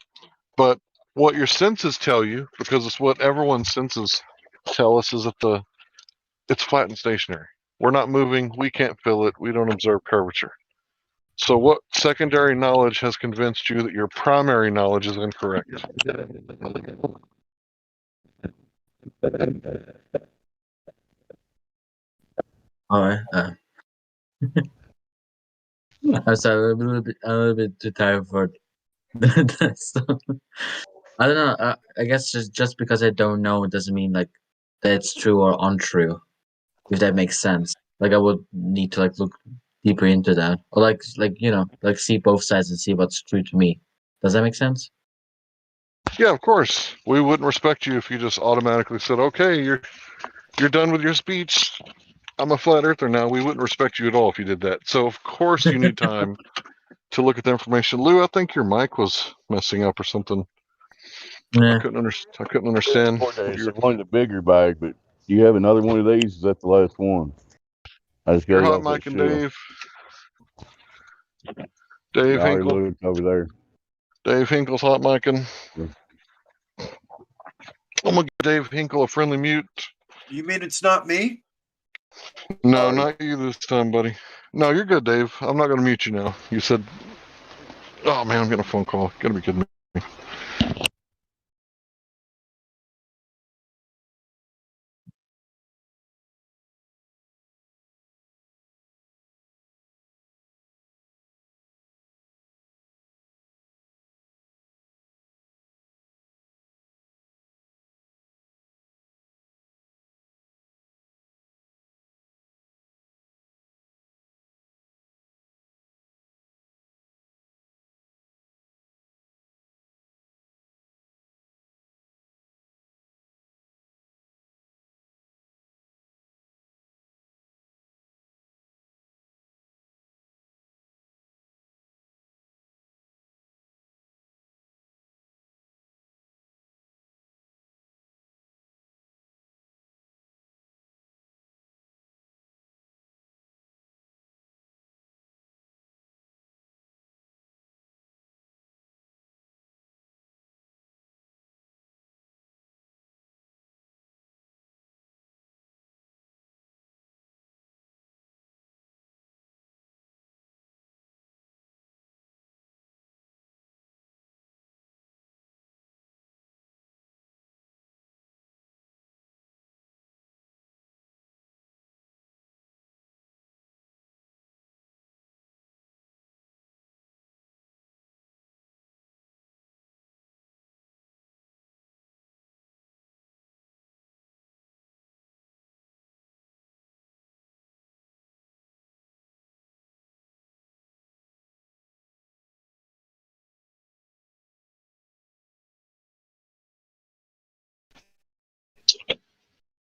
but what your senses tell you, because it's what everyone's senses tell us, is that it's flat and stationary. We're not moving. We can't feel it. We don't observe curvature. So what secondary knowledge has convinced you that your primary knowledge is incorrect? All right. I'm sorry, I'm a little bit too tired for that stuff. I don't know. I guess just because I don't know doesn't mean like that it's true or untrue. If that makes sense. Like I would need to like look deeper into that, or like you know like see both sides and see what's true to me. Does that make sense? Yeah, of course. We wouldn't respect you if you just automatically said, "Okay, you're done with your speech. I'm a flat earther now." We wouldn't respect you at all if you did that. So of course you need time to look at the information. Lou, I think your mic was messing up or something. Yeah. I couldn't understand. It's one of the bigger bag, but do you have another one of these? Is that the last one? I just got You're it hot off that mic and shelf. Dave No, he Hinkle. looked over there. Dave Hinkle's hot micing. Yeah. I'm gonna give Dave Hinkle a friendly mute. You mean it's not me? No, not you this time, buddy. No, you're good, Dave. I'm not gonna mute you now. You said, "Oh man, I'm getting a phone call." You gotta be kidding me.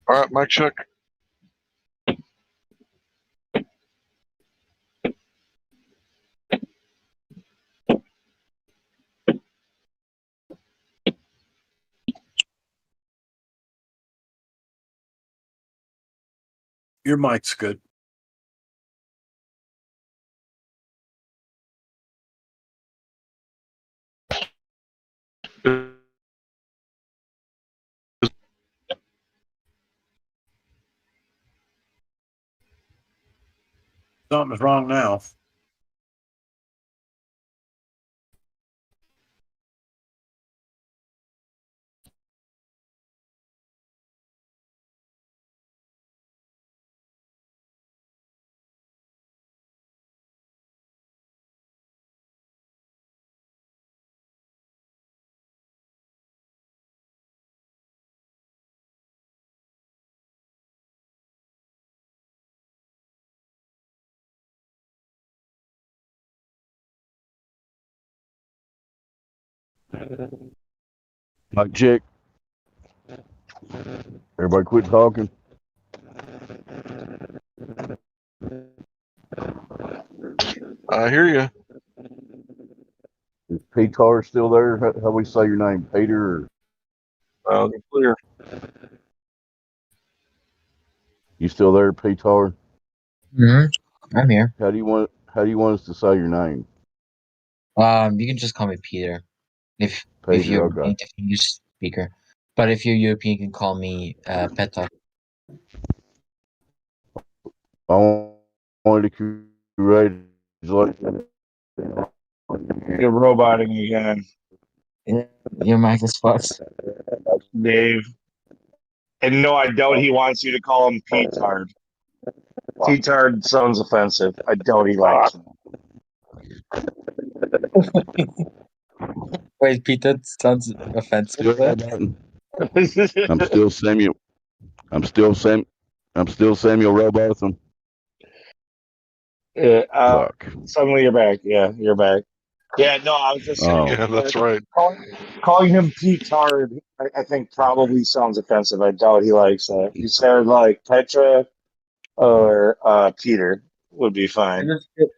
All right, mic check. Your mic's good. Something's wrong now. Mic check. Everybody quit talking. I hear you. Is Peter still there? How we say your name? Peter? Clear. You still there, Petar? I'm here. How do you want us to say your name? You can just call me Peter. If Peter. you're Okay. native English speaker, but if you're European, you can call me Petar. I wanted to congratulate. You're roboting again. Your mic is fucked. Dave. And no, I doubt he wants you to call him Petard. Petard sounds offensive. I doubt he likes it. Wait, Peter sounds offensive. I'm still Samuel. I'm still Samuel Robotham. Fuck. Suddenly you're back. Yeah, you're back. Yeah, no, I was just saying. Yeah, that's right. Calling him Petard, I think probably sounds offensive. I doubt he likes that. You said like Petra or Peter would be fine.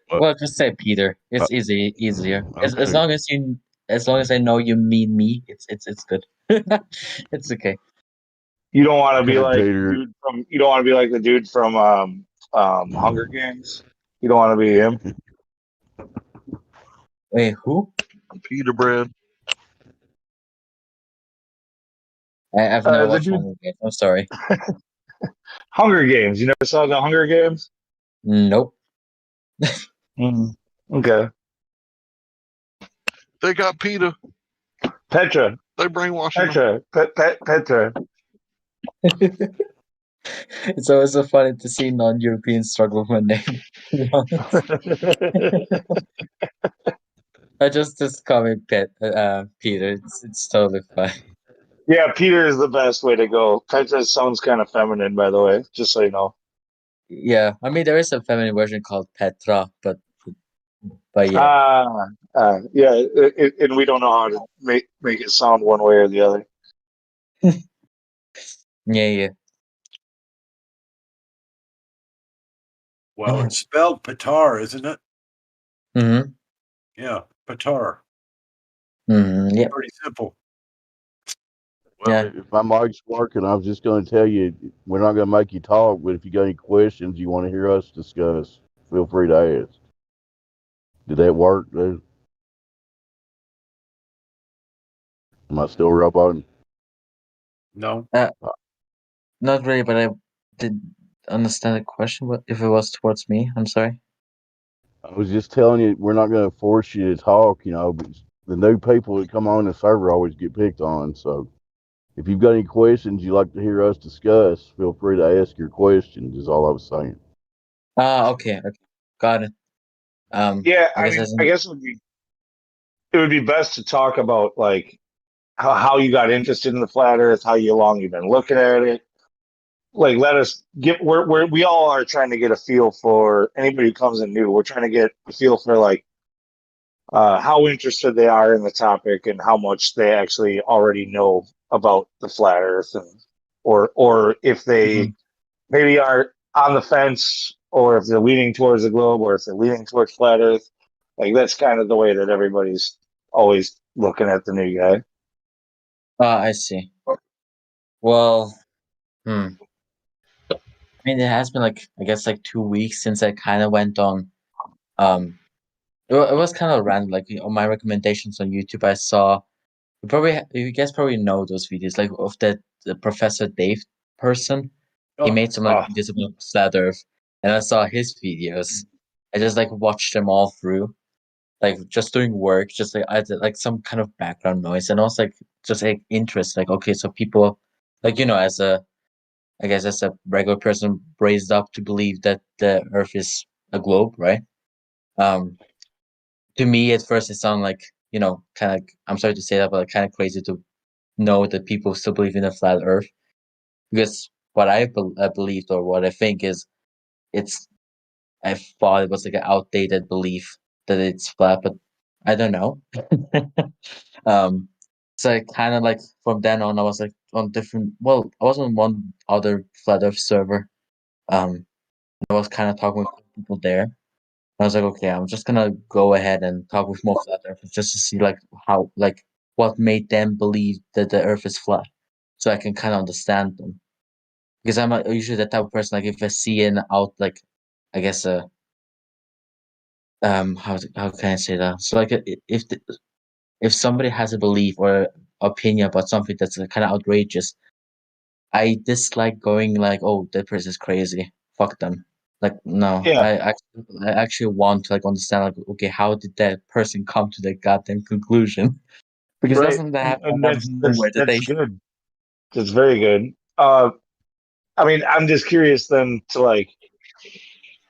Well, just say Peter. It's easier. As long as I know you mean me, it's good. It's okay. You don't want to be Okay, like Peter. the dude from. You don't want to be like the dude from Hunger Games. You don't want to be him. Wait, who? Peter Bread. I've never The watched dude- Hunger Games. I'm sorry. Hunger Games. You never saw the Hunger Games? Nope. Okay. They got Peter. Petra. They brainwashing him. Petra. Petra. It's always so funny to see non-Europeans struggle with my name. To be honest. I just call me Peter. It's totally fine. Yeah, Peter is the best way to go. Petra sounds kind of feminine, by the way, just so you know. Yeah, I mean there is a feminine version called Petra, but yeah. Yeah, and we don't know how to make it sound one way or the other. Yeah. Well, it's spelled Petar, isn't it? Mm-hmm. Yeah, Petar. Yeah. Pretty simple. Well, if my mic's working, I was just going to tell you we're not going to make you talk, but if you got any questions you want to hear us discuss, feel free to ask. Did that work, dude? Am I still roboting? No. Not really, but I did understand the question. But if it was towards me, I'm sorry. I was just telling you we're not going to force you to talk, but the new people that come on the server always get picked on. So if you've got any questions you'd like to hear us discuss, feel free to ask your questions, is all I was saying. Okay. Got it. Yeah, I guess it would be best to talk about like how you got interested in the flat Earth, how long you've been looking at it. Like, let us get where we all are trying to get a feel for anybody who comes in new. We're trying to get a feel for like how interested they are in the topic and how much they actually already know about the flat Earth, or if they maybe are on the fence, or if they're leaning towards the globe, or if they're leaning towards flat Earth. Like that's kind of the way that everybody's always looking at the new guy. I see. Well, I mean, it has been I guess 2 weeks since I kind of went on. It was kind of random. On my recommendations on YouTube, I saw you guys probably know those videos of the Professor Dave person. He made some videos about flat Earth, and I saw his videos. I just watched them all through, just doing work, just I did some kind of background noise, and also just interest. Okay, so people as as a regular person raised up to believe that the Earth is a globe, right? To me, at first, it sounded kind of. I'm sorry to say that, but kind of crazy to know that people still believe in a flat Earth. Because what I believed, or what I think, is I thought it was an outdated belief that it's flat, but I don't know. So I kind of from then on, I was on different. Well, I was on one other flat Earth server. I was kind of talking with people there. I was okay, I'm just gonna go ahead and talk with more flat earthers just to see how what made them believe that the Earth is flat, so I can kind of understand them. because I'm usually the type of person, like, if I see an out, like, I guess, how can I say that? So, like, if somebody has a belief or opinion about something that's kind of outrageous, I dislike going like, oh, that person's crazy. Fuck them. Like, no, Yeah. I actually want to, like, understand, like, okay, how did that person come to that goddamn conclusion? Because Right. doesn't that happen And out of nowhere that that's they good. That's very good. I mean, I'm just curious then to like,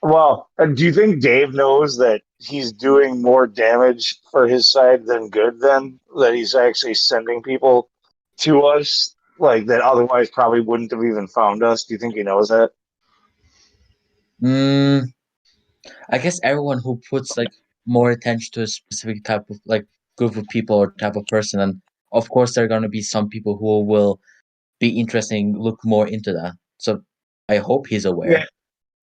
well, do you think Dave knows that he's doing more damage for his side than good then? That he's actually sending people to us, like, that otherwise probably wouldn't have even found us? Do you think he knows that? Mm, I guess everyone who puts, like, more attention to a specific type of, like, group of people or type of person, and of course there are gonna be some people who will be interesting, look more into that. So I hope he's aware, Yeah.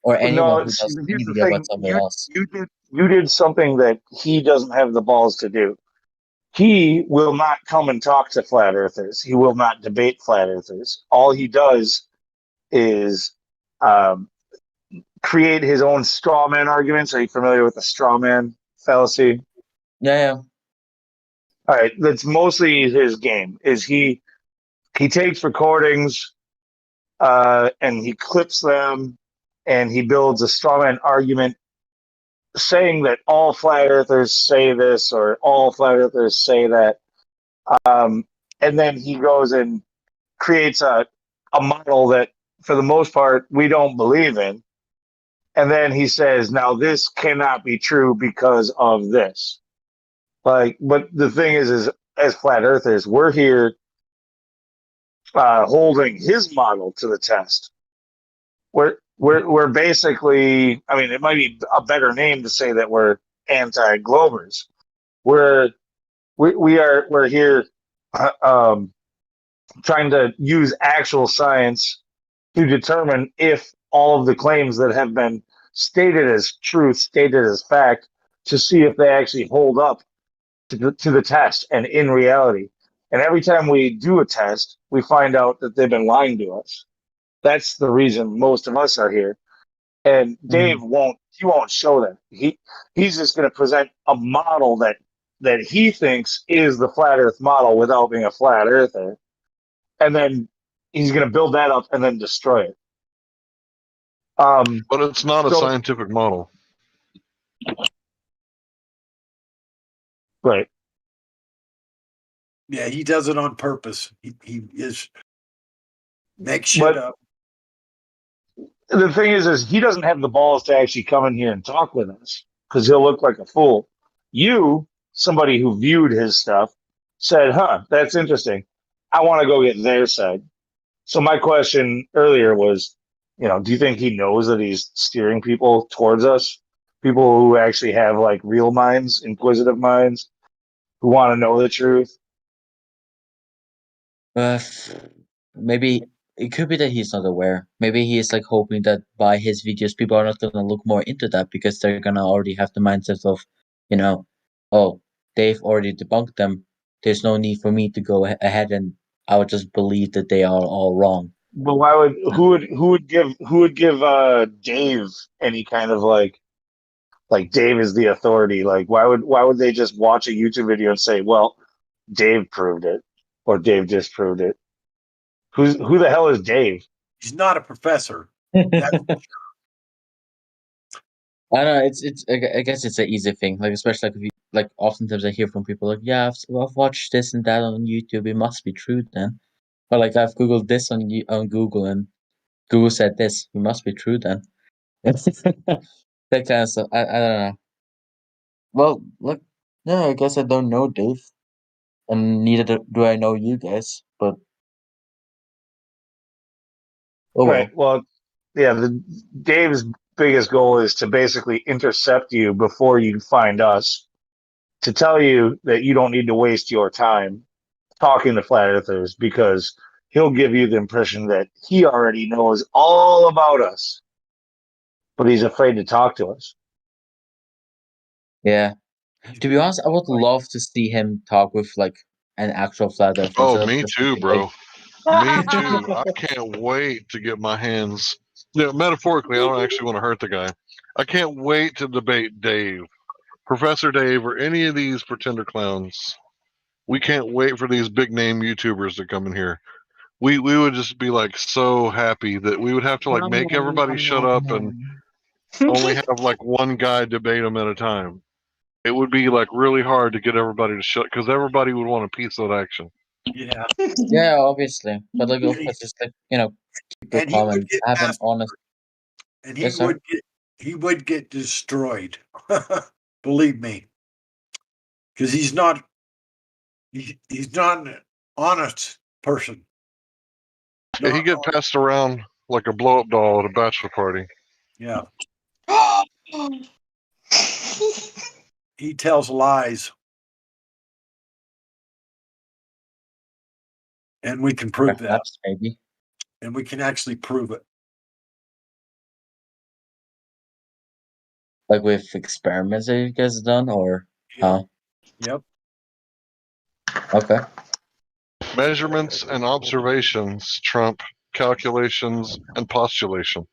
or anyone No, who see, knows here's the anything about thing. somebody else. You did something that he doesn't have the balls to do. He will not come and talk to flat earthers. He will not debate flat earthers. All he does is um, create his own straw man arguments. Are you familiar with the straw man fallacy? Yeah. All right, that's mostly his game. Is he takes recordings and he clips them and he builds a straw man argument saying that all flat earthers say this or all flat earthers say that. Um, and then he goes and creates a model that, for the most part, we don't believe in. And then he says, now this cannot be true because of this. Like, but the thing is as flat earthers, we're here holding his model to the test. We're basically, I mean, it might be a better name to say that we're anti-globers. We're we're here trying to use actual science to determine if all of the claims that have been stated as truth, stated as fact, to see if they actually hold up to the test and in reality. And every time we do a test, we find out that they've been lying to us. That's the reason most of us are here. And Dave won't show that. He's just going to present a model that he thinks is the flat earth model without being a flat earther. And then he's going to build that up and then destroy it. But it's not a scientific model. Right. Yeah, he does it on purpose. He is make shit up. The thing is he doesn't have the balls to actually come in here and talk with us because he'll look like a fool. You, somebody who viewed his stuff, said, huh, that's interesting. I want to go get their side. So my question earlier was, do you think he knows that he's steering people towards us? People who actually have like real minds, inquisitive minds, who want to know the truth? Maybe it could be that he's not aware. Maybe he is, like, hoping that by his videos, people are not gonna look more into that because they're gonna already have the mindset of, oh, they've already debunked them. There's no need for me to go ahead and I would just believe that they are all wrong. But who would give Dave any kind of like Dave is the authority? Like why would they just watch a YouTube video and say, well, Dave proved it or Dave disproved it? Who the hell is Dave? He's not a professor. I don't know. It's. I guess it's an easy thing. Like, especially like if you, like, oftentimes I hear from people like, yeah, I've watched this and that on YouTube. It must be true then. Or like I've googled this on Google and Google said this. It must be true then. That kind of stuff. I don't know. Well, look, yeah, I guess I don't know Dave, and neither do I know you guys. But oh well. Right. Well, yeah. Dave's biggest goal is to basically intercept you before you find us, to tell you that you don't need to waste your time talking to flat earthers because he'll give you the impression that he already knows all about us, but he's afraid to talk to us. Yeah. To be honest, I would love to see him talk with, like, an actual flat earther. Oh, me too, bro. Me too. I can't wait to get my hands. Metaphorically, I don't actually want to hurt the guy. I can't wait to debate Dave, Professor Dave, or any of these pretender clowns. We can't wait for these big name YouTubers to come in here. We would just be like so happy that we would have to like make everybody shut up and only have like one guy debate them at a time. It would be like really hard to get everybody to shut because everybody would want a piece of that action. Yeah. Yeah, obviously, but like, of course, just like keep it And he calm would and get have an massacred. honest. And Yes, sir. he would get destroyed. Believe me. Because he's not an honest person. Yeah, he get passed around like a blow up doll at a bachelor party. Yeah. He tells lies. And we can prove that. Perhaps, maybe. And we can actually prove it. Like with experiments that you guys done, or huh? Yep. Okay. Measurements and observations trump calculations and postulations.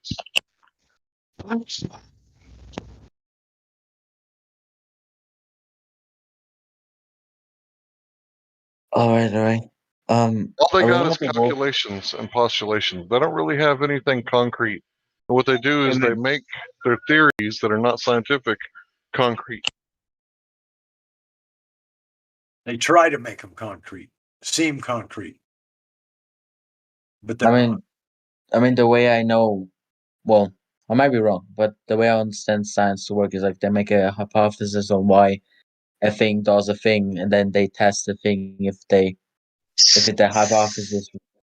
All right. All they I was got is looking at both. calculations and postulations. They don't really have anything concrete. And what they do is they make their theories that are not scientific concrete. They try to make them concrete, seem concrete. But I mean, the way I know, well, I might be wrong, but the way I understand science to work is like they make a hypothesis on why a thing does a thing, and then they test the thing if the hypothesis is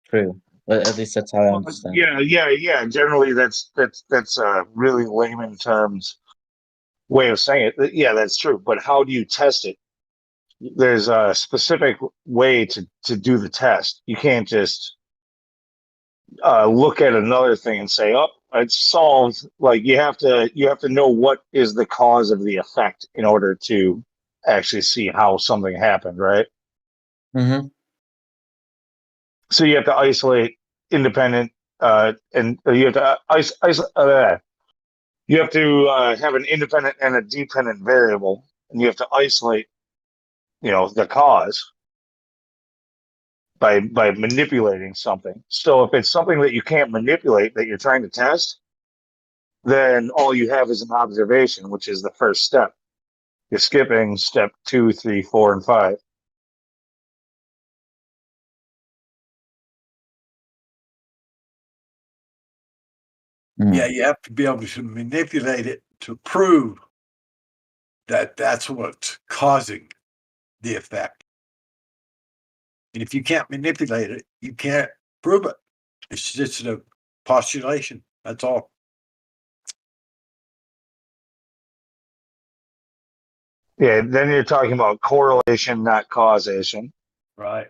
true. At least that's how I understand. Yeah. Generally, that's a really layman terms way of saying it. Yeah, that's true. But how do you test it? There's a specific way to do the test. You can't just look at another thing and say, "Oh, it's solved." Like you have to know what is the cause of the effect in order to actually see how something happened, right? Mm-hmm. So you have to isolate independent, and you have to you have to have an independent and a dependent variable, and you have to isolate, the cause by manipulating something. So if it's something that you can't manipulate that you're trying to test, then all you have is an observation, which is the first step. You're skipping step 2, 3, 4, and 5. yeah, you have to be able to manipulate it to prove that that's what's causing the effect. And if you can't manipulate it, you can't prove it. It's just a postulation. That's all. Yeah, then you're talking about correlation, not causation. Right.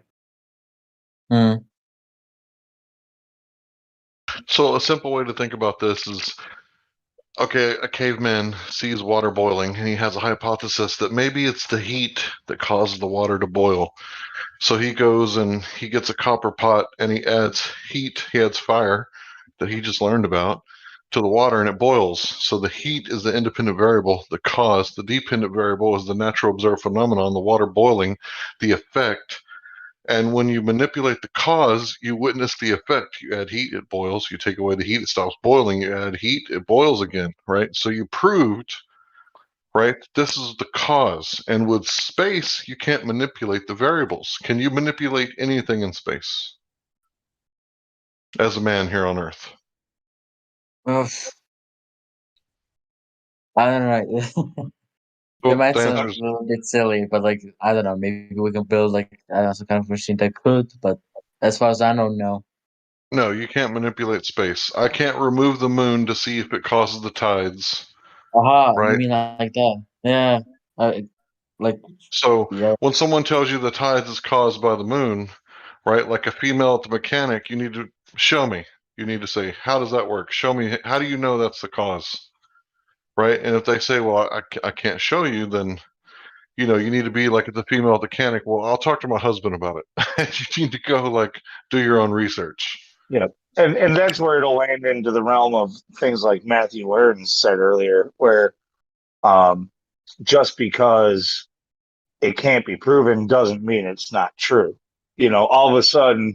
So a simple way to think about this is, okay, a caveman sees water boiling and he has a hypothesis that maybe it's the heat that causes the water to boil. So he goes and he gets a copper pot and he adds heat, he adds fire that he just learned about to the water and it boils. So the heat is the independent variable, the cause. The dependent variable is the natural observed phenomenon, the water boiling, the effect. And when you manipulate the cause, you witness the effect. You add heat, it boils. You take away the heat, it stops boiling. You add heat, it boils again, right? So you proved, right, this is the cause. And with space, you can't manipulate the variables. Can you manipulate anything in space as a man here on Earth? I don't know. Well, It might the sound a answer is little bit silly, but like I don't know. Maybe we can build like some kind of machine that could. But as far as I know, no. no, you can't manipulate space. I can't remove the moon to see if it causes the tides, Aha, you right? mean like that? Yeah. Like So yeah. when someone tells you the tides is caused by the moon, right? Like a female at the mechanic, you need to show me. You need to say, how does that work? Show me. How do you know that's the cause? Right? And if they say, well, I can't show you, then you know, you need to be like the female mechanic. Well, I'll talk to my husband about it. You need to go like do your own research. Yeah. And that's where it'll land into the realm of things like Matthew Laird said earlier, where just because it can't be proven doesn't mean it's not true. You know, all of a sudden,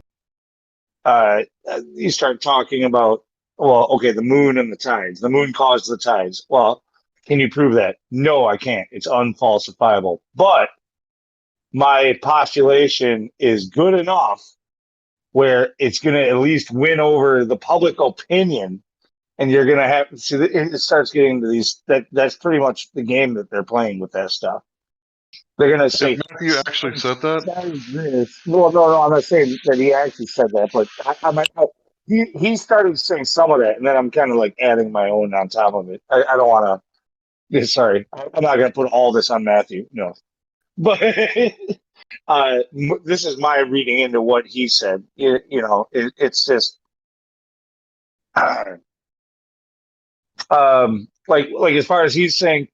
you start talking about, well, okay, the moon and the tides. The moon caused the tides. Well, can you prove that? No, I can't. It's unfalsifiable. But my postulation is good enough where it's going to at least win over the public opinion, and you're going to have see it starts getting to these that's pretty much the game that they're playing with that stuff. They're going to say Matthew actually said that. this. Well, no, I'm not saying that he actually said that, but he started saying some of that, and then I'm kind of like adding my own on top of it. I don't want to. Yeah, sorry, I'm not going to put all this on Matthew. No, but this is my reading into what he said. It's just like as far as he's saying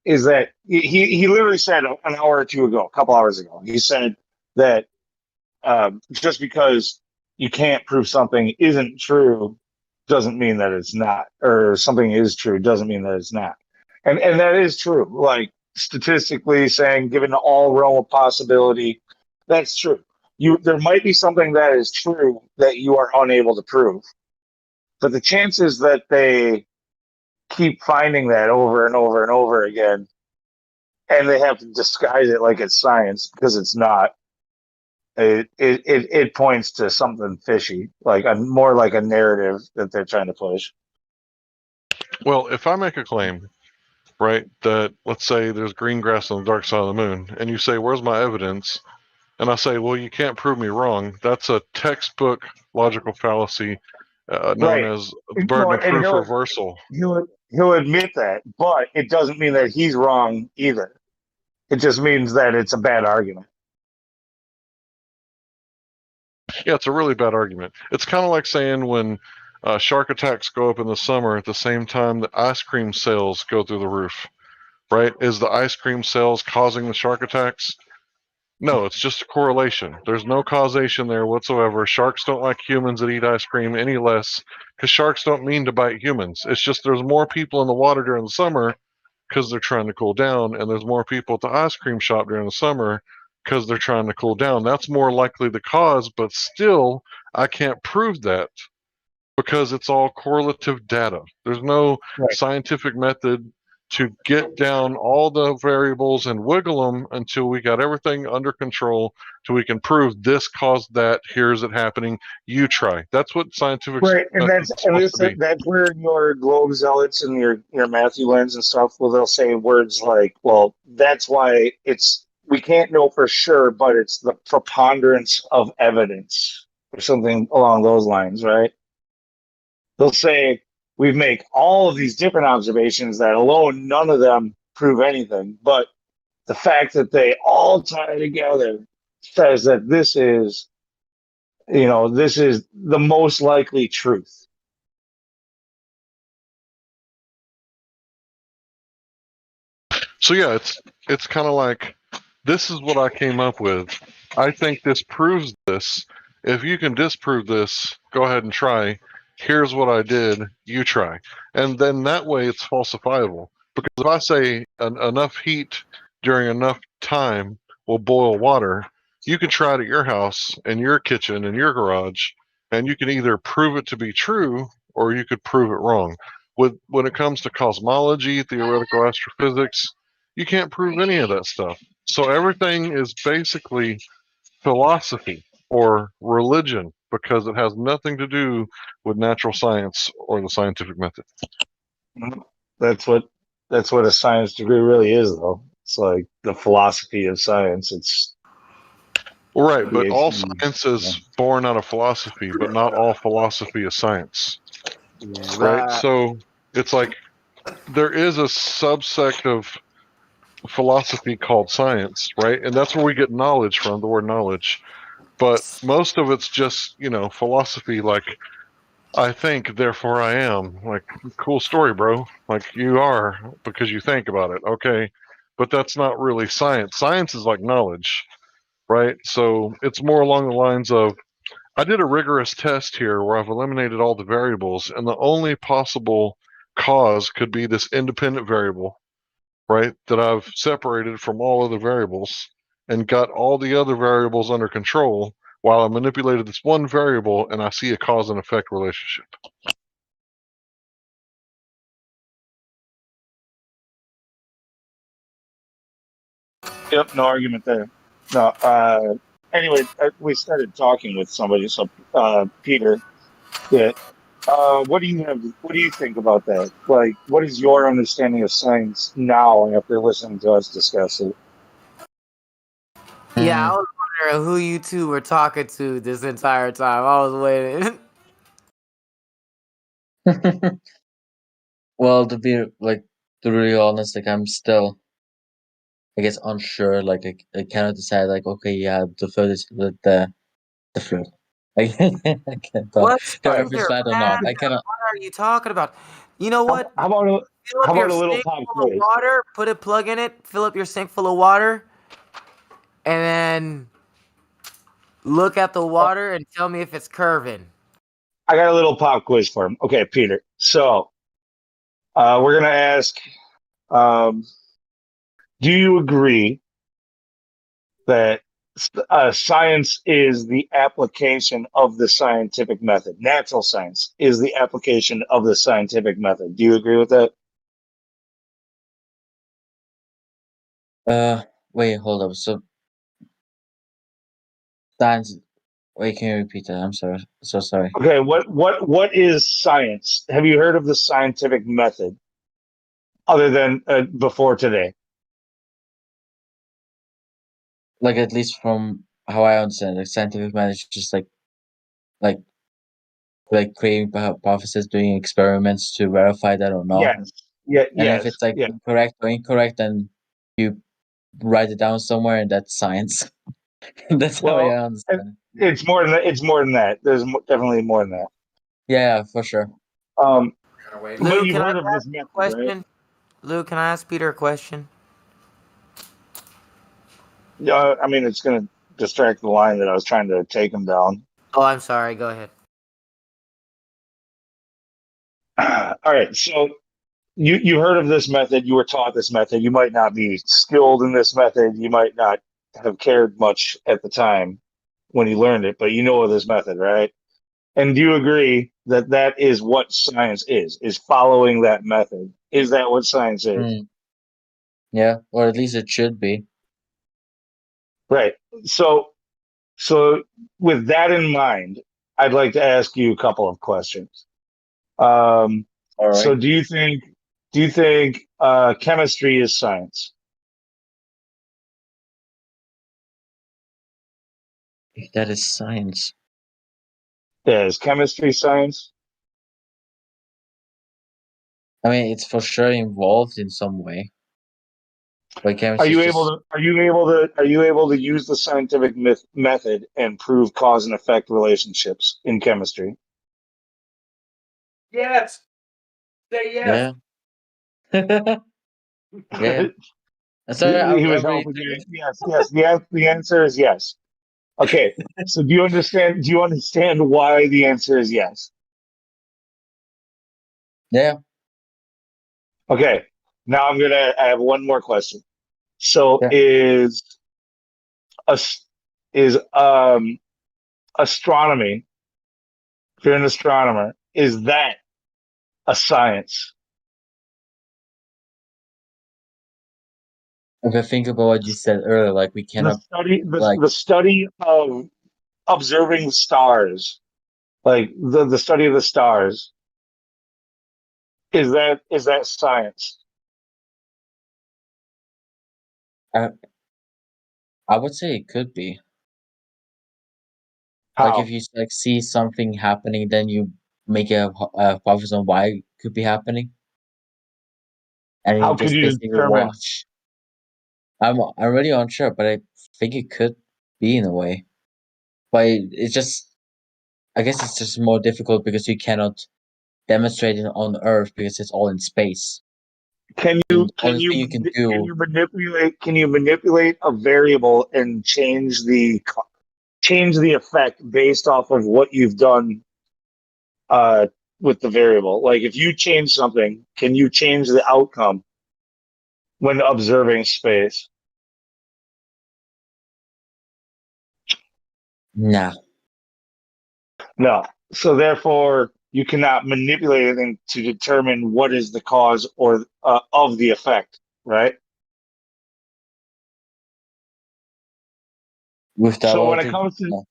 is that he literally said an hour or two ago, a couple hours ago, he said that just because you can't prove something isn't true doesn't mean that it's not, or something is true doesn't mean that it's not, and that is true. Like statistically saying, given all realm of possibility, that's true. There might be something that is true that you are unable to prove, but the chances that they keep finding that over and over and over again, and they have to disguise it like it's science because it's not. It points to something fishy, like more like a narrative that they're trying to push. Well, if I make a claim, right, that let's say there's green grass on the dark side of the moon, and you say, "Where's my evidence?" and I say, "Well, you can't prove me wrong." That's a textbook logical fallacy known Right. as burden of proof reversal. He'll admit that, but it doesn't mean that he's wrong either. It just means that it's a bad argument. Yeah, it's a really bad argument. It's kind of like saying when shark attacks go up in the summer at the same time that ice cream sales go through the roof, right? Is the ice cream sales causing the shark attacks? No, it's just a correlation. There's no causation there whatsoever. Sharks don't like humans that eat ice cream any less because sharks don't mean to bite humans. It's just there's more people in the water during the summer because they're trying to cool down, and there's more people at the ice cream shop during the summer because they're trying to cool down. That's more likely the cause, but still, I can't prove that because it's all correlative data. There's no scientific method to get down all the variables and wiggle them until we got everything under control, till we can prove this caused that. Here's it happening. You try. That's what scientific Right, and that's where your globe zealots and your Matthew Lens and stuff, well, they'll say words like, "Well, that's why we can't know for sure, but it's the preponderance of evidence," or something along those lines, right? They'll say, we make all of these different observations that alone, none of them prove anything. But the fact that they all tie together says that this is the most likely truth. So yeah, it's kind of like, this is what I came up with. I think this proves this. If you can disprove this, go ahead and try. Here's what I did. You try. And then that way it's falsifiable. Because if I say enough heat during enough time will boil water, you can try it at your house, in your kitchen, in your garage, and you can either prove it to be true or you could prove it wrong. When it comes to cosmology, theoretical astrophysics, you can't prove any of that stuff. So everything is basically philosophy or religion because it has nothing to do with natural science or the scientific method. That's what a science degree really is, though. It's like the philosophy of science. It's right, but all science is born out of philosophy, but not all philosophy is science. Right? So it's like there is a subsect of philosophy called science, right? And that's where we get knowledge from, the word knowledge. But most of it's just, philosophy, like, I think, therefore I am. Like, cool story, bro. Like, you are because you think about it. Okay. but that's not really science. Science is like knowledge, right? So it's more along the lines of, I did a rigorous test here where I've eliminated all the variables, and the only possible cause could be this independent variable, right? That I've separated from all other variables and got all the other variables under control while I manipulated this one variable, and I see a cause and effect relationship. Yep, no argument there. No. Anyway, we started talking with somebody. So, Peter, that what do you have? What do you think about that? Like, what is your understanding of science now after listening to us discuss it? Yeah, I was wondering who you two were talking to this entire time. I was waiting. Well, to be really honest, like I'm still, I guess, unsure. Like I cannot decide. Like, okay, yeah, the flood is the flood. I can't talk. What's The Earth is further, flat or man? not? I cannot. What are you talking about? You know How, what? how about a Fill how up your about a little sink pop full of quiz? water, put a plug in it, fill up your sink full of water, and then look at the water and tell me if it's curving. I got a little pop quiz for him. Okay, Peter. So, we're gonna ask, um, do you agree that science is the application of the scientific method? Natural science is the application of the scientific method. Do you agree with that? Wait, hold up. So science. Wait, can you repeat that? I'm sorry. So sorry. Okay, what is science? Have you heard of the scientific method other than before today? Like at least from how I understand, like scientific method is just like creating hypotheses, doing experiments to verify that or not. Yes. Yeah, And if yes. it's like Yeah. correct or incorrect, then you write it down somewhere, and that's science. That's how I Well, understand. it's more than that. It's more than that. There's definitely more than that. Yeah, for sure. But Lou, you've can I heard of this ask you a method, right? question? Lou, can I ask Peter a question? Yeah, I mean, it's going to distract the line that I was trying to take him down. Oh, I'm sorry. Go ahead. All right. So you heard of this method. You were taught this method. You might not be skilled in this method. You might not have cared much at the time when you learned it, but you know of this method, right? And do you agree that that is what science is following that method? Is that what science is? Yeah, or at least it should be. Right. So with that in mind, I'd like to ask you a couple of questions. All So right. do you think chemistry is science? That is science. Yeah, is chemistry science? I mean, it's for sure involved in some way. Like Are chemistry is you able just to use the scientific method and prove cause and effect relationships in chemistry? Yes. Say yeah. Yeah. Sorry, He I'm was really hoping you. Yes, yes. The answer is yes. Okay. So do you understand? Do you understand why the answer is yes? yeah. Okay. Now I have one more question. So Yeah. as- is astronomy, if you're an astronomer, is that a science? If I think about what you said earlier, like we The cannot study like the study of observing stars, like the study of the stars, is that science? I I would say it could be. Like if How? you like see something happening, then you make a hypothesis on why it could be happening, and you How could just you basically determine? watch. I'm really unsure, but I think it could be in a way. But it's just I guess it's just more difficult because you cannot demonstrate it on Earth because it's all in space. Can The you only thing you can do. can you manipulate a variable and change the effect based off of what you've done with the variable? Like if you change something, can you change the outcome when observing space? Nah. No. So therefore, you cannot manipulate anything to determine what is the cause or of the effect, right? With that So when it logic, comes to no.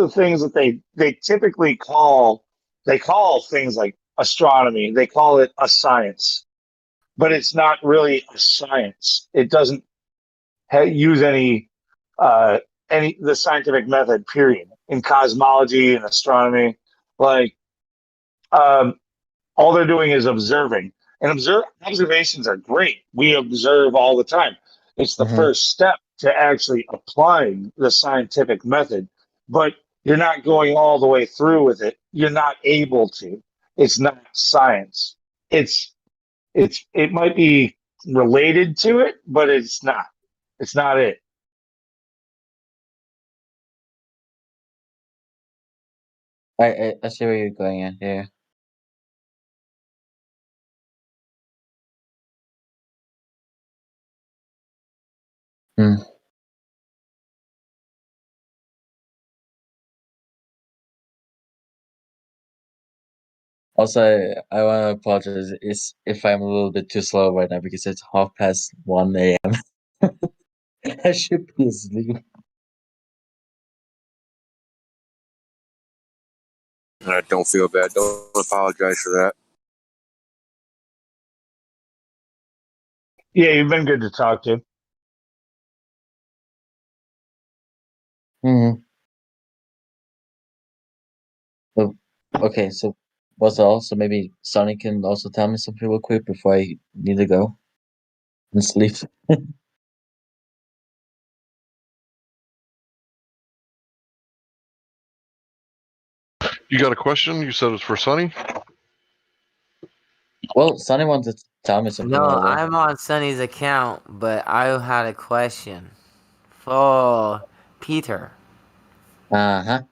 the things that they typically call things like astronomy, they call it a science, but it's not really a science. It doesn't use uh, any the scientific method. Period. In cosmology and astronomy, like um, all they're doing is observing, and observations are great. We observe all the time. It's the Mhm. first step to actually applying the scientific method, but you're not going all the way through with it. You're not able to. It's not science. It might be related to it, but it's not. It's not it. I see where you're going at here. Hmm. Also, I want to apologize if I'm a little bit too slow right now because it's 1:30 a.m. I should be asleep. Don't feel bad. Don't apologize for that. Yeah, you've been good to talk to. Hmm. So, okay, so what's all? So maybe Sonny can also tell me something real quick before I need to go and sleep. You got a question? You said it's for Sonny? Well, Sonny wanted to tell me something No, earlier. I'm on Sunny's account, but I had a question for Peter. Uh-huh.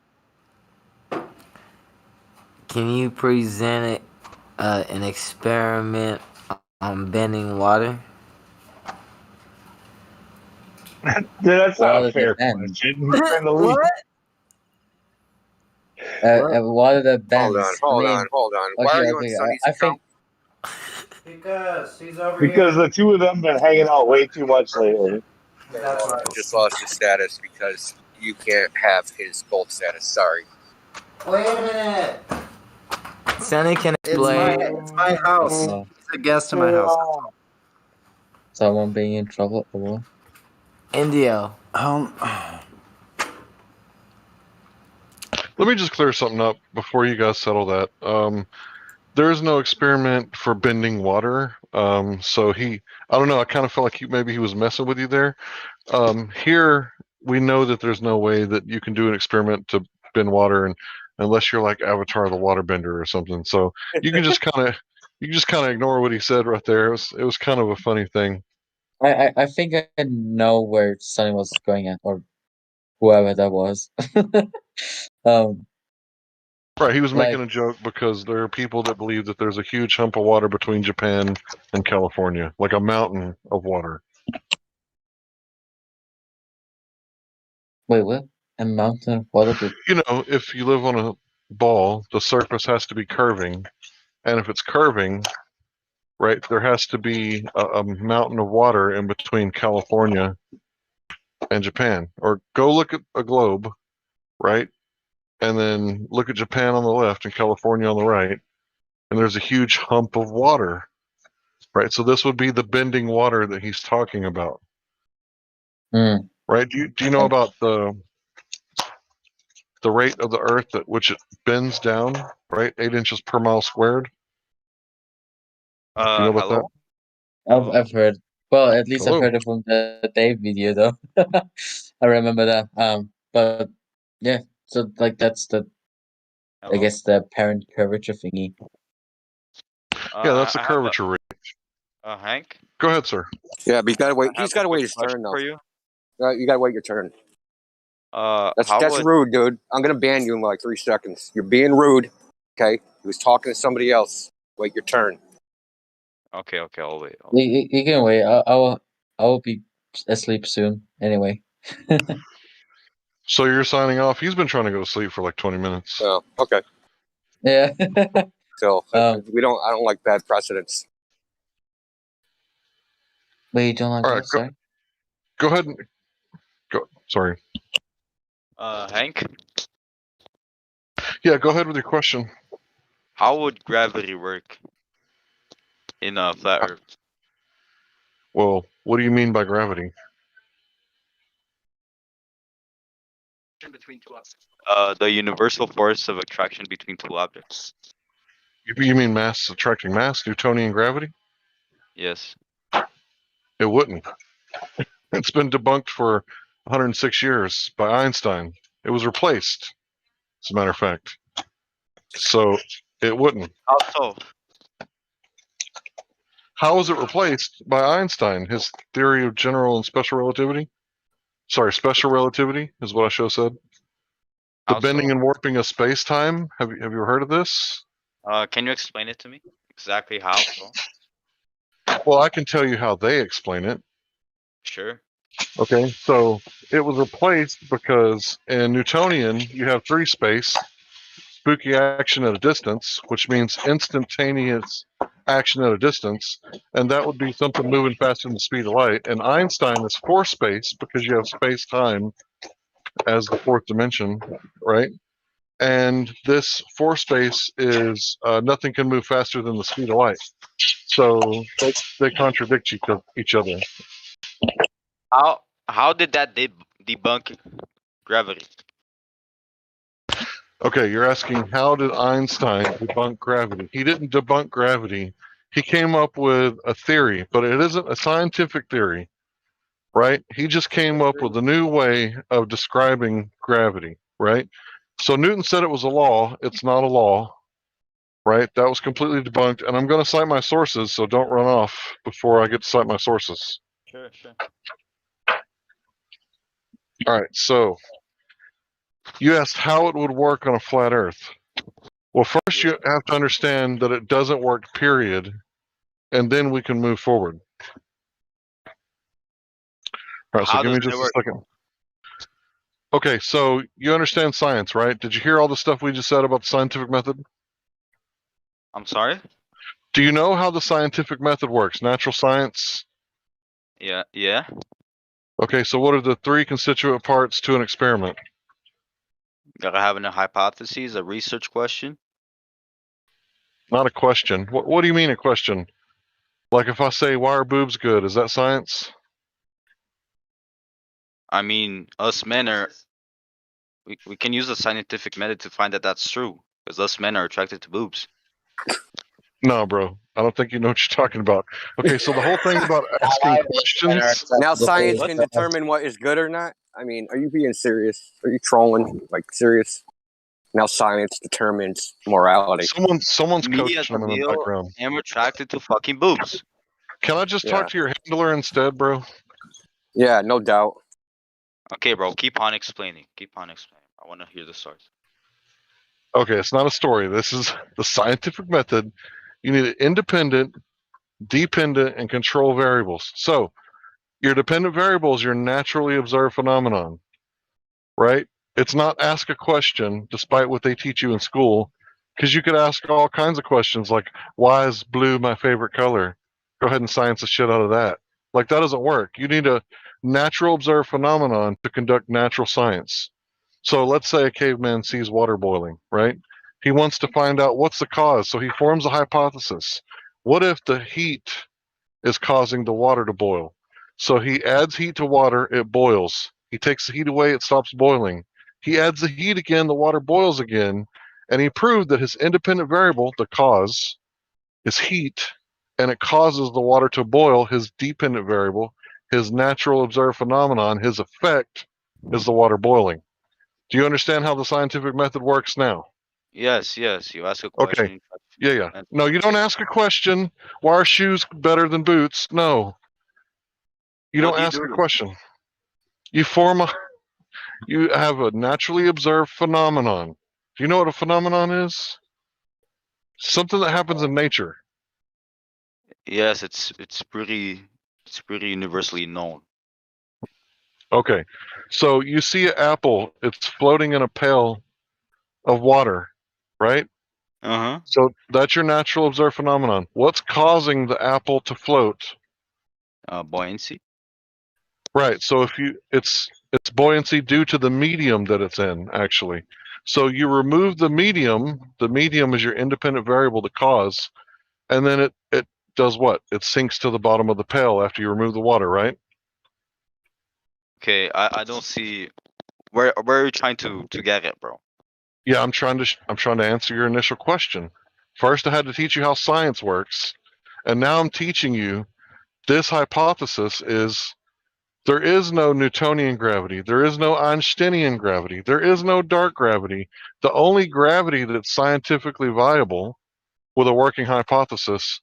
Can you present an experiment on bending water? That's not a Water fair that bends. question. He's trying to leave. Water that bends. Hold on. Why Okay, are you on okay. Sonny's I think Because he's over Because here. the two of them been hanging out way too much lately. That's right. just lost his status because you can't have his gold status. Sorry. Wait a minute. Sunny can explain. It's my house. Oh. He's a guest in my house. Someone being in trouble or what? Indio. Let me just clear something up before you guys settle that. There is no experiment for bending water. So I don't know. I kind of felt like maybe he was messing with you there. Here we know that there's no way that you can do an experiment to bend water, and unless you're like Avatar the Waterbender or something. So you can just kind of ignore what he said right there. It was kind of a funny thing. I think I know where Sonny was going at, or whoever that was. Right, he was Like, making a joke because there are people that believe that there's a huge hump of water between Japan and California, like a mountain of water. wait, what? A mountain of water? You know, if you live on a ball, the surface has to be curving, and if it's curving, right, there has to be a mountain of water in between California and Japan. Or go look at a globe, right, and then look at Japan on the left and California on the right, and there's a huge hump of water, right? So this would be the bending water that he's talking about. Right? Do you know about the rate of the Earth at which it bends down? Right, 8 inches per mile squared. Do you know about Hello? I've heard. Well, at least I've Hello. heard it from the Dave video though. I remember that. But yeah, so like that's the I guess the apparent curvature thingy. Yeah, that's the I have curvature rate. Hank? Go ahead, sir. Yeah, but you gotta wait. I have He's a gotta wait quick his question turn though. for you. You gotta wait your turn. How That's would rude, dude. I'm gonna ban you in like 3 seconds. You're being rude. Okay, he was talking to somebody else. Wait your turn. Okay, I'll wait. You can wait. I will be asleep soon anyway. So you're signing off. He's been trying to go to sleep for like 20 minutes. Oh, okay. Yeah. So we don't. I don't like bad precedents. Wait, you don't like All right, what? Sorry. Go ahead and go. Sorry. Hank? Yeah, go ahead with your question. How would gravity work in a flat Earth? Well, what do you mean by gravity? The universal force of attraction between two objects. You mean mass attracting mass, Newtonian gravity? Yes. It wouldn't. It's been debunked for 106 years by Einstein. It was replaced, as a matter of fact. So it wouldn't. How so? How was it replaced by Einstein? His theory of general and special relativity? Sorry, special relativity is what I should have said. The How bending so? and warping of space-time. Have you ever heard of this? Can you explain it to me? Exactly how so? Well, I can tell you how they explain it. Sure. Okay, so it was replaced because in Newtonian you have 3 space, spooky action at a distance, which means instantaneous action at a distance, and that would be something moving faster than the speed of light. And Einstein is 4 space because you have space time as the 4th dimension, right? And this 4 space is nothing can move faster than the speed of light. So they contradict each other. How did that debunk gravity? Okay, you're asking how did Einstein debunk gravity? He didn't debunk gravity. He came up with a theory, but it isn't a scientific theory, right? He just came up with a new way of describing gravity, right? So Newton said it was a law. It's not a law, right? That was completely debunked. And I'm going to cite my sources, so don't run off before I get to cite my sources. Sure. All right, so you asked how it would work on a flat Earth. Well, first you have to understand that it doesn't work, period, and then we can move forward. All right, so How give me does it just a work? second. Okay, so you understand science, right? Did you hear all the stuff we just said about the scientific method? I'm sorry? Do you know how the scientific method works? Natural science? Yeah. Okay, so what are the 3 constituent parts to an experiment? Gotta have a hypothesis, a research question. Not a question. What do you mean a question? Like if I say, why are boobs good? Is that science? I mean, us men are. We can use a scientific method to find that that's true, because us men are attracted to boobs. No, bro. I don't think you know what you're talking about. Okay, so the whole thing about asking questions. Now science can determine what is good or not. I mean, are you being serious? Are you trolling? Like serious? Now science determines morality. Someone's Me coaching as a them in the male background. am attracted to fucking boobs. Can I just talk to your handler instead, bro? Yeah, no doubt. Okay, bro. Keep on explaining. I want to hear the source. Okay, it's not a story. This is the scientific method. You need independent, dependent, and control variables. So your dependent variable is your naturally observed phenomenon, right? It's not ask a question, despite what they teach you in school, because you could ask all kinds of questions like, why is blue my favorite color? Go ahead and science the shit out of that. Like, that doesn't work. You need a natural observed phenomenon to conduct natural science. So let's say a caveman sees water boiling, right? He wants to find out what's the cause. So he forms a hypothesis. What if the heat is causing the water to boil? So he adds heat to water, it boils. He takes the heat away, it stops boiling. He adds the heat again, the water boils again. And he proved that his independent variable, the cause, is heat, and it causes the water to boil. His dependent variable, his natural observed phenomenon, his effect is the water boiling. Do you understand how the scientific method works now? Yes. You ask a Okay. question, you try to Yeah. And No, you don't ask a question. Why are shoes better than boots? No, you what don't do you ask a do? question. You form a. You have a naturally observed phenomenon. Do you know what a phenomenon is? Something that happens in nature. Yes, it's pretty universally known. Okay, so you see an apple. It's floating in a pail of water, right? Uh-huh. So that's your natural observed phenomenon. What's causing the apple to float? Buoyancy. Right. So if you it's buoyancy due to the medium that it's in, actually. So you remove the medium is your independent variable to cause, and then it does what? It sinks to the bottom of the pail after you remove the water, right? Okay, I don't see where are you trying to get it, bro? Yeah, I'm trying to answer your initial question. First I had to teach you how science works, and now I'm teaching you this hypothesis is there is no Newtonian gravity. There is no Einsteinian gravity. There is no dark gravity. The only gravity that's scientifically viable with a working hypothesis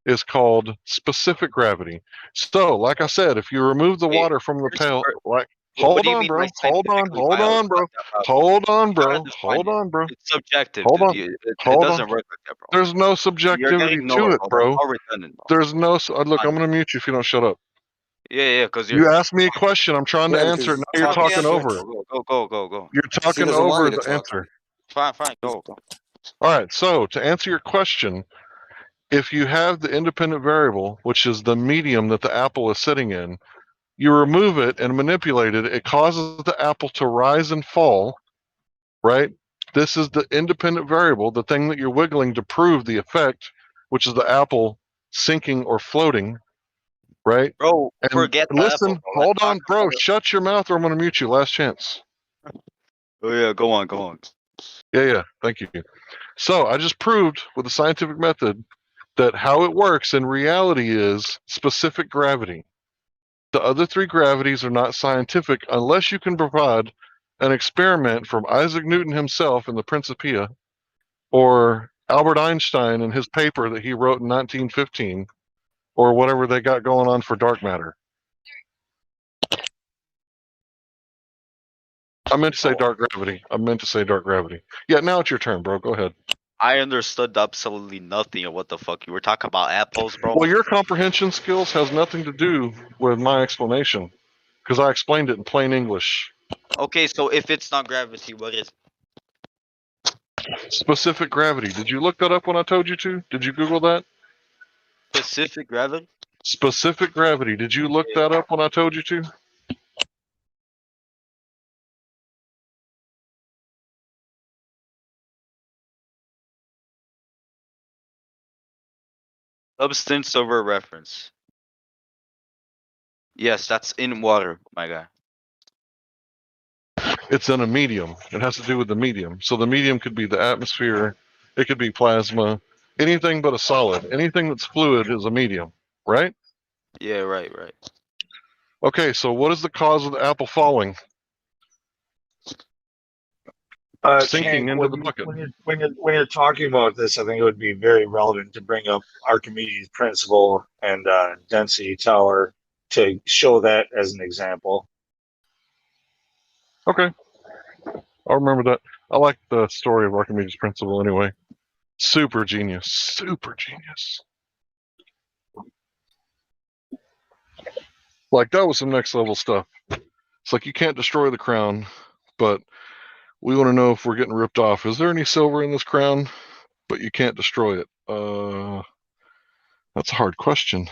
is called specific gravity. So, like I said, if you remove the water from the pail, like, What hold do you on, mean bro. by Hold on. scientifically Hold viable? on, bro. Uh, Hold on, you gotta bro. define Hold it. on, bro. It's subjective, Hold dude. on. It Hold on. doesn't work like that, bro. There's no You're subjectivity getting to nowhere, it, bro. That's bro. all redundant, bro. There's no. Look, I'm Fine. gonna mute you if you don't shut up. Yeah, because You asked me a question. I'm trying to Yeah, answer it. because Now you're let me talking answer it, over it. bro. Go. You're she talking doesn't want over me to the talk. answer. Fine, go. All right. So to answer your question, if you have the independent variable, which is the medium that the apple is sitting in, you remove it and manipulate it. It causes the apple to rise and fall. Right. This is the independent variable, the thing that you're wiggling to prove the effect, which is the apple sinking or floating. Right. Bro, And forget the apple, listen, bro. Let's hold talk on, bro. about it. Shut your mouth or I'm going to mute you. Last chance. Oh yeah, go on. Yeah. Thank you. So I just proved with the scientific method that how it works in reality is specific gravity. The other three gravities are not scientific unless you can provide an experiment from Isaac Newton himself in the Principia or Albert Einstein in his paper that he wrote in 1915 or whatever they got going on for dark matter. I meant to say dark gravity. Yeah, now it's your turn, bro. Go ahead. I understood absolutely nothing of what the fuck you were talking about apples, bro. Well, your comprehension skills has nothing to do with my explanation because I explained it in plain English. Okay, so if it's not gravity, what is Specific gravity. Did you look that up when I told you to? Did you Google that? specific gravity? Specific gravity. Did you look that up when I told you to? Substance over reference. Yes, that's in water, my guy. It's in a medium. It has to do with the medium. So the medium could be the atmosphere, it could be plasma, anything but a solid. Anything that's fluid is a medium, right? Yeah, right. Okay, so what is the cause of the apple falling? Sinking Hank, into the bucket. when you're talking about this, I think it would be very relevant to bring up Archimedes' principle and density tower to show that as an example. Okay. I'll remember that. I like the story of Archimedes' principle anyway. Super genius. Like, that was some next level stuff. It's like you can't destroy the crown, but we want to know if we're getting ripped off. Is there any silver in this crown? But you can't destroy it. That's a hard question.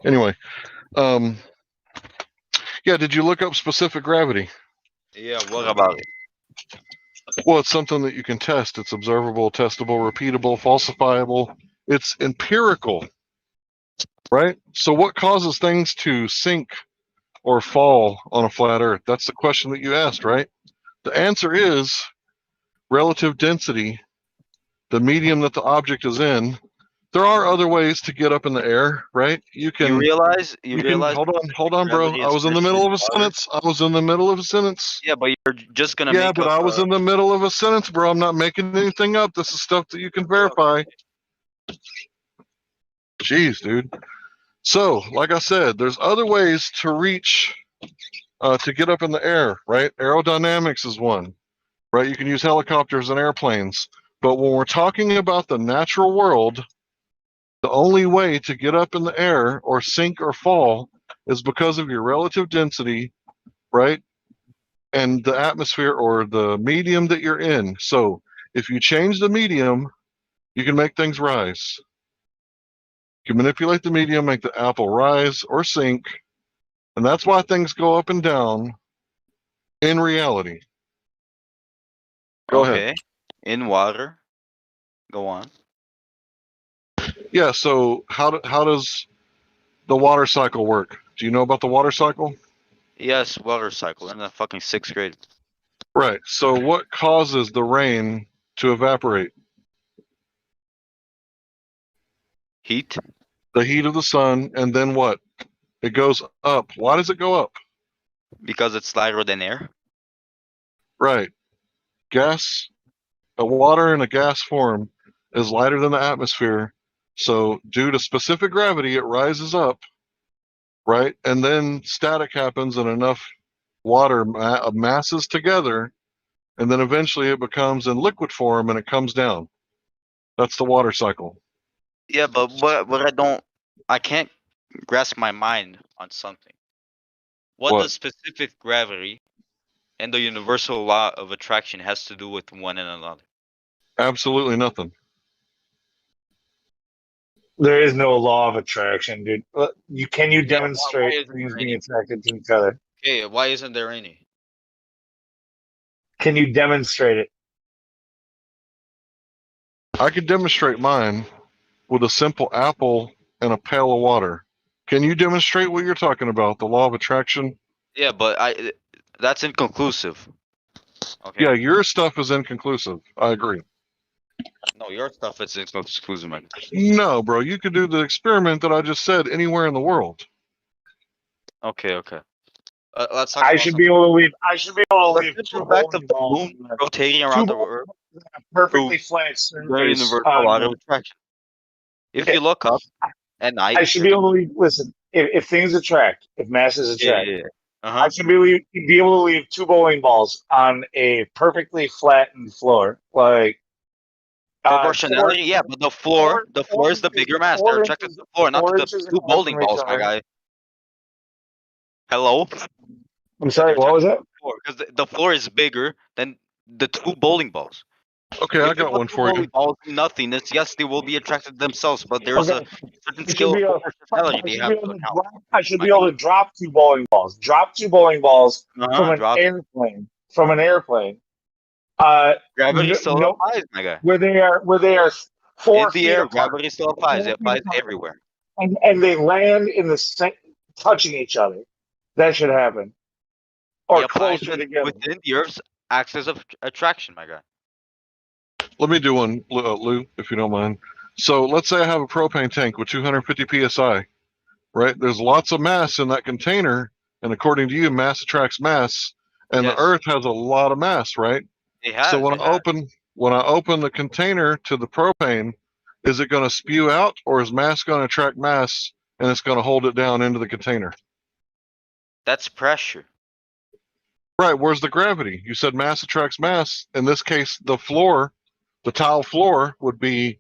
Anyway, yeah, did you look up specific gravity? Yeah, what about it? Well, it's something that you can test. It's observable, testable, repeatable, falsifiable. It's empirical, right? So what causes things to sink or fall on a flat earth? That's the question that you asked, right? The answer is relative density, the medium that the object is in, there are other ways to get up in the air, right? You can. You realize Hold on, bro. gravity I is was in the present middle in of a water? sentence. I was in the middle of a sentence. Yeah, but you're just gonna Yeah, make but up. I was in the middle of a sentence, bro. I'm not making anything up. This is stuff that you can verify. Jeez, dude. So, like I said, there's other ways to reach, to get up in the air, right? Aerodynamics is one, right? You can use helicopters and airplanes. But when we're talking about the natural world, the only way to get up in the air or sink or fall is because of your relative density, right? And the atmosphere or the medium that you're in. So if you change the medium, you can make things rise. You can manipulate the medium, make the apple rise or sink. And that's why things go up and down in reality. Go ahead. In water. Go on. Yeah, so how does the water cycle work? Do you know about the water cycle? Yes, water cycle in the fucking 6th grade. Right. So what causes the rain to evaporate? Heat. The heat of the sun, and then what? It goes up. Why does it go up? Because it's lighter than air. Right. Gas, a water in a gas form is lighter than the atmosphere. So due to specific gravity, it rises up, right? And then static happens and enough water masses together, and then eventually it becomes in liquid form and it comes down. That's the water cycle. Yeah, but I can't grasp my mind on something. What does specific gravity and the universal law of attraction has to do with one and another? Absolutely nothing. There is no law of attraction, dude. Can you why demonstrate isn't things there being any? attracted to each other? Okay, why isn't there any? Can you demonstrate it? I could demonstrate mine with a simple apple and a pail of water. Can you demonstrate what you're talking about, the law of attraction? Yeah, but that's inconclusive. Okay. Yeah, your stuff is inconclusive. I agree. No, your stuff is inconclusive, man. No, bro, you could do the experiment that I just said anywhere in the world. Okay. Let's talk I about should something. be able to leave. I should be able to Let's leave just two go back to bowling the balls. moon rotating around the earth. Perfectly flat The surface. universal law of attraction. If you look up at night, I should be able to leave. Listen, if things attract, if masses attract, Uh-huh. I should be able to leave two bowling balls on a perfectly flattened floor, like Proportionality, yeah, but the floor is the bigger mass. They're attracted to the floor, not to the 2 bowling balls, my guy. Hello? I'm sorry, what was that? Because the floor is bigger than the 2 bowling balls. Okay, I got one for you. Bowling balls do nothingness. Yes, they will be attracted themselves, but there's a certain scale of proportionality they have to account. I should be able to drop two bowling balls. Drop two bowling balls from an drop. airplane. From an airplane. Gravity still applies, my guy. Where they are 4 In the feet air, apart. gravity still applies. It applies everywhere. And they land in the same, touching each other. That should happen. Or closer together. Within the Earth's axis of attraction, my guy. Let me do one, Lou, if you don't mind. So let's say I have a propane tank with 250 psi, right? There's lots of mass in that container, and according to you, mass attracts mass, and the Earth has a lot of mass, right? So when I open the container to the propane, is it going to spew out, or is mass going to attract mass, and it's going to hold it down into the container? That's pressure. Right. Where's the gravity? You said mass attracts mass. In this case, the floor, the tile floor, would be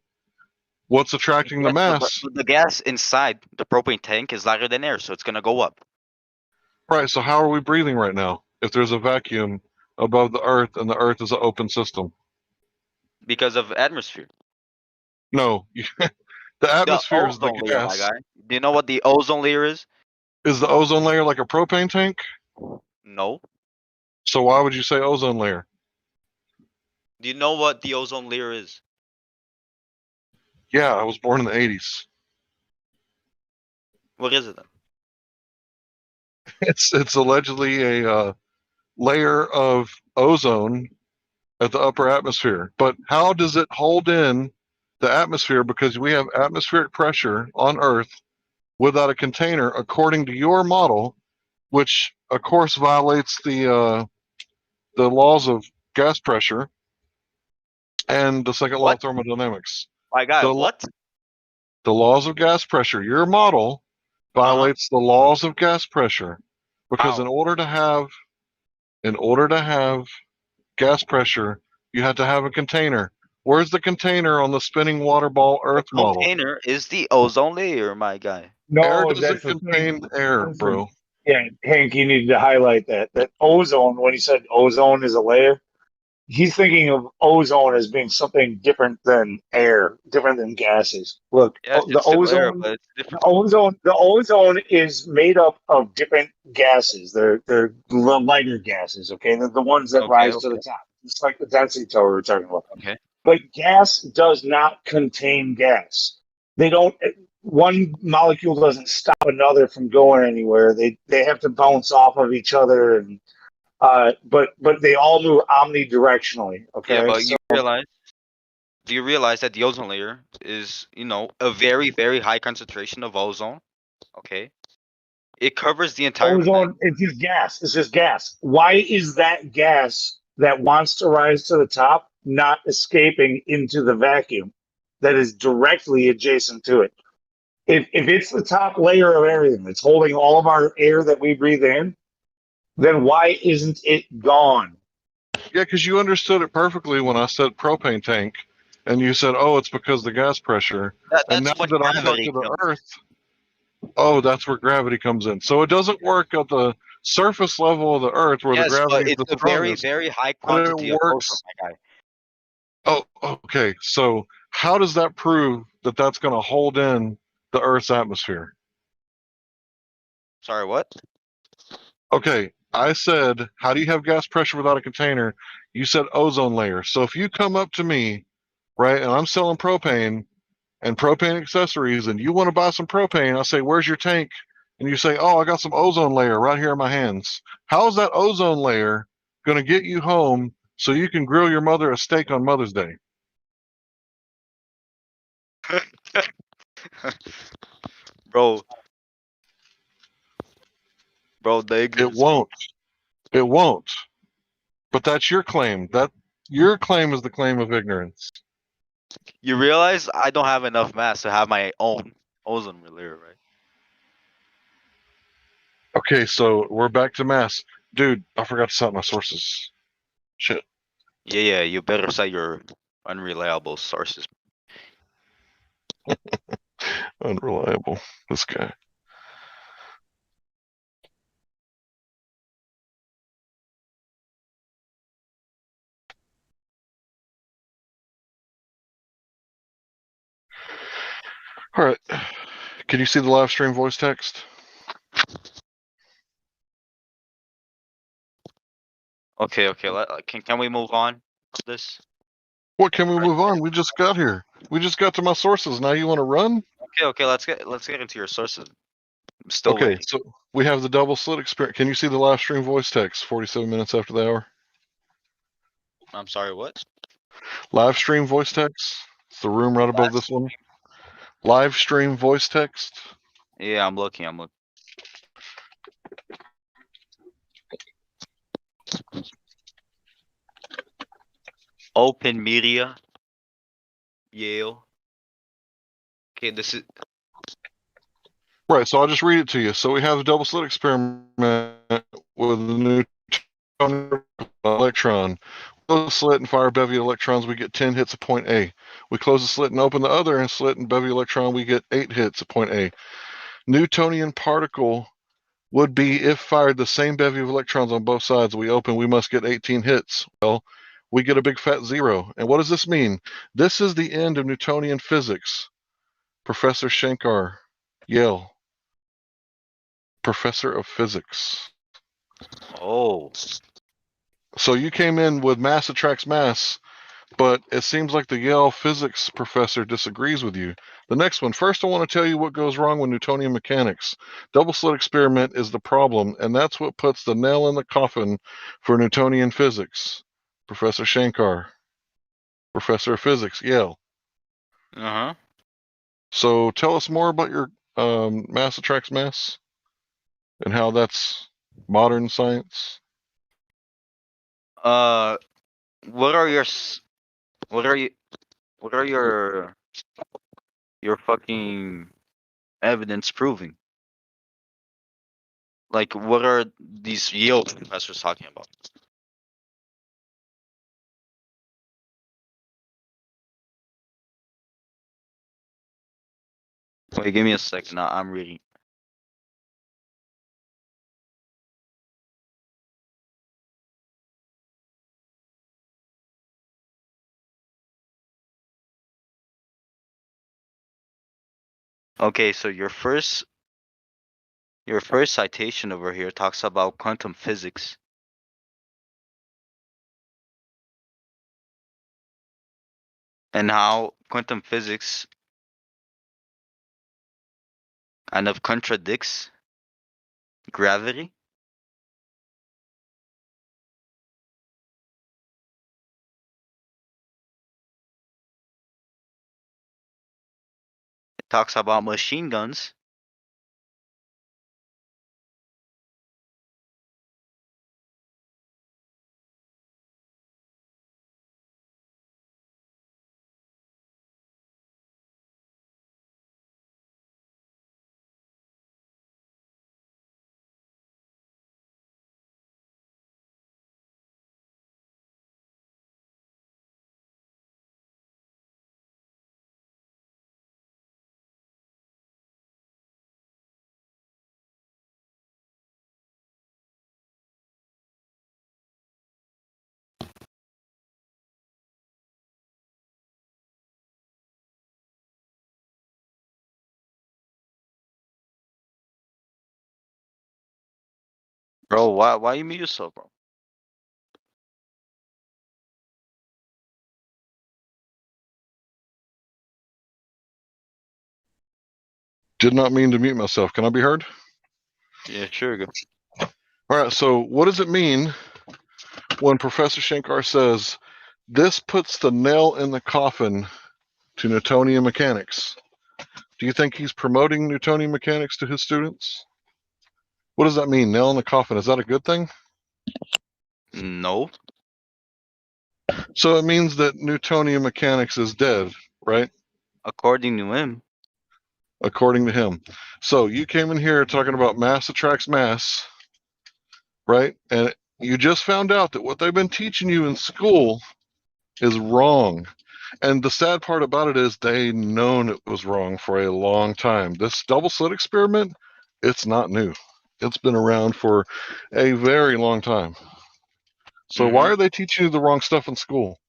what's attracting the mass. But the gas inside the propane tank is lighter than air, so it's going to go up. Right. So how are we breathing right now if there's a vacuum above the Earth and the Earth is an open system? Because of atmosphere. No. The atmosphere is the ozone layer, my gas. guy. Do you know what the ozone layer is? Is the ozone layer like a propane tank? No. So why would you say ozone layer? Do you know what the ozone layer is? Yeah, I was born in the 80s. What is it then? It's allegedly a layer of ozone at the upper atmosphere. But how does it hold in the atmosphere because we have atmospheric pressure on Earth without a container, according to your model, which of course violates the laws of gas pressure and the second law of thermodynamics. My guy, The, what? the laws of gas pressure. Your model violates the laws of gas pressure because in order to have gas pressure, you have to have a container. Where's the container on the spinning water ball Earth model? Container is the ozone layer, my guy. Air No, doesn't that's the contain thing. air, Listen, bro. yeah, Hank, you need to highlight that. That ozone, when he said ozone is a layer, he's thinking of ozone as being something different than air, different than gases. Look, Yes, the it's the layer, ozone, but it's different. the ozone is made up of different gases. They're the lighter gases. Okay, they're the ones that Okay, rise to the okay. top. It's like the density tower we were talking about. Okay. But gas does not contain gas. They don't. One molecule doesn't stop another from going anywhere. They have to bounce off of each other, and but they all move omnidirectionally. Yeah, Okay, but so do you realize that the ozone layer is, a very, very high concentration of ozone? Okay. It covers the entire planet. ozone, it's just gas. It's just gas. Why is that gas that wants to rise to the top not escaping into the vacuum that is directly adjacent to it? If it's the top layer of everything that's holding all of our air that we breathe in, then why isn't it gone? Yeah, because you understood it perfectly when I said propane tank, and you said, "Oh, it's because the gas pressure." And now That's what that I'm gravity talking to kills. Earth, oh, that's where gravity comes in. So it doesn't work at the surface level of the Earth where the Yes, but gravity is it's the a very, strongest, very high but it quantity of ozone, works. my guy. Oh, okay. So how does that prove that that's going to hold in the Earth's atmosphere? Sorry, what? Okay, I said, how do you have gas pressure without a container? You said ozone layer. So if you come up to me, right, and I'm selling propane and propane accessories, and you want to buy some propane, I say, where's your tank? And you say, oh, I got some ozone layer right here in my hands. How is that ozone layer going to get you home so you can grill your mother a steak on Mother's Day? Bro, the It ignorance. won't. It won't. But that's your claim. That your claim is the claim of ignorance. You realize I don't have enough mass to have my own ozone layer, right? Okay, so we're back to mass. Dude, I forgot to cite my sources. Shit. Yeah, you better cite your unreliable sources. Unreliable. This guy. All right. Can you see the live stream voice text? Okay. Can we move on to this? What can we move on? We just got here. We just got to my sources. Now you want to run? Okay. Let's get into your sources. I'm still Okay, waiting. so we have the double slit experience. Can you see the live stream voice text? 47 minutes after the hour. I'm sorry. What? Live stream voice text. It's the room right above this one. Live stream voice text. Yeah, I'm looking. Open media. Yale. Okay, this is. Right, so I'll just read it to you. So we have a double slit experiment with a neutron electron. Close the slit and fire a bevy of electrons, we get 10 hits at point A. We close the slit and open the other slit and bevy electron, we get 8 hits at point A. Newtonian particle would be if fired the same bevy of electrons on both sides we open, we must get 18 hits. Well, we get a big fat 0. And what does this mean? This is the end of Newtonian physics. Professor Shankar, Yale. Professor of physics. Oh. So you came in with mass attracts mass, but it seems like the Yale physics professor disagrees with you. The next one. First, I want to tell you what goes wrong with Newtonian mechanics. Double slit experiment is the problem, and that's what puts the nail in the coffin for Newtonian physics. Professor Shankar, professor of physics, Yale. Uh-huh. So tell us more about your mass attracts mass and how that's modern science. What are your what are you what are your fucking evidence proving? Like, what are these Yale professors talking about? Wait, give me a second. I'm reading. Okay, so your first citation over here talks about quantum physics. And how quantum physics kind of contradicts gravity. It talks about machine guns. Bro, why you mute yourself, bro? Did not mean to mute myself. Can I be heard? Yeah, sure. Go. All right. So what does it mean when Professor Shankar says this puts the nail in the coffin to Newtonian mechanics? Do you think he's promoting Newtonian mechanics to his students? What does that mean? Nail in the coffin. Is that a good thing? No. So it means that Newtonian mechanics is dead, right? According to him. According to him. So you came in here talking about mass attracts mass, right? And you just found out that what they've been teaching you in school is wrong. And the sad part about it is they known it was wrong for a long time. This double slit experiment, it's not new. It's been around for a very long time. So why are they teaching you the wrong stuff in school?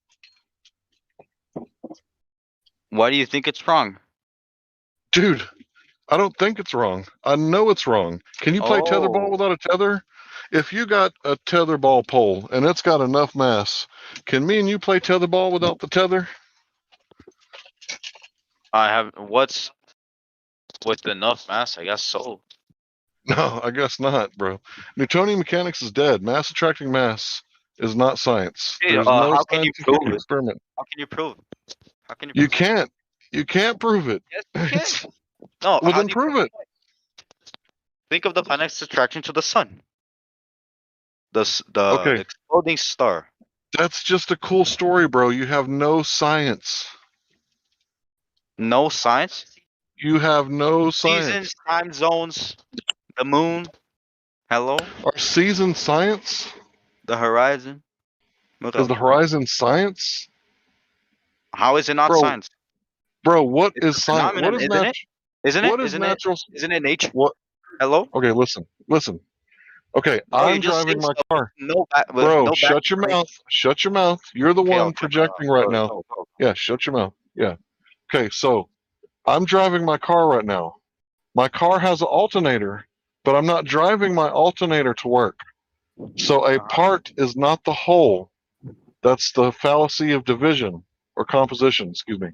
Why do you think it's wrong? Dude, I don't think it's wrong. I know it's wrong. Can you play tetherball without a tether? If you got a tetherball pole and it's got enough mass, can me and you play tetherball without the tether? I have what's with enough mass? I guess so. No, I guess not, bro. Newtonian mechanics is dead. Mass attracting mass is not science. Hey, There's no how can you scientific prove it? experiment. How can you prove it? How can you You prove it? can't. You can't prove it. Yes, you can. No, Well, how then do you prove it. think of the planet's attraction to the sun? The Okay, exploding star. that's just a cool story, bro. You have no science. No science. You have no science. Seasons, time zones, the moon. Hello. Are seasons science? The horizon. What Is else, the bro? horizon science? How is it not Bro, science? bro, what It's is a science? What phenomenon, is isn't it? Isn't it? What is Isn't it? natural? Isn't it nature? What? Hello. Okay, listen. Okay, Bro, you I'm just say driving my stuff car. with Bro, no back shut your information. mouth. Shut your mouth. You're the Okay, one okay, projecting right now. go. Yeah, shut your mouth. Yeah. Okay, so I'm driving my car right now. My car has an alternator, but I'm not driving my alternator to work. So a part is not the whole. That's the fallacy of division or composition, excuse me.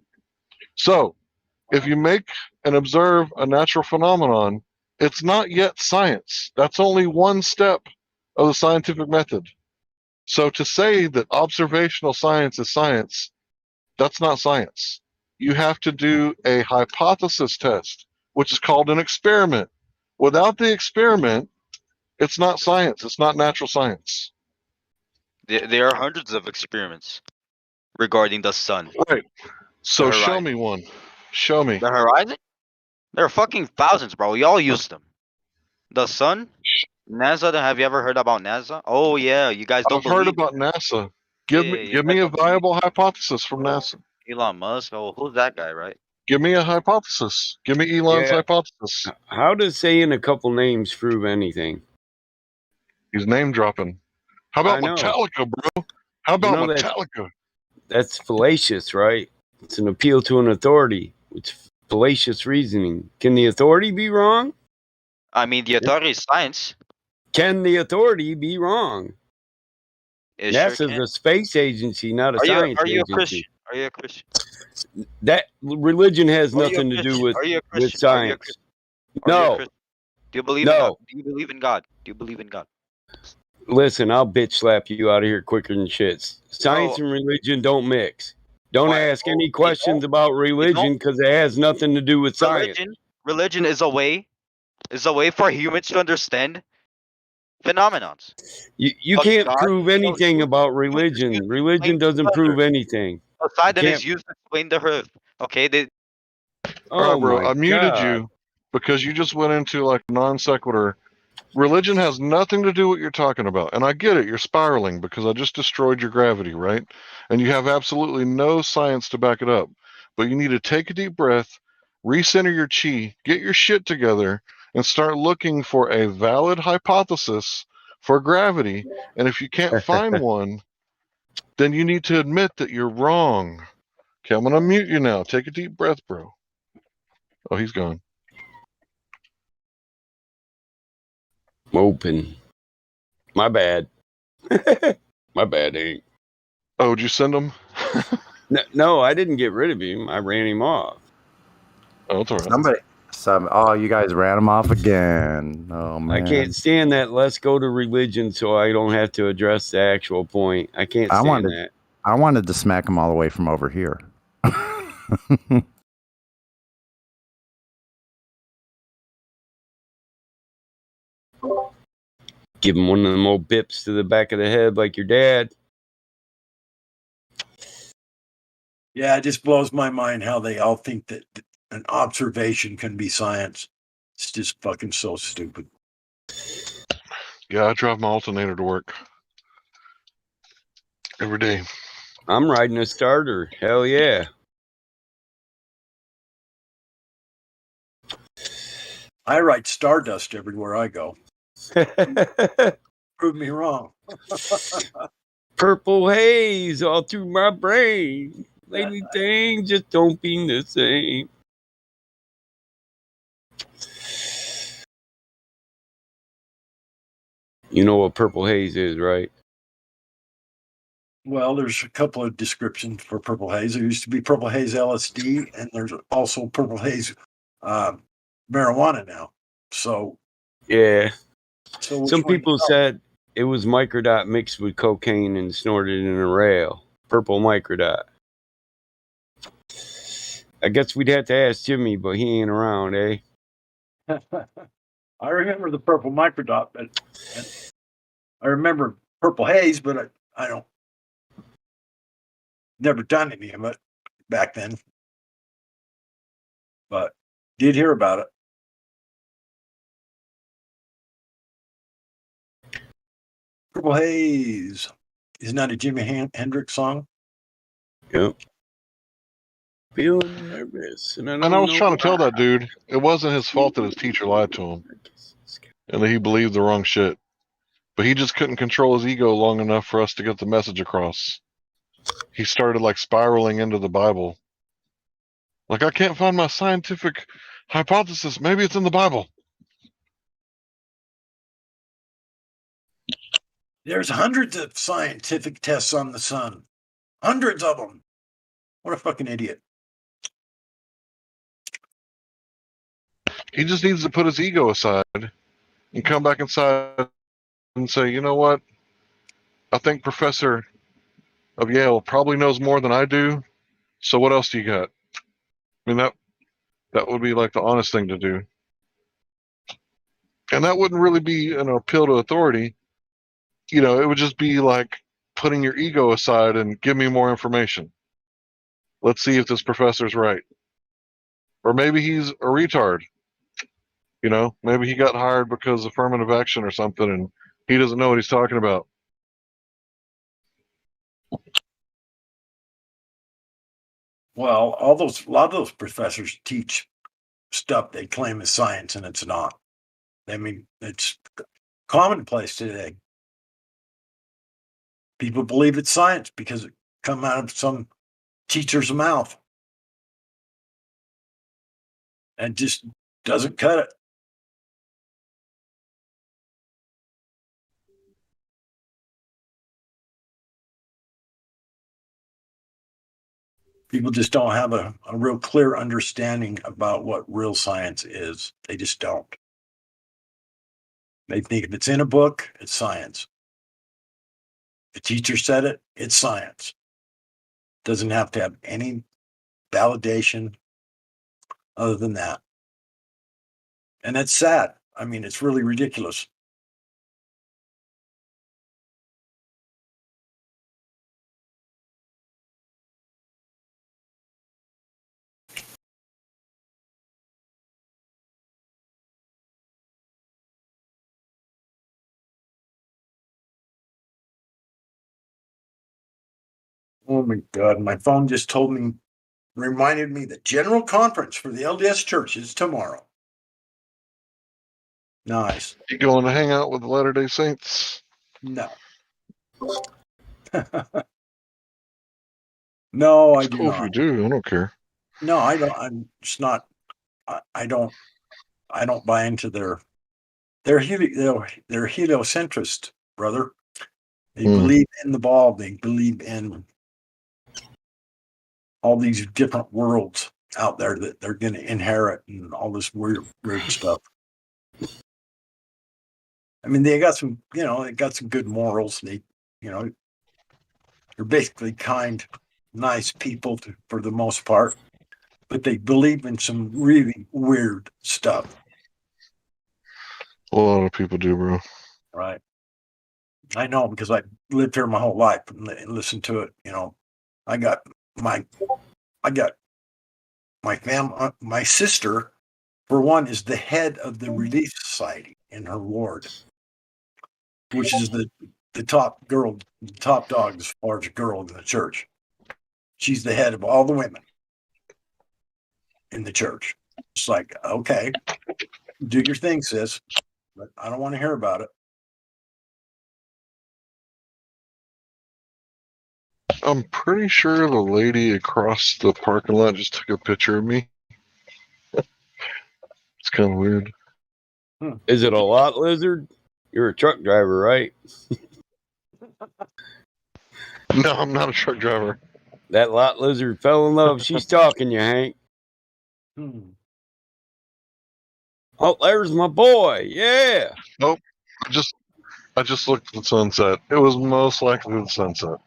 So if you make and observe a natural phenomenon, it's not yet science. That's only one step of the scientific method. So to say that observational science is science, that's not science. you have to do a hypothesis test, which is called an experiment. Without the experiment, it's not science. It's not natural science. There are hundreds of experiments regarding the sun. Right. So The show horizon. me one. Show me. The horizon? There are fucking thousands, bro. Y'all use them. The sun? NASA, have you ever heard about NASA? Oh yeah, you guys don't I've heard believe. about NASA. Yeah, Give you me guys a don't believe. viable hypothesis from NASA. Elon Musk. Oh, who's that guy, right? Give me a hypothesis. Give me Elon's Yeah. hypothesis. How does saying a couple names prove anything? He's name dropping. How I about know. Metallica, bro? How You about know Metallica? that's fallacious, right? It's an appeal to an authority. It's fallacious reasoning. Can the authority be wrong? I mean, the authority is science. Can the authority be wrong? It sure NASA's can. a space agency, not a science Are you a agency. Christian? Are you a Christian? That religion has Are you a nothing to do Christian? with Are you a with Christian? Are you a science. Christian? Are you a No, Christian? Do you believe in God? no. Do you believe in God? Do you believe in God? Listen, I'll bitch slap you out of here quicker than shit. Science Bro, and religion don't mix. Don't why? ask any They questions don't. about They religion don't. because it has nothing to do with science. Religion is a way for humans to understand phenomenons. You But can't God, prove anything about religion. Religion doesn't prove anything. Poseidon You is used to explain the earth. Okay, All right, Oh bro. my I muted god. you because you just went into like non sequitur. Religion has nothing to do with what you're talking about. And I get it. You're spiraling because I just destroyed your gravity, right? And you have absolutely no science to back it up. But you need to take a deep breath, recenter your chi, get your shit together, and start looking for a valid hypothesis for gravity. And if you can't find one, then you need to admit that you're wrong. Okay, I'm going to mute you now. Take a deep breath, bro. Oh, he's gone. Open. My bad. My bad, Hank. Oh, did you send him? No, I didn't get rid of him. I ran him off. Oh, it's all right. Oh, you guys ran him off again. Oh man. I can't stand that. Let's go to religion so I don't have to address the actual point. I can't stand that. I wanted to smack him all the way from over here. Give him one of them old bips to the back of the head like your dad. Yeah, it just blows my mind how they all think that an observation can be science. It's just fucking so stupid. Yeah, I drive my alternator to work every day. I'm riding a starter. Hell yeah. I ride Stardust everywhere I go. Prove me wrong. Purple haze all through my brain. Lately things just don't be the same. You know what purple haze is, right? Well, there's a couple of descriptions for purple haze. There used to be purple haze LSD, and there's also purple haze marijuana now. So Yeah. So which Some one people you know? said it was microdot mixed with cocaine and snorted in a rail. Purple microdot. I guess we'd have to ask Jimmy, but he ain't around, eh? I remember the purple microdot, and I remember purple haze, but I don't never done any of it back then. But did hear about it. Purple Haze. Isn't that a Jimi Hendrix song? Yep. Feeling nervous, and And I was trying to tell that dude it wasn't his fault that his teacher lied to him and that he believed the wrong shit. But he just couldn't control his ego long enough for us to get the message across. He started like spiraling into the Bible. Like, I can't find my scientific hypothesis. Maybe it's in the Bible. There's hundreds of scientific tests on the sun. Hundreds of them. What a fucking idiot. He just needs to put his ego aside and come back inside and say, you know what? I think Professor of Yale probably knows more than I do. So what else do you got? I mean, that would be like the honest thing to do. And that wouldn't really be an appeal to authority. You know, it would just be like putting your ego aside and give me more information. Let's see if this professor's right. Or maybe he's a retard. You know, maybe he got hired because of affirmative action or something and he doesn't know what he's talking about. Well, a lot of those professors teach stuff they claim is science and it's not. I mean, it's commonplace today. People believe it's science because it come out of some teacher's mouth and just doesn't cut it. People just don't have a real clear understanding about what real science is. They just don't. They think if it's in a book, it's science. The teacher said it, it's science. Doesn't have to have any validation other than that. And that's sad. I mean, it's really ridiculous. Oh my God, my phone just reminded me the general conference for the LDS Church is tomorrow. Nice. You going to hang out with the Latter-day Saints? No. No, I It's do cool if not. you do. I don't care. No, I don't. I'm just not. I don't buy into they're heliocentrist, brother. They believe in the ball. They believe in all these different worlds out there that they're going to inherit and all this weird stuff. I mean, they got some good morals. They, they're basically kind, nice people for the most part, but they believe in some really weird stuff. A lot of people do, bro. Right. I know because I lived here my whole life and listened to it. I got my family, my sister, for one, is the head of the Relief Society in her ward, which is the top dog as far as a girl in the church. She's the head of all the women in the church. It's like, okay, do your thing, sis, but I don't want to hear about it. I'm pretty sure the lady across the parking lot just took a picture of me. It's kind of weird. Is it a lot lizard? You're a truck driver, right? No, I'm not a truck driver. That lot lizard fell in love. She's talking you, Hank. Oh, there's my boy. Yeah. Nope. I just looked at the sunset. It was most likely the sunset.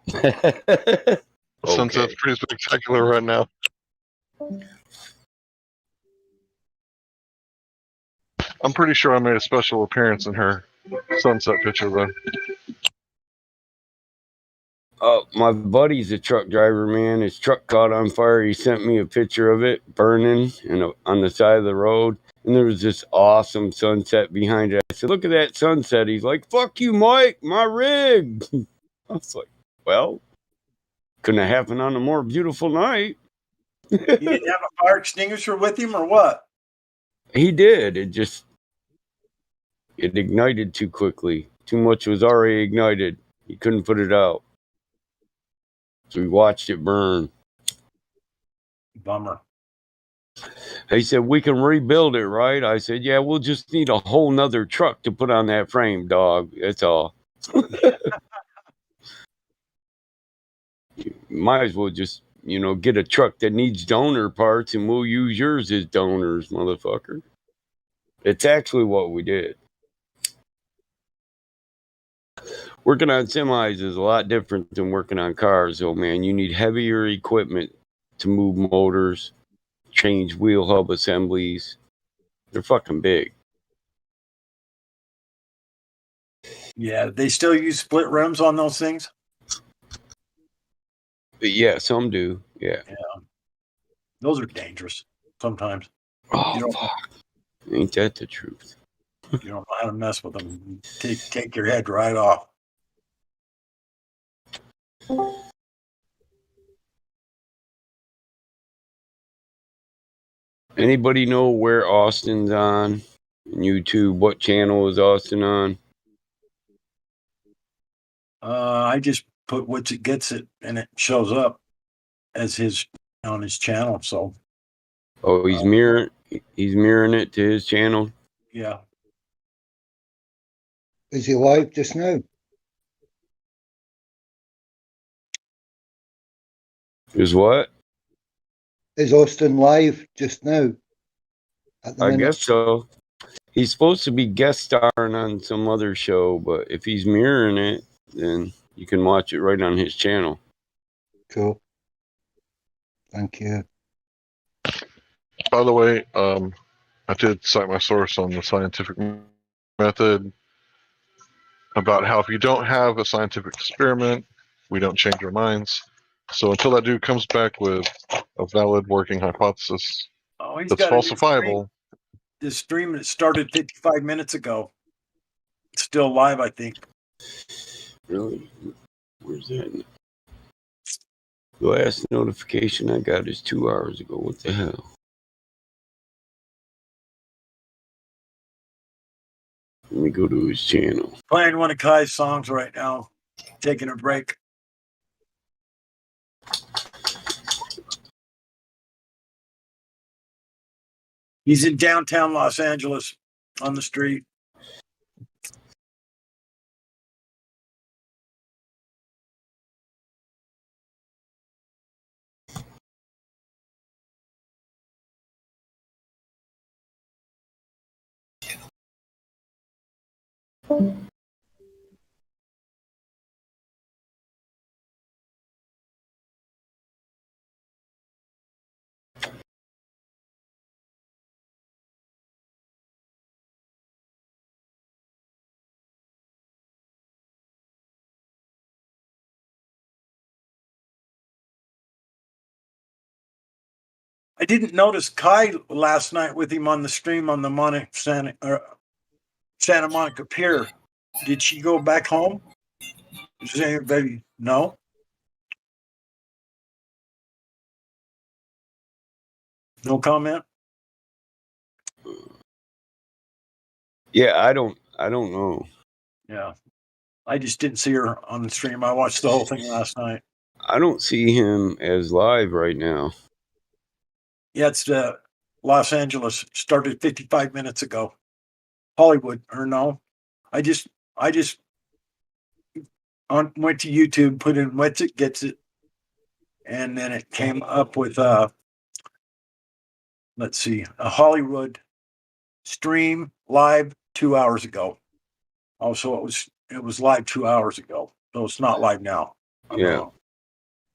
The sunset's pretty spectacular right now. I'm pretty sure I made a special appearance in her sunset picture, though. Oh, my buddy's a truck driver, man. His truck caught on fire. He sent me a picture of it burning on the side of the road. And there was this awesome sunset behind it. I said, look at that sunset. He's like, fuck you, Mike, my rig. I was like, well, couldn't have happened on a more beautiful night. You didn't have a fire extinguisher with him or what? He did. It ignited too quickly. Too much was already ignited. He couldn't put it out. So we watched it burn. Bummer. He said, we can rebuild it, right? I said, yeah, we'll just need a whole nother truck to put on that frame, dog. That's all. Might as well just, get a truck that needs donor parts and we'll use yours as donors, motherfucker. It's actually what we did. Working on semis is a lot different than working on cars, though, man. You need heavier equipment to move motors. change wheel hub assemblies. They're fucking big. Yeah, they still use split rims on those things. But yeah, some do. Yeah. Those are dangerous sometimes. Oh, You don't, fuck. Ain't that the truth? you don't know how to mess with them. Take your head right off. Anybody know where Austin's on YouTube? What channel is Austin on? I just put What's It Gets It, and it shows up as his on his channel. So, Oh, he's mirroring it to his channel. yeah. Is he live just now? Is what? Is Austin live just now? At the I minute? guess so. He's supposed to be guest starring on some other show, but if he's mirroring it, then you can watch it right on his channel. Cool. Thank you. By the way, I did cite my source on the scientific method about how if you don't have a scientific experiment, we don't change our minds. So until that dude comes back with a valid working hypothesis Oh, he's that's got a new stream. falsifiable, This stream that started 55 minutes ago. It's still live, I think. Really? Where's that? The last notification I got is 2 hours ago. What the hell? Let me go to his channel. Playing one of Kai's songs right now. Taking a break. He's in downtown Los Angeles on the street. I didn't notice Kai last night with him on the stream on the Santa Monica Pier. Did she go back home? Does anybody know? No comment? Yeah, I don't know. Yeah. I just didn't see her on the stream. I watched the whole thing last night. I don't see him as live right now. Yeah, it's Los Angeles. Started 55 minutes ago. Hollywood, or no? I just went to YouTube, put in What's It Gets It, and then it came up with let's see, a Hollywood stream live 2 hours ago. Oh, so it was live 2 hours ago. So it's not live now. Yeah.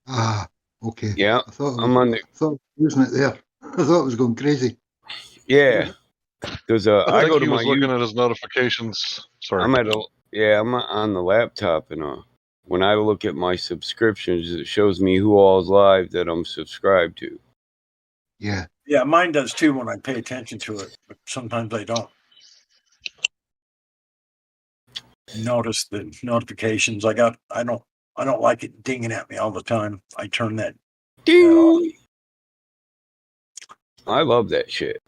Ah, okay. Yeah. I thought I'm on the. losing it there. I thought it was going crazy. Yeah. Because I I think go to he my was looking at his notifications. Sorry. I'm on the laptop, and when I look at my subscriptions, it shows me who all is live that I'm subscribed to. Yeah. Yeah, mine does too when I pay attention to it, but sometimes I don't notice the notifications. I don't like it dinging at me all the time. I turn that off. I love that shit.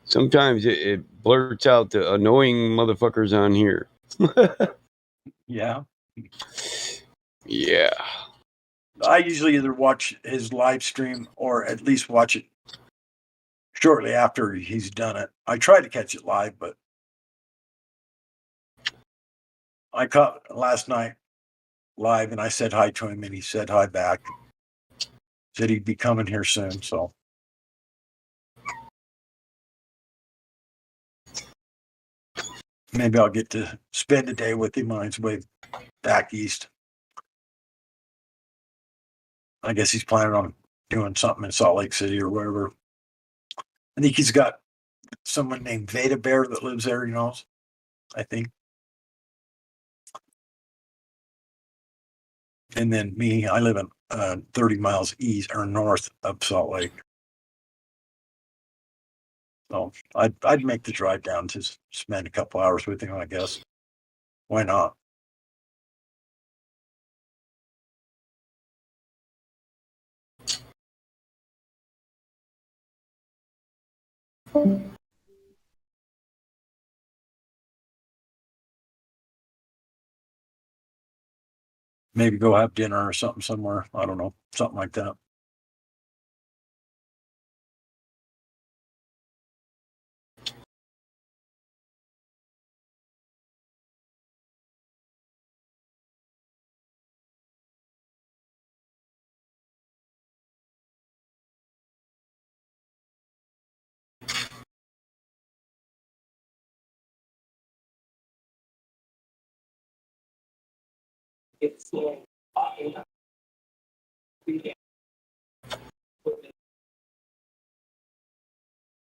Sometimes it blurts out the annoying motherfuckers on here. Yeah. Yeah. I usually either watch his live stream or at least watch it shortly after he's done it. I try to catch it live, but I caught last night live and I said hi to him and he said hi back. Said he'd be coming here soon, so. Maybe I'll get to spend a day with him on his way back east. I guess he's planning on doing something in Salt Lake City or wherever. I think he's got someone named Veda Bear that lives there, he knows, I think. And then me, I live in 30 miles east or north of Salt Lake. So I'd make the drive down to spend a couple hours with him, I guess. Why not? Maybe go have dinner or something somewhere. I don't know. Something like that.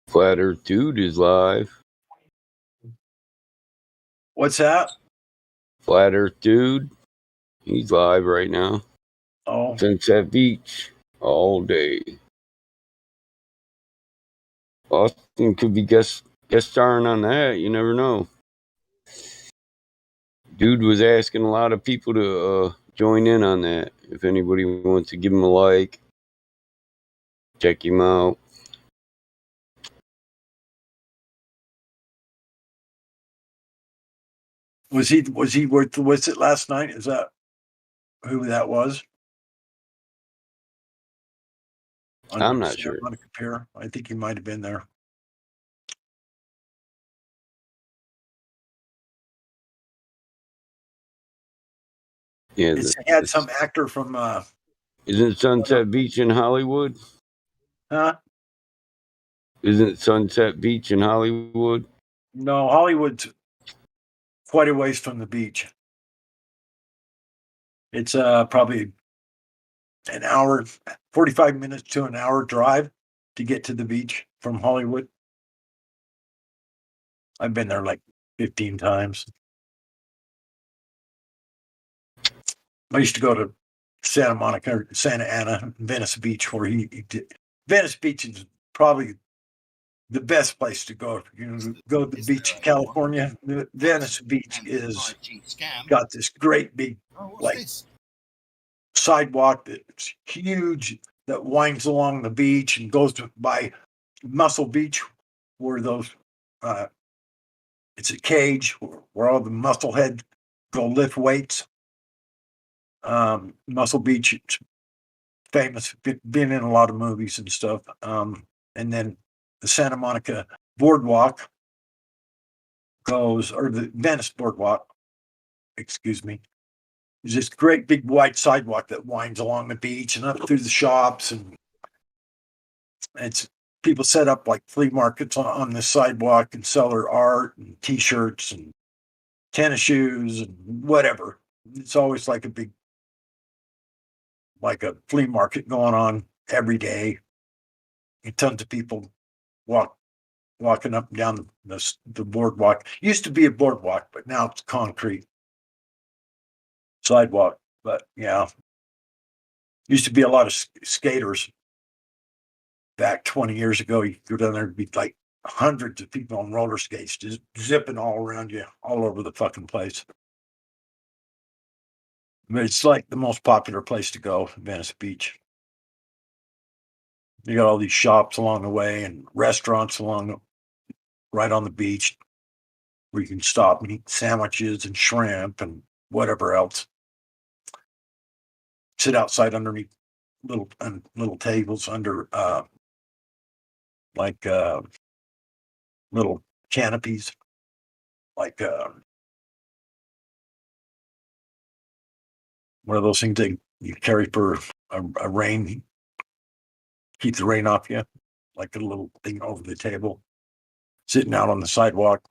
Flat Earth Dude is live. What's that? Flat Earth Dude, he's live right now. Oh. Sunset Beach all day. Austin could be guest starring on that. You never know. Dude was asking a lot of people to join in on that. If anybody wants to give him a like, check him out. Was he with it last night? Is that who that was? I'm not sure. On a compare. I think he might have been there. Yeah, It had some actor from isn't Sunset Beach in Hollywood? Huh? Isn't Sunset Beach in Hollywood? No, Hollywood's quite a ways from the beach. It's probably an hour, 45 minutes to an hour drive to get to the beach from Hollywood. I've been there like 15 times. I used to go to Santa Monica, or Santa Ana, Venice Beach, where he did. Venice Beach is probably the best place to go. If you go to the beach in California, Venice Beach is got this great big like sidewalk that's huge that winds along the beach and goes by Muscle Beach, where those it's a cage where all the musclehead go lift weights. Muscle Beach, it's famous, been in a lot of movies and stuff. And then the Santa Monica Boardwalk goes, or the Venice Boardwalk, excuse me, is this great big white sidewalk that winds along the beach and up through the shops, and it's people set up like flea markets on this sidewalk and sell their art and T-shirts and tennis shoes and whatever. It's always like a flea market going on every day. And tons of people walking up and down the boardwalk. Used to be a boardwalk, but now it's concrete sidewalk. But yeah, used to be a lot of skaters back 20 years ago. You go down there, it'd be like hundreds of people on roller skates just zipping all around you, all over the fucking place. But it's like the most popular place to go, Venice Beach. You got all these shops along the way and restaurants right on the beach where you can stop and eat sandwiches and shrimp and whatever else. Sit outside underneath little tables under little canopies, like one of those things you carry for a rain, keep the rain off you, like a little thing over the table. Sitting out on the sidewalk,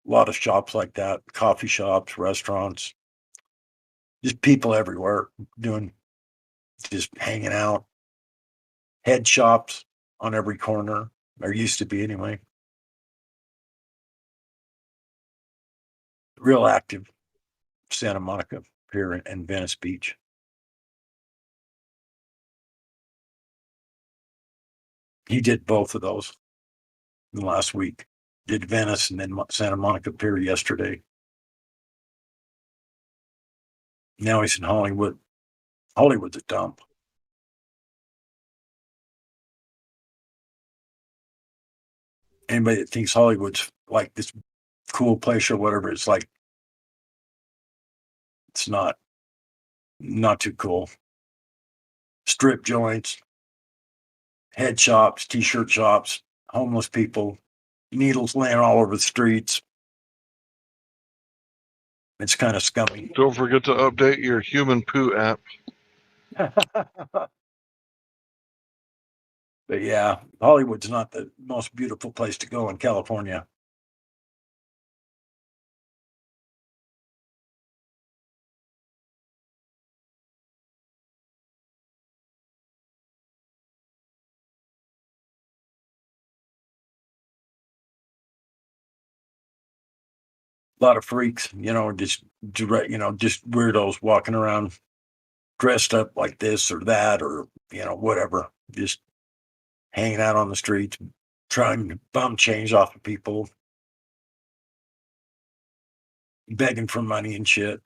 a lot of shops like that, coffee shops, restaurants, just people everywhere just hanging out. head shops on every corner. There used to be anyway. Real active. Santa Monica Pier and Venice Beach. He did both of those in the last week. Did Venice and then Santa Monica Pier yesterday. Now he's in Hollywood. Hollywood's a dump. Anybody that thinks Hollywood's like this cool place or whatever, it's like, it's not too cool. Strip joints, head shops, t-shirt shops, homeless people, needles laying all over the streets. It's kind of scummy. Don't forget to update your human poo app. But yeah, Hollywood's not the most beautiful place to go in California. A lot of freaks, just direct, just weirdos walking around dressed up like this or that, or, whatever, just hanging out on the streets, trying to bum change off of people, begging for money and shit.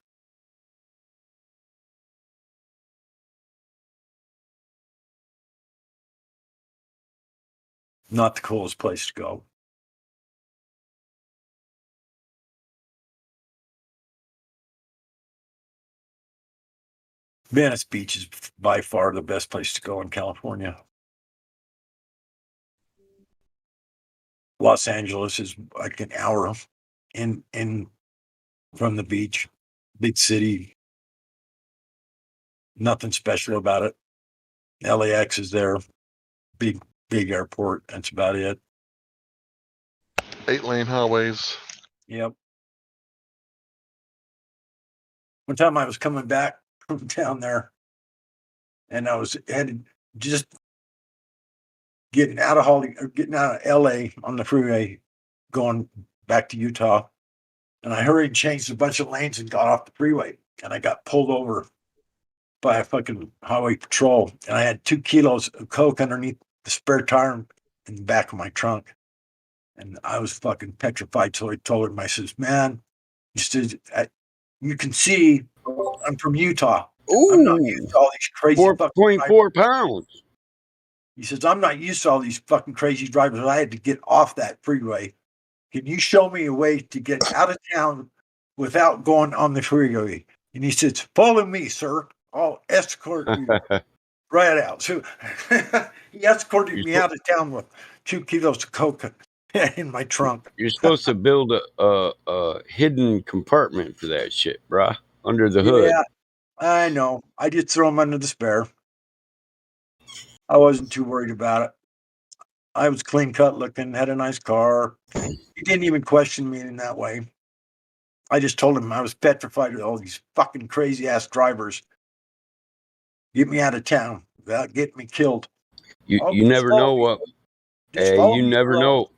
Not the coolest place to go. Venice Beach is by far the best place to go in California. Los Angeles is like an hour in from the beach. Big city. Nothing special about it. LAX is there. Big airport. That's about it. 8-lane highways. Yep. One time I was coming back from down there, and I was headed just getting out of LA on the freeway, going back to Utah, and I hurried, changed a bunch of lanes, and got off the freeway, and I got pulled over by a fucking highway patrol, and I had 2 kilos of coke underneath the spare tire in the back of my trunk, and I was fucking petrified. So I told him, I says, "Man," he says, "you can see I'm from Utah. I'm not used to all these crazy 4.4 pounds." He says, "I'm not used to all these fucking crazy drivers. I had to get off that freeway. Can you show me a way to get out of town without going on the freeway?" And he says, "Follow me, sir. I'll escort you right out." So he escorted me out of town with 2 kilos of coke in my trunk. You're supposed to build a hidden compartment for that shit, bruh, under the hood. Yeah, I know. I did throw him under the spare. I wasn't too worried about it. I was clean cut looking, had a nice car. He didn't even question me in that way. I just told him I was petrified of all these fucking crazy ass drivers. Get me out of town without getting me killed. You never know what. You never know.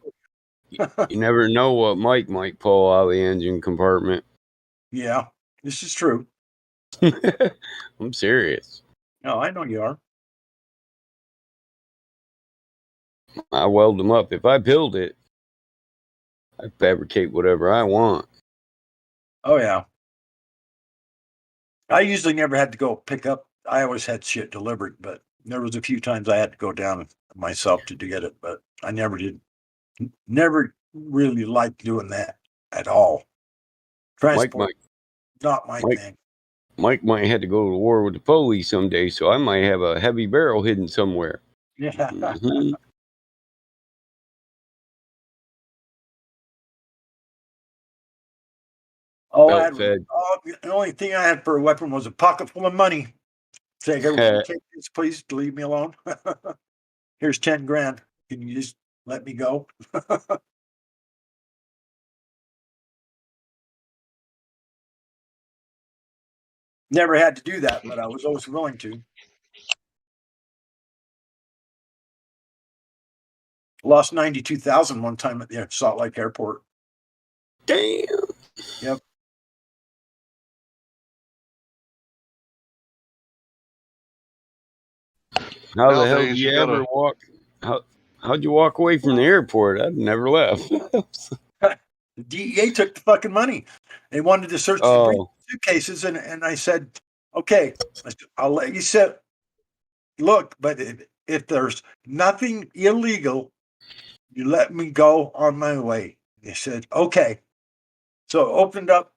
You never know what Mike might pull out of the engine compartment. Yeah, this is true. I'm serious. No, I know you are. I weld them up. If I build it, I fabricate whatever I want. Oh, yeah. I usually never had to go pick up. I always had shit delivered, but there was a few times I had to go down myself to get it, but I never did. Never really liked doing that at all. Transport, not my thing. Mike might have to go to war with the police someday, so I might have a heavy barrel hidden somewhere. Yeah. Mm-hmm. The only thing I had for a weapon was a pocket full of money. Say, "Everyone, take this, please. Leave me alone. Here's 10 grand. Can you just let me go?" Never had to do that, but I was always willing to. Lost 92,000 one time at the Salt Lake Airport. Damn. Yep. How the hell do Nowadays, you you gotta. ever walk? How'd you walk away from the airport? I'd never left. The DEA took the fucking money. They wanted to search the suitcases, and I said, okay, I'll let you sit. Look, but if there's nothing illegal, you let me go on my way. They said, okay. So opened up,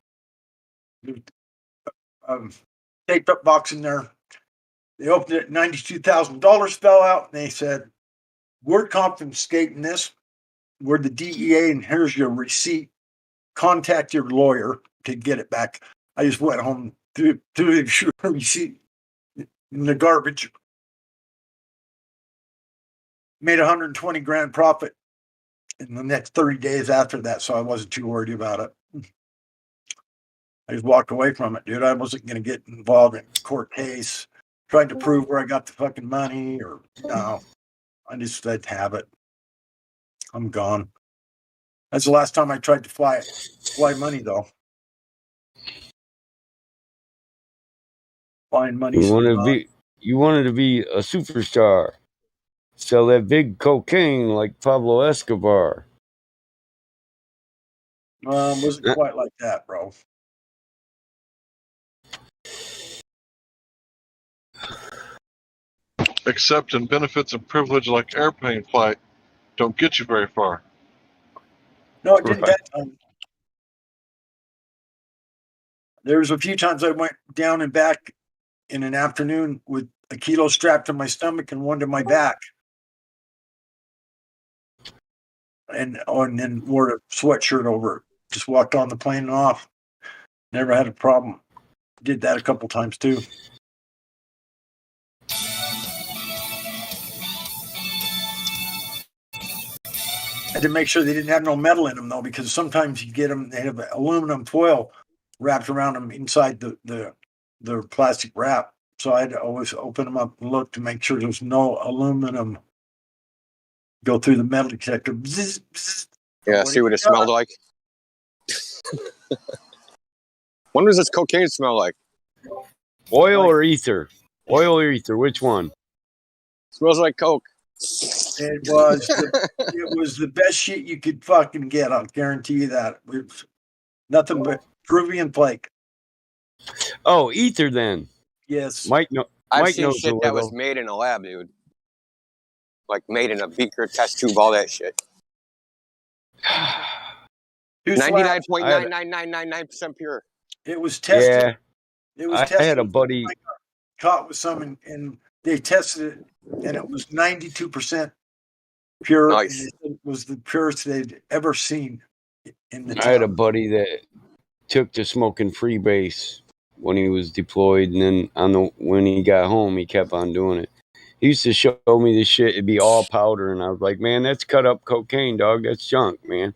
taped up box in there. They opened it, $92,000 fell out, and they said, we're confiscating this. We're the DEA, and here's your receipt. Contact your lawyer to get it back. I just went home to the receipt in the garbage. Made 120 grand profit in the next 30 days after that, so I wasn't too worried about it. I just walked away from it, dude. I wasn't going to get involved in a court case, trying to prove where I got the fucking money or no. I just said, have it. I'm gone. That's the last time I tried to fly money, though. Flying money. You wanted to be a superstar. Sell that big cocaine like Pablo Escobar. Wasn't quite like that, bro. Accepting benefits and privilege like airplane flight don't get you very far. No, it didn't that time. There was a few times I went down and back in an afternoon with a kilo strapped to my stomach and one to my back. And then wore a sweatshirt over it. Just walked on the plane and off. Never had a problem. Did that a couple times too. I had to make sure they didn't have no metal in them though, because sometimes you get them, they have aluminum foil wrapped around them inside the plastic wrap. So I had to always open them up and look to make sure there's no aluminum go through the metal detector. Bzz, bzz. Yeah, see what it smelled like. What does this cocaine smell like? Oil or ether? Oil or ether? Which one? Smells like coke. It was the best shit you could fucking get. I'll guarantee you that. It was nothing but Peruvian flake. Oh, ether then. Yes. Mike I've seen knows shit that was made in a lab, dude. Like made in a beaker, test tube, all that shit. 99.99999% pure. It was tested. Yeah. It was I tested. had a buddy. I got caught with some, and they tested it, and it was 92% pure. Nice. And it was the purest they'd ever seen in the town. I had a buddy that took to smoking freebase when he was deployed, and then when he got home, he kept on doing it. He used to show me this shit. It'd be all powder, and I was like, man, that's cut up cocaine, dog. That's junk, man.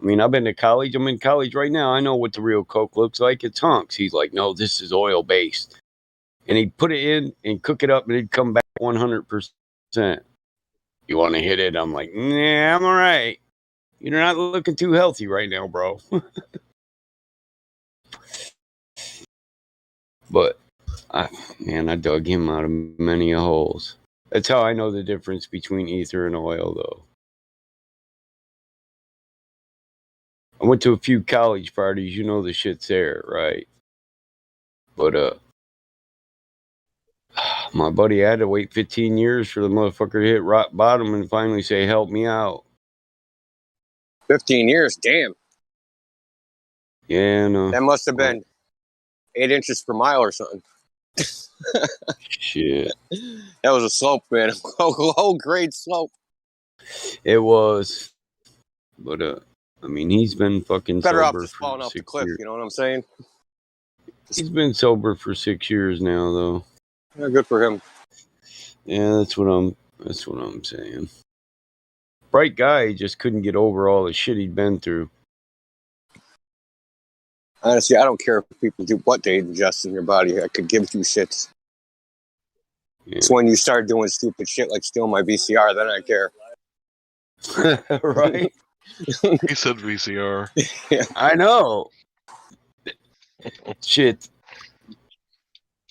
I mean, I've been to college. I'm in college right now. I know what the real coke looks like. It's hunks. He's like, no, this is oil based. And he'd put it in and cook it up, and it'd come back 100%. You want to hit it? I'm like, nah, I'm all right. You're not looking too healthy right now, bro. But, I dug him out of many holes. That's how I know the difference between ether and oil, though. I went to a few college parties. You know the shit's there, right? But, my buddy had to wait 15 years for the motherfucker to hit rock bottom and finally say, help me out. 15 years, damn. Yeah, no. That must have been 8 inches per mile or something. Shit. That was a slope, man. A low grade slope. It was. But, I mean, he's been fucking Better off sober just falling for off the 6 cliff, years. you know what I'm saying? He's been sober for 6 years now, though. Yeah, good for him. Yeah, that's what I'm saying. Bright guy, he just couldn't get over all the shit he'd been through. Honestly, I don't care if people do what they ingest in your body. I could give two shits. Yeah. It's when you start doing stupid shit like stealing my VCR, then I care. Right? He said VCR. I know. Shit.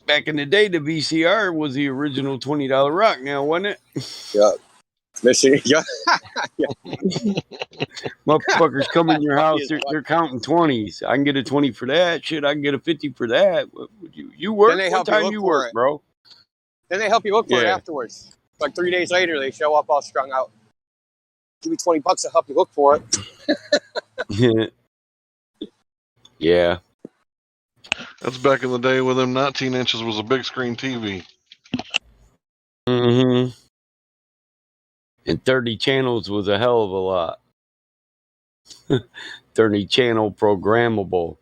Back in the day, the VCR was the original $20 rock now, wasn't it? Yeah. Missing. Yeah. Motherfuckers come in your Funny house, as they're fuck. counting 20s. I can get a 20 for that. Shit, I can get a 50 for that. You Then work? they What help you time look you for work, it. bro? Then they help you look for it Yeah. afterwards. Like 3 days later, they show up all strung out. Give me $20 to help you look for it. Yeah. That's back in the day when them 19 inches was a big screen TV. Mm-hmm. And 30 channels was a hell of a lot. 30 channel programmable.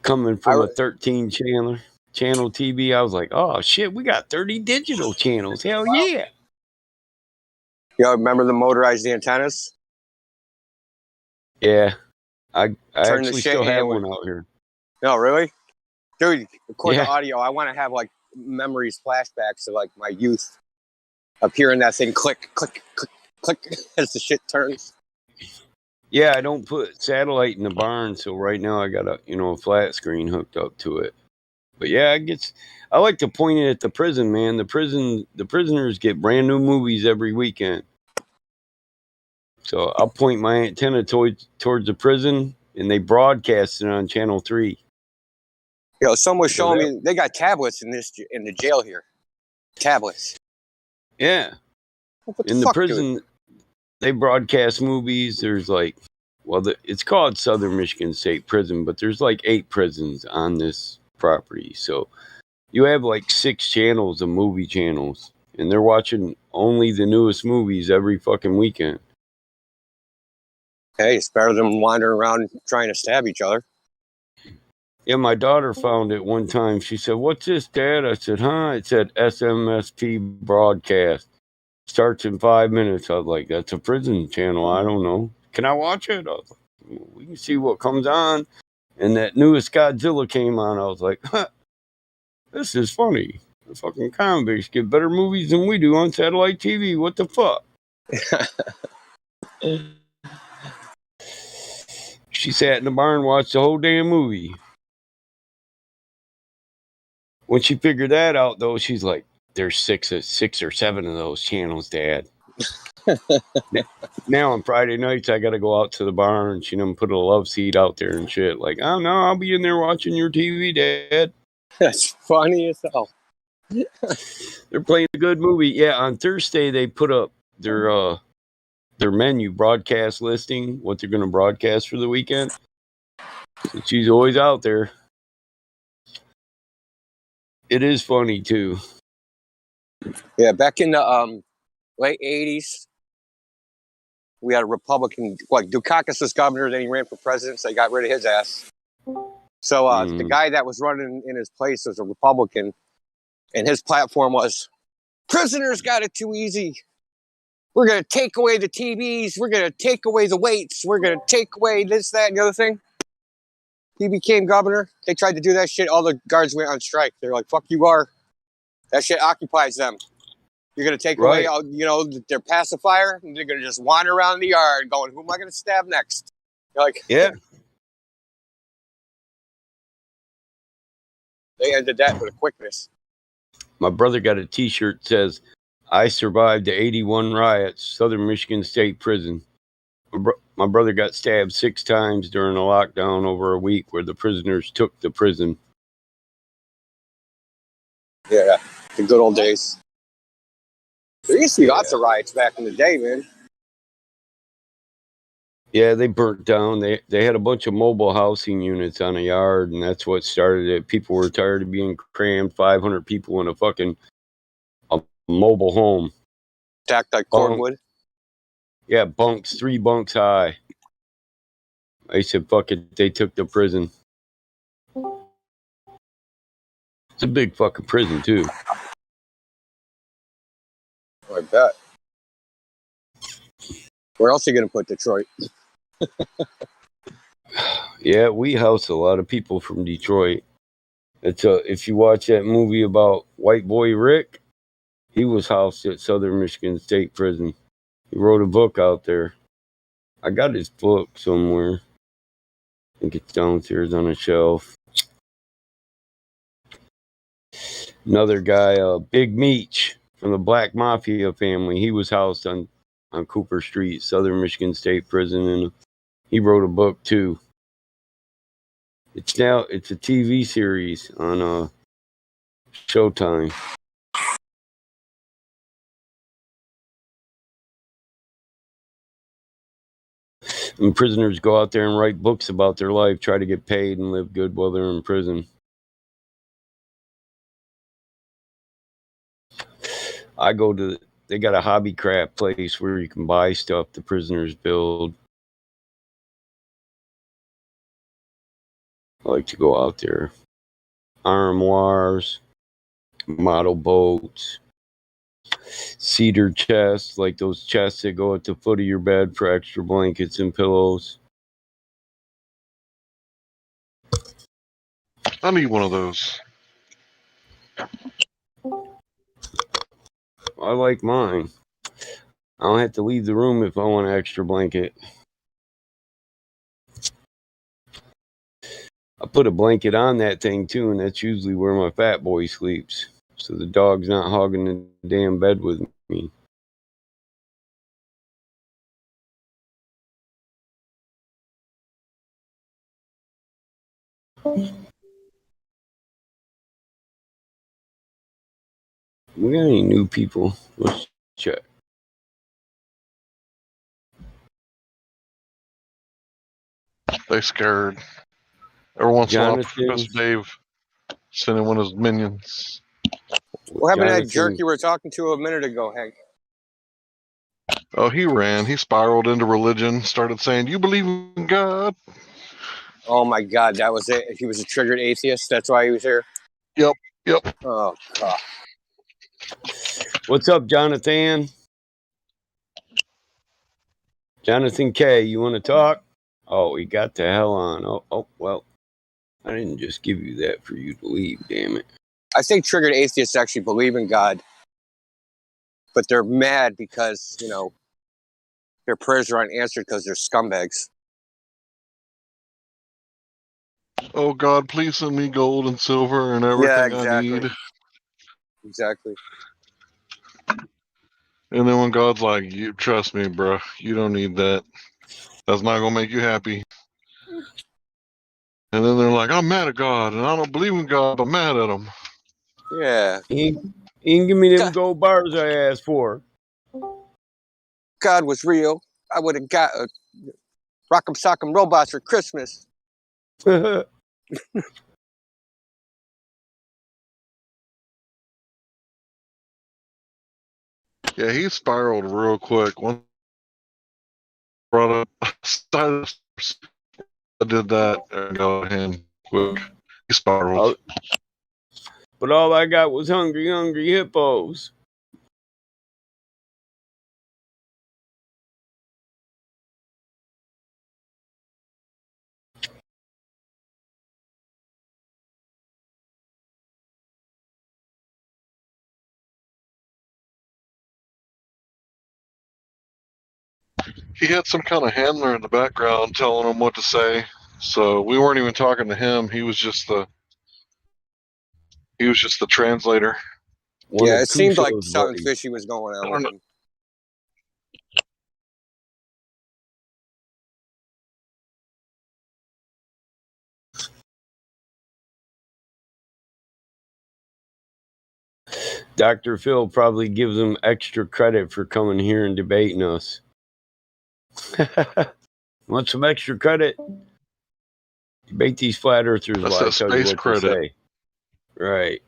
Coming from a 13 channel TV, I was like, oh shit, we got 30 digital channels. Hell yeah. You remember the motorized antennas? Yeah. I Turn the actually shit still have in with- one out here. No, really? Dude, record Yeah. the audio. I want to have like memories, flashbacks of like my youth of hearing that thing click, click, click, click as the shit turns. Yeah, I don't put satellite in the barn, so right now I got a flat screen hooked up to it. But yeah, I like to point it at the prison, man. The prisoners get brand new movies every weekend. So I'll point my antenna towards the prison, and they broadcast it on Channel 3. Someone was showing me they got tablets in the jail here. Tablets. Yeah. What In the fuck, prison, they broadcast movies. There's it's called Southern Michigan State Prison, but there's like 8 prisons on this property. So you have like 6 channels of movie channels, and they're watching only the newest movies every fucking weekend. Hey, it's better than wandering around trying to stab each other. Yeah, my daughter found it one time. She said, "What's this, Dad?" I said, "Huh?" It said SMSP broadcast. Starts in 5 minutes. I was like, "That's a prison channel. I don't know. Can I watch it?" I was like, "We can see what comes on." And that newest Godzilla came on. I was like, huh, "This is funny. The fucking convicts get better movies than we do on satellite TV. What the fuck?" She sat in the barn and watched the whole damn movie. When she figured that out, though, she's like, "There's 6 or 7 of those channels, Dad." Now on Friday nights, I got to go out to the barn. She done put a love seat out there and shit. Like, "Oh no, I'll be in there watching your TV, Dad." That's funny as hell. They're playing a good movie. Yeah, on Thursday they put up their menu broadcast listing, what they're going to broadcast for the weekend. So she's always out there. It is funny too. Yeah, back in the late 80s, we had a Republican, like Dukakis was governor, then he ran for president, so they got rid of his ass. So the guy that was running in his place was a Republican, and his platform was, prisoners got it too easy. We're going to take away the TVs. We're going to take away the weights. We're going to take away this, that, and the other thing. He became governor. They tried to do that shit. All the guards went on strike. They're like, fuck you are. That shit occupies them. You're going to take away, their pacifier, and they're going to just wander around the yard going, who am I going to stab next? You're like, yeah. They ended that with a quickness. My brother got a T-shirt that says, "I survived the 81 riots, Southern Michigan State Prison." My brother got stabbed 6 times during a lockdown over a week where the prisoners took the prison. Yeah, the good old days. There used to be lots of riots back in the day, man. Yeah, they burnt down. They had a bunch of mobile housing units on a yard, and that's what started it. People were tired of being crammed, 500 people in a mobile home. Stacked like cordwood? Yeah, bunks, 3 bunks high. I said, fuck it, they took the prison. It's a big fucking prison, too. Oh, I bet. Where else are you going to put Detroit? Yeah, we house a lot of people from Detroit. If you watch that movie about White Boy Rick, He was housed at Southern Michigan State Prison. He wrote a book out there. I got his book somewhere. I think it's downstairs on a shelf. Another guy, Big Meech from the Black Mafia family. He was housed on Cooper Street, Southern Michigan State Prison, and he wrote a book too. It's a TV series on Showtime. And prisoners go out there and write books about their life, try to get paid and live good while they're in prison. They got a hobby craft place where you can buy stuff the prisoners build. I like to go out there. Armoires, model boats, cedar chests, like those chests that go at the foot of your bed for extra blankets and pillows. I need one of those. I like mine. I don't have to leave the room if I want an extra blanket. I put a blanket on that thing too, and that's usually where my fat boy sleeps. So the dog's not hogging the damn bed with me. We got any new people? Let's check. They scared. Every once in a while, Jonathan. Professor Dave sending one of his minions. What happened to that jerk Jonathan. you were talking to a minute ago, Hank? Oh, he ran. He spiraled into religion, started saying, "You believe in God?" Oh my God, that was it. He was a triggered atheist. That's why he was here. Yep. Oh God. What's up, Jonathan? Jonathan K, you want to talk? Oh, he got the hell on. Oh, well, I didn't just give you that for you to leave, damn it. I think triggered atheists actually believe in God, but they're mad because, their prayers are unanswered because they're scumbags. Oh God, please send me gold and silver and Yeah, everything I exactly. need. Exactly. And then when God's like, "You trust me, bro. You don't need that. That's not gonna make you happy." And then they're like, "I'm mad at God, and I don't believe in God. I'm mad at him." Yeah. He didn't give me them gold bars I asked for. God was real. I would have got a Rock'em Sock'em Robots for Christmas. Yeah, he spiraled real quick. One brought up I did that and got him quick. He spiraled. But all I got was hungry hippos. He had some kind of handler in the background telling him what to say. So we weren't even talking to him. He was just the translator. Yeah, it seemed like something fishy was going on with him. Dr. Phil probably gives him extra credit for coming here and debating us. Want some extra credit? Debate these flat earthers That's while I that tell you space what credit. to say. Right.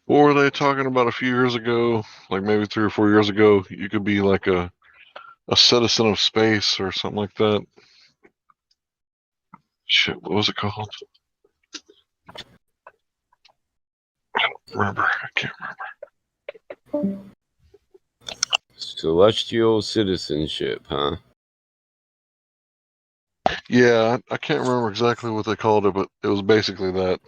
What were they talking about a few years ago? Like maybe 3 or 4 years ago, you could be like a citizen of space or something like that. Shit, what was it called? I don't remember. I can't remember. Celestial citizenship, huh? Yeah, I can't remember exactly what they called it, but it was basically that.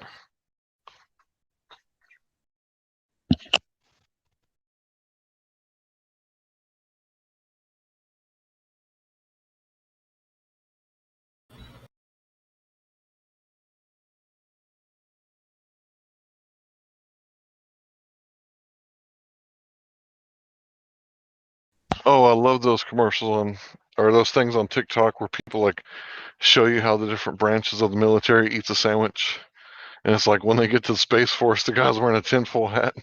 Oh, I love those commercials on, or those things on TikTok where people like show you how the different branches of the military eats a sandwich. And it's like when they get to the Space Force, the guy's wearing a tinfoil hat.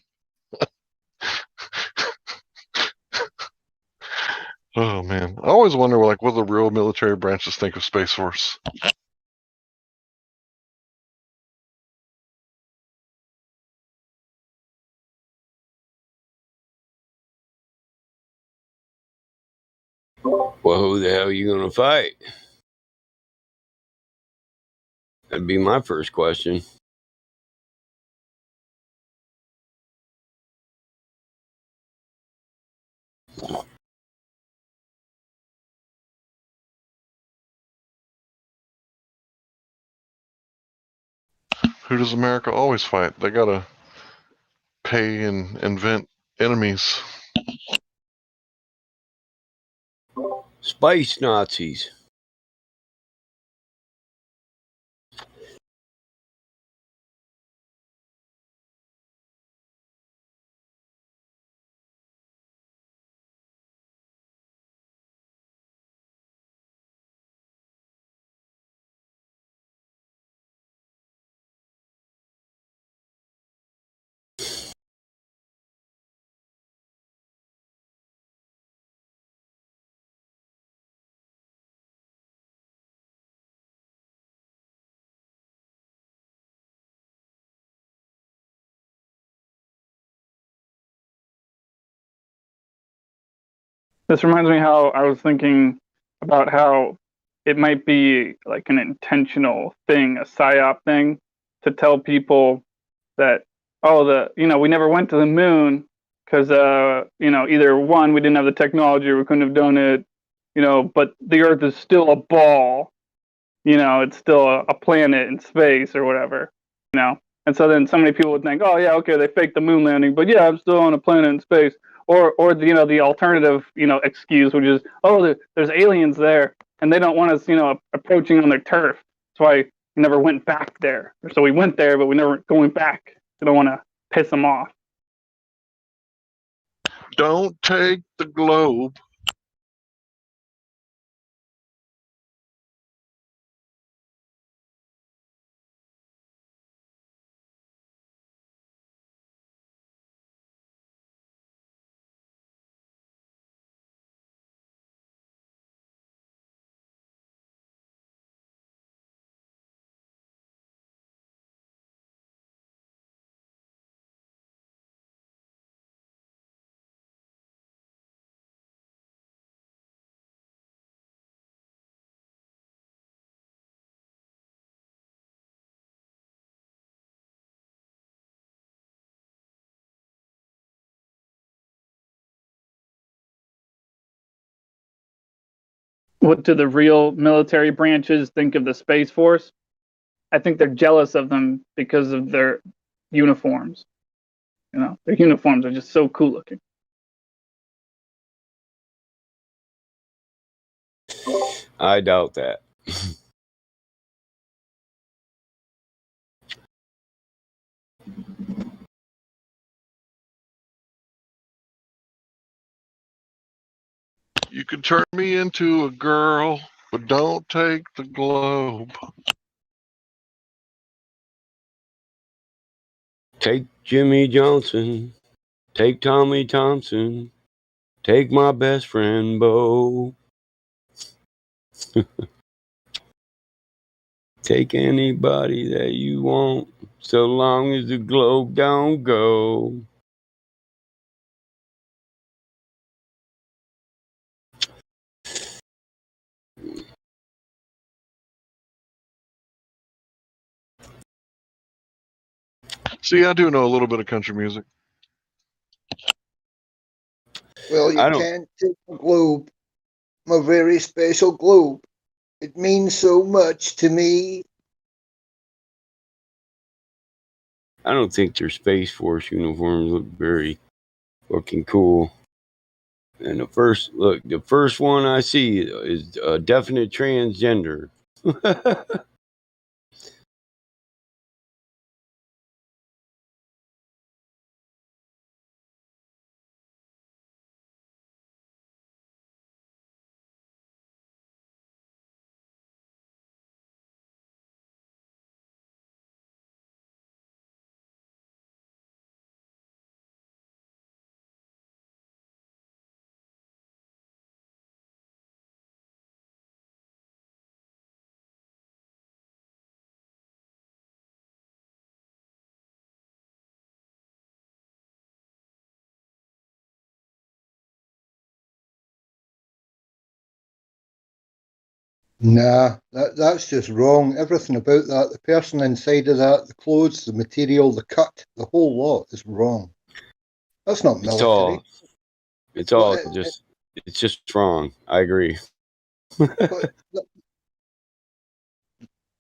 Oh man, I always wonder like what the real military branches think of Space Force. Well, who the hell are you gonna fight? That'd be my first question. Who does America always fight? They gotta pay and invent enemies. Space Nazis. This reminds me how I was thinking about how it might be like an intentional thing, a psyop thing, to tell people that, oh, we never went to the moon because either one, we didn't have the technology or we couldn't have done it, but the Earth is still a ball, it's still a planet in space or whatever, you know. And so then so many people would think, oh yeah, okay, they faked the moon landing, but yeah, I'm still on a planet in space. Or the alternative, excuse, which is, oh, there's aliens there, and they don't want us, approaching on their turf. That's why we never went back there. So we went there, but we never going back. They don't want to piss them off. Don't take the globe. What do the real military branches think of the Space Force? I think they're jealous of them because of their uniforms. Their uniforms are just so cool looking. I doubt that. You can turn me into a girl, but don't take the globe. Take Jimmy Johnson. Take Tommy Thompson. Take my best friend Bo. Take anybody that you want, so long as the globe don't go. See, I do know a little bit of country music. Well, you can't take the globe, my very special globe. It means so much to me. I don't think their Space Force uniforms look very fucking cool. And the first one I see is a definite transgender. Nah, that's just wrong. Everything about that, the person inside of that, the clothes, the material, the cut, the whole lot is wrong. That's not It's military. all it's Well, all just it's just wrong. I agree. but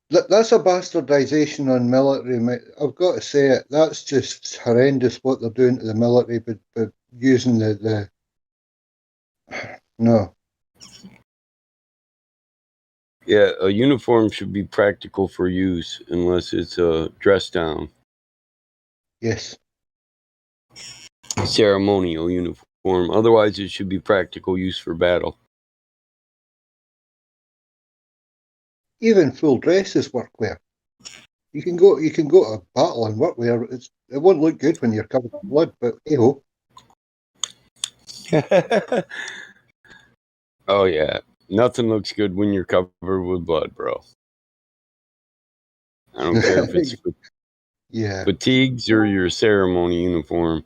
that's a bastardization on military. I've got to say it. That's just horrendous what they're doing to the military, but using the no. Yeah, a uniform should be practical for use unless it's a dress down. Yes. Ceremonial uniform. Otherwise, it should be practical use for battle. Even full dress is workwear. You can go to a battle in workwear. It won't look good when you're covered in blood, but hey ho. Oh yeah, nothing looks good when you're covered with blood, bro. I don't care if it's Yeah. fatigues or your ceremony uniform.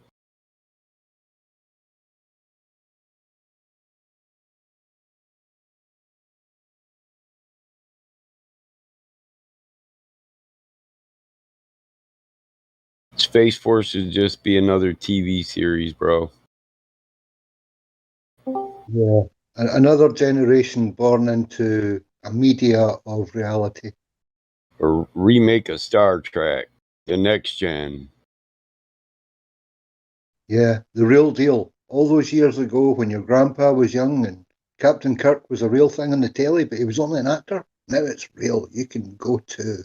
Space Force should just be another TV series, bro. Yeah. Another generation born into a media of reality. Or remake a Star Trek, the next gen. Yeah, the real deal. All those years ago when your grandpa was young and Captain Kirk was a real thing on the telly, but he was only an actor. Now it's real. You can go to.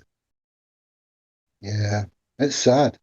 Yeah, it's sad.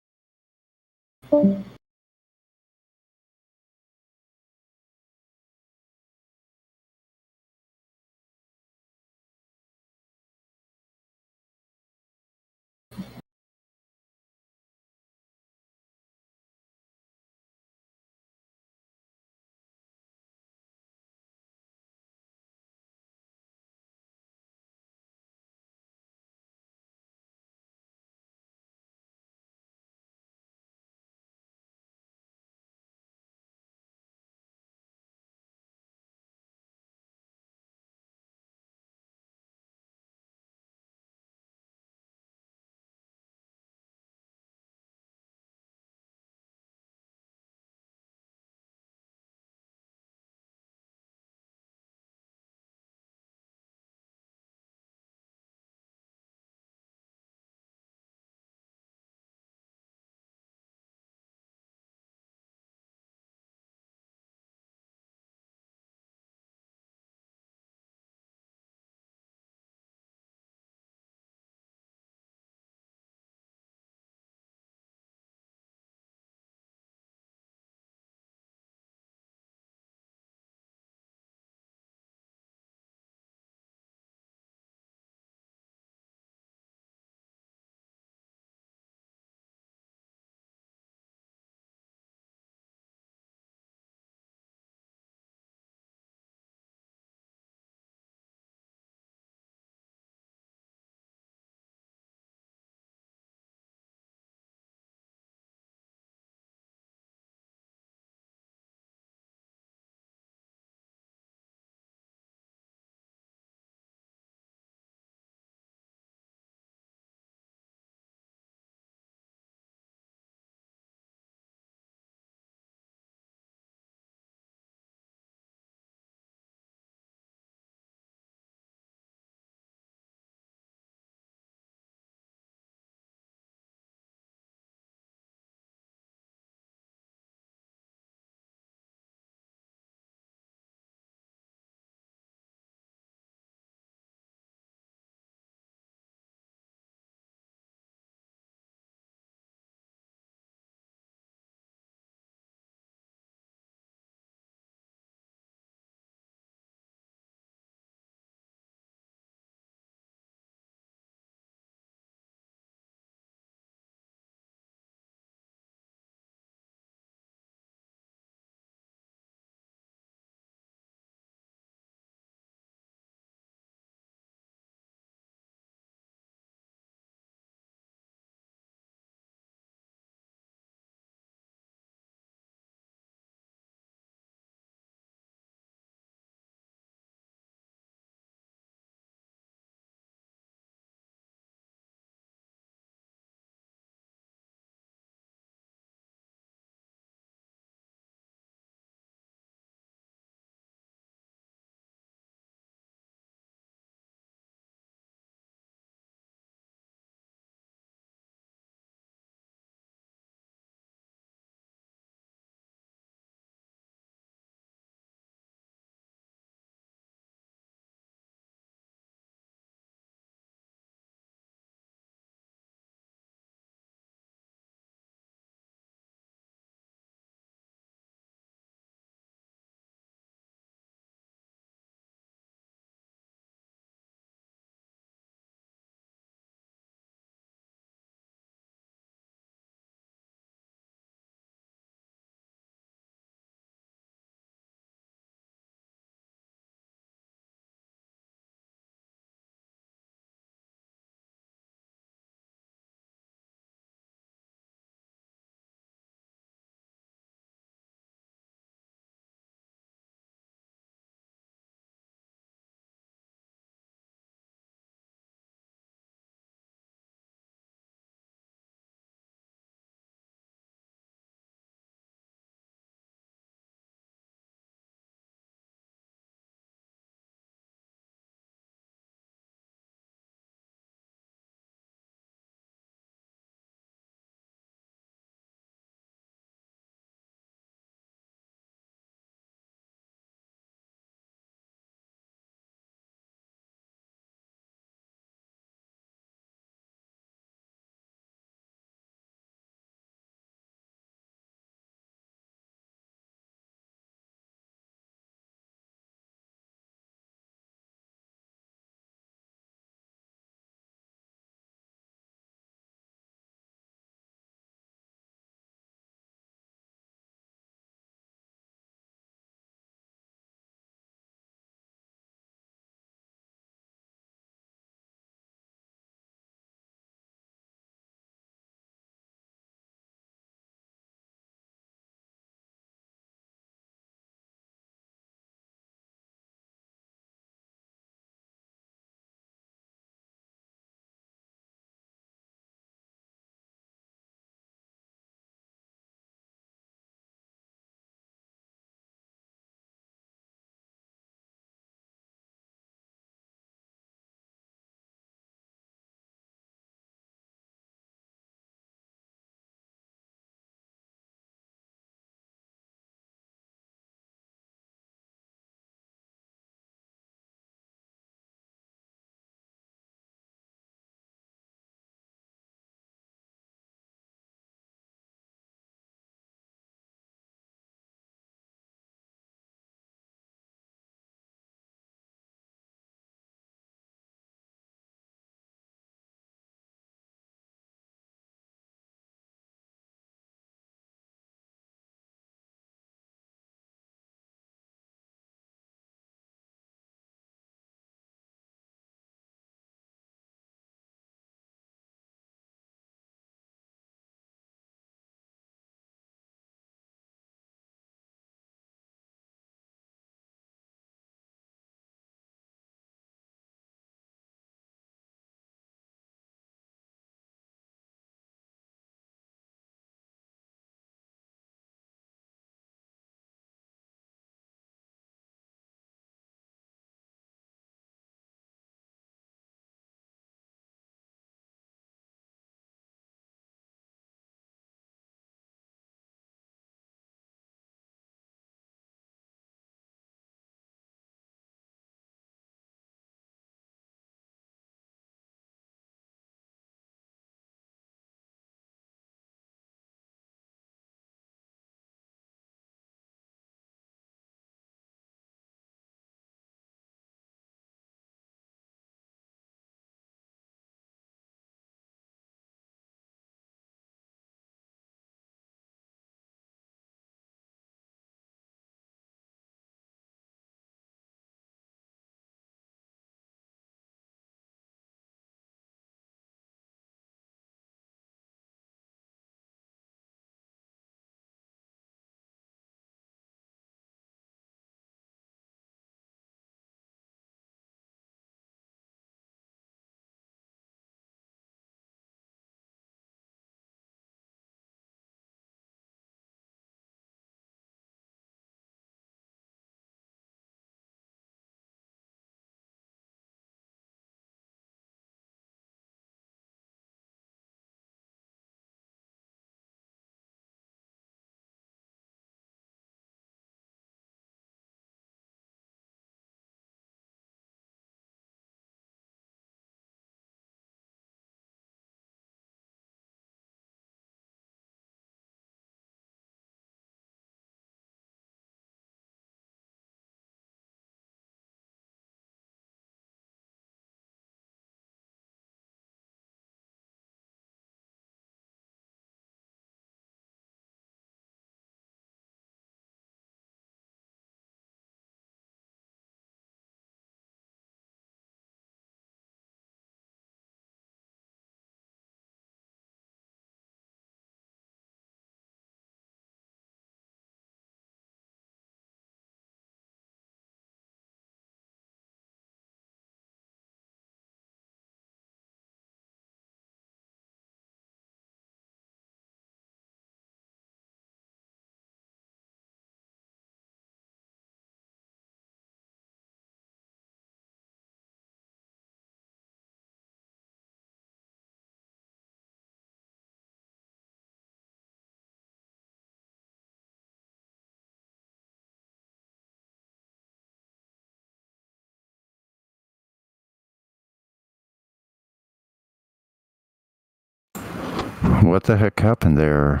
What the heck happened there?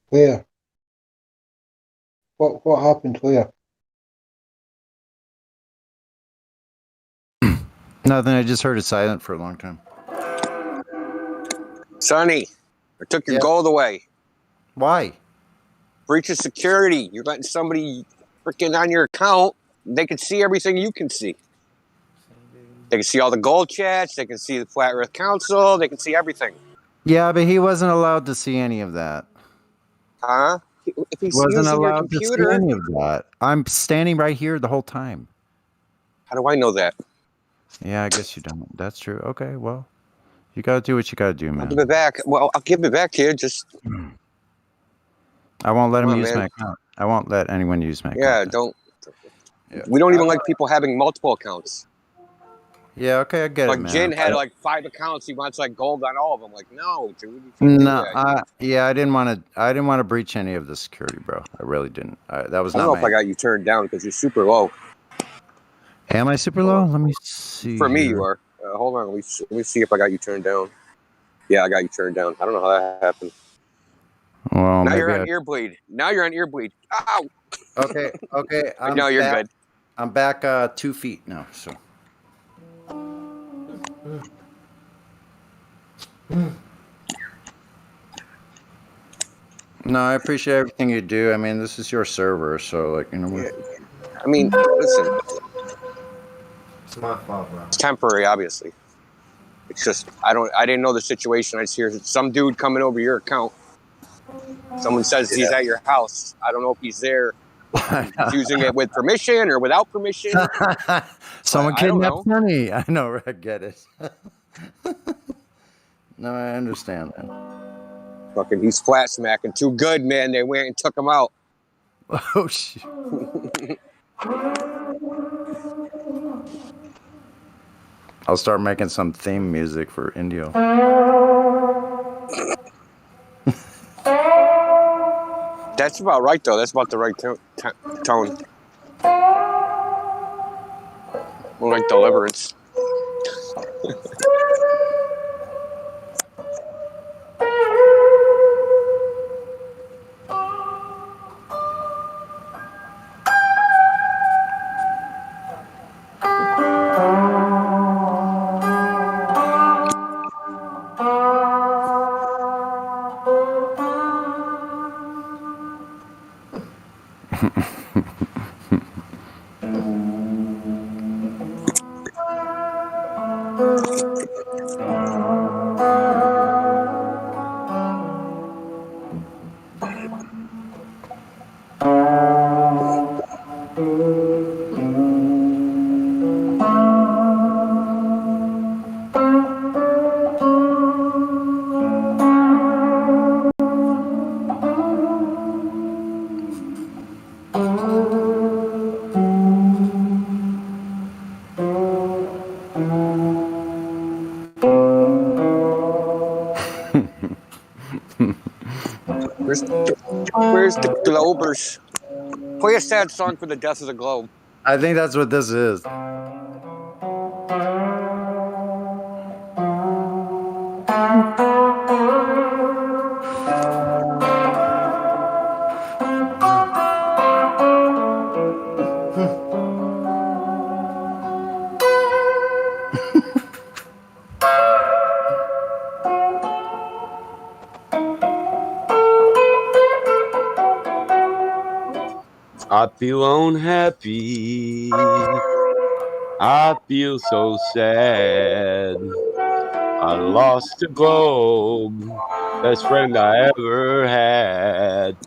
Where? What happened where? Nothing. I just heard it silent for a long time. Sonny, I took your Yeah. gold away. Why? Breach of security. You're letting somebody freaking on your account. They can see everything you can see. They can see all the gold chats. They can see the Flat Earth Council. They can see everything. Yeah, but he wasn't allowed to see any of that. Huh? If he's Wasn't using your allowed to see computer, any of that. I'm standing right here the whole time. how do I know that? Yeah, I guess you don't. That's true. Okay, well, you gotta do what you gotta do, I'll man. give it back. Well, I'll give it back to you. Just I won't let Come him on, use man. my account. I won't let anyone use my account. yeah, then. don't. Yeah. We don't even like people having multiple accounts. Yeah, okay, I get it, Like man. Jin had like 5 accounts. He wants like gold on all of them. Like, no, dude, you can't do No, that. yeah, I didn't want to breach any of the security, bro. I really didn't. That was I don't not know if my. I got you turned down because you're super low. Am I super low? Let me see. For me, here. you are. Hold on. Let me see if I got you turned down. Yeah, I got you turned down. I don't know how that happened. Well, Now maybe you're on I. earbleed. Now you're on earbleed. Ow! Okay, okay. No, you're back, good. I'm back 2 feet now. So. No, I appreciate everything you do. I mean, this is your server, so like you know. Yeah. I mean, listen, It's my fault, bro. it's temporary, obviously. It's just I didn't know the situation. I just hear some dude coming over your account. Someone says he's at your house. I don't know if he's there. He's using it with permission or without permission. Someone I don't kidnapped know. money. I know. I get it. No, I understand that. Fucking, he's flat smacking too good, man. They went and took him out. Oh shit. I'll start making some theme music for Indio. That's about right, though. That's about the right tone. More like Deliverance. Where's the Globers? Play a sad song for the death of the Globe. I think that's what this is. I feel unhappy. I feel so sad. I lost the globe, best friend I ever had.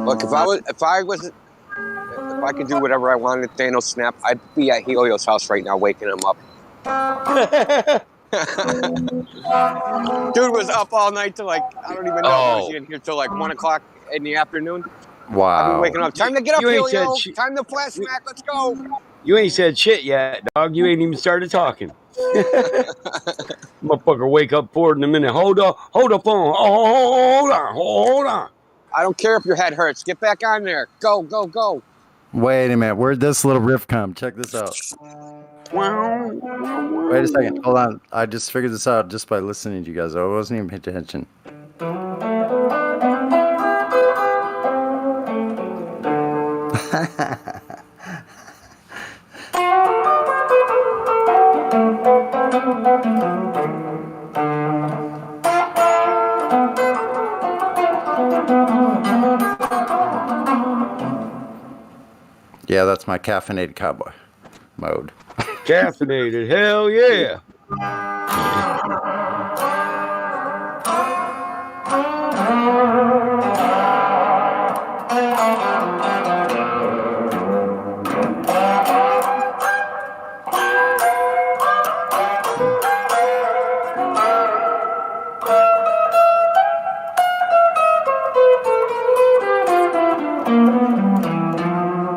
Look, if I could do whatever I wanted, Thanos snap, I'd be at Helio's house right now, waking him up. Dude was up all night till like I don't even know. Was he in here till like 1 o'clock in the afternoon? I've been Wow. waking up. Time to get up, You ain't said Helio. shit. Time to flash smack. Let's go. You ain't said shit yet, dog. You ain't even started talking. Motherfucker, wake up forward in a minute. Hold up, phone. Hold on. I don't care if your head hurts. Get back on there. Go, go, go. Wait a minute. Where'd this little riff come? Check this out. Wait a second. Hold on. I just figured this out just by listening to you guys. I wasn't even paying attention. Yeah, that's my caffeinated cowboy mode. Caffeinated, hell yeah.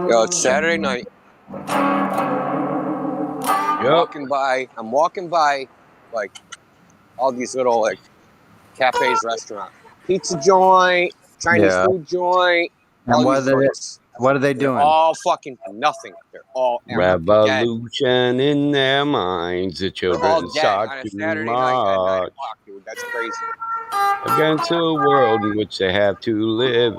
Yo, it's Saturday night. I'm walking by like all these little like cafes, restaurants, pizza joint, Chinese Yeah. food joint, And all what these are they? joints. What are they They're doing? all fucking nothing. They're all empty, dead. Revolution in their minds. The They're all children dead talk on a too Saturday night at 9 much o'clock, dude. That's crazy. against a world in which they have to live.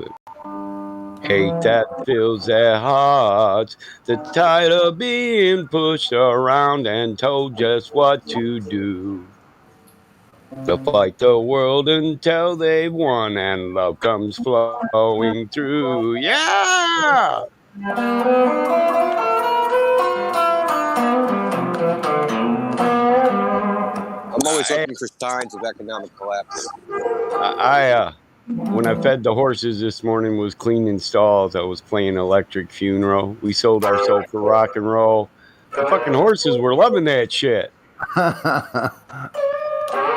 Hate that fills their hearts. They're tired of being pushed around and told just what to do. They'll fight the world until they've won and love comes flowing through. Yeah! I'm always looking for signs of economic collapse. When I fed the horses this morning, was cleaning stalls. I was playing Electric Funeral. We sold ourselves for rock and roll. The fucking horses were loving that shit.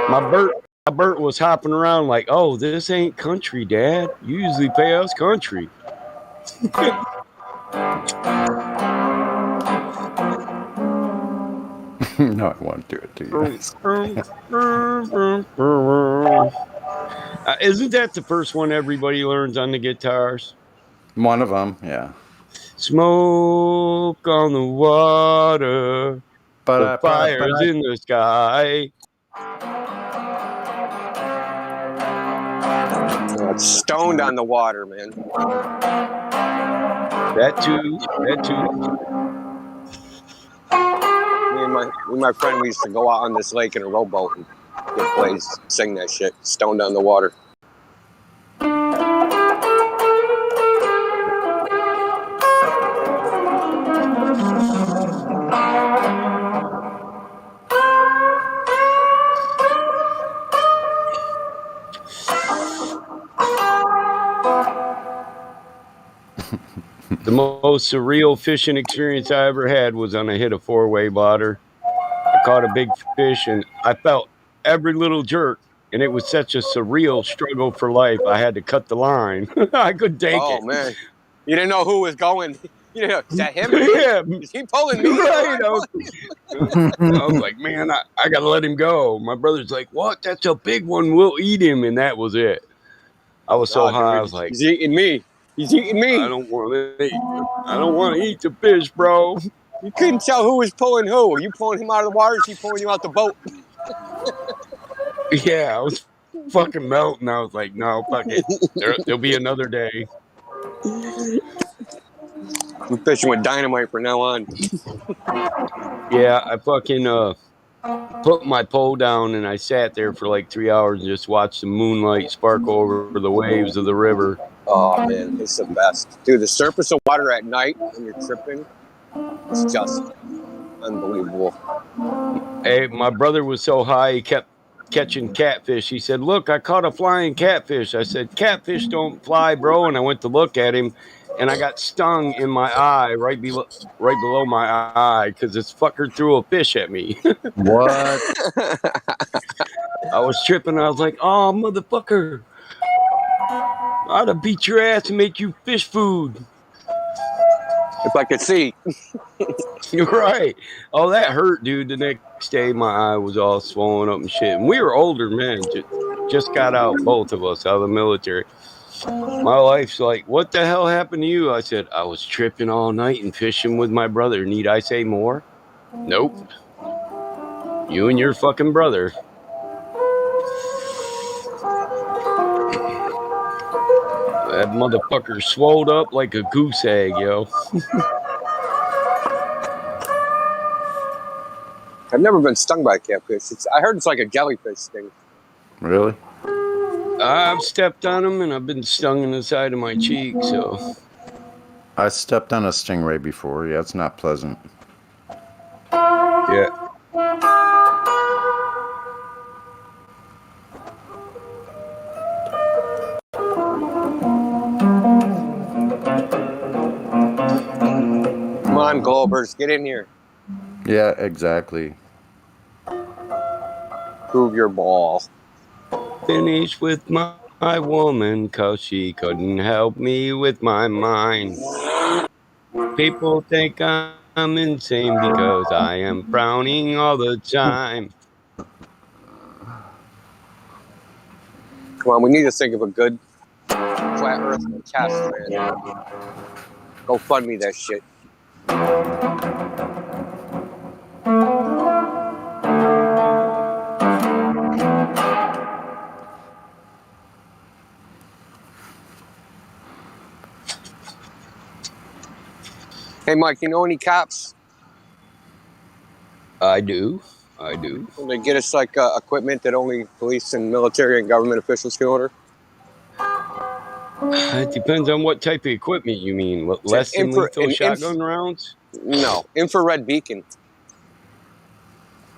My Bert was hopping around like, "Oh, this ain't country, Dad. You usually pay us country." No, I won't do it to you. Isn't that the first one everybody learns on the guitars? One of them, yeah. Smoke on the water, the fires in the sky. It's stoned on the water, man. That too. Me and my friend, we used to go out on this lake in a rowboat and get plays, sing that shit, stoned on the water. The most surreal fishing experience I ever had was on a hit of 4-way water. I caught a big fish and I felt every little jerk, and it was such a surreal struggle for life. I had to cut the line. I couldn't take it. Oh man, you didn't know who was going. You know, is that him? Yeah. Is he pulling me? Right. I was like, man, I gotta let him go. My brother's like, what? That's a big one. We'll eat him, and that was it. I was so high. Dude, I was like, he's eating me. He's eating me. I don't want to eat. I don't want to eat the fish, bro. You couldn't tell who was pulling who. Were you pulling him out of the water? Or is he pulling you out the boat? Yeah, I was fucking melting. I was like, no, fuck it. There'll be another day. I'm fishing with dynamite from now on. Yeah, I fucking put my pole down and I sat there for like 3 hours and just watched the moonlight sparkle over the waves of the river. Oh man, it's the best. Dude, the surface of water at night when you're tripping, it's just unbelievable. Hey, my brother was so high he kept catching catfish. He said, look, I caught a flying catfish. I said, catfish don't fly, bro. And I went to look at him and I got stung in my eye, right below my eye, because this fucker threw a fish at me. What? I was tripping. I was like, oh, motherfucker. I'd have beat your ass and make you fish food. If I could see. You're right. Oh, that hurt, dude. The next day, my eye was all swollen up and shit. And we were older men. Just got out, both of us, out of the military. My wife's like, what the hell happened to you? I said, I was tripping all night and fishing with my brother. Need I say more? Nope. You and your fucking brother. That motherfucker swolled up like a goose egg, yo. I've never been stung by a catfish. I heard it's like a jellyfish thing. Really? I've stepped on them and I've been stung in the side of my cheek, so. I stepped on a stingray before. Yeah, it's not pleasant. Yeah. Come on, Globers, get in here. Yeah, exactly. Prove your ball. Finished with my woman, cause she couldn't help me with my mind. People think I'm insane because I am frowning all the time. Come on, we need to think of a good flat earth cast, man. Go fund me that shit. Hey, Mike, you know any cops? I do. Will they get us like equipment that only police and military and government officials can order? It depends on what type of equipment you mean. What, less than lethal shotgun rounds? No, infrared beacon.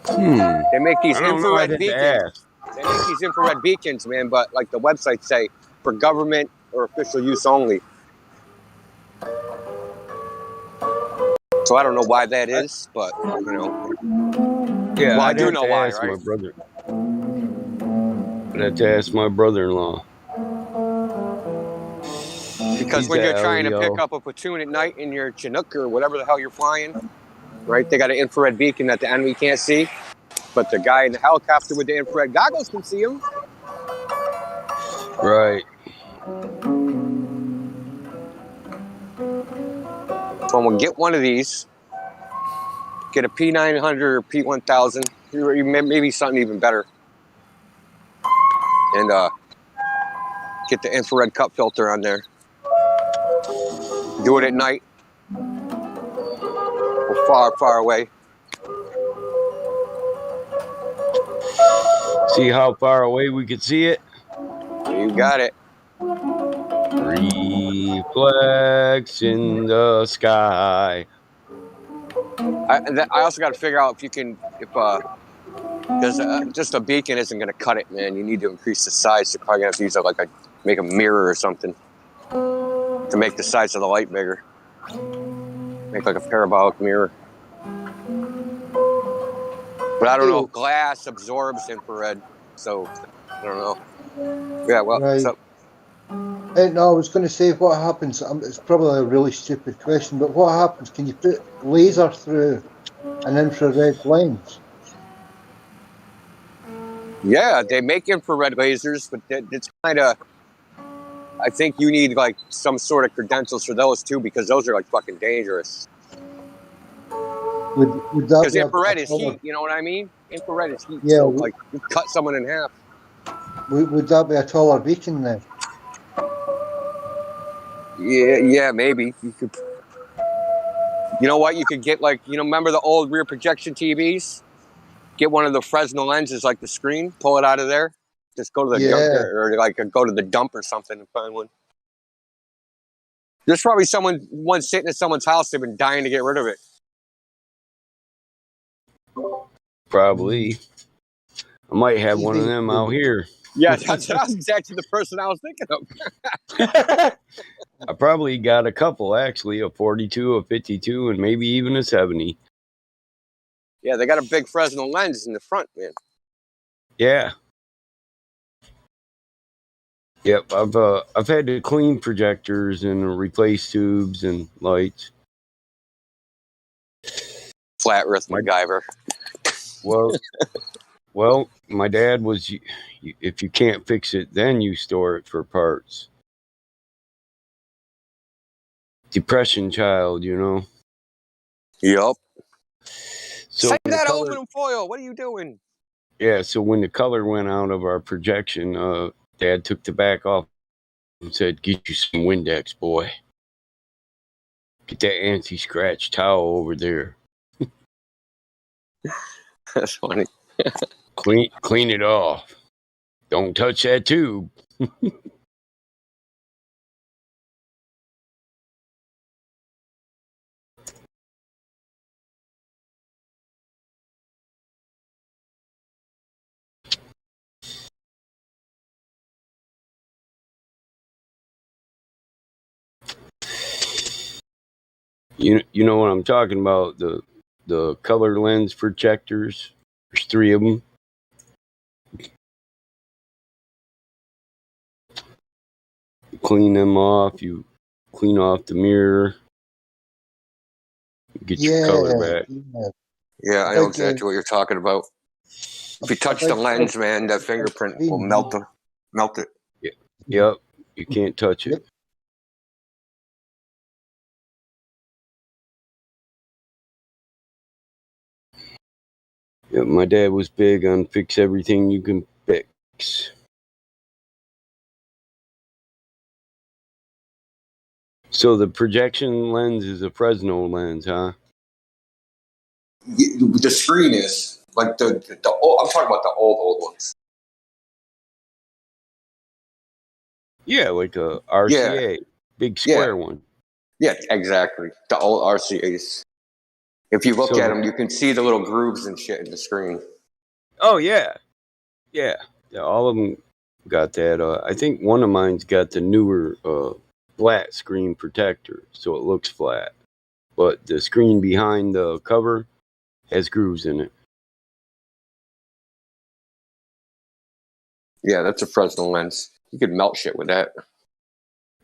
They make these infrared I'd beacons. They make these infrared beacons, man, but like the websites say, for government or official use only. So I don't know why that is, but you know. Yeah, well, I I'd do have know to why, ask right? my brother. I'd have to ask my brother-in-law. Because He's when you're a trying to pick LEO. up a platoon at night in your Chinook or whatever the hell you're flying, right? They got an infrared beacon that the enemy can't see, but the guy in the helicopter with the infrared goggles can see him. Right. So I'm gonna get one of these, get a P900 or P1000, or maybe something even better, and get the infrared cup filter on there. Do it at night, or far, far away. See how far away we could see it? You got it. Reflex in the sky. I also got to figure out if you can, because just a beacon isn't going to cut it, man. You need to increase the size. You're probably going to have to use make a mirror or something to make the size of the light bigger. Make like a parabolic mirror. But I don't know if glass absorbs infrared, so I don't know. Yeah, well, Right. so No, I was going to say what happens. It's probably a really stupid question, but what happens? Can you put laser through an infrared lens? yeah, they make infrared lasers, but it's kind of. I think you need like some sort of credentials for those too, because those are like fucking dangerous. Would that Because be infrared is heat, you know what I mean? Infrared is heat, Yeah. so like you cut someone in half. Would that be a taller beacon then? Yeah, maybe you could. You know what? You could get remember the old rear projection TVs? Get one of the Fresnel lenses, like the screen, pull it out of there. Just go to the junkyard or go to the dump or something and find one. There's probably one sitting at someone's house. They've been dying to get rid of it. Probably. I might have one of them out here. Yeah, that's exactly the person I was thinking of. I probably got a couple, actually, a 42, a 52, and maybe even a 70. Yeah, they got a big Fresnel lens in the front, man. Yeah. Yep, I've had to clean projectors and replace tubes and lights. Flat Earth MacGyver. Well, my dad was. If you can't fix it, then you store it for parts. Depression child, you know. Yup. So Save when the that color, aluminum foil. What are you doing? yeah. So when the color went out of our projection, Dad took the back off and said, "Get you some Windex, boy. Get that anti-scratch towel over there. That's funny. Clean it off. Don't touch that tube." You know what I'm talking about, the color lens projectors. There's 3 of them. You clean them off. You clean off the mirror. Get your color back. Yeah, I know exactly what you're talking about. If you touch the lens, man, that fingerprint will melt it. Yep. You can't touch it. Yep, my dad was big on fix everything you can fix. So the projection lens is a Fresno lens, huh? The screen is like the old. I'm talking about the old ones. Yeah, like a RCA, big square one. Yeah, exactly. The old RCAs. If you look at them, you can see the little grooves and shit in the screen. Oh yeah, all of them got that. I think one of mine's got the newer flat screen protector, so it looks flat. But the screen behind the cover has grooves in it. Yeah, that's a Fresnel lens. You could melt shit with that.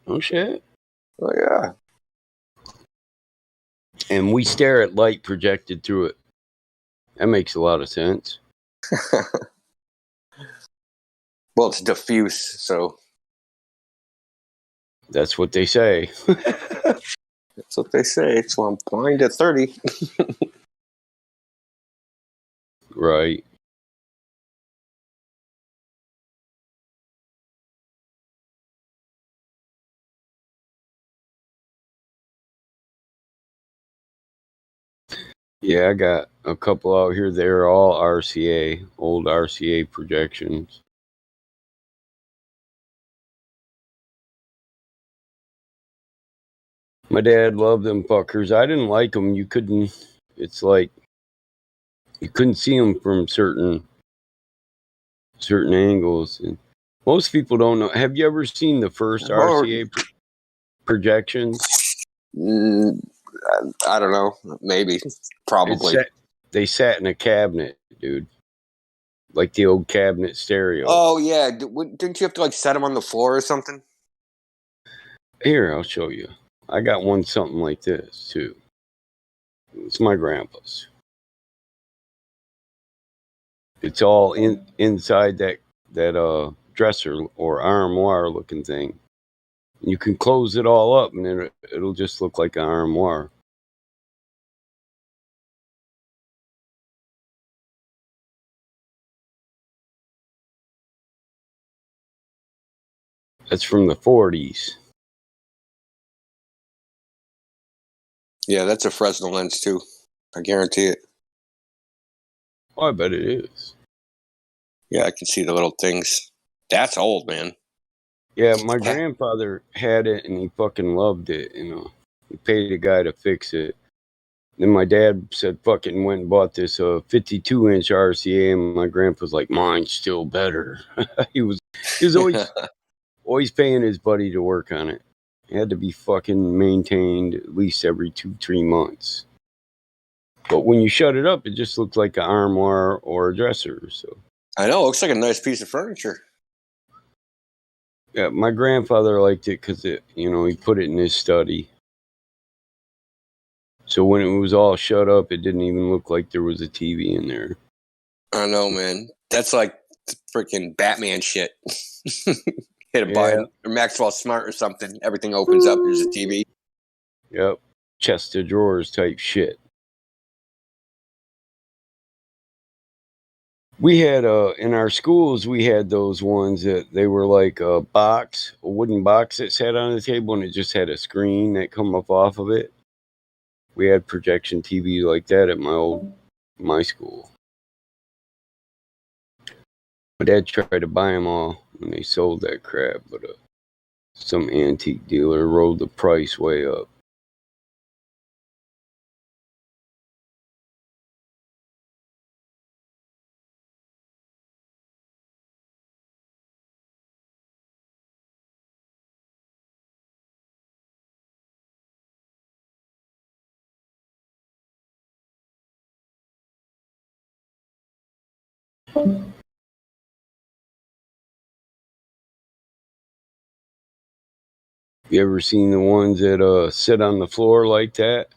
Oh shit. Oh yeah. And we stare at light projected through it. That makes a lot of sense. Well, it's diffuse, so. That's what they say. That's what they say. So I'm blind at 30. Right. Yeah, I got a couple out here. They're all RCA, old RCA projections. My dad loved them fuckers. I didn't like them. It's like, you couldn't see them from certain angles. And most people don't know. Have you ever seen the first RCA projections? I don't know. Maybe. Probably. They sat in a cabinet, dude. Like the old cabinet stereo. Oh, yeah. Didn't you have to like set them on the floor or something? Here, I'll show you. I got one something like this, too. It's my grandpa's. It's all inside that dresser or armoire looking thing. You can close it all up, and then it'll just look like an armoire. That's from the 40s. Yeah, that's a Fresnel lens too. I guarantee it. Oh, I bet it is. Yeah, I can see the little things. That's old, man. Yeah, my grandfather had it, and he fucking loved it. You know, he paid a guy to fix it. Then my dad said, "Fucking went and bought this 52-inch RCA," and my grandpa's like, "Mine's still better." he was always paying his buddy to work on it. It had to be fucking maintained at least every 2-3 months. But when you shut it up, it just looked like an armoire or a dresser. So I know, it looks like a nice piece of furniture. Yeah, my grandfather liked it because he put it in his study. So when it was all shut up, it didn't even look like there was a TV in there. I know, man. That's like freaking Batman shit. Hit a button, or Maxwell Smart or something. Everything opens up. There's a TV. Yep. Chest of drawers type shit. We had in our schools we had those ones that they were like a wooden box that sat on the table, and it just had a screen that come up off of it. We had projection TV like that at my school. My dad tried to buy them all when they sold that crap, but some antique dealer rolled the price way up. You ever seen the ones that sit on the floor like that?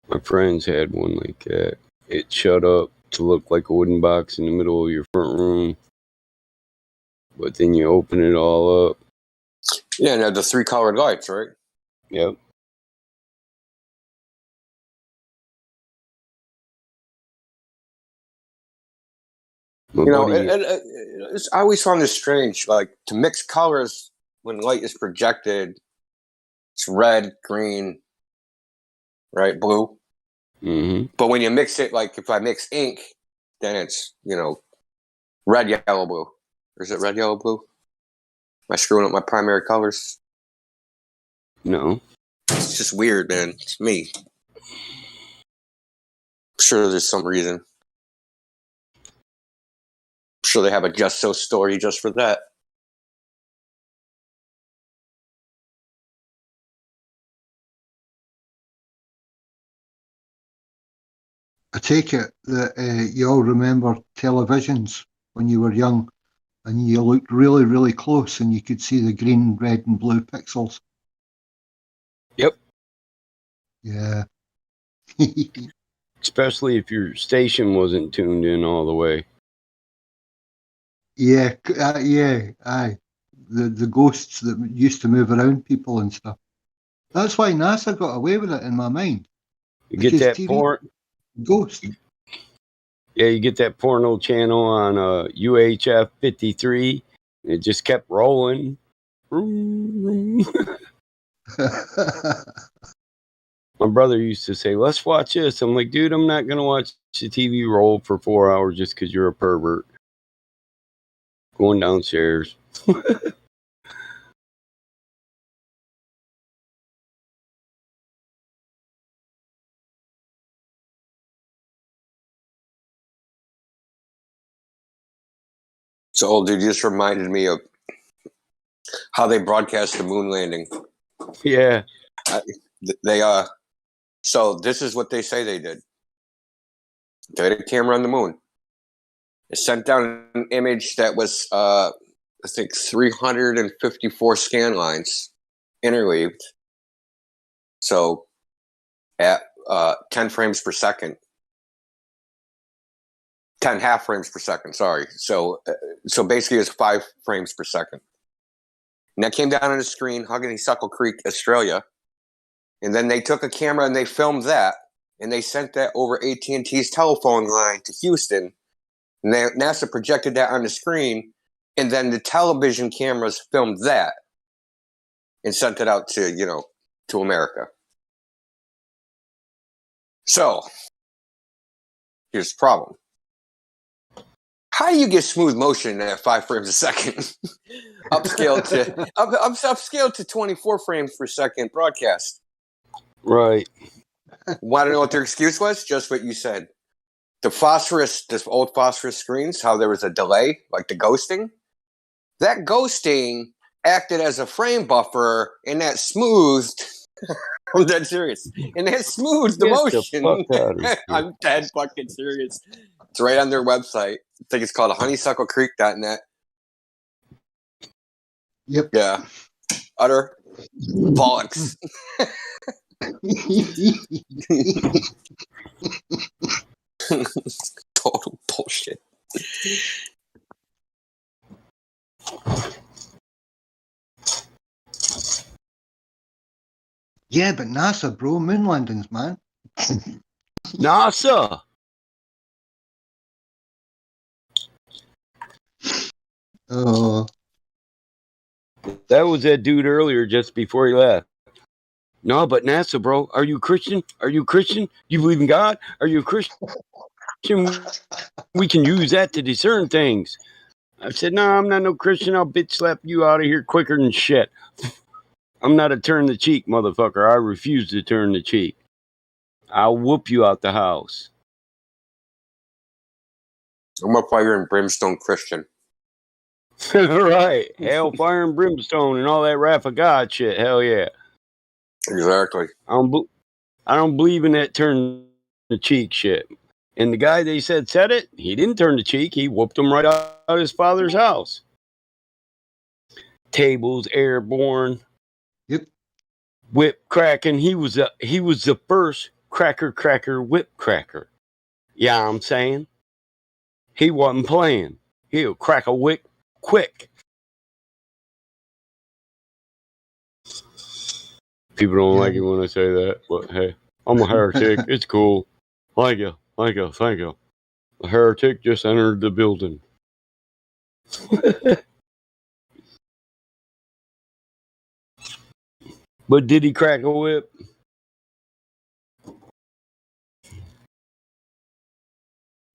My friends had one like that. It shut up to look like a wooden box in the middle of your front room. But then you open it all up. Yeah, and the 3 colored lights, right? Yep. I always found this strange. Like, to mix colors when light is projected, it's red, green, right, blue. Mm-hmm. But when you mix it, like if I mix ink, then it's red, yellow, blue. Or is it red, yellow, blue? Am I screwing up my primary colors? No. It's just weird, man. It's me. I'm sure there's some reason. I'm sure they have a Just So story just for that. I take it that you all remember televisions when you were young and you looked really, really close and you could see the green, red, and blue pixels. Yep. Yeah. Especially if your station wasn't tuned in all the way. Yeah, aye. The ghosts that used to move around people and stuff. That's why NASA got away with it in my mind. You get that porn ghost. Yeah, you get that porno channel on UHF 53. It just kept rolling. My brother used to say, "Let's watch this." I'm like, dude, I'm not gonna watch the TV roll for 4 hours just because you're a pervert. Going downstairs. So, old dude, you just reminded me of how they broadcast the moon landing. Yeah. So this is what they say they did. They had a camera on the moon. It sent down an image that was, I think, 354 scan lines interweaved. So at 10 frames per second. 10 half frames per second, sorry. So basically it's 5 frames per second. And that came down on the screen, Honeysuckle Creek, Australia. And then they took a camera and they filmed that. And they sent that over AT&T's telephone line to Houston. And NASA projected that on the screen. And then the television cameras filmed that and sent it out to, to America. So, here's the problem. How do you get smooth motion at 5 frames a second? upscaled to 24 frames per second broadcast. Right. Want to know what their excuse was? Just what you said. This old phosphorus screens, how there was a delay, like the ghosting. That ghosting acted as a frame buffer, and that smoothed. I'm dead serious. And that smoothed the Get motion. the fuck out of here. I'm dead fucking serious. It's right on their website. think it's called honeysucklecreek.net. Yep. Yeah. Utter bollocks. Total bullshit. Yeah, but NASA, bro, moon landings, man. NASA. Oh, That was that dude earlier just before he left. No, but NASA, bro. Are you Christian? Are you Christian? You believe in God? Are you a Christian? We can use that to discern things. I said, no, I'm not no Christian. I'll bitch slap you out of here quicker than shit. I'm not a turn the cheek, motherfucker. I refuse to turn the cheek. I'll whoop you out the house. I'm a fire and brimstone Christian. Right. Hellfire and brimstone and all that wrath of God shit. Hell yeah. Exactly. I don't believe in that turn the cheek shit. And the guy they said it, he didn't turn the cheek. He whooped him right out of his father's house. Tables airborne. Yep. Whip cracking. He was the first cracker whip cracker. Yeah, I'm saying. He wasn't playing. He'll crack a whip quick. People don't like it when I say that, but hey, I'm a heretic. It's cool. Thank you. A heretic just entered the building. But did he crack a whip?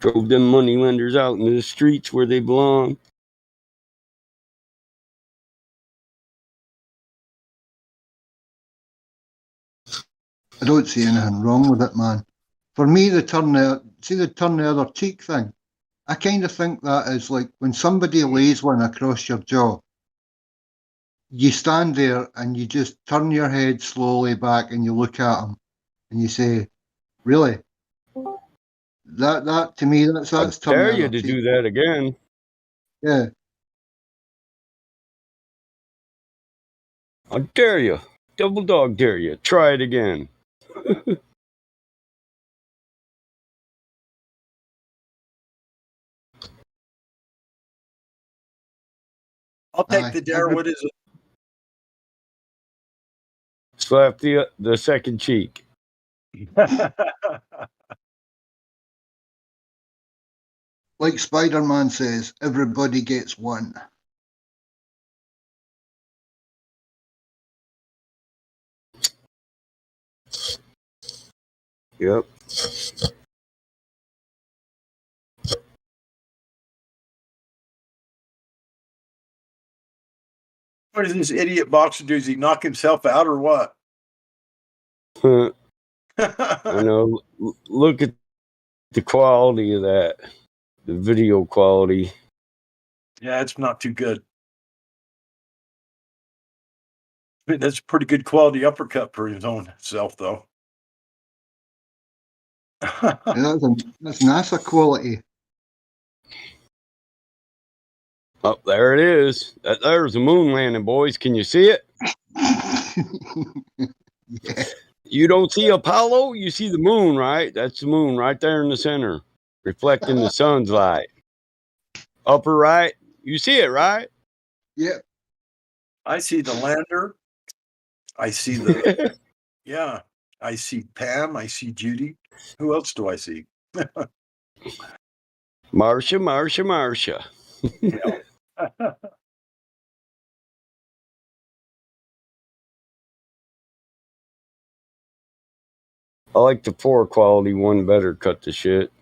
Drove them money lenders out into the streets where they belong. I don't see anything wrong with it, man. For me, the turn the other cheek thing. I kind of think that is like when somebody lays one across your jaw. You stand there and you just turn your head slowly back and you look at them and you say, "Really? That to me, that's I turn dare the you other to cheek." do that again. Yeah. I dare you. Double dog dare you. Try it again. I'll take the dare. What is it? Slap the second cheek. Like Spider-Man says, everybody gets one. Yep. What does this idiot boxer do? Does he knock himself out or what? I know. Look at the quality of that. The video quality. Yeah, it's not too good. That's a pretty good quality uppercut for his own self, though. That's NASA quality. Oh, there it is. There's the moon landing, boys. Can you see it? Yeah. You don't see Apollo, you see the moon, right? That's the moon right there in the center, reflecting the sun's light. Upper right, you see it, right? Yeah. I see the lander. I see the yeah. I see Pam. I see Judy. Who else do I see? Marsha. I like the 4 quality one better. Cut the shit.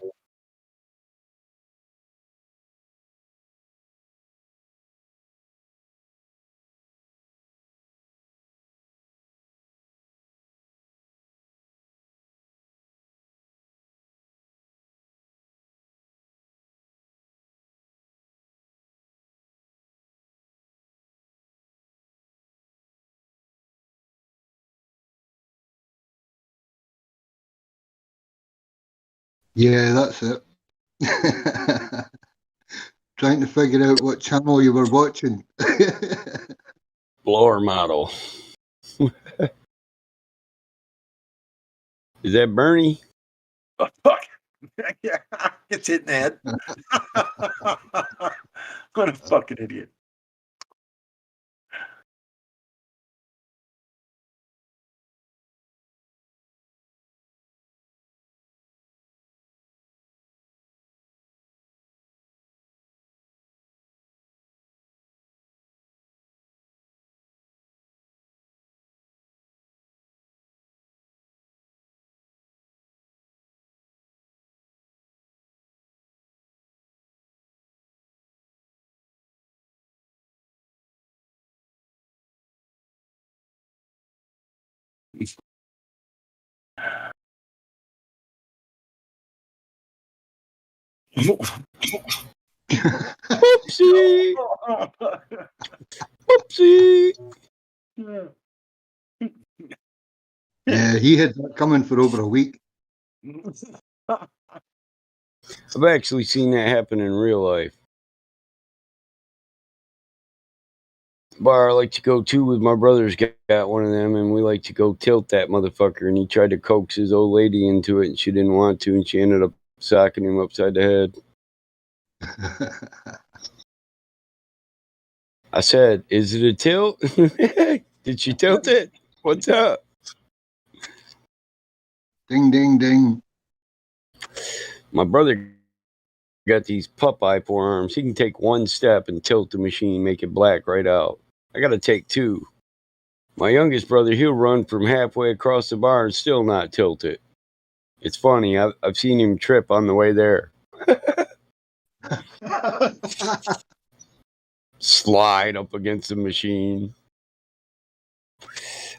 Yeah, that's it. trying to figure out what channel you were watching. Blower model. Is that Bernie? Oh, fuck. Yeah, it's hitting the head. What a fucking idiot. Oopsie. Oopsie. Yeah, he had that coming for over a week. I've actually seen that happen in real life. Bar I like to go to with my brothers got one of them, and we like to go tilt that motherfucker, and he tried to coax his old lady into it, and she didn't want to, and she ended up socking him upside the head. I said, "Is it a tilt? Did she tilt it? What's up?" Ding, ding, ding. My brother got these Popeye forearms. He can take one step and tilt the machine, make it black right out. I got to take two. My youngest brother, he'll run from halfway across the bar and still not tilt it. It's funny. I've seen him trip on the way there. Slide up against the machine.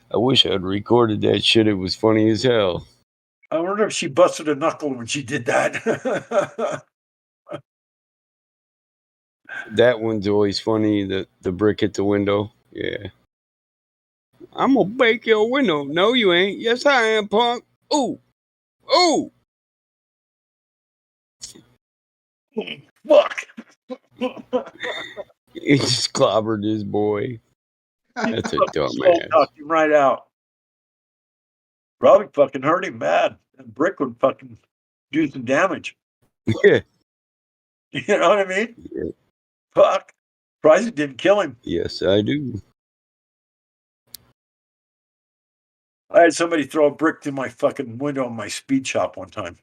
I wish I'd recorded that shit. It was funny as hell. I wonder if she busted a knuckle when she did that. That one's always funny. The brick hit the window. Yeah. I'm gonna break your window. No, you ain't. Yes, I am, punk. Ooh. Ooh. Fuck. He just clobbered his boy. That's a dumbass. Knocked him right out. Probably fucking hurt him bad. And brick would fucking do some damage. Yeah. You know what I mean? Yeah. Fuck. Surprised it didn't kill him. Yes, I do. I had somebody throw a brick through my fucking window in my speed shop one time.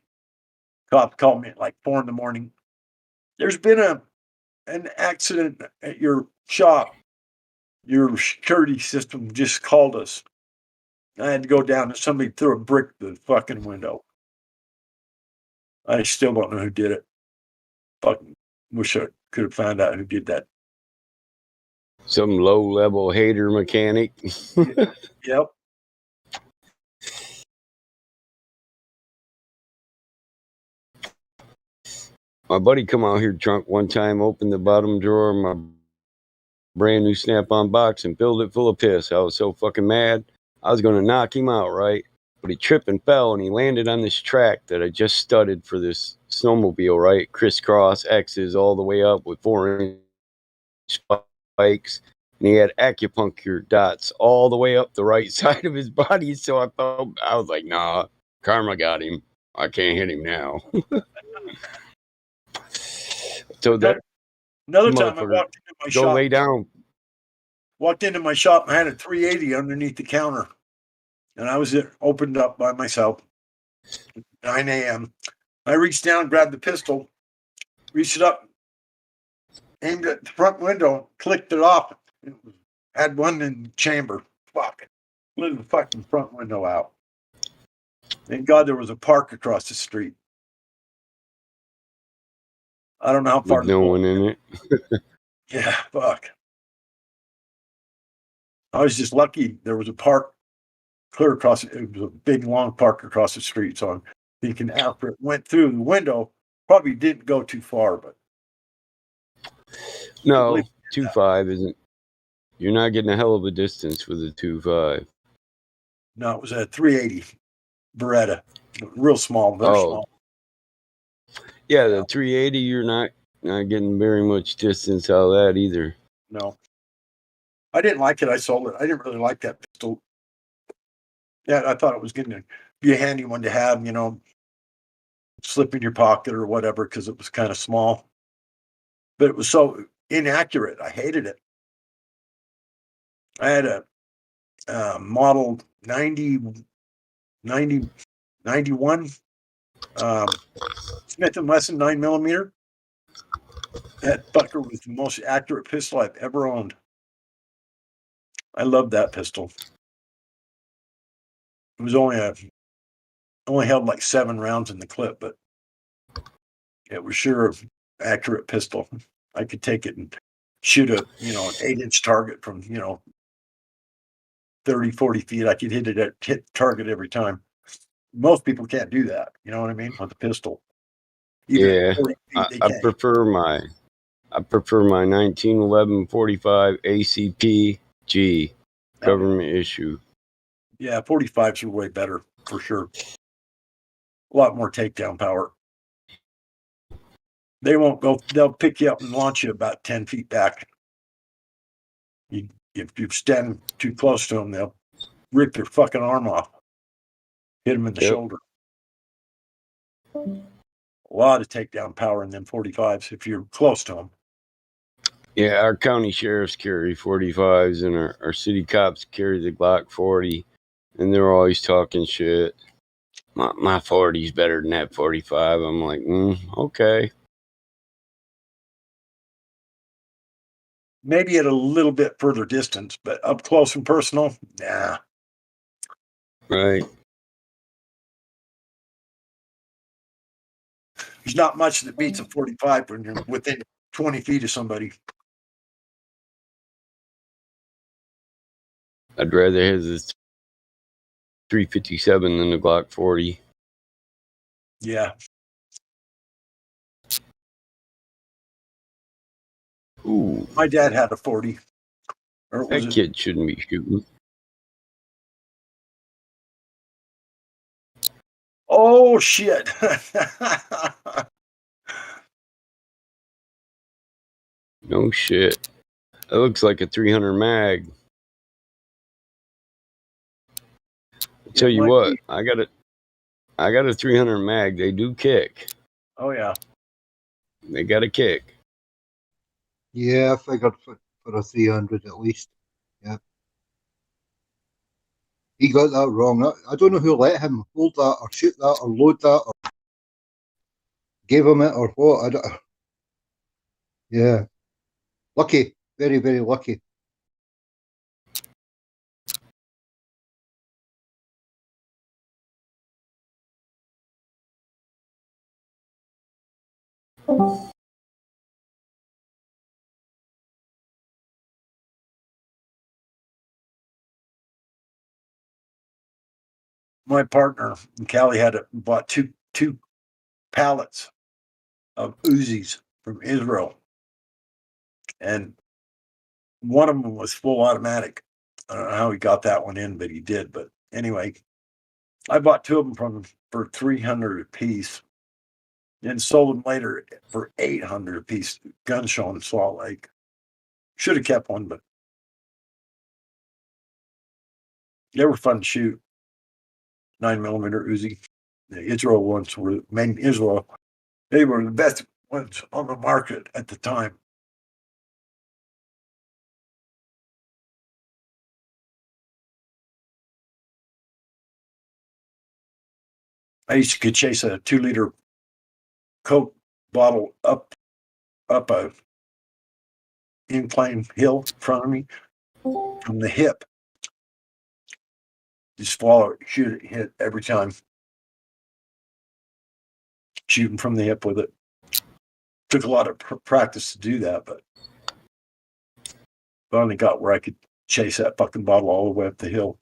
Cop called me at like 4 a.m. There's been an accident at your shop. Your security system just called us. I had to go down and somebody threw a brick through the fucking window. I still don't know who did it. Fucking wish I could have found out who did that. Some low-level hater mechanic. Yep. My buddy come out here drunk one time, opened the bottom drawer of my brand new Snap-on box and filled it full of piss. I was so fucking mad. I was going to knock him out, right? But he tripped and fell, and he landed on this track that I just studded for this snowmobile, right? Crisscross X's all the way up with 4-inch spikes. And he had acupuncture dots all the way up the right side of his body. So I was like, nah, karma got him. I can't hit him now. So that another time I walked into my shop. Go lay down. Walked into my shop and I had a 380 underneath the counter. And I was opened up by myself. 9 a.m. I reached down, grabbed the pistol, reached it up, aimed at the front window, clicked it off. It had one in the chamber. Fuck. Blew the fucking front window out. Thank God there was a park across the street. I don't know how far. With no one in it. Yeah, fuck. I was just lucky there was a park clear across. It was a big, long park across the street. So I'm thinking after it went through the window, probably didn't go too far, but. No, 2.5 isn't. You're not getting a hell of a distance with a 2.5. No, it was a 380 Beretta. Real small, very small. Yeah, the 380, you're not not getting very much distance out of that either. No. I didn't like it. I sold it. I didn't really like that pistol. Yeah, I thought it was going to be a handy one to have, slip in your pocket or whatever, because it was kind of small. But it was so inaccurate. I hated it. I had a model 91 Smith & Wesson 9mm. That fucker was the most accurate pistol I've ever owned. I loved that pistol. It was only held like 7 rounds in the clip, but it was sure an accurate pistol. I could take it and shoot an 8-inch target from 30, 40 feet. I could hit the target every time. Most people can't do that. You know what I mean? With a pistol. Even at 40 feet, they I can't. prefer my 1911 45 ACP G government issue. Yeah, 45s are way better for sure. A lot more takedown power. They won't go. They'll pick you up and launch you about 10 feet back. If you stand too close to them, they'll rip your fucking arm off. Hit them in the shoulder. A lot of takedown power in them 45s if you're close to them. Yeah, our county sheriffs carry 45s, and our city cops carry the Glock 40, and they're always talking shit. My 40's better than that 45. I'm like, okay. Maybe at a little bit further distance, but up close and personal, nah. Right. There's not much that beats a 45 when you're within 20 feet of somebody. I'd rather have this 357 than the Glock 40. Yeah. Ooh. My dad had a 40. Or was That it? kid shouldn't be shooting. Oh, shit. No shit. That looks like a 300 mag. I'll tell you what, I got a 300 mag. They do kick. Oh, yeah. They got a kick. Yeah, I figured for a 300 at least. Yeah. He got that wrong. I don't know who let him hold that or shoot that or load that or gave him it or what. I don't. Yeah. Lucky. Very, very lucky. My partner, Callie, bought two pallets of Uzis from Israel. And one of them was full automatic. I don't know how he got that one in, but he did. But anyway, I bought 2 of them from him for $300 a piece, and sold them later for $800 a piece. Gun show in Salt Lake. Should have kept one, but they were fun to shoot. 9mm Uzi. The Israel ones were made in Israel. They were the best ones on the market at the time. I used to chase a 2-liter Coke bottle up a incline hill in front of me from the hip. Just follow it, shoot it, hit every time. Shooting from the hip with it. Took a lot of practice to do that, but finally got where I could chase that fucking bottle all the way up the hill.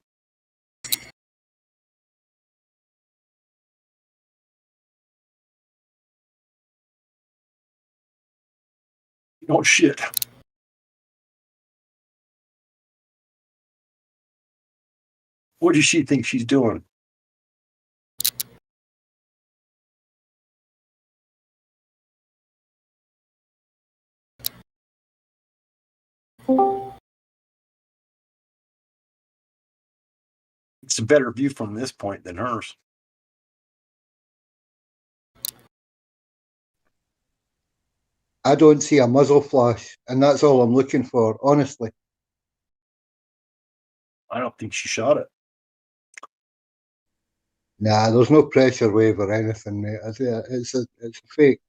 Oh shit. What does she think she's doing? It's a better view from this point than hers. I don't see a muzzle flash, and that's all I'm looking for, honestly. I don't think she shot it. Nah, there's no pressure wave or anything, mate. It's a fake.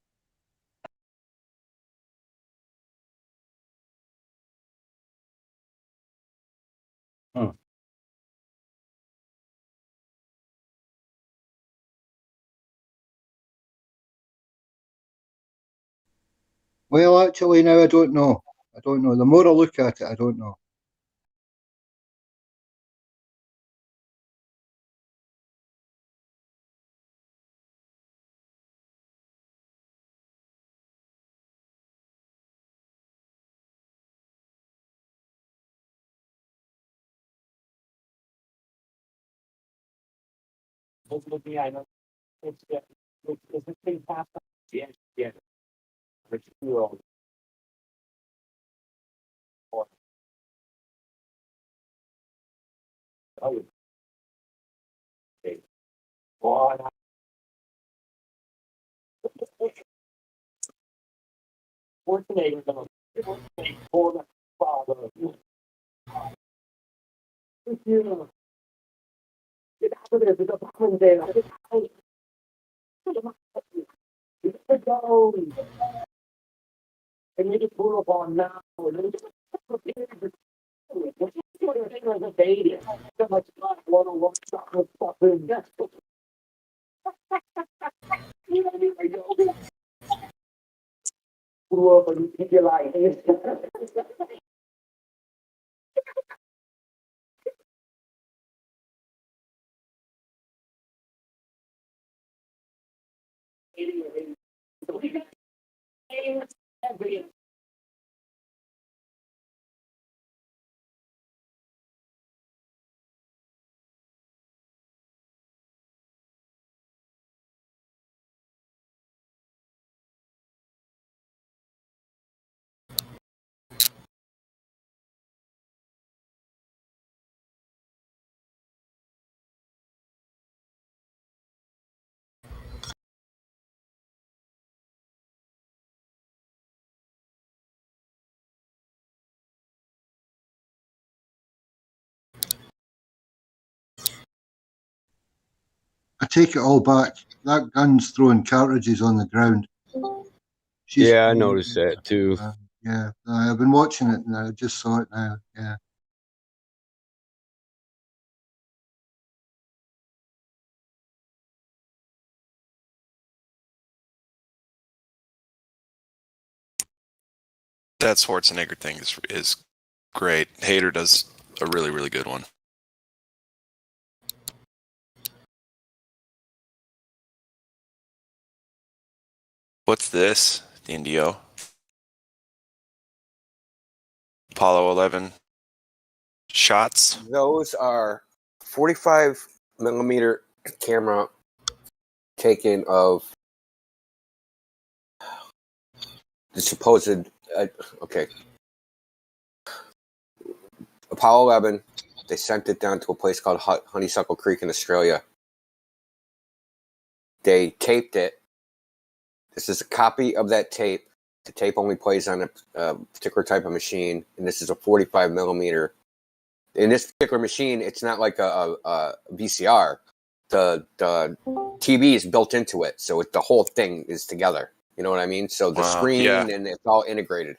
Hmm. Well, actually, now I don't know. I don't know. The more I look at it, I don't know. I take it all back. That gun's throwing cartridges on the ground. Yeah, I noticed that too. Yeah, I've been watching it now. I just saw it now. Yeah. That Schwarzenegger thing is great. Hader does a really good one. What's this? The Indio. Apollo 11 shots. Those are 45 millimeter camera taken of the supposed okay, Apollo 11. They sent it down to a place called Honeysuckle Creek in Australia. They taped it. This is a copy of that tape. The tape only plays on a particular type of machine, and this is a 45 millimeter. In this particular machine, it's not like a VCR. The TV is built into it, so the whole thing is together. You know what I mean? So the screen and it's all integrated.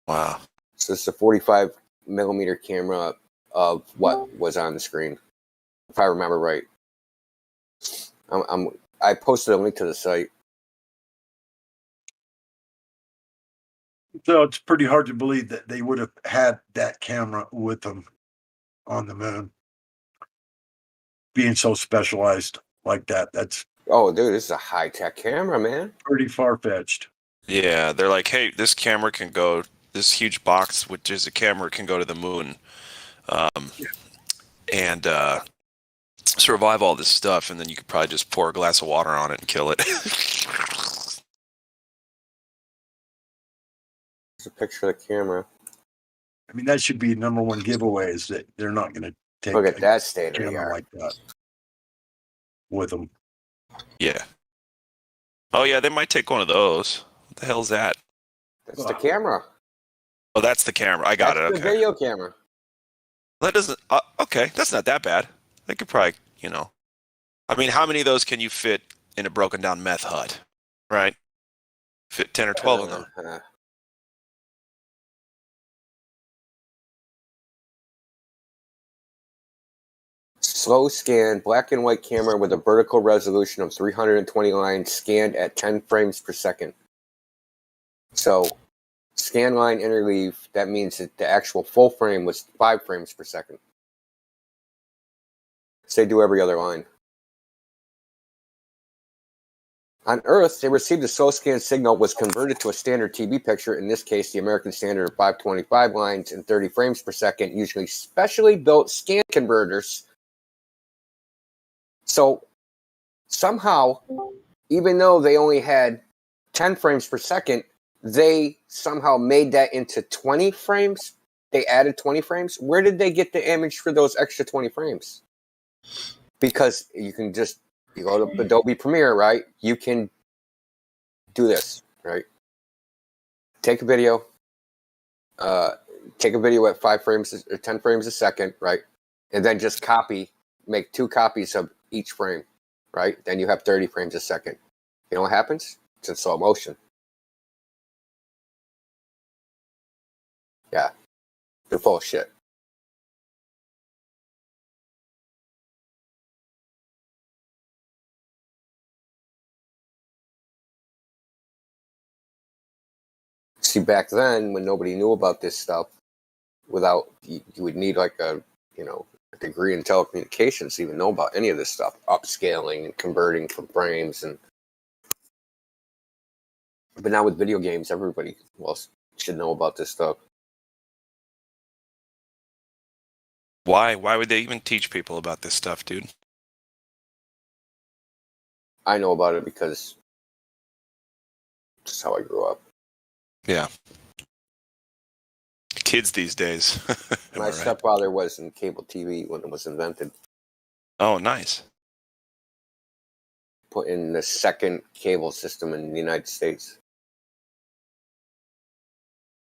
Wow. So this is a 45 millimeter camera of what was on the screen, if I remember right. I posted a link to the site. So it's pretty hard to believe that they would have had that camera with them on the moon. Being so specialized like that, that's dude, this is a high-tech camera, man. Pretty far-fetched. Yeah, they're like, hey, this camera can go. This huge box, which is a camera, can go to the moon, and survive all this stuff, and then you could probably just pour a glass of water on it and kill it. It's a picture of the camera. I mean, that should be number one giveaway is that they're not going to take Look at a that state of the camera art. like that with them. Yeah. Oh yeah, they might take one of those. What the hell's that? That's the camera. Oh, that's the camera. I got That's it. the Okay. video camera. That doesn't. Okay, that's not that bad. They could probably, I mean, how many of those can you fit in a broken down meth hut? Right? Fit 10 or 12 of them. Slow scan, black and white camera with a vertical resolution of 320 lines scanned at 10 frames per second. So, scan line interleave, that means that the actual full frame was 5 frames per second. So they do every other line. On Earth, they received a slow scan signal was converted to a standard TV picture, in this case the American standard of 525 lines and 30 frames per second, usually specially built scan converters. So somehow, even though they only had 10 frames per second, they somehow made that into 20 frames. They added 20 frames. Where did they get the image for those extra 20 frames? Because you can just, you go to Adobe Premiere, right? You can do this, right? Take a video at 5 frames or 10 frames a second, right? And then just make 2 copies of each frame, right? Then you have 30 frames a second. You know what happens? It's in slow motion. Yeah. They're full of shit. See, back then, when nobody knew about this stuff, you would need like a degree in telecommunications to even know about any of this stuff, upscaling and converting from frames. But now with video games, everybody should know about this stuff. Why? Why would they even teach people about this stuff, dude? I know about it because that's how I grew up. Yeah. Kids these days. My stepfather was in cable TV when it was invented. Oh, nice. Put in the second cable system in the United States.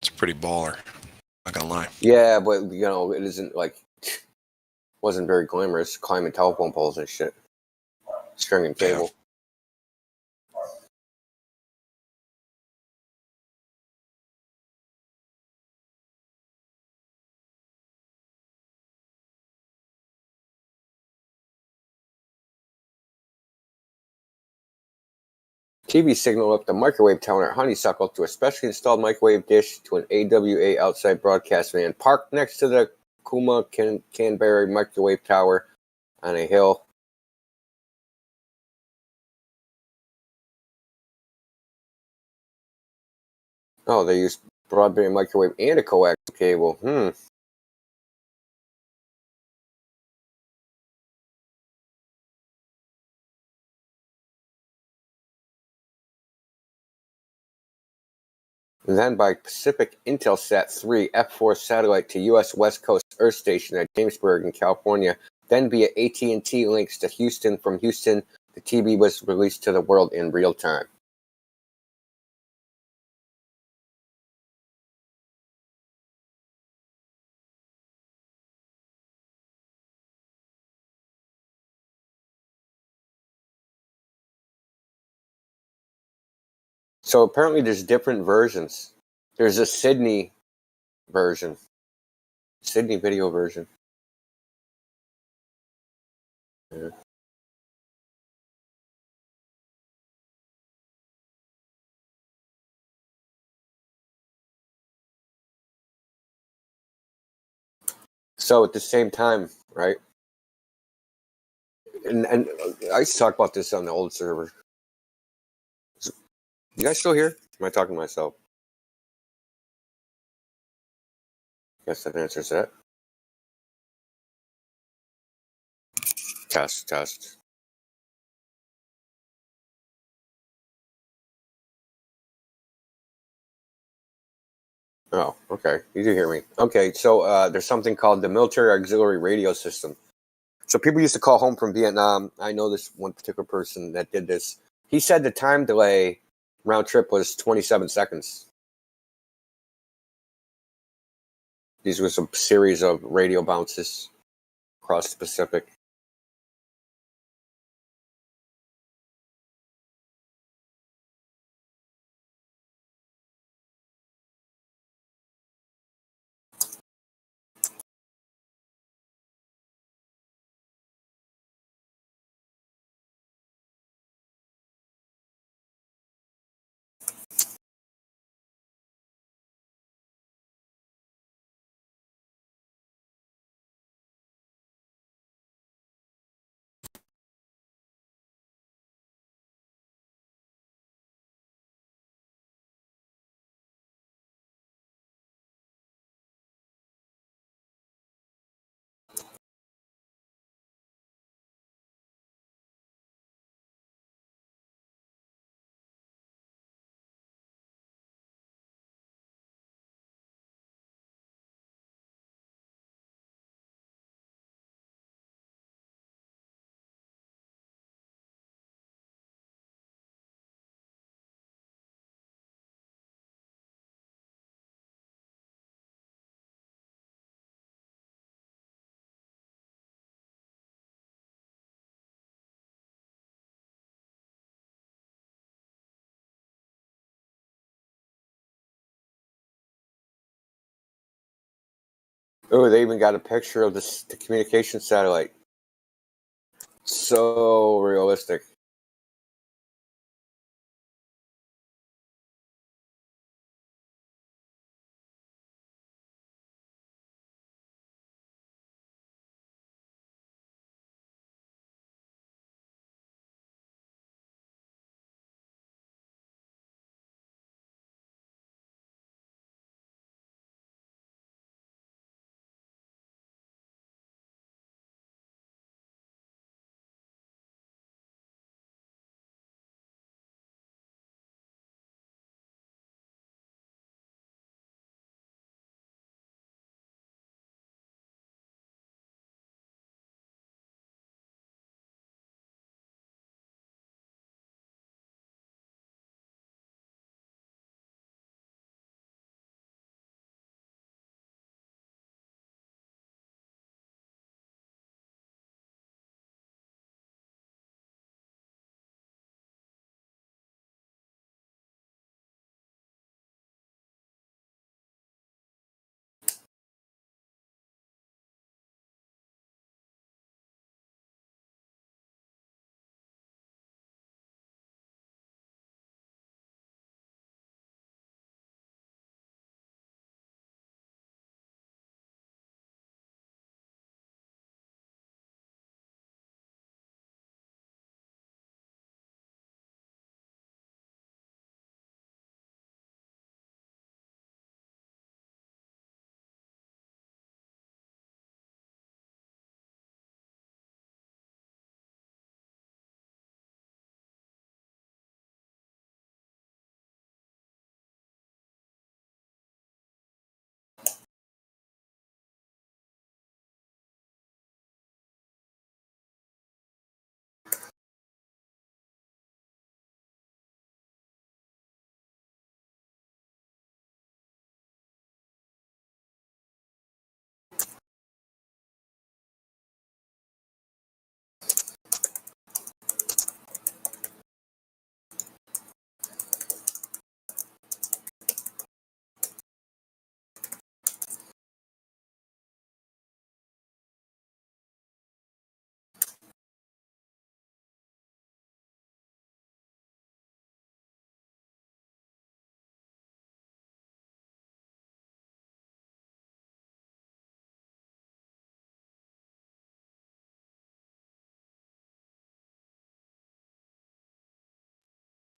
It's pretty baller. Not gonna lie. Yeah, but it isn't wasn't very glamorous. Climbing telephone poles and shit. Stringing cable. Yeah. TV signal up the microwave tower at Honeysuckle to a specially installed microwave dish to an AWA outside broadcast van parked next to the Kuma Canberra microwave tower on a hill. Oh, they used broadband microwave and a coaxial cable. And then by Pacific Intelsat 3 F4 satellite to U.S. West Coast Earth Station at Jamesburg in California. Then via AT&T links to Houston. From Houston, the TV was released to the world in real time. So apparently there's different versions. There's a Sydney version. Sydney video version. Yeah. So at the same time, right? And I used to talk about this on the old server. You guys still here? Am I talking to myself? Guess that answers that. Test. Oh, okay. You do hear me. Okay, so there's something called the Military Auxiliary Radio System. So people used to call home from Vietnam. I know this one particular person that did this. He said the time delay round trip was 27 seconds. These were some series of radio bounces across the Pacific. Oh, they even got a picture of the communication satellite. So realistic.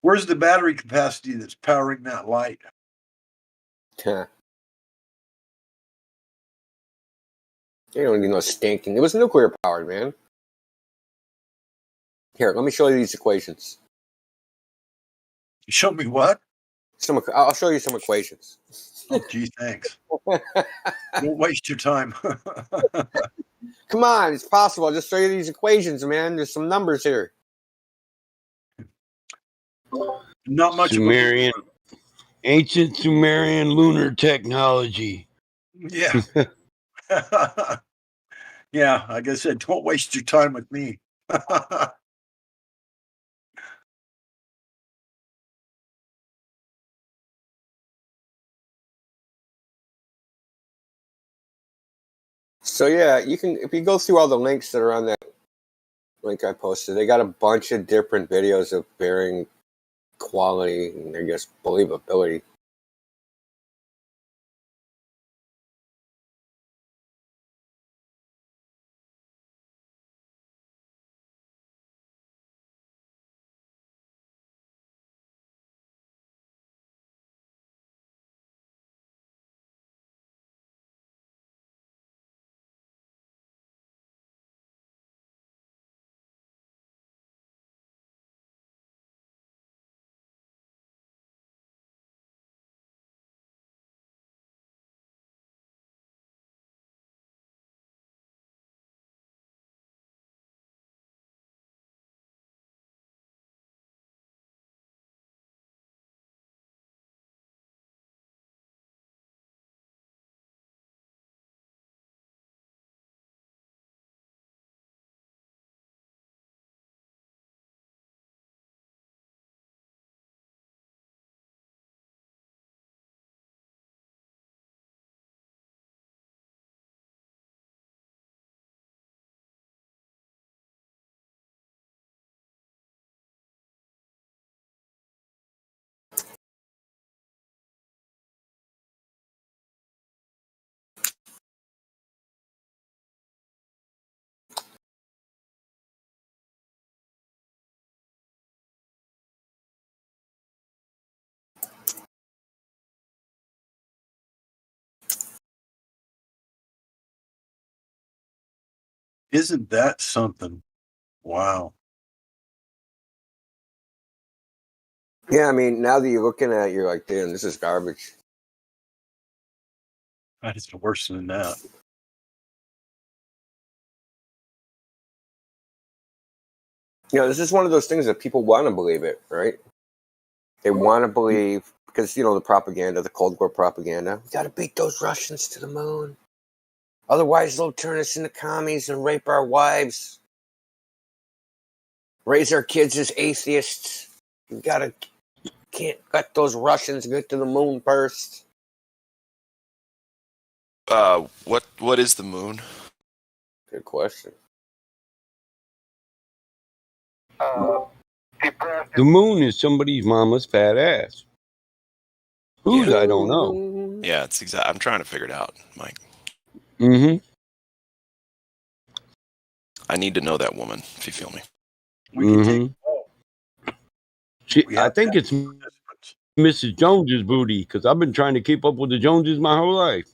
Where's the battery capacity that's powering that light? You don't need no stinking. It was nuclear powered, man. Here, let me show you these equations. Show me what? I'll show you some equations. Oh, gee, thanks. Don't waste your time. Come on, it's possible. I'll just show you these equations, man. There's some numbers here. Not much Sumerian, ancient Sumerian lunar technology. Yeah. Yeah, like I said, don't waste your time with me. So yeah, you can if you go through all the links that are on that link I posted, they got a bunch of different videos of varying quality and I guess believability. Isn't that something? Wow. Yeah, I mean, now that you're looking at it, you're like, damn, this is garbage. That is worse than that. This is one of those things that people want to believe it, right? They want to believe because the propaganda, the Cold War propaganda. We got to beat those Russians to the moon, otherwise they'll turn us into commies and rape our wives, raise our kids as atheists. We can't let those Russians get to the moon first. What is the moon? Good question. The moon is somebody's mama's fat ass. Whose, I don't know. Yeah, it's exact. I'm trying to figure it out, Mike. Mm-hmm. I need to know that woman, if you feel me. I think it's Mrs. Jones's booty because I've been trying to keep up with the Joneses my whole life.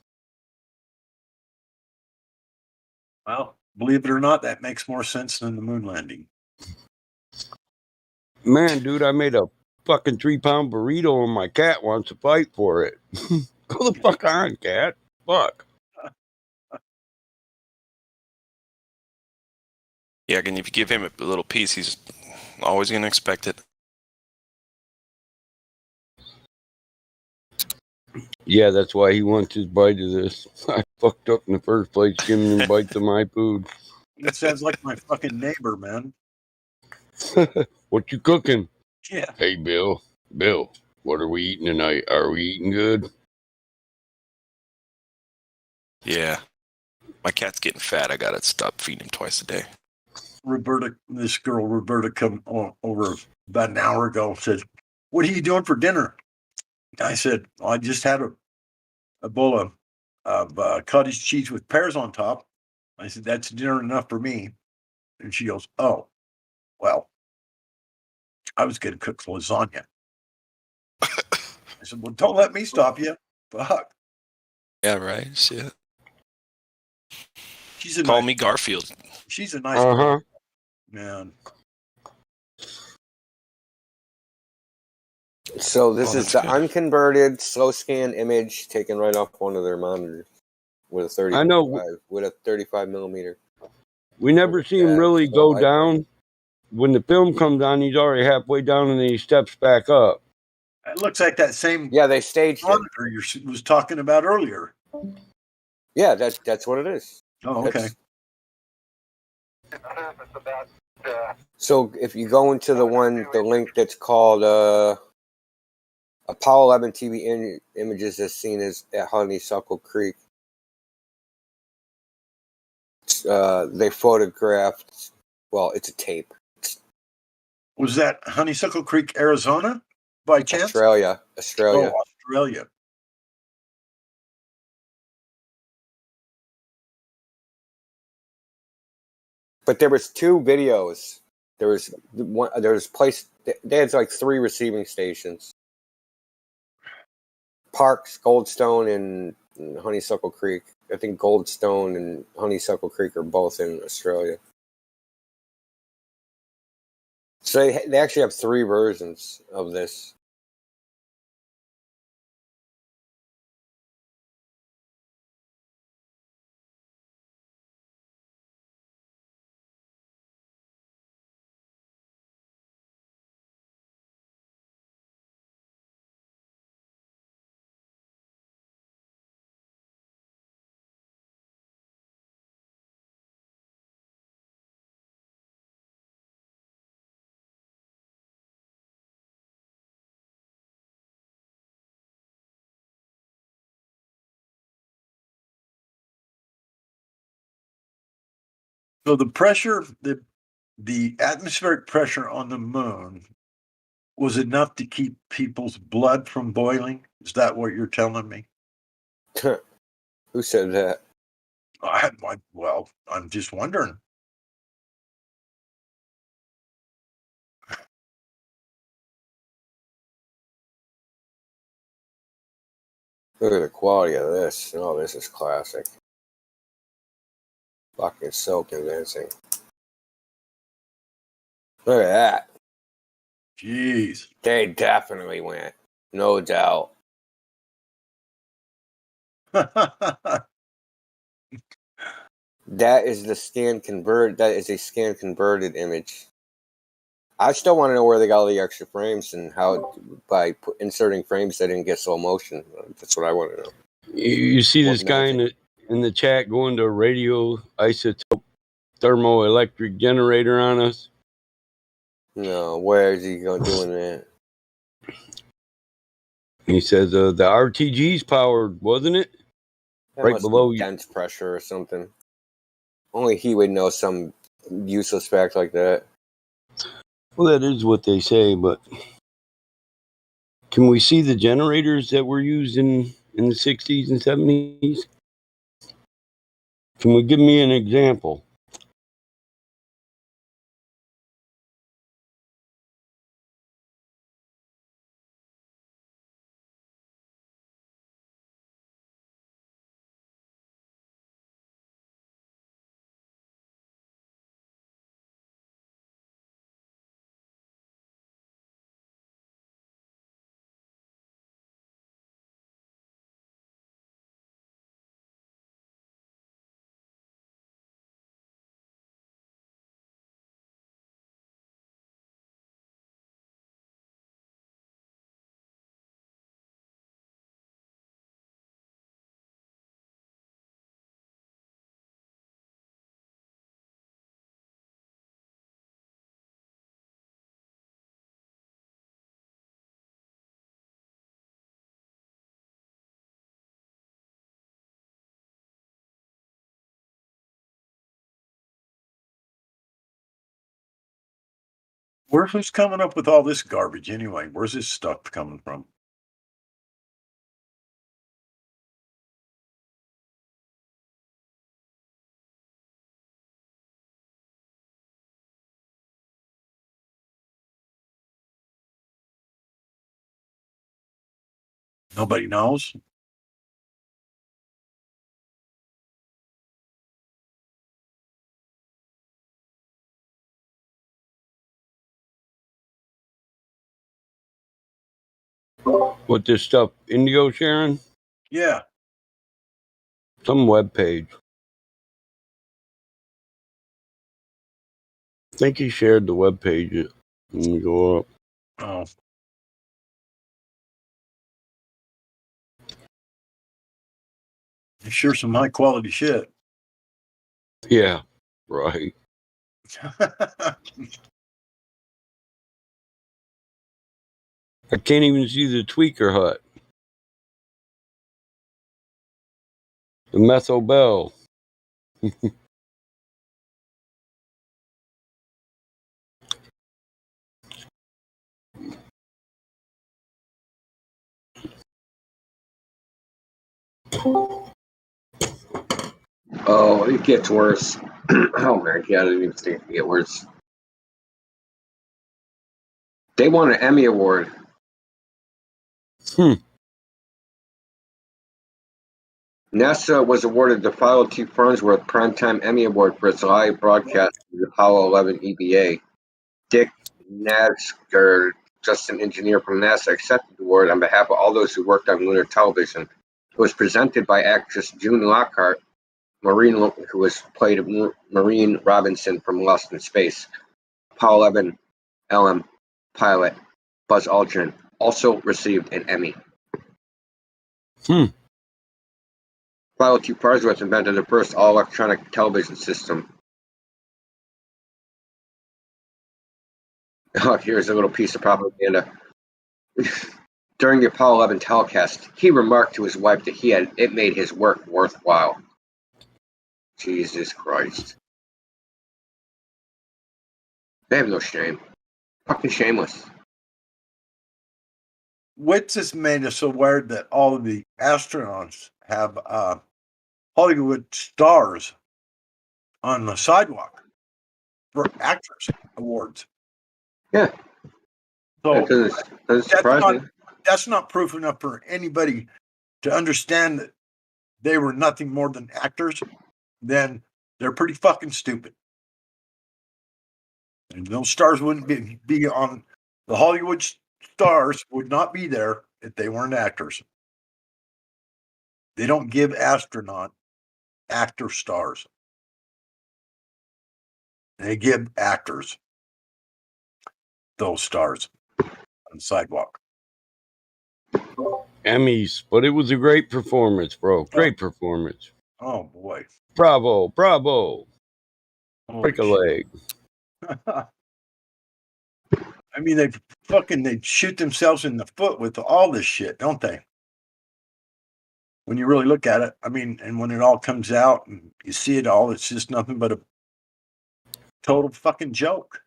Well, believe it or not, that makes more sense than the moon landing. Man, dude, I made a fucking 3-pound burrito and my cat wants to fight for it. Go the fuck on, cat. Fuck. Yeah, and if you give him a little piece, he's always going to expect it. Yeah, that's why he wants his bite of this. I fucked up in the first place giving him bites of my food. It sounds like my fucking neighbor, man. What you cooking? Yeah. Hey, Bill, what are we eating tonight? Are we eating good? Yeah. My cat's getting fat. I got to stop feeding him twice a day. This girl, Roberta, come over about an hour ago, said, "What are you doing for dinner?" I said, I just had a bowl of cottage cheese with pears on top. I said, "That's dinner enough for me." And she goes, "Oh, well, I was going to cook lasagna." I said, "Well, don't let me stop you." Fuck. Yeah, right. Shit. Call me Garfield. She's a nice girl. Man. So this Oh, is that's the good. unconverted slow scan image taken right off one of their monitors with a I know 35 millimeter. we never see him really So go down. When the film comes on, he's already halfway down and then he steps back up. It looks like that same they staged it. monitor you was talking about earlier. Yeah, that's what it is. Oh, okay. So if you go into the link that's called Apollo 11 TV images as seen as at Honeysuckle Creek, they photographed. Well, it's a tape. Was that Honeysuckle Creek, Arizona, by chance? Australia. Oh, Australia. But there was two videos. There was one. There was place. They had like 3 receiving stations. Parks, Goldstone, and Honeysuckle Creek. I think Goldstone and Honeysuckle Creek are both in Australia. So they actually have 3 versions of this. So the pressure, the atmospheric pressure on the moon was enough to keep people's blood from boiling? Is that what you're telling me? Who said that? Well, I'm just wondering. Look at the quality of this. Oh, this is classic. Fucking so convincing. Look at that. Jeez. They definitely went. No doubt. That is the scan convert. That is a scan converted image. I still want to know where they got all the extra frames and how by inserting frames they didn't get slow motion. That's what I want to know. You see this guy in the chat going to a radio isotope thermoelectric generator on us? No, where is he going doing that? He says the RTG's powered, wasn't it? That Right must below be you. dense pressure or something. Only he would know some useless fact like that. Well, that is what they say, but can we see the generators that were used in the 60s and 70s? Can we give me an example? Who's coming up with all this garbage anyway? Where's this stuff coming from? Nobody knows. What this stuff Indigo sharing? Yeah. Some web page. I think he shared the web page. Let me go up. Oh. It's sure some high quality shit. Yeah, right. I can't even see the tweaker hut. The Metho Bell. Oh, it gets worse. Oh my god, I didn't even think it could get worse. They won an Emmy Award. NASA was awarded the Follow T. Farnsworth Primetime Emmy Award for its live broadcast of the Apollo 11 EVA. Dick Nazgar, just an engineer from NASA, accepted the award on behalf of all those who worked on lunar television. It was presented by actress June Lockhart, who was played Maureen Robinson from Lost in Space. Apollo 11 LM pilot Buzz Aldrin also received an Emmy. Follow T. Farnsworth invented the first all-electronic television system. Oh, here's a little piece of propaganda. During the Apollo 11 telecast, he remarked to his wife that it made his work worthwhile. Jesus Christ. They have no shame. Fucking shameless. What's this made us aware that all of the astronauts have Hollywood stars on the sidewalk for actors awards? Yeah. So doesn't surprise me. That's not proof enough for anybody to understand that they were nothing more than actors. Then they're pretty fucking stupid. And those stars wouldn't be on the Hollywood stars would not be there if they weren't actors. They don't give astronaut actor stars. They give actors those stars on the sidewalk. Emmys, but it was a great performance, bro. Great performance. Oh boy. Bravo, bravo. Break a leg. I mean, they shoot themselves in the foot with all this shit, don't they? When you really look at it, I mean, and when it all comes out and you see it all, it's just nothing but a total fucking joke.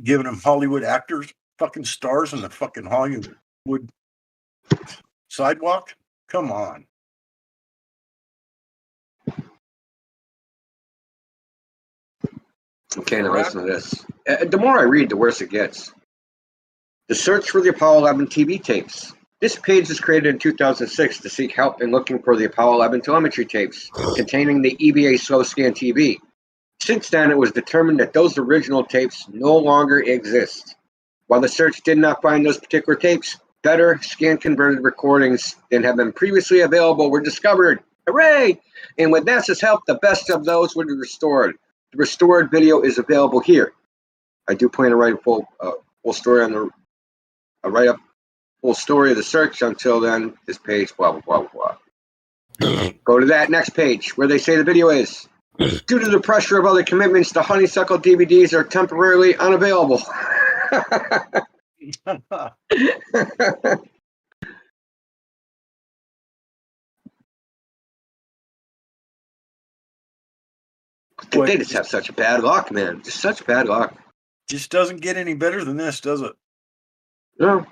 Giving them Hollywood actors, fucking stars on the fucking Hollywood sidewalk? Come on. Okay, now listen to this. The more I read, the worse it gets. The search for the Apollo 11 TV tapes. This page was created in 2006 to seek help in looking for the Apollo 11 telemetry tapes containing the EVA slow scan TV. Since then, it was determined that those original tapes no longer exist. While the search did not find those particular tapes, better scan-converted recordings than have been previously available were discovered. Hooray! And with NASA's help, the best of those were restored. The restored video is available here. I do plan to write a full story on full story of the search. Until then, this page, blah, blah, blah, blah. Go to that next page where they say the video is. Due to the pressure of other commitments, the Honeysuckle DVDs are temporarily unavailable. They just have such bad luck, man. Just such bad luck. Just doesn't get any better than this, does it? No.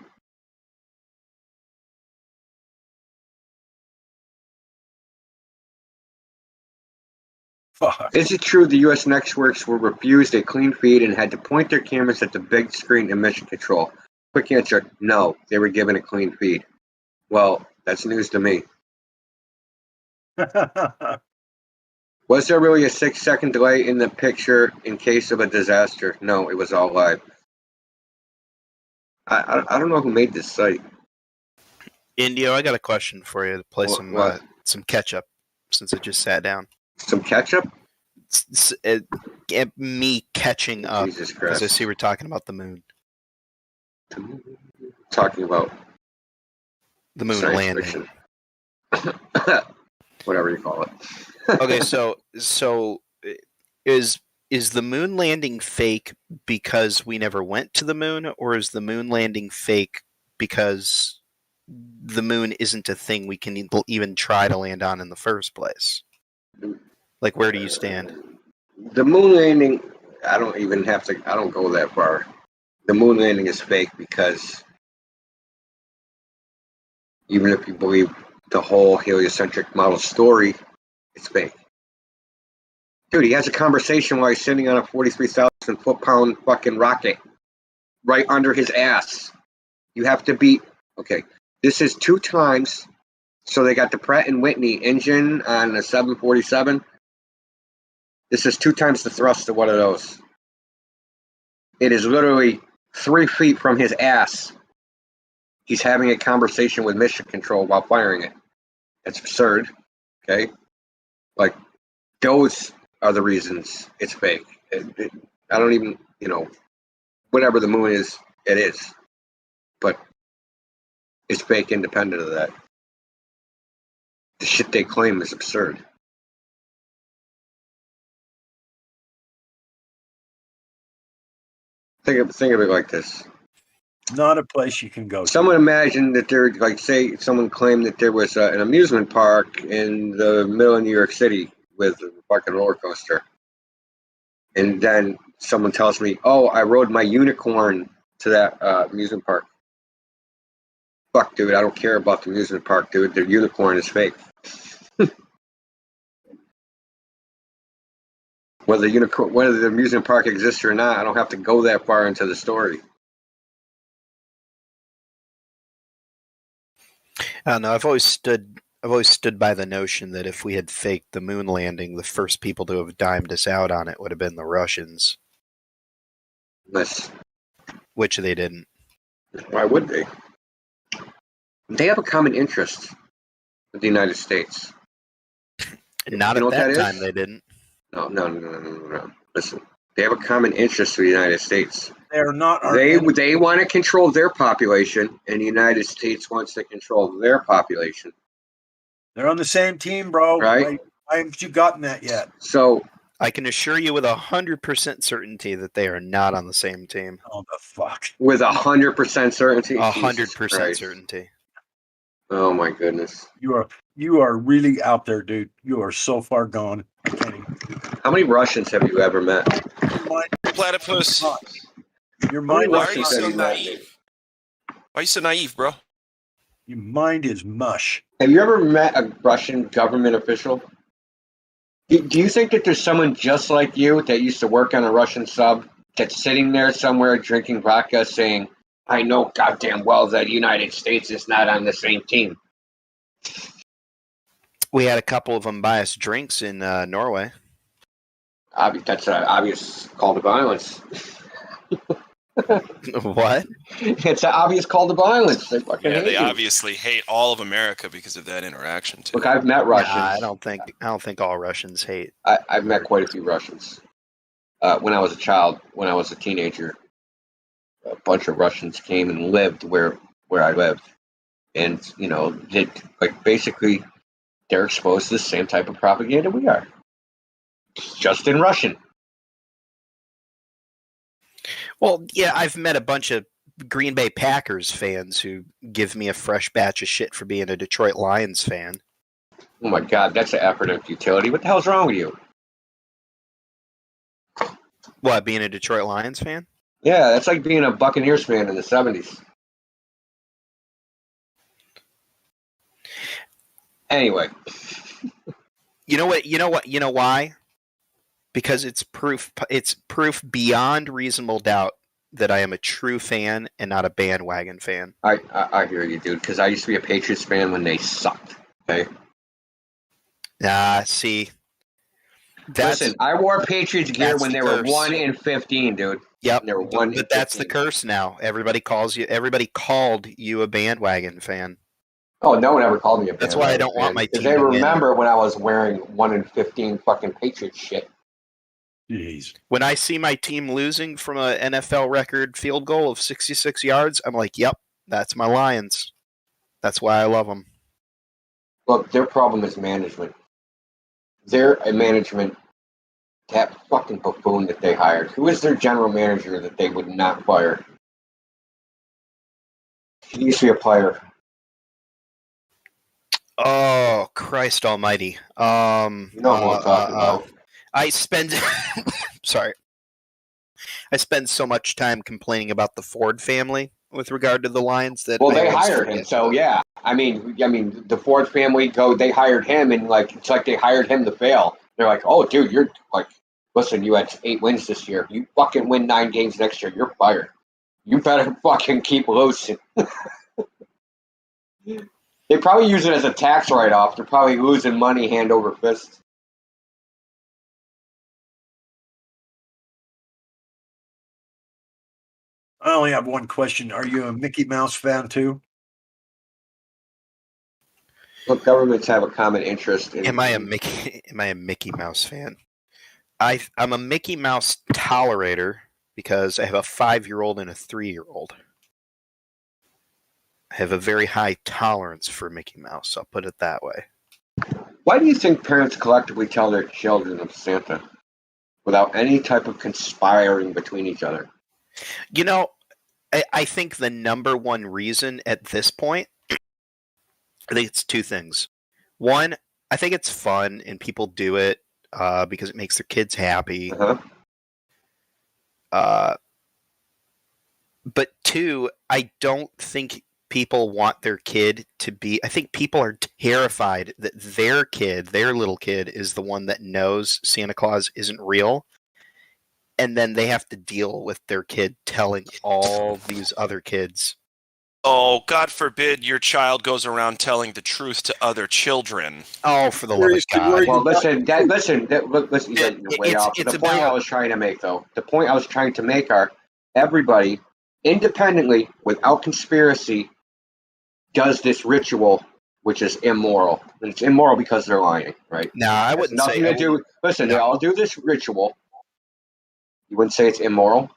Fuck. Is it true the U.S. networks were refused a clean feed and had to point their cameras at the big screen in mission control? Quick answer, no. They were given a clean feed. Well, that's news to me. Was there really a 6-second delay in the picture in case of a disaster? No, it was all live. I don't know who made this site. Indio, I got a question for you to play What? some catch up since I just sat down. Some ketchup? Me catching up Jesus because I Christ. see we're talking about the moon. Talking about The moon science landing. fiction. Whatever you call it. Okay, so is the moon landing fake because we never went to the moon, or is the moon landing fake because the moon isn't a thing we can even try to land on in the first place? Like, where do you stand? The moon landing, I don't go that far. The moon landing is fake because even if you believe the whole heliocentric model story, it's fake. Dude, he has a conversation while he's sitting on a 43,000 foot-pound fucking rocket right under his ass. You have to be... Okay, this is 2 times. So they got the Pratt & Whitney engine on a 747. This is 2 times the thrust of one of those. It is literally 3 feet from his ass. He's having a conversation with mission control while firing it. That's absurd. Okay? Like, those are the reasons it's fake. I don't even, whatever the moon is, it is. But it's fake independent of that. The shit they claim is absurd. Think of it like this. Not a place you can go to. Someone imagined that there, say someone claimed that there was an amusement park in the middle of New York City with a fucking roller coaster. And then someone tells me, oh, I rode my unicorn to that amusement park. Fuck, dude, I don't care about the amusement park, dude. The unicorn is fake. Whether the amusement park exists or not, I don't have to go that far into the story. I don't know. I've always stood by the notion that if we had faked the moon landing, the first people to have dimed us out on it would have been the Russians. Yes. Which they didn't. Why would they? They have a common interest with the United States. Not at that time, they didn't. No. Listen, they have a common interest with the United States. They're not. They want to control their population, and the United States wants to control their population. They're on the same team, bro. Right? Why haven't you gotten that yet? So I can assure you with 100% certainty that they are not on the same team. Oh the fuck! With 100% certainty. 100% certainty. Oh my goodness! You are really out there, dude. You are so far gone. I can't even. How many Russians have you ever met? Platypus. Your mind. Why are you so naive? Why are you so naive, bro? Your mind is mush. Have you ever met a Russian government official? Do you think that there's someone just like you that used to work on a Russian sub that's sitting there somewhere drinking vodka saying, I know goddamn well that the United States is not on the same team? We had a couple of them buy us drinks in Norway. That's an obvious call to violence. What? It's an obvious call to violence. They fucking hate They you. obviously hate all of America because of that interaction too. Look, I've met Russians. Nah, I don't think all Russians hate. I've met quite a few Russians. When I was a child, when I was a teenager, a bunch of Russians came and lived where I lived, and basically they're exposed to the same type of propaganda we are, just in Russian. Well, yeah, I've met a bunch of Green Bay Packers fans who give me a fresh batch of shit for being a Detroit Lions fan. Oh my God, that's an effort of futility. What the hell's wrong with you? What, being a Detroit Lions fan? Yeah, that's like being a Buccaneers fan in the 70s. Anyway. You know why? Because it's proof beyond reasonable doubt that I am a true fan and not a bandwagon fan. I hear you, dude, because I used to be a Patriots fan when they sucked. Okay? See. Listen, I wore Patriots gear when they were 1-15, dude. Yep. And they were 1 But that's the curse now. Everybody called you a bandwagon fan. Oh, no one ever called me a bandwagon. That's why I don't want my because team they to win. remember when I was wearing 1 in 15 fucking Patriots shit. Jeez. When I see my team losing from a NFL record field goal of 66 yards, I'm like, yep, that's my Lions. That's why I love them. Look, their problem is management. Their management, that fucking buffoon that they hired. Who is their general manager that they would not fire? He used to be a player. Oh, Christ almighty. You know who I'm talking about. I spend sorry. I spend so much time complaining about the Ford family with regard to the Lions that Well, I they always hired him, forget. so yeah. I mean, the Ford family they hired him, and like it's like they hired him to fail. They're like, oh, dude, you're like, listen, you had 8 wins this year. You fucking win 9 games next year, you're fired. You better fucking keep loose. They probably use it as a tax write-off. They're probably losing money hand over fist. I only have one question. Are you a Mickey Mouse fan too? Look, governments have a common interest in. Am I a Mickey Mouse fan? I'm a Mickey Mouse tolerator because I have a 5-year-old and a 3-year-old. I have a very high tolerance for Mickey Mouse. I'll put it that way. Why do you think parents collectively tell their children of Santa without any type of conspiring between each other? You know, I think the number one reason at this point, I think it's 2 things. One, I think it's fun and people do it because it makes their kids happy. But 2, I don't think people want their kid to be. I think people are terrified that their little kid, is the one that knows Santa Claus isn't real. And then they have to deal with their kid telling all these other kids. Oh, God forbid your child goes around telling the truth to other children. Oh, for the love of God. Well, listen, you're way off. The point I was trying to make, though, the point I was trying to make are everybody, independently, without conspiracy, does this ritual, which is immoral. And it's immoral because they're lying, right? No, I wouldn't nothing say. to do. Listen, they all do this ritual. You wouldn't say it's immoral?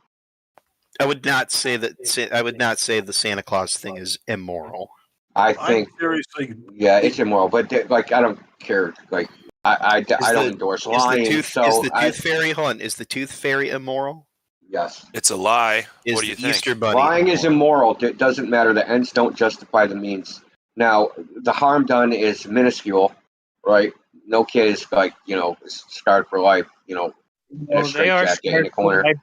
I would not say that. I would not say the Santa Claus thing is immoral. I think seriously, yeah, it's immoral. But like, I don't care. Like, I don't endorse lying. Is the tooth fairy? Hold on. Is the tooth fairy immoral? Yes. It's a lie. Is What do you the think? Easter Bunny Lying is immoral. It doesn't matter. The ends don't justify the means. Now, the harm done is minuscule, right? No kid is like, scarred for life, in a Well, they are straitjacket in scarred the for corner. life.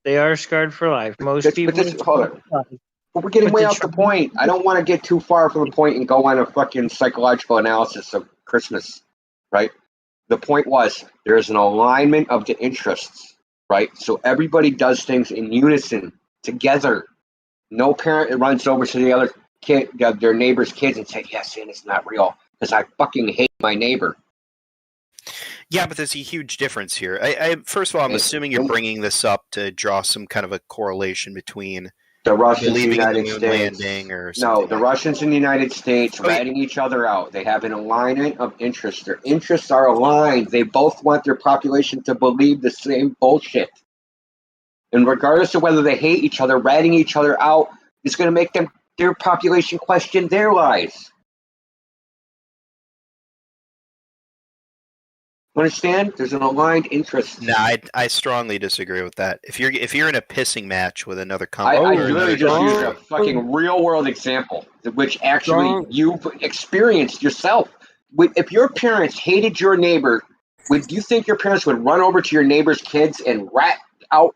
They are scarred for life. Most people. Hold on. But we're getting way off the point. I don't want to get too far from the point and go on a fucking psychological analysis of Christmas, right? The point was there's an alignment of the interests, right? So everybody does things in unison, together. No parent runs over to the other kid, their neighbor's kids, and say, "Yes, Santa's not real," because I fucking hate my neighbor. Yeah, but there's a huge difference here. First of all, I'm assuming you're bringing this up to draw some kind of a correlation between the Russians in the believing in the United moon States. landing or No, something. the Russians in the United States ratting each other out. They have an alignment of interests. Their interests are aligned. They both want their population to believe the same bullshit. And regardless of whether they hate each other, ratting each other out is going to make their population question their lives. Understand? There's an aligned interest. Nah, I strongly disagree with that. If you're in a pissing match with another I company, literally just used a fucking real world example, which actually you've experienced yourself. If your parents hated your neighbor, would you think your parents would run over to your neighbor's kids and rat out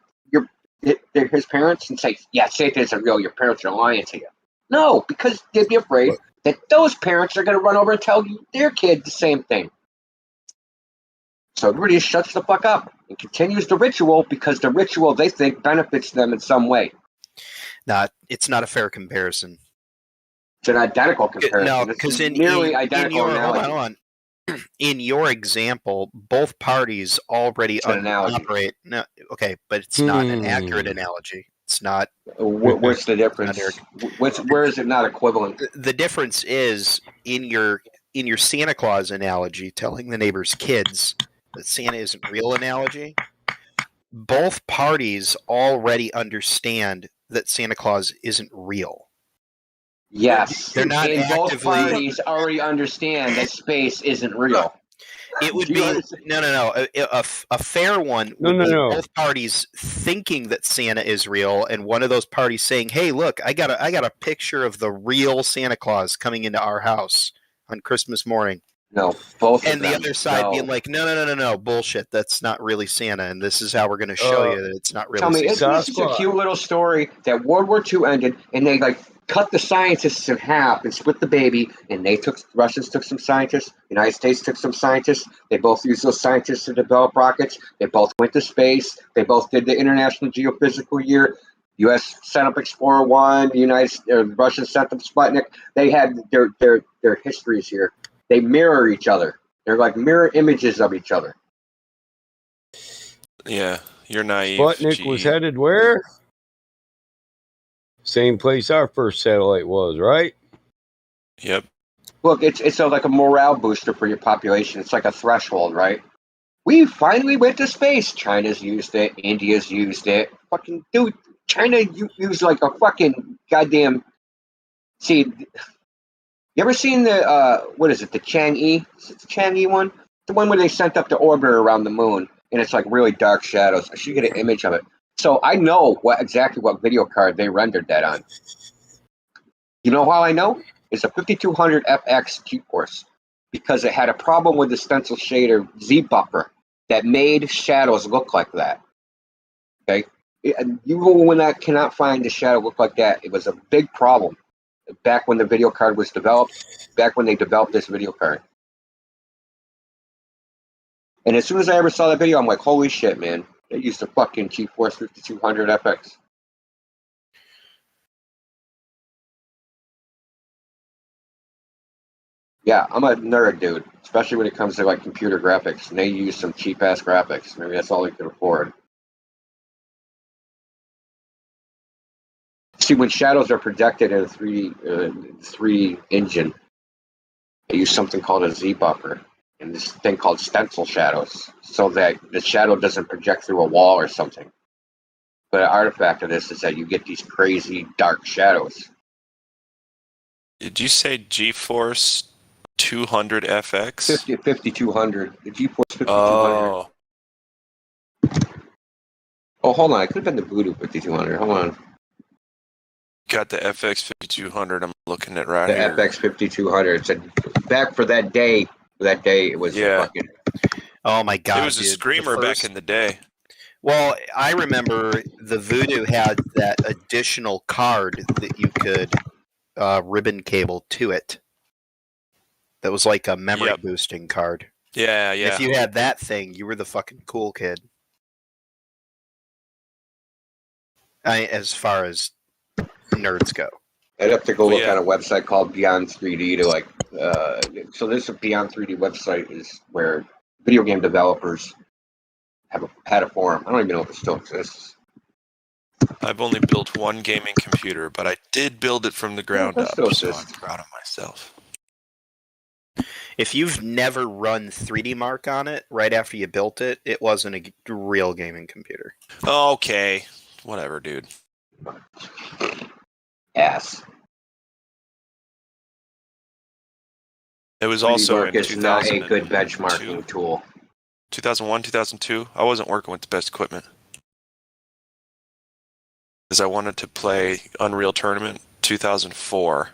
his parents and say, "Yeah, Santa isn't real. Your parents are lying to you"? No, because they'd be afraid that those parents are going to run over and tell their kid the same thing. So everybody just shuts the fuck up and continues the ritual because the ritual they think benefits them in some way. Nah, it's not a fair comparison. It's an identical comparison. No, It's because nearly identical analogy. Hold on. in your example, both parties already an analogy. operate. No, okay, but it's not an accurate analogy. It's not. What's the difference? Where is it not equivalent? The difference is in your Santa Claus analogy, telling the neighbor's kids that Santa isn't real analogy. Both parties already understand that Santa Claus isn't real. Yes, they're not and both actively. parties already understand that space isn't real. It would be no. A fair one would be both parties thinking that Santa is real, and one of those parties saying, "Hey, look, I got a picture of the real Santa Claus coming into our house on Christmas morning." No, both. And the other side being like, "No, bullshit. That's not really Santa, and this is how we're going to show you that it's not really." Tell me, Santa. isn't this just a cute little story that World War II ended, and they like cut the scientists in half and split the baby, and Russians took some scientists, United States took some scientists, they both used those scientists to develop rockets, they both went to space, they both did the International Geophysical Year, U.S. sent up Explorer 1, the Russians sent up Sputnik. They had their histories here. They mirror each other. They're like mirror images of each other. Yeah, you're naive. Sputnik was headed where? Same place our first satellite was, right? Yep. Look, it's like a morale booster for your population. It's like a threshold, right? We finally went to space. China's used it. India's used it. Fucking dude, China used like a fucking goddamn. See, you ever seen the what is it? The Chang'e? Is it the Chang'e one? The one where they sent up the orbiter around the moon, and it's like really dark shadows. I should get an image of it. So I know exactly what video card they rendered that on. You know how I know? It's a 5200 FX GeForce because it had a problem with the stencil shader Z buffer that made shadows look like that. Okay, even when I cannot find the shadow look like that, it was a big problem back when the video card was developed. Back when they developed this video card. And as soon as I ever saw that video, I'm like, holy shit, man. They used a fucking GeForce 5200 FX. Yeah, I'm a nerd, dude. Especially when it comes to like computer graphics. And they use some cheap ass graphics. Maybe that's all they could afford. See, when shadows are projected in a 3D engine, they use something called a Z buffer. And this thing called stencil shadows, so that the shadow doesn't project through a wall or something. But an artifact of this is that you get these crazy dark shadows. Did you say GeForce 200 FX? 5200. The GeForce 5200. Oh. Oh, hold on. It could have been the Voodoo 5200. Hold on. Got the FX 5200. I'm looking at right The here. FX 5200. It said back for that day. That day it was fucking. Oh my god! It was a screamer back in the day. Well, I remember the Voodoo had that additional card that you could ribbon cable to it. That was like a memory boosting card. Yeah. If you had that thing, you were the fucking cool kid. As far as nerds go. I'd have to go look on a website called Beyond 3D to like. So this Beyond 3D website is where video game developers had a forum. I don't even know if it still exists. I've only built one gaming computer, but I did build it from the ground up, so I'm proud of myself. If you've never run 3D Mark on it right after you built it, it wasn't a real gaming computer. Okay. Whatever, dude. Ass. It was also in is not a good benchmarking tool. 2001, 2002. I wasn't working with the best equipment. Because I wanted to play Unreal Tournament 2004.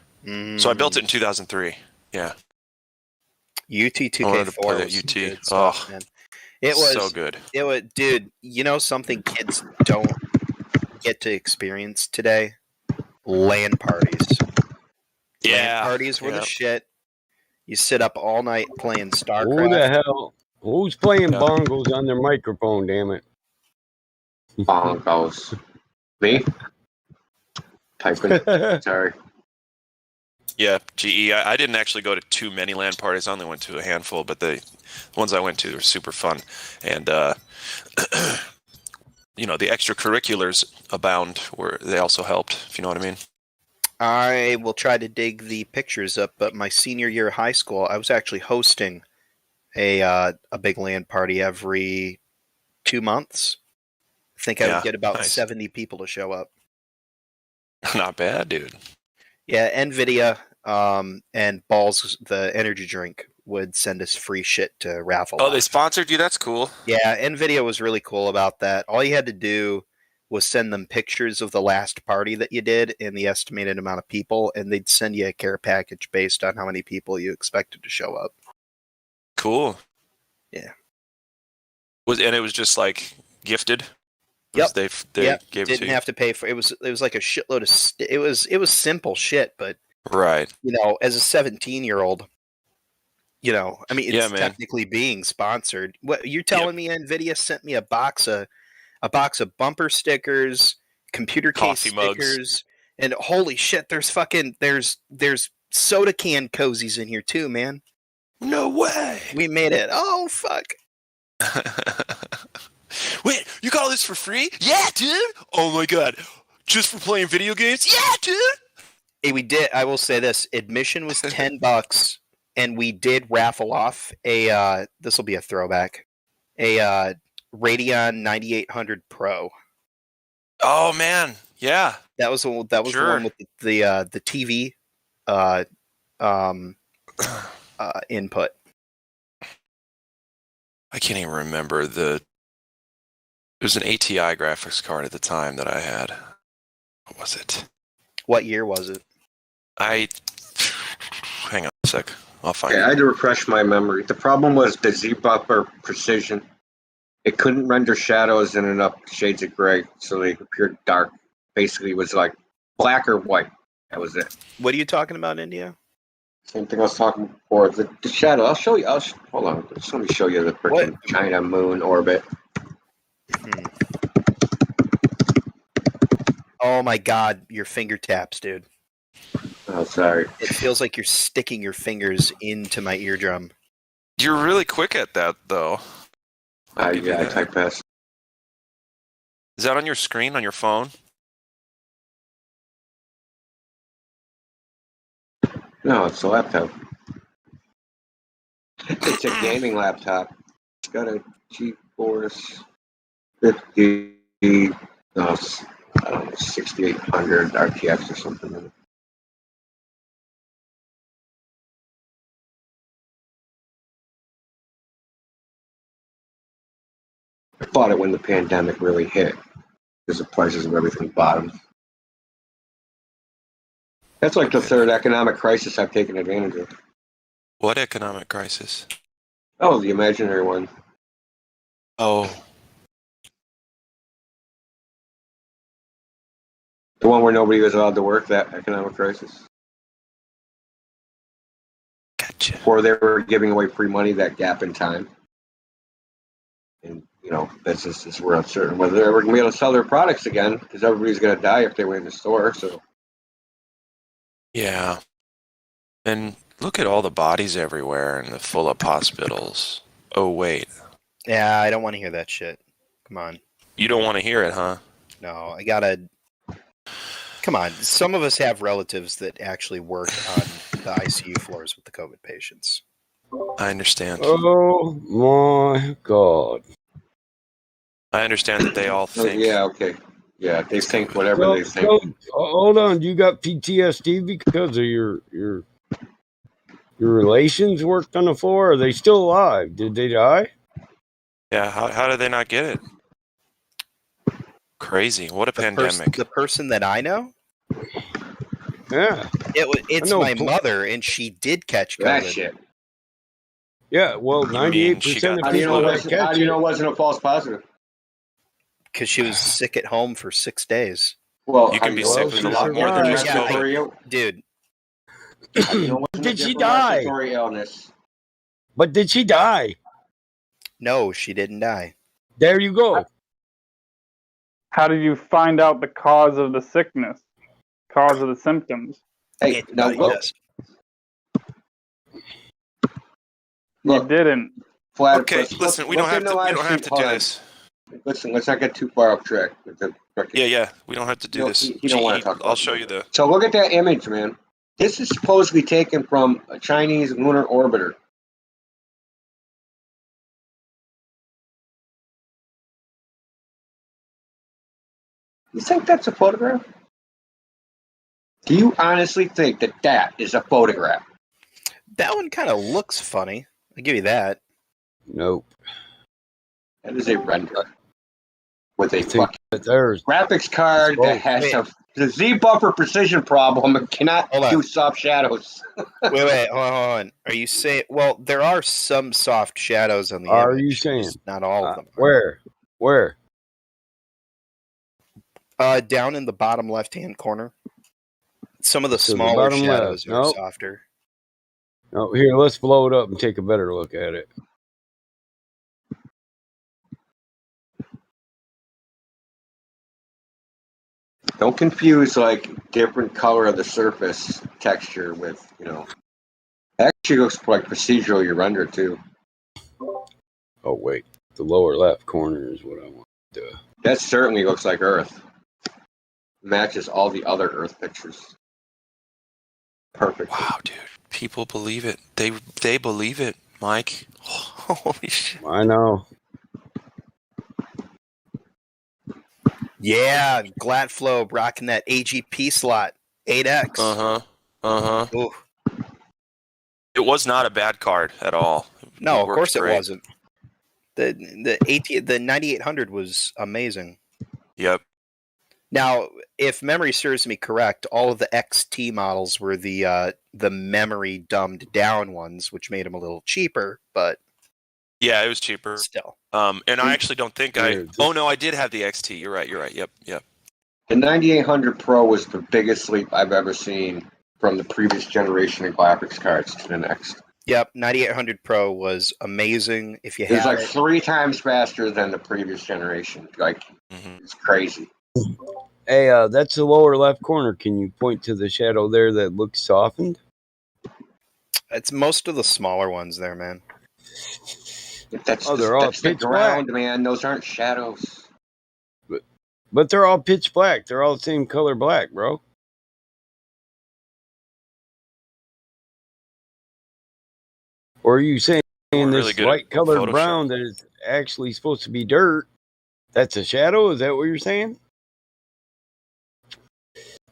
So I built it in 2003. Yeah. UT 2K4 I wanted to play that was UT. good stuff, man. It was so good. It was, dude. You know something kids don't get to experience today? LAN parties. Yeah. LAN parties were the shit. You sit up all night playing StarCraft. Who the hell? Who's playing bongos on their microphone? Damn it! Bongos. Me? Typing. Sorry. Yeah, GE. I didn't actually go to too many LAN parties. I only went to a handful, but the ones I went to were super fun. And, you know, the extracurriculars abound where they also helped, if you know what I mean. I will try to dig the pictures up, but my senior year of high school, I was actually hosting a big LAN party every 2 months. I think I would get about 70 people to show up. Not bad, dude. Yeah, NVIDIA and Balls, the energy drink, would send us free shit to raffle Oh, off. they sponsored you? That's cool. Yeah, NVIDIA was really cool about that. All you had to do was send them pictures of the last party that you did and the estimated amount of people, and they'd send you a care package based on how many people you expected to show up. Cool. Yeah. And it was just like gifted? Yep. They gave it to Didn't you? have to pay for it. It was like a shitload of it was simple shit, but Right. you know, as a 17-year-old, you know, I mean, it's Yeah, man. technically being sponsored. What you're telling me? NVIDIA sent me a box of bumper stickers, computer case Coffee mugs. stickers, and holy shit, there's soda can cozies in here too, man. No way. We made it. Oh fuck. Wait, you got all this for free? Yeah, dude. Oh my god. Just for playing video games? Yeah, dude. Hey, we did. I will say this: admission was $10, and we did raffle off a. This will be a throwback. A Radeon 9800 Pro. Oh man, yeah. That was the one with the TV input. I can't even remember it was an ATI graphics card at the time that I had. What was it? What year was it? Hang on a sec. I'll find I it. had to refresh my memory. The problem was the Z buffer precision. It couldn't render shadows in enough shades of gray, so they appeared dark. Basically, it was like black or white. That was it. What are you talking about, India? Same thing I was talking before. The shadow. I'll show you. Hold on. Just let me show you the freaking China moon orbit. Oh my god, your finger taps, dude. Oh, sorry. It feels like you're sticking your fingers into my eardrum. You're really quick at that, though. Yeah, I type fast. Is that on your screen, on your phone? No, it's a laptop. It's a gaming laptop. It's got a GeForce 50, I don't know, 6800 RTX or something in it. I bought it when the pandemic really hit because the prices of everything bottomed. That's like the third economic crisis I've taken advantage of. What economic crisis? Oh, the imaginary one. Oh. The one where nobody was allowed to work, that economic crisis. Gotcha. Or they were giving away free money, that gap in time. And, you know, businesses were uncertain whether they were going to be able to sell their products again because everybody's going to die if they went in the store. So, Yeah. And look at all the bodies everywhere and the full-up hospitals. Oh, wait. Yeah, I don't want to hear that shit. Come on. You don't want to hear it, huh? No, I gotta. Come on. Some of us have relatives that actually work on the ICU floors with the COVID patients. I understand. Oh my god. I understand that they all think. yeah, okay. Yeah, they think whatever they think. So, hold on, you got PTSD because of your relations worked on the floor? Are they still alive? Did they die? Yeah, how did they not get it? Crazy. What a pandemic. The person that I know? Yeah. It's I know my mother, and she did catch COVID. That shit. Yeah, well, 98% of people that catch How do you know it. it wasn't a false positive? Because she was sick at home for 6 days. Well, You can be sick with a lot more than just COVID. Dude. Did she die? Respiratory illness. But did she die? No, she didn't die. There you go. How did you find out the cause of the sickness? Cause of the symptoms? Hey, now look, You didn't. Platypus. Okay, listen, we don't have to do this. Listen, let's not get too far off track. Yeah, we don't have to do this. He don't want to talk about I'll show you the. So look at that image, man. This is supposedly taken from a Chinese lunar orbiter. You think that's a photograph? Do you honestly think that that is a photograph? That one kind of looks funny. I'll give you that. Nope. That is a render with a fucking graphics card that has the Z buffer precision problem and cannot do soft shadows. wait, hold on. Are you saying? Well, there are some soft shadows on the Are image. you saying? Just not all of them. Where? Down in the bottom left-hand corner. Some of the So the smaller bottom shadows left. are Nope. softer. No, here, let's blow it up and take a better look at it. Don't confuse like different color of the surface texture with, actually looks like procedural you render too. Oh wait, the lower left corner is what I want to do. That certainly looks like Earth. Matches all the other Earth pictures. Perfect. Wow, dude. People believe it. They believe it, Mike. Holy shit. I know. Yeah, Gladflow rocking that AGP slot. 8X. Ooh. It was not a bad card at all. No, of worked course great. it wasn't. The 9800 was amazing. Yep. Now, if memory serves me correct, all of the XT models were the memory dumbed down ones, which made them a little cheaper, but Yeah, it was cheaper. Still. And I actually don't think I. Oh no, I did have the XT. You're right. Yep. The 9800 Pro was the biggest leap I've ever seen from the previous generation of graphics cards to the next. Yep, 9800 Pro was amazing. If you It was had like it, 3 times faster than the previous generation. Like, it's crazy. Hey, that's the lower left corner. Can you point to the shadow there that looks softened? it's most of the smaller ones there, man. That's they're all that's the pitch ground, man. Those aren't shadows. But they're all pitch black. They're all the same color black, bro. Or are you saying this light colored brown that is actually supposed to be dirt? That's a shadow? Is that what you're saying?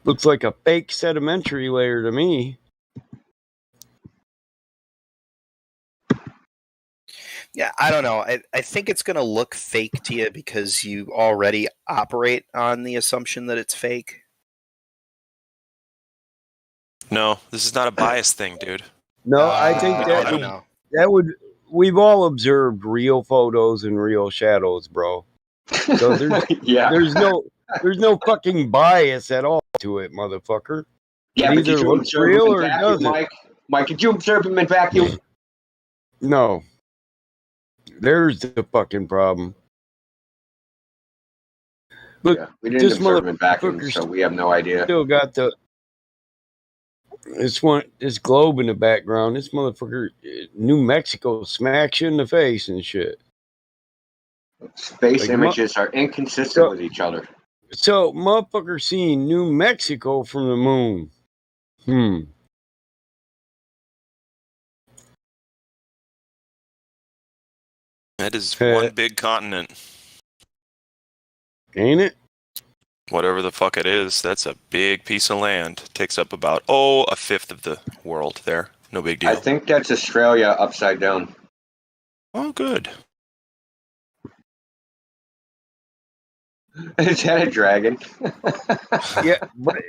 Looks like a fake sedimentary layer to me. Yeah, I don't know. I think it's going to look fake to you because you already operate on the assumption that it's fake. No, this is not a bias thing, dude. No, I think that would. We've all observed real photos and real shadows, bro. So there's no fucking bias at all to it, motherfucker. Yeah, it but either did you looks observe real him in or it vacuum, doesn't. Mike, did you observe him in vacuum? No. There's the fucking problem. Look, Yeah, we didn't this observe him in vacuum, motherfucker so we have no idea. still got this globe in the background. This motherfucker, New Mexico, smacks you in the face and shit. Space Like, images are inconsistent with each other. So, motherfucker seeing New Mexico from the moon. That is one big continent. Ain't it? Whatever the fuck it is, that's a big piece of land. Takes up about, a fifth of the world there. No big deal. I think that's Australia upside down. Oh, good. Is that a dragon? Yeah, but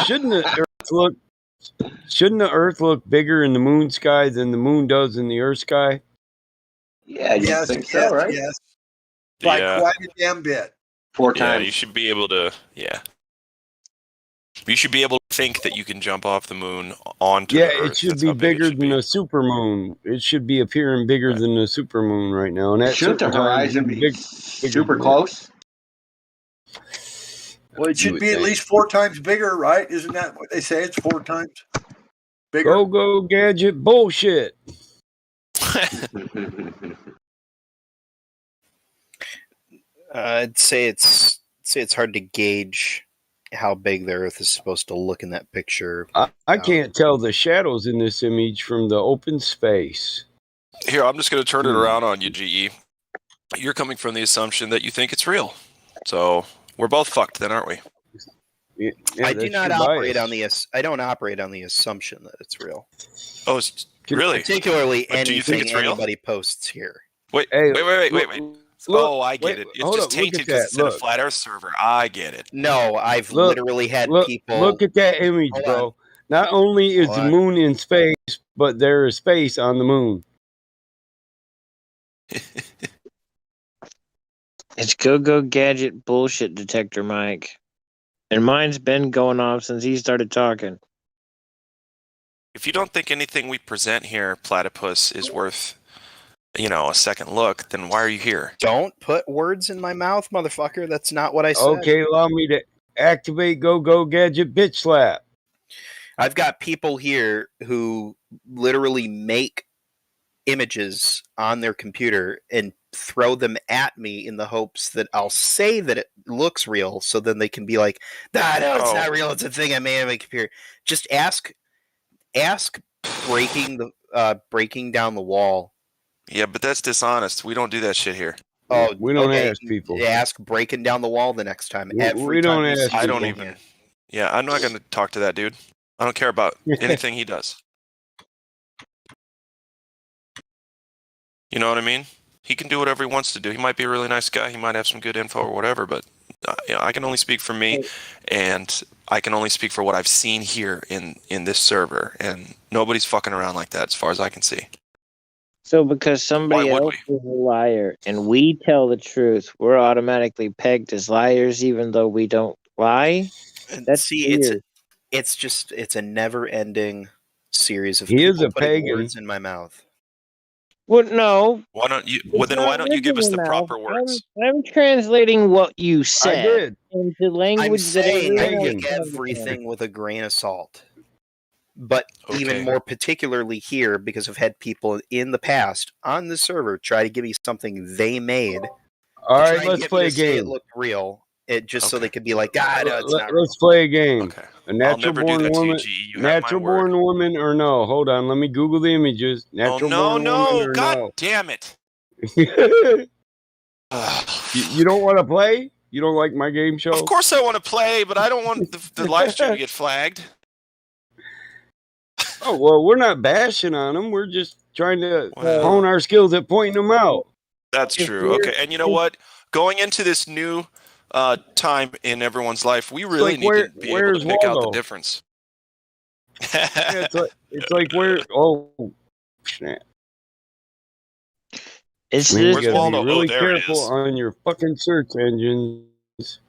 shouldn't the Earth look bigger in the moon sky than the moon does in the Earth sky? Yeah, you think so, right? Yes. By Yeah. quite a damn bit. 4 Yeah, times. you should be able to. Yeah. You should be able to think that you can jump off the moon onto the Earth. It should That's be how big it bigger should than be. a supermoon. It should be appearing bigger than a supermoon right now. And at Shouldn't the certain times, horizon even be bigger super than it. close? Well, it You should would be at think. least 4 times bigger, right? Isn't that what they say? It's 4 times. Go go gadget bullshit. I'd say it's hard to gauge how big the Earth is supposed to look in that picture. I can't tell the shadows in this image from the open space. Here, I'm just going to turn it around on you, GE. You're coming from the assumption that you think it's real. So we're both fucked then, aren't we? Yeah, I do that's not your operate bias. on the. I don't operate on the assumption that it's real. Oh, really? Particularly But do you think anything it's real? anybody posts here. Wait, Hey, wait. look, Oh, I get it. It's hold just up, look tainted at because that. it's in a Look, flat Earth server. I get it. No, I've look, literally had people. Look at that image, Hold bro. on. Not only is Hold the on. moon in space, but there is space on the moon. It's go gadget bullshit detector, Mike. And mine's been going off since he started talking. If you don't think anything we present here, Platypus, is worth, a second look, then why are you here? Don't put words in my mouth, motherfucker. That's not what I said. Okay, allow me to activate go go gadget bitch slap. I've got people here who literally make images on their computer and throw them at me in the hopes that I'll say that it looks real, so then they can be like, "Nah, no, it's not real. It's a thing I made on my computer." Just ask breaking down the wall. Yeah, but that's dishonest. We don't do that shit here. Oh, we don't okay. ask people. Ask breaking down the wall the next time. We don't ask. I don't even. Yeah, I'm not going to talk to that dude. I don't care about anything he does. You know what I mean? He can do whatever he wants to do. He might be a really nice guy. He might have some good info or whatever, but I can only speak for me, and I can only speak for what I've seen here in this server, and nobody's fucking around like that as far as I can see. So because somebody else is a liar and we tell the truth, we're automatically pegged as liars even though we don't lie? That's weird. It's a never-ending series of He is people a putting pagan. words in my mouth. Well, no. Why don't you? Well, then why don't you give us the proper words? I'm translating what you said did. into language I'm saying that I everyone take else everything with a grain of salt. But Okay. even more particularly here, because I've had people in the past on the server try to give me something they made. All to right, try and let's get play me a to say game. It looked real. So they could be like, no, it's not real. Let's play a game. Okay. A natural never do born that to you, woman, GE. You have my natural born woman, or no? Hold on, let me Google the images. Natural born woman or God no? damn it! You don't want to play? You don't like my game show? Of course I want to play, but I don't want the live stream to get flagged. Oh well, we're not bashing on them. We're just trying to hone our skills at pointing them out. That's true. Okay, and you know what? Going into this new time in everyone's life, we really need to be able to pick out the difference. Yeah, it's like where? Oh, snap! It's Man, you this. gotta be Waldo? really Oh, there it careful is. on your fucking search engines.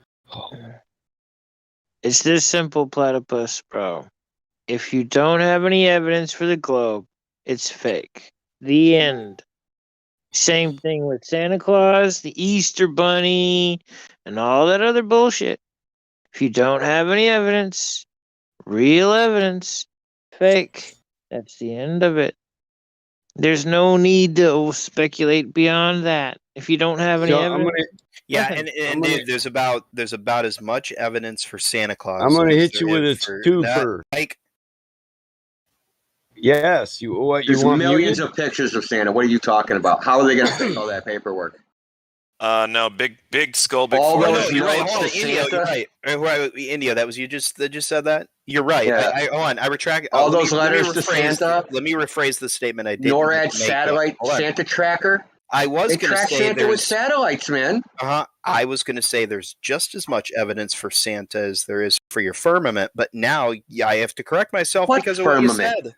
It's this simple, Platypus, bro. If you don't have any evidence for the globe, it's fake. The end. Same thing with Santa Claus, the Easter Bunny, and all that other bullshit. If you don't have any evidence, real evidence, fake. That's the end of it. There's no need to speculate beyond that. If you don't have any evidence, Yeah, nothing. and dude, there's about as much evidence for Santa Claus. I'm gonna as hit you there with is a for twofer. that. Like, Yes, you There's want millions muted? of pictures of Santa. What are you talking about? How are they going to fake all that paperwork? No, big skull, big All forehead. those you're right. notes Hold on, to India, Santa? you're right. Right, India, that was you that just said that. You're right. Yeah. Hold on, I retract. All let me- those let me letters to rephrase- Santa? Let me rephrase the statement I did. NORAD satellite Santa tracker? I was They going to track say Santa with there's satellites, man. I was going to say there's just as much evidence for Santa as there is for your firmament, but now I have to correct myself What because of what you firmament? said.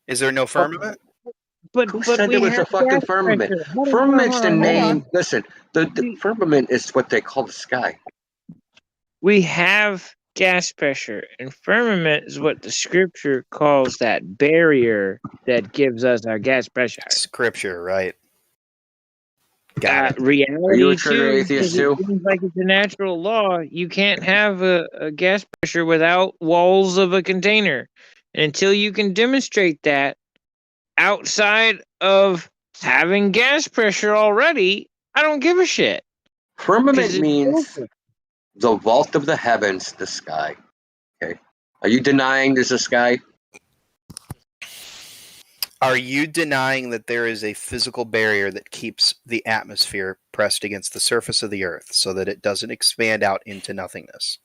Is there no firmament? Who said there was a fucking firmament? Firmament's the name. Listen, the firmament is what they call the sky. We have gas pressure, and firmament is what the scripture calls that barrier that gives us our gas pressure. Scripture, right? Reality Are you a trigger too, atheist because it too? seems like it's a natural law. You can't have a gas pressure without walls of a container. And until you can demonstrate that outside of having gas pressure already, I don't give a shit. Firmament means the vault of the heavens, the sky. Okay. Are you denying there's a sky? Are you denying that there is a physical barrier that keeps the atmosphere pressed against the surface of the Earth so that it doesn't expand out into nothingness?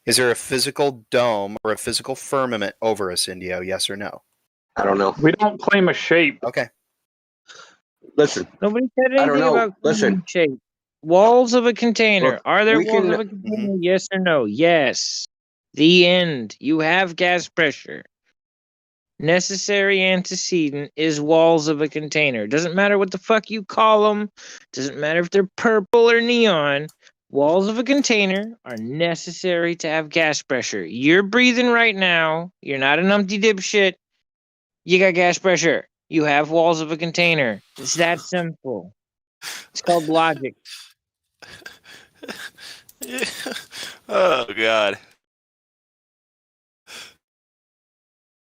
Is there a physical dome or a physical firmament over us, Indio? Yes or no? I don't know. We don't claim a shape. Okay. Listen. Nobody said I don't anything know. about Listen. shape. Walls of a container. Look, Are there we walls can- of a container? Yes or no? Yes. The end. You have gas pressure. Necessary antecedent is walls of a container. Doesn't matter what the fuck you call them. Doesn't matter if they're purple or neon. Walls of a container are necessary to have gas pressure. You're breathing right now. You're not an umpty dipshit. You got gas pressure. You have walls of a container. It's that simple. It's called logic. Oh God.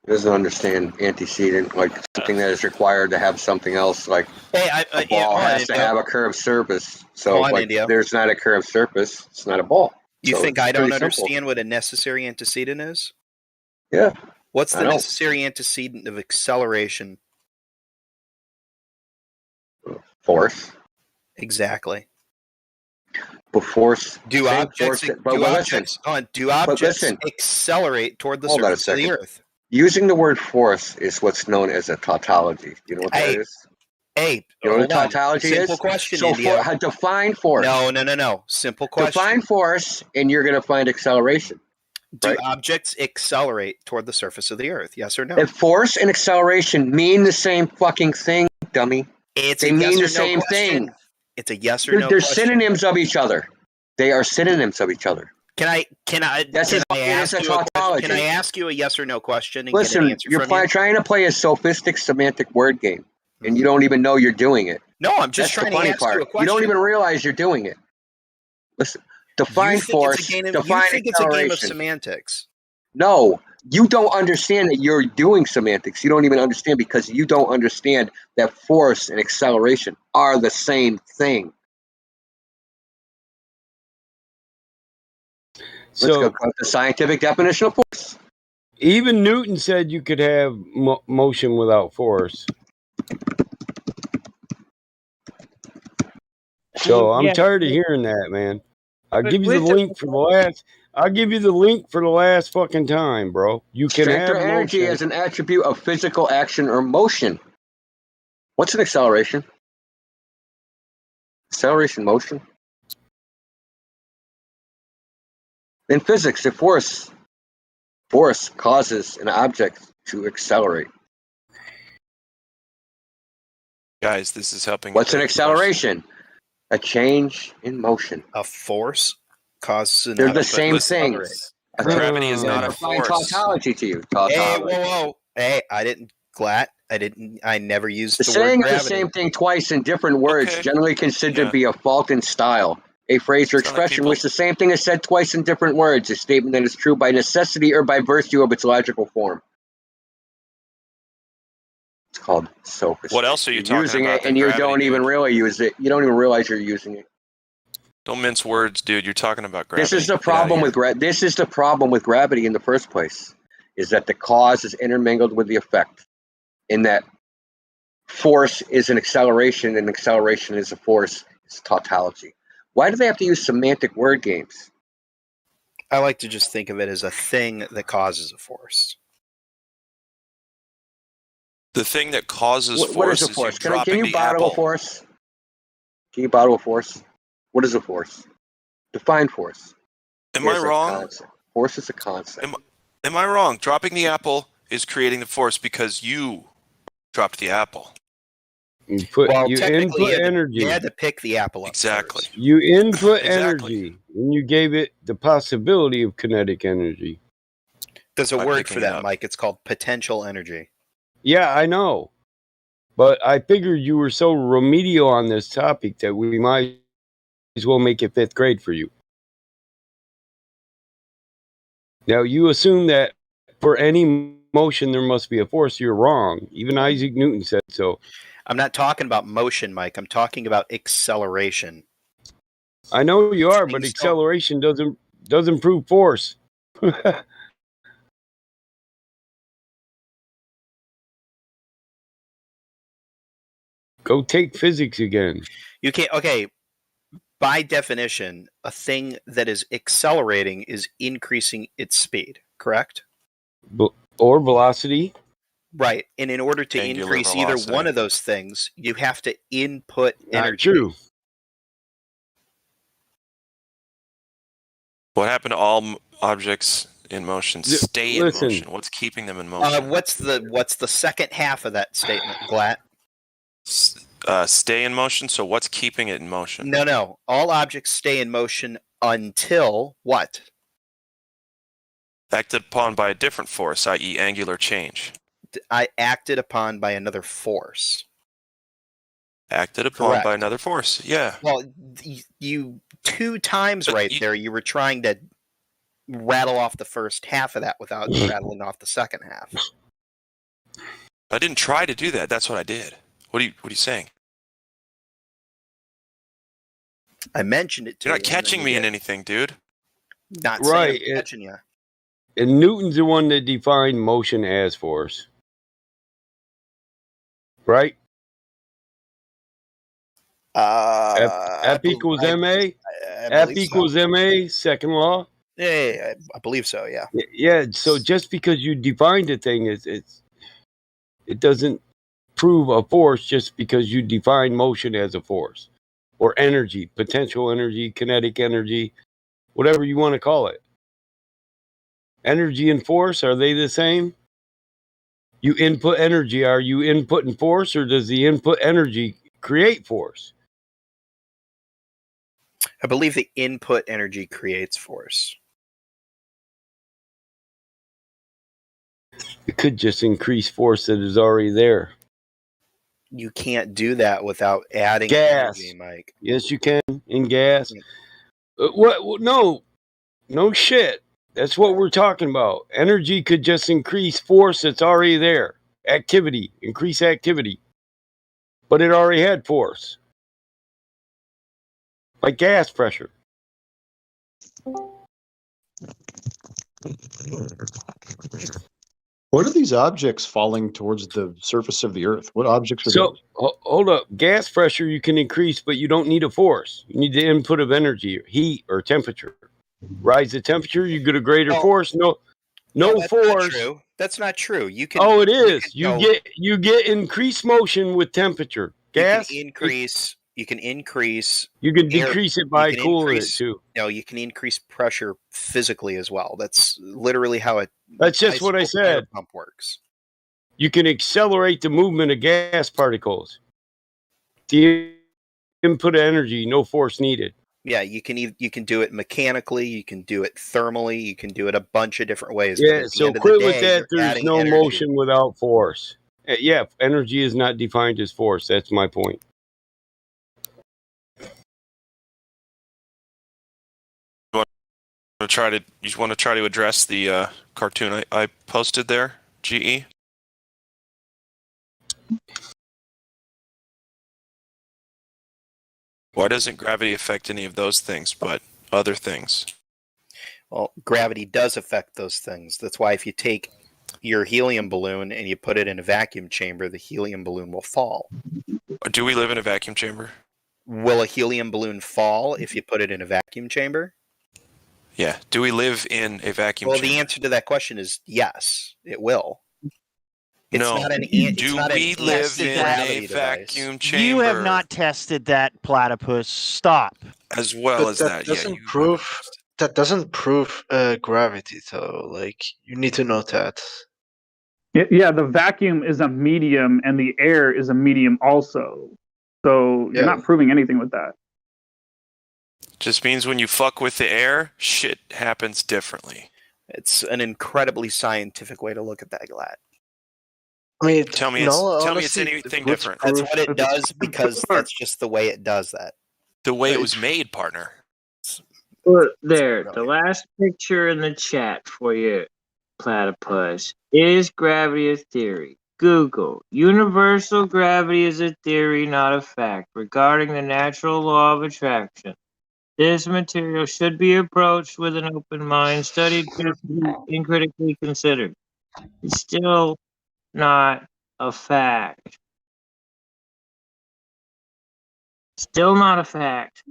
He doesn't understand antecedent, like something that is required to have something else. Like a ball has to have a curved surface. So Hold on, like, Indio. there's not a curved surface. It's not a ball. You So think it's I don't pretty simple. understand what a necessary antecedent is? Yeah. What's I the know. necessary antecedent of acceleration? Force. Exactly. But force. Do same objects force but listen. do objects listen. accelerate toward the Hold on a surface of the second. Earth? Using the word force is what's known as a tautology. You know what that is? Hey, You know what a hold on. tautology Simple is? question, So Indio. define force. No. Simple question. Define force, and you're going to find acceleration. Do right? objects accelerate toward the surface of the Earth? Yes or no? If force and acceleration mean the same fucking thing, dummy. It's They a yes mean or the no same question. thing. It's a yes or They're, no they're question. synonyms of each other. They are synonyms of each other. Can I That's can a- I it ask is a you a question? tautology. Can I ask you a yes or no question and get an Listen, answer you're from you? trying to play a sophistic semantic word game, and you don't even know you're doing it. No, I'm just That's trying the to funny ask part. you a You don't question. even realize you're doing it. Listen, define You think force, it's a game of, define you think it's a game of acceleration. semantics. No, you don't understand that you're doing semantics. You don't even understand because you don't understand that force and acceleration are the same thing. Let's go cut the scientific definition of force. Even Newton said you could have motion without force. So I'm tired of hearing that, man. I'll give you the link for the last. I'll give you the link for the last fucking time, bro. You can Strength have or energy motion. as an attribute of physical action or motion. What's an acceleration? Acceleration, motion. In physics, the force causes an object to accelerate. Guys, this is helping. What's an beg the question. acceleration? A change in motion. A force causes an They're the object to same accelerate. things. Gravity is not a Define force. tautology to you. Hey, Tautology. whoa. Hey, I never used The the word saying of the gravity. same thing twice in different words, Okay. generally considered Yeah. to be a fault in style. A phrase or Sound like expression people- which the same thing is said twice in different words, a statement that is true by necessity or by virtue of its logical form. It's called sophistry. What else are you You're talking using about it, than and you gravity, don't even dude? really use it. You don't even realize you're using it. Don't mince words, dude. You're talking about gravity. This is the Get outta problem here. with This is the problem with gravity in the first place, is that the cause is intermingled with the effect. In that force is an acceleration, and acceleration is a force. It's tautology. Why do they have to use semantic word games? I like to just think of it as a thing that causes a force. The thing that causes What force is a force? you Can dropping you the bottle apple. a force? Can you bottle a force? What is a force? Define force. Am I It's a wrong? concept. Force is a concept. Am I wrong? Dropping the apple is creating the force because you dropped the apple. You Technically, input energy. you had to pick the apple up. Exactly. First. You input Exactly. energy, and you gave it the possibility of kinetic energy. There's a By word picking for it that, up. Mike. It's called potential energy. Yeah, I know. But I figured you were so remedial on this topic that we might as well make it 5th grade for you. Now, you assume that for any motion there must be a force. You're wrong. Even Isaac Newton said so. I'm not talking about motion, Mike. I'm talking about acceleration. I know you are, but Things acceleration doesn't prove force. Go take physics again. You can't. Okay, by definition, a thing that is accelerating is increasing its speed. Correct? Or velocity. Right. And in order to Angular increase velocity. either one of those things, you have to input Not energy. true. What happened to all objects in motion? Stay in listen. motion. What's keeping them in motion? What's the second half of that statement, Glatt? Stay in motion. So what's keeping it in motion? No. All objects stay in motion until what? Acted upon by a different force, i.e., angular change. I acted upon by another force. Acted upon Correct. by another force. Yeah. Well, you 2 times there. You were trying to rattle off the first half of that without rattling off the second half. I didn't try to do that. That's what I did. What are you saying? I mentioned it to you. You're not catching me in anything, dude. Not Right. saying I'm catching you. And Newton's the one that defined motion as force. Right? F equals ma. F equals ma. Second law. Yeah, I believe so. Yeah. Yeah. So just because you defined a thing, it doesn't prove a force just because you define motion as a force or energy, potential energy, kinetic energy, whatever you want to call it. Energy and force, are they the same? You input energy, are you inputting force, or does the input energy create force? I believe the input energy creates force. It could just increase force that is already there. You can't do that without adding Gas. energy, Mike. Yes, you can in gas. What? No shit. That's what we're talking about. Energy could just increase force that's already there. Activity, increase activity. But it already had force. Like gas pressure. What are these objects falling towards the surface of the Earth? What objects are So, those? hold up. Gas pressure you can increase, but you don't need a force. You need the input of energy, heat, or temperature. Rise the temperature, you get a greater force. No that's force. Not true. That's not true. You can. Oh, it is. You You get increased motion with temperature. Gas. You can increase. You can increase. You can air- decrease it by you can cooling increase- it too. No, you can increase pressure physically as well. That's literally how it. That's just what I bicycle tire said. Pump works. You can accelerate the movement of gas particles. The input of energy, no force needed. Yeah, you can do it mechanically. You can do it thermally. You can do it a bunch of different ways. but Yeah, at the so end of quit the with day, that. you're There's adding no energy. motion without force. Yeah, energy is not defined as force. That's my point. You want to try to address the cartoon I posted there, GE? Why doesn't gravity affect any of those things, but other things? Well, gravity does affect those things. That's why if you take your helium balloon and you put it in a vacuum chamber, the helium balloon will fall. Do we live in a vacuum chamber? Will a helium balloon fall if you put it in a vacuum chamber? Yeah. Do we live in a vacuum Well, chamber? the answer to that question is yes, it will. It's No. not an Do we live in a vacuum chamber? You have not tested that, platypus. Stop. As well But as that that, doesn't yeah. prove gravity though. Like you need to know that. Yeah, the vacuum is a medium and the air is a medium also. So you're not proving anything with that. Just means when you fuck with the air, shit happens differently. It's an incredibly scientific way to look at that, Glad. I mean, Tell me it's anything different. That's what it does because that's just the way it does that. The way it was made, partner. Look there, the last picture in the chat for you. Platypus. Is gravity a theory? Google. Universal gravity is a theory, not a fact, regarding the natural law of attraction. This material should be approached with an open mind, studied carefully, and critically considered. It's still not a fact. Still not a fact.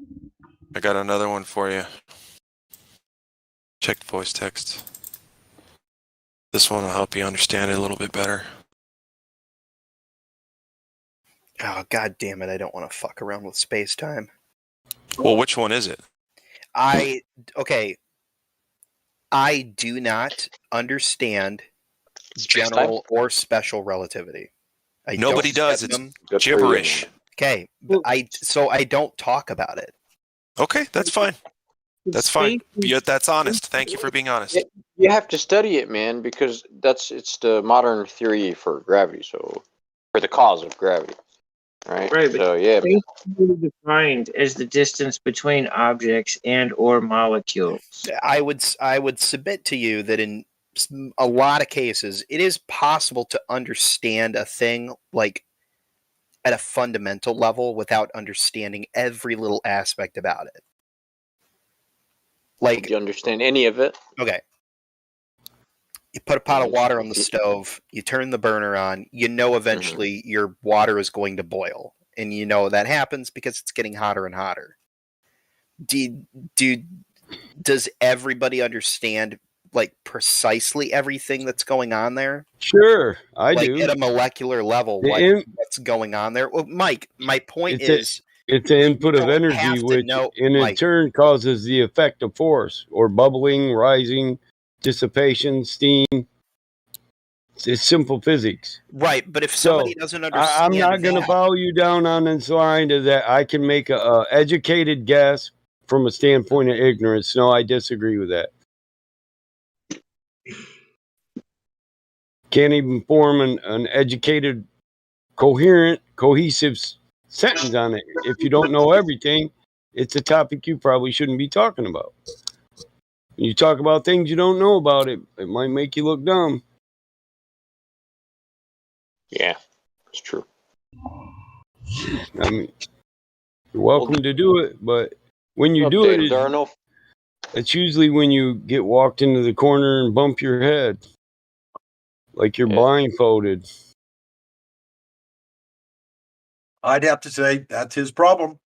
I got another one for you. Check voice text. This one will help you understand it a little bit better. Oh, god damn it, I don't want to fuck around with space-time. Well, which one is it? Okay. I do not understand general or special relativity. Nobody does. It's gibberish. Okay, so I don't talk about it. Okay, that's fine. That's fine. That's honest. Thank you for being honest. You have to study it, man, because it's the modern theory for gravity, so for the cause of gravity, right? Right, but So yeah, space is defined as the distance between objects and or molecules. I would submit to you that in a lot of cases, it is possible to understand a thing like at a fundamental level without understanding every little aspect about it. Like, do you understand any of it? Okay. You put a pot of water on the stove, you turn the burner on, you know eventually your water is going to boil. And you know that happens because it's getting hotter and hotter. Does everybody understand like precisely everything that's going on there? Sure, I do. At a molecular level, what's going on there? Well, Mike, my point is... It's the input of energy, which in turn causes the effect of force, or bubbling, rising, dissipation, steam. It's simple physics. Right, but if somebody doesn't understand I'm not going to follow you down on this line to that I can make a educated guess from a standpoint of ignorance. No, I disagree with that. Can't even form an educated, coherent, cohesive sentence on it. If you don't know everything, it's a topic you probably shouldn't be talking about. When you talk about things you don't know about, it might make you look dumb. Yeah, it's true. I mean, you're welcome to do it, but when you do it, it's usually when you get walked into the corner and bump your head, like you're blindfolded. I'd have to say that's his problem.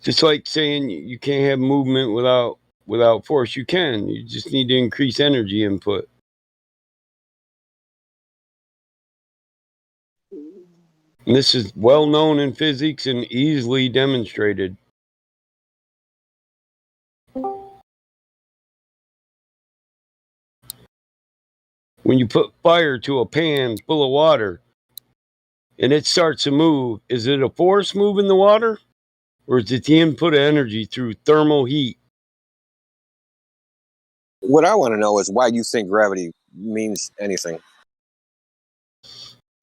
Just like saying you can't have movement without force. You can. You just need to increase energy input. And this is well known in physics and easily demonstrated. When you put fire to a pan full of water and it starts to move, is it a force moving the water? Or is it the input of energy through thermal heat? What I want to know is why you think gravity means anything.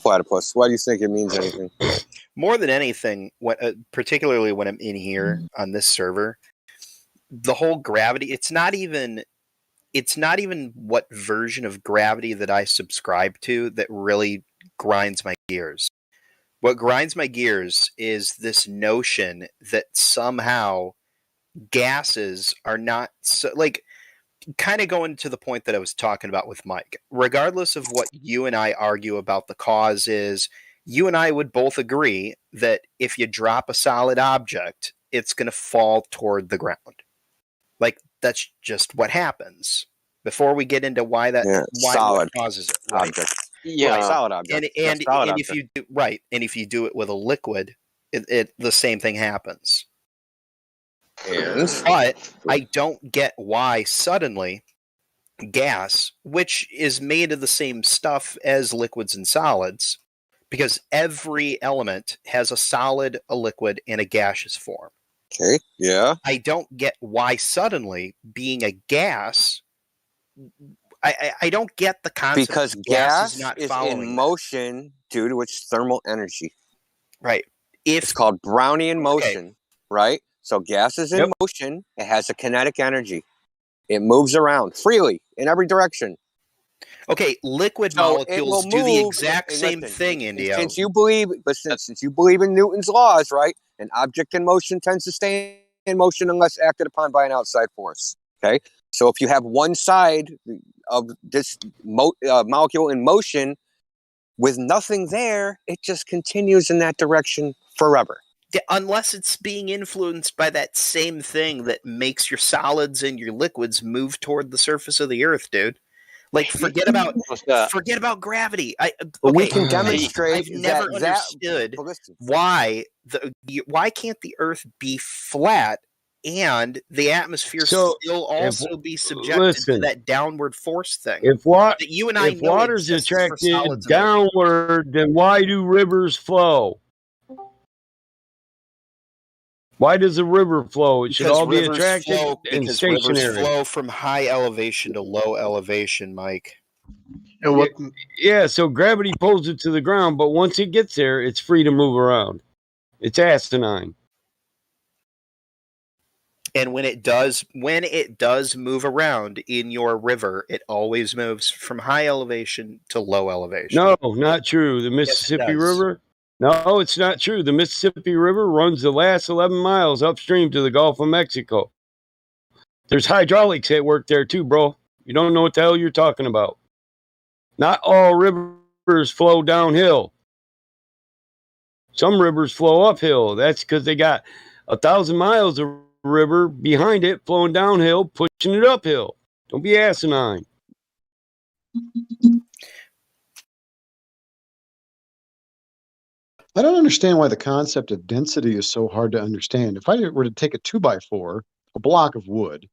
Platypus, why do you think it means anything? More than anything, particularly when I'm in here on this server, the whole gravity, it's not even what version of gravity that I subscribe to that really grinds my gears. What grinds my gears is this notion that somehow gases are not so, like, kind of going to the point that I was talking about with Mike. Regardless of what you and I argue about the cause is, you and I would both agree that if you drop a solid object, it's going to fall toward the ground. Like, that's just what happens. Before we get into why what causes it, right? Object. Yeah, right. Solid object. And if you do and if you do it with a liquid, it the same thing happens. But I don't get why suddenly gas, which is made of the same stuff as liquids and solids, because every element has a solid, a liquid, and a gaseous form. Okay, yeah. I don't get why suddenly being a gas. I don't get the concept. Because gas is in motion due to its thermal energy. Right. It's called Brownian motion, right? So gas is in motion. It has a kinetic energy. It moves around freely in every direction. Okay, liquid So it will molecules do the move. exact Hey, same listen, thing, Indio. since you believe in Newton's laws, right? An object in motion tends to stay in motion unless acted upon by an outside force. Okay, so if you have one side of this molecule in motion with nothing there, it just continues in that direction forever. Yeah, unless it's being influenced by that same thing that makes your solids and your liquids move toward the surface of the Earth, dude. Like, forget about gravity. But we Okay, can demonstrate I've never understood why can't the Earth be flat and the atmosphere So, still if- also be subjected to listen, that downward force thing If that you and I if know water's exists for attracted solids and liquids. downward, then why do rivers flow? Why does a river flow? It should Because all be rivers attracted flow and because stationary. rivers flow from high elevation to low elevation, Mike. And what? Yeah, so gravity pulls it to the ground, but once it gets there, it's free to move around. It's asinine. And when it does move around in your river, it always moves from high elevation to low elevation. No, not true. The Mississippi does. River? No, it's not true. The Mississippi River runs the last 11 miles upstream to the Gulf of Mexico. There's hydraulics at work there too, bro. You don't know what the hell you're talking about. Not all rivers flow downhill. Some rivers flow uphill. That's because they got 1,000 miles of river behind it flowing downhill, pushing it uphill. Don't be asinine. I don't understand why the concept of density is so hard to understand. If I were to take a 2x4, a block of wood,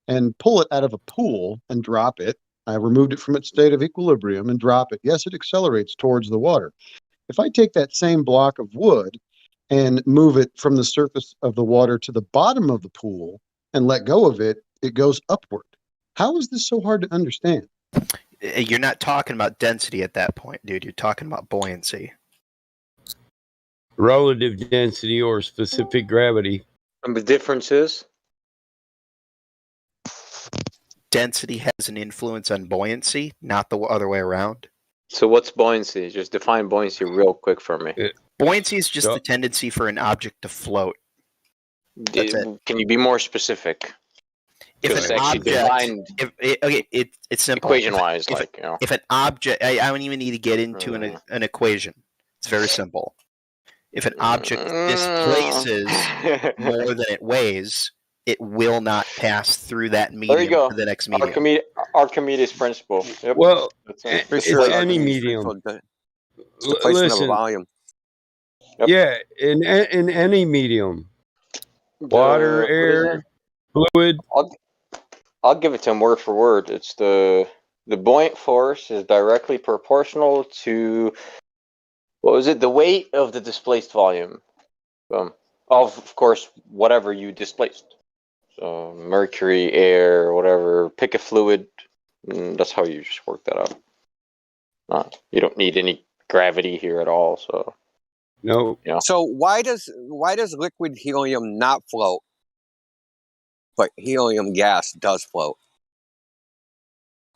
and pull it out of a pool and drop it, I removed it from its state of equilibrium and drop it. Yes, it accelerates towards the water. If I take that same block of wood and move it from the surface of the water to the bottom of the pool and let go of it, it goes upward. How is this so hard to understand? You're not talking about density at that point, dude. You're talking about buoyancy. Relative density or specific gravity. And the difference is? Density has an influence on buoyancy, not the other way around. So what's buoyancy? Just define buoyancy real quick for me. Buoyancy is just the tendency for an object to float. That's it. Can you be more specific? If Because an actually object, defined it's simple. equation-wise, like, you know. If an object, I don't even need to get into an equation. It's very simple. If an object displaces more than it weighs, it will not pass through that medium There you go. to the next medium. Archimedes principle. Yep. Well, That's it's any medium. Listen, volume. Yeah, in any medium, water, what is air, fluid. I'll give it to him word for word. It's the buoyant force is directly proportional to, what was it? The weight of the displaced volume. Of course, whatever you displaced. So mercury, air, whatever. Pick a fluid. That's how you just work that out. You don't need any gravity here at all. So no. Yeah. So why does liquid helium not float, but helium gas does float?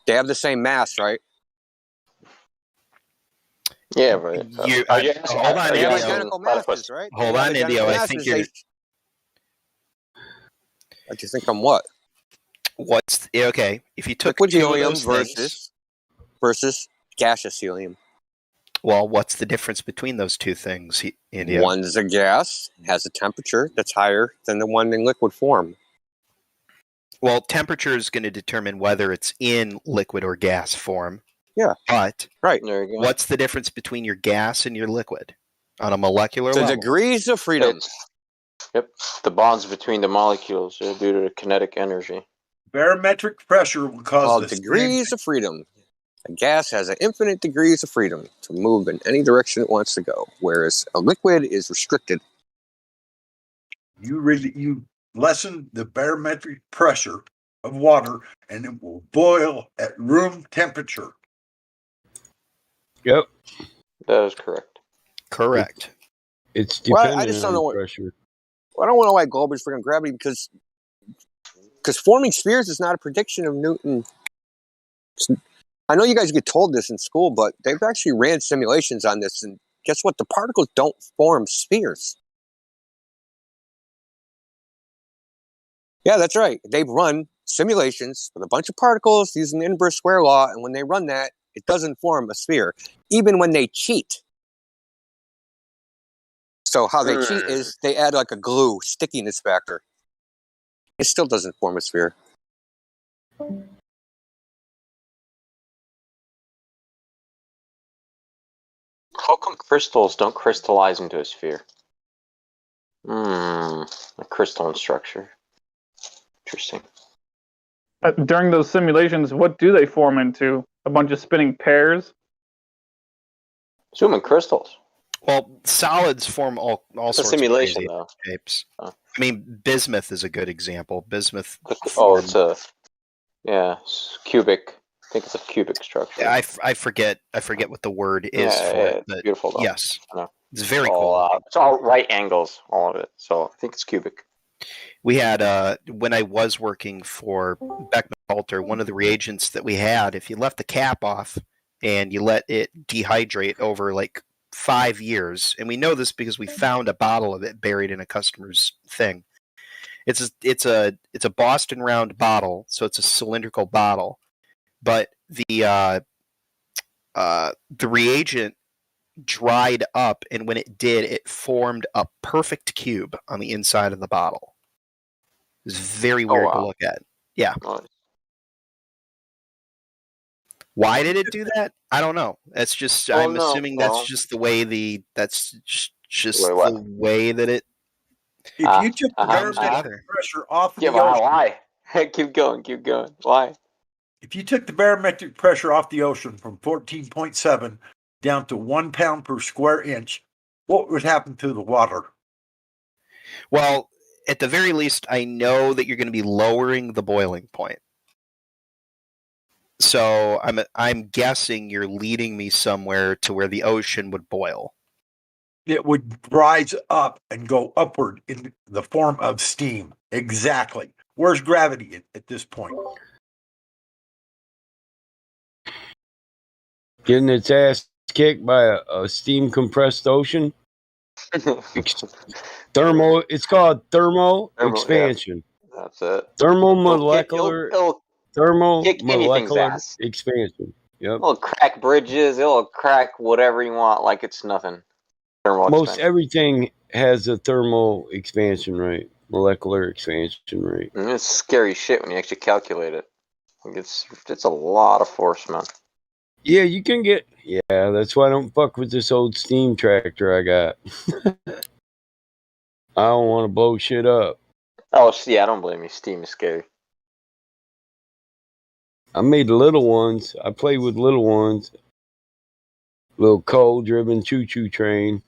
They have the same mass, right? Yeah, but hold on, They have Indio. identical masses, right? Hold They have on, Indio. identical I think masses. you're. I just think I'm what? What's okay? If you took Liquid two of helium those things, versus gaseous helium. well, what's the difference between those two things, Indio? One's a gas, has a temperature that's higher than the one in liquid form. Well, temperature is going to determine whether it's in liquid or gas form. Yeah. But right. There you go. What's the difference between your gas and your liquid on a molecular The level? degrees of freedom. Yep. The bonds between the molecules due to the kinetic energy. Barometric pressure will cause Called the degrees of freedom. A gas has an infinite degrees of freedom to move in any direction it wants to go, whereas a liquid is restricted. You lessen the barometric pressure of water, and it will boil at room temperature. Yep. That is correct. Correct. It's Well, dependent I just don't on know what. pressure. I don't know why global is freaking gravity because forming spheres is not a prediction of Newton. I know you guys get told this in school, but they've actually ran simulations on this, and guess what? The particles don't form spheres. Yeah, that's right. They've run simulations with a bunch of particles using the inverse square law, and when they run that, it doesn't form a sphere, even when they cheat. So how they cheat is they add like a glue stickiness factor. It still doesn't form a sphere. How come crystals don't crystallize into a sphere? A crystalline structure. Interesting. During those simulations, what do they form into? A bunch of spinning pairs? Assuming crystals. Well, solids form all It's a sorts simulation, of crazy though. shapes. I mean, bismuth is a good example. Bismuth. It's a cubic. I think it's a cubic structure. Yeah, I forget what the word is for it. But beautiful though. yes, I know. it's very cool. It's all right angles, all of it. So I think it's cubic. We had when I was working for Beckman Coulter, one of the reagents that we had, if you left the cap off and you let it dehydrate over like 5 years, and we know this because we found a bottle of it buried in a customer's thing. It's a Boston round bottle, so it's a cylindrical bottle, but the reagent dried up, and when it did, it formed a perfect cube on the inside of the bottle. It was very weird to look at. Yeah. Nice. Why did it do that? I don't know. That's just I'm assuming that's just the way the way that it. If you took the barometric pressure off of the ocean, why? Keep going. Why? If you took the barometric pressure off the ocean from 14.7 down to 1 pound per square inch, what would happen to the water? Well, at the very least, I know that you're going to be lowering the boiling point. So I'm guessing you're leading me somewhere to where the ocean would boil. It would rise up and go upward in the form of steam. Exactly. Where's gravity at this point? Getting its ass kicked by a steam compressed ocean. It's called thermal expansion. Yeah. That's it. Thermomolecular kick anything's ass. expansion. Yep. It'll crack bridges. It'll crack whatever you want, like it's nothing. Most everything has a thermal expansion rate, molecular expansion rate. And it's scary shit when you actually calculate it. Like it's a lot of force, man. Yeah, you can get. Yeah, that's why I don't fuck with this old steam tractor I got. I don't want to blow shit up. Oh, yeah, I don't blame you. Steam is scary. I made little ones. I played with little ones. Little coal-driven choo-choo train.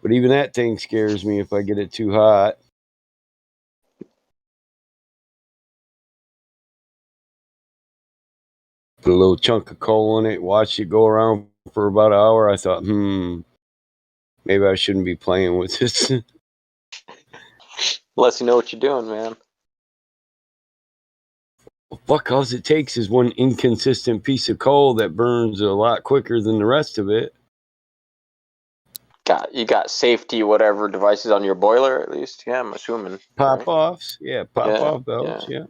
But even that thing scares me if I get it too hot. Put a little chunk of coal in it, watched it go around for about an hour. I thought, maybe I shouldn't be playing with this. Unless you know what you're doing, man. Fuck, all it takes is one inconsistent piece of coal that burns a lot quicker than the rest of it. You got safety whatever devices on your boiler at least? Yeah, I'm assuming. Pop-offs? Yeah, pop-off belts, yeah.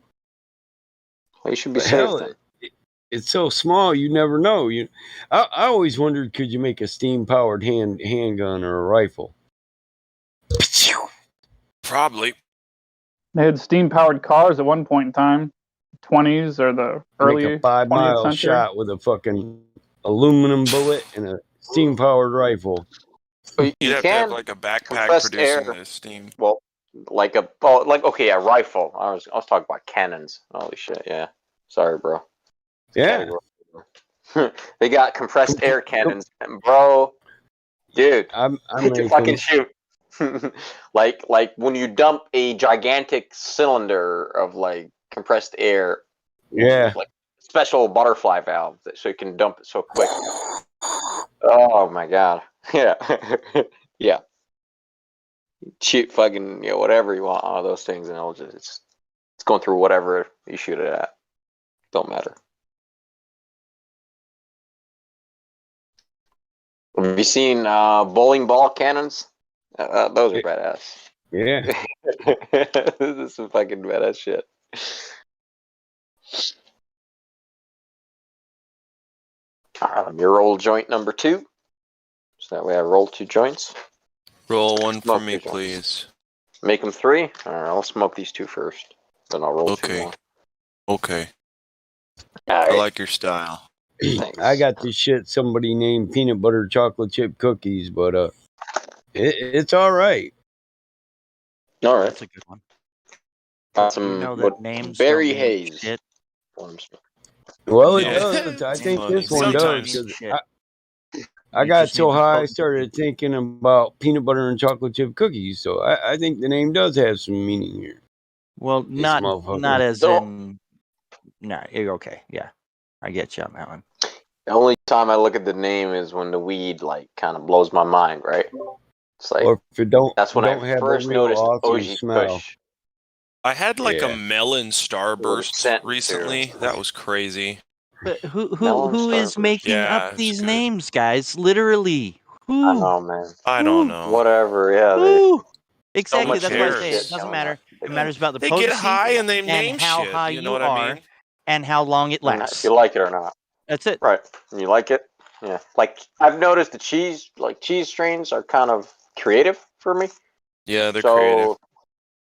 Well, you should be But safe hell, then. it's so small, you never know. I always wondered, could you make a steam-powered handgun or a rifle? Probably. They had steam-powered cars at one point in time, 20s or the early Make a 20th 5-mile century. shot with a fucking aluminum bullet and a steam-powered rifle. You'd have to have like a backpack producing the steam. Well, a rifle. I was talking about cannons. Holy shit, yeah. Sorry, bro. Yeah. They got compressed air cannons, bro. Dude, you can fucking shoot. like when you dump a gigantic cylinder of like compressed air. Yeah. Like special butterfly valve so you can dump it so quick. Oh my god. Yeah. Yeah. Shoot fucking whatever you want out of those things, and it's going through whatever you shoot it at. Don't matter. Have you seen bowling ball cannons? Those are badass. Yeah. This is some fucking badass shit. Let me roll joint number 2. So that way I roll 2 joints. Roll one for Smoke me, 2 joints. please. Make them 3? Alright, I'll smoke these 2 first. Then I'll roll 2 more. Okay. Alright. I like your style. Thanks. I got this shit somebody named peanut butter chocolate chip cookies, but it's all right. All right. That's a good one. Got You some know that names berry don't mean haze. shit. Well, it No. does. I think Funny. this one does. Sometimes. 'Cause Shit. I You got just so need to high, I focus. started thinking about peanut butter and chocolate chip cookies. So I think the name does have some meaning here. Well, This not motherfucker. as So- in. No, you're okay. Yeah, I get you on that one. The only time I look at the name is when the weed like kind of blows my mind, right? It's like Or if it don't that's when have I a first real noticed awesome OG smell. Kush. I had like a Yeah. melon With starburst scent too. recently. That was crazy. But Melon who is Starburst. making Yeah, up it's these good. names, guys? Literally, I who? know, man. I don't know. Whatever, yeah. Who? Who Exactly. That's why I say cares? it doesn't matter. It matters about the They get potency high and they and name how shit. high You know you what I are mean? and how long it And if lasts. you like it or not. That's it. Right. And you like it? Yeah. Like I've noticed the cheese strains are kind of creative for me. Yeah, they're So creative.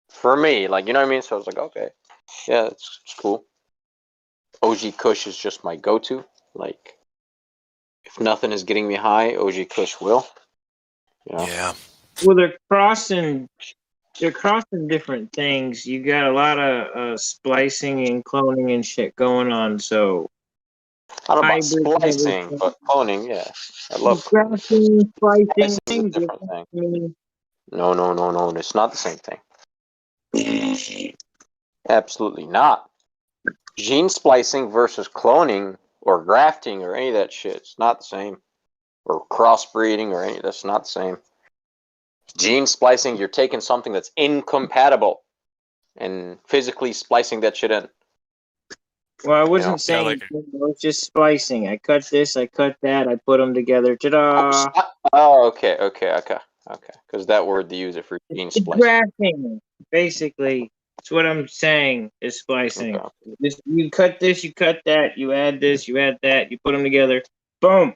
for me, like you know what I mean? So I was like, okay. Yeah, it's cool. OG Kush is just my go to. Like if nothing is getting me high, OG Kush will. You know? Yeah. Well, they're crossing different things. You got a lot of splicing and cloning and shit going on. So I don't know about hybrids and splicing, everything. but cloning, yeah. I love cloning. Grafting, splicing, Splicing is a things different different. thing. I mean, No. It's not the same thing. Absolutely not. Gene splicing versus cloning or grafting or any of that shit. It's not the same. Or crossbreeding or any. That's not the same. Gene splicing, you're taking something that's incompatible and physically splicing that shit in. well, I You know? wasn't saying it was just splicing. I cut this, I cut that, I put them together. Ta-da! Oh, okay. Because that word they use it for gene It's splicing. grafting, basically. That's what I'm saying is splicing. Okay. Just, you cut this, you cut that, you add this, you add that, you put them together. Boom!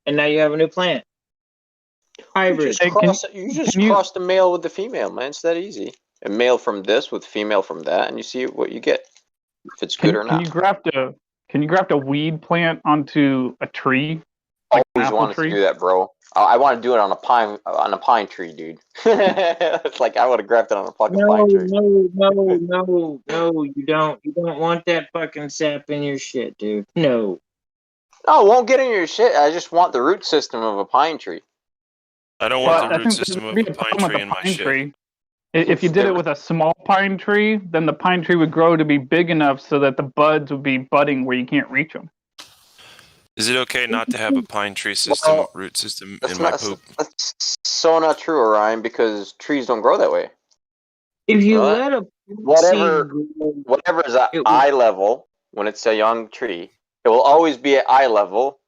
And now you have a new plant. Hybrid. You just cross the male with the female, man. It's that easy. A male from this with female from that, and you see what you get. If it's good or Can not. you graft a weed plant onto a tree? Like an Always apple wanted tree? to do that, bro. I want to do it on a pine tree, dude. It's like I would have grafted on a fucking pine tree. No, you don't. You don't want that fucking sap in your shit, dude. No. No, it won't get in your shit. I just want the root system of a pine tree. I don't Well, want the I root think system there'd of be a a pine problem with tree the in my pine shit. tree. If you did it with a small pine tree, then the pine tree would grow to be big enough so that the buds would be budding where you can't reach them. Is it okay not to have a pine tree system, Well, root system That's in my not. poop? That's so not true, Orion. Because trees don't grow that way. If you know let that? a Whatever is at eye level when it's a young tree, it will always be at eye level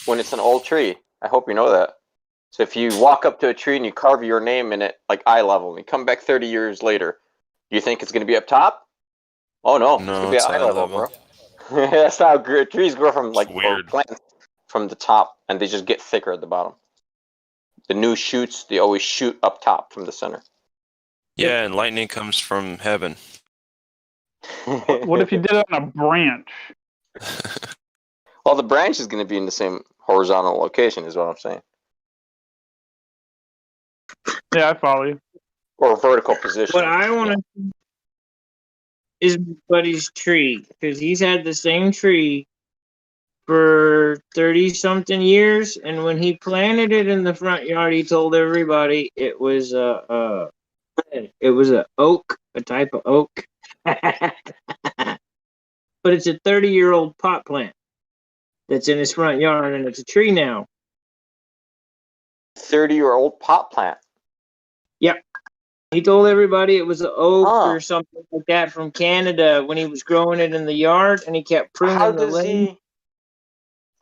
when it's an old tree. I hope you know that. So if you walk up to a tree and you carve your name in it like eye level, and you come back 30 years later, do you think it's going to be up top? Oh no, it's going to be at eye level, bro. That's how trees grow from or plants from the top, and they just get thicker at the bottom. The new shoots, they always shoot up top from the center. Yeah, and lightning comes from heaven. What if you did it on a branch? Well, the branch is going to be in the same horizontal location, is what I'm saying. Yeah, I follow you. Or vertical position. What I want to is my buddy's tree, because he's had the same tree for 30-something years, and when he planted it in the front yard, he told everybody it was a oak, a type of oak. But it's a 30-year-old pot plant that's in his front yard, and it's a tree now. 30-year-old pot plant. Yep. He told everybody it was an oak or something like that from Canada when he was growing it in the yard, and he kept pruning the limbs.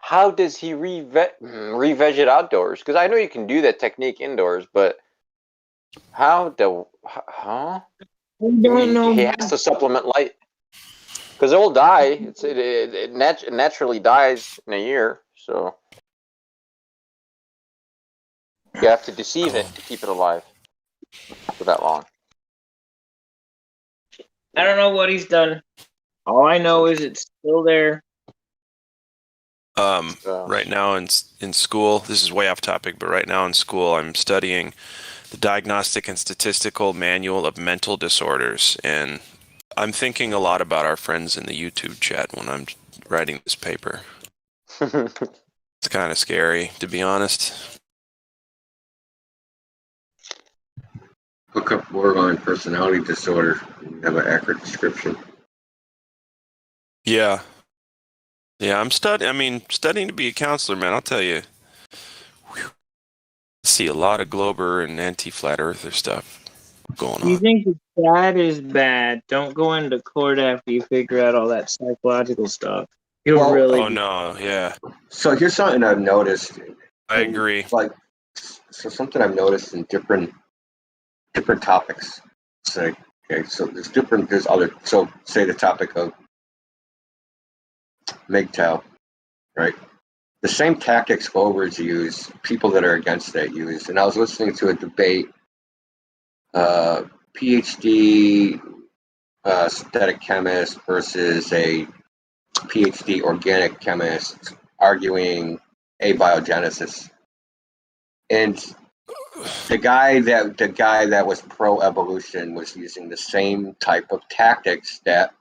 how does he re-veg it outdoors? Because I know you can do that technique indoors, but huh? We don't know. He has to supplement light because it will die. It naturally dies in a year, so you have to deceive it to keep it alive for that long. I don't know what he's done. All I know is it's still there. Right now in school, this is way off topic, but right now in school, I'm studying the Diagnostic and Statistical Manual of Mental Disorders, and I'm thinking a lot about our friends in the YouTube chat when I'm writing this paper. It's kind of scary, to be honest. Look up borderline personality disorder and have an accurate description. Yeah. Yeah, I'm studying to be a counselor, man, I'll tell you. Whew. I see a lot of Glober and anti-flat earther stuff going You on. think the chat is bad? Don't go into court after you figure out all that psychological stuff. You'll really. Oh no, yeah. So here's something I've noticed. I agree. So something I've noticed in different topics. Say, okay, so there's other. So say the topic of MGTOW, right? The same tactics Globers use, people that are against that use. And I was listening to a debate, PhD synthetic chemist versus a PhD organic chemist arguing abiogenesis. And the guy that was pro-evolution was using the same type of tactics that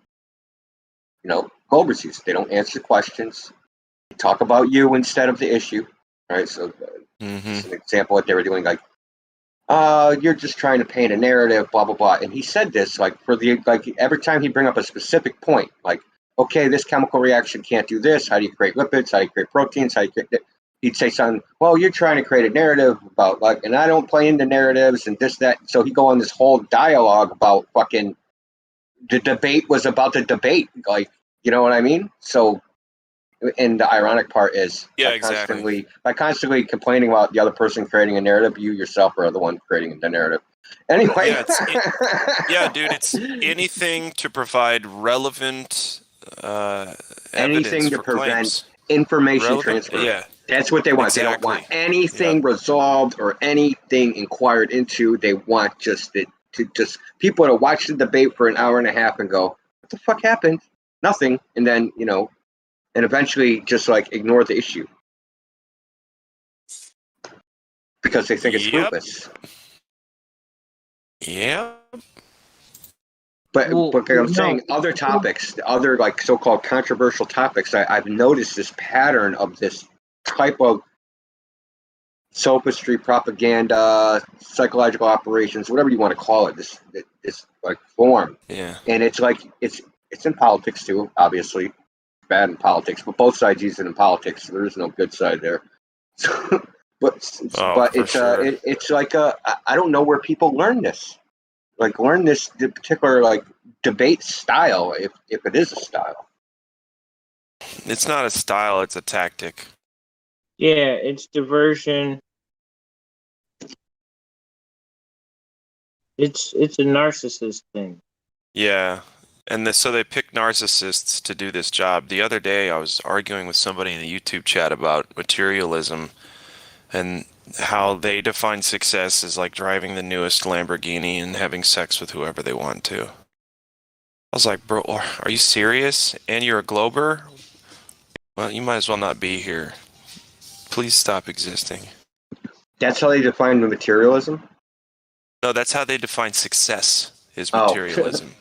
Globers use. They don't answer questions. They talk about you instead of the issue. Right? So just an example of what they were doing, like, you're just trying to paint a narrative, blah blah blah. And he said this every time he bring up a specific point, like, okay, this chemical reaction can't do this. How do you create lipids? How do you create proteins? How do you create? He'd say something. Well, you're trying to create a narrative about and I don't play into narratives and this that. So he'd go on this whole dialogue about fucking. The debate was about the debate, you know what I mean? So, and the ironic part is, by constantly complaining about the other person creating a narrative, you yourself are the one creating the narrative. Anyway, yeah, dude, it's anything to provide relevant anything to for prevent claims. information transfer. Yeah, that's what they want. Exactly. They don't want anything resolved or anything inquired into. They want just people to watch the debate for an hour and a half and go, "What the fuck happened? Nothing," and then and eventually just ignore the issue because they think it's fruitless. Yeah. But I'm saying other topics, other so-called controversial topics, I've noticed this pattern of this type of sophistry, propaganda, psychological operations, whatever you want to call it, this form. Yeah. And it's it's in politics too, obviously. Bad in politics, but both sides use it in politics. So there is no good side there. but it's it's like I don't know where people learn this. Learn this particular debate style, if it is a style. It's not a style; it's a tactic. Yeah, it's diversion. It's a narcissist thing. Yeah. And so they pick narcissists to do this job. The other day, I was arguing with somebody in the YouTube chat about materialism and how they define success as driving the newest Lamborghini and having sex with whoever they want to. I was like, bro, are you serious? And you're a Glober? Well, you might as well not be here. Please stop existing. That's how they define the materialism? No, that's how they define success, is materialism.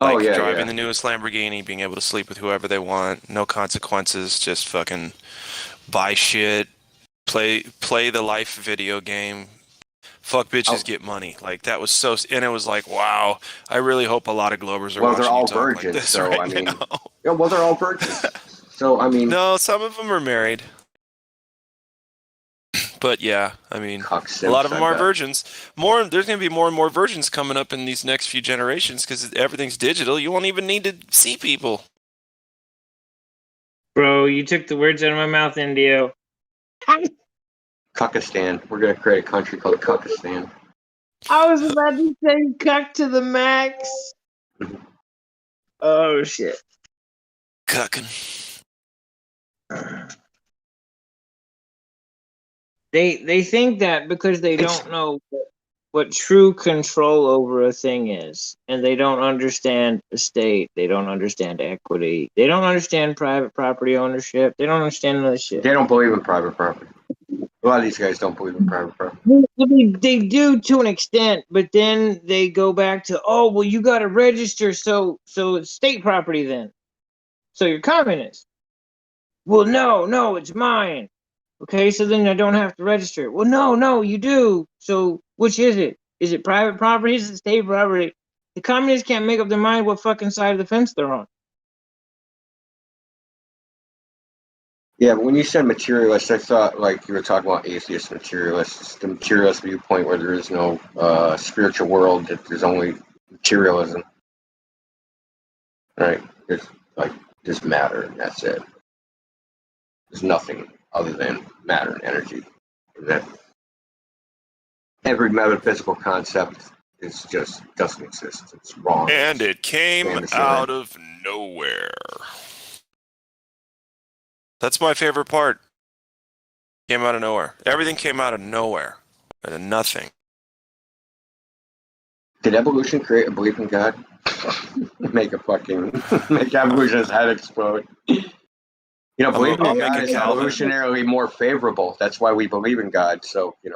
Driving the newest Lamborghini, being able to sleep with whoever they want, no consequences, just fucking buy shit, play the life video game, fuck bitches, get money. That was so, and it was wow, I really hope a lot of Globers are watching they're all you talk virgins, like this so right now. Yeah, they're all virgins. So no, some of them are married. But yeah, a lot of them are virgins. There's going to be more and more virgins coming up in these next few generations because everything's digital. You won't even need to see people. Bro, you took the words out of my mouth, Indio. Kukistan. We're gonna create a country called Kukistan. I was about to say cuck to the max. Oh shit. Cucking. They think that because they don't know what true control over a thing is, and they don't understand the state, they don't understand equity, they don't understand private property ownership, they don't understand none of this shit. They don't believe in private property. A lot of these guys don't believe in private property. They do to an extent, but then they go back to, oh well, you got to register, so it's state property then. So you're communist. Well, no, it's mine. Okay, so then I don't have to register. Well, no, you do. So which is it? Is it private property? Is it state property? The communists can't make up their mind what fucking side of the fence they're on. Yeah, but when you said materialist, I thought like you were talking about atheist materialists, the materialist viewpoint where there is no spiritual world, that there's only materialism. Right? It's like just matter, and that's it. There's nothing other than matter and energy. And that every metaphysical concept is just doesn't exist. It's wrong. And it came out of nowhere. That's my favorite part. Came out of nowhere. Everything came out of nowhere. Out of nothing. Did evolution create a belief in God? make evolution's head explode. You know, believing in God is evolutionarily more favorable. That's why we believe in God. So, you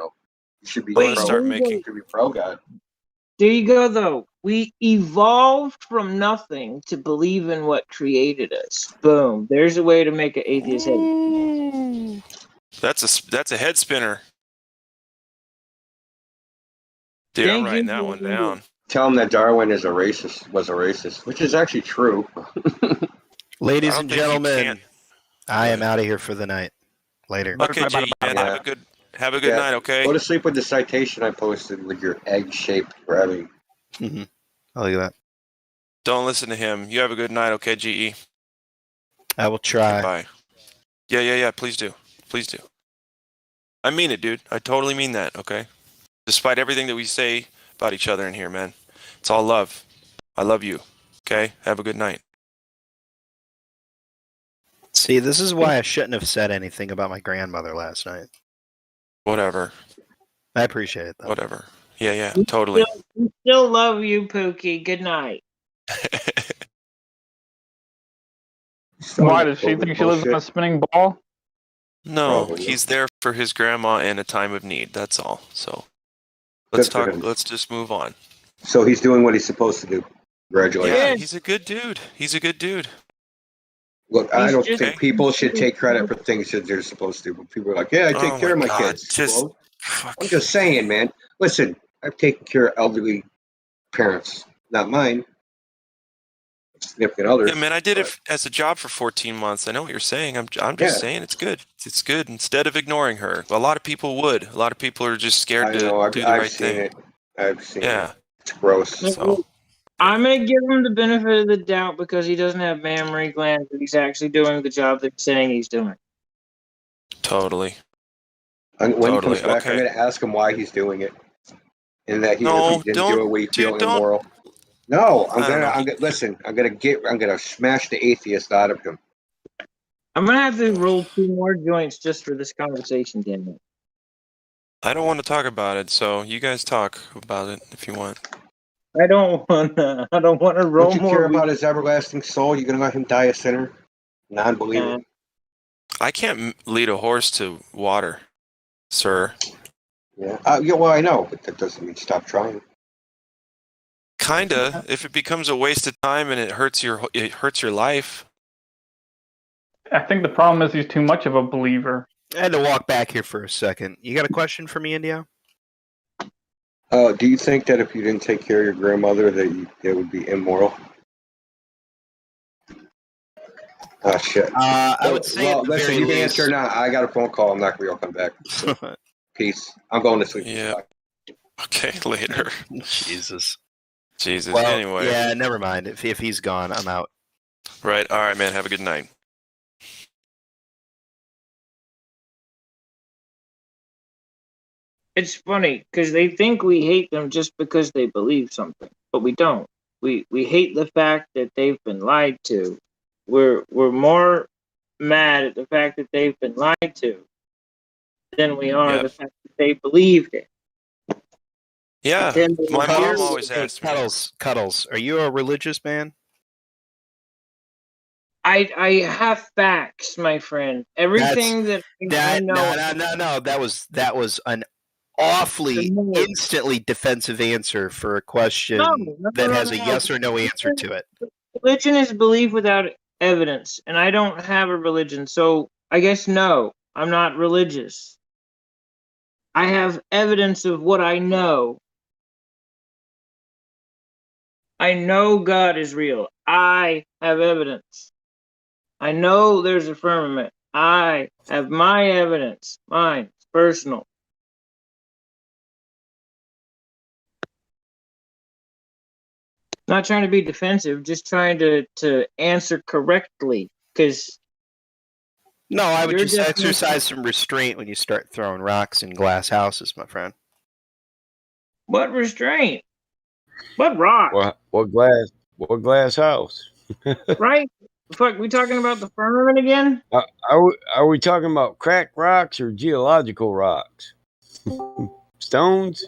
should be pro God. There you go, though. We evolved from nothing to believe in what created us. Boom. There's a way to make an atheist head. That's a head spinner. Dude, I'm writing that one down. Tell him that Darwin was a racist, which is actually true. Ladies and gentlemen, I am out of here for the night. Later. Okay, G, man, have a good night, okay? Go to sleep with the citation I posted with your egg-shaped gravity. Mm-hmm. I'll leave that. Don't listen to him. You have a good night, okay, GE? I will try. Okay, bye. Yeah, please do. Please do. I mean it, dude. I totally mean that, okay? Despite everything that we say about each other in here, man. It's all love. I love you, okay? Have a good night. See, this is why I shouldn't have said anything about my grandmother last night. Whatever. I appreciate it, though. Whatever. Yeah, totally. We still love you, Pookie. Good night. Why does she think she lives in a spinning ball? No, Probably. he's there for his grandma in a time of need. That's all. So let's talk. Let's just move on. So he's doing what he's supposed to do. Congratulations. Yeah, he's a good dude. He's a good dude. Look, I don't think people should take credit for things that they're supposed to. But people are like, yeah, I take care of my kids. Well, I'm just saying, man. Listen, I've taken care of elderly parents, not mine. Significant others. Yeah, man, I did it as a job for 14 months. I know what you're saying. I'm just saying it's good. It's good. Instead of ignoring her, a lot of people would. A lot of people are just scared to do the right thing. I've seen it. It's gross. So I'm gonna give him the benefit of the doubt because he doesn't have mammary glands, but he's actually doing the job that he's saying he's doing. Totally. When he comes back, I'm gonna ask him why he's doing it, and that he didn't do it. We feel immoral. No, I'm gonna listen. I'm gonna smash the atheist out of him. I'm gonna have to roll 2 more joints just for this conversation, Daniel. I don't want to talk about it, so you guys talk about it if you want. I don't wanna roll Don't you more. care about his everlasting soul? You're gonna let him die a sinner, non-believer. I can't lead a horse to water, sir. Yeah. Well, I know, but that doesn't mean stop trying. Kinda. If it becomes a waste of time and it hurts your life. I think the problem is he's too much of a believer. I had to walk back here for a second. You got a question for me, Indio? Do you think that if you didn't take care of your grandmother, that it would be immoral? Oh shit! I would say. Well, listen, you can answer now. I got a phone call. I'm not gonna be able to come back. So, peace. I'm going to sleep. Yeah. Okay, later. Jesus. Well, anyway. Yeah, never mind. If he's gone, I'm out. Right. All right, man. Have a good night. It's funny because they think we hate them just because they believe something, but we don't. We hate the fact that they've been lied to. We're more mad at the fact that they've been lied to than we are Yep. the fact that they believed it. Yeah, Then my mom Cuddles, always hey, asked me. Cuddles, are you a religious man? I have facts, my friend. Everything that I know. No. That was an awfully instantly defensive answer for a question that has a yes or no answer to it. Religion is belief without evidence, and I don't have a religion, so I guess no, I'm not religious. I have evidence of what I know. I know God is real. I have evidence. I know there's a firmament. I have my evidence. Mine. It's personal. Not trying to be defensive, just trying to answer correctly. Because No, I would You're just definitely- exercise some restraint when you start throwing rocks in glass houses, my friend. what restraint? What rock? What glass house? Right? Fuck, we talking about the firmament again? Are we talking about crack rocks or geological rocks? Stones?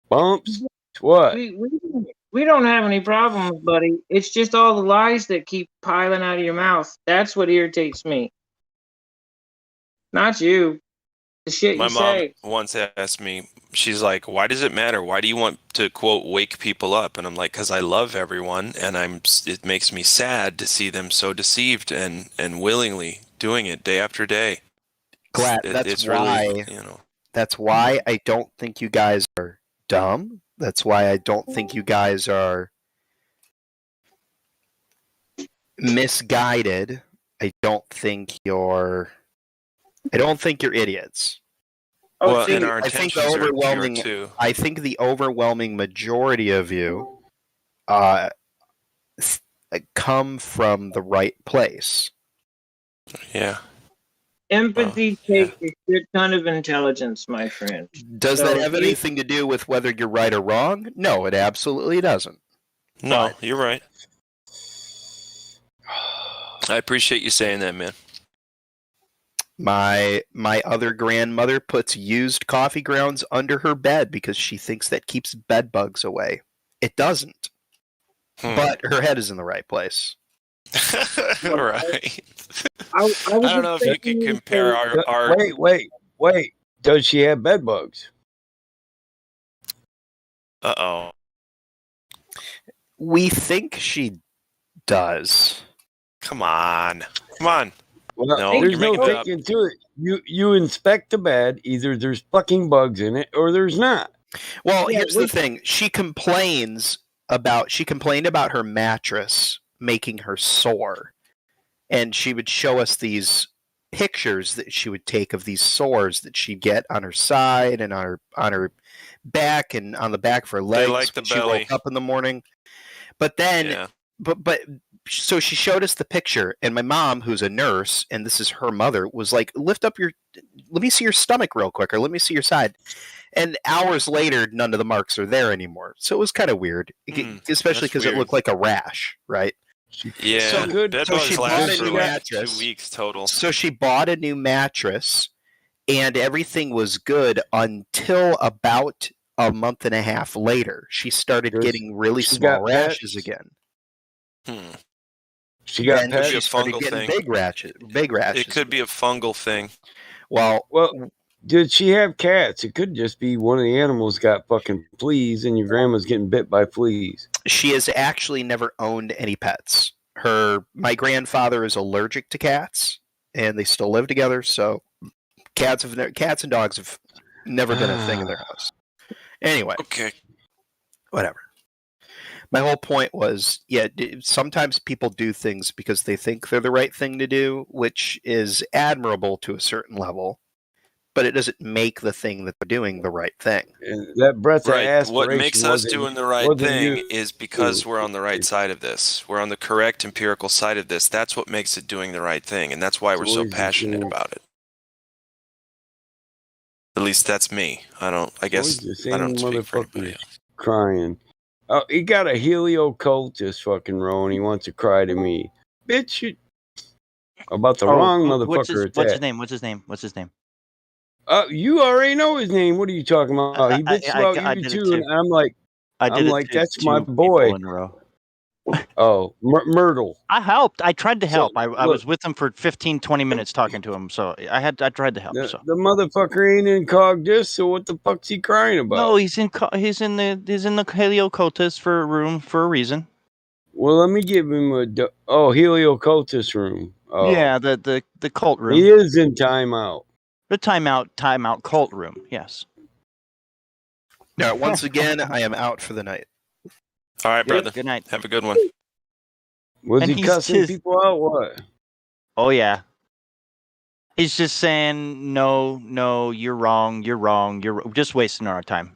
Bumps? What? We don't have any problems, buddy. It's just all the lies that keep piling out of your mouth. That's what irritates me. Not you. The shit My you mom say. once asked me, she's like, "Why does it matter? Why do you want to quote wake people up?" And I'm like, "Cause I love everyone, and it makes me sad to see them so deceived and willingly doing it day after day." Glad It's that's why really, that's why I don't think you guys are dumb. That's why I don't think you guys are misguided. I don't think you're idiots. Well, and our I think the intentions are pure overwhelming too. I think the overwhelming majority of you come from the right place. Yeah. Empathy takes a shit ton of intelligence, my friend. Does So that have anything to do with whether you're right or wrong? No, it absolutely doesn't. No, you're right. I appreciate you saying that, man. My other grandmother puts used coffee grounds under her bed because she thinks that keeps bed bugs away. It doesn't. But her head is in the right place. Right. I don't know if you could compare our Wait. Does she have bed bugs? Uh-oh. We think she does. Come on. Well, No, there's you're no making it up. thinking to it. You inspect the bed. Either there's fucking bugs in it, or there's not. Well, here's the thing. She complained about her mattress making her sore. And she would show us these pictures that she would take of these sores that she'd get on her side and on her back and on the back of her legs like the when she belly. woke up in the morning. But then so she showed us the picture, and my mom, who's a nurse, and this is her mother, was like, let me see your stomach real quick, or let me see your side. And hours later, none of the marks are there anymore. So it was kind of weird, especially because it looked like a rash, right? Yeah. Bed So she bugs bought last a for new like mattress. 2 weeks total. So she bought a new mattress, and everything was good until about a month and a half later. She started getting really she small got rashes pets? again. She got Then pets? she started getting big rashes. It could be a fungal thing. Well, did she have cats? It could just be one of the animals got fucking fleas, and your grandma's getting bit by fleas. She has actually never owned any pets. My grandfather is allergic to cats, and they still live together. So cats and dogs have never been a thing in their house. Anyway, okay, whatever. My whole point was, sometimes people do things because they think they're the right thing to do, which is admirable to a certain level, but it doesn't make the thing that they're doing the right thing. And that breath of Right. What aspiration makes us wasn't- doing the right wasn't thing you. is because we're on the right side of this. We're on the correct empirical side of this. That's what makes it doing the right thing, and that's why we're so always the passionate same. about it. At least that's me. I guess the I same don't speak for anybody motherfucker else. crying. Oh, he got a heliocultist fucking row, and he wants to cry to me. Bitch, you about the wrong motherfucker at What's his that. name? What's his name? What's his name? You already know his name. What are you talking about? He bitches about I you did it too, and to. I'm like, I did it to that's my two boy. people in a row. Oh, Myrtle. I helped. I tried to So, help. I look, was with him for 15, 20 minutes talking to him. So I tried to help. the, So the motherfucker ain't in Cogdis, so what the fuck's he crying about? no, he's in the heliocultist for a room for a reason. Well, let me give him heliocultist room. Oh. Yeah, the cult room. He is in timeout. The timeout cult room. Yes. Now, once again, I am out for the night. All right, Yep, brother. good night. Have a good one. Was And he he's cussing just- people out? What? Oh yeah. He's just saying no, you're wrong, you're just wasting our time.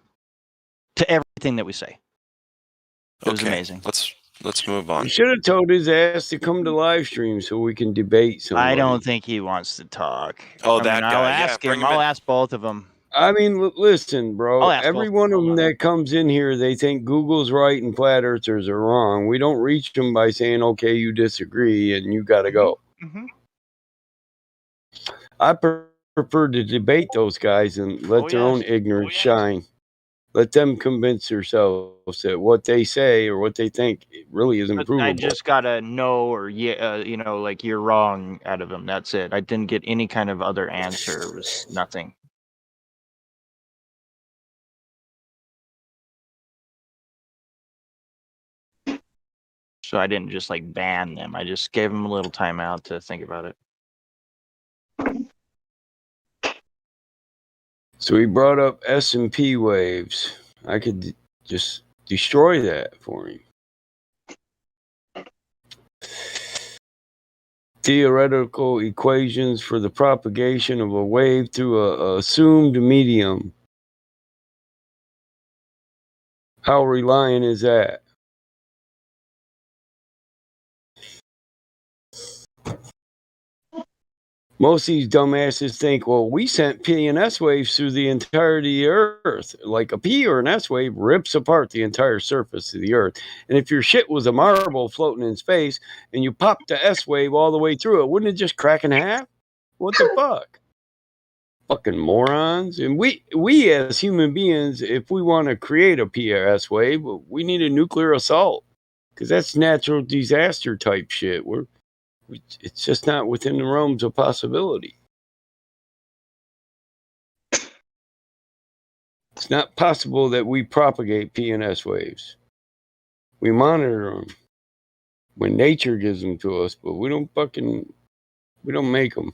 To everything that we say. It was amazing. Let's move on. You should have told his ass to come to Livestream so we can debate somebody. I don't think he wants to talk. Oh, I that mean, guy. I'll Yeah, ask bring him. him I'll in. ask both of them. I mean, listen, bro. I'll ask Every both one of of them that comes in here, they think Google's right and flat earthers are wrong. We don't reach them by saying, okay, you disagree and you got to go. Mm-hmm. I prefer to debate those guys and let their own ignorance shine. Let them convince themselves that what they say or what they think really isn't But provable. I just got a no or yeah, like you're wrong out of him. That's it. I didn't get any kind of other answer. It was nothing. So I didn't just like ban them. I just gave them a little time out to think about it. So he brought up S&P waves. I could just destroy that for him. Theoretical equations for the propagation of a wave through a assumed medium. How reliant is that? Most of these dumbasses think, well, we sent P and S waves through the entirety of the Earth. Like a P or an S wave rips apart the entire surface of the Earth. And if your shit was a marble floating in space and you popped the S wave all the way through it, wouldn't it just crack in half? What the fuck? Fucking morons. And we as human beings, if we want to create a P or S wave, we need a nuclear assault. Because that's natural disaster type shit. It's just not within the realms of possibility. It's not possible that we propagate PNS waves. We monitor them when nature gives them to us, but we don't make them.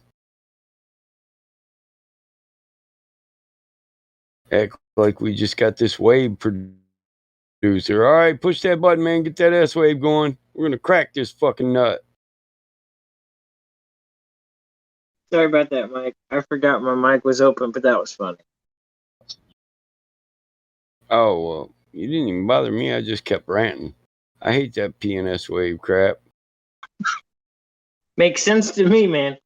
Act like we just got this wave producer. All right, push that button, man. Get that S wave going. We're going to crack this fucking nut. Sorry about that, Mike. I forgot my mic was open, but that was funny. Oh, well, you didn't even bother me. I just kept ranting. I hate that PNS wave crap. Makes sense to me, man.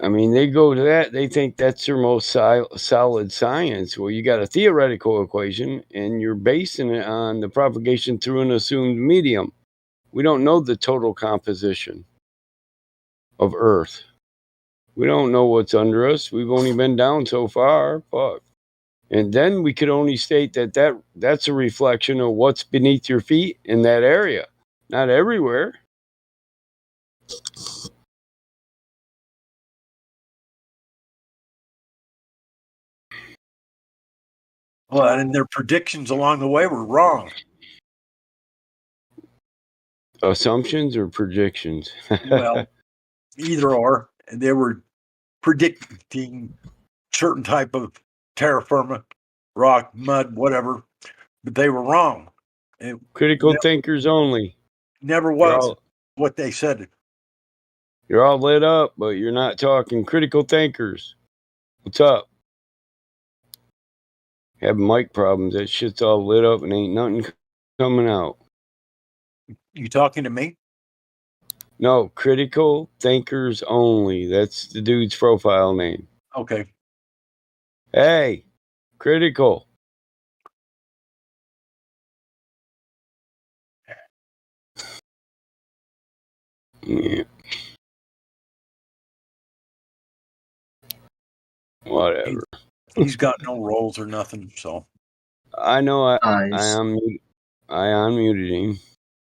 I mean, they go to that. They think that's their most solid science. Well, you got a theoretical equation, and you're basing it on the propagation through an assumed medium. We don't know the total composition of Earth. We don't know what's under us. We've only been down so far. Fuck. And then we could only state that's a reflection of what's beneath your feet in that area, not everywhere. Well, and their predictions along the way were wrong. Assumptions or predictions? Well, either or. They were predicting certain type of terra firma, rock, mud, whatever, but they were wrong. It Critical thinkers only. never was what they said. You're all lit up, but you're not talking critical thinkers. What's up? Having mic problems. That shit's all lit up and ain't nothing coming out. You talking to me? No, Critical Thinkers Only. That's the dude's profile name. Okay. Hey, Critical. Yeah. Whatever. He's got no roles or nothing, so. I know I Nice. unmuted him.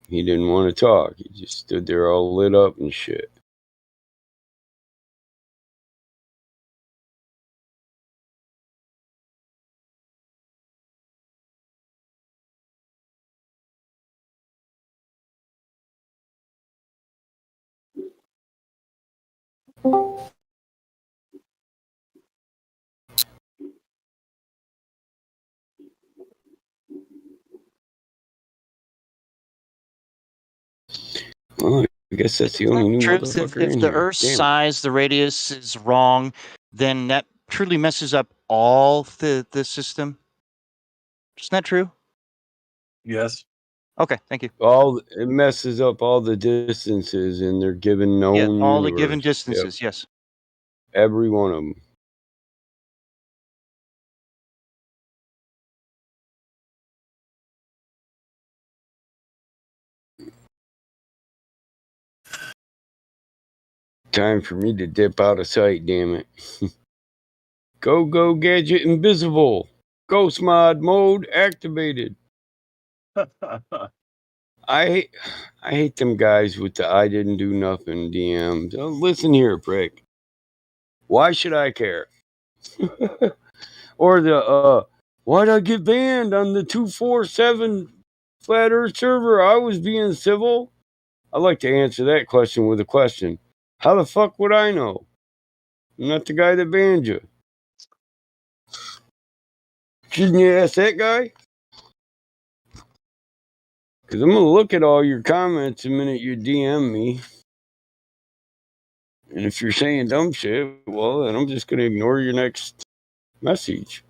He didn't want to talk. He just stood there all lit up and shit. Well, I guess that's the only new Truth, motherfucker if in the here. Earth's Damn. size, the radius is wrong, then that truly messes up all the system. Isn't that true? Yes. Okay, thank you. It messes up all the distances in their given known Yeah, all the universe. given Yep. distances. Yes. Every one of them. Time for me to dip out of sight, damn it. Go gadget invisible. Ghost mod mode activated. I hate them guys with the I didn't do nothing DMs. Oh, listen here, prick. Why should I care? Or the why'd I get banned on the 247 Flat Earth server? I was being civil. I like to answer that question with a question. How the fuck would I know? I'm not the guy that banned you. Shouldn't you ask that guy? Because I'm going to look at all your comments the minute you DM me. And if you're saying dumb shit, well, then I'm just going to ignore your next message.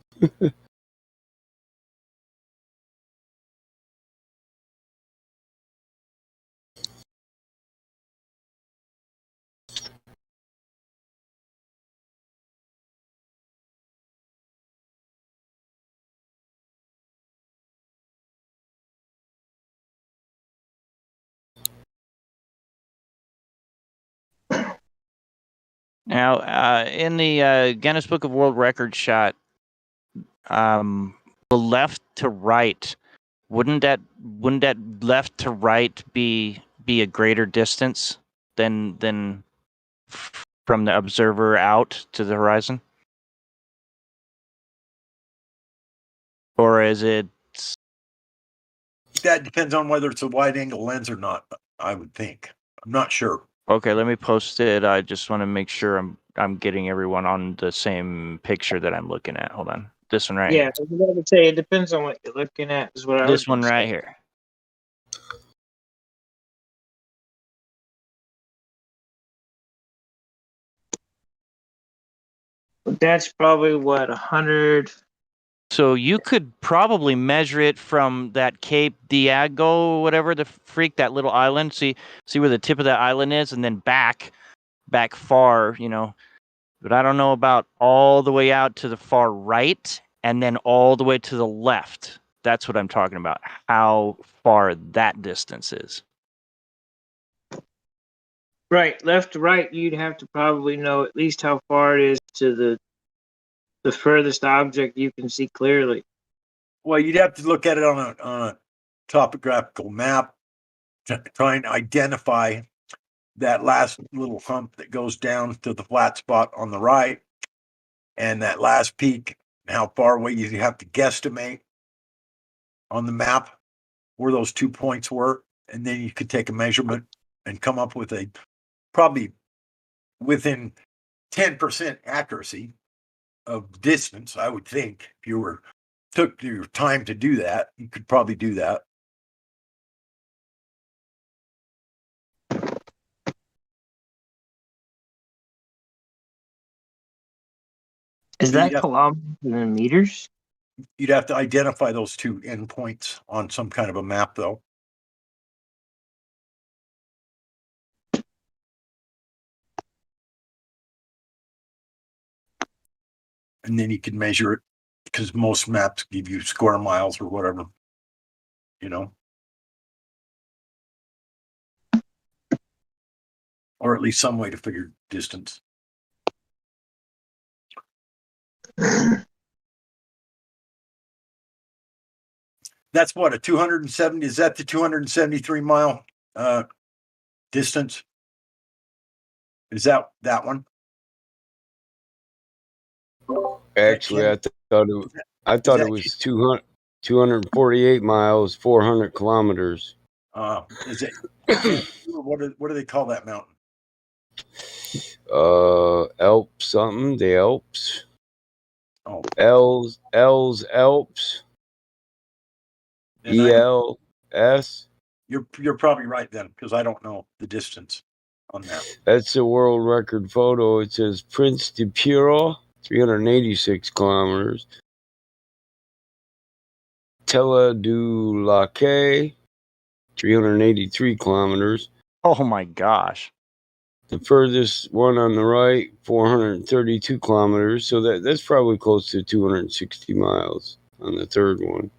Now, in the Guinness Book of World Records shot, the left to right, wouldn't that left to right be a greater distance than from the observer out to the horizon? Or is it? That depends on whether it's a wide angle lens or not, I would think. I'm not sure. Okay, let me post it. I just want to make sure I'm getting everyone on the same picture that I'm looking at. Hold on. This one right Yeah, here. I was about to say it depends on what you're looking at. Is what I was This one gonna right say. here. But that's probably what 100. So you could probably measure it from that Cape Diago, whatever the freak, that little island. See where the tip of that island is, and then back far, But I don't know about all the way out to the far right, and then all the way to the left. That's what I'm talking about. How far that distance is. Right, left to right, you'd have to probably know at least how far it is to the furthest object you can see clearly. Well, you'd have to look at it on a topographical map to try and identify that last little hump that goes down to the flat spot on the right, and that last peak, how far away you have to guesstimate on the map where those 2 points were, and then you could take a measurement and come up with a probably within 10% accuracy of distance, I would think. If you took your time to do that, you could probably do that. Is that kilometers and meters? You'd have to identify those two endpoints on some kind of a map, though. and then you can measure it because most maps give you square miles or whatever, you know, or at least some way to figure distance. That's what, a 270, is that the 273 mile distance? Is that one? Actually, I thought it was 248 miles, 400 kilometers. Is it? What do they call that mountain? Alps something, the Alps. Oh. Alps. ELS. You're probably right then, because I don't know the distance on that. That's a world record photo. It says Prince de Puro, 386 kilometers. Tela du Lac, 383 kilometers. Oh my gosh. The furthest one on the right, 432 kilometers. So that's probably close to 260 miles on the third one.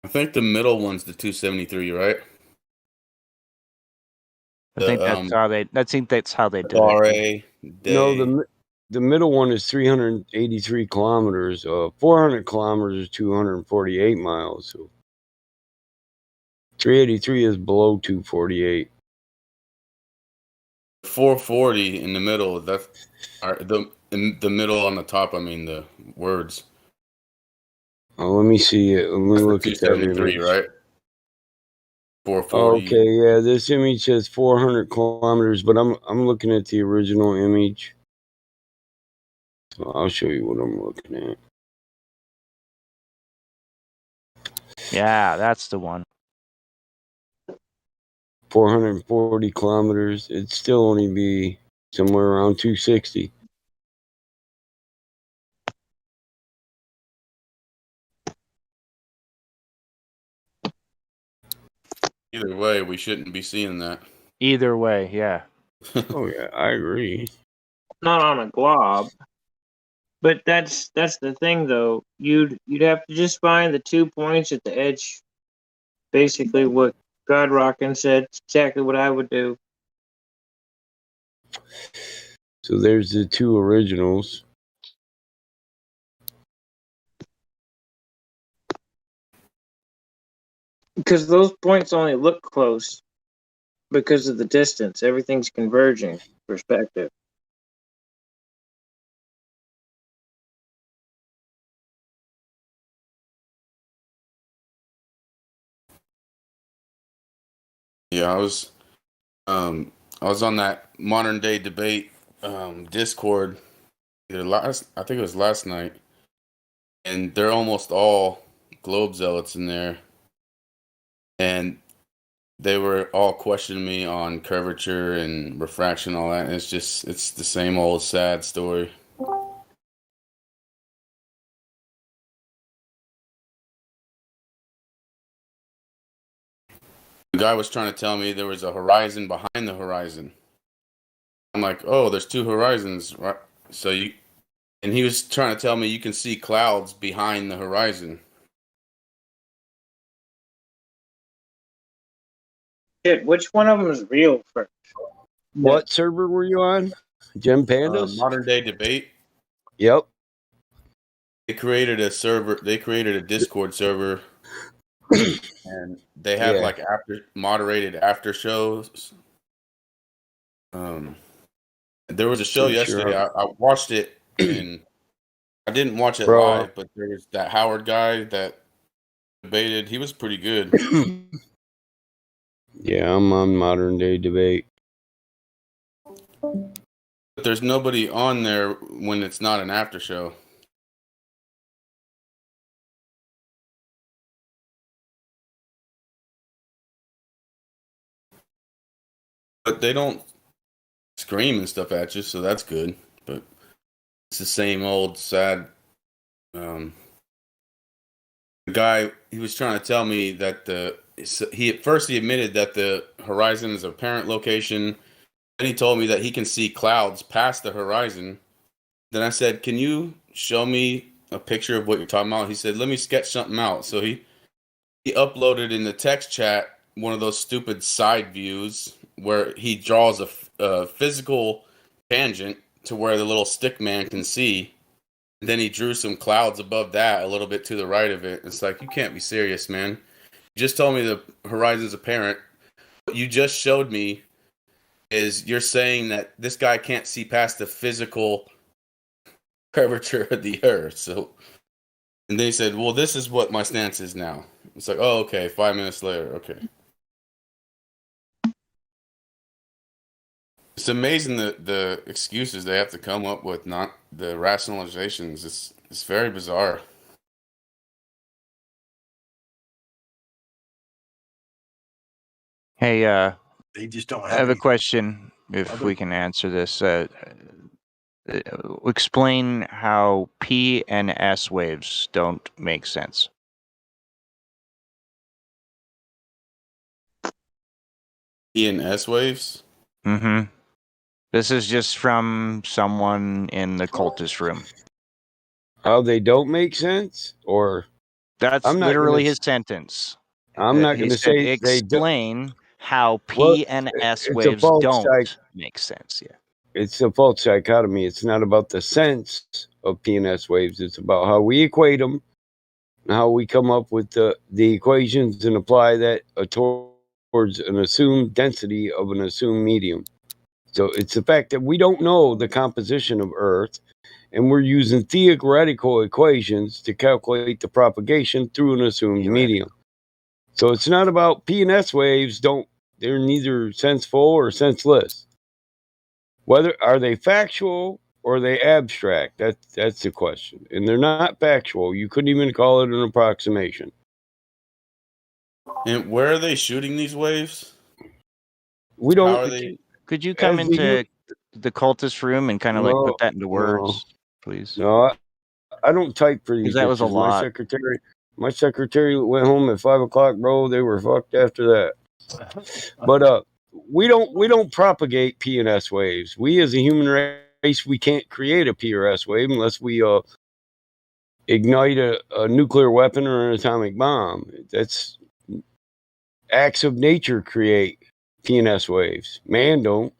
I think the middle one's the 273, right? I think that's how they did it. No, the middle one is 383 kilometers. 400 kilometers is 248 miles. So 383 is below 248. 440 in the middle. That's in the middle on the top. I mean the words. Oh, let me see it. Let me look at that image. Right? 440. Okay, yeah, this image says 400 kilometers, but I'm looking at the original image. So I'll show you what I'm looking at. Yeah, that's the one. 440 kilometers. It'd still only be somewhere around 260. Either way, we shouldn't be seeing that. Either way, yeah. Oh yeah, I agree. Not on a glob. But that's the thing though. You'd have to just find the 2 points at the edge. Basically what God Rockin said, exactly what I would do. So there's the two originals. Because those points only look close because of the distance. Everything's converging perspective. Yeah, I was on that modern day debate Discord I think it was last night, and they're almost all globe zealots in there, and they were all questioning me on curvature and refraction, all that. And it's the same old sad story. The guy was trying to tell me there was a horizon behind the horizon. I'm like, oh, there's two horizons, right? And he was trying to tell me you can see clouds behind the horizon. Shit, which one of them is real first? What server were you on? Gem Pandas? Modern day debate. Yep. They created a server. They created a Discord server, and they have Yeah. like moderated after shows. There was a show Pretty sure yesterday. I watched it, and I didn't watch it Bro. live, but there was that Howard guy that debated. He was pretty good. Yeah, I'm on modern day debate. But there's nobody on there when it's not an after show. But they don't scream and stuff at you, so that's good. But it's the same old sad. The guy, he was trying to tell me that he at first he admitted that the horizon is a parent location. Then he told me that he can see clouds past the horizon. Then I said, "Can you show me a picture of what you're talking about? He said, let me sketch something out. So he uploaded in the text chat one of those stupid side views where he draws a physical tangent to where the little stick man can see. And then he drew some clouds above that a little bit to the right of it. It's like, you can't be serious, man. You just told me the horizon's apparent. What you just showed me is you're saying that this guy can't see past the physical curvature of the earth. So, and they said, well, this is what my stance is now. It's like, oh, okay, 5 minutes later, okay. It's amazing the excuses they have to come up with, not the rationalizations. It's very bizarre. Hey, They just don't I have have a any question. If other- we can answer this, explain how P and S waves don't make sense. E and S waves. Mm-hmm. This is just from someone in the cultist room. How they don't make sense, or That's I'm not literally gonna, his sentence. I'm not He going to said, say they do. explain how Well, P and S it's a waves false don't make sense. Yeah. it's a false dichotomy. It's not about the sense of P and S waves. It's about how we equate them, and how we come up with the equations and apply that towards an assumed density of an assumed medium. So it's the fact that we don't know the composition of Earth, and we're using theoretical equations to calculate the propagation through an assumed medium. So it's not about P and S waves. They're neither senseful or senseless. Whether are they factual or are they abstract? That's the question. And they're not factual. You couldn't even call it an approximation. And where are they shooting these waves? We How don't. are they? Could you come As the into the cultist room and kind of like No, put that into no, words, please? no. I don't type for these Because that was a bitches. lot. My secretary went home at 5 o'clock, bro. They were fucked after that. But we don't propagate P and S waves. We as a human race, we can't create a P or S wave unless we ignite a nuclear weapon or an atomic bomb. That's acts of nature create P and S waves. Man don't.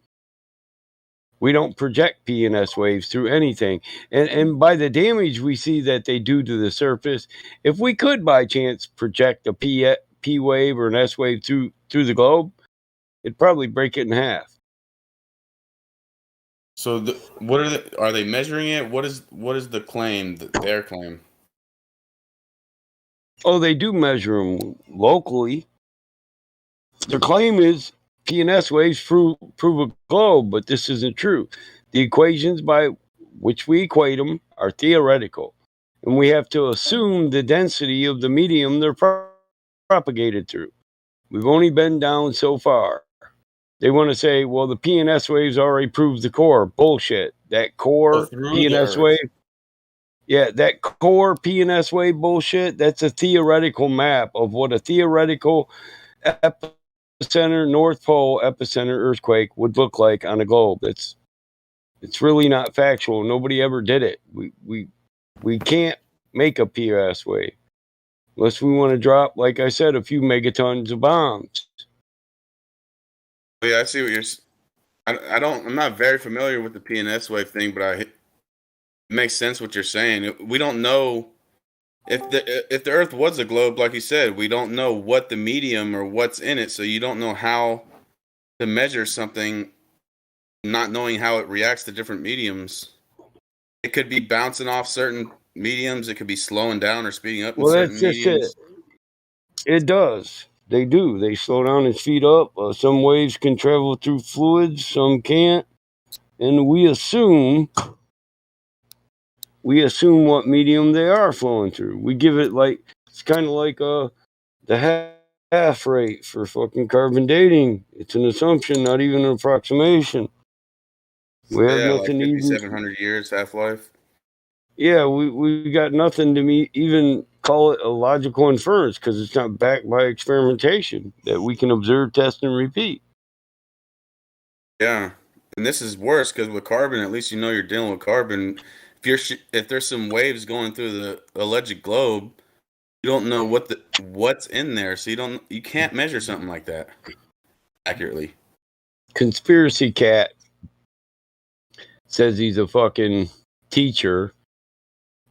We don't project P and S waves through anything. And by the damage we see that they do to the surface, if we could by chance project a P wave or an S wave through the globe, it'd probably break it in half. So are they measuring it? What is the claim, their claim? Oh, they do measure them locally. Their claim is P and S waves prove a globe, but this isn't true. The equations by which we equate them are theoretical, and we have to assume the density of the medium they're propagated through. We've only been down so far. They want to say, well, the P and S waves already proved the core. Bullshit. That core through P and the S Earth. wave. Yeah, that core P and S wave bullshit, that's a theoretical map of what a theoretical epicenter, North Pole epicenter earthquake would look like on a globe. It's really not factual. Nobody ever did it. We can't make a PRS wave unless we want to drop, like I said, a few megatons of bombs. Yeah, I see what you're. I'm not very familiar with the PNS wave thing, but it makes sense what you're saying. We don't know if the Earth was a globe, like you said. We don't know what the medium or what's in it, so you don't know how to measure something, not knowing how it reacts to different mediums. It could be bouncing off certain mediums. It could be slowing down or speeding up in Well, certain that's just it. mediums. It does. They do. They slow down and speed up. Some waves can travel through fluids, some can't. And we assume what medium they are flowing through. We give it like, it's kind of like the half rate for fucking carbon dating. It's an assumption, not even an approximation. We have Yeah, like nothing to even. 5,700 years half-life. Yeah, we got nothing to even call it a logical inference because it's not backed by experimentation that we can observe, test, and repeat. Yeah, and this is worse because with carbon, at least you know you're dealing with carbon. if there's some waves going through the alleged globe, you don't know what's in there, so you can't measure something like that accurately. Conspiracy Cat says he's a fucking teacher,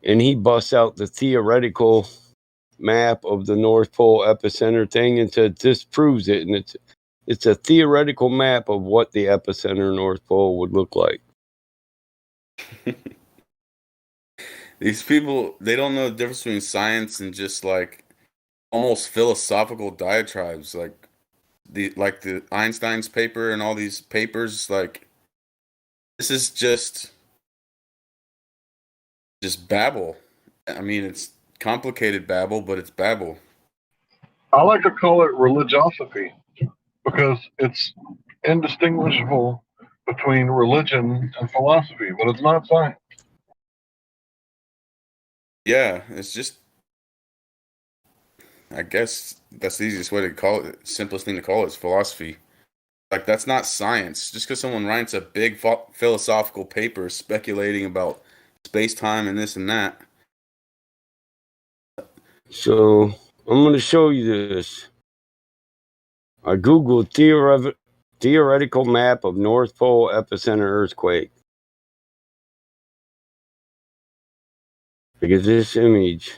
and he busts out the theoretical map of the North Pole epicenter thing and said this proves it, and it's a theoretical map of what the epicenter North Pole would look like. These people, they don't know the difference between science and just like almost philosophical diatribes, like the Einstein's paper and all these papers. Like, this is just babble. I mean, it's complicated babble, but it's babble. I like to call it religiosophy because it's indistinguishable between religion and philosophy, but it's not science. Yeah, it's just, I guess that's the easiest way to call it. Simplest thing to call it is philosophy. Like, that's not science. Just because someone writes a big philosophical paper speculating about space time and this and that. So I'm going to show you this. I googled theoretical map of North Pole epicenter earthquake. Look at this image.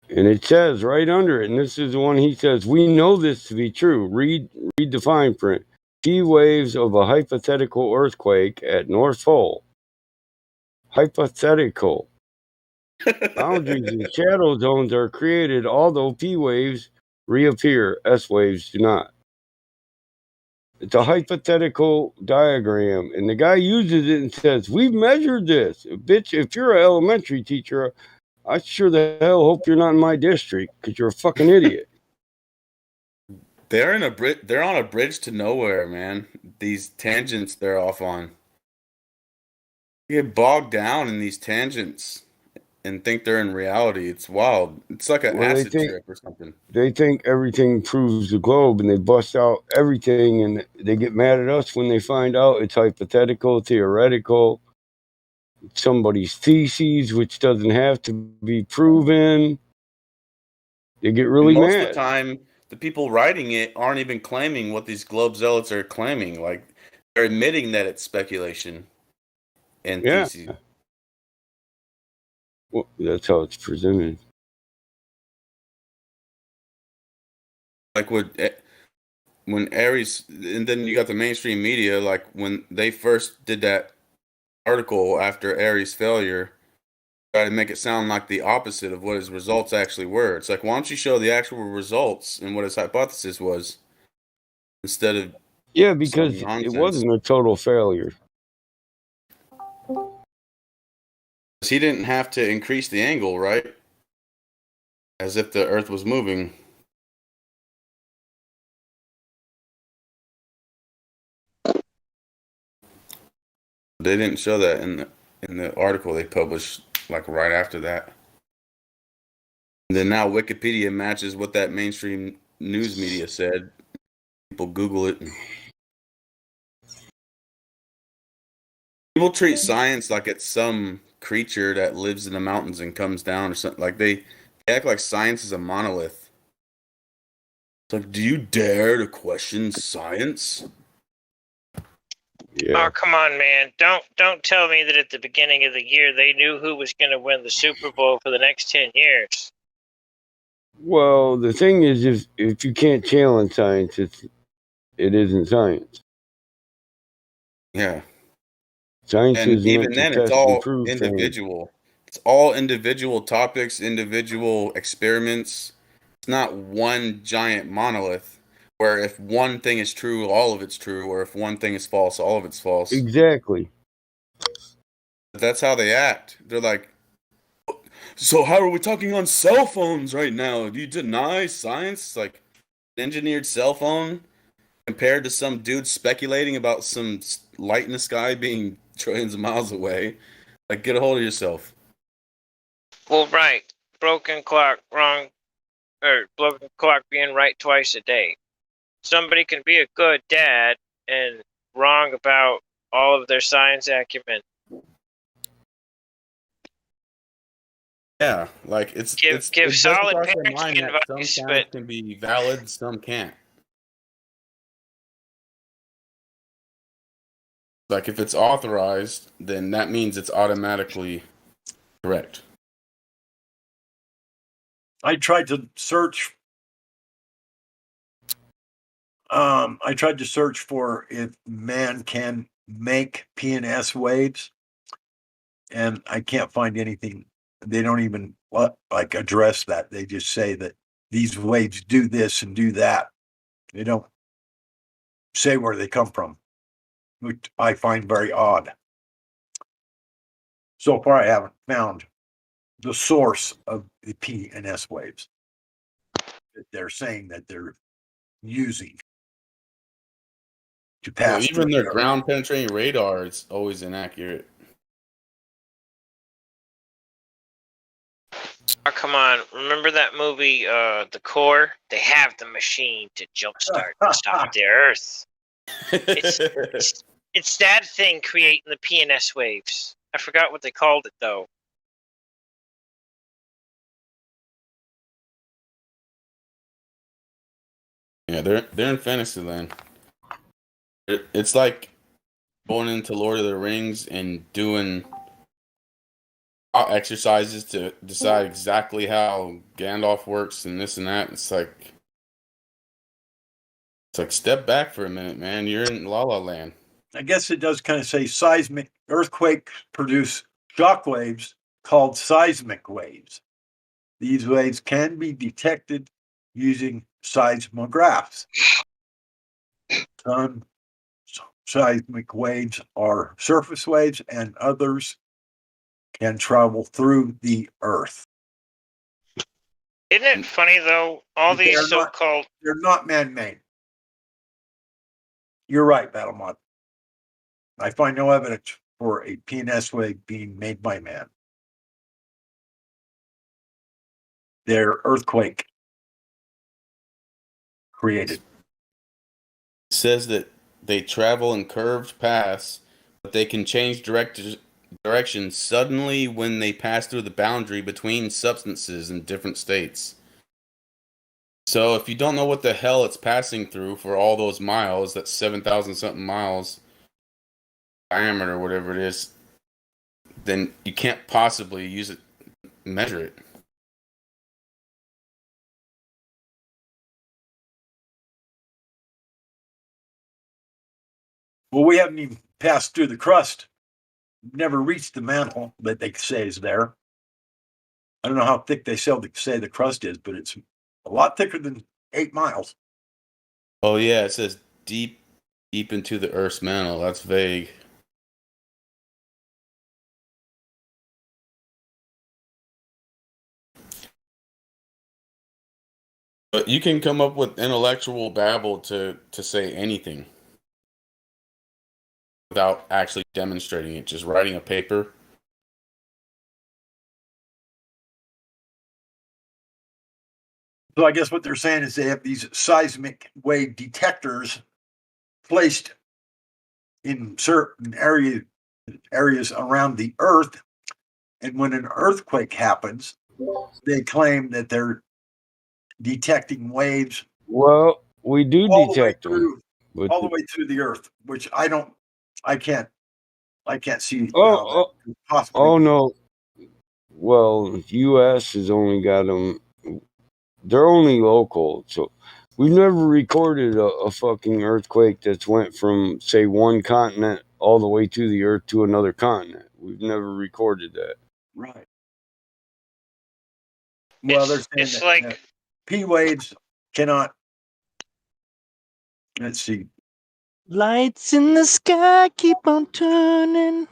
And it says right under it, and this is the one he says, we know this to be true. Read the fine print. T waves of a hypothetical earthquake at North Pole. Hypothetical. Boundaries and shadow zones are created, although P waves reappear. S waves do not. It's a hypothetical diagram, and the guy uses it and says, we've measured this. Bitch, if you're an elementary teacher, I sure the hell hope you're not in my district, because you're a fucking idiot. They're on a bridge to nowhere, man. These tangents they're off on. You get bogged down in these tangents and think they're in reality. It's wild. It's like an acid trip or something. They think everything proves the globe, and they bust out everything, and they get mad at us when they find out it's hypothetical, theoretical, somebody's theses, which doesn't have to be proven. They get really Most mad. of the time, the people writing it aren't even claiming what these globe zealots are claiming. Like, they're admitting that it's speculation and theses. Well, that's how it's presented. Like when Aries, and then you got the mainstream media, like when they first did that article after Aries' failure, try to make it sound like the opposite of what his results actually were. It's like, why don't you show the actual results and what his hypothesis was instead of because some nonsense. It wasn't a total failure. He didn't have to increase the angle, right? As if the Earth was moving. They didn't show that in the article they published like right after that. And then now Wikipedia matches what that mainstream news media said. People Google it. People treat science like it's some creature that lives in the mountains and comes down or something. Like they act like science is a monolith. It's like, do you dare to question science? Oh, come on, man. Don't tell me that at the beginning of the year they knew who was going to win the Super Bowl for the next 10 years. Well, the thing is, if you can't challenge science, it isn't science. Yeah. Science And is even meant to then, test it's all and prove individual. Things. It's all individual topics, individual experiments. It's not one giant monolith where if one thing is true, all of it's true, or if one thing is false, all of it's false. Exactly. But that's how they act. They're like, so how are we talking on cell phones right now? Do you deny science? Like, an engineered cell phone compared to some dude speculating about some light in the sky being trillions of miles away. Like, get a hold of yourself. Well, right. Broken clock, wrong. Or broken clock being right twice a day. Somebody can be a good dad and wrong about all of their science acumen. Yeah, like Give it doesn't solid cross their mind parenting that some advice, cameras but can be valid, some can't. Like if it's authorized, then that means it's automatically correct. I tried to search. I tried to search for if man can make PNS waves, and I can't find anything. They don't even like address that. They just say that these waves do this and do that. They don't say where they come from, which I find very odd. So far, I haven't found the source of the PNS waves that they're saying that they're using to Well, pass through even the their Earth. ground penetrating radar is always inaccurate. oh, come on. Remember that movie, The Core? They have the machine to jumpstart and stop the Earth. It's that thing creating the PNS waves. I forgot what they called it, though. Yeah, they're in Fantasyland. It's like going into Lord of the Rings and doing exercises to decide exactly how Gandalf works and this and that. It's like step back for a minute, man. You're in La La Land. I guess it does kind of say seismic earthquakes produce shock waves called seismic waves. These waves can be detected using seismographs. Some seismic waves are surface waves, and others can travel through the earth. Isn't it funny, though? All But these so-called... They're not man-made. You're right, Battlemont. I find no evidence for a PNS wave being made by man. They're earthquake created. It says that they travel in curved paths, but they can change direction suddenly when they pass through the boundary between substances in different states. So if you don't know what the hell it's passing through for all those miles, that's 7,000 something miles diameter, whatever it is, then you can't possibly use it, measure it. Well, we haven't even passed through the crust. Never reached the mantle that they say is there. I don't know how thick they say the crust is, but it's a lot thicker than 8 miles. Oh yeah, it says deep into the Earth's mantle. That's vague. But you can come up with intellectual babble to say anything without actually demonstrating it. Just writing a paper. So I guess what they're saying is they have these seismic wave detectors placed in certain areas around the Earth. And when an earthquake happens, they claim that they're detecting waves. Well, we do detect them. All the way through the Earth, which I can't see how Oh, that could possibly. oh no. Well, U.S. has only got them. They're only local, so we've never recorded a fucking earthquake that's went from, say, one continent all the way to the Earth to another continent. We've never recorded that. Right. Well, they're saying It's that like P waves cannot. Let's see. Lights in the sky keep on turning.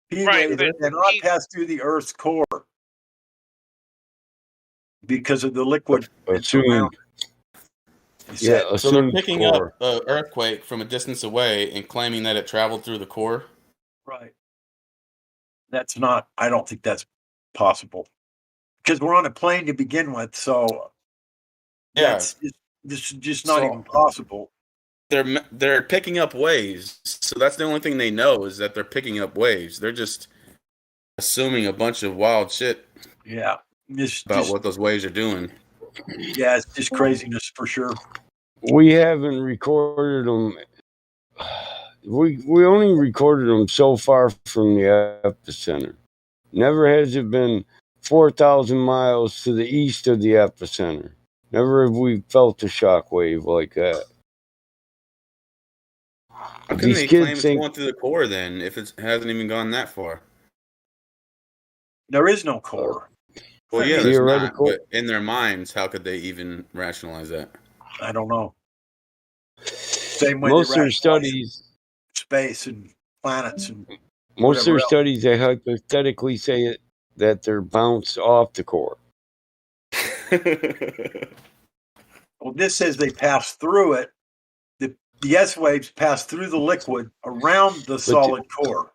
P waves cannot pass through the Earth's core because of the liquid that's around it. So they're picking up an earthquake from a distance away and claiming that it traveled through the core. Right. That's not. I don't think that's possible because we're on a plane to begin with. So that's just not even possible. They're picking up waves, so that's the only thing they know is that they're picking up waves. They're just assuming a bunch of wild shit. Yeah, about what those waves are doing. Yeah, it's just craziness for sure. We haven't recorded them. We only recorded them so far from the epicenter. Never has it been 4,000 miles to the east of the epicenter. Never have we felt a shock wave like that. How can These they kids claim it's think going through the core then if it hasn't even gone that far? There is no core. Well, yeah, there's not. Theoretical. But in their minds, how could they even rationalize that? I don't know. Same way most they of their rationalize studies, space and planets and most of their whatever else. studies, they hypothetically say it that they're bounced off the core. Well, this says they pass through it. The S waves pass through the liquid around the solid core.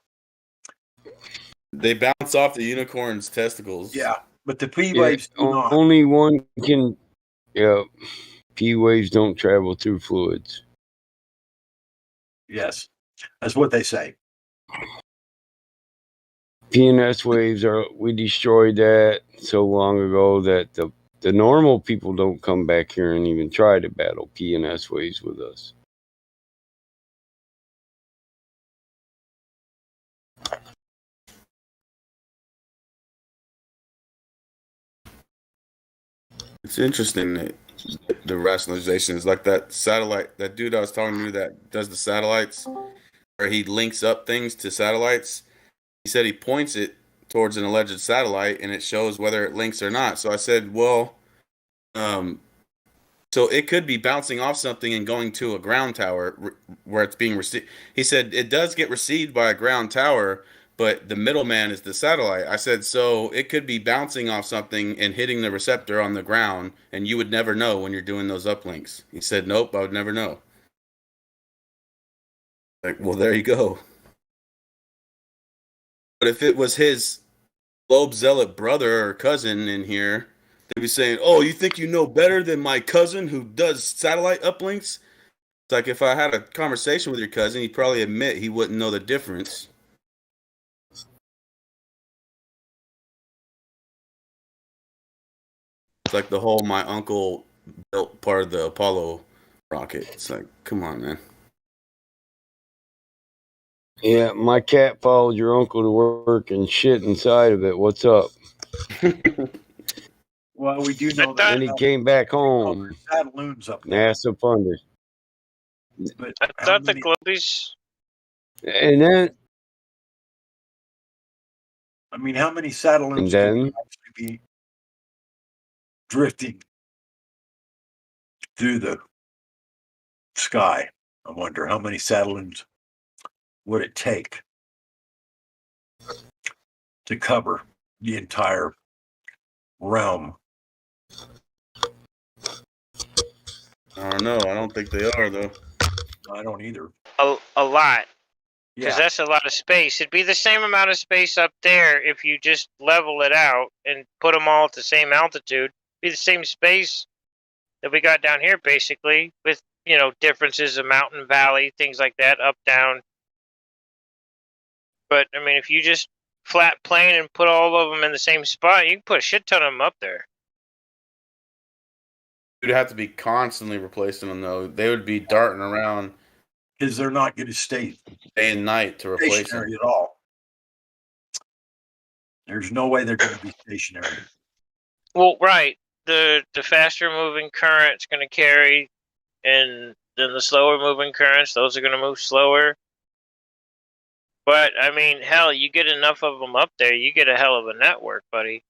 They bounce off the unicorn's testicles. Yeah, but the P waves do not. Only one can. Yeah, P waves don't travel through fluids. Yes, that's what they say. P and S waves are. We destroyed that so long ago that the normal people don't come back here and even try to battle P and S waves with us. It's interesting that the rationalization is like that satellite. That dude I was talking to that does the satellites, where he links up things to satellites. He said he points it towards an alleged satellite and it shows whether it links or not. So I said, well, so it could be bouncing off something and going to a ground tower where it's being received. He said it does get received by a ground tower, but the middleman is the satellite. I said, so it could be bouncing off something and hitting the receptor on the ground, and you would never know when you're doing those uplinks. He said, nope, I would never know. Like, well, there you go. But if it was his globe zealot brother or cousin in here, they'd be saying, oh, you think you know better than my cousin who does satellite uplinks? It's like if I had a conversation with your cousin, he'd probably admit he wouldn't know the difference. It's like the whole my uncle built part of the Apollo rocket. It's like, come on, man. Yeah, my cat followed your uncle to work and shit inside of it. What's up? Well, we do know that. And he came back home. Loons up there. NASA funded. But I thought the Globies. And then. I mean, how many satellites And could actually be drifting through the sky? I wonder how many satellites would it take to cover the entire realm? I don't know. I don't think they are, though. I don't either. A lot. Because Yeah. that's a lot of space. It'd be the same amount of space up there if you just level it out and put them all at the same altitude. It'd be the same space that we got down here, basically, with, differences of mountain, valley, things like that, up, down. But, I mean, if you just flat plane and put all of them in the same spot, you can put a shit ton of them up there. You'd have to be constantly replacing them, though. They would be darting around. Because they're not going to stay day and night to replace them. Stationary at all. There's no way they're going to be stationary. Well, right. The faster moving current's going to carry, and then the slower moving currents, those are going to move slower. But, I mean, hell, you get enough of them up there, you get a hell of a network, buddy.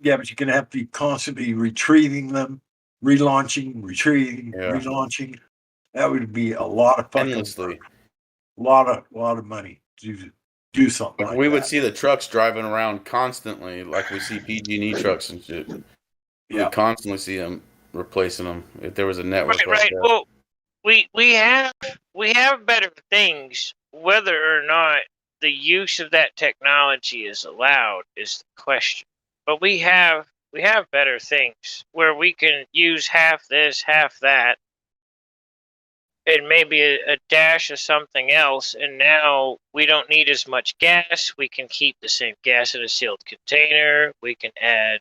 Yeah, but you're going to have to be constantly retrieving them, relaunching, retrieving, relaunching. That would be a lot of fucking endlessly. A lot of money to do something like we that. would see the trucks driving around constantly, like we see PG&E trucks and shit. We would constantly see them replacing them if there was a network like Right. that. Well, we have better things. Whether or not the use of that technology is allowed is the question. But we have we have better things where we can use half this, half that, and maybe a dash of something else, and now we don't need as much gas. We can keep the same gas in a sealed container. We can add,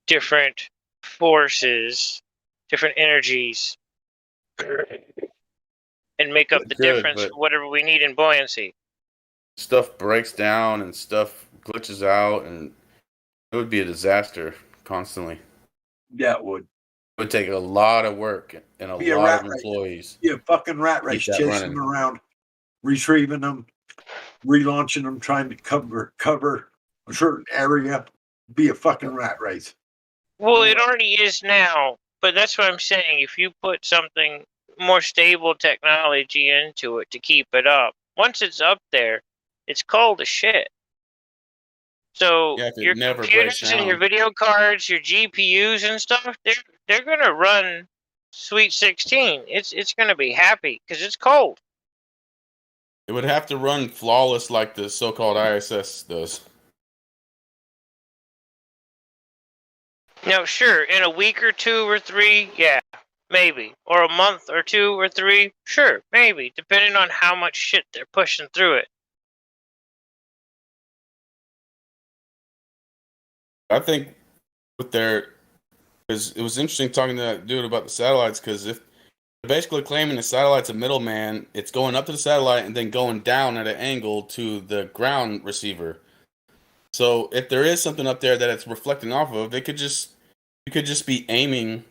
different forces, different energies, and make up the Good, difference but for whatever we need in buoyancy. stuff breaks down and stuff glitches out, and it would be a disaster constantly. Yeah, it would. It would take a lot of work and a Be a lot rat of race. employees. Be a fucking rat Keep race, that chasing running. them around, retrieving them, relaunching them, trying to cover a certain area. Be a fucking rat race. Well, it already is now, but that's what I'm saying. If you put something more stable technology into it to keep it up, once it's up there, it's cold as shit. So Yeah, if it your never breaks computers and your down. video cards, your GPUs and stuff, they're gonna run Sweet 16. It's gonna be happy because it's cold. It would have to run flawless like the so-called ISS does. Now, sure, in a week or 2 or 3, yeah, maybe. Or a month or 2 or 3, sure, maybe, depending on how much shit they're pushing through it. I think with their, because it was interesting talking to that dude about the satellites, because if they're basically claiming the satellite's a middleman, it's going up to the satellite and then going down at an angle to the ground receiver. So if there is something up there that it's reflecting off of, you could just be aiming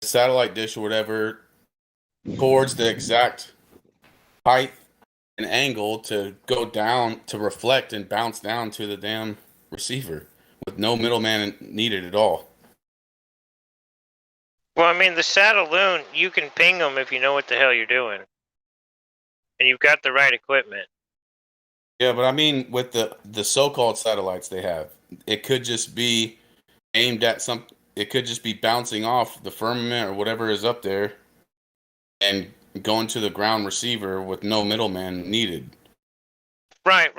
the satellite dish or whatever towards the exact height and angle to go down to reflect and bounce down to the damn receiver with no middleman needed at all. Well, I mean, the Satelloon, you can ping them if you know what the hell you're doing. And you've got the right equipment. Yeah, but I mean, with the so-called satellites they have, it could just be aimed at some. It could just be bouncing off the firmament or whatever is up there, and going to the ground receiver with no middleman needed. Right.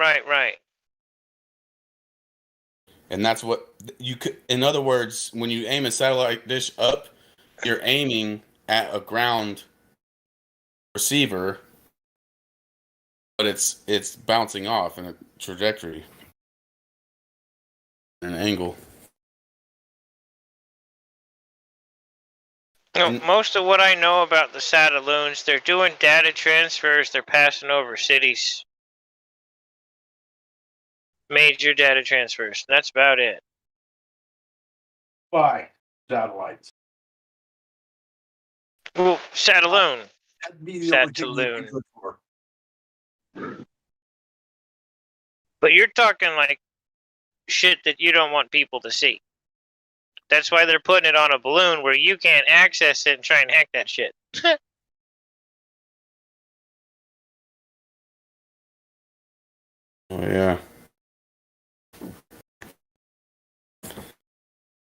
And that's what you could. In other words, when you aim a satellite dish up, you're aiming at a ground receiver, but it's bouncing off in a trajectory, an angle. Most of what I know about the Satelloons, they're doing data transfers. They're passing over cities. Major data transfers. That's about it. Why satellites? Well, Satelloon. That'd be the only thing they'd be good for. But you're talking like shit that you don't want people to see. That's why they're putting it on a balloon where you can't access it and try and hack that shit. Oh yeah.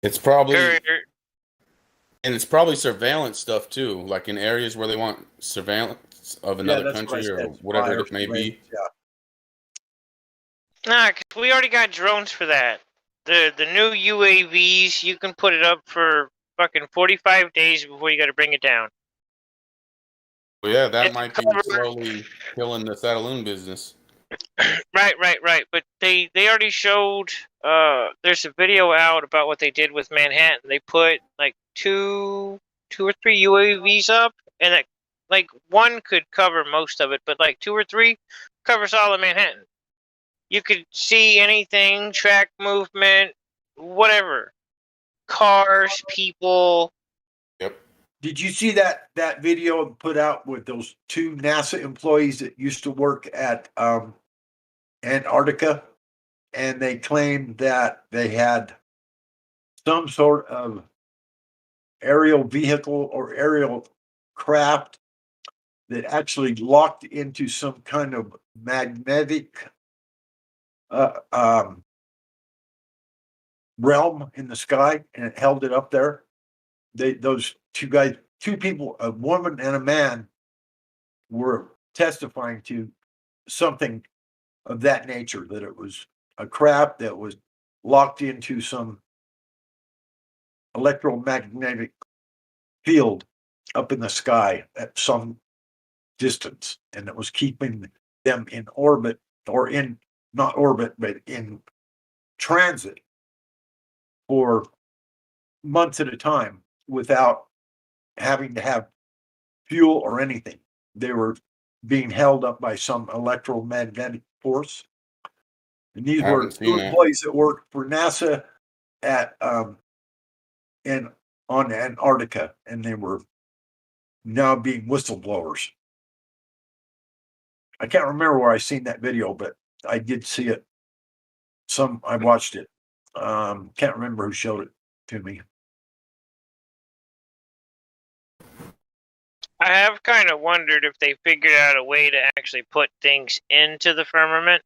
It's probably and it's probably surveillance stuff too, like in areas where they want surveillance of another country or whatever it may be. Nah, 'cause we already got drones for that. The new UAVs, you can put it up for fucking 45 days before you got to bring it down. Well, yeah, that might be slowly killing the Satelloon business. Right. But they already showed. There's a video out about what they did with Manhattan. They put like two or three UAVs up, and that like one could cover most of it, but like 2 or 3 covers all of Manhattan. You could see anything, track movement, whatever, cars, people. Yep. Did you see that video put out with those 2 NASA employees that used to work at Antarctica, and they claimed that they had some sort of aerial vehicle or aerial craft that actually locked into some kind of magnetic realm in the sky, and it held it up there. Those 2 people, a woman and a man, were testifying to something of that nature, that it was a craft that was locked into some electromagnetic field up in the sky at some distance, and it was keeping them in orbit, or in not orbit, but in transit for months at a time without having to have fuel or anything. They were being held up by some electromagnetic force. And these I were haven't two seen that. employees that worked for NASA at in on Antarctica, and they were now being whistleblowers. I can't remember where I seen that video, but I did see it. I watched it. Can't remember who showed it to me. I have kind of wondered if they figured out a way to actually put things into the firmament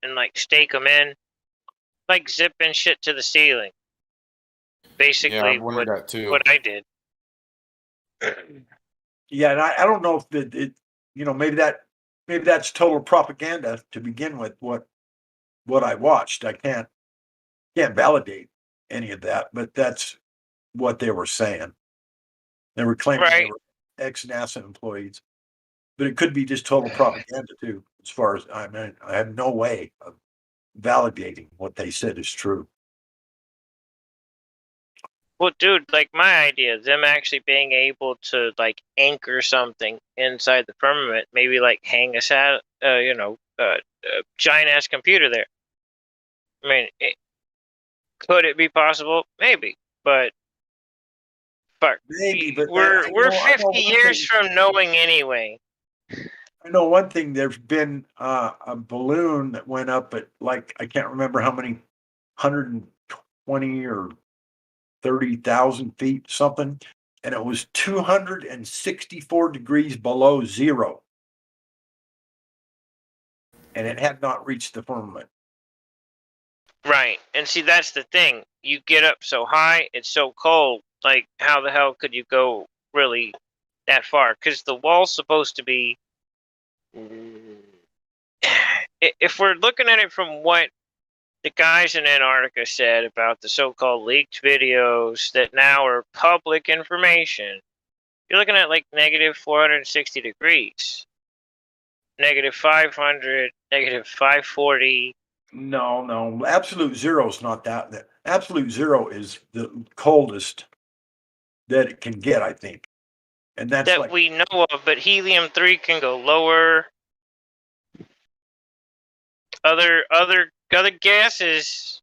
and like stake them in, like zipping shit to the ceiling. Yeah, Basically, I've wondered that too. what I did. Yeah, and I don't know if it maybe that's total propaganda to begin with. What I watched, I can't validate any of that, but that's what they were saying. They were claiming they were ex-NASA employees, but it could be just total propaganda too. As far as I mean, I have no way of validating what they said is true. Well, dude, like my idea, them actually being able to like anchor something inside the firmament, maybe like hang a giant ass computer there. I mean, could it be possible? Maybe, but fuck, Maybe, but we're 50 years from knowing anyway. I know one thing. There's been a balloon that went up at like I can't remember how many, 120 or 30,000 feet, something, and it was 264 degrees below zero, and it had not reached the firmament. Right, and see that's the thing. You get up so high, it's so cold. Like, how the hell could you go really that far? Because the wall's supposed to be. If we're looking at it from what the guys in Antarctica said about the so-called leaked videos that now are public information, you're looking at like negative 460 degrees, negative 500, negative 540. No, absolute zero is not that. Absolute zero is the coldest that it can get, I think, and that's that like we know of. But helium-3 can go lower. Other gases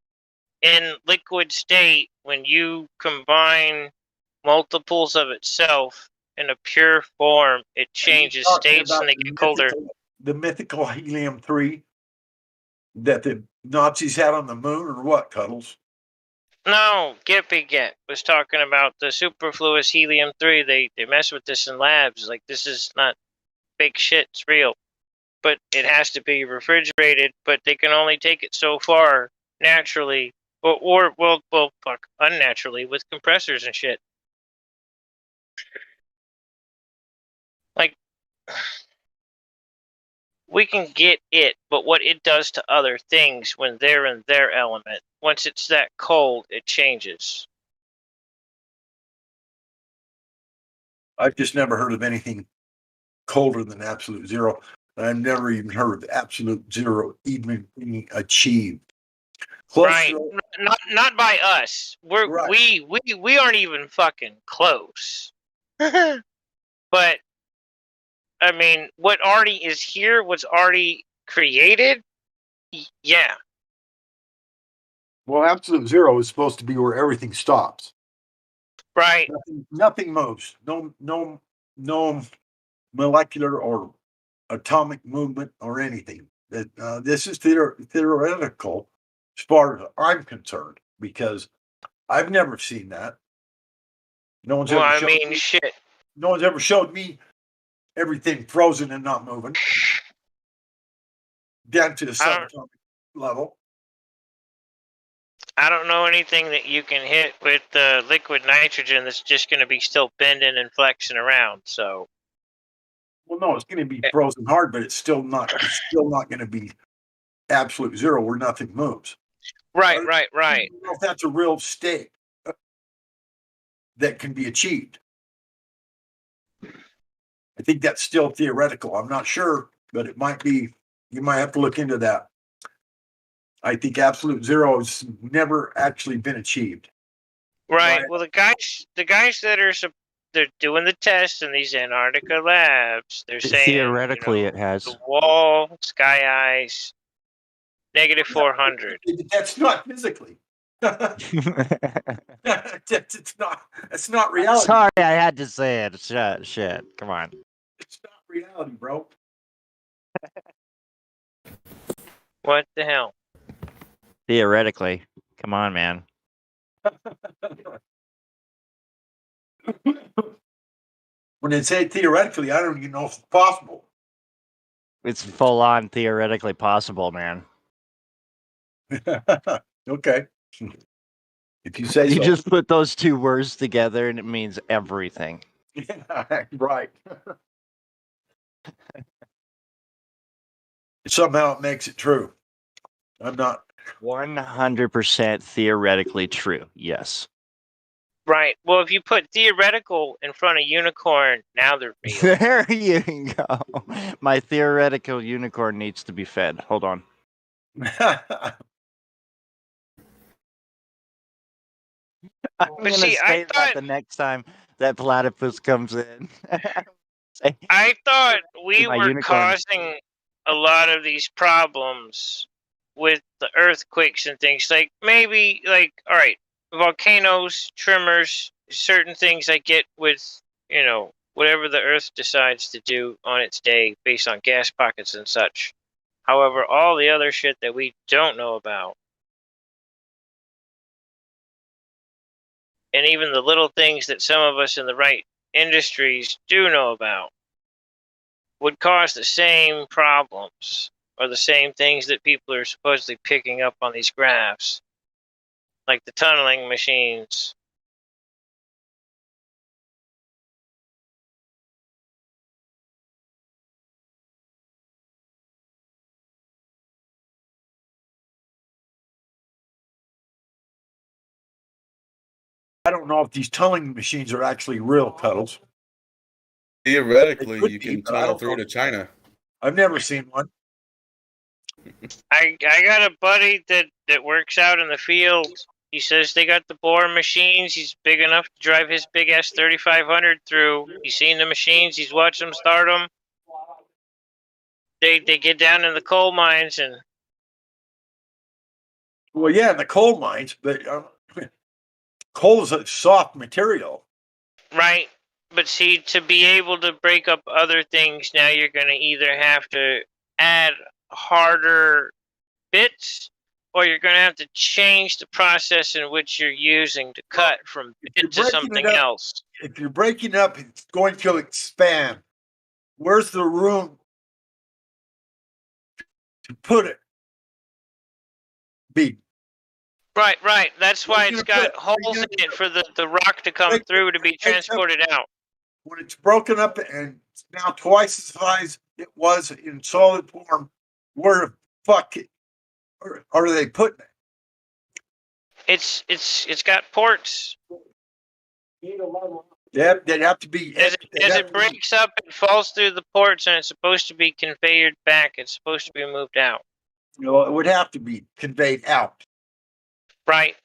in liquid state, when you combine multiples of itself in a pure form, it changes states and they get colder. The mythical helium-3 that the Nazis had on the moon, or what, Cuddles? No, Get was talking about the superfluous helium-3. They mess with this in labs. Like, this is not fake shit. It's real. But it has to be refrigerated, but they can only take it so far naturally, or unnaturally with compressors and shit. Like, we can get it, but what it does to other things when they're in their element, once it's that cold, it changes. I've just never heard of anything colder than absolute zero. And I've never even heard of absolute zero even being achieved. Right. Not by us. We aren't even fucking close. But I mean, what already is here, what's already created, yeah. Well, absolute zero is supposed to be where everything stops. Right. Nothing moves. No molecular or atomic movement or anything. This is theoretical as far as I'm concerned, because I've never seen that. No one's ever showed me. Shit. No one's ever showed me everything frozen and not moving down to the subatomic level. I don't know anything that you can hit with liquid nitrogen that's just going to be still bending and flexing around. So, well, no, it's going to be frozen hard, but it's still not. It's still not going to be absolute zero where nothing moves. Right. I don't know if that's a real state that can be achieved. I think that's still theoretical. I'm not sure, but it might be. You might have to look into that. I think absolute zero has never actually been achieved. Right. Well, the guys that are they're doing the tests in these Antarctica labs. They're saying Theoretically, it has. the wall, sky ice, negative 400. That's not physically. It's not. It's not reality. Sorry, I had to say it. Shit. Come on. It's not reality, bro. What the hell? Theoretically. Come on, man. When they say theoretically, I don't even know if it's possible. It's full on theoretically possible, man. Okay. If you say You so. just put those two words together and it means everything. Yeah, right. Somehow it makes it true. I'm not 100% theoretically true. Yes. Right. Well, if you put theoretical in front of unicorn, now they're real. There you go. My theoretical unicorn needs to be fed. Hold on. I'm gonna see, say that the next time that platypus comes in. I thought we My were unicorn. causing a lot of these problems with the earthquakes and things. Like maybe, like, all right, volcanoes, tremors, certain things I get with, whatever the Earth decides to do on its day based on gas pockets and such. However, all the other shit that we don't know about, and even the little things that some of us in the right industries do know about, would cause the same problems or the same things that people are supposedly picking up on these graphs, like the tunneling machines. I don't know if these tunneling machines are actually real, Cuddles. Theoretically, They could you be, can but I tunnel don't through know. to China. I've never seen one. I got a buddy that works out in the field. He says they got the bore machines. He's big enough to drive his big S3500 through. He's seen the machines. He's watched them start them. They get down in the coal mines and. Well, yeah, in the coal mines, but coal is a soft material. Right. But see, to be able to break up other things, now you're going to either have to add harder bits, or you're going to have to change the process in which you're using to cut from bit to something else. If you're breaking up, it's going to expand. Where's the room to put it? Be. Right. That's why it's got holes in it for the rock to come through to be transported out. When it's broken up and it's now twice the size it was in solid form, where the fuck are they putting it? It's got ports. Yeah, they'd have to be. As it breaks up, it falls through the ports, and it's supposed to be conveyed back. It's supposed to be moved out. It would have to be conveyed out. Right.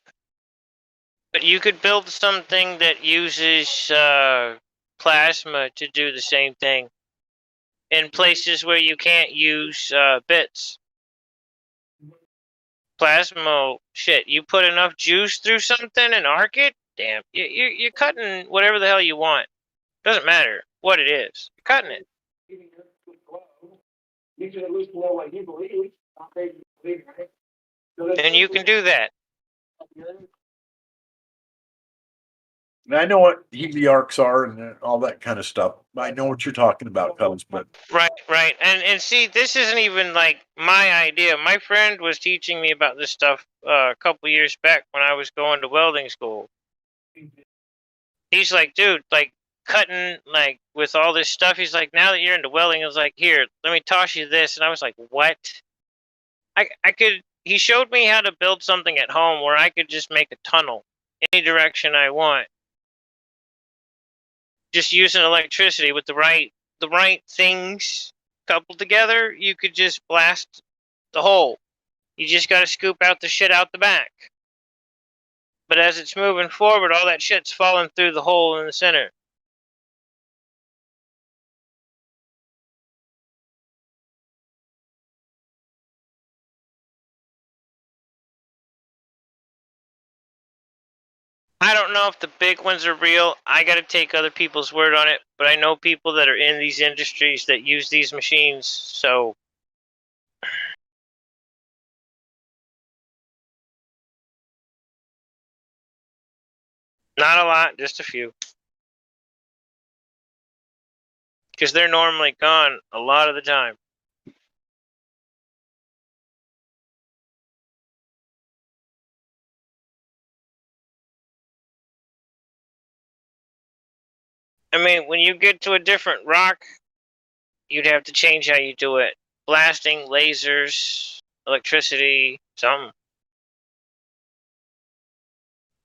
But you could build something that uses plasma to do the same thing in places where you can't use bits. Plasma, shit, you put enough juice through something and arc it, damn, you're cutting whatever the hell you want. Doesn't matter what it is. You're cutting it. You should at least know what you believe. And you can do that. And I know what heavy arcs are and all that kind of stuff. I know what you're talking about, Cubs, but Right. And see, this isn't even like my idea. My friend was teaching me about this stuff a couple years back when I was going to welding school. He's like, dude, like cutting like with all this stuff. He's like, now that you're into welding, it's like, here, let me toss you this. And I was like, what? I could he showed me how to build something at home where I could just make a tunnel any direction I want, just using electricity with the right things coupled together. You could just blast the hole. You just got to scoop out the shit out the back. But as it's moving forward, all that shit's falling through the hole in the center. I don't know if the big ones are real. I got to take other people's word on it, but I know people that are in these industries that use these machines, so not a lot, just a few. Because they're normally gone a lot of the time. I mean, when you get to a different rock, you'd have to change how you do it. Blasting, lasers, electricity, something.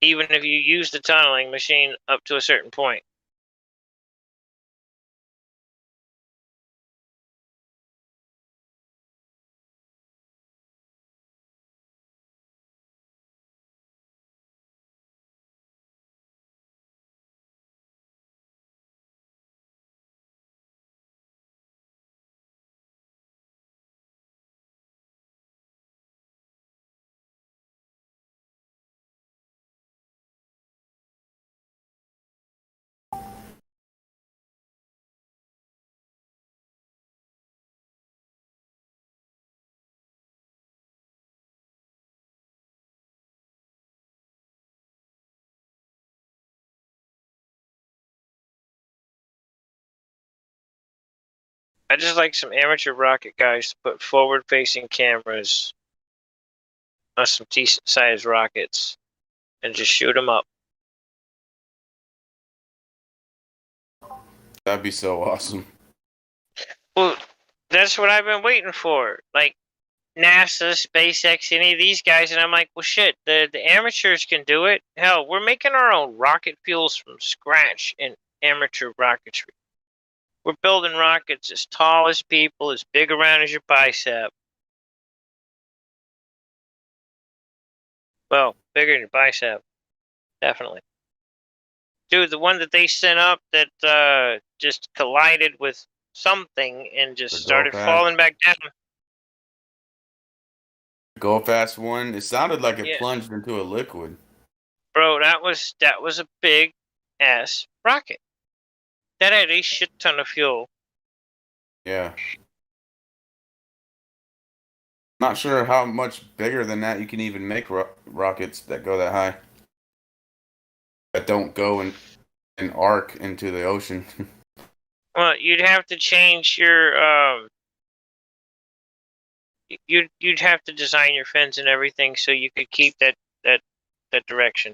Even if you use the tunneling machine up to a certain point. I just like some amateur rocket guys to put forward-facing cameras on some decent-sized rockets and just shoot them up. That'd be so awesome. Well, that's what I've been waiting for. Like NASA, SpaceX, any of these guys, and I'm like, well, shit, the amateurs can do it. Hell, we're making our own rocket fuels from scratch in amateur rocketry. We're building rockets as tall as people, as big around as your bicep. Well, bigger than your bicep, definitely. Dude, the one that they sent up that just collided with something and just started falling back down. Go fast one. It sounded like it Yeah. plunged into a liquid. Bro, that was a big ass rocket. That had a shit ton of fuel. Yeah. Not sure how much bigger than that you can even make rockets that go that high. That don't go in an arc into the ocean. Well, you'd have to change your you'd have to design your fins and everything so you could keep that direction.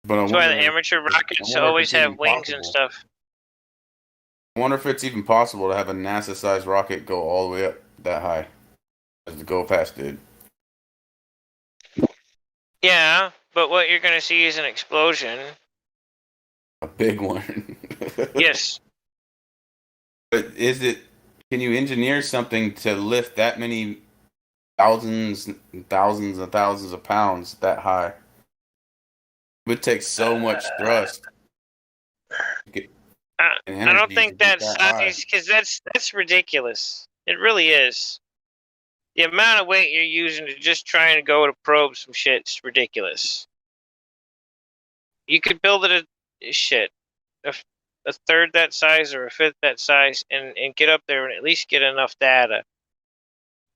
But That's why the amateur rockets always have wings and stuff. I wonder if it's even possible to have a NASA-sized rocket go all the way up that high, as the Go Fast did. Yeah, but what you're going to see is an explosion. A big one. Yes. But can you engineer something to lift that many thousands and thousands and thousands of pounds that high? It would take so much thrust. I don't think that size, because that's ridiculous. It really is. The amount of weight you're using to just trying to go to probe some shit is ridiculous. You could build it a third that size or a fifth that size and get up there and at least get enough data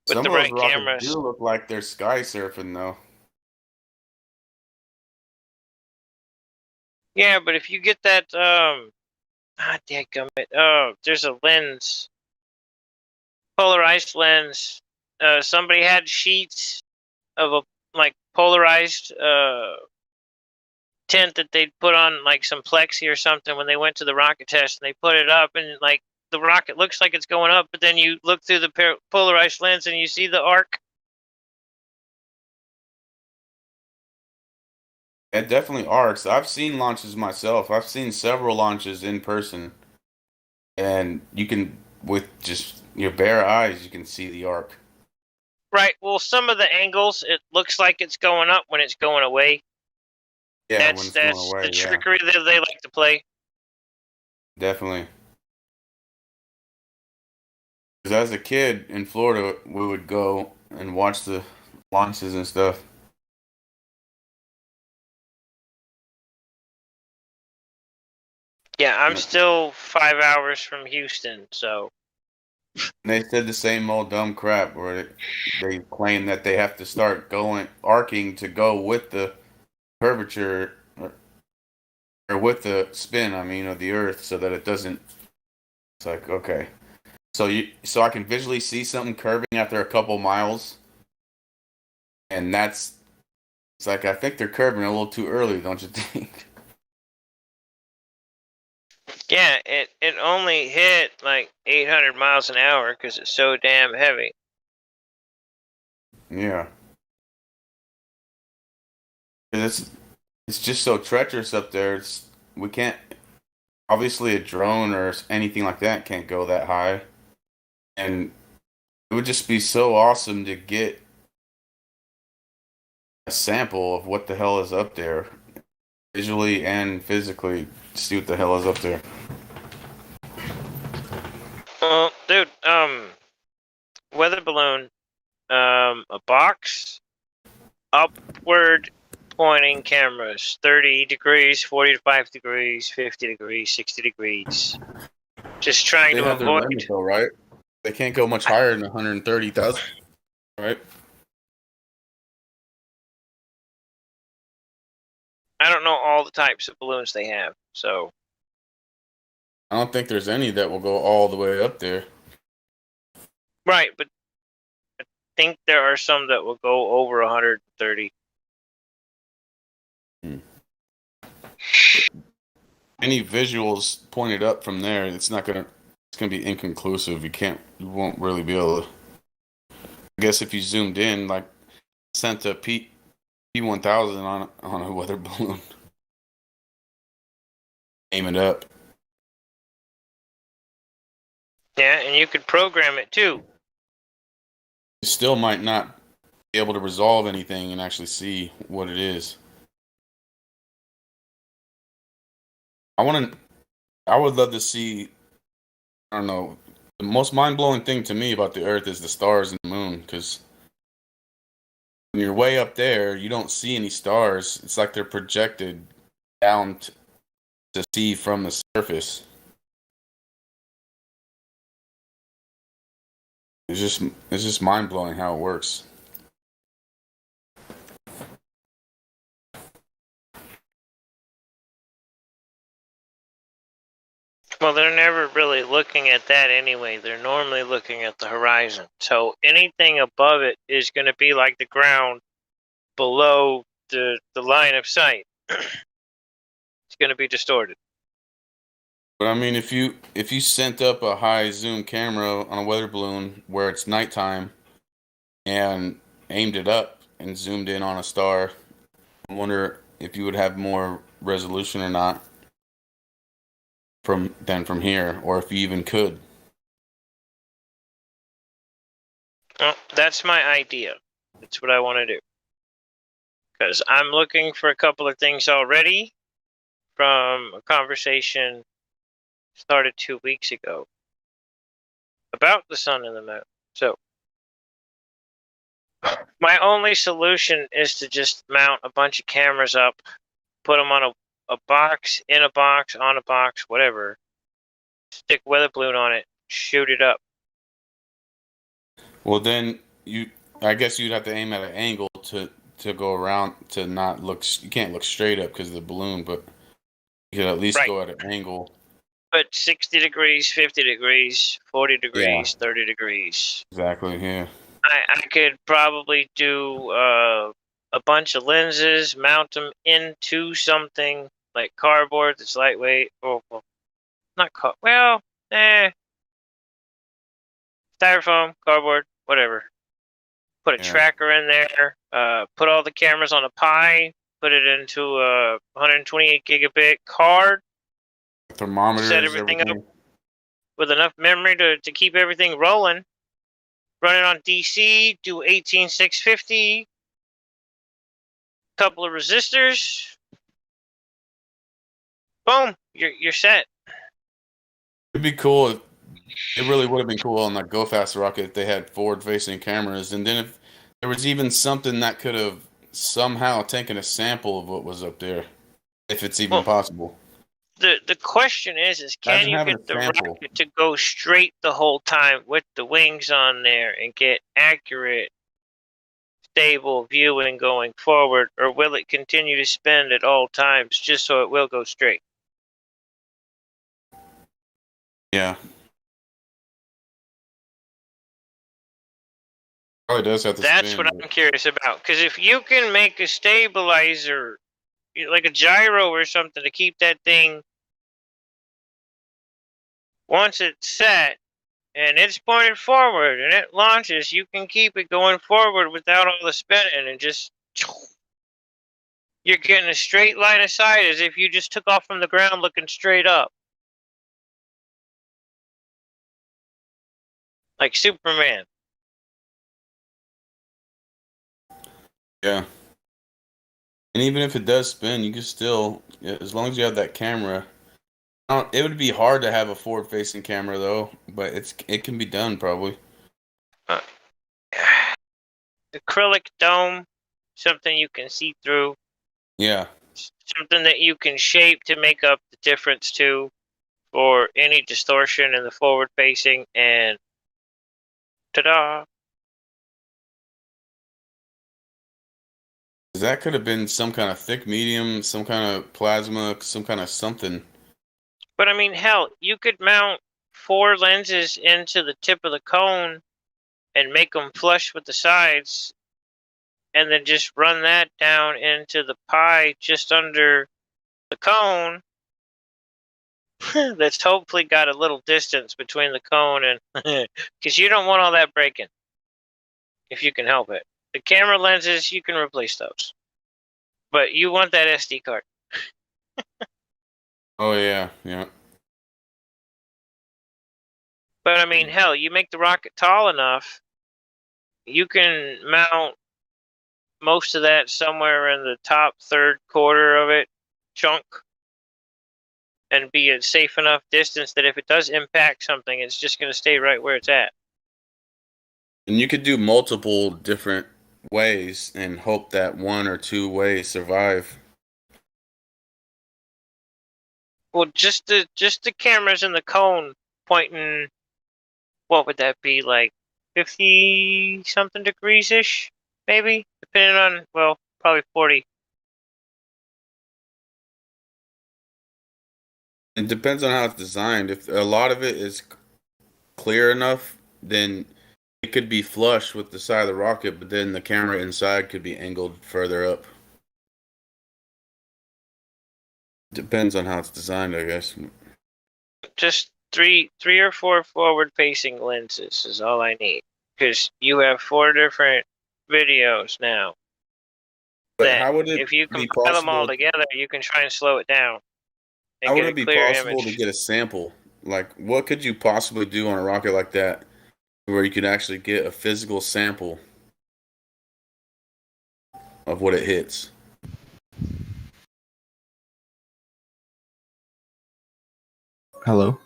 with Some the of those right rockets cameras. do look like they're sky surfing, though. Yeah, but if you get that dadgummit. Oh, there's a lens. Polarized lens. Somebody had sheets of a polarized tint that they'd put on like some plexi or something when they went to the rocket test, and they put it up, and the rocket looks like it's going up, but then you look through the polarized lens and you see the arc. It definitely arcs. I've seen launches myself. I've seen several launches in person, and you can, with just your bare eyes, you can see the arc. Right. Well, some of the angles, it looks like it's going up when it's going away. Yeah, when it's going That's away, the yeah. trickery that they like to play. Definitely. Because as a kid in Florida, we would go and watch the launches and stuff. Yeah, I'm still 5 hours from Houston, so. And they said the same old dumb crap where they claim that they have to start arcing to go with the curvature or with the spin, I mean, of the Earth, so that it doesn't. It's like, okay, so I can visually see something curving after a couple miles, and it's like I think they're curving a little too early, don't you think? Yeah, it only hit like 800 miles an hour because it's so damn heavy. Yeah. It's just so treacherous up there. We can't, obviously a drone or anything like that can't go that high, and it would just be so awesome to get a sample of what the hell is up there, visually and physically. See what the hell is up there. Well, dude, weather balloon, a box, upward pointing cameras, 30 degrees, 45 degrees, 50 degrees, 60 degrees. Just trying They to have their avoid. limit though, right? They can't go much higher than 130,000, right? I don't know all the types of balloons they have, so. I don't think there's any that will go all the way up there. Right, but I think there are some that will go over 130. Any visuals pointed up from there, it's gonna be inconclusive. You won't really be able to. I guess if you zoomed in, like sent a P1000 on a weather balloon, aim it up. Yeah, and you could program it too. You still might not be able to resolve anything and actually see what it is. I would love to see. I don't know. The most mind-blowing thing to me about the Earth is the stars and the moon, because when you're way up there, you don't see any stars. It's like they're projected down to see from the surface. It's just mind-blowing how it works. Well, they're never really looking at that anyway. They're normally looking at the horizon. So anything above it is going to be like the ground below the line of sight. It's going to be distorted. But I mean, if you sent up a high zoom camera on a weather balloon where it's nighttime and aimed it up and zoomed in on a star, I wonder if you would have more resolution or not from here, or if you even could. Well, that's my idea. That's what I want to do. Because I'm looking for a couple of things already from a conversation started 2 weeks ago about the sun and the moon. So my only solution is to just mount a bunch of cameras up, put them on a box, in a box, on a box, whatever. Stick a weather balloon on it, shoot it up. Well, then I guess you'd have to aim at an angle to go around to not look. You can't look straight up because of the balloon, but you could at least go at an angle. But 60 degrees, 50 degrees, 40 degrees, 30 degrees. Exactly. Yeah. I could probably do a bunch of lenses, mount them into something like cardboard that's lightweight, or well, not well, styrofoam, cardboard, whatever. Put a Yeah. tracker in there. Put all the cameras on a Pi. Put it into a 128 gigabit card. Thermometers, Set everything everything. up with enough memory to keep everything rolling. Run it on DC. Do 18650. Couple of resistors. Boom. You're set. It'd be cool. It really would have been cool on that Go Fast rocket if they had forward-facing cameras, and then if there was even something that could have somehow taken a sample of what was up there, if it's even possible. The question is can Imagine you having get a the sample. rocket to go straight the whole time with the wings on there and get accurate, stable viewing going forward, or will it continue to spin at all times just so it will go straight? Yeah. Probably does have to That's spin. what I'm curious about. Because if you can make a stabilizer, like a gyro or something, to keep that thing, once it's set and it's pointed forward and it launches, you can keep it going forward without all the spinning and just, you're getting a straight line of sight as if you just took off from the ground looking straight up. Like Superman. Yeah. And even if it does spin, you can still, as long as you have that camera. It would be hard to have a forward-facing camera though, but it can be done probably. Acrylic dome, something you can see through. Yeah. Something that you can shape to make up the difference too, for any distortion in the forward facing, and ta-da! That could have been some kind of thick medium, some kind of plasma, some kind of something. But I mean, hell, you could mount 4 lenses into the tip of the cone and make them flush with the sides, and then just run that down into the Pi just under the cone. That's hopefully got a little distance between the cone and, because you don't want all that breaking if you can help it. The camera lenses, you can replace those, but you want that SD card. Oh yeah, yeah. But I mean, hell, you make the rocket tall enough, you can mount most of that somewhere in the top third quarter of it, chunk, and be a safe enough distance that if it does impact something, it's just going to stay right where it's at. And you could do multiple different ways and hope that one or two ways survive. Well, just the cameras in the cone pointing, what would that be, like 50 something degrees ish, maybe, depending on, well, probably 40. It depends on how it's designed. If a lot of it is clear enough, then it could be flush with the side of the rocket, but then the camera inside could be angled further up. Depends on how it's designed, I guess. Just three or four forward facing lenses is all I need, because you have 4 different videos now. But how would it if you be compile them all possible? together, you can try and slow it down and How would get a it be clear possible to image. get a sample? Like, what could you possibly do on a rocket like that where you could actually get a physical sample of what it hits? Hello.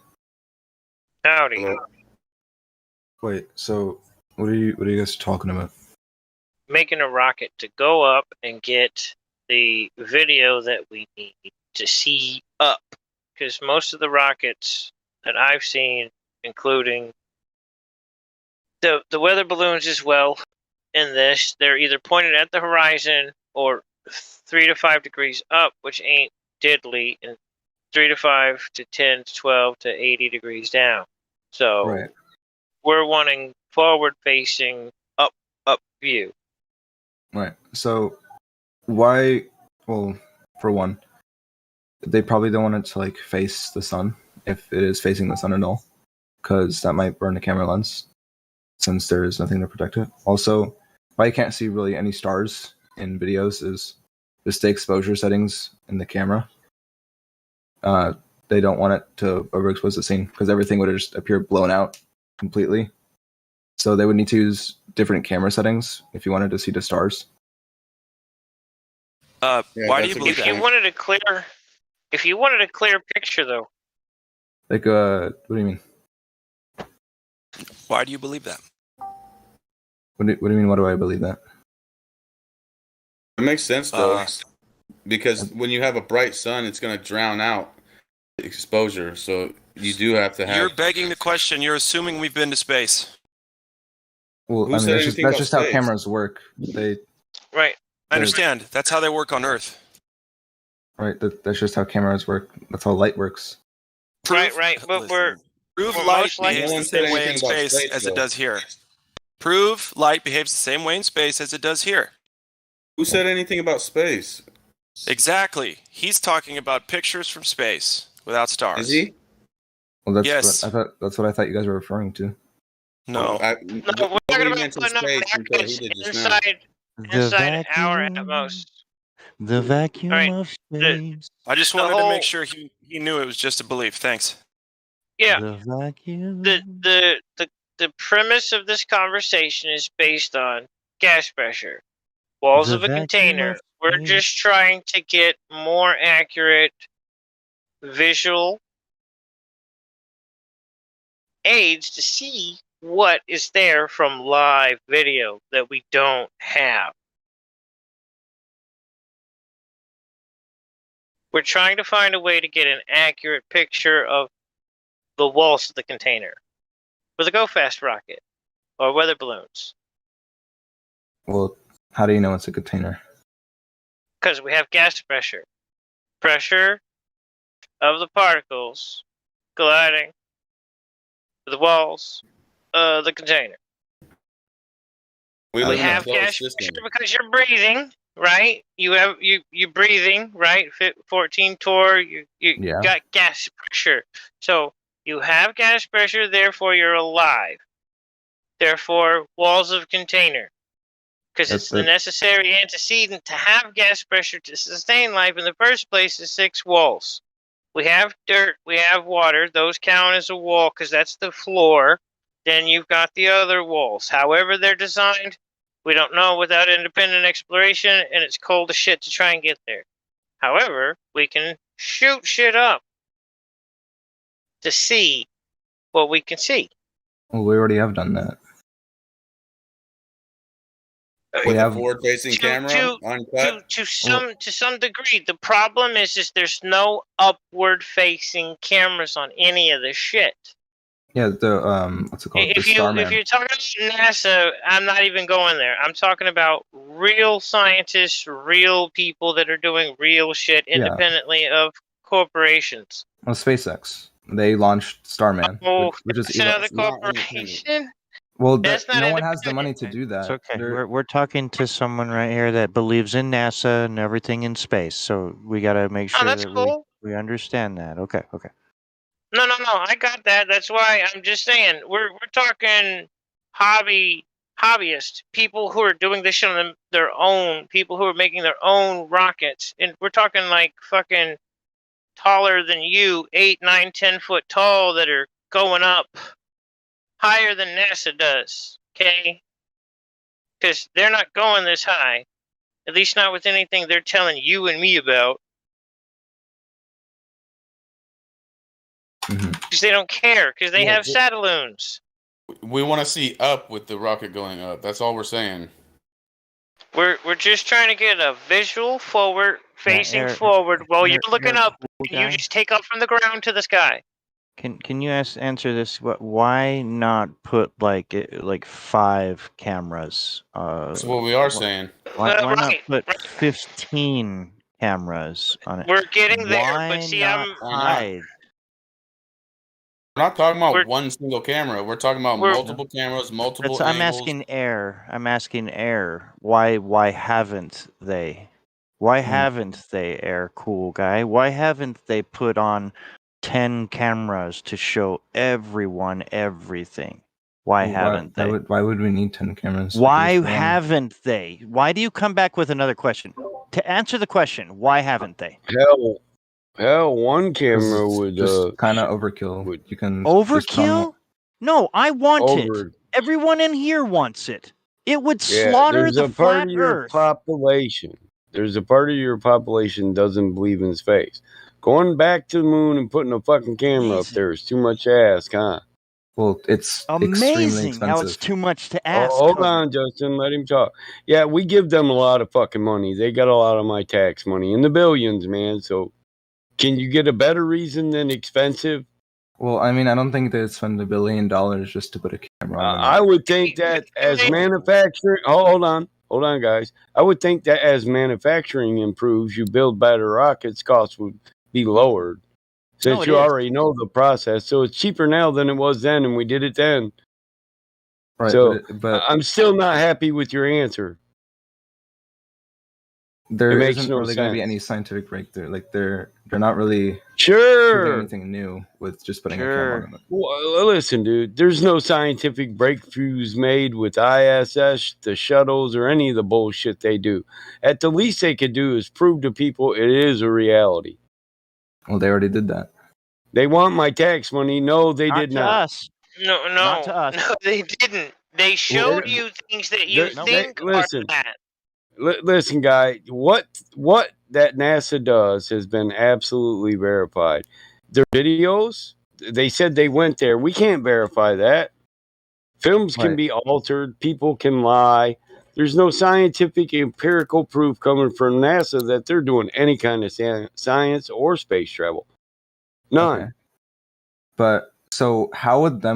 Howdy. Hello? Wait. So, what are you guys talking about? Making a rocket to go up and get the video that we need to see up, because most of the rockets that I've seen, including the weather balloons as well, in this, they're either pointed at the horizon or 3 to 5 degrees up, which ain't diddly, and 3 to 5 to 10 to 12 to 80 degrees down. So Right. we're wanting forward facing up view. Right. So, why? Well, for one, they probably don't want it to like face the sun if it is facing the sun at all, because that might burn the camera lens. since there is nothing to protect it. Also, why you can't see really any stars in videos is just the exposure settings in the camera. They don't want it to overexpose the scene because everything would just appear blown out completely. So they would need to use different camera settings if you wanted to see the stars. Why do you believe If that? you wanted a clear picture, though. Like, what do you mean? Why do you believe that? What do you mean? What do I believe that? It makes sense though, because when you have a bright sun, it's going to drown out exposure. So you do have to have. You're begging the question. You're assuming we've been to space. Well, Who I mean, said that's anything just about how space? cameras work. They Right. I understand. That's how they work on Earth. right. That's just how cameras work. That's how light works. Right. But we're light most likely. behaves No one the said same way in anything about space space, as it though. does here. Prove light behaves the same way in space as it does here. Who said anything about space? Exactly. He's talking about pictures from space without stars. Is he? Well, that's Yes. that's what I thought you guys were referring to. No. No, we're talking about putting up rockets inside our atmost. The vacuum Right. of space. I just wanted to make sure he knew it was just a belief. Thanks. Yeah. The vacuum. The premise of this conversation is based on gas pressure, walls The of a vacuum container. of We're space. just trying to get more accurate visual aids to see what is there from live video that we don't have. We're trying to find a way to get an accurate picture of the walls of the container with a go-fast rocket or weather balloons. Well, how do you know it's a container? Because we have gas pressure. Pressure of the particles colliding with the walls of the container. We We live in a have closed gas system. pressure because you're breathing, right? You breathing, right? 14 torr, you Yeah. got gas pressure. So you have gas pressure, therefore you're alive. Therefore, walls of container. Because it's the necessary antecedent to have gas pressure to sustain life in the first place is 6 walls. We have dirt, we have water. Those count as a wall because that's the floor. Then you've got the other walls. However they're designed, we don't know without independent exploration, and it's cold as shit to try and get there. However, we can shoot shit up to see what we can see. Well, we already have done that. With a forward-facing camera, uncut. To some degree. The problem is there's no upward facing cameras on any of this shit. Yeah, the what's it called? If the Starman. you're talking about NASA, I'm not even going there. I'm talking about real scientists, real people that are doing real shit independently of corporations. Well, SpaceX. They launched Starman, which is another corporation. Well, That's not no one has the money to do that. It's okay. We're talking to someone right here that believes in NASA and everything in space. So we got to make sure that's that cool. we understand that. Okay. No, I got that. That's why I'm just saying we're talking hobbyists, people who are doing this shit on their own, people who are making their own rockets, and we're talking like fucking taller than you, 8, 9, 10 foot tall that are going up higher than NASA does. Okay, because they're not going this high, at least not with anything they're telling you and me about. Because they don't care, because they have satelloons. We want to see up with the rocket going up. That's all we're saying. We're just trying to get a visual forward, facing forward while you're looking up. You just take off from the ground to the sky. Can you answer this? Why not put like 5 cameras? That's what we are saying. Why not put 15 cameras on it? We're getting there, Why but see, not hide? We're not talking about one single camera. We're talking about multiple cameras, multiple angles. I'm asking Air. Why haven't they? Why haven't they, Air Cool Guy? Why haven't they put on 10 cameras to show everyone everything? Why Well, haven't they? Why would we need 10 cameras? Why haven't they? Why do you come back with another question? To answer the question, why haven't they? Hell, one camera would just kind of overkill. You can just Overkill? No, I want it. Over. Everyone in here wants it. It would Yeah, slaughter there's the a part flat of your Earth. population. There's a part of your population doesn't believe in space. Going back to the moon and putting a fucking camera up there is too much to ask, huh? Well, it's extremely Amazing how it's expensive. too much to Oh, ask. hold Cody. on, Justin. Let him talk. Yeah, we give them a lot of fucking money. They got a lot of my tax money in the billions, man. So, can you get a better reason than expensive? Well, I mean, I don't think they'd spend $1 billion just to put a camera on the I would think that as manufacturing, hold on, guys. I would think that as manufacturing improves, you build better rockets, costs would be lowered. Since No, it you is. already know the process, so it's cheaper now than it was then, and we did it then. Right, So but I'm still not happy with your answer. there It makes isn't no really going to be sense. any scientific breakthrough. Like they're not really Sure proving anything new with just putting a camera on them. Well, listen, dude. There's no scientific breakthroughs made with ISS, the shuttles, or any of the bullshit they do. At the least they could do is prove to people it is a reality. Well, they already did that. They want my tax money. No, they did not. Us. No, Not to us. no, they didn't. They showed you things that you think listen. are that. Listen, guy. What that NASA does has been absolutely verified. Their videos. They said they went there. We can't verify that. Films can be altered. People can lie. There's no scientific empirical proof coming from NASA that they're doing any kind of science or space travel. None. Okay. But so how would them